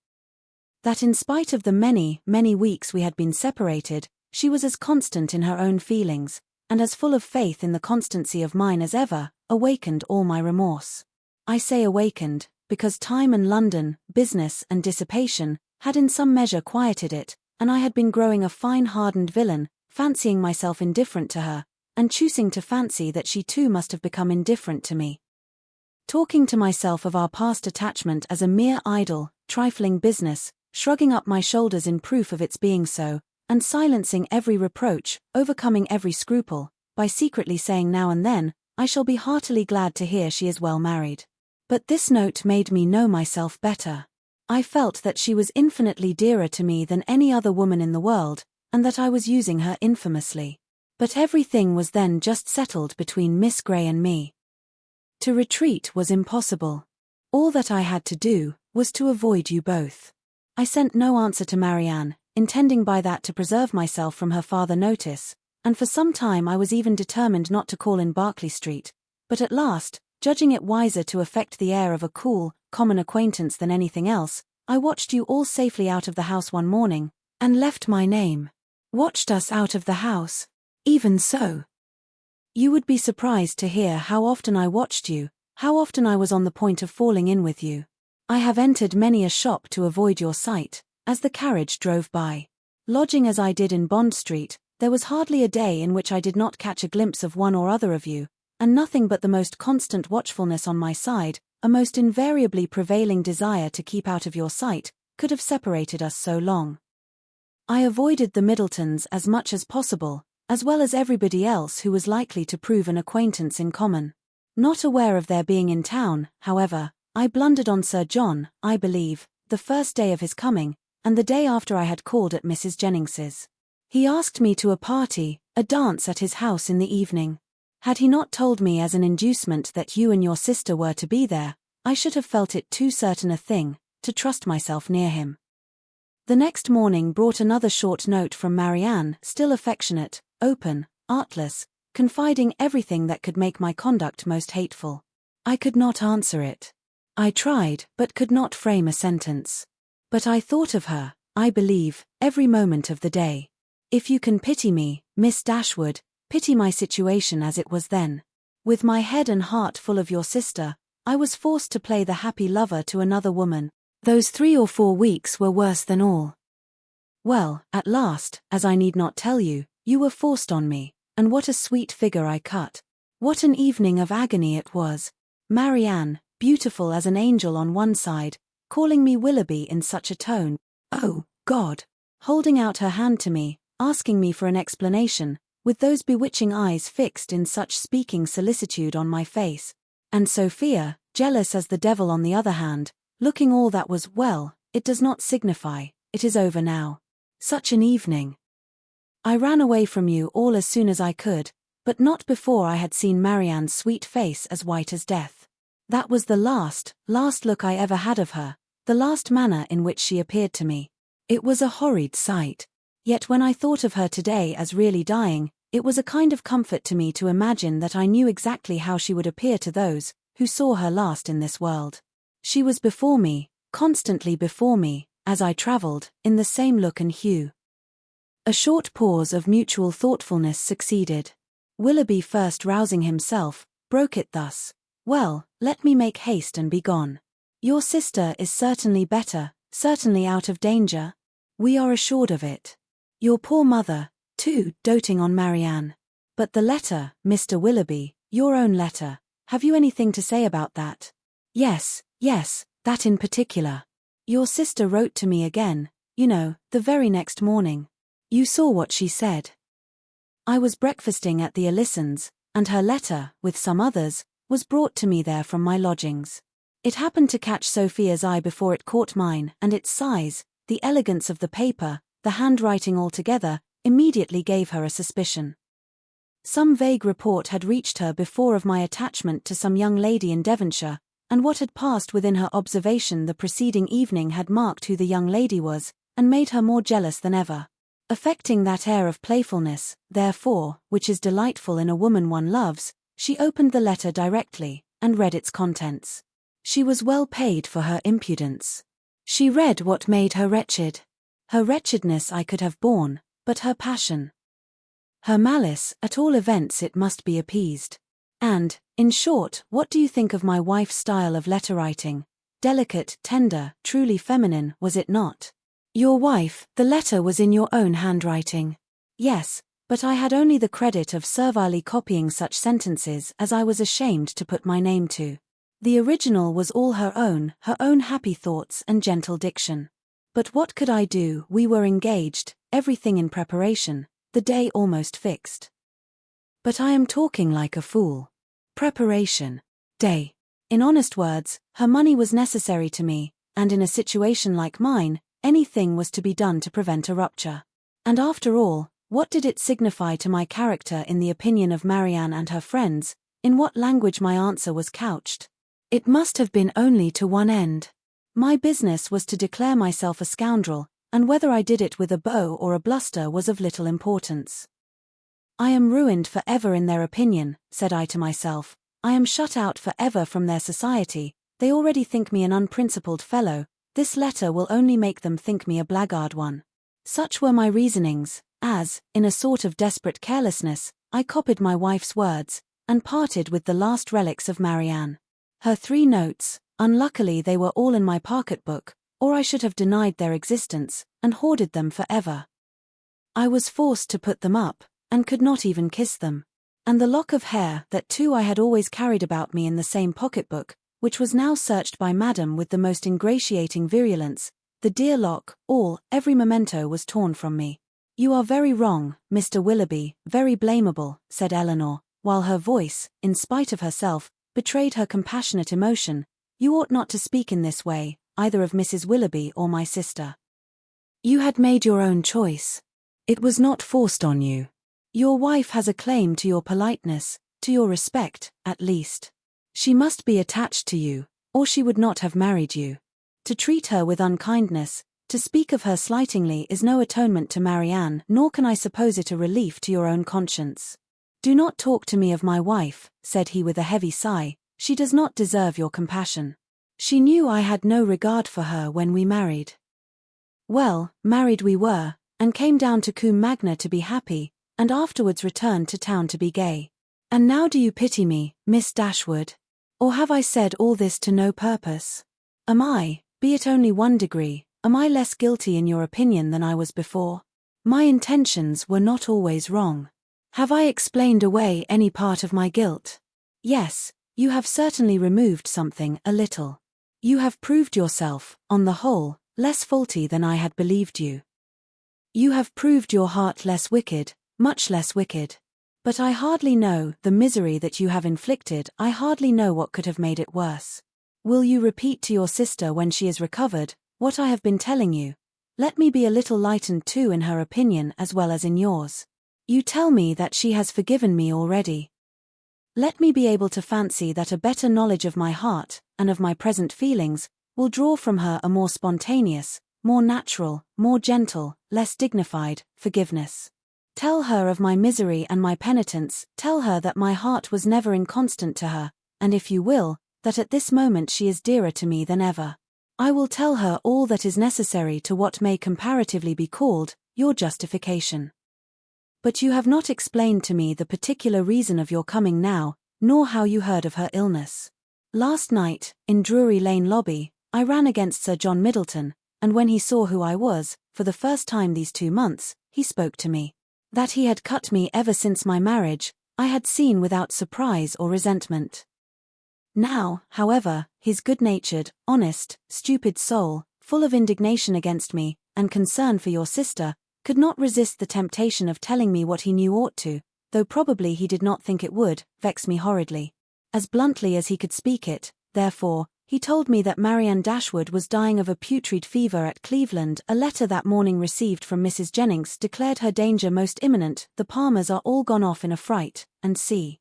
That in spite of the many, many weeks we had been separated, she was as constant in her own feelings, and as full of faith in the constancy of mine as ever, awakened all my remorse. I say awakened, because time and London, business and dissipation, had in some measure quieted it, and I had been growing a fine hardened villain, fancying myself indifferent to her, and choosing to fancy that she too must have become indifferent to me. Talking to myself of our past attachment as a mere idle, trifling business, shrugging up my shoulders in proof of its being so, and silencing every reproach, overcoming every scruple, by secretly saying now and then, I shall be heartily glad to hear she is well married. But this note made me know myself better. I felt that she was infinitely dearer to me than any other woman in the world, and that I was using her infamously. But everything was then just settled between Miss Grey and me. To retreat was impossible. All that I had to do was to avoid you both. I sent no answer to Marianne, intending by that to preserve myself from her farther notice, and for some time I was even determined not to call in Berkeley Street, but at last, judging it wiser to affect the air of a cool, common acquaintance than anything else, I watched you all safely out of the house one morning, and left my name. Watched us out of the house. Even so. You would be surprised to hear how often I watched you, how often I was on the point of falling in with you. I have entered many a shop to avoid your sight, as the carriage drove by. Lodging as I did in Bond Street, there was hardly a day in which I did not catch a glimpse of one or other of you, and nothing but the most constant watchfulness on my side, a most invariably prevailing desire to keep out of your sight, could have separated us so long. I avoided the Middletons as much as possible, as well as everybody else who was likely to prove an acquaintance in common. Not aware of their being in town, however, I blundered on Sir John, I believe, the first day of his coming, and the day after I had called at Mrs. Jennings's. He asked me to a party, a dance at his house in the evening. Had he not told me as an inducement that you and your sister were to be there, I should have felt it too certain a thing to trust myself near him. The next morning brought another short note from Marianne, still affectionate, open, artless, confiding everything that could make my conduct most hateful. I could not answer it. I tried, but could not frame a sentence. But I thought of her, I believe, every moment of the day. If you can pity me, Miss Dashwood, pity my situation as it was then. With my head and heart full of your sister, I was forced to play the happy lover to another woman. Those 3 or 4 weeks were worse than all. Well, at last, as I need not tell you, you were forced on me, and what a sweet figure I cut. What an evening of agony it was. Marianne, beautiful as an angel on one side, calling me Willoughby in such a tone, oh, God, holding out her hand to me, asking me for an explanation, with those bewitching eyes fixed in such speaking solicitude on my face. And Sophia, jealous as the devil on the other hand, looking all that was, well, it does not signify, it is over now. Such an evening. I ran away from you all as soon as I could, but not before I had seen Marianne's sweet face as white as death. That was the last look I ever had of her, the last manner in which she appeared to me. It was a horrid sight. Yet when I thought of her today as really dying, it was a kind of comfort to me to imagine that I knew exactly how she would appear to those who saw her last in this world. She was before me, constantly before me, as I travelled, in the same look and hue. A short pause of mutual thoughtfulness succeeded. Willoughby, first rousing himself, broke it thus: "Well, let me make haste and be gone. Your sister is certainly better, certainly out of danger. We are assured of it. Your poor mother, too, doting on Marianne. But the letter, Mr. Willoughby, your own letter, have you anything to say about that?" Yes, that in particular. Your sister wrote to me again, you know, the very next morning. You saw what she said. I was breakfasting at the Allisons, and her letter, with some others, was brought to me there from my lodgings. It happened to catch Sophia's eye before it caught mine, and its size, the elegance of the paper, the handwriting altogether, immediately gave her a suspicion. Some vague report had reached her before of my attachment to some young lady in Devonshire, and what had passed within her observation the preceding evening had marked who the young lady was, and made her more jealous than ever. Affecting that air of playfulness, therefore, which is delightful in a woman one loves, she opened the letter directly, and read its contents. She was well paid for her impudence. She read what made her wretched. Her wretchedness I could have borne, but her passion. Her malice, at all events, it must be appeased. And, in short, what do you think of my wife's style of letter-writing? Delicate, tender, truly feminine, was it not? Your wife, the letter was in your own handwriting. Yes, but I had only the credit of servilely copying such sentences as I was ashamed to put my name to. The original was all her own happy thoughts and gentle diction. But what could I do? We were engaged, everything in preparation, the day almost fixed. But I am talking like a fool. Preparation. Day. In honest words, her money was necessary to me, and in a situation like mine, anything was to be done to prevent a rupture. And after all, what did it signify to my character in the opinion of Marianne and her friends, in what language my answer was couched? It must have been only to one end. My business was to declare myself a scoundrel, and whether I did it with a bow or a bluster was of little importance. I am ruined for ever in their opinion, said I to myself. I am shut out for ever from their society. They already think me an unprincipled fellow. This letter will only make them think me a blackguard one. Such were my reasonings, as, in a sort of desperate carelessness, I copied my wife's words, and parted with the last relics of Marianne. Her 3 notes, unluckily they were all in my pocket-book, or I should have denied their existence, and hoarded them for ever. I was forced to put them up, and could not even kiss them. And the lock of hair, that too I had always carried about me in the same pocket-book, which was now searched by Madame with the most ingratiating virulence, The dear lock, every memento was torn from me. You are very wrong, Mr. Willoughby, very blamable, said Eleanor, while her voice, in spite of herself, betrayed her compassionate emotion. You ought not to speak in this way, either of Mrs. Willoughby or my sister. You had made your own choice. It was not forced on you. Your wife has a claim to your politeness, to your respect, at least. She must be attached to you, or she would not have married you. To treat her with unkindness, to speak of her slightingly is no atonement to Marianne, nor can I suppose it a relief to your own conscience. Do not talk to me of my wife, said he with a heavy sigh, she does not deserve your compassion. She knew I had no regard for her when we married. Well, married we were, and came down to Combe Magna to be happy, and afterwards returned to town to be gay. And now do you pity me, Miss Dashwood? Or have I said all this to no purpose? Am I, be it only 1 degree, am I less guilty in your opinion than I was before? My intentions were not always wrong. Have I explained away any part of my guilt? Yes, you have certainly removed something a little. You have proved yourself, on the whole, less faulty than I had believed you. You have proved your heart less wicked, much less wicked. But I hardly know the misery that you have inflicted, I hardly know what could have made it worse. Will you repeat to your sister when she is recovered, what I have been telling you? Let me be a little lightened too in her opinion as well as in yours. You tell me that she has forgiven me already. Let me be able to fancy that a better knowledge of my heart, and of my present feelings, will draw from her a more spontaneous, more natural, more gentle, less dignified, forgiveness. Tell her of my misery and my penitence, tell her that my heart was never inconstant to her, and if you will, that at this moment she is dearer to me than ever. I will tell her all that is necessary to what may comparatively be called your justification. But you have not explained to me the particular reason of your coming now, nor how you heard of her illness. Last night, in Drury Lane lobby, I ran against Sir John Middleton, and when he saw who I was, for the first time these 2 months, he spoke to me. That he had cut me ever since my marriage, I had seen without surprise or resentment. Now, however, his good-natured, honest, stupid soul, full of indignation against me, and concern for your sister, could not resist the temptation of telling me what he knew ought to, though probably he did not think it would, vex me horridly. As bluntly as he could speak it, therefore, he told me that Marianne Dashwood was dying of a putrid fever at Cleveland. A letter that morning received from Mrs. Jennings declared her danger most imminent. The Palmers are all gone off in a fright, and see.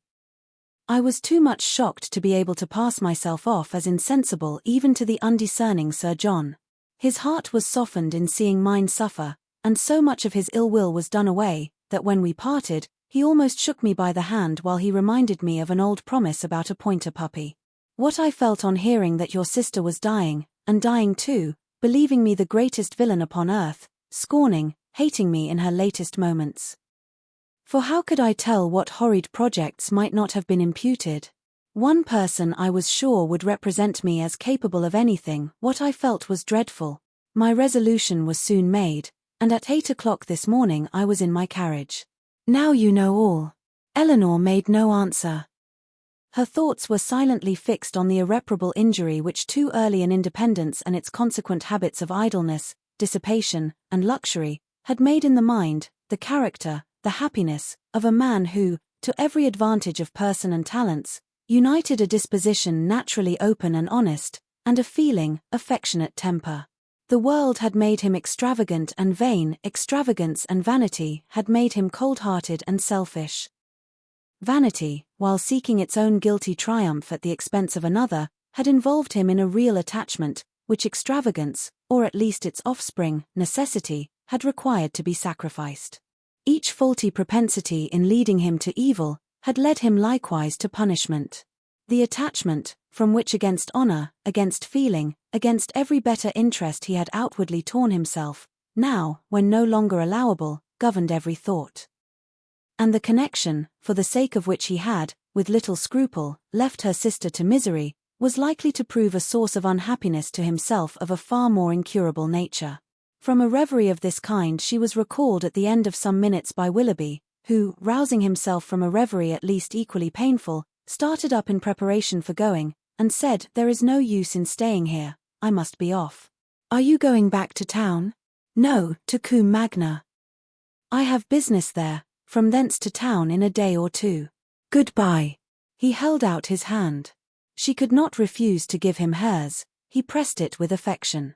I was too much shocked to be able to pass myself off as insensible even to the undiscerning Sir John. His heart was softened in seeing mine suffer, and so much of his ill will was done away, that when we parted, he almost shook me by the hand while he reminded me of an old promise about a pointer puppy. What I felt on hearing that your sister was dying, and dying too, believing me the greatest villain upon earth, scorning, hating me in her latest moments. For how could I tell what horrid projects might not have been imputed? One person I was sure would represent me as capable of anything. What I felt was dreadful. My resolution was soon made, and at 8 o'clock this morning I was in my carriage. Now you know all. Eleanor made no answer. Her thoughts were silently fixed on the irreparable injury which too early an independence and its consequent habits of idleness, dissipation, and luxury, had made in the mind, the character, the happiness, of a man who, to every advantage of person and talents, united a disposition naturally open and honest, and a feeling, affectionate temper. The world had made him extravagant and vain, extravagance and vanity had made him cold-hearted and selfish. Vanity, while seeking its own guilty triumph at the expense of another, had involved him in a real attachment, which extravagance, or at least its offspring, necessity, had required to be sacrificed. Each faulty propensity in leading him to evil, had led him likewise to punishment. The attachment, from which against honor, against feeling, against every better interest he had outwardly torn himself, now, when no longer allowable, governed every thought. And the connection, for the sake of which he had, with little scruple, left her sister to misery, was likely to prove a source of unhappiness to himself of a far more incurable nature. From a reverie of this kind she was recalled at the end of some minutes by Willoughby, who, rousing himself from a reverie at least equally painful, started up in preparation for going, and said, "There is no use in staying here, I must be off." Are you going back to town? No, to Combe Magna. I have business there, from thence to town in a day or two. Goodbye. He held out his hand. She could not refuse to give him hers. He pressed it with affection.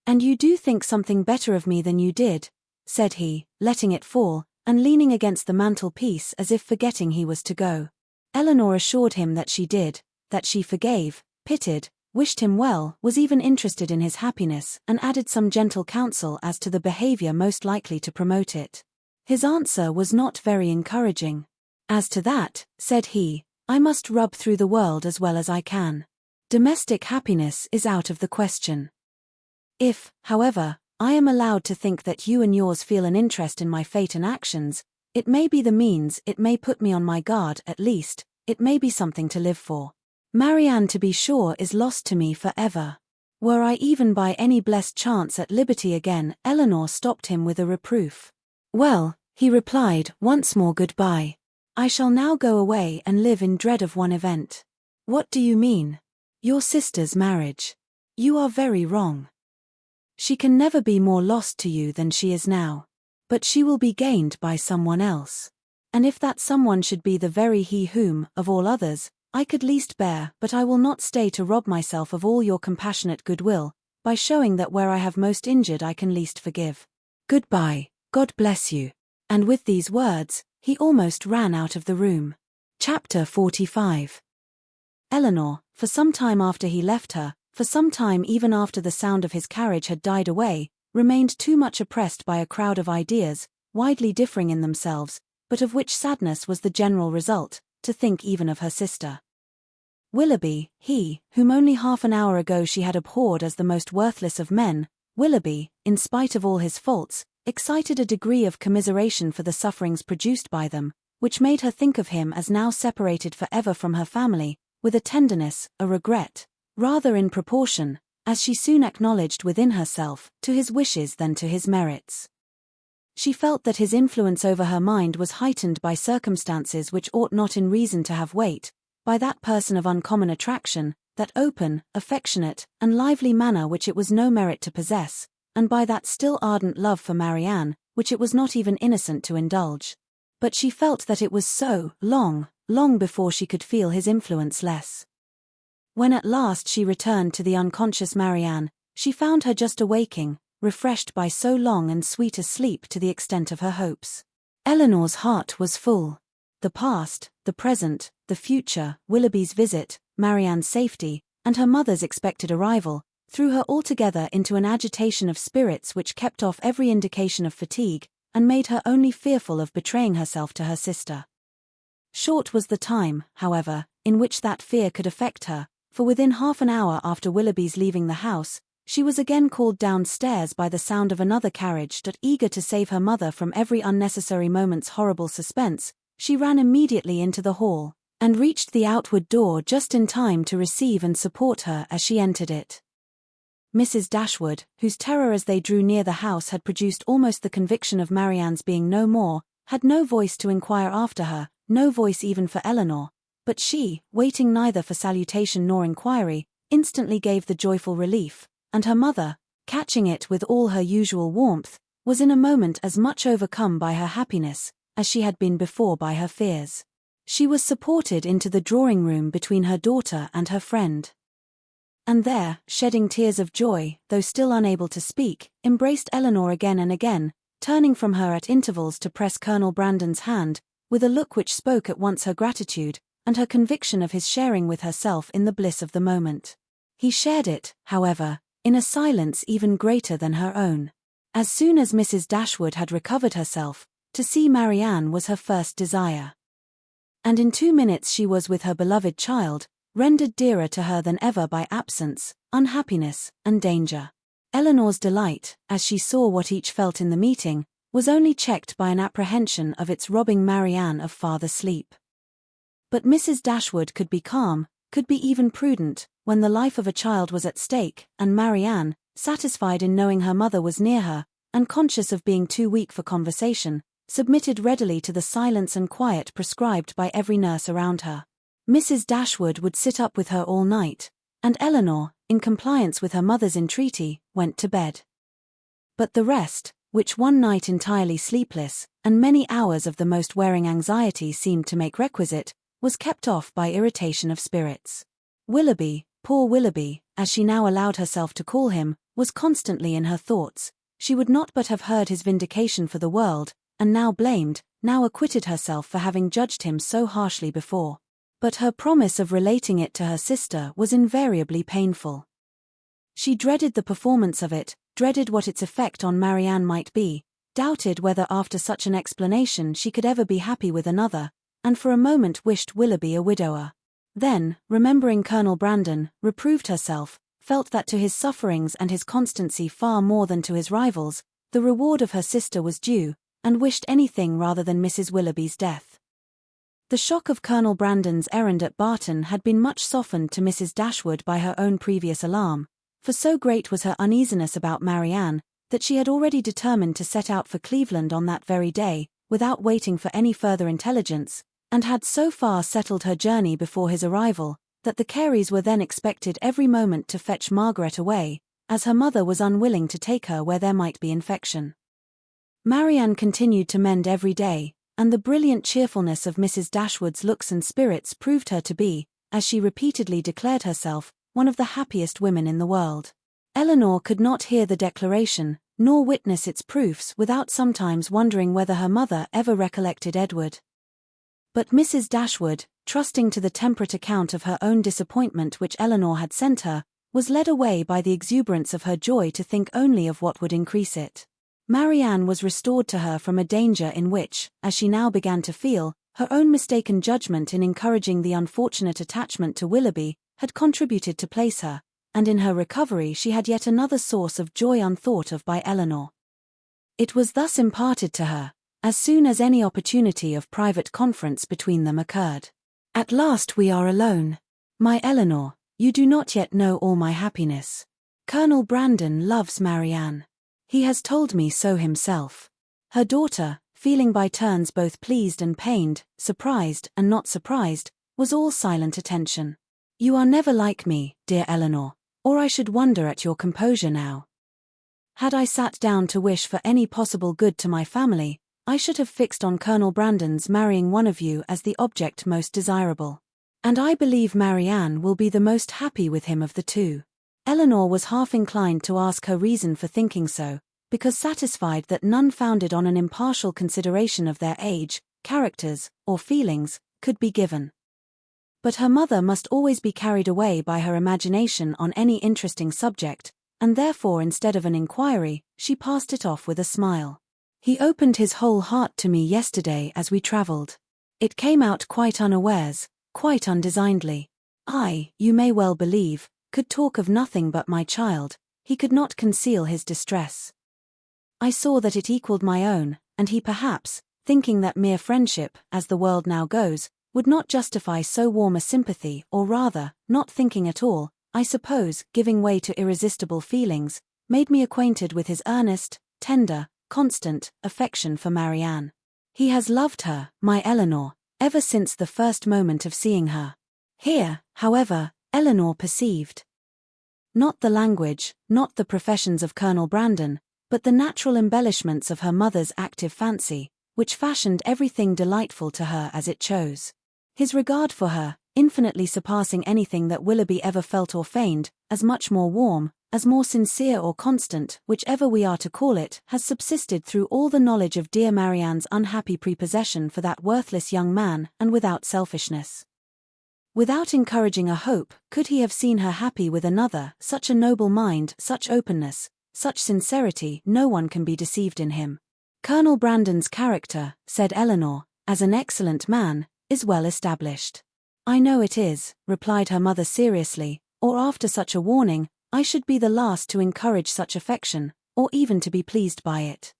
And you do think something better of me than you did, said he, letting it fall, and leaning against the mantelpiece as if forgetting he was to go. Eleanor assured him that she did, that she forgave, pitied, wished him well, was even interested in his happiness, and added some gentle counsel as to the behavior most likely to promote it. His answer was not very encouraging. As to that, said he, I must rub through the world as well as I can. Domestic happiness is out of the question. If, however, I am allowed to think that you and yours feel an interest in my fate and actions, it may be the means, it may put me on my guard at least, it may be something to live for. Marianne, to be sure, is lost to me forever. Were I even by any blessed chance at liberty again, Eleanor stopped him with a reproof. Well, he replied, once more goodbye. I shall now go away and live in dread of one event. What do you mean? Your sister's marriage. You are very wrong. She can never be more lost to you than she is now. But she will be gained by someone else. And if that someone should be the very he whom, of all others, I could least bear, but I will not stay to rob myself of all your compassionate goodwill, by showing that where I have most injured I can least forgive. Goodbye, God bless you. And with these words, he almost ran out of the room. Chapter 45. Eleanor, for some time after he left her, for some time even after the sound of his carriage had died away, remained too much oppressed by a crowd of ideas, widely differing in themselves, but of which sadness was the general result, to think even of her sister. Willoughby, he, whom only half an hour ago she had abhorred as the most worthless of men, Willoughby, in spite of all his faults, excited a degree of commiseration for the sufferings produced by them, which made her think of him as now separated for ever from her family, with a tenderness, a regret, rather in proportion, as she soon acknowledged within herself, to his wishes than to his merits. She felt that his influence over her mind was heightened by circumstances which ought not in reason to have weight, by that person of uncommon attraction, that open, affectionate, and lively manner which it was no merit to possess, and by that still ardent love for Marianne, which it was not even innocent to indulge. But she felt that it was so, long before she could feel his influence less. When at last she returned to the unconscious Marianne, she found her just awaking, refreshed by so long and sweet a sleep to the extent of her hopes. Eleanor's heart was full. The past, the present, the future, Willoughby's visit, Marianne's safety, and her mother's expected arrival, threw her altogether into an agitation of spirits which kept off every indication of fatigue, and made her only fearful of betraying herself to her sister. Short was the time, however, in which that fear could affect her, for within half an hour after Willoughby's leaving the house, she was again called downstairs by the sound of another carriage that, eager to save her mother from every unnecessary moment's horrible suspense, she ran immediately into the hall, and reached the outward door just in time to receive and support her as she entered it. Mrs. Dashwood, whose terror as they drew near the house had produced almost the conviction of Marianne's being no more, had no voice to inquire after her, no voice even for Eleanor, but she, waiting neither for salutation nor inquiry, instantly gave the joyful relief, and her mother, catching it with all her usual warmth, was in a moment as much overcome by her happiness, as she had been before by her fears. She was supported into the drawing-room between her daughter and her friend. And there, shedding tears of joy, though still unable to speak, embraced Eleanor again and again, turning from her at intervals to press Colonel Brandon's hand, with a look which spoke at once her gratitude, and her conviction of his sharing with herself in the bliss of the moment. He shared it, however, in a silence even greater than her own. As soon as Mrs. Dashwood had recovered herself, to see Marianne was her first desire. And in 2 minutes she was with her beloved child, rendered dearer to her than ever by absence, unhappiness, and danger. Eleanor's delight, as she saw what each felt in the meeting, was only checked by an apprehension of its robbing Marianne of farther sleep. But Mrs. Dashwood could be calm, could be even prudent, when the life of a child was at stake, and Marianne, satisfied in knowing her mother was near her, and conscious of being too weak for conversation, submitted readily to the silence and quiet prescribed by every nurse around her. Mrs. Dashwood would sit up with her all night, and Eleanor, in compliance with her mother's entreaty, went to bed. But the rest, which one night entirely sleepless, and many hours of the most wearing anxiety seemed to make requisite, was kept off by irritation of spirits. Willoughby, poor Willoughby, as she now allowed herself to call him, was constantly in her thoughts. She would not but have heard his vindication for the world, and now blamed, now acquitted herself for having judged him so harshly before. But her promise of relating it to her sister was invariably painful. She dreaded the performance of it, dreaded what its effect on Marianne might be, doubted whether after such an explanation she could ever be happy with another, and for a moment wished Willoughby a widower. Then, remembering Colonel Brandon, reproved herself, felt that to his sufferings and his constancy far more than to his rivals, the reward of her sister was due, and wished anything rather than Mrs. Willoughby's death. The shock of Colonel Brandon's errand at Barton had been much softened to Mrs. Dashwood by her own previous alarm, for so great was her uneasiness about Marianne, that she had already determined to set out for Cleveland on that very day, without waiting for any further intelligence, and had so far settled her journey before his arrival, that the Careys were then expected every moment to fetch Margaret away, as her mother was unwilling to take her where there might be infection. Marianne continued to mend every day, and the brilliant cheerfulness of Mrs. Dashwood's looks and spirits proved her to be, as she repeatedly declared herself, one of the happiest women in the world. Elinor could not hear the declaration, nor witness its proofs without sometimes wondering whether her mother ever recollected Edward. But Mrs. Dashwood, trusting to the temperate account of her own disappointment which Elinor had sent her, was led away by the exuberance of her joy to think only of what would increase it. Marianne was restored to her from a danger in which, as she now began to feel, her own mistaken judgment in encouraging the unfortunate attachment to Willoughby had contributed to place her, and in her recovery she had yet another source of joy unthought of by Elinor. It was thus imparted to her, as soon as any opportunity of private conference between them occurred. "At last we are alone. My Elinor, you do not yet know all my happiness. Colonel Brandon loves Marianne. He has told me so himself." Her daughter, feeling by turns both pleased and pained, surprised and not surprised, was all silent attention. "You are never like me, dear Elinor, or I should wonder at your composure now. Had I sat down to wish for any possible good to my family, I should have fixed on Colonel Brandon's marrying one of you as the object most desirable. And I believe Marianne will be the most happy with him of the two." Elinor was half inclined to ask her reason for thinking so, because satisfied that none founded on an impartial consideration of their age, characters, or feelings, could be given. But her mother must always be carried away by her imagination on any interesting subject, and therefore instead of an inquiry, she passed it off with a smile. "He opened his whole heart to me yesterday as we travelled. It came out quite unawares, quite undesignedly. I, you may well believe, could talk of nothing but my child. He could not conceal his distress. I saw that it equalled my own, and he perhaps, thinking that mere friendship, as the world now goes, would not justify so warm a sympathy, or rather, not thinking at all, I suppose, giving way to irresistible feelings, made me acquainted with his earnest, tender, constant affection for Marianne. He has loved her, my Elinor, ever since the first moment of seeing her." Here, however, Elinor perceived not the language, not the professions of Colonel Brandon, but the natural embellishments of her mother's active fancy, which fashioned everything delightful to her as it chose. His regard for her, infinitely surpassing anything that Willoughby ever felt or feigned, as much more warm, as more sincere or constant, whichever we are to call it, has subsisted through all the knowledge of dear Marianne's unhappy prepossession for that worthless young man, and without selfishness. Without encouraging a hope, could he have seen her happy with another, such a noble mind, such openness, such sincerity, no one can be deceived in him. "Colonel Brandon's character," said Elinor, "as an excellent man, is well established." "I know it is," replied her mother seriously, "or after such a warning, I should be the last to encourage such affection, or even to be pleased by it.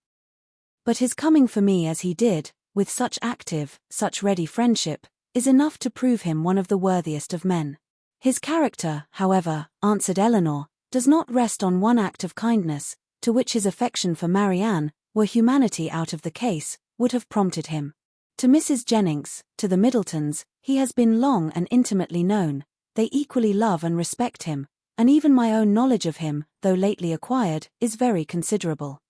But his coming for me as he did, with such active, such ready friendship, is enough to prove him one of the worthiest of men." "His character, however," answered Elinor, "does not rest on one act of kindness, to which his affection for Marianne, were humanity out of the case, would have prompted him. To Mrs. Jennings, to the Middletons, he has been long and intimately known, they equally love and respect him, and even my own knowledge of him, though lately acquired, is very considerable.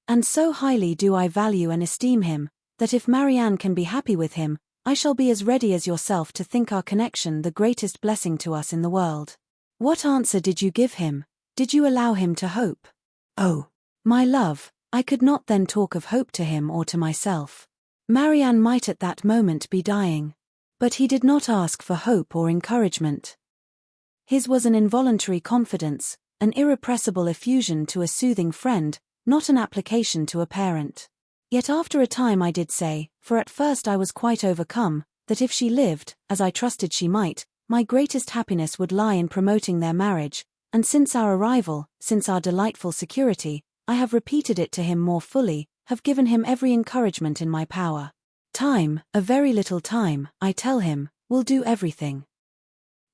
And so highly do I value and esteem him, that if Marianne can be happy with him, I shall be as ready as yourself to think our connection the greatest blessing to us in the world. What answer did you give him? Did you allow him to hope? Oh, my love, I could not then talk of hope to him or to myself. Marianne might at that moment be dying. But he did not ask for hope or encouragement. His was an involuntary confidence, an irrepressible effusion to a soothing friend, not an application to a parent. Yet after a time I did say, for at first I was quite overcome, that if she lived, as I trusted she might, my greatest happiness would lie in promoting their marriage, and since our arrival, since our delightful security, I have repeated it to him more fully, have given him every encouragement in my power. Time, a very little time, I tell him, will do everything.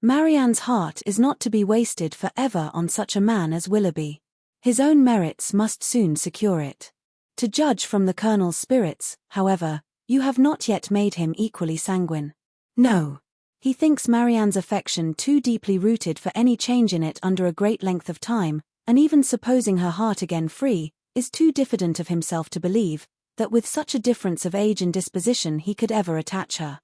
Marianne's heart is not to be wasted for ever on such a man as Willoughby. His own merits must soon secure it. To judge from the Colonel's spirits, however, you have not yet made him equally sanguine. No. He thinks Marianne's affection too deeply rooted for any change in it under a great length of time, and even supposing her heart again free, is too diffident of himself to believe that with such a difference of age and disposition he could ever attach her.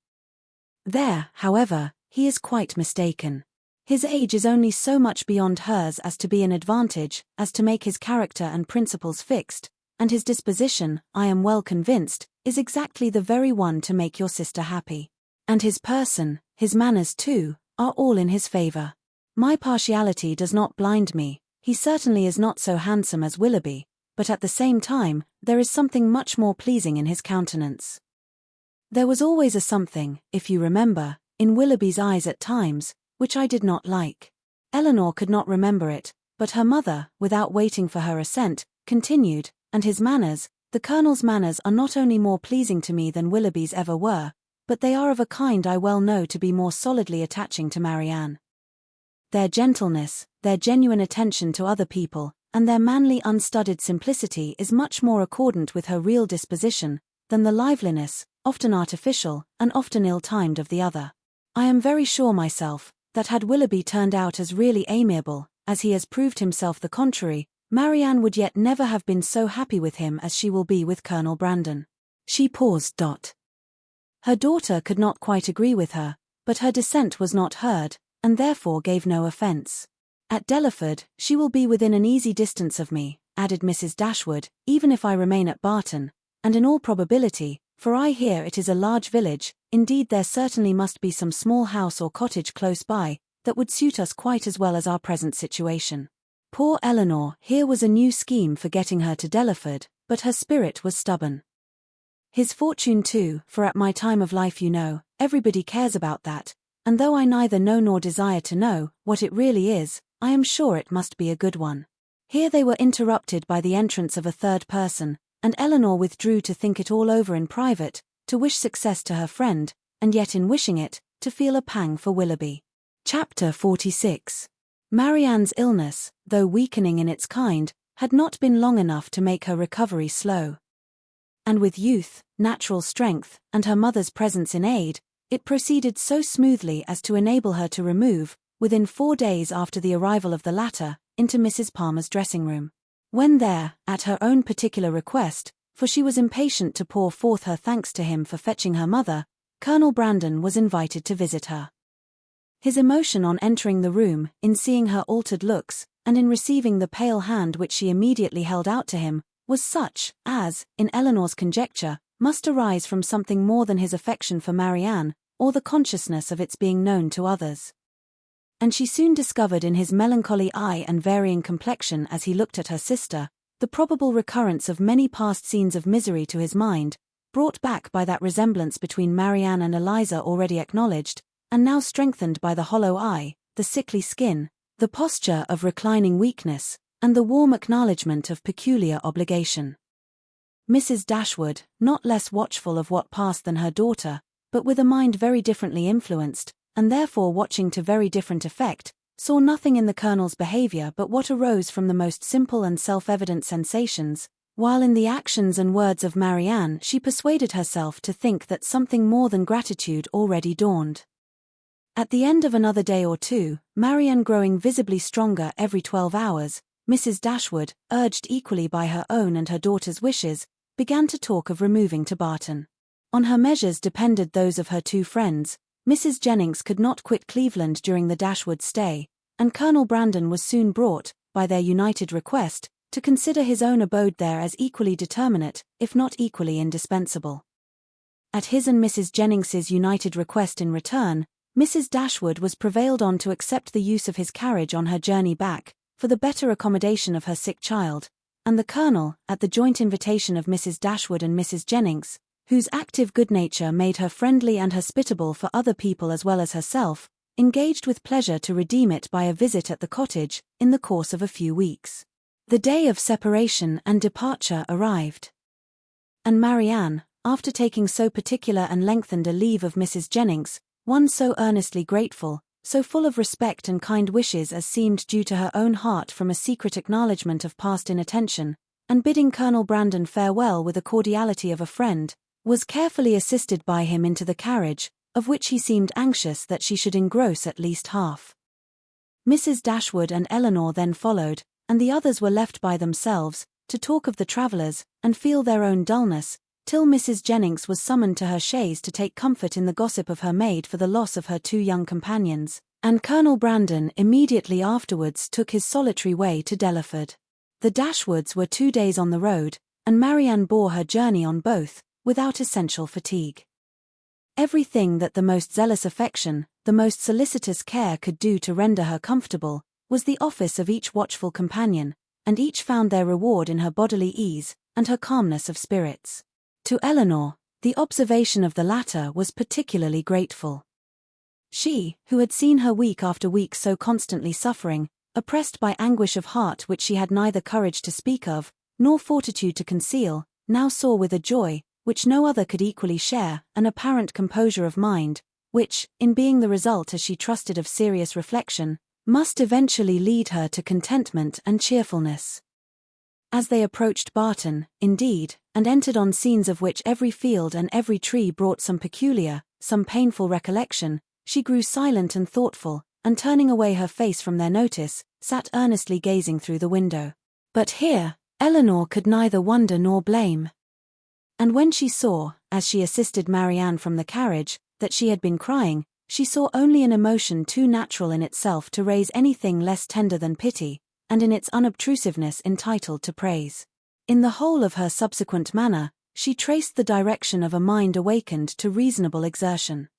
There, however, he is quite mistaken. His age is only so much beyond hers as to be an advantage, as to make his character and principles fixed, and his disposition, I am well convinced, is exactly the very one to make your sister happy. And his person, his manners too, are all in his favour. My partiality does not blind me. He certainly is not so handsome as Willoughby, but at the same time, there is something much more pleasing in his countenance. There was always a something, if you remember, in Willoughby's eyes at times, which I did not like. Eleanor could not remember it, but her mother, without waiting for her assent, continued, and his manners, the Colonel's manners are not only more pleasing to me than Willoughby's ever were, but they are of a kind I well know to be more solidly attaching to Marianne. Their gentleness, their genuine attention to other people, and their manly unstudied simplicity is much more accordant with her real disposition, than the liveliness, often artificial, and often ill-timed of the other. I am very sure myself, that had Willoughby turned out as really amiable, as he has proved himself the contrary, Marianne would yet never have been so happy with him as she will be with Colonel Brandon. She paused. Her daughter could not quite agree with her, but her dissent was not heard, and therefore gave no offence. At Delaford, she will be within an easy distance of me, added Mrs. Dashwood, even if I remain at Barton, and in all probability, for I hear it is a large village, indeed there certainly must be some small house or cottage close by, that would suit us quite as well as our present situation. Poor Eleanor, here was a new scheme for getting her to Delaford, but her spirit was stubborn. His fortune too, for at my time of life you know, everybody cares about that, and though I neither know nor desire to know what it really is, I am sure it must be a good one. Here they were interrupted by the entrance of a third person, and Eleanor withdrew to think it all over in private, to wish success to her friend, and yet in wishing it, to feel a pang for Willoughby. Chapter 46. Marianne's illness, though weakening in its kind, had not been long enough to make her recovery slow. And with youth, natural strength, and her mother's presence in aid, it proceeded so smoothly as to enable her to remove, within 4 days after the arrival of the latter, into Mrs. Palmer's dressing-room. When there, at her own particular request, for she was impatient to pour forth her thanks to him for fetching her mother, Colonel Brandon was invited to visit her. His emotion on entering the room, in seeing her altered looks, and in receiving the pale hand which she immediately held out to him, was such, as, in Eleanor's conjecture, must arise from something more than his affection for Marianne, or the consciousness of its being known to others. And she soon discovered in his melancholy eye and varying complexion as he looked at her sister, the probable recurrence of many past scenes of misery to his mind, brought back by that resemblance between Marianne and Eliza already acknowledged, and now strengthened by the hollow eye, the sickly skin, the posture of reclining weakness, and the warm acknowledgment of peculiar obligation. Mrs. Dashwood, not less watchful of what passed than her daughter, but with a mind very differently influenced, and therefore watching to very different effect, saw nothing in the Colonel's behaviour but what arose from the most simple and self-evident sensations, while in the actions and words of Marianne she persuaded herself to think that something more than gratitude already dawned. At the end of another day or two, Marianne growing visibly stronger every 12 hours, Mrs. Dashwood, urged equally by her own and her daughter's wishes, began to talk of removing to Barton. On her measures depended those of her two friends. Mrs. Jennings could not quit Cleveland during the Dashwood stay, and Colonel Brandon was soon brought, by their united request, to consider his own abode there as equally determinate, if not equally indispensable. At his and Mrs. Jennings's united request in return, Mrs. Dashwood was prevailed on to accept the use of his carriage on her journey back, for the better accommodation of her sick child, and the Colonel, at the joint invitation of Mrs. Dashwood and Mrs. Jennings, whose active good nature made her friendly and hospitable for other people as well as herself, engaged with pleasure to redeem it by a visit at the cottage, in the course of a few weeks. The day of separation and departure arrived. And Marianne, after taking so particular and lengthened a leave of Mrs. Jennings, one so earnestly grateful, so full of respect and kind wishes as seemed due to her own heart from a secret acknowledgment of past inattention, and bidding Colonel Brandon farewell with the cordiality of a friend, was carefully assisted by him into the carriage, of which he seemed anxious that she should engross at least half. Mrs. Dashwood and Eleanor then followed, and the others were left by themselves, to talk of the travellers, and feel their own dullness, till Mrs. Jennings was summoned to her chaise to take comfort in the gossip of her maid for the loss of her two young companions, and Colonel Brandon immediately afterwards took his solitary way to Delaford. The Dashwoods were 2 days on the road, and Marianne bore her journey on both, without essential fatigue. Everything that the most zealous affection, the most solicitous care could do to render her comfortable, was the office of each watchful companion, and each found their reward in her bodily ease, and her calmness of spirits. To Eleanor, the observation of the latter was particularly grateful. She, who had seen her week after week so constantly suffering, oppressed by anguish of heart which she had neither courage to speak of, nor fortitude to conceal, now saw with a joy, which no other could equally share, an apparent composure of mind, which, in being the result as she trusted of serious reflection, must eventually lead her to contentment and cheerfulness. As they approached Barton, indeed, and entered on scenes of which every field and every tree brought some peculiar, some painful recollection, she grew silent and thoughtful, and turning away her face from their notice, sat earnestly gazing through the window. But here, Eleanor could neither wonder nor blame. And when she saw, as she assisted Marianne from the carriage, that she had been crying, she saw only an emotion too natural in itself to raise anything less tender than pity, and in its unobtrusiveness entitled to praise. In the whole of her subsequent manner, she traced the direction of a mind awakened to reasonable exertion.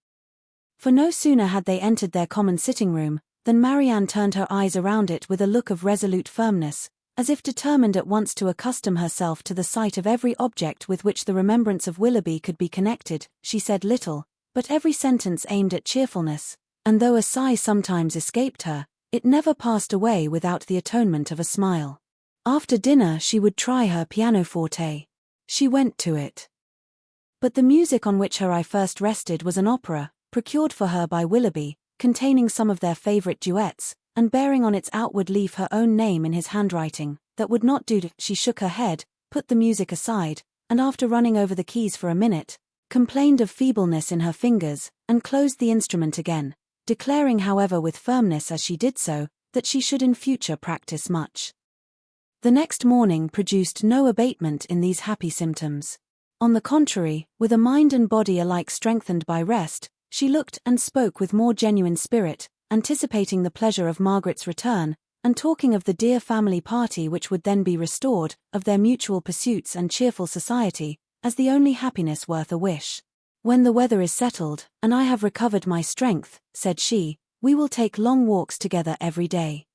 For no sooner had they entered their common sitting-room, than Marianne turned her eyes around it with a look of resolute firmness, as if determined at once to accustom herself to the sight of every object with which the remembrance of Willoughby could be connected. She said little, but every sentence aimed at cheerfulness, and though a sigh sometimes escaped her, it never passed away without the atonement of a smile. After dinner she would try her pianoforte. She went to it. But the music on which her eye first rested was an opera, procured for her by Willoughby, containing some of their favourite duets, and bearing on its outward leaf her own name in his handwriting. That would not do. She shook her head, put the music aside, and after running over the keys for a minute, complained of feebleness in her fingers, and closed the instrument again, declaring however with firmness as she did so, that she should in future practice much. The next morning produced no abatement in these happy symptoms. On the contrary, with a mind and body alike strengthened by rest, she looked and spoke with more genuine spirit, anticipating the pleasure of Margaret's return, and talking of the dear family party which would then be restored, of their mutual pursuits and cheerful society, as the only happiness worth a wish. "When the weather is settled, and I have recovered my strength," said she, "we will take long walks together every day.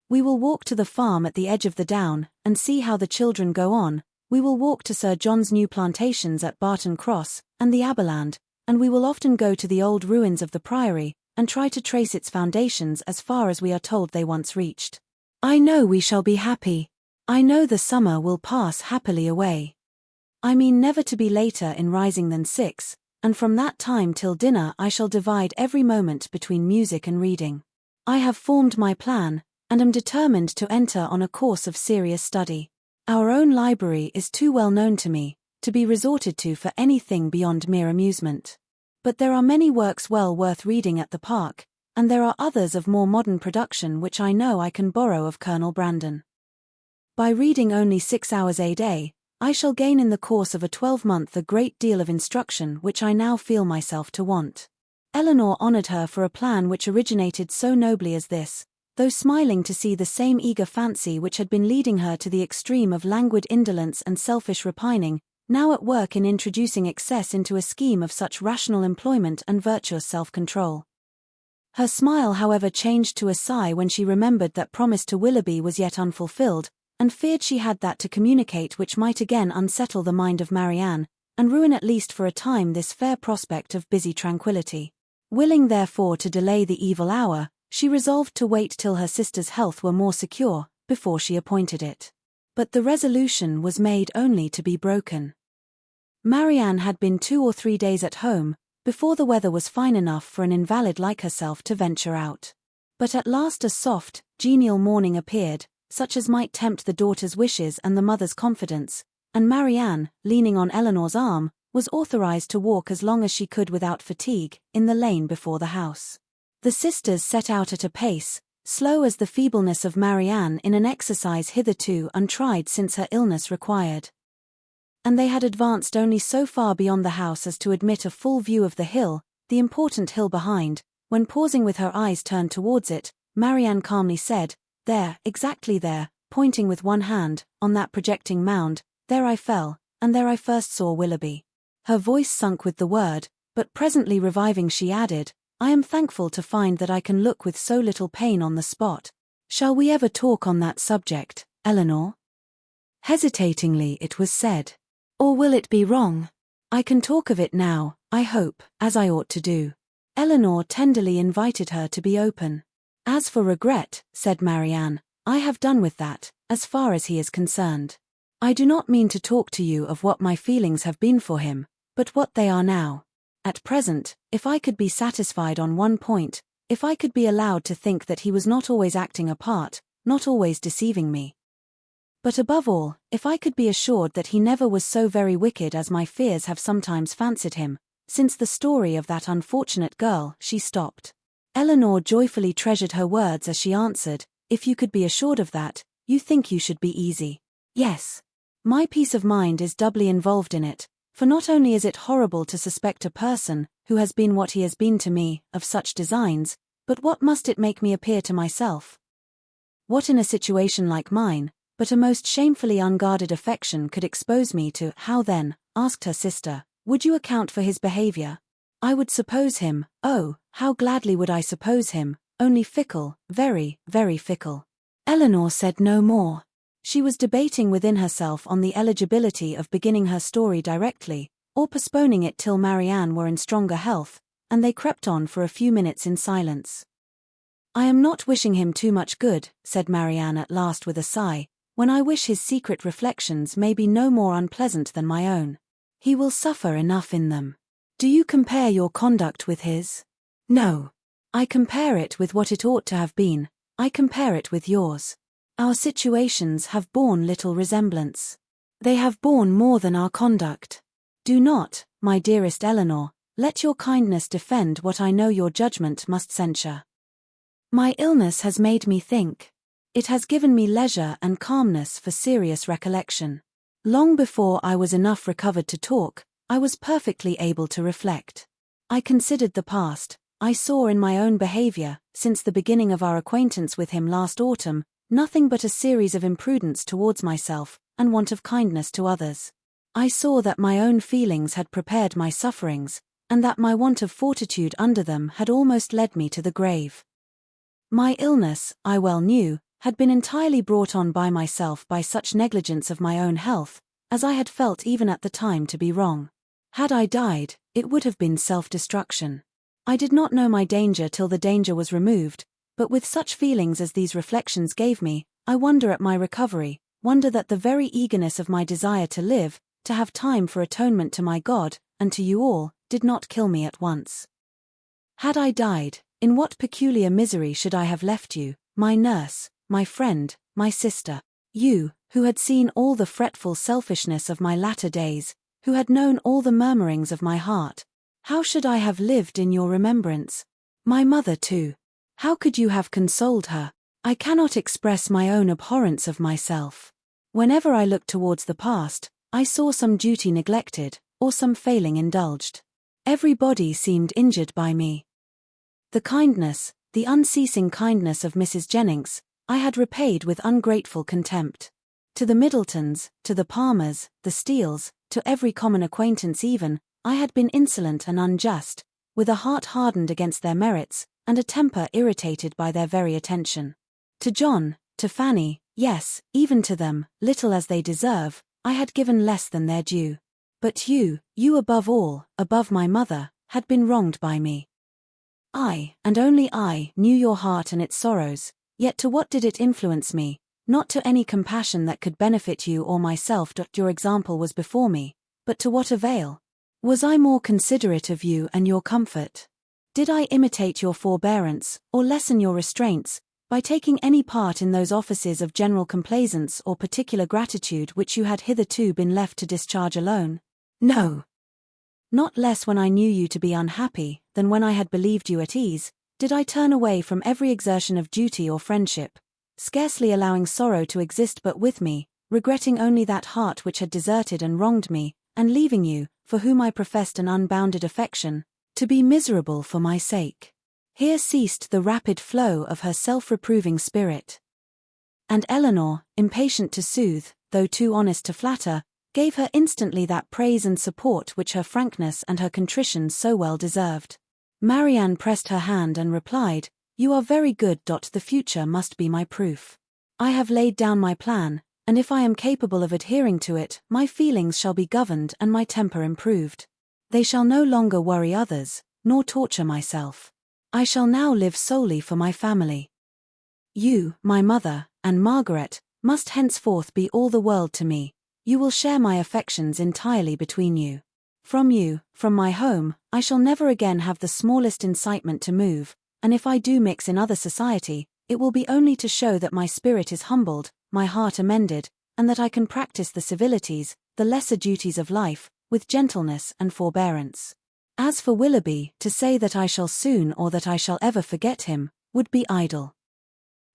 We will walk to the farm at the edge of the down, and see how the children go on. We will walk to Sir John's new plantations at Barton Cross, and the Aberland, and we will often go to the old ruins of the Priory, and try to trace its foundations as far as we are told they once reached. I know we shall be happy. I know the summer will pass happily away. I mean never to be later in rising than 6, and from that time till dinner I shall divide every moment between music and reading. I have formed my plan, and am determined to enter on a course of serious study. Our own library is too well known to me, to be resorted to for anything beyond mere amusement. But there are many works well worth reading at the park, and there are others of more modern production which I know I can borrow of Colonel Brandon. By reading only 6 hours a day, I shall gain in the course of a 12-month a great deal of instruction which I now feel myself to want." Elinor honored her for a plan which originated so nobly as this, though smiling to see the same eager fancy which had been leading her to the extreme of languid indolence and selfish repining, now at work in introducing excess into a scheme of such rational employment and virtuous self-control. Her smile, however, changed to a sigh when she remembered that promise to Willoughby was yet unfulfilled, and feared she had that to communicate which might again unsettle the mind of Marianne, and ruin at least for a time this fair prospect of busy tranquillity. Willing therefore to delay the evil hour, she resolved to wait till her sister's health were more secure, before she appointed it. But the resolution was made only to be broken. Marianne had been 2 or 3 days at home, before the weather was fine enough for an invalid like herself to venture out. But at last a soft, genial morning appeared, such as might tempt the daughter's wishes and the mother's confidence, and Marianne, leaning on Elinor's arm, was authorized to walk as long as she could without fatigue, in the lane before the house. The sisters set out at a pace, slow as the feebleness of Marianne in an exercise hitherto untried since her illness required. And they had advanced only so far beyond the house as to admit a full view of the hill, the important hill behind, when pausing with her eyes turned towards it, Marianne calmly said, "There, exactly there," pointing with one hand, "on that projecting mound, there I fell, and there I first saw Willoughby." Her voice sunk with the word, but presently reviving she added, "I am thankful to find that I can look with so little pain on the spot. Shall we ever talk on that subject, Elinor?" Hesitatingly it was said. "Or will it be wrong? I can talk of it now, I hope, as I ought to do." Elinor tenderly invited her to be open. "As for regret," said Marianne, "I have done with that, as far as he is concerned. I do not mean to talk to you of what my feelings have been for him, but what they are now. At present, if I could be satisfied on one point, if I could be allowed to think that he was not always acting a part, not always deceiving me. But above all, if I could be assured that he never was so very wicked as my fears have sometimes fancied him, since the story of that unfortunate girl," she stopped. Elinor joyfully treasured her words as she answered, "If you could be assured of that, you think you should be easy." "Yes. My peace of mind is doubly involved in it, for not only is it horrible to suspect a person, who has been what he has been to me, of such designs, but what must it make me appear to myself? What in a situation like mine, but a most shamefully unguarded affection could expose me to?" "How then," asked her sister, "would you account for his behavior?" "I would suppose him, oh, how gladly would I suppose him, only fickle, very, very fickle." Elinor said no more. She was debating within herself on the eligibility of beginning her story directly, or postponing it till Marianne were in stronger health, and they crept on for a few minutes in silence. "I am not wishing him too much good," said Marianne at last with a sigh, "when I wish his secret reflections may be no more unpleasant than my own. He will suffer enough in them. Do you compare your conduct with his?" "No. I compare it with what it ought to have been, I compare it with yours. Our situations have borne little resemblance. They have borne more than our conduct. Do not, my dearest Elinor, let your kindness defend what I know your judgment must censure. My illness has made me think. It has given me leisure and calmness for serious recollection. Long before I was enough recovered to talk, I was perfectly able to reflect. I considered the past. I saw in my own behavior, since the beginning of our acquaintance with him last autumn, nothing but a series of imprudence towards myself, and want of kindness to others. I saw that my own feelings had prepared my sufferings, and that my want of fortitude under them had almost led me to the grave. My illness, I well knew, had been entirely brought on by myself by such negligence of my own health, as I had felt even at the time to be wrong. Had I died, it would have been self-destruction. I did not know my danger till the danger was removed, but with such feelings as these reflections gave me, I wonder at my recovery, wonder that the very eagerness of my desire to live, to have time for atonement to my God, and to you all, did not kill me at once. Had I died, in what peculiar misery should I have left you, my nurse, my friend, my sister, you, who had seen all the fretful selfishness of my latter days, who had known all the murmurings of my heart, How should I have lived in your remembrance? My mother too. How could you have consoled her? I cannot express my own abhorrence of myself. Whenever I looked towards the past, I saw some duty neglected, or some failing indulged. Everybody seemed injured by me. The kindness, the unceasing kindness of Mrs. Jennings, I had repaid with ungrateful contempt. To the Middletons, to the Palmers, the Steeles, to every common acquaintance even, I had been insolent and unjust, with a heart hardened against their merits, and a temper irritated by their very attention. To John, to Fanny, yes, even to them, little as they deserve, I had given less than their due. But you above all, above my mother, had been wronged by me. I, and only I, knew your heart and its sorrows, yet to what did it influence me? Not to any compassion that could benefit you or myself. Your example was before me, but to what avail? Was I more considerate of you and your comfort? Did I imitate your forbearance, or lessen your restraints, by taking any part in those offices of general complaisance or particular gratitude which you had hitherto been left to discharge alone? No. Not less when I knew you to be unhappy, than when I had believed you at ease, did I turn away from every exertion of duty or friendship, scarcely allowing sorrow to exist but with me, regretting only that heart which had deserted and wronged me, and leaving you, for whom I professed an unbounded affection, to be miserable for my sake. Here ceased the rapid flow of her self-reproving spirit. And Eleanor, impatient to soothe, though too honest to flatter, gave her instantly that praise and support which her frankness and her contrition so well deserved. Marianne pressed her hand and replied, "You are very good. The future must be my proof. I have laid down my plan, and if I am capable of adhering to it, my feelings shall be governed and my temper improved. They shall no longer worry others, nor torture myself. I shall now live solely for my family. You, my mother, and Margaret, must henceforth be all the world to me. You will share my affections entirely between you. From you, from my home, I shall never again have the smallest incitement to move, and if I do mix in other society, it will be only to show that my spirit is humbled, my heart amended, and that I can practice the civilities, the lesser duties of life, with gentleness and forbearance. As for Willoughby, to say that I shall soon or that I shall ever forget him, would be idle.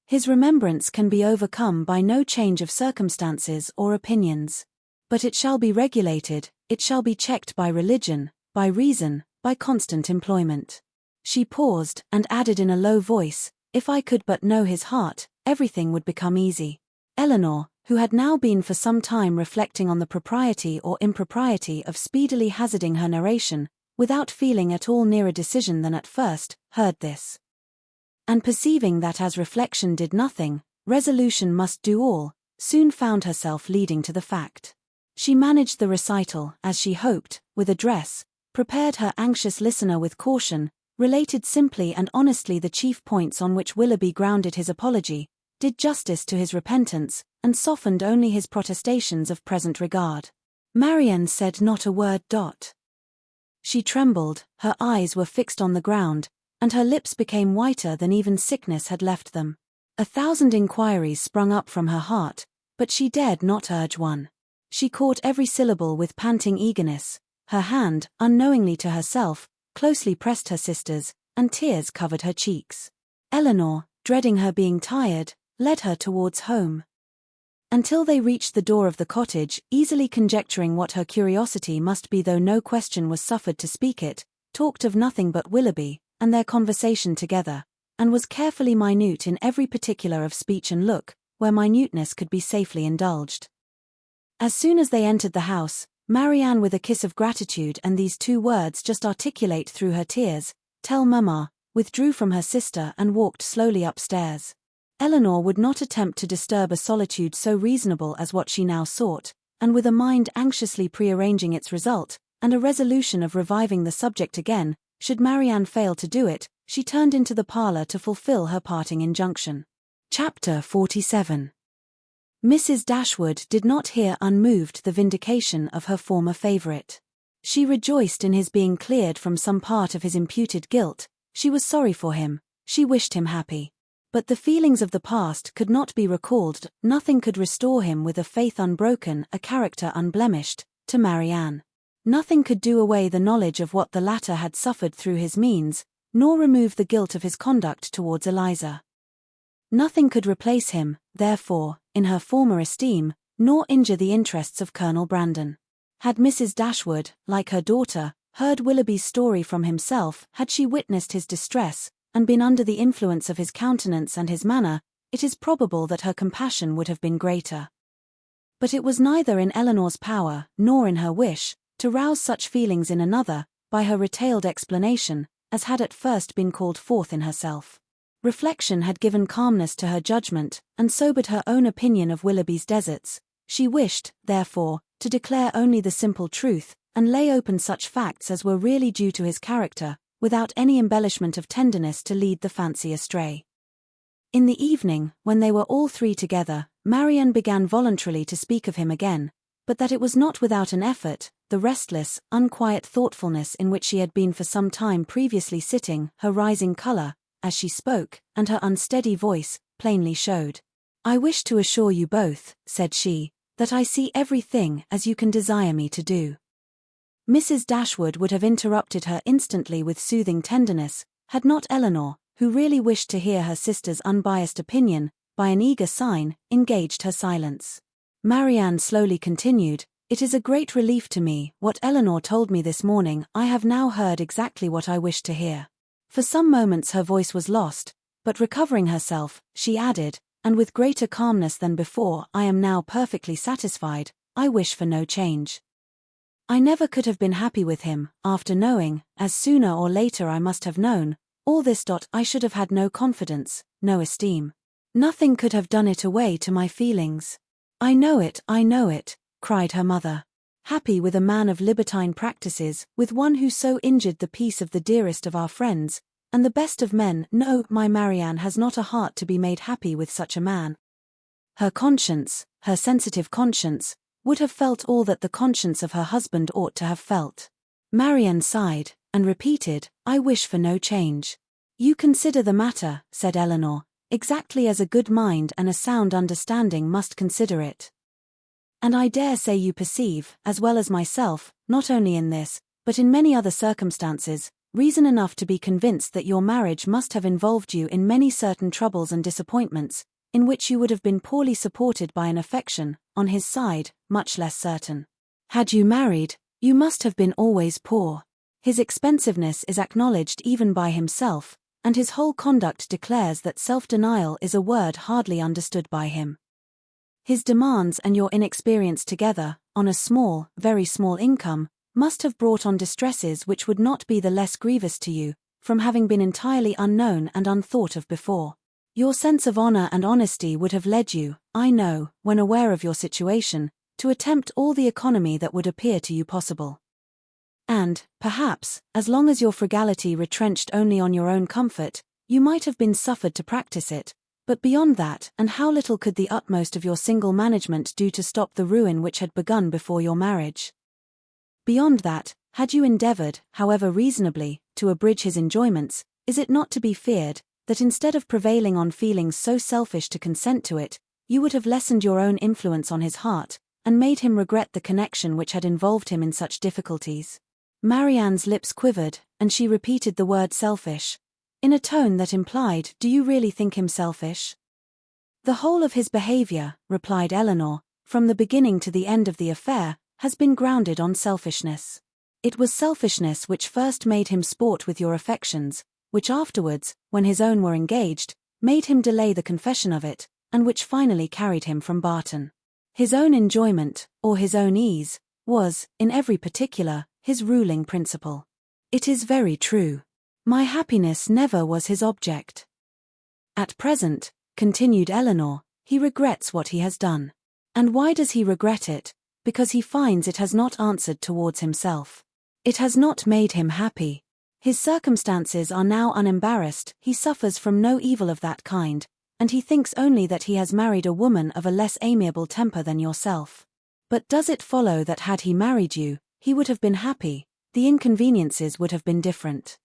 His remembrance can be overcome by no change of circumstances or opinions. But it shall be regulated, it shall be checked by religion, by reason, by constant employment." She paused, and added in a low voice, "If I could but know his heart, everything would become easy." Eleanor, who had now been for some time reflecting on the propriety or impropriety of speedily hazarding her narration, without feeling at all nearer decision than at first, heard this. And perceiving that as reflection did nothing, resolution must do all, soon found herself leading to the fact. She managed the recital, as she hoped, with address, prepared her anxious listener with caution, related simply and honestly the chief points on which Willoughby grounded his apology, did justice to his repentance, and softened only his protestations of present regard. Marianne said not a word. She trembled, her eyes were fixed on the ground, and her lips became whiter than even sickness had left them. 1,000 inquiries sprung up from her heart, but she dared not urge one. She caught every syllable with panting eagerness, her hand, unknowingly to herself, closely pressed her sister's, and tears covered her cheeks. Eleanor, dreading her being tired, led her towards home. Until they reached the door of the cottage, easily conjecturing what her curiosity must be though no question was suffered to speak it, talked of nothing but Willoughby, and their conversation together, and was carefully minute in every particular of speech and look, where minuteness could be safely indulged. As soon as they entered the house, Marianne with a kiss of gratitude and these 2 words just articulate through her tears, "Tell Mamma," withdrew from her sister and walked slowly upstairs. Eleanor would not attempt to disturb a solitude so reasonable as what she now sought, and with a mind anxiously prearranging its result, and a resolution of reviving the subject again, should Marianne fail to do it, she turned into the parlour to fulfil her parting injunction. Chapter 47. Mrs. Dashwood did not hear unmoved the vindication of her former favourite. She rejoiced in his being cleared from some part of his imputed guilt, she was sorry for him, she wished him happy. But the feelings of the past could not be recalled, nothing could restore him with a faith unbroken, a character unblemished, to Marianne. Nothing could do away the knowledge of what the latter had suffered through his means, nor remove the guilt of his conduct towards Eliza. Nothing could replace him, therefore, in her former esteem, nor injure the interests of Colonel Brandon. Had Mrs. Dashwood, like her daughter, heard Willoughby's story from himself, had she witnessed his distress, and been under the influence of his countenance and his manner, it is probable that her compassion would have been greater. But it was neither in Elinor's power, nor in her wish, to rouse such feelings in another, by her retailed explanation, as had at first been called forth in herself. Reflection had given calmness to her judgment, and sobered her own opinion of Willoughby's deserts. She wished, therefore, to declare only the simple truth, and lay open such facts as were really due to his character, without any embellishment of tenderness to lead the fancy astray. In the evening, when they were all three together, Marianne began voluntarily to speak of him again, but that it was not without an effort. The restless, unquiet thoughtfulness in which she had been for some time previously sitting, her rising colour, as she spoke, and her unsteady voice, plainly showed. "I wish to assure you both," said she, "that I see everything as you can desire me to do." Mrs. Dashwood would have interrupted her instantly with soothing tenderness, had not Elinor, who really wished to hear her sister's unbiased opinion, by an eager sign, engaged her silence. Marianne slowly continued, "It is a great relief to me. What Elinor told me this morning, I have now heard exactly what I wished to hear." For some moments her voice was lost, but recovering herself, she added, and with greater calmness than before, "I am now perfectly satisfied. I wish for no change. I never could have been happy with him, after knowing, as sooner or later I must have known, all this. I should have had no confidence, no esteem. Nothing could have done it away to my feelings." I know it, cried her mother. "Happy with a man of libertine practices, with one who so injured the peace of the dearest of our friends, and the best of men. No, my Marianne has not a heart to be made happy with such a man. Her conscience, her sensitive conscience, would have felt all that the conscience of her husband ought to have felt." Marianne sighed, and repeated, "I wish for no change." "You consider the matter," said Elinor, "exactly as a good mind and a sound understanding must consider it. And I dare say you perceive, as well as myself, not only in this, but in many other circumstances, reason enough to be convinced that your marriage must have involved you in many certain troubles and disappointments, in which you would have been poorly supported by an affection, on his side, much less certain. Had you married, you must have been always poor. His expensiveness is acknowledged even by himself, and his whole conduct declares that self-denial is a word hardly understood by him. His demands and your inexperience together, on a small, very small income, must have brought on distresses which would not be the less grievous to you, from having been entirely unknown and unthought of before. Your sense of honor and honesty would have led you, I know, when aware of your situation, to attempt all the economy that would appear to you possible. And, perhaps, as long as your frugality retrenched only on your own comfort, you might have been suffered to practice it, but beyond that, and how little could the utmost of your single management do to stop the ruin which had begun before your marriage? Beyond that, had you endeavored, however reasonably, to abridge his enjoyments, is it not to be feared, that instead of prevailing on feelings so selfish to consent to it, you would have lessened your own influence on his heart, and made him regret the connection which had involved him in such difficulties? Marianne's lips quivered, and she repeated the word selfish, in a tone that implied, "Do you really think him selfish?" "The whole of his behavior," replied Elinor, "from the beginning to the end of the affair, has been grounded on selfishness. It was selfishness which first made him sport with your affections, which afterwards, when his own were engaged, made him delay the confession of it, and which finally carried him from Barton. His own enjoyment, or his own ease, was, in every particular, his ruling principle. It is very true. My happiness never was his object. At present," continued Elinor, "he regrets what he has done. And why does he regret it? Because he finds it has not answered towards himself. It has not made him happy. His circumstances are now unembarrassed, he suffers from no evil of that kind, and he thinks only that he has married a woman of a less amiable temper than yourself. But does it follow that had he married you, he would have been happy? The inconveniences would have been different.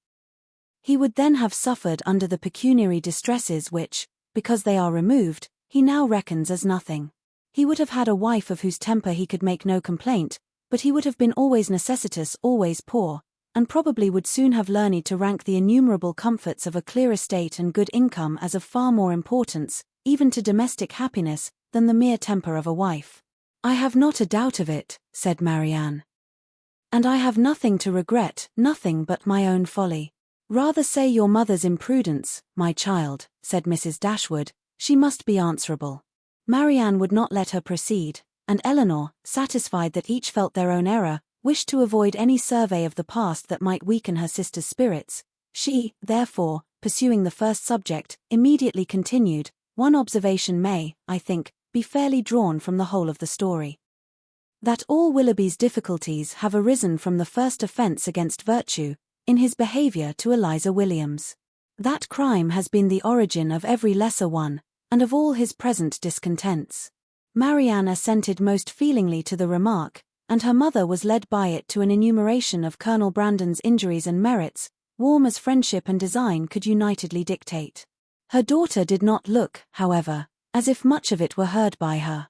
He would then have suffered under the pecuniary distresses which, because they are removed, he now reckons as nothing. He would have had a wife of whose temper he could make no complaint, but he would have been always necessitous, always poor, and probably would soon have learned to rank the innumerable comforts of a clear estate and good income as of far more importance, even to domestic happiness, than the mere temper of a wife. "I have not a doubt of it," said Marianne. "And I have nothing to regret, nothing but my own folly." "Rather say your mother's imprudence, my child," said Mrs. Dashwood. "She must be answerable." Marianne would not let her proceed, and Eleanor, satisfied that each felt their own error, wished to avoid any survey of the past that might weaken her sister's spirits. She, therefore, pursuing the first subject, immediately continued, "One observation may, I think, be fairly drawn from the whole of the story. That all Willoughby's difficulties have arisen from the first offence against virtue, in his behaviour to Eliza Williams. That crime has been the origin of every lesser one, and of all his present discontents." Marianne assented most feelingly to the remark, and her mother was led by it to an enumeration of Colonel Brandon's injuries and merits, warm as friendship and design could unitedly dictate. Her daughter did not look, however, as if much of it were heard by her.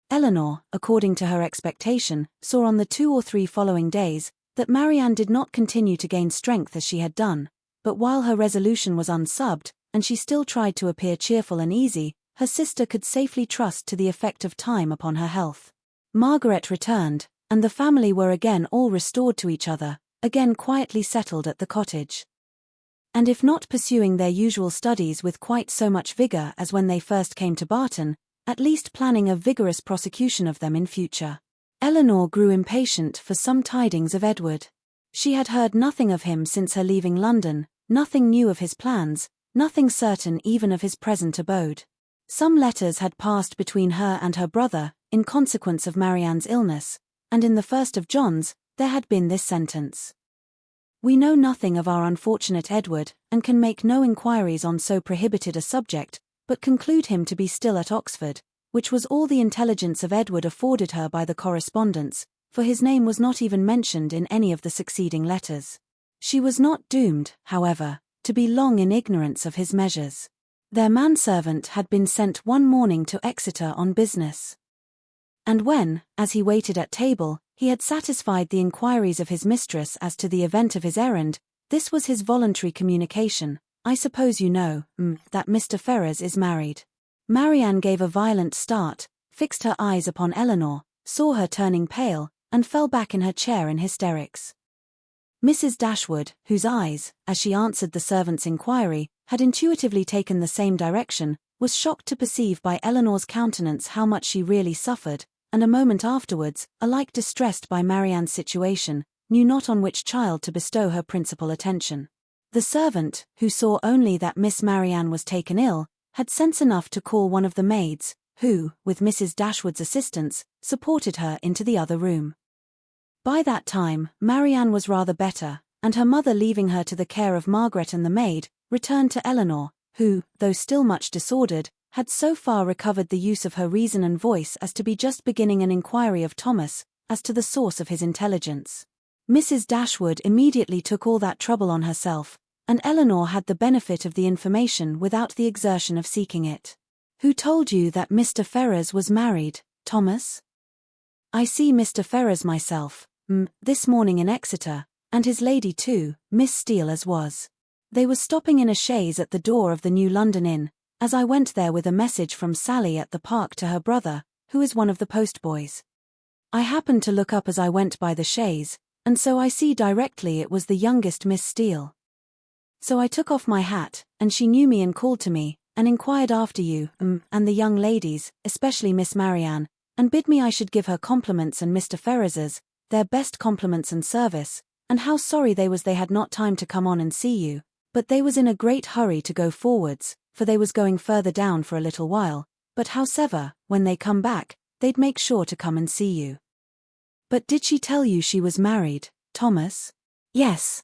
Eleanor, according to her expectation, saw on the 2 or 3 following days, that Marianne did not continue to gain strength as she had done, but while her resolution was unsubbed, and she still tried to appear cheerful and easy, her sister could safely trust to the effect of time upon her health. Margaret returned, and the family were again all restored to each other, again quietly settled at the cottage. And if not pursuing their usual studies with quite so much vigour as when they first came to Barton, at least planning a vigorous prosecution of them in future. Eleanor grew impatient for some tidings of Edward. She had heard nothing of him since her leaving London, nothing new of his plans, nothing certain even of his present abode. Some letters had passed between her and her brother, in consequence of Marianne's illness, and in the first of John's, there had been this sentence: "We know nothing of our unfortunate Edward, and can make no inquiries on so prohibited a subject, but conclude him to be still at Oxford," which was all the intelligence of Edward afforded her by the correspondence, for his name was not even mentioned in any of the succeeding letters. She was not doomed, however, to be long in ignorance of his measures. Their manservant had been sent one morning to Exeter on business. And when, as he waited at table, he had satisfied the inquiries of his mistress as to the event of his errand, this was his voluntary communication: "I suppose you know, that Mr. Ferrars is married." Marianne gave a violent start, fixed her eyes upon Eleanor, saw her turning pale, and fell back in her chair in hysterics. Mrs. Dashwood, whose eyes, as she answered the servant's inquiry, had intuitively taken the same direction, was shocked to perceive by Eleanor's countenance how much she really suffered, and a moment afterwards, alike distressed by Marianne's situation, knew not on which child to bestow her principal attention. The servant, who saw only that Miss Marianne was taken ill, had sense enough to call one of the maids, who, with Mrs. Dashwood's assistance, supported her into the other room. By that time, Marianne was rather better, and her mother, leaving her to the care of Margaret and the maid, returned to Eleanor, who, though still much disordered, had so far recovered the use of her reason and voice as to be just beginning an inquiry of Thomas, as to the source of his intelligence. Mrs. Dashwood immediately took all that trouble on herself, and Eleanor had the benefit of the information without the exertion of seeking it. "Who told you that Mr. Ferrars was married, Thomas?" "I see Mr. Ferrars myself, this morning in Exeter, and his lady too, Miss Steele as was. They were stopping in a chaise at the door of the New London Inn, as I went there with a message from Sally at the Park to her brother, who is one of the postboys. I happened to look up as I went by the chaise, and so I see directly it was the youngest Miss Steele. So I took off my hat, and she knew me and called to me, and inquired after you, and the young ladies, especially Miss Marianne, and bid me I should give her compliments and Mr. Ferrars's, their best compliments and service, and how sorry they was they had not time to come on and see you, but they was in a great hurry to go forwards, for they was going further down for a little while, but howsever, when they come back, they'd make sure to come and see you." "But did she tell you she was married, Thomas?" "Yes,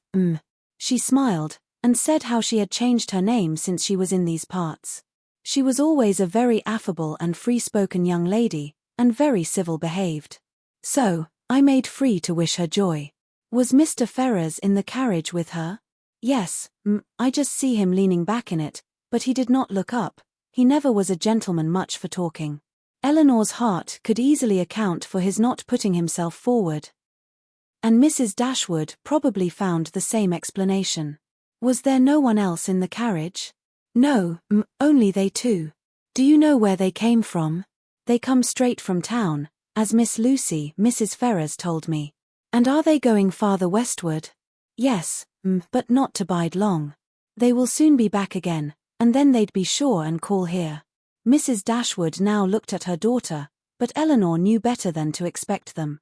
She smiled, and said how she had changed her name since she was in these parts. She was always a very affable and free-spoken young lady, and very civil behaved. So, I made free to wish her joy." "Was Mr. Ferrars in the carriage with her?" "Yes, I just see him leaning back in it, but he did not look up. He never was a gentleman much for talking." Eleanor's heart could easily account for his not putting himself forward. And Mrs. Dashwood probably found the same explanation. Was there no one else in the carriage? No, only they two. Do you know where they came from? They come straight from town, as Miss Lucy, Mrs. Ferrars told me. And are they going farther westward? Yes, but not to bide long. They will soon be back again, and then they'd be sure and call here. Mrs. Dashwood now looked at her daughter, but Eleanor knew better than to expect them.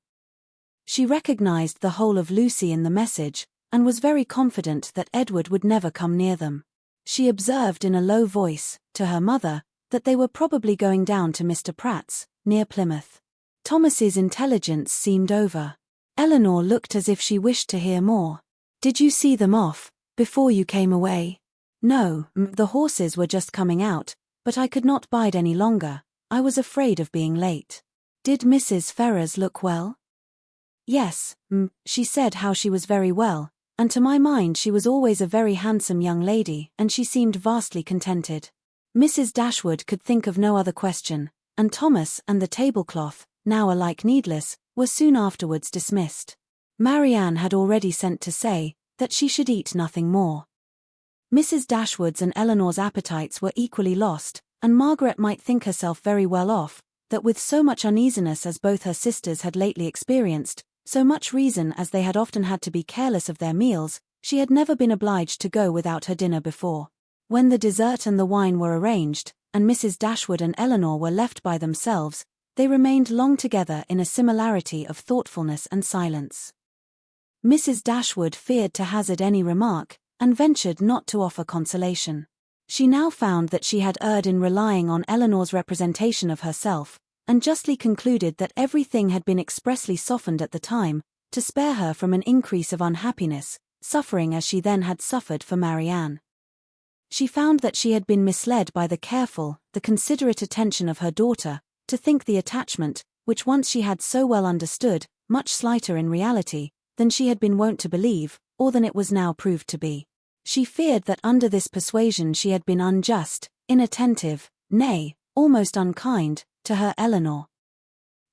She recognized the whole of Lucy in the message, and was very confident that Edward would never come near them. She observed in a low voice, to her mother, that they were probably going down to Mr. Pratt's, near Plymouth. Thomas's intelligence seemed over. Eleanor looked as if she wished to hear more. Did you see them off, before you came away? No, the horses were just coming out, but I could not bide any longer. I was afraid of being late. Did Mrs. Ferrars look well? Yes, she said how she was very well, and to my mind she was always a very handsome young lady, and she seemed vastly contented. Mrs. Dashwood could think of no other question, and Thomas and the tablecloth, now alike needless, were soon afterwards dismissed. Marianne had already sent to say that she should eat nothing more. Mrs. Dashwood's and Eleanor's appetites were equally lost, and Margaret might think herself very well off, that with so much uneasiness as both her sisters had lately experienced, so much reason as they had often had to be careless of their meals, she had never been obliged to go without her dinner before. When the dessert and the wine were arranged, and Mrs. Dashwood and Eleanor were left by themselves, they remained long together in a similarity of thoughtfulness and silence. Mrs. Dashwood feared to hazard any remark, and ventured not to offer consolation. She now found that she had erred in relying on Eleanor's representation of herself, and justly concluded that everything had been expressly softened at the time, to spare her from an increase of unhappiness, suffering as she then had suffered for Marianne. She found that she had been misled by the careful, the considerate attention of her daughter, to think the attachment, which once she had so well understood, much slighter in reality, than she had been wont to believe, or than it was now proved to be. She feared that under this persuasion she had been unjust, inattentive, nay, almost unkind, to her Eleanor.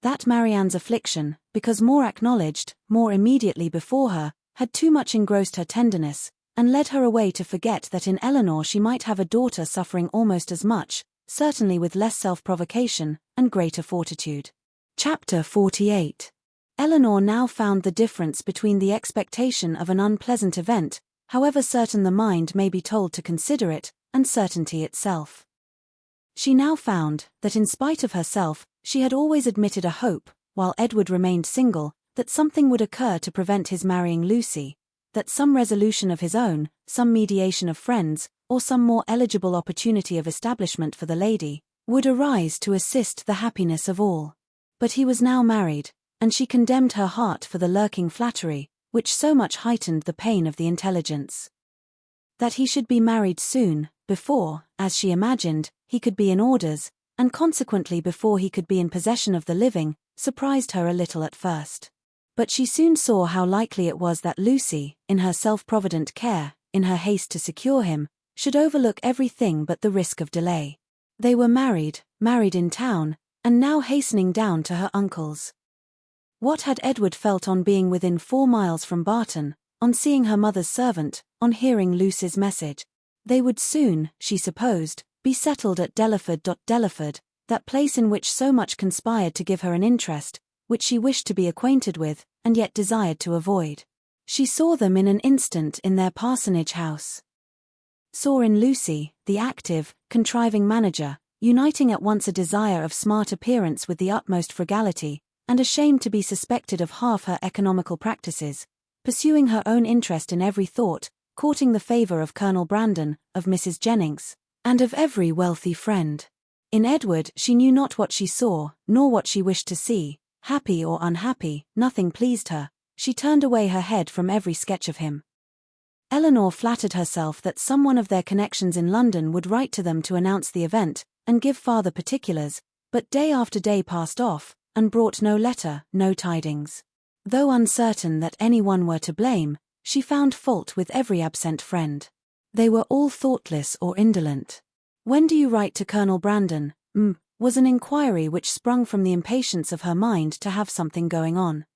That Marianne's affliction, because more acknowledged, more immediately before her, had too much engrossed her tenderness, and led her away to forget that in Eleanor she might have a daughter suffering almost as much, certainly with less self-provocation, and greater fortitude. Chapter 48. Eleanor now found the difference between the expectation of an unpleasant event, however certain the mind may be told to consider it, and certainty itself. She now found that in spite of herself, she had always admitted a hope, while Edward remained single, that something would occur to prevent his marrying Lucy, that some resolution of his own, some mediation of friends, or some more eligible opportunity of establishment for the lady, would arise to assist the happiness of all. But he was now married, and she condemned her heart for the lurking flattery, which so much heightened the pain of the intelligence. That he should be married soon, before, as she imagined, he could be in orders, and consequently before he could be in possession of the living, surprised her a little at first. But she soon saw how likely it was that Lucy, in her self-provident care, in her haste to secure him, should overlook everything but the risk of delay. They were married in town, and now hastening down to her uncle's. What had Edward felt on being within 4 miles from Barton, on seeing her mother's servant, on hearing Lucy's message? They would soon, she supposed, be settled at Delaford, that place in which so much conspired to give her an interest, which she wished to be acquainted with, and yet desired to avoid. She saw them in an instant in their parsonage house. Saw in Lucy, the active, contriving manager, uniting at once a desire of smart appearance with the utmost frugality, and ashamed to be suspected of half her economical practices, pursuing her own interest in every thought, courting the favour of Colonel Brandon, of Mrs. Jennings, and of every wealthy friend. In Edward she knew not what she saw, nor what she wished to see. Happy or unhappy, nothing pleased her. She turned away her head from every sketch of him. Eleanor flattered herself that some one of their connections in London would write to them to announce the event, and give farther particulars, but day after day passed off, and brought no letter, no tidings. Though uncertain that any one were to blame, she found fault with every absent friend. They were all thoughtless or indolent. When do you write to Colonel Brandon? was an inquiry which sprung from the impatience of her mind to have something going on.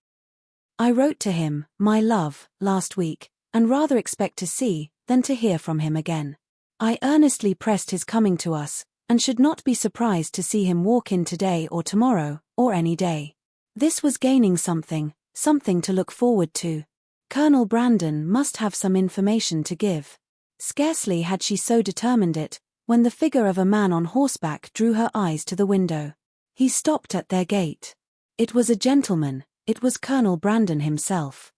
"I wrote to him, my love, last week, and rather expect to see, than to hear from him again. I earnestly pressed his coming to us, and should not be surprised to see him walk in today or tomorrow, or any day." This was gaining something to look forward to. Colonel Brandon must have some information to give. Scarcely had she so determined it, when the figure of a man on horseback drew her eyes to the window. He stopped at their gate. It was a gentleman, it was Colonel Brandon himself.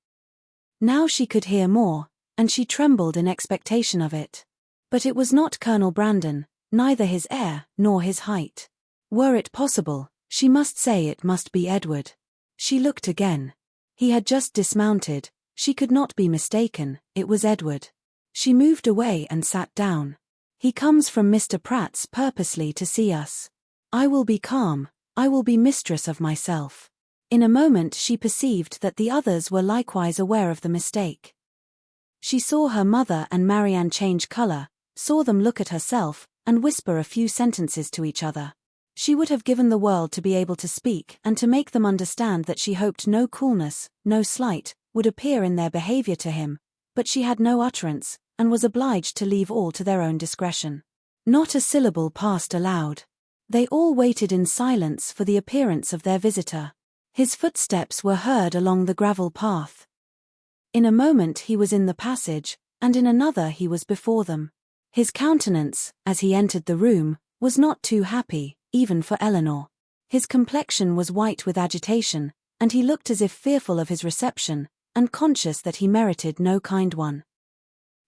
Now she could hear more, and she trembled in expectation of it. But it was not Colonel Brandon, neither his air nor his height. Were it possible, she must say it must be Edward. She looked again. He had just dismounted, she could not be mistaken, it was Edward. She moved away and sat down. "He comes from Mr. Pratt's purposely to see us. I will be calm, I will be mistress of myself." In a moment she perceived that the others were likewise aware of the mistake. She saw her mother and Marianne change color, saw them look at herself, and whisper a few sentences to each other. She would have given the world to be able to speak and to make them understand that she hoped no coolness, no slight, would appear in their behavior to him, but she had no utterance, and was obliged to leave all to their own discretion. Not a syllable passed aloud. They all waited in silence for the appearance of their visitor. His footsteps were heard along the gravel path. In a moment he was in the passage, and in another he was before them. His countenance, as he entered the room, was not too happy, even for Eleanor. His complexion was white with agitation, and he looked as if fearful of his reception, and conscious that he merited no kind one.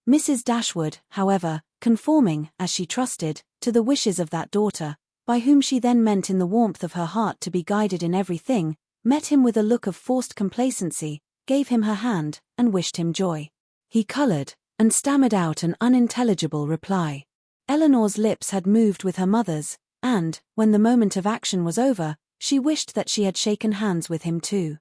Mrs. Dashwood, however, conforming, as she trusted, to the wishes of that daughter, by whom she then meant in the warmth of her heart to be guided in everything, met him with a look of forced complacency, gave him her hand, and wished him joy. He colored, and stammered out an unintelligible reply. Eleanor's lips had moved with her mother's, and, when the moment of action was over, she wished that she had shaken hands with him too.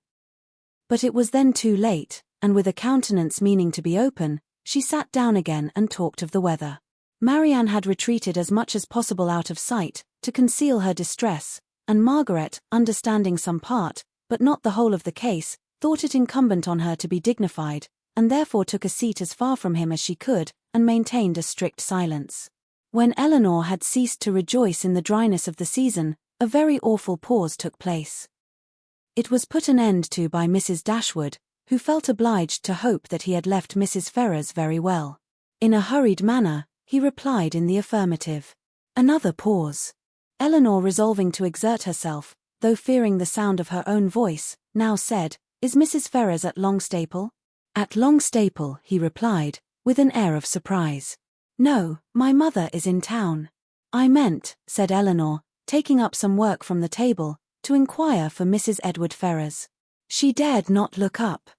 But it was then too late, and with a countenance meaning to be open, she sat down again and talked of the weather. Marianne had retreated as much as possible out of sight, to conceal her distress, and Margaret, understanding some part, but not the whole of the case, thought it incumbent on her to be dignified, and therefore took a seat as far from him as she could, and maintained a strict silence. When Eleanor had ceased to rejoice in the dryness of the season, a very awful pause took place. It was put an end to by Mrs. Dashwood, who felt obliged to hope that he had left Mrs. Ferrars very well. In a hurried manner, he replied in the affirmative. Another pause. Eleanor, resolving to exert herself, though fearing the sound of her own voice, now said, "Is Mrs. Ferrars at Longstaple?" "At Longstaple," he replied, with an air of surprise. "No, my mother is in town." "I meant," said Eleanor, taking up some work from the table, "to inquire for Mrs. Edward Ferrars." She dared not look up.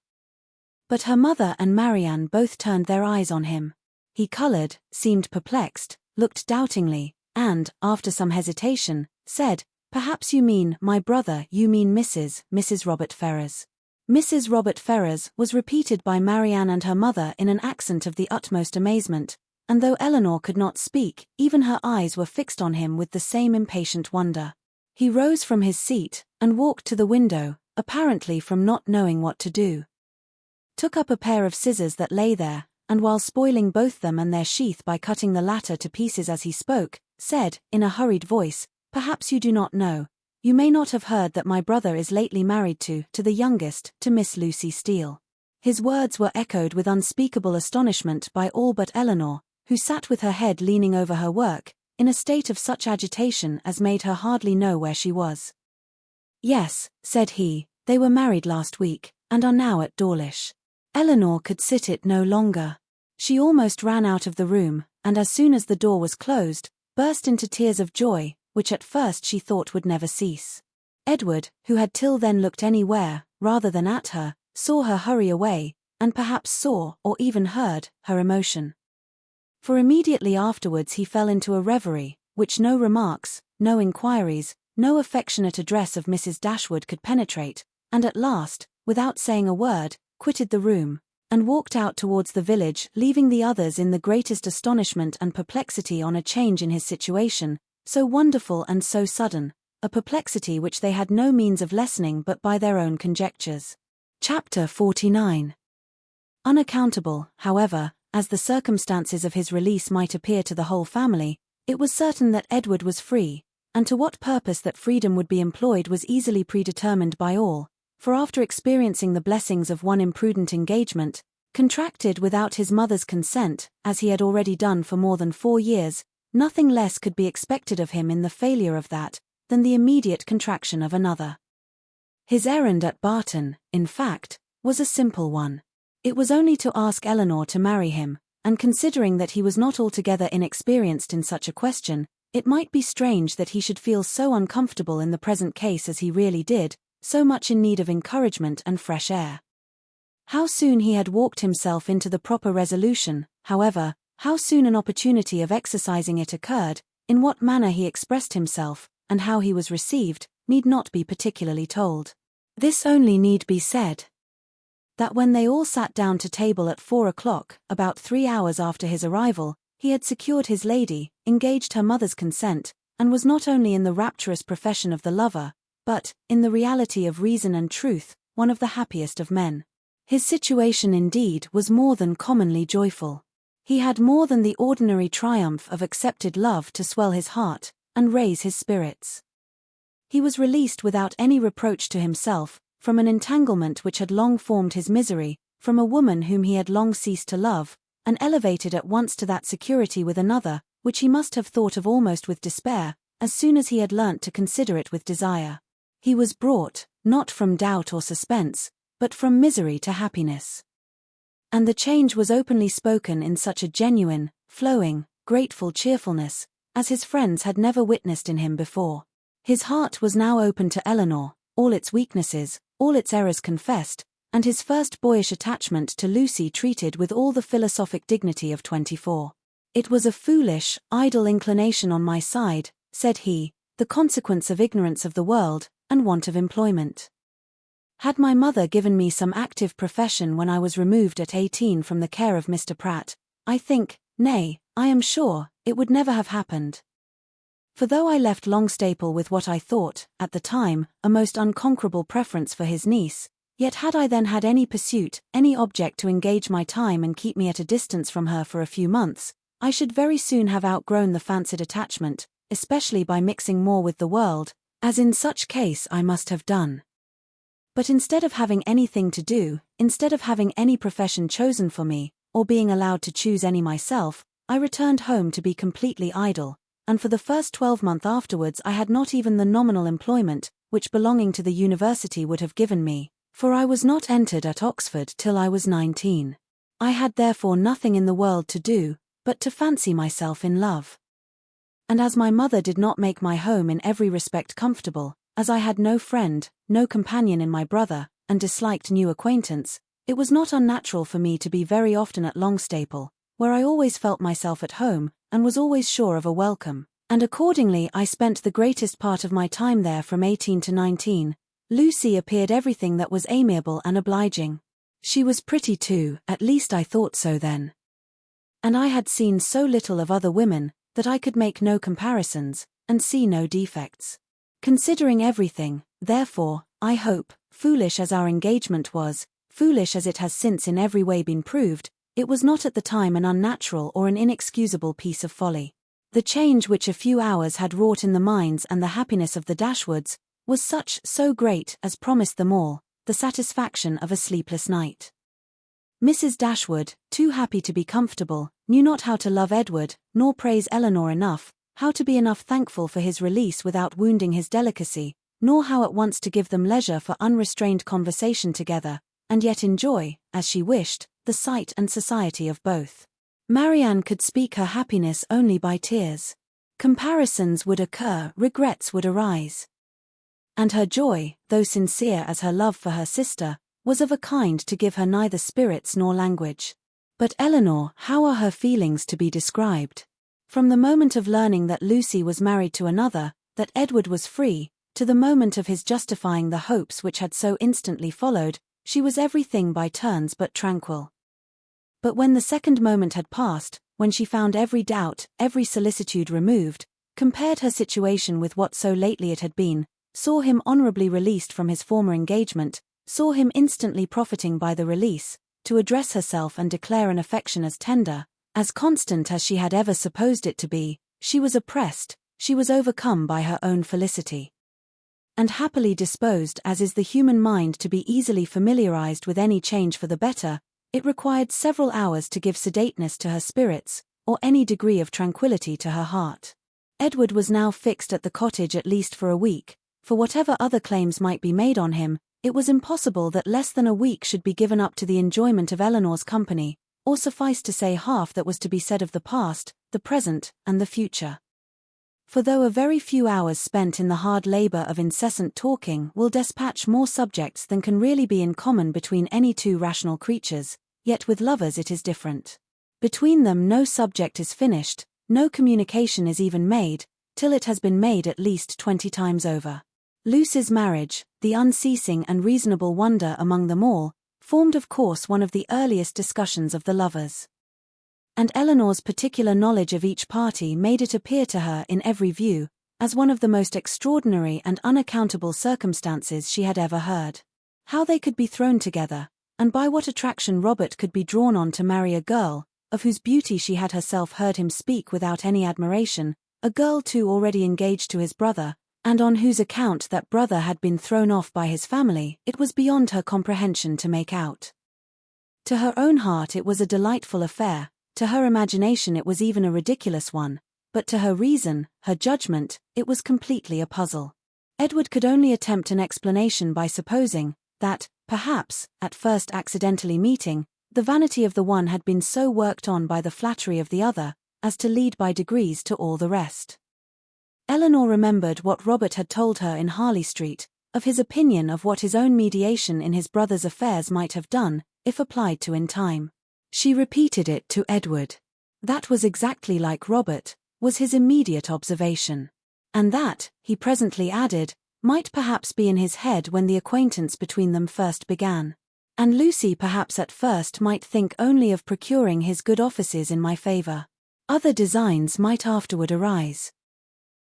But her mother and Marianne both turned their eyes on him. He colored, seemed perplexed, looked doubtingly, and, after some hesitation, said, "Perhaps you mean, my brother, you mean Mrs. Robert Ferrars." Mrs. Robert Ferrars was repeated by Marianne and her mother in an accent of the utmost amazement, and though Eleanor could not speak, even her eyes were fixed on him with the same impatient wonder. He rose from his seat, and walked to the window, apparently from not knowing what to do. Took up a pair of scissors that lay there, and while spoiling both them and their sheath by cutting the latter to pieces as he spoke, said, in a hurried voice, "Perhaps you do not know, you may not have heard that my brother is lately married to the youngest, to Miss Lucy Steele." His words were echoed with unspeakable astonishment by all but Eleanor, who sat with her head leaning over her work, in a state of such agitation as made her hardly know where she was. "Yes," said he, "they were married last week, and are now at Dawlish." Eleanor could sit it no longer. She almost ran out of the room, and as soon as the door was closed, burst into tears of joy, which at first she thought would never cease. Edward, who had till then looked anywhere, rather than at her, saw her hurry away, and perhaps saw, or even heard, her emotion. For immediately afterwards he fell into a reverie, which no remarks, no inquiries, no affectionate address of Mrs. Dashwood could penetrate, and at last, without saying a word, quitted the room, and walked out towards the village, leaving the others in the greatest astonishment and perplexity on a change in his situation, so wonderful and so sudden, a perplexity which they had no means of lessening but by their own conjectures. Chapter 49. Unaccountable, however, as the circumstances of his release might appear to the whole family, it was certain that Edward was free, and to what purpose that freedom would be employed was easily predetermined by all, for after experiencing the blessings of one imprudent engagement, contracted without his mother's consent, as he had already done for more than 4 years, nothing less could be expected of him in the failure of that, than the immediate contraction of another. His errand at Barton, in fact, was a simple one. It was only to ask Eleanor to marry him, and considering that he was not altogether inexperienced in such a question, it might be strange that he should feel so uncomfortable in the present case as he really did, so much in need of encouragement and fresh air. How soon he had walked himself into the proper resolution, however, how soon an opportunity of exercising it occurred, in what manner he expressed himself, and how he was received, need not be particularly told. This only need be said, that when they all sat down to table at 4 o'clock, about 3 hours after his arrival, he had secured his lady, engaged her mother's consent, and was not only in the rapturous profession of the lover, but, in the reality of reason and truth, one of the happiest of men. His situation indeed was more than commonly joyful. He had more than the ordinary triumph of accepted love to swell his heart, and raise his spirits. He was released without any reproach to himself, from an entanglement which had long formed his misery, from a woman whom he had long ceased to love, and elevated at once to that security with another, which he must have thought of almost with despair, as soon as he had learnt to consider it with desire. He was brought, not from doubt or suspense, but from misery to happiness. And the change was openly spoken in such a genuine, flowing, grateful cheerfulness, as his friends had never witnessed in him before. His heart was now open to Eleanor, all its weaknesses, all its errors confessed, and his first boyish attachment to Lucy treated with all the philosophic dignity of 24. "It was a foolish, idle inclination on my side," said he, "the consequence of ignorance of the world, and want of employment. Had my mother given me some active profession when I was removed at 18 from the care of Mr. Pratt, I think, nay, I am sure, it would never have happened. For though I left Longstaple with what I thought, at the time, a most unconquerable preference for his niece, yet had I then had any pursuit, any object to engage my time and keep me at a distance from her for a few months, I should very soon have outgrown the fancied attachment, especially by mixing more with the world, as in such case I must have done. But instead of having anything to do, instead of having any profession chosen for me, or being allowed to choose any myself, I returned home to be completely idle, and for the first 12 months afterwards I had not even the nominal employment, which belonging to the university would have given me, for I was not entered at Oxford till I was 19. I had therefore nothing in the world to do, but to fancy myself in love. And as my mother did not make my home in every respect comfortable, as I had no friend, no companion in my brother, and disliked new acquaintance, it was not unnatural for me to be very often at Longstaple, where I always felt myself at home, and was always sure of a welcome, and accordingly I spent the greatest part of my time there from 18 to 19. Lucy appeared everything that was amiable and obliging. She was pretty too, at least I thought so then. And I had seen so little of other women, that I could make no comparisons, and see no defects. Considering everything, therefore, I hope, foolish as our engagement was, foolish as it has since in every way been proved, it was not at the time an unnatural or an inexcusable piece of folly. The change which a few hours had wrought in the minds and the happiness of the Dashwoods, was so great as promised them all, the satisfaction of a sleepless night. Mrs. Dashwood, too happy to be comfortable, knew not how to love Edward, nor praise Eleanor enough, how to be enough thankful for his release without wounding his delicacy, nor how at once to give them leisure for unrestrained conversation together, and yet enjoy, as she wished, the sight and society of both. Marianne could speak her happiness only by tears. Comparisons would occur, regrets would arise. And her joy, though sincere as her love for her sister, was of a kind to give her neither spirits nor language. But Eleanor, how are her feelings to be described? From the moment of learning that Lucy was married to another, that Edward was free, to the moment of his justifying the hopes which had so instantly followed, she was everything by turns but tranquil. But when the second moment had passed, when she found every doubt, every solicitude removed, compared her situation with what so lately it had been, saw him honorably released from his former engagement, saw him instantly profiting by the release, to address herself and declare an affection as tender, as constant as she had ever supposed it to be. She was oppressed, she was overcome by her own felicity. And happily disposed as is the human mind to be easily familiarized with any change for the better, it required several hours to give sedateness to her spirits, or any degree of tranquillity to her heart. Edward was now fixed at the cottage at least for a week. For whatever other claims might be made on him, it was impossible that less than a week should be given up to the enjoyment of Eleanor's company, or suffice to say half that was to be said of the past, the present, and the future. For though a very few hours spent in the hard labor of incessant talking will despatch more subjects than can really be in common between any two rational creatures, yet with lovers it is different. Between them no subject is finished, no communication is even made, till it has been made at least 20 times over. Lucy's marriage, the unceasing and reasonable wonder among them all, formed of course one of the earliest discussions of the lovers. And Eleanor's particular knowledge of each party made it appear to her in every view, as one of the most extraordinary and unaccountable circumstances she had ever heard. How they could be thrown together, and by what attraction Robert could be drawn on to marry a girl, of whose beauty she had herself heard him speak without any admiration, a girl too already engaged to his brother, and on whose account that brother had been thrown off by his family, it was beyond her comprehension to make out. To her own heart it was a delightful affair, to her imagination it was even a ridiculous one, but to her reason, her judgment, it was completely a puzzle. Edward could only attempt an explanation by supposing that, perhaps, at first accidentally meeting, the vanity of the one had been so worked on by the flattery of the other, as to lead by degrees to all the rest. Eleanor remembered what Robert had told her in Harley Street, of his opinion of what his own mediation in his brother's affairs might have done, if applied to in time. She repeated it to Edward. That was exactly like Robert, was his immediate observation. And that, he presently added, might perhaps be in his head when the acquaintance between them first began. And Lucy perhaps at first might think only of procuring his good offices in my favour. Other designs might afterward arise.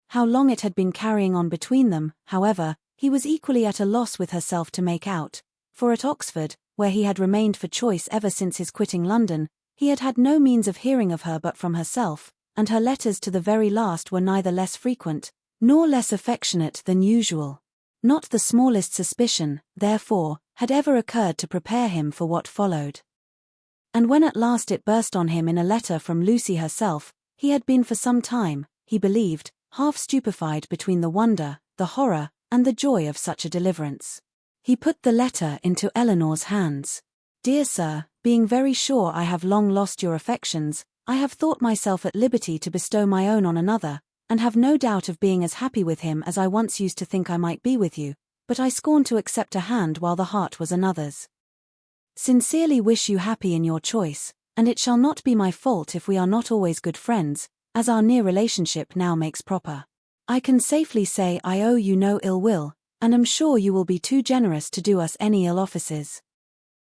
How long it had been carrying on between them, however, he was equally at a loss with herself to make out, for at Oxford, where he had remained for choice ever since his quitting London, he had had no means of hearing of her but from herself, and her letters to the very last were neither less frequent, nor less affectionate than usual. Not the smallest suspicion, therefore, had ever occurred to prepare him for what followed. And when at last it burst on him in a letter from Lucy herself, he had been for some time, he believed, half stupefied between the wonder, the horror, and the joy of such a deliverance. He put the letter into Eleanor's hands. Dear Sir, being very sure I have long lost your affections, I have thought myself at liberty to bestow my own on another, and have no doubt of being as happy with him as I once used to think I might be with you, but I scorn to accept a hand while the heart was another's. Sincerely wish you happy in your choice, and it shall not be my fault if we are not always good friends, as our near relationship now makes proper. I can safely say I owe you no ill will, and am sure you will be too generous to do us any ill offices.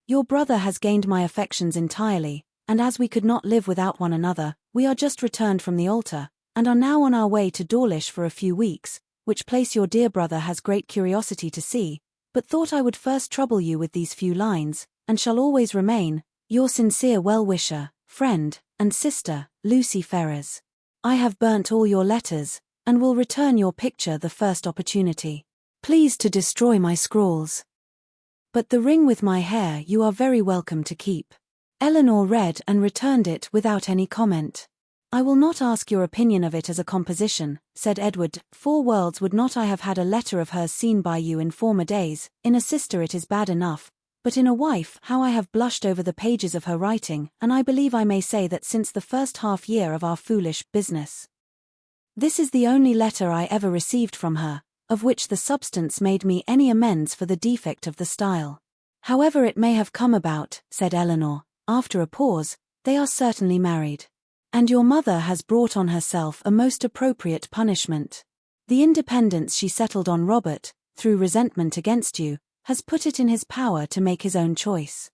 Your brother has gained my affections entirely, and as we could not live without one another, we are just returned from the altar, and are now on our way to Dawlish for a few weeks, which place your dear brother has great curiosity to see, but thought I would first trouble you with these few lines, and shall always remain, your sincere well-wisher, friend, and sister, Lucy Ferrers. I have burnt all your letters, and will return your picture the first opportunity. Please to destroy my scrawls. But the ring with my hair you are very welcome to keep. Eleanor read and returned it without any comment. I will not ask your opinion of it as a composition, said Edward, 4 worlds would not I have had a letter of hers seen by you in former days. In a sister it is bad enough, but in a wife how I have blushed over the pages of her writing, and I believe I may say that since the first half year of our foolish business. This is the only letter I ever received from her, of which the substance made me any amends for the defect of the style. However it may have come about, said Eleanor, after a pause, they are certainly married. And your mother has brought on herself a most appropriate punishment. The independence she settled on Robert, through resentment against you, has put it in his power to make his own choice.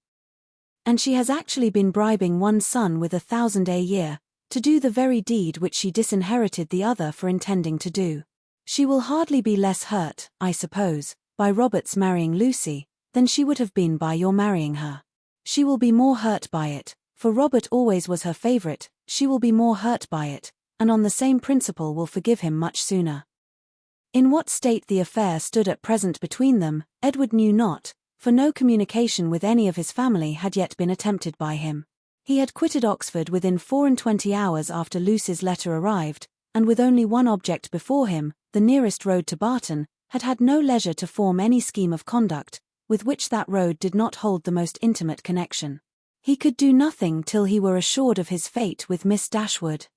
And she has actually been bribing one son with 1,000 a year, to do the very deed which she disinherited the other for intending to do. She will hardly be less hurt, I suppose, by Robert's marrying Lucy, than she would have been by your marrying her. She will be more hurt by it, for Robert always was her favourite. She will be more hurt by it, and on the same principle will forgive him much sooner. In what state the affair stood at present between them, Edward knew not, for no communication with any of his family had yet been attempted by him. He had quitted Oxford within 24 hours after Lucy's letter arrived, and with only one object before him, the nearest road to Barton, had had no leisure to form any scheme of conduct, with which that road did not hold the most intimate connection. He could do nothing till he were assured of his fate with Miss Dashwood.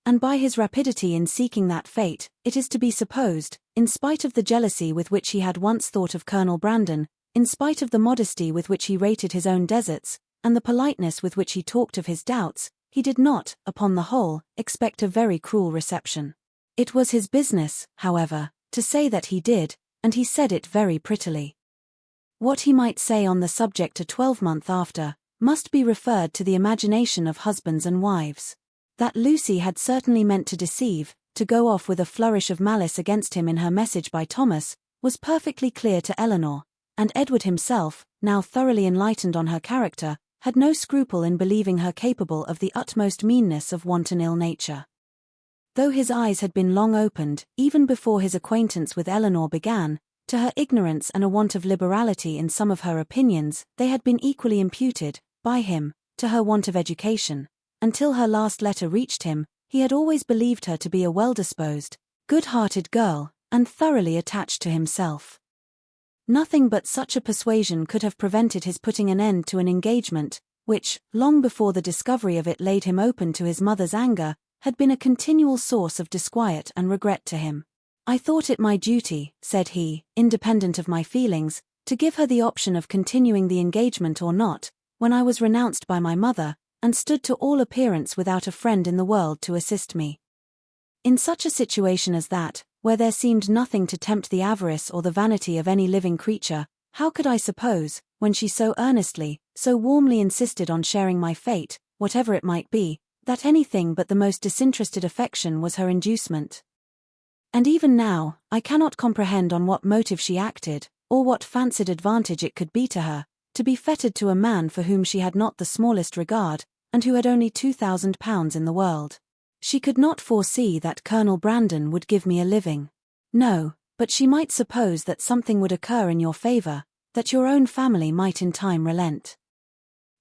And by his rapidity in seeking that fate, it is to be supposed, in spite of the jealousy with which he had once thought of Colonel Brandon, in spite of the modesty with which he rated his own deserts, and the politeness with which he talked of his doubts, he did not, upon the whole, expect a very cruel reception. It was his business, however, to say that he did, and he said it very prettily. What he might say on the subject a 12-month after, must be referred to the imagination of husbands and wives. That Lucy had certainly meant to deceive, to go off with a flourish of malice against him in her message by Thomas, was perfectly clear to Eleanor, and Edward himself, now thoroughly enlightened on her character, had no scruple in believing her capable of the utmost meanness of wanton ill nature. Though his eyes had been long opened, even before his acquaintance with Eleanor began, to her ignorance and a want of liberality in some of her opinions, they had been equally imputed, by him, to her want of education. Until her last letter reached him, he had always believed her to be a well-disposed, good-hearted girl, and thoroughly attached to himself. Nothing but such a persuasion could have prevented his putting an end to an engagement, which, long before the discovery of it laid him open to his mother's anger, had been a continual source of disquiet and regret to him. I thought it my duty, said he, independent of my feelings, to give her the option of continuing the engagement or not, when I was renounced by my mother, and stood to all appearance without a friend in the world to assist me. In such a situation as that, where there seemed nothing to tempt the avarice or the vanity of any living creature, how could I suppose, when she so earnestly, so warmly insisted on sharing my fate, whatever it might be, that anything but the most disinterested affection was her inducement? And even now, I cannot comprehend on what motive she acted, or what fancied advantage it could be to her, to be fettered to a man for whom she had not the smallest regard, and who had only £2,000 in the world. She could not foresee that Colonel Brandon would give me a living. No, but she might suppose that something would occur in your favour, that your own family might in time relent.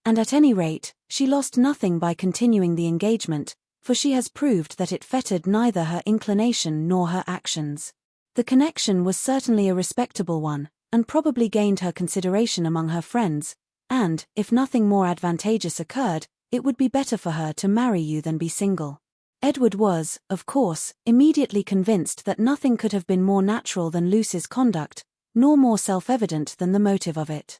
And at any rate, she lost nothing by continuing the engagement, for she has proved that it fettered neither her inclination nor her actions. The connection was certainly a respectable one, and probably gained her consideration among her friends, and, if nothing more advantageous occurred, it would be better for her to marry you than be single. Edward was, of course, immediately convinced that nothing could have been more natural than Lucy's conduct, nor more self-evident than the motive of it.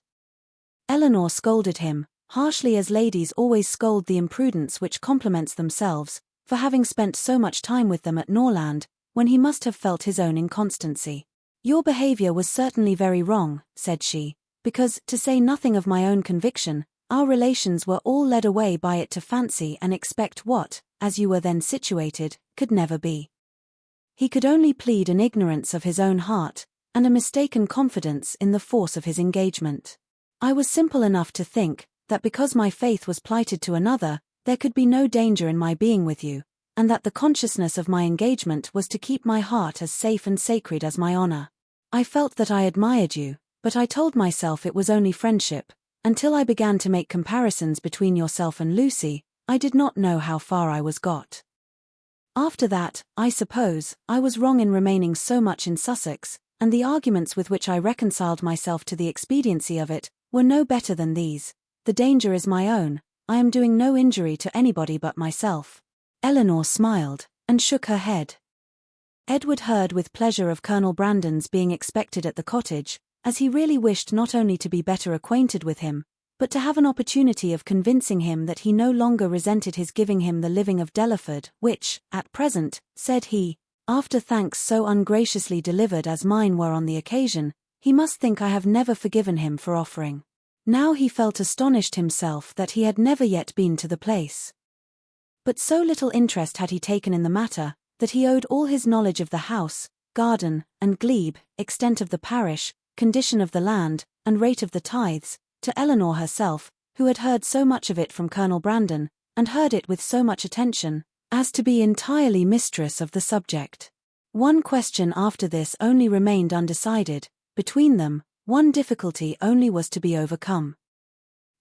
Eleanor scolded him, harshly as ladies always scold the imprudence which compliments themselves, for having spent so much time with them at Norland, when he must have felt his own inconstancy. Your behaviour was certainly very wrong, said she, because, to say nothing of my own conviction, our relations were all led away by it to fancy and expect what, as you were then situated, could never be. He could only plead an ignorance of his own heart, and a mistaken confidence in the force of his engagement. I was simple enough to think, that because my faith was plighted to another, there could be no danger in my being with you, and that the consciousness of my engagement was to keep my heart as safe and sacred as my honour. I felt that I admired you, but I told myself it was only friendship. Until I began to make comparisons between yourself and Lucy, I did not know how far I was got. After that, I suppose, I was wrong in remaining so much in Sussex, and the arguments with which I reconciled myself to the expediency of it, were no better than these. The danger is my own, I am doing no injury to anybody but myself. Eleanor smiled, and shook her head. Edward heard with pleasure of Colonel Brandon's being expected at the cottage, as he really wished not only to be better acquainted with him, but to have an opportunity of convincing him that he no longer resented his giving him the living of Delaford, which, at present, said he, after thanks so ungraciously delivered as mine were on the occasion, he must think I have never forgiven him for offering. Now he felt astonished himself that he had never yet been to the place. But so little interest had he taken in the matter, that he owed all his knowledge of the house, garden, and glebe, extent of the parish, condition of the land, and rate of the tithes, to Eleanor herself, who had heard so much of it from Colonel Brandon, and heard it with so much attention, as to be entirely mistress of the subject. One question after this only remained undecided. Between them, one difficulty only was to be overcome.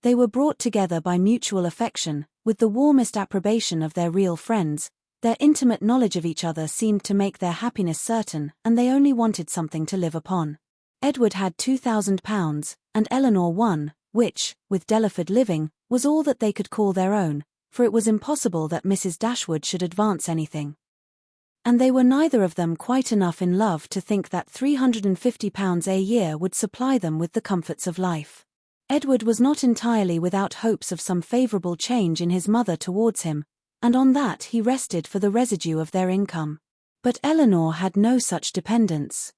They were brought together by mutual affection, with the warmest approbation of their real friends. Their intimate knowledge of each other seemed to make their happiness certain, and they only wanted something to live upon. Edward had £2,000, and Eleanor one, which, with Delaford living, was all that they could call their own, for it was impossible that Mrs. Dashwood should advance anything. And they were neither of them quite enough in love to think that £350 a year would supply them with the comforts of life. Edward was not entirely without hopes of some favourable change in his mother towards him, and on that he rested for the residue of their income. But Eleanor had no such dependence.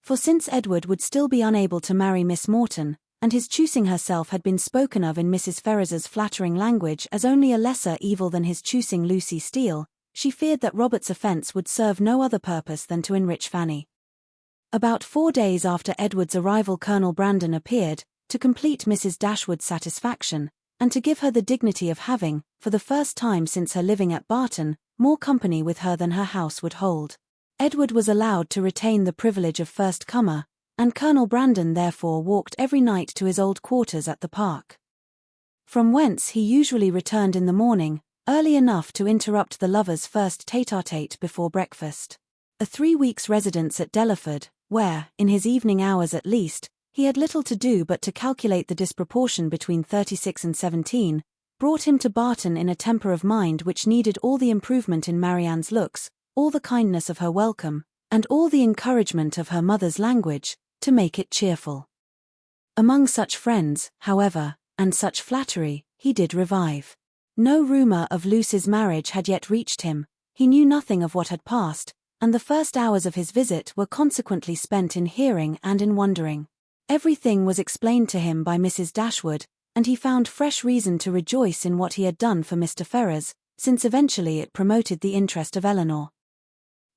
For since Edward would still be unable to marry Miss Morton, and his choosing herself had been spoken of in Mrs. Ferrars's flattering language as only a lesser evil than his choosing Lucy Steele, she feared that Robert's offence would serve no other purpose than to enrich Fanny. About 4 days after Edward's arrival Colonel Brandon appeared, to complete Mrs. Dashwood's satisfaction, and to give her the dignity of having, for the first time since her living at Barton, more company with her than her house would hold. Edward was allowed to retain the privilege of first comer, and Colonel Brandon therefore walked every night to his old quarters at the park. From whence he usually returned in the morning, early enough to interrupt the lovers' first tete-a-tete before breakfast. A 3 weeks' residence at Delaford, where, in his evening hours at least, he had little to do but to calculate the disproportion between 36 and 17, brought him to Barton in a temper of mind which needed all the improvement in Marianne's looks, all the kindness of her welcome, and all the encouragement of her mother's language, to make it cheerful. Among such friends, however, and such flattery, he did revive. No rumour of Lucy's marriage had yet reached him, he knew nothing of what had passed, and the first hours of his visit were consequently spent in hearing and in wondering. Everything was explained to him by Mrs. Dashwood, and he found fresh reason to rejoice in what he had done for Mr. Ferrars, since eventually it promoted the interest of Eleanor.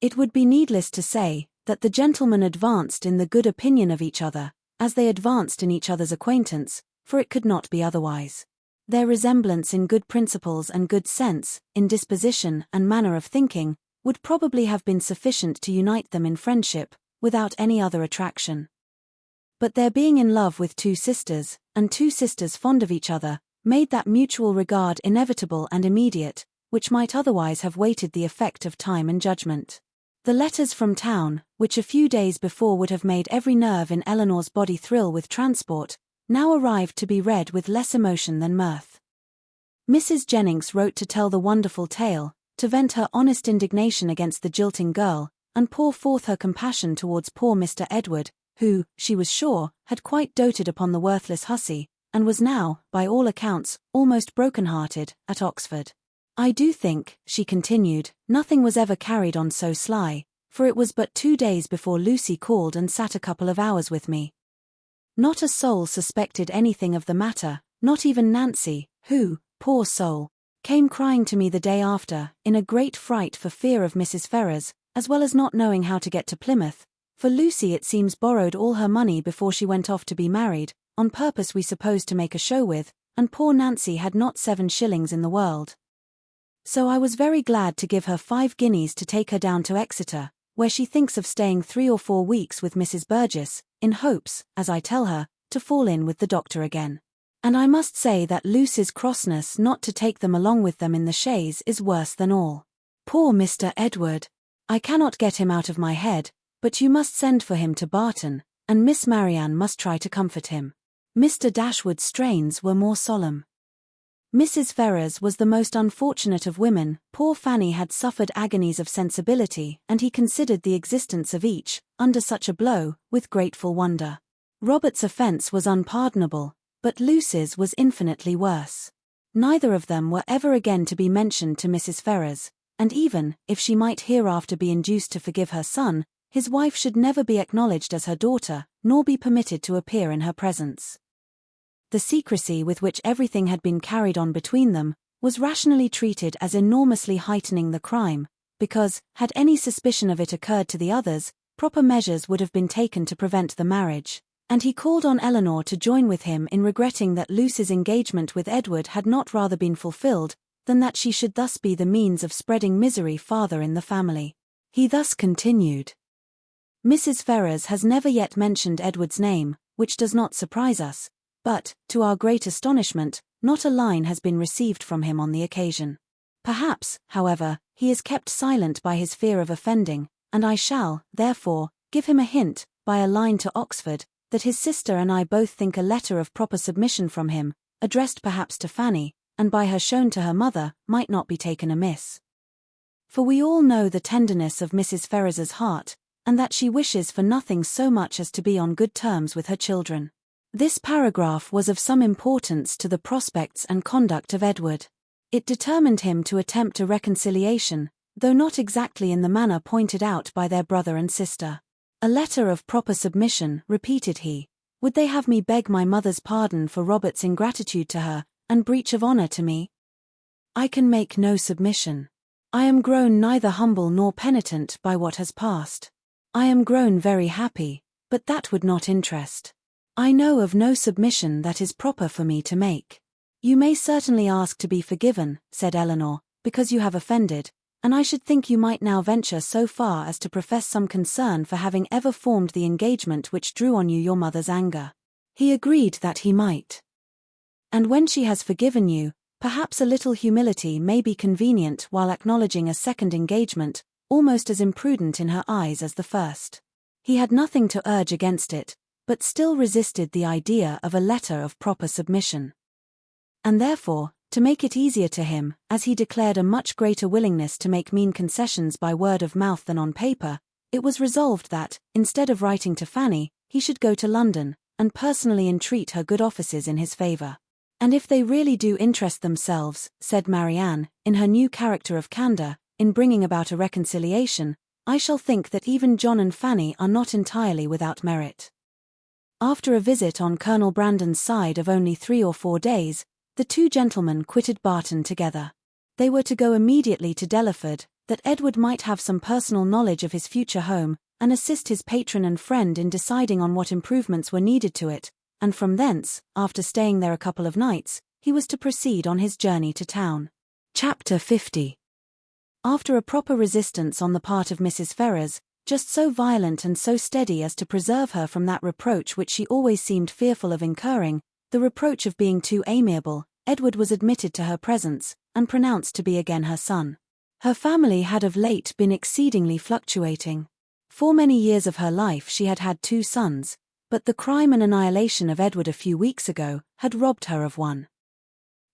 It would be needless to say that the gentlemen advanced in the good opinion of each other, as they advanced in each other's acquaintance, for it could not be otherwise. Their resemblance in good principles and good sense, in disposition and manner of thinking, would probably have been sufficient to unite them in friendship, without any other attraction. But their being in love with 2 sisters, and 2 sisters fond of each other, made that mutual regard inevitable and immediate, which might otherwise have waited the effect of time and judgment. The letters from town, which a few days before would have made every nerve in Eleanor's body thrill with transport, now arrived to be read with less emotion than mirth. Mrs. Jennings wrote to tell the wonderful tale, to vent her honest indignation against the jilting girl, and pour forth her compassion towards poor Mr. Edward, who, she was sure, had quite doted upon the worthless hussy, and was now, by all accounts, almost broken-hearted, at Oxford. I do think, she continued, nothing was ever carried on so sly, for it was but 2 days before Lucy called and sat a couple of hours with me. Not a soul suspected anything of the matter, not even Nancy, who, poor soul, came crying to me the day after, in a great fright for fear of Mrs. Ferrars, as well as not knowing how to get to Plymouth, for Lucy it seems borrowed all her money before she went off to be married, on purpose we suppose to make a show with, and poor Nancy had not 7 shillings in the world. So I was very glad to give her 5 guineas to take her down to Exeter, where she thinks of staying 3 or 4 weeks with Mrs. Burgess, in hopes, as I tell her, to fall in with the doctor again. And I must say that Lucy's crossness not to take them along with them in the chaise is worse than all. Poor Mr. Edward! I cannot get him out of my head, but you must send for him to Barton, and Miss Marianne must try to comfort him. Mr. Dashwood's strains were more solemn. Mrs. Ferrars was the most unfortunate of women. Poor Fanny had suffered agonies of sensibility, and he considered the existence of each, under such a blow, with grateful wonder. Robert's offence was unpardonable, but Lucy's was infinitely worse. Neither of them were ever again to be mentioned to Mrs. Ferrars, and even, if she might hereafter be induced to forgive her son, his wife should never be acknowledged as her daughter, nor be permitted to appear in her presence. The secrecy with which everything had been carried on between them, was rationally treated as enormously heightening the crime, because, had any suspicion of it occurred to the others, proper measures would have been taken to prevent the marriage, and he called on Eleanor to join with him in regretting that Lucy's engagement with Edward had not rather been fulfilled, than that she should thus be the means of spreading misery farther in the family. He thus continued. Mrs. Ferrars has never yet mentioned Edward's name, which does not surprise us, but, to our great astonishment, not a line has been received from him on the occasion. Perhaps, however, he is kept silent by his fear of offending, and I shall, therefore, give him a hint, by a line to Oxford, that his sister and I both think a letter of proper submission from him, addressed perhaps to Fanny, and by her shown to her mother, might not be taken amiss. For we all know the tenderness of Mrs. Ferrars's heart, and that she wishes for nothing so much as to be on good terms with her children. This paragraph was of some importance to the prospects and conduct of Edward. It determined him to attempt a reconciliation, though not exactly in the manner pointed out by their brother and sister. A letter of proper submission, repeated he. Would they have me beg my mother's pardon for Robert's ingratitude to her, and breach of honour to me? I can make no submission. I am grown neither humble nor penitent by what has passed. I am grown very happy, but that would not interest. I know of no submission that is proper for me to make. You may certainly ask to be forgiven, said Eleanor, because you have offended, and I should think you might now venture so far as to profess some concern for having ever formed the engagement which drew on you your mother's anger. He agreed that he might. And when she has forgiven you, perhaps a little humility may be convenient while acknowledging a second engagement, almost as imprudent in her eyes as the first. He had nothing to urge against it, but still resisted the idea of a letter of proper submission. And therefore, to make it easier to him, as he declared a much greater willingness to make mean concessions by word of mouth than on paper, it was resolved that, instead of writing to Fanny, he should go to London, and personally entreat her good offices in his favour. And if they really do interest themselves, said Marianne, in her new character of candour, in bringing about a reconciliation, I shall think that even John and Fanny are not entirely without merit. After a visit on Colonel Brandon's side of only 3 or 4 days, the two gentlemen quitted Barton together. They were to go immediately to Delaford, that Edward might have some personal knowledge of his future home, and assist his patron and friend in deciding on what improvements were needed to it, and from thence, after staying there a couple of nights, he was to proceed on his journey to town. Chapter 50. After a proper resistance on the part of Mrs. Ferrars, just so violent and so steady as to preserve her from that reproach which she always seemed fearful of incurring, the reproach of being too amiable, Edward was admitted to her presence, and pronounced to be again her son. Her family had of late been exceedingly fluctuating. For many years of her life she had had 2 sons, but the crime and annihilation of Edward a few weeks ago had robbed her of one.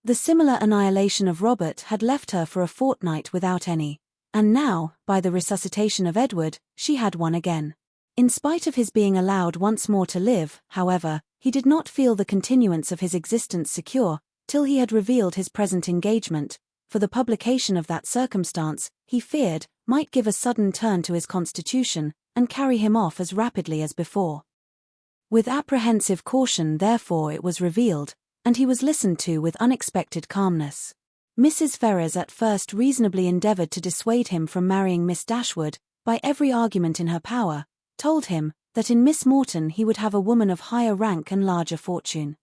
The similar annihilation of Robert had left her for a fortnight without any, and now, by the resuscitation of Edward, she had one again. In spite of his being allowed once more to live, however, he did not feel the continuance of his existence secure, till he had revealed his present engagement, for the publication of that circumstance, he feared, might give a sudden turn to his constitution, and carry him off as rapidly as before. With apprehensive caution therefore it was revealed, and he was listened to with unexpected calmness. Mrs. Ferrars at first reasonably endeavoured to dissuade him from marrying Miss Dashwood, by every argument in her power, told him, that in Miss Morton he would have a woman of higher rank and larger fortune.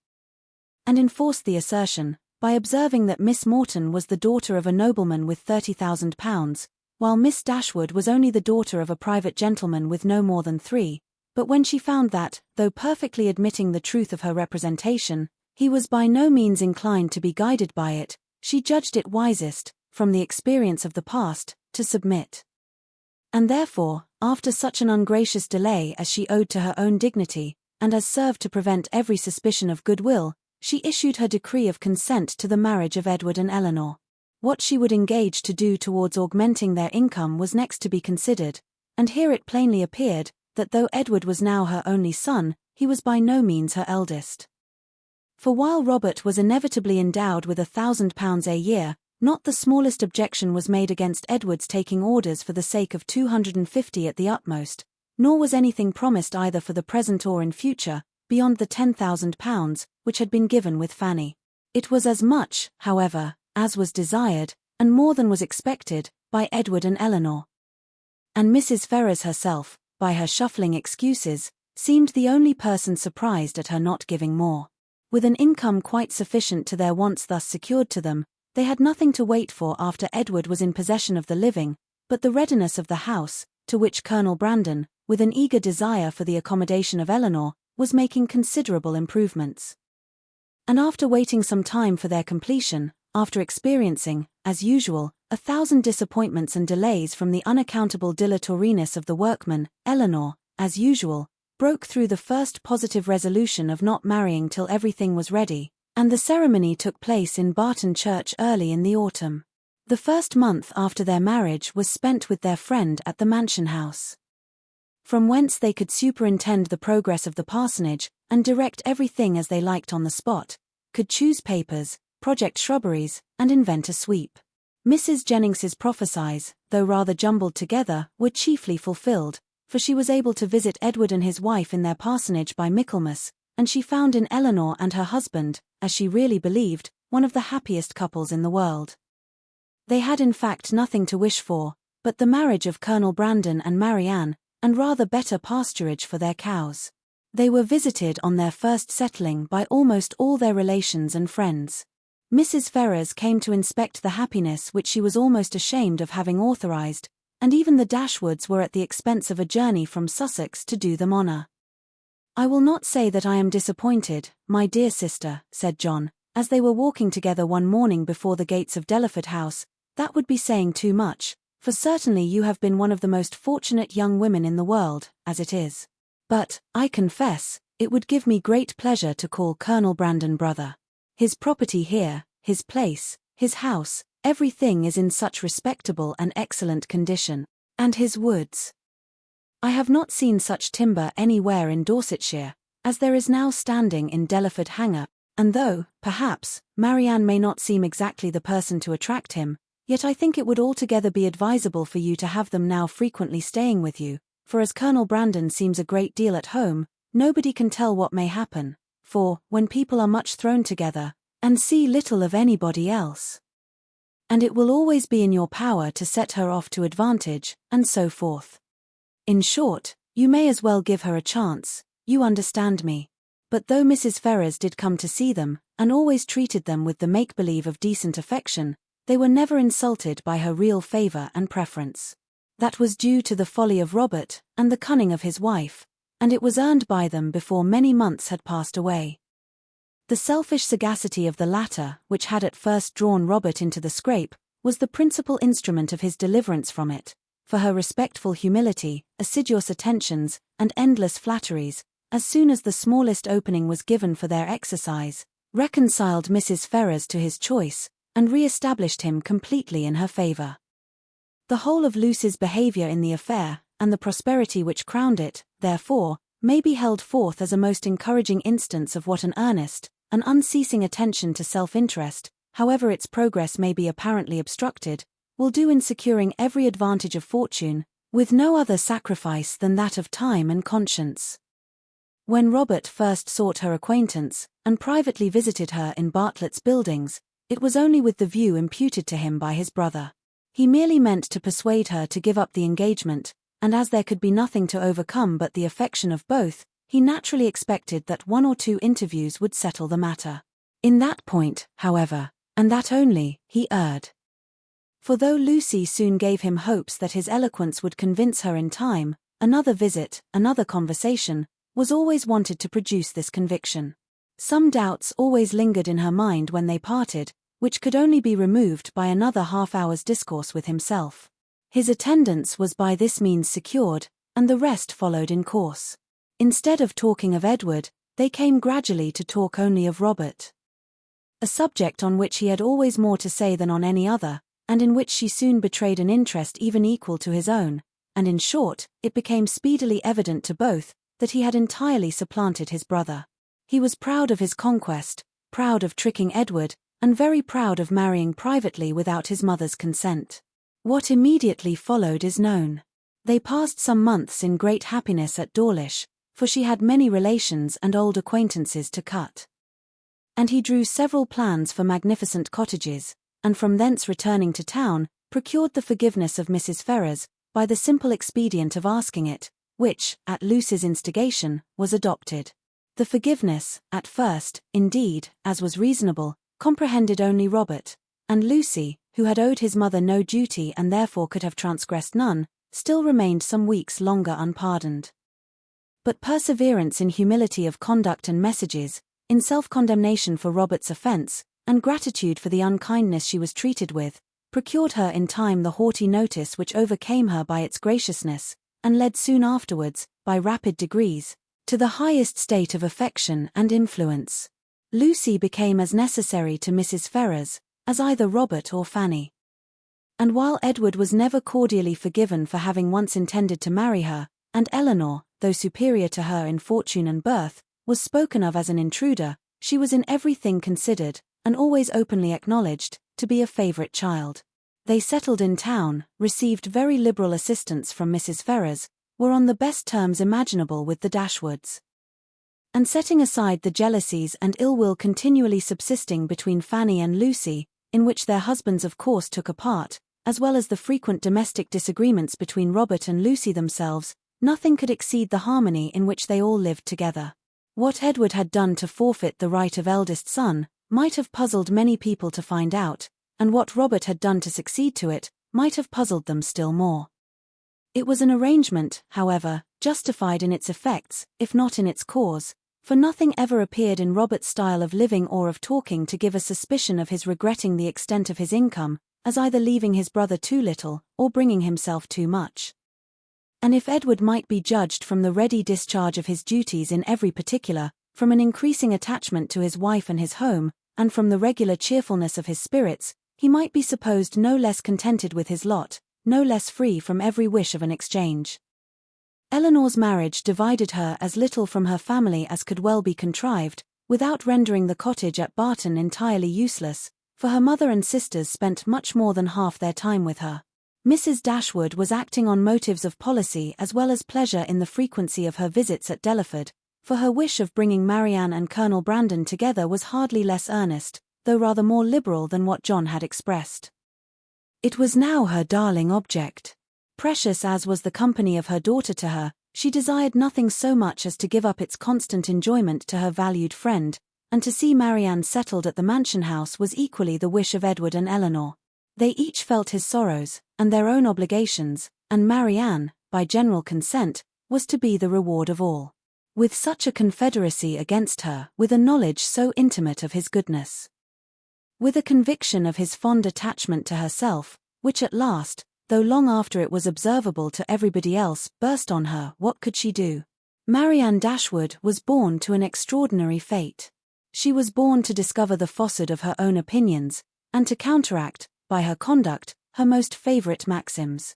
And enforced the assertion, by observing that Miss Morton was the daughter of a nobleman with £30,000, while Miss Dashwood was only the daughter of a private gentleman with no more than 3, but when she found that, though perfectly admitting the truth of her representation, he was by no means inclined to be guided by it, she judged it wisest, from the experience of the past, to submit. And therefore, after such an ungracious delay as she owed to her own dignity, and as served to prevent every suspicion of goodwill, she issued her decree of consent to the marriage of Edward and Eleanor. What she would engage to do towards augmenting their income was next to be considered, and here it plainly appeared, that though Edward was now her only son, he was by no means her eldest. For while Robert was inevitably endowed with £1,000 a year, not the smallest objection was made against Edward's taking orders for the sake of 250 at the utmost, nor was anything promised either for the present or in future, beyond the £10,000, which had been given with Fanny. It was as much, however, as was desired, and more than was expected, by Edward and Eleanor. And Mrs. Ferrars herself, by her shuffling excuses, seemed the only person surprised at her not giving more. With an income quite sufficient to their wants thus secured to them, they had nothing to wait for after Edward was in possession of the living, but the readiness of the house, to which Colonel Brandon, with an eager desire for the accommodation of Eleanor, was making considerable improvements. And after waiting some time for their completion, after experiencing, as usual, 1,000 disappointments and delays from the unaccountable dilatoriness of the workmen, Eleanor, as usual, broke through the first positive resolution of not marrying till everything was ready, and the ceremony took place in Barton Church early in the autumn. The first month after their marriage was spent with their friend at the mansion house, from whence they could superintend the progress of the parsonage, and direct everything as they liked on the spot, could choose papers, project shrubberies, and invent a sweep. Mrs. Jennings's prophecies, though rather jumbled together, were chiefly fulfilled, for she was able to visit Edward and his wife in their parsonage by Michaelmas, and she found in Eleanor and her husband, as she really believed, one of the happiest couples in the world. They had in fact nothing to wish for, but the marriage of Colonel Brandon and Marianne, and rather better pasturage for their cows. They were visited on their first settling by almost all their relations and friends. Mrs. Ferrars came to inspect the happiness which she was almost ashamed of having authorized, and even the Dashwoods were at the expense of a journey from Sussex to do them honor. "I will not say that I am disappointed, my dear sister," said John, as they were walking together one morning before the gates of Delaford House. "That would be saying too much, for certainly you have been one of the most fortunate young women in the world, as it is. But, I confess, it would give me great pleasure to call Colonel Brandon brother. His property here, his place, his house, everything is in such respectable and excellent condition, and his woods. I have not seen such timber anywhere in Dorsetshire, as there is now standing in Delaford Hanger, and though, perhaps, Marianne may not seem exactly the person to attract him, yet I think it would altogether be advisable for you to have them now frequently staying with you, for as Colonel Brandon seems a great deal at home, nobody can tell what may happen, for, when people are much thrown together, and see little of anybody else. And it will always be in your power to set her off to advantage, and so forth. In short, you may as well give her a chance, you understand me." But though Mrs. Ferrars did come to see them, and always treated them with the make-believe of decent affection, they were never insulted by her real favor and preference. That was due to the folly of Robert, and the cunning of his wife, and it was earned by them before many months had passed away. The selfish sagacity of the latter, which had at first drawn Robert into the scrape, was the principal instrument of his deliverance from it, for her respectful humility, assiduous attentions, and endless flatteries, as soon as the smallest opening was given for their exercise, reconciled Mrs. Ferrars to his choice, and re-established him completely in her favor. The whole of Lucy's behavior in the affair, and the prosperity which crowned it, therefore, may be held forth as a most encouraging instance of what an earnest, an unceasing attention to self-interest, however its progress may be apparently obstructed, will do in securing every advantage of fortune, with no other sacrifice than that of time and conscience. When Robert first sought her acquaintance, and privately visited her in Bartlett's Buildings, it was only with the view imputed to him by his brother. He merely meant to persuade her to give up the engagement, and as there could be nothing to overcome but the affection of both, he naturally expected that 1 or 2 interviews would settle the matter. In that point, however, and that only, he erred. For though Lucy soon gave him hopes that his eloquence would convince her in time, another visit, another conversation, was always wanted to produce this conviction. Some doubts always lingered in her mind when they parted, which could only be removed by another half-hour's discourse with himself. His attendance was by this means secured, and the rest followed in course. Instead of talking of Edward, they came gradually to talk only of Robert. A subject on which he had always more to say than on any other, and in which she soon betrayed an interest even equal to his own, and in short, it became speedily evident to both, that he had entirely supplanted his brother. He was proud of his conquest, proud of tricking Edward, and very proud of marrying privately without his mother's consent. What immediately followed is known. They passed some months in great happiness at Dawlish, for she had many relations and old acquaintances to cut. And he drew several plans for magnificent cottages, and from thence returning to town, procured the forgiveness of Mrs. Ferrars, by the simple expedient of asking it, which, at Lucy's instigation, was adopted. The forgiveness, at first, indeed, as was reasonable, comprehended only Robert, and Lucy, who had owed his mother no duty and therefore could have transgressed none, still remained some weeks longer unpardoned. But perseverance in humility of conduct and messages, in self-condemnation for Robert's offence, and gratitude for the unkindness she was treated with, procured her in time the haughty notice which overcame her by its graciousness, and led soon afterwards, by rapid degrees, to the highest state of affection and influence. Lucy became as necessary to Mrs. Ferrars as either Robert or Fanny. And while Edward was never cordially forgiven for having once intended to marry her, and Eleanor, though superior to her in fortune and birth, was spoken of as an intruder, she was in everything considered, and always openly acknowledged, to be a favourite child. They settled in town, received very liberal assistance from Mrs. Ferrars, were on the best terms imaginable with the Dashwoods. And setting aside the jealousies and ill will continually subsisting between Fanny and Lucy, in which their husbands of course took a part, as well as the frequent domestic disagreements between Robert and Lucy themselves, nothing could exceed the harmony in which they all lived together. What Edward had done to forfeit the right of eldest son, might have puzzled many people to find out, and what Robert had done to succeed to it, might have puzzled them still more. It was an arrangement, however, justified in its effects, if not in its cause, for nothing ever appeared in Robert's style of living or of talking to give a suspicion of his regretting the extent of his income, as either leaving his brother too little, or bringing himself too much. And if Edward might be judged from the ready discharge of his duties in every particular, from an increasing attachment to his wife and his home, and from the regular cheerfulness of his spirits, he might be supposed no less contented with his lot, no less free from every wish of an exchange. Eleanor's marriage divided her as little from her family as could well be contrived, without rendering the cottage at Barton entirely useless, for her mother and sisters spent much more than half their time with her. Mrs. Dashwood was acting on motives of policy as well as pleasure in the frequency of her visits at Delaford, for her wish of bringing Marianne and Colonel Brandon together was hardly less earnest, though rather more liberal than what John had expressed. It was now her darling object. Precious as was the company of her daughter to her, she desired nothing so much as to give up its constant enjoyment to her valued friend, and to see Marianne settled at the mansion house was equally the wish of Edward and Eleanor. They each felt his sorrows, and their own obligations, and Marianne, by general consent, was to be the reward of all. With such a confederacy against her, with a knowledge so intimate of his goodness, with a conviction of his fond attachment to herself, which at last, though long after it was observable to everybody else, burst on her, what could she do? Marianne Dashwood was born to an extraordinary fate. She was born to discover the falsehood of her own opinions, and to counteract, by her conduct, her most favourite maxims.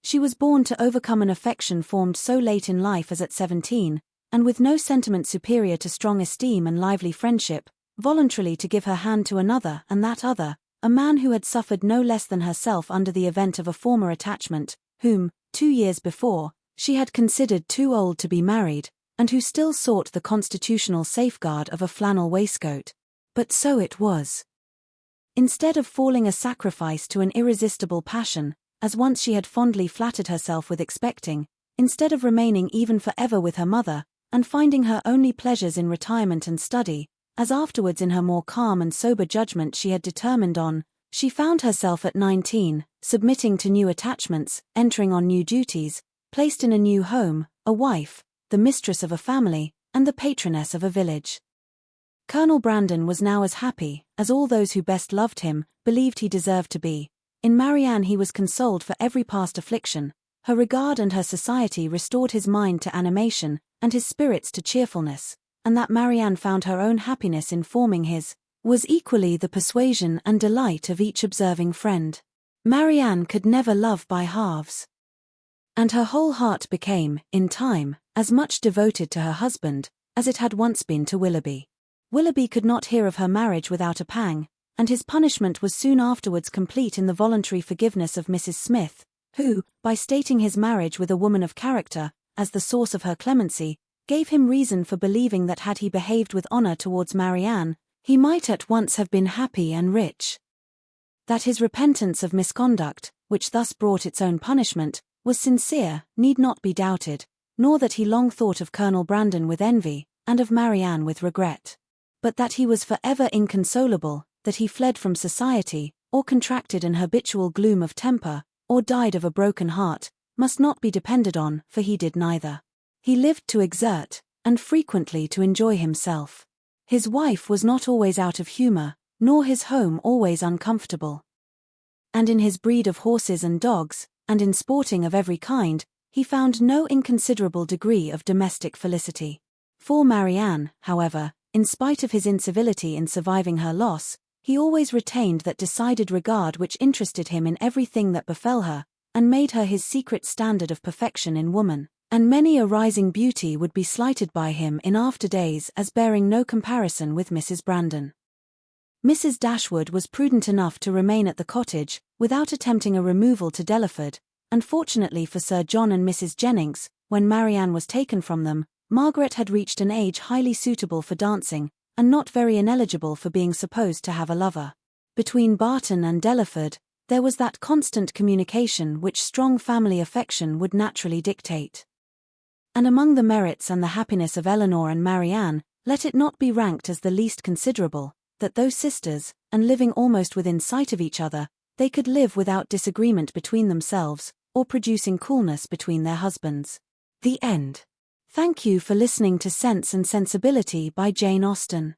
She was born to overcome an affection formed so late in life as at 17, and with no sentiment superior to strong esteem and lively friendship, voluntarily to give her hand to another, and that other, a man who had suffered no less than herself under the event of a former attachment, whom, 2 years before, she had considered too old to be married, and who still sought the constitutional safeguard of a flannel waistcoat. But so it was. Instead of falling a sacrifice to an irresistible passion, as once she had fondly flattered herself with expecting, instead of remaining even for ever with her mother, and finding her only pleasures in retirement and study, as afterwards in her more calm and sober judgment she had determined on, she found herself at 19, submitting to new attachments, entering on new duties, placed in a new home, a wife, the mistress of a family, and the patroness of a village. Colonel Brandon was now as happy, as all those who best loved him, believed he deserved to be. In Marianne he was consoled for every past affliction, her regard and her society restored his mind to animation, and his spirits to cheerfulness, and that Marianne found her own happiness in forming his, was equally the persuasion and delight of each observing friend. Marianne could never love by halves. And her whole heart became, in time, as much devoted to her husband, as it had once been to Willoughby. Willoughby could not hear of her marriage without a pang, and his punishment was soon afterwards complete in the voluntary forgiveness of Mrs. Smith, who, by stating his marriage with a woman of character, as the source of her clemency, gave him reason for believing that had he behaved with honour towards Marianne, he might at once have been happy and rich. That his repentance of misconduct, which thus brought its own punishment, was sincere, need not be doubted, nor that he long thought of Colonel Brandon with envy, and of Marianne with regret. But that he was forever inconsolable, that he fled from society, or contracted an habitual gloom of temper, or died of a broken heart, must not be depended on, for he did neither. He lived to exert, and frequently to enjoy himself. His wife was not always out of humour, nor his home always uncomfortable. And in his breed of horses and dogs, and in sporting of every kind, he found no inconsiderable degree of domestic felicity. For Marianne, however, in spite of his incivility in surviving her loss, he always retained that decided regard which interested him in everything that befell her, and made her his secret standard of perfection in woman, and many a rising beauty would be slighted by him in after days as bearing no comparison with Mrs. Brandon. Mrs. Dashwood was prudent enough to remain at the cottage, without attempting a removal to Delaford, and fortunately for Sir John and Mrs. Jennings, when Marianne was taken from them, Margaret had reached an age highly suitable for dancing, and not very ineligible for being supposed to have a lover. Between Barton and Delaford, there was that constant communication which strong family affection would naturally dictate. And among the merits and the happiness of Eleanor and Marianne, let it not be ranked as the least considerable, that though sisters, and living almost within sight of each other, they could live without disagreement between themselves, or producing coolness between their husbands. The end. Thank you for listening to Sense and Sensibility by Jane Austen.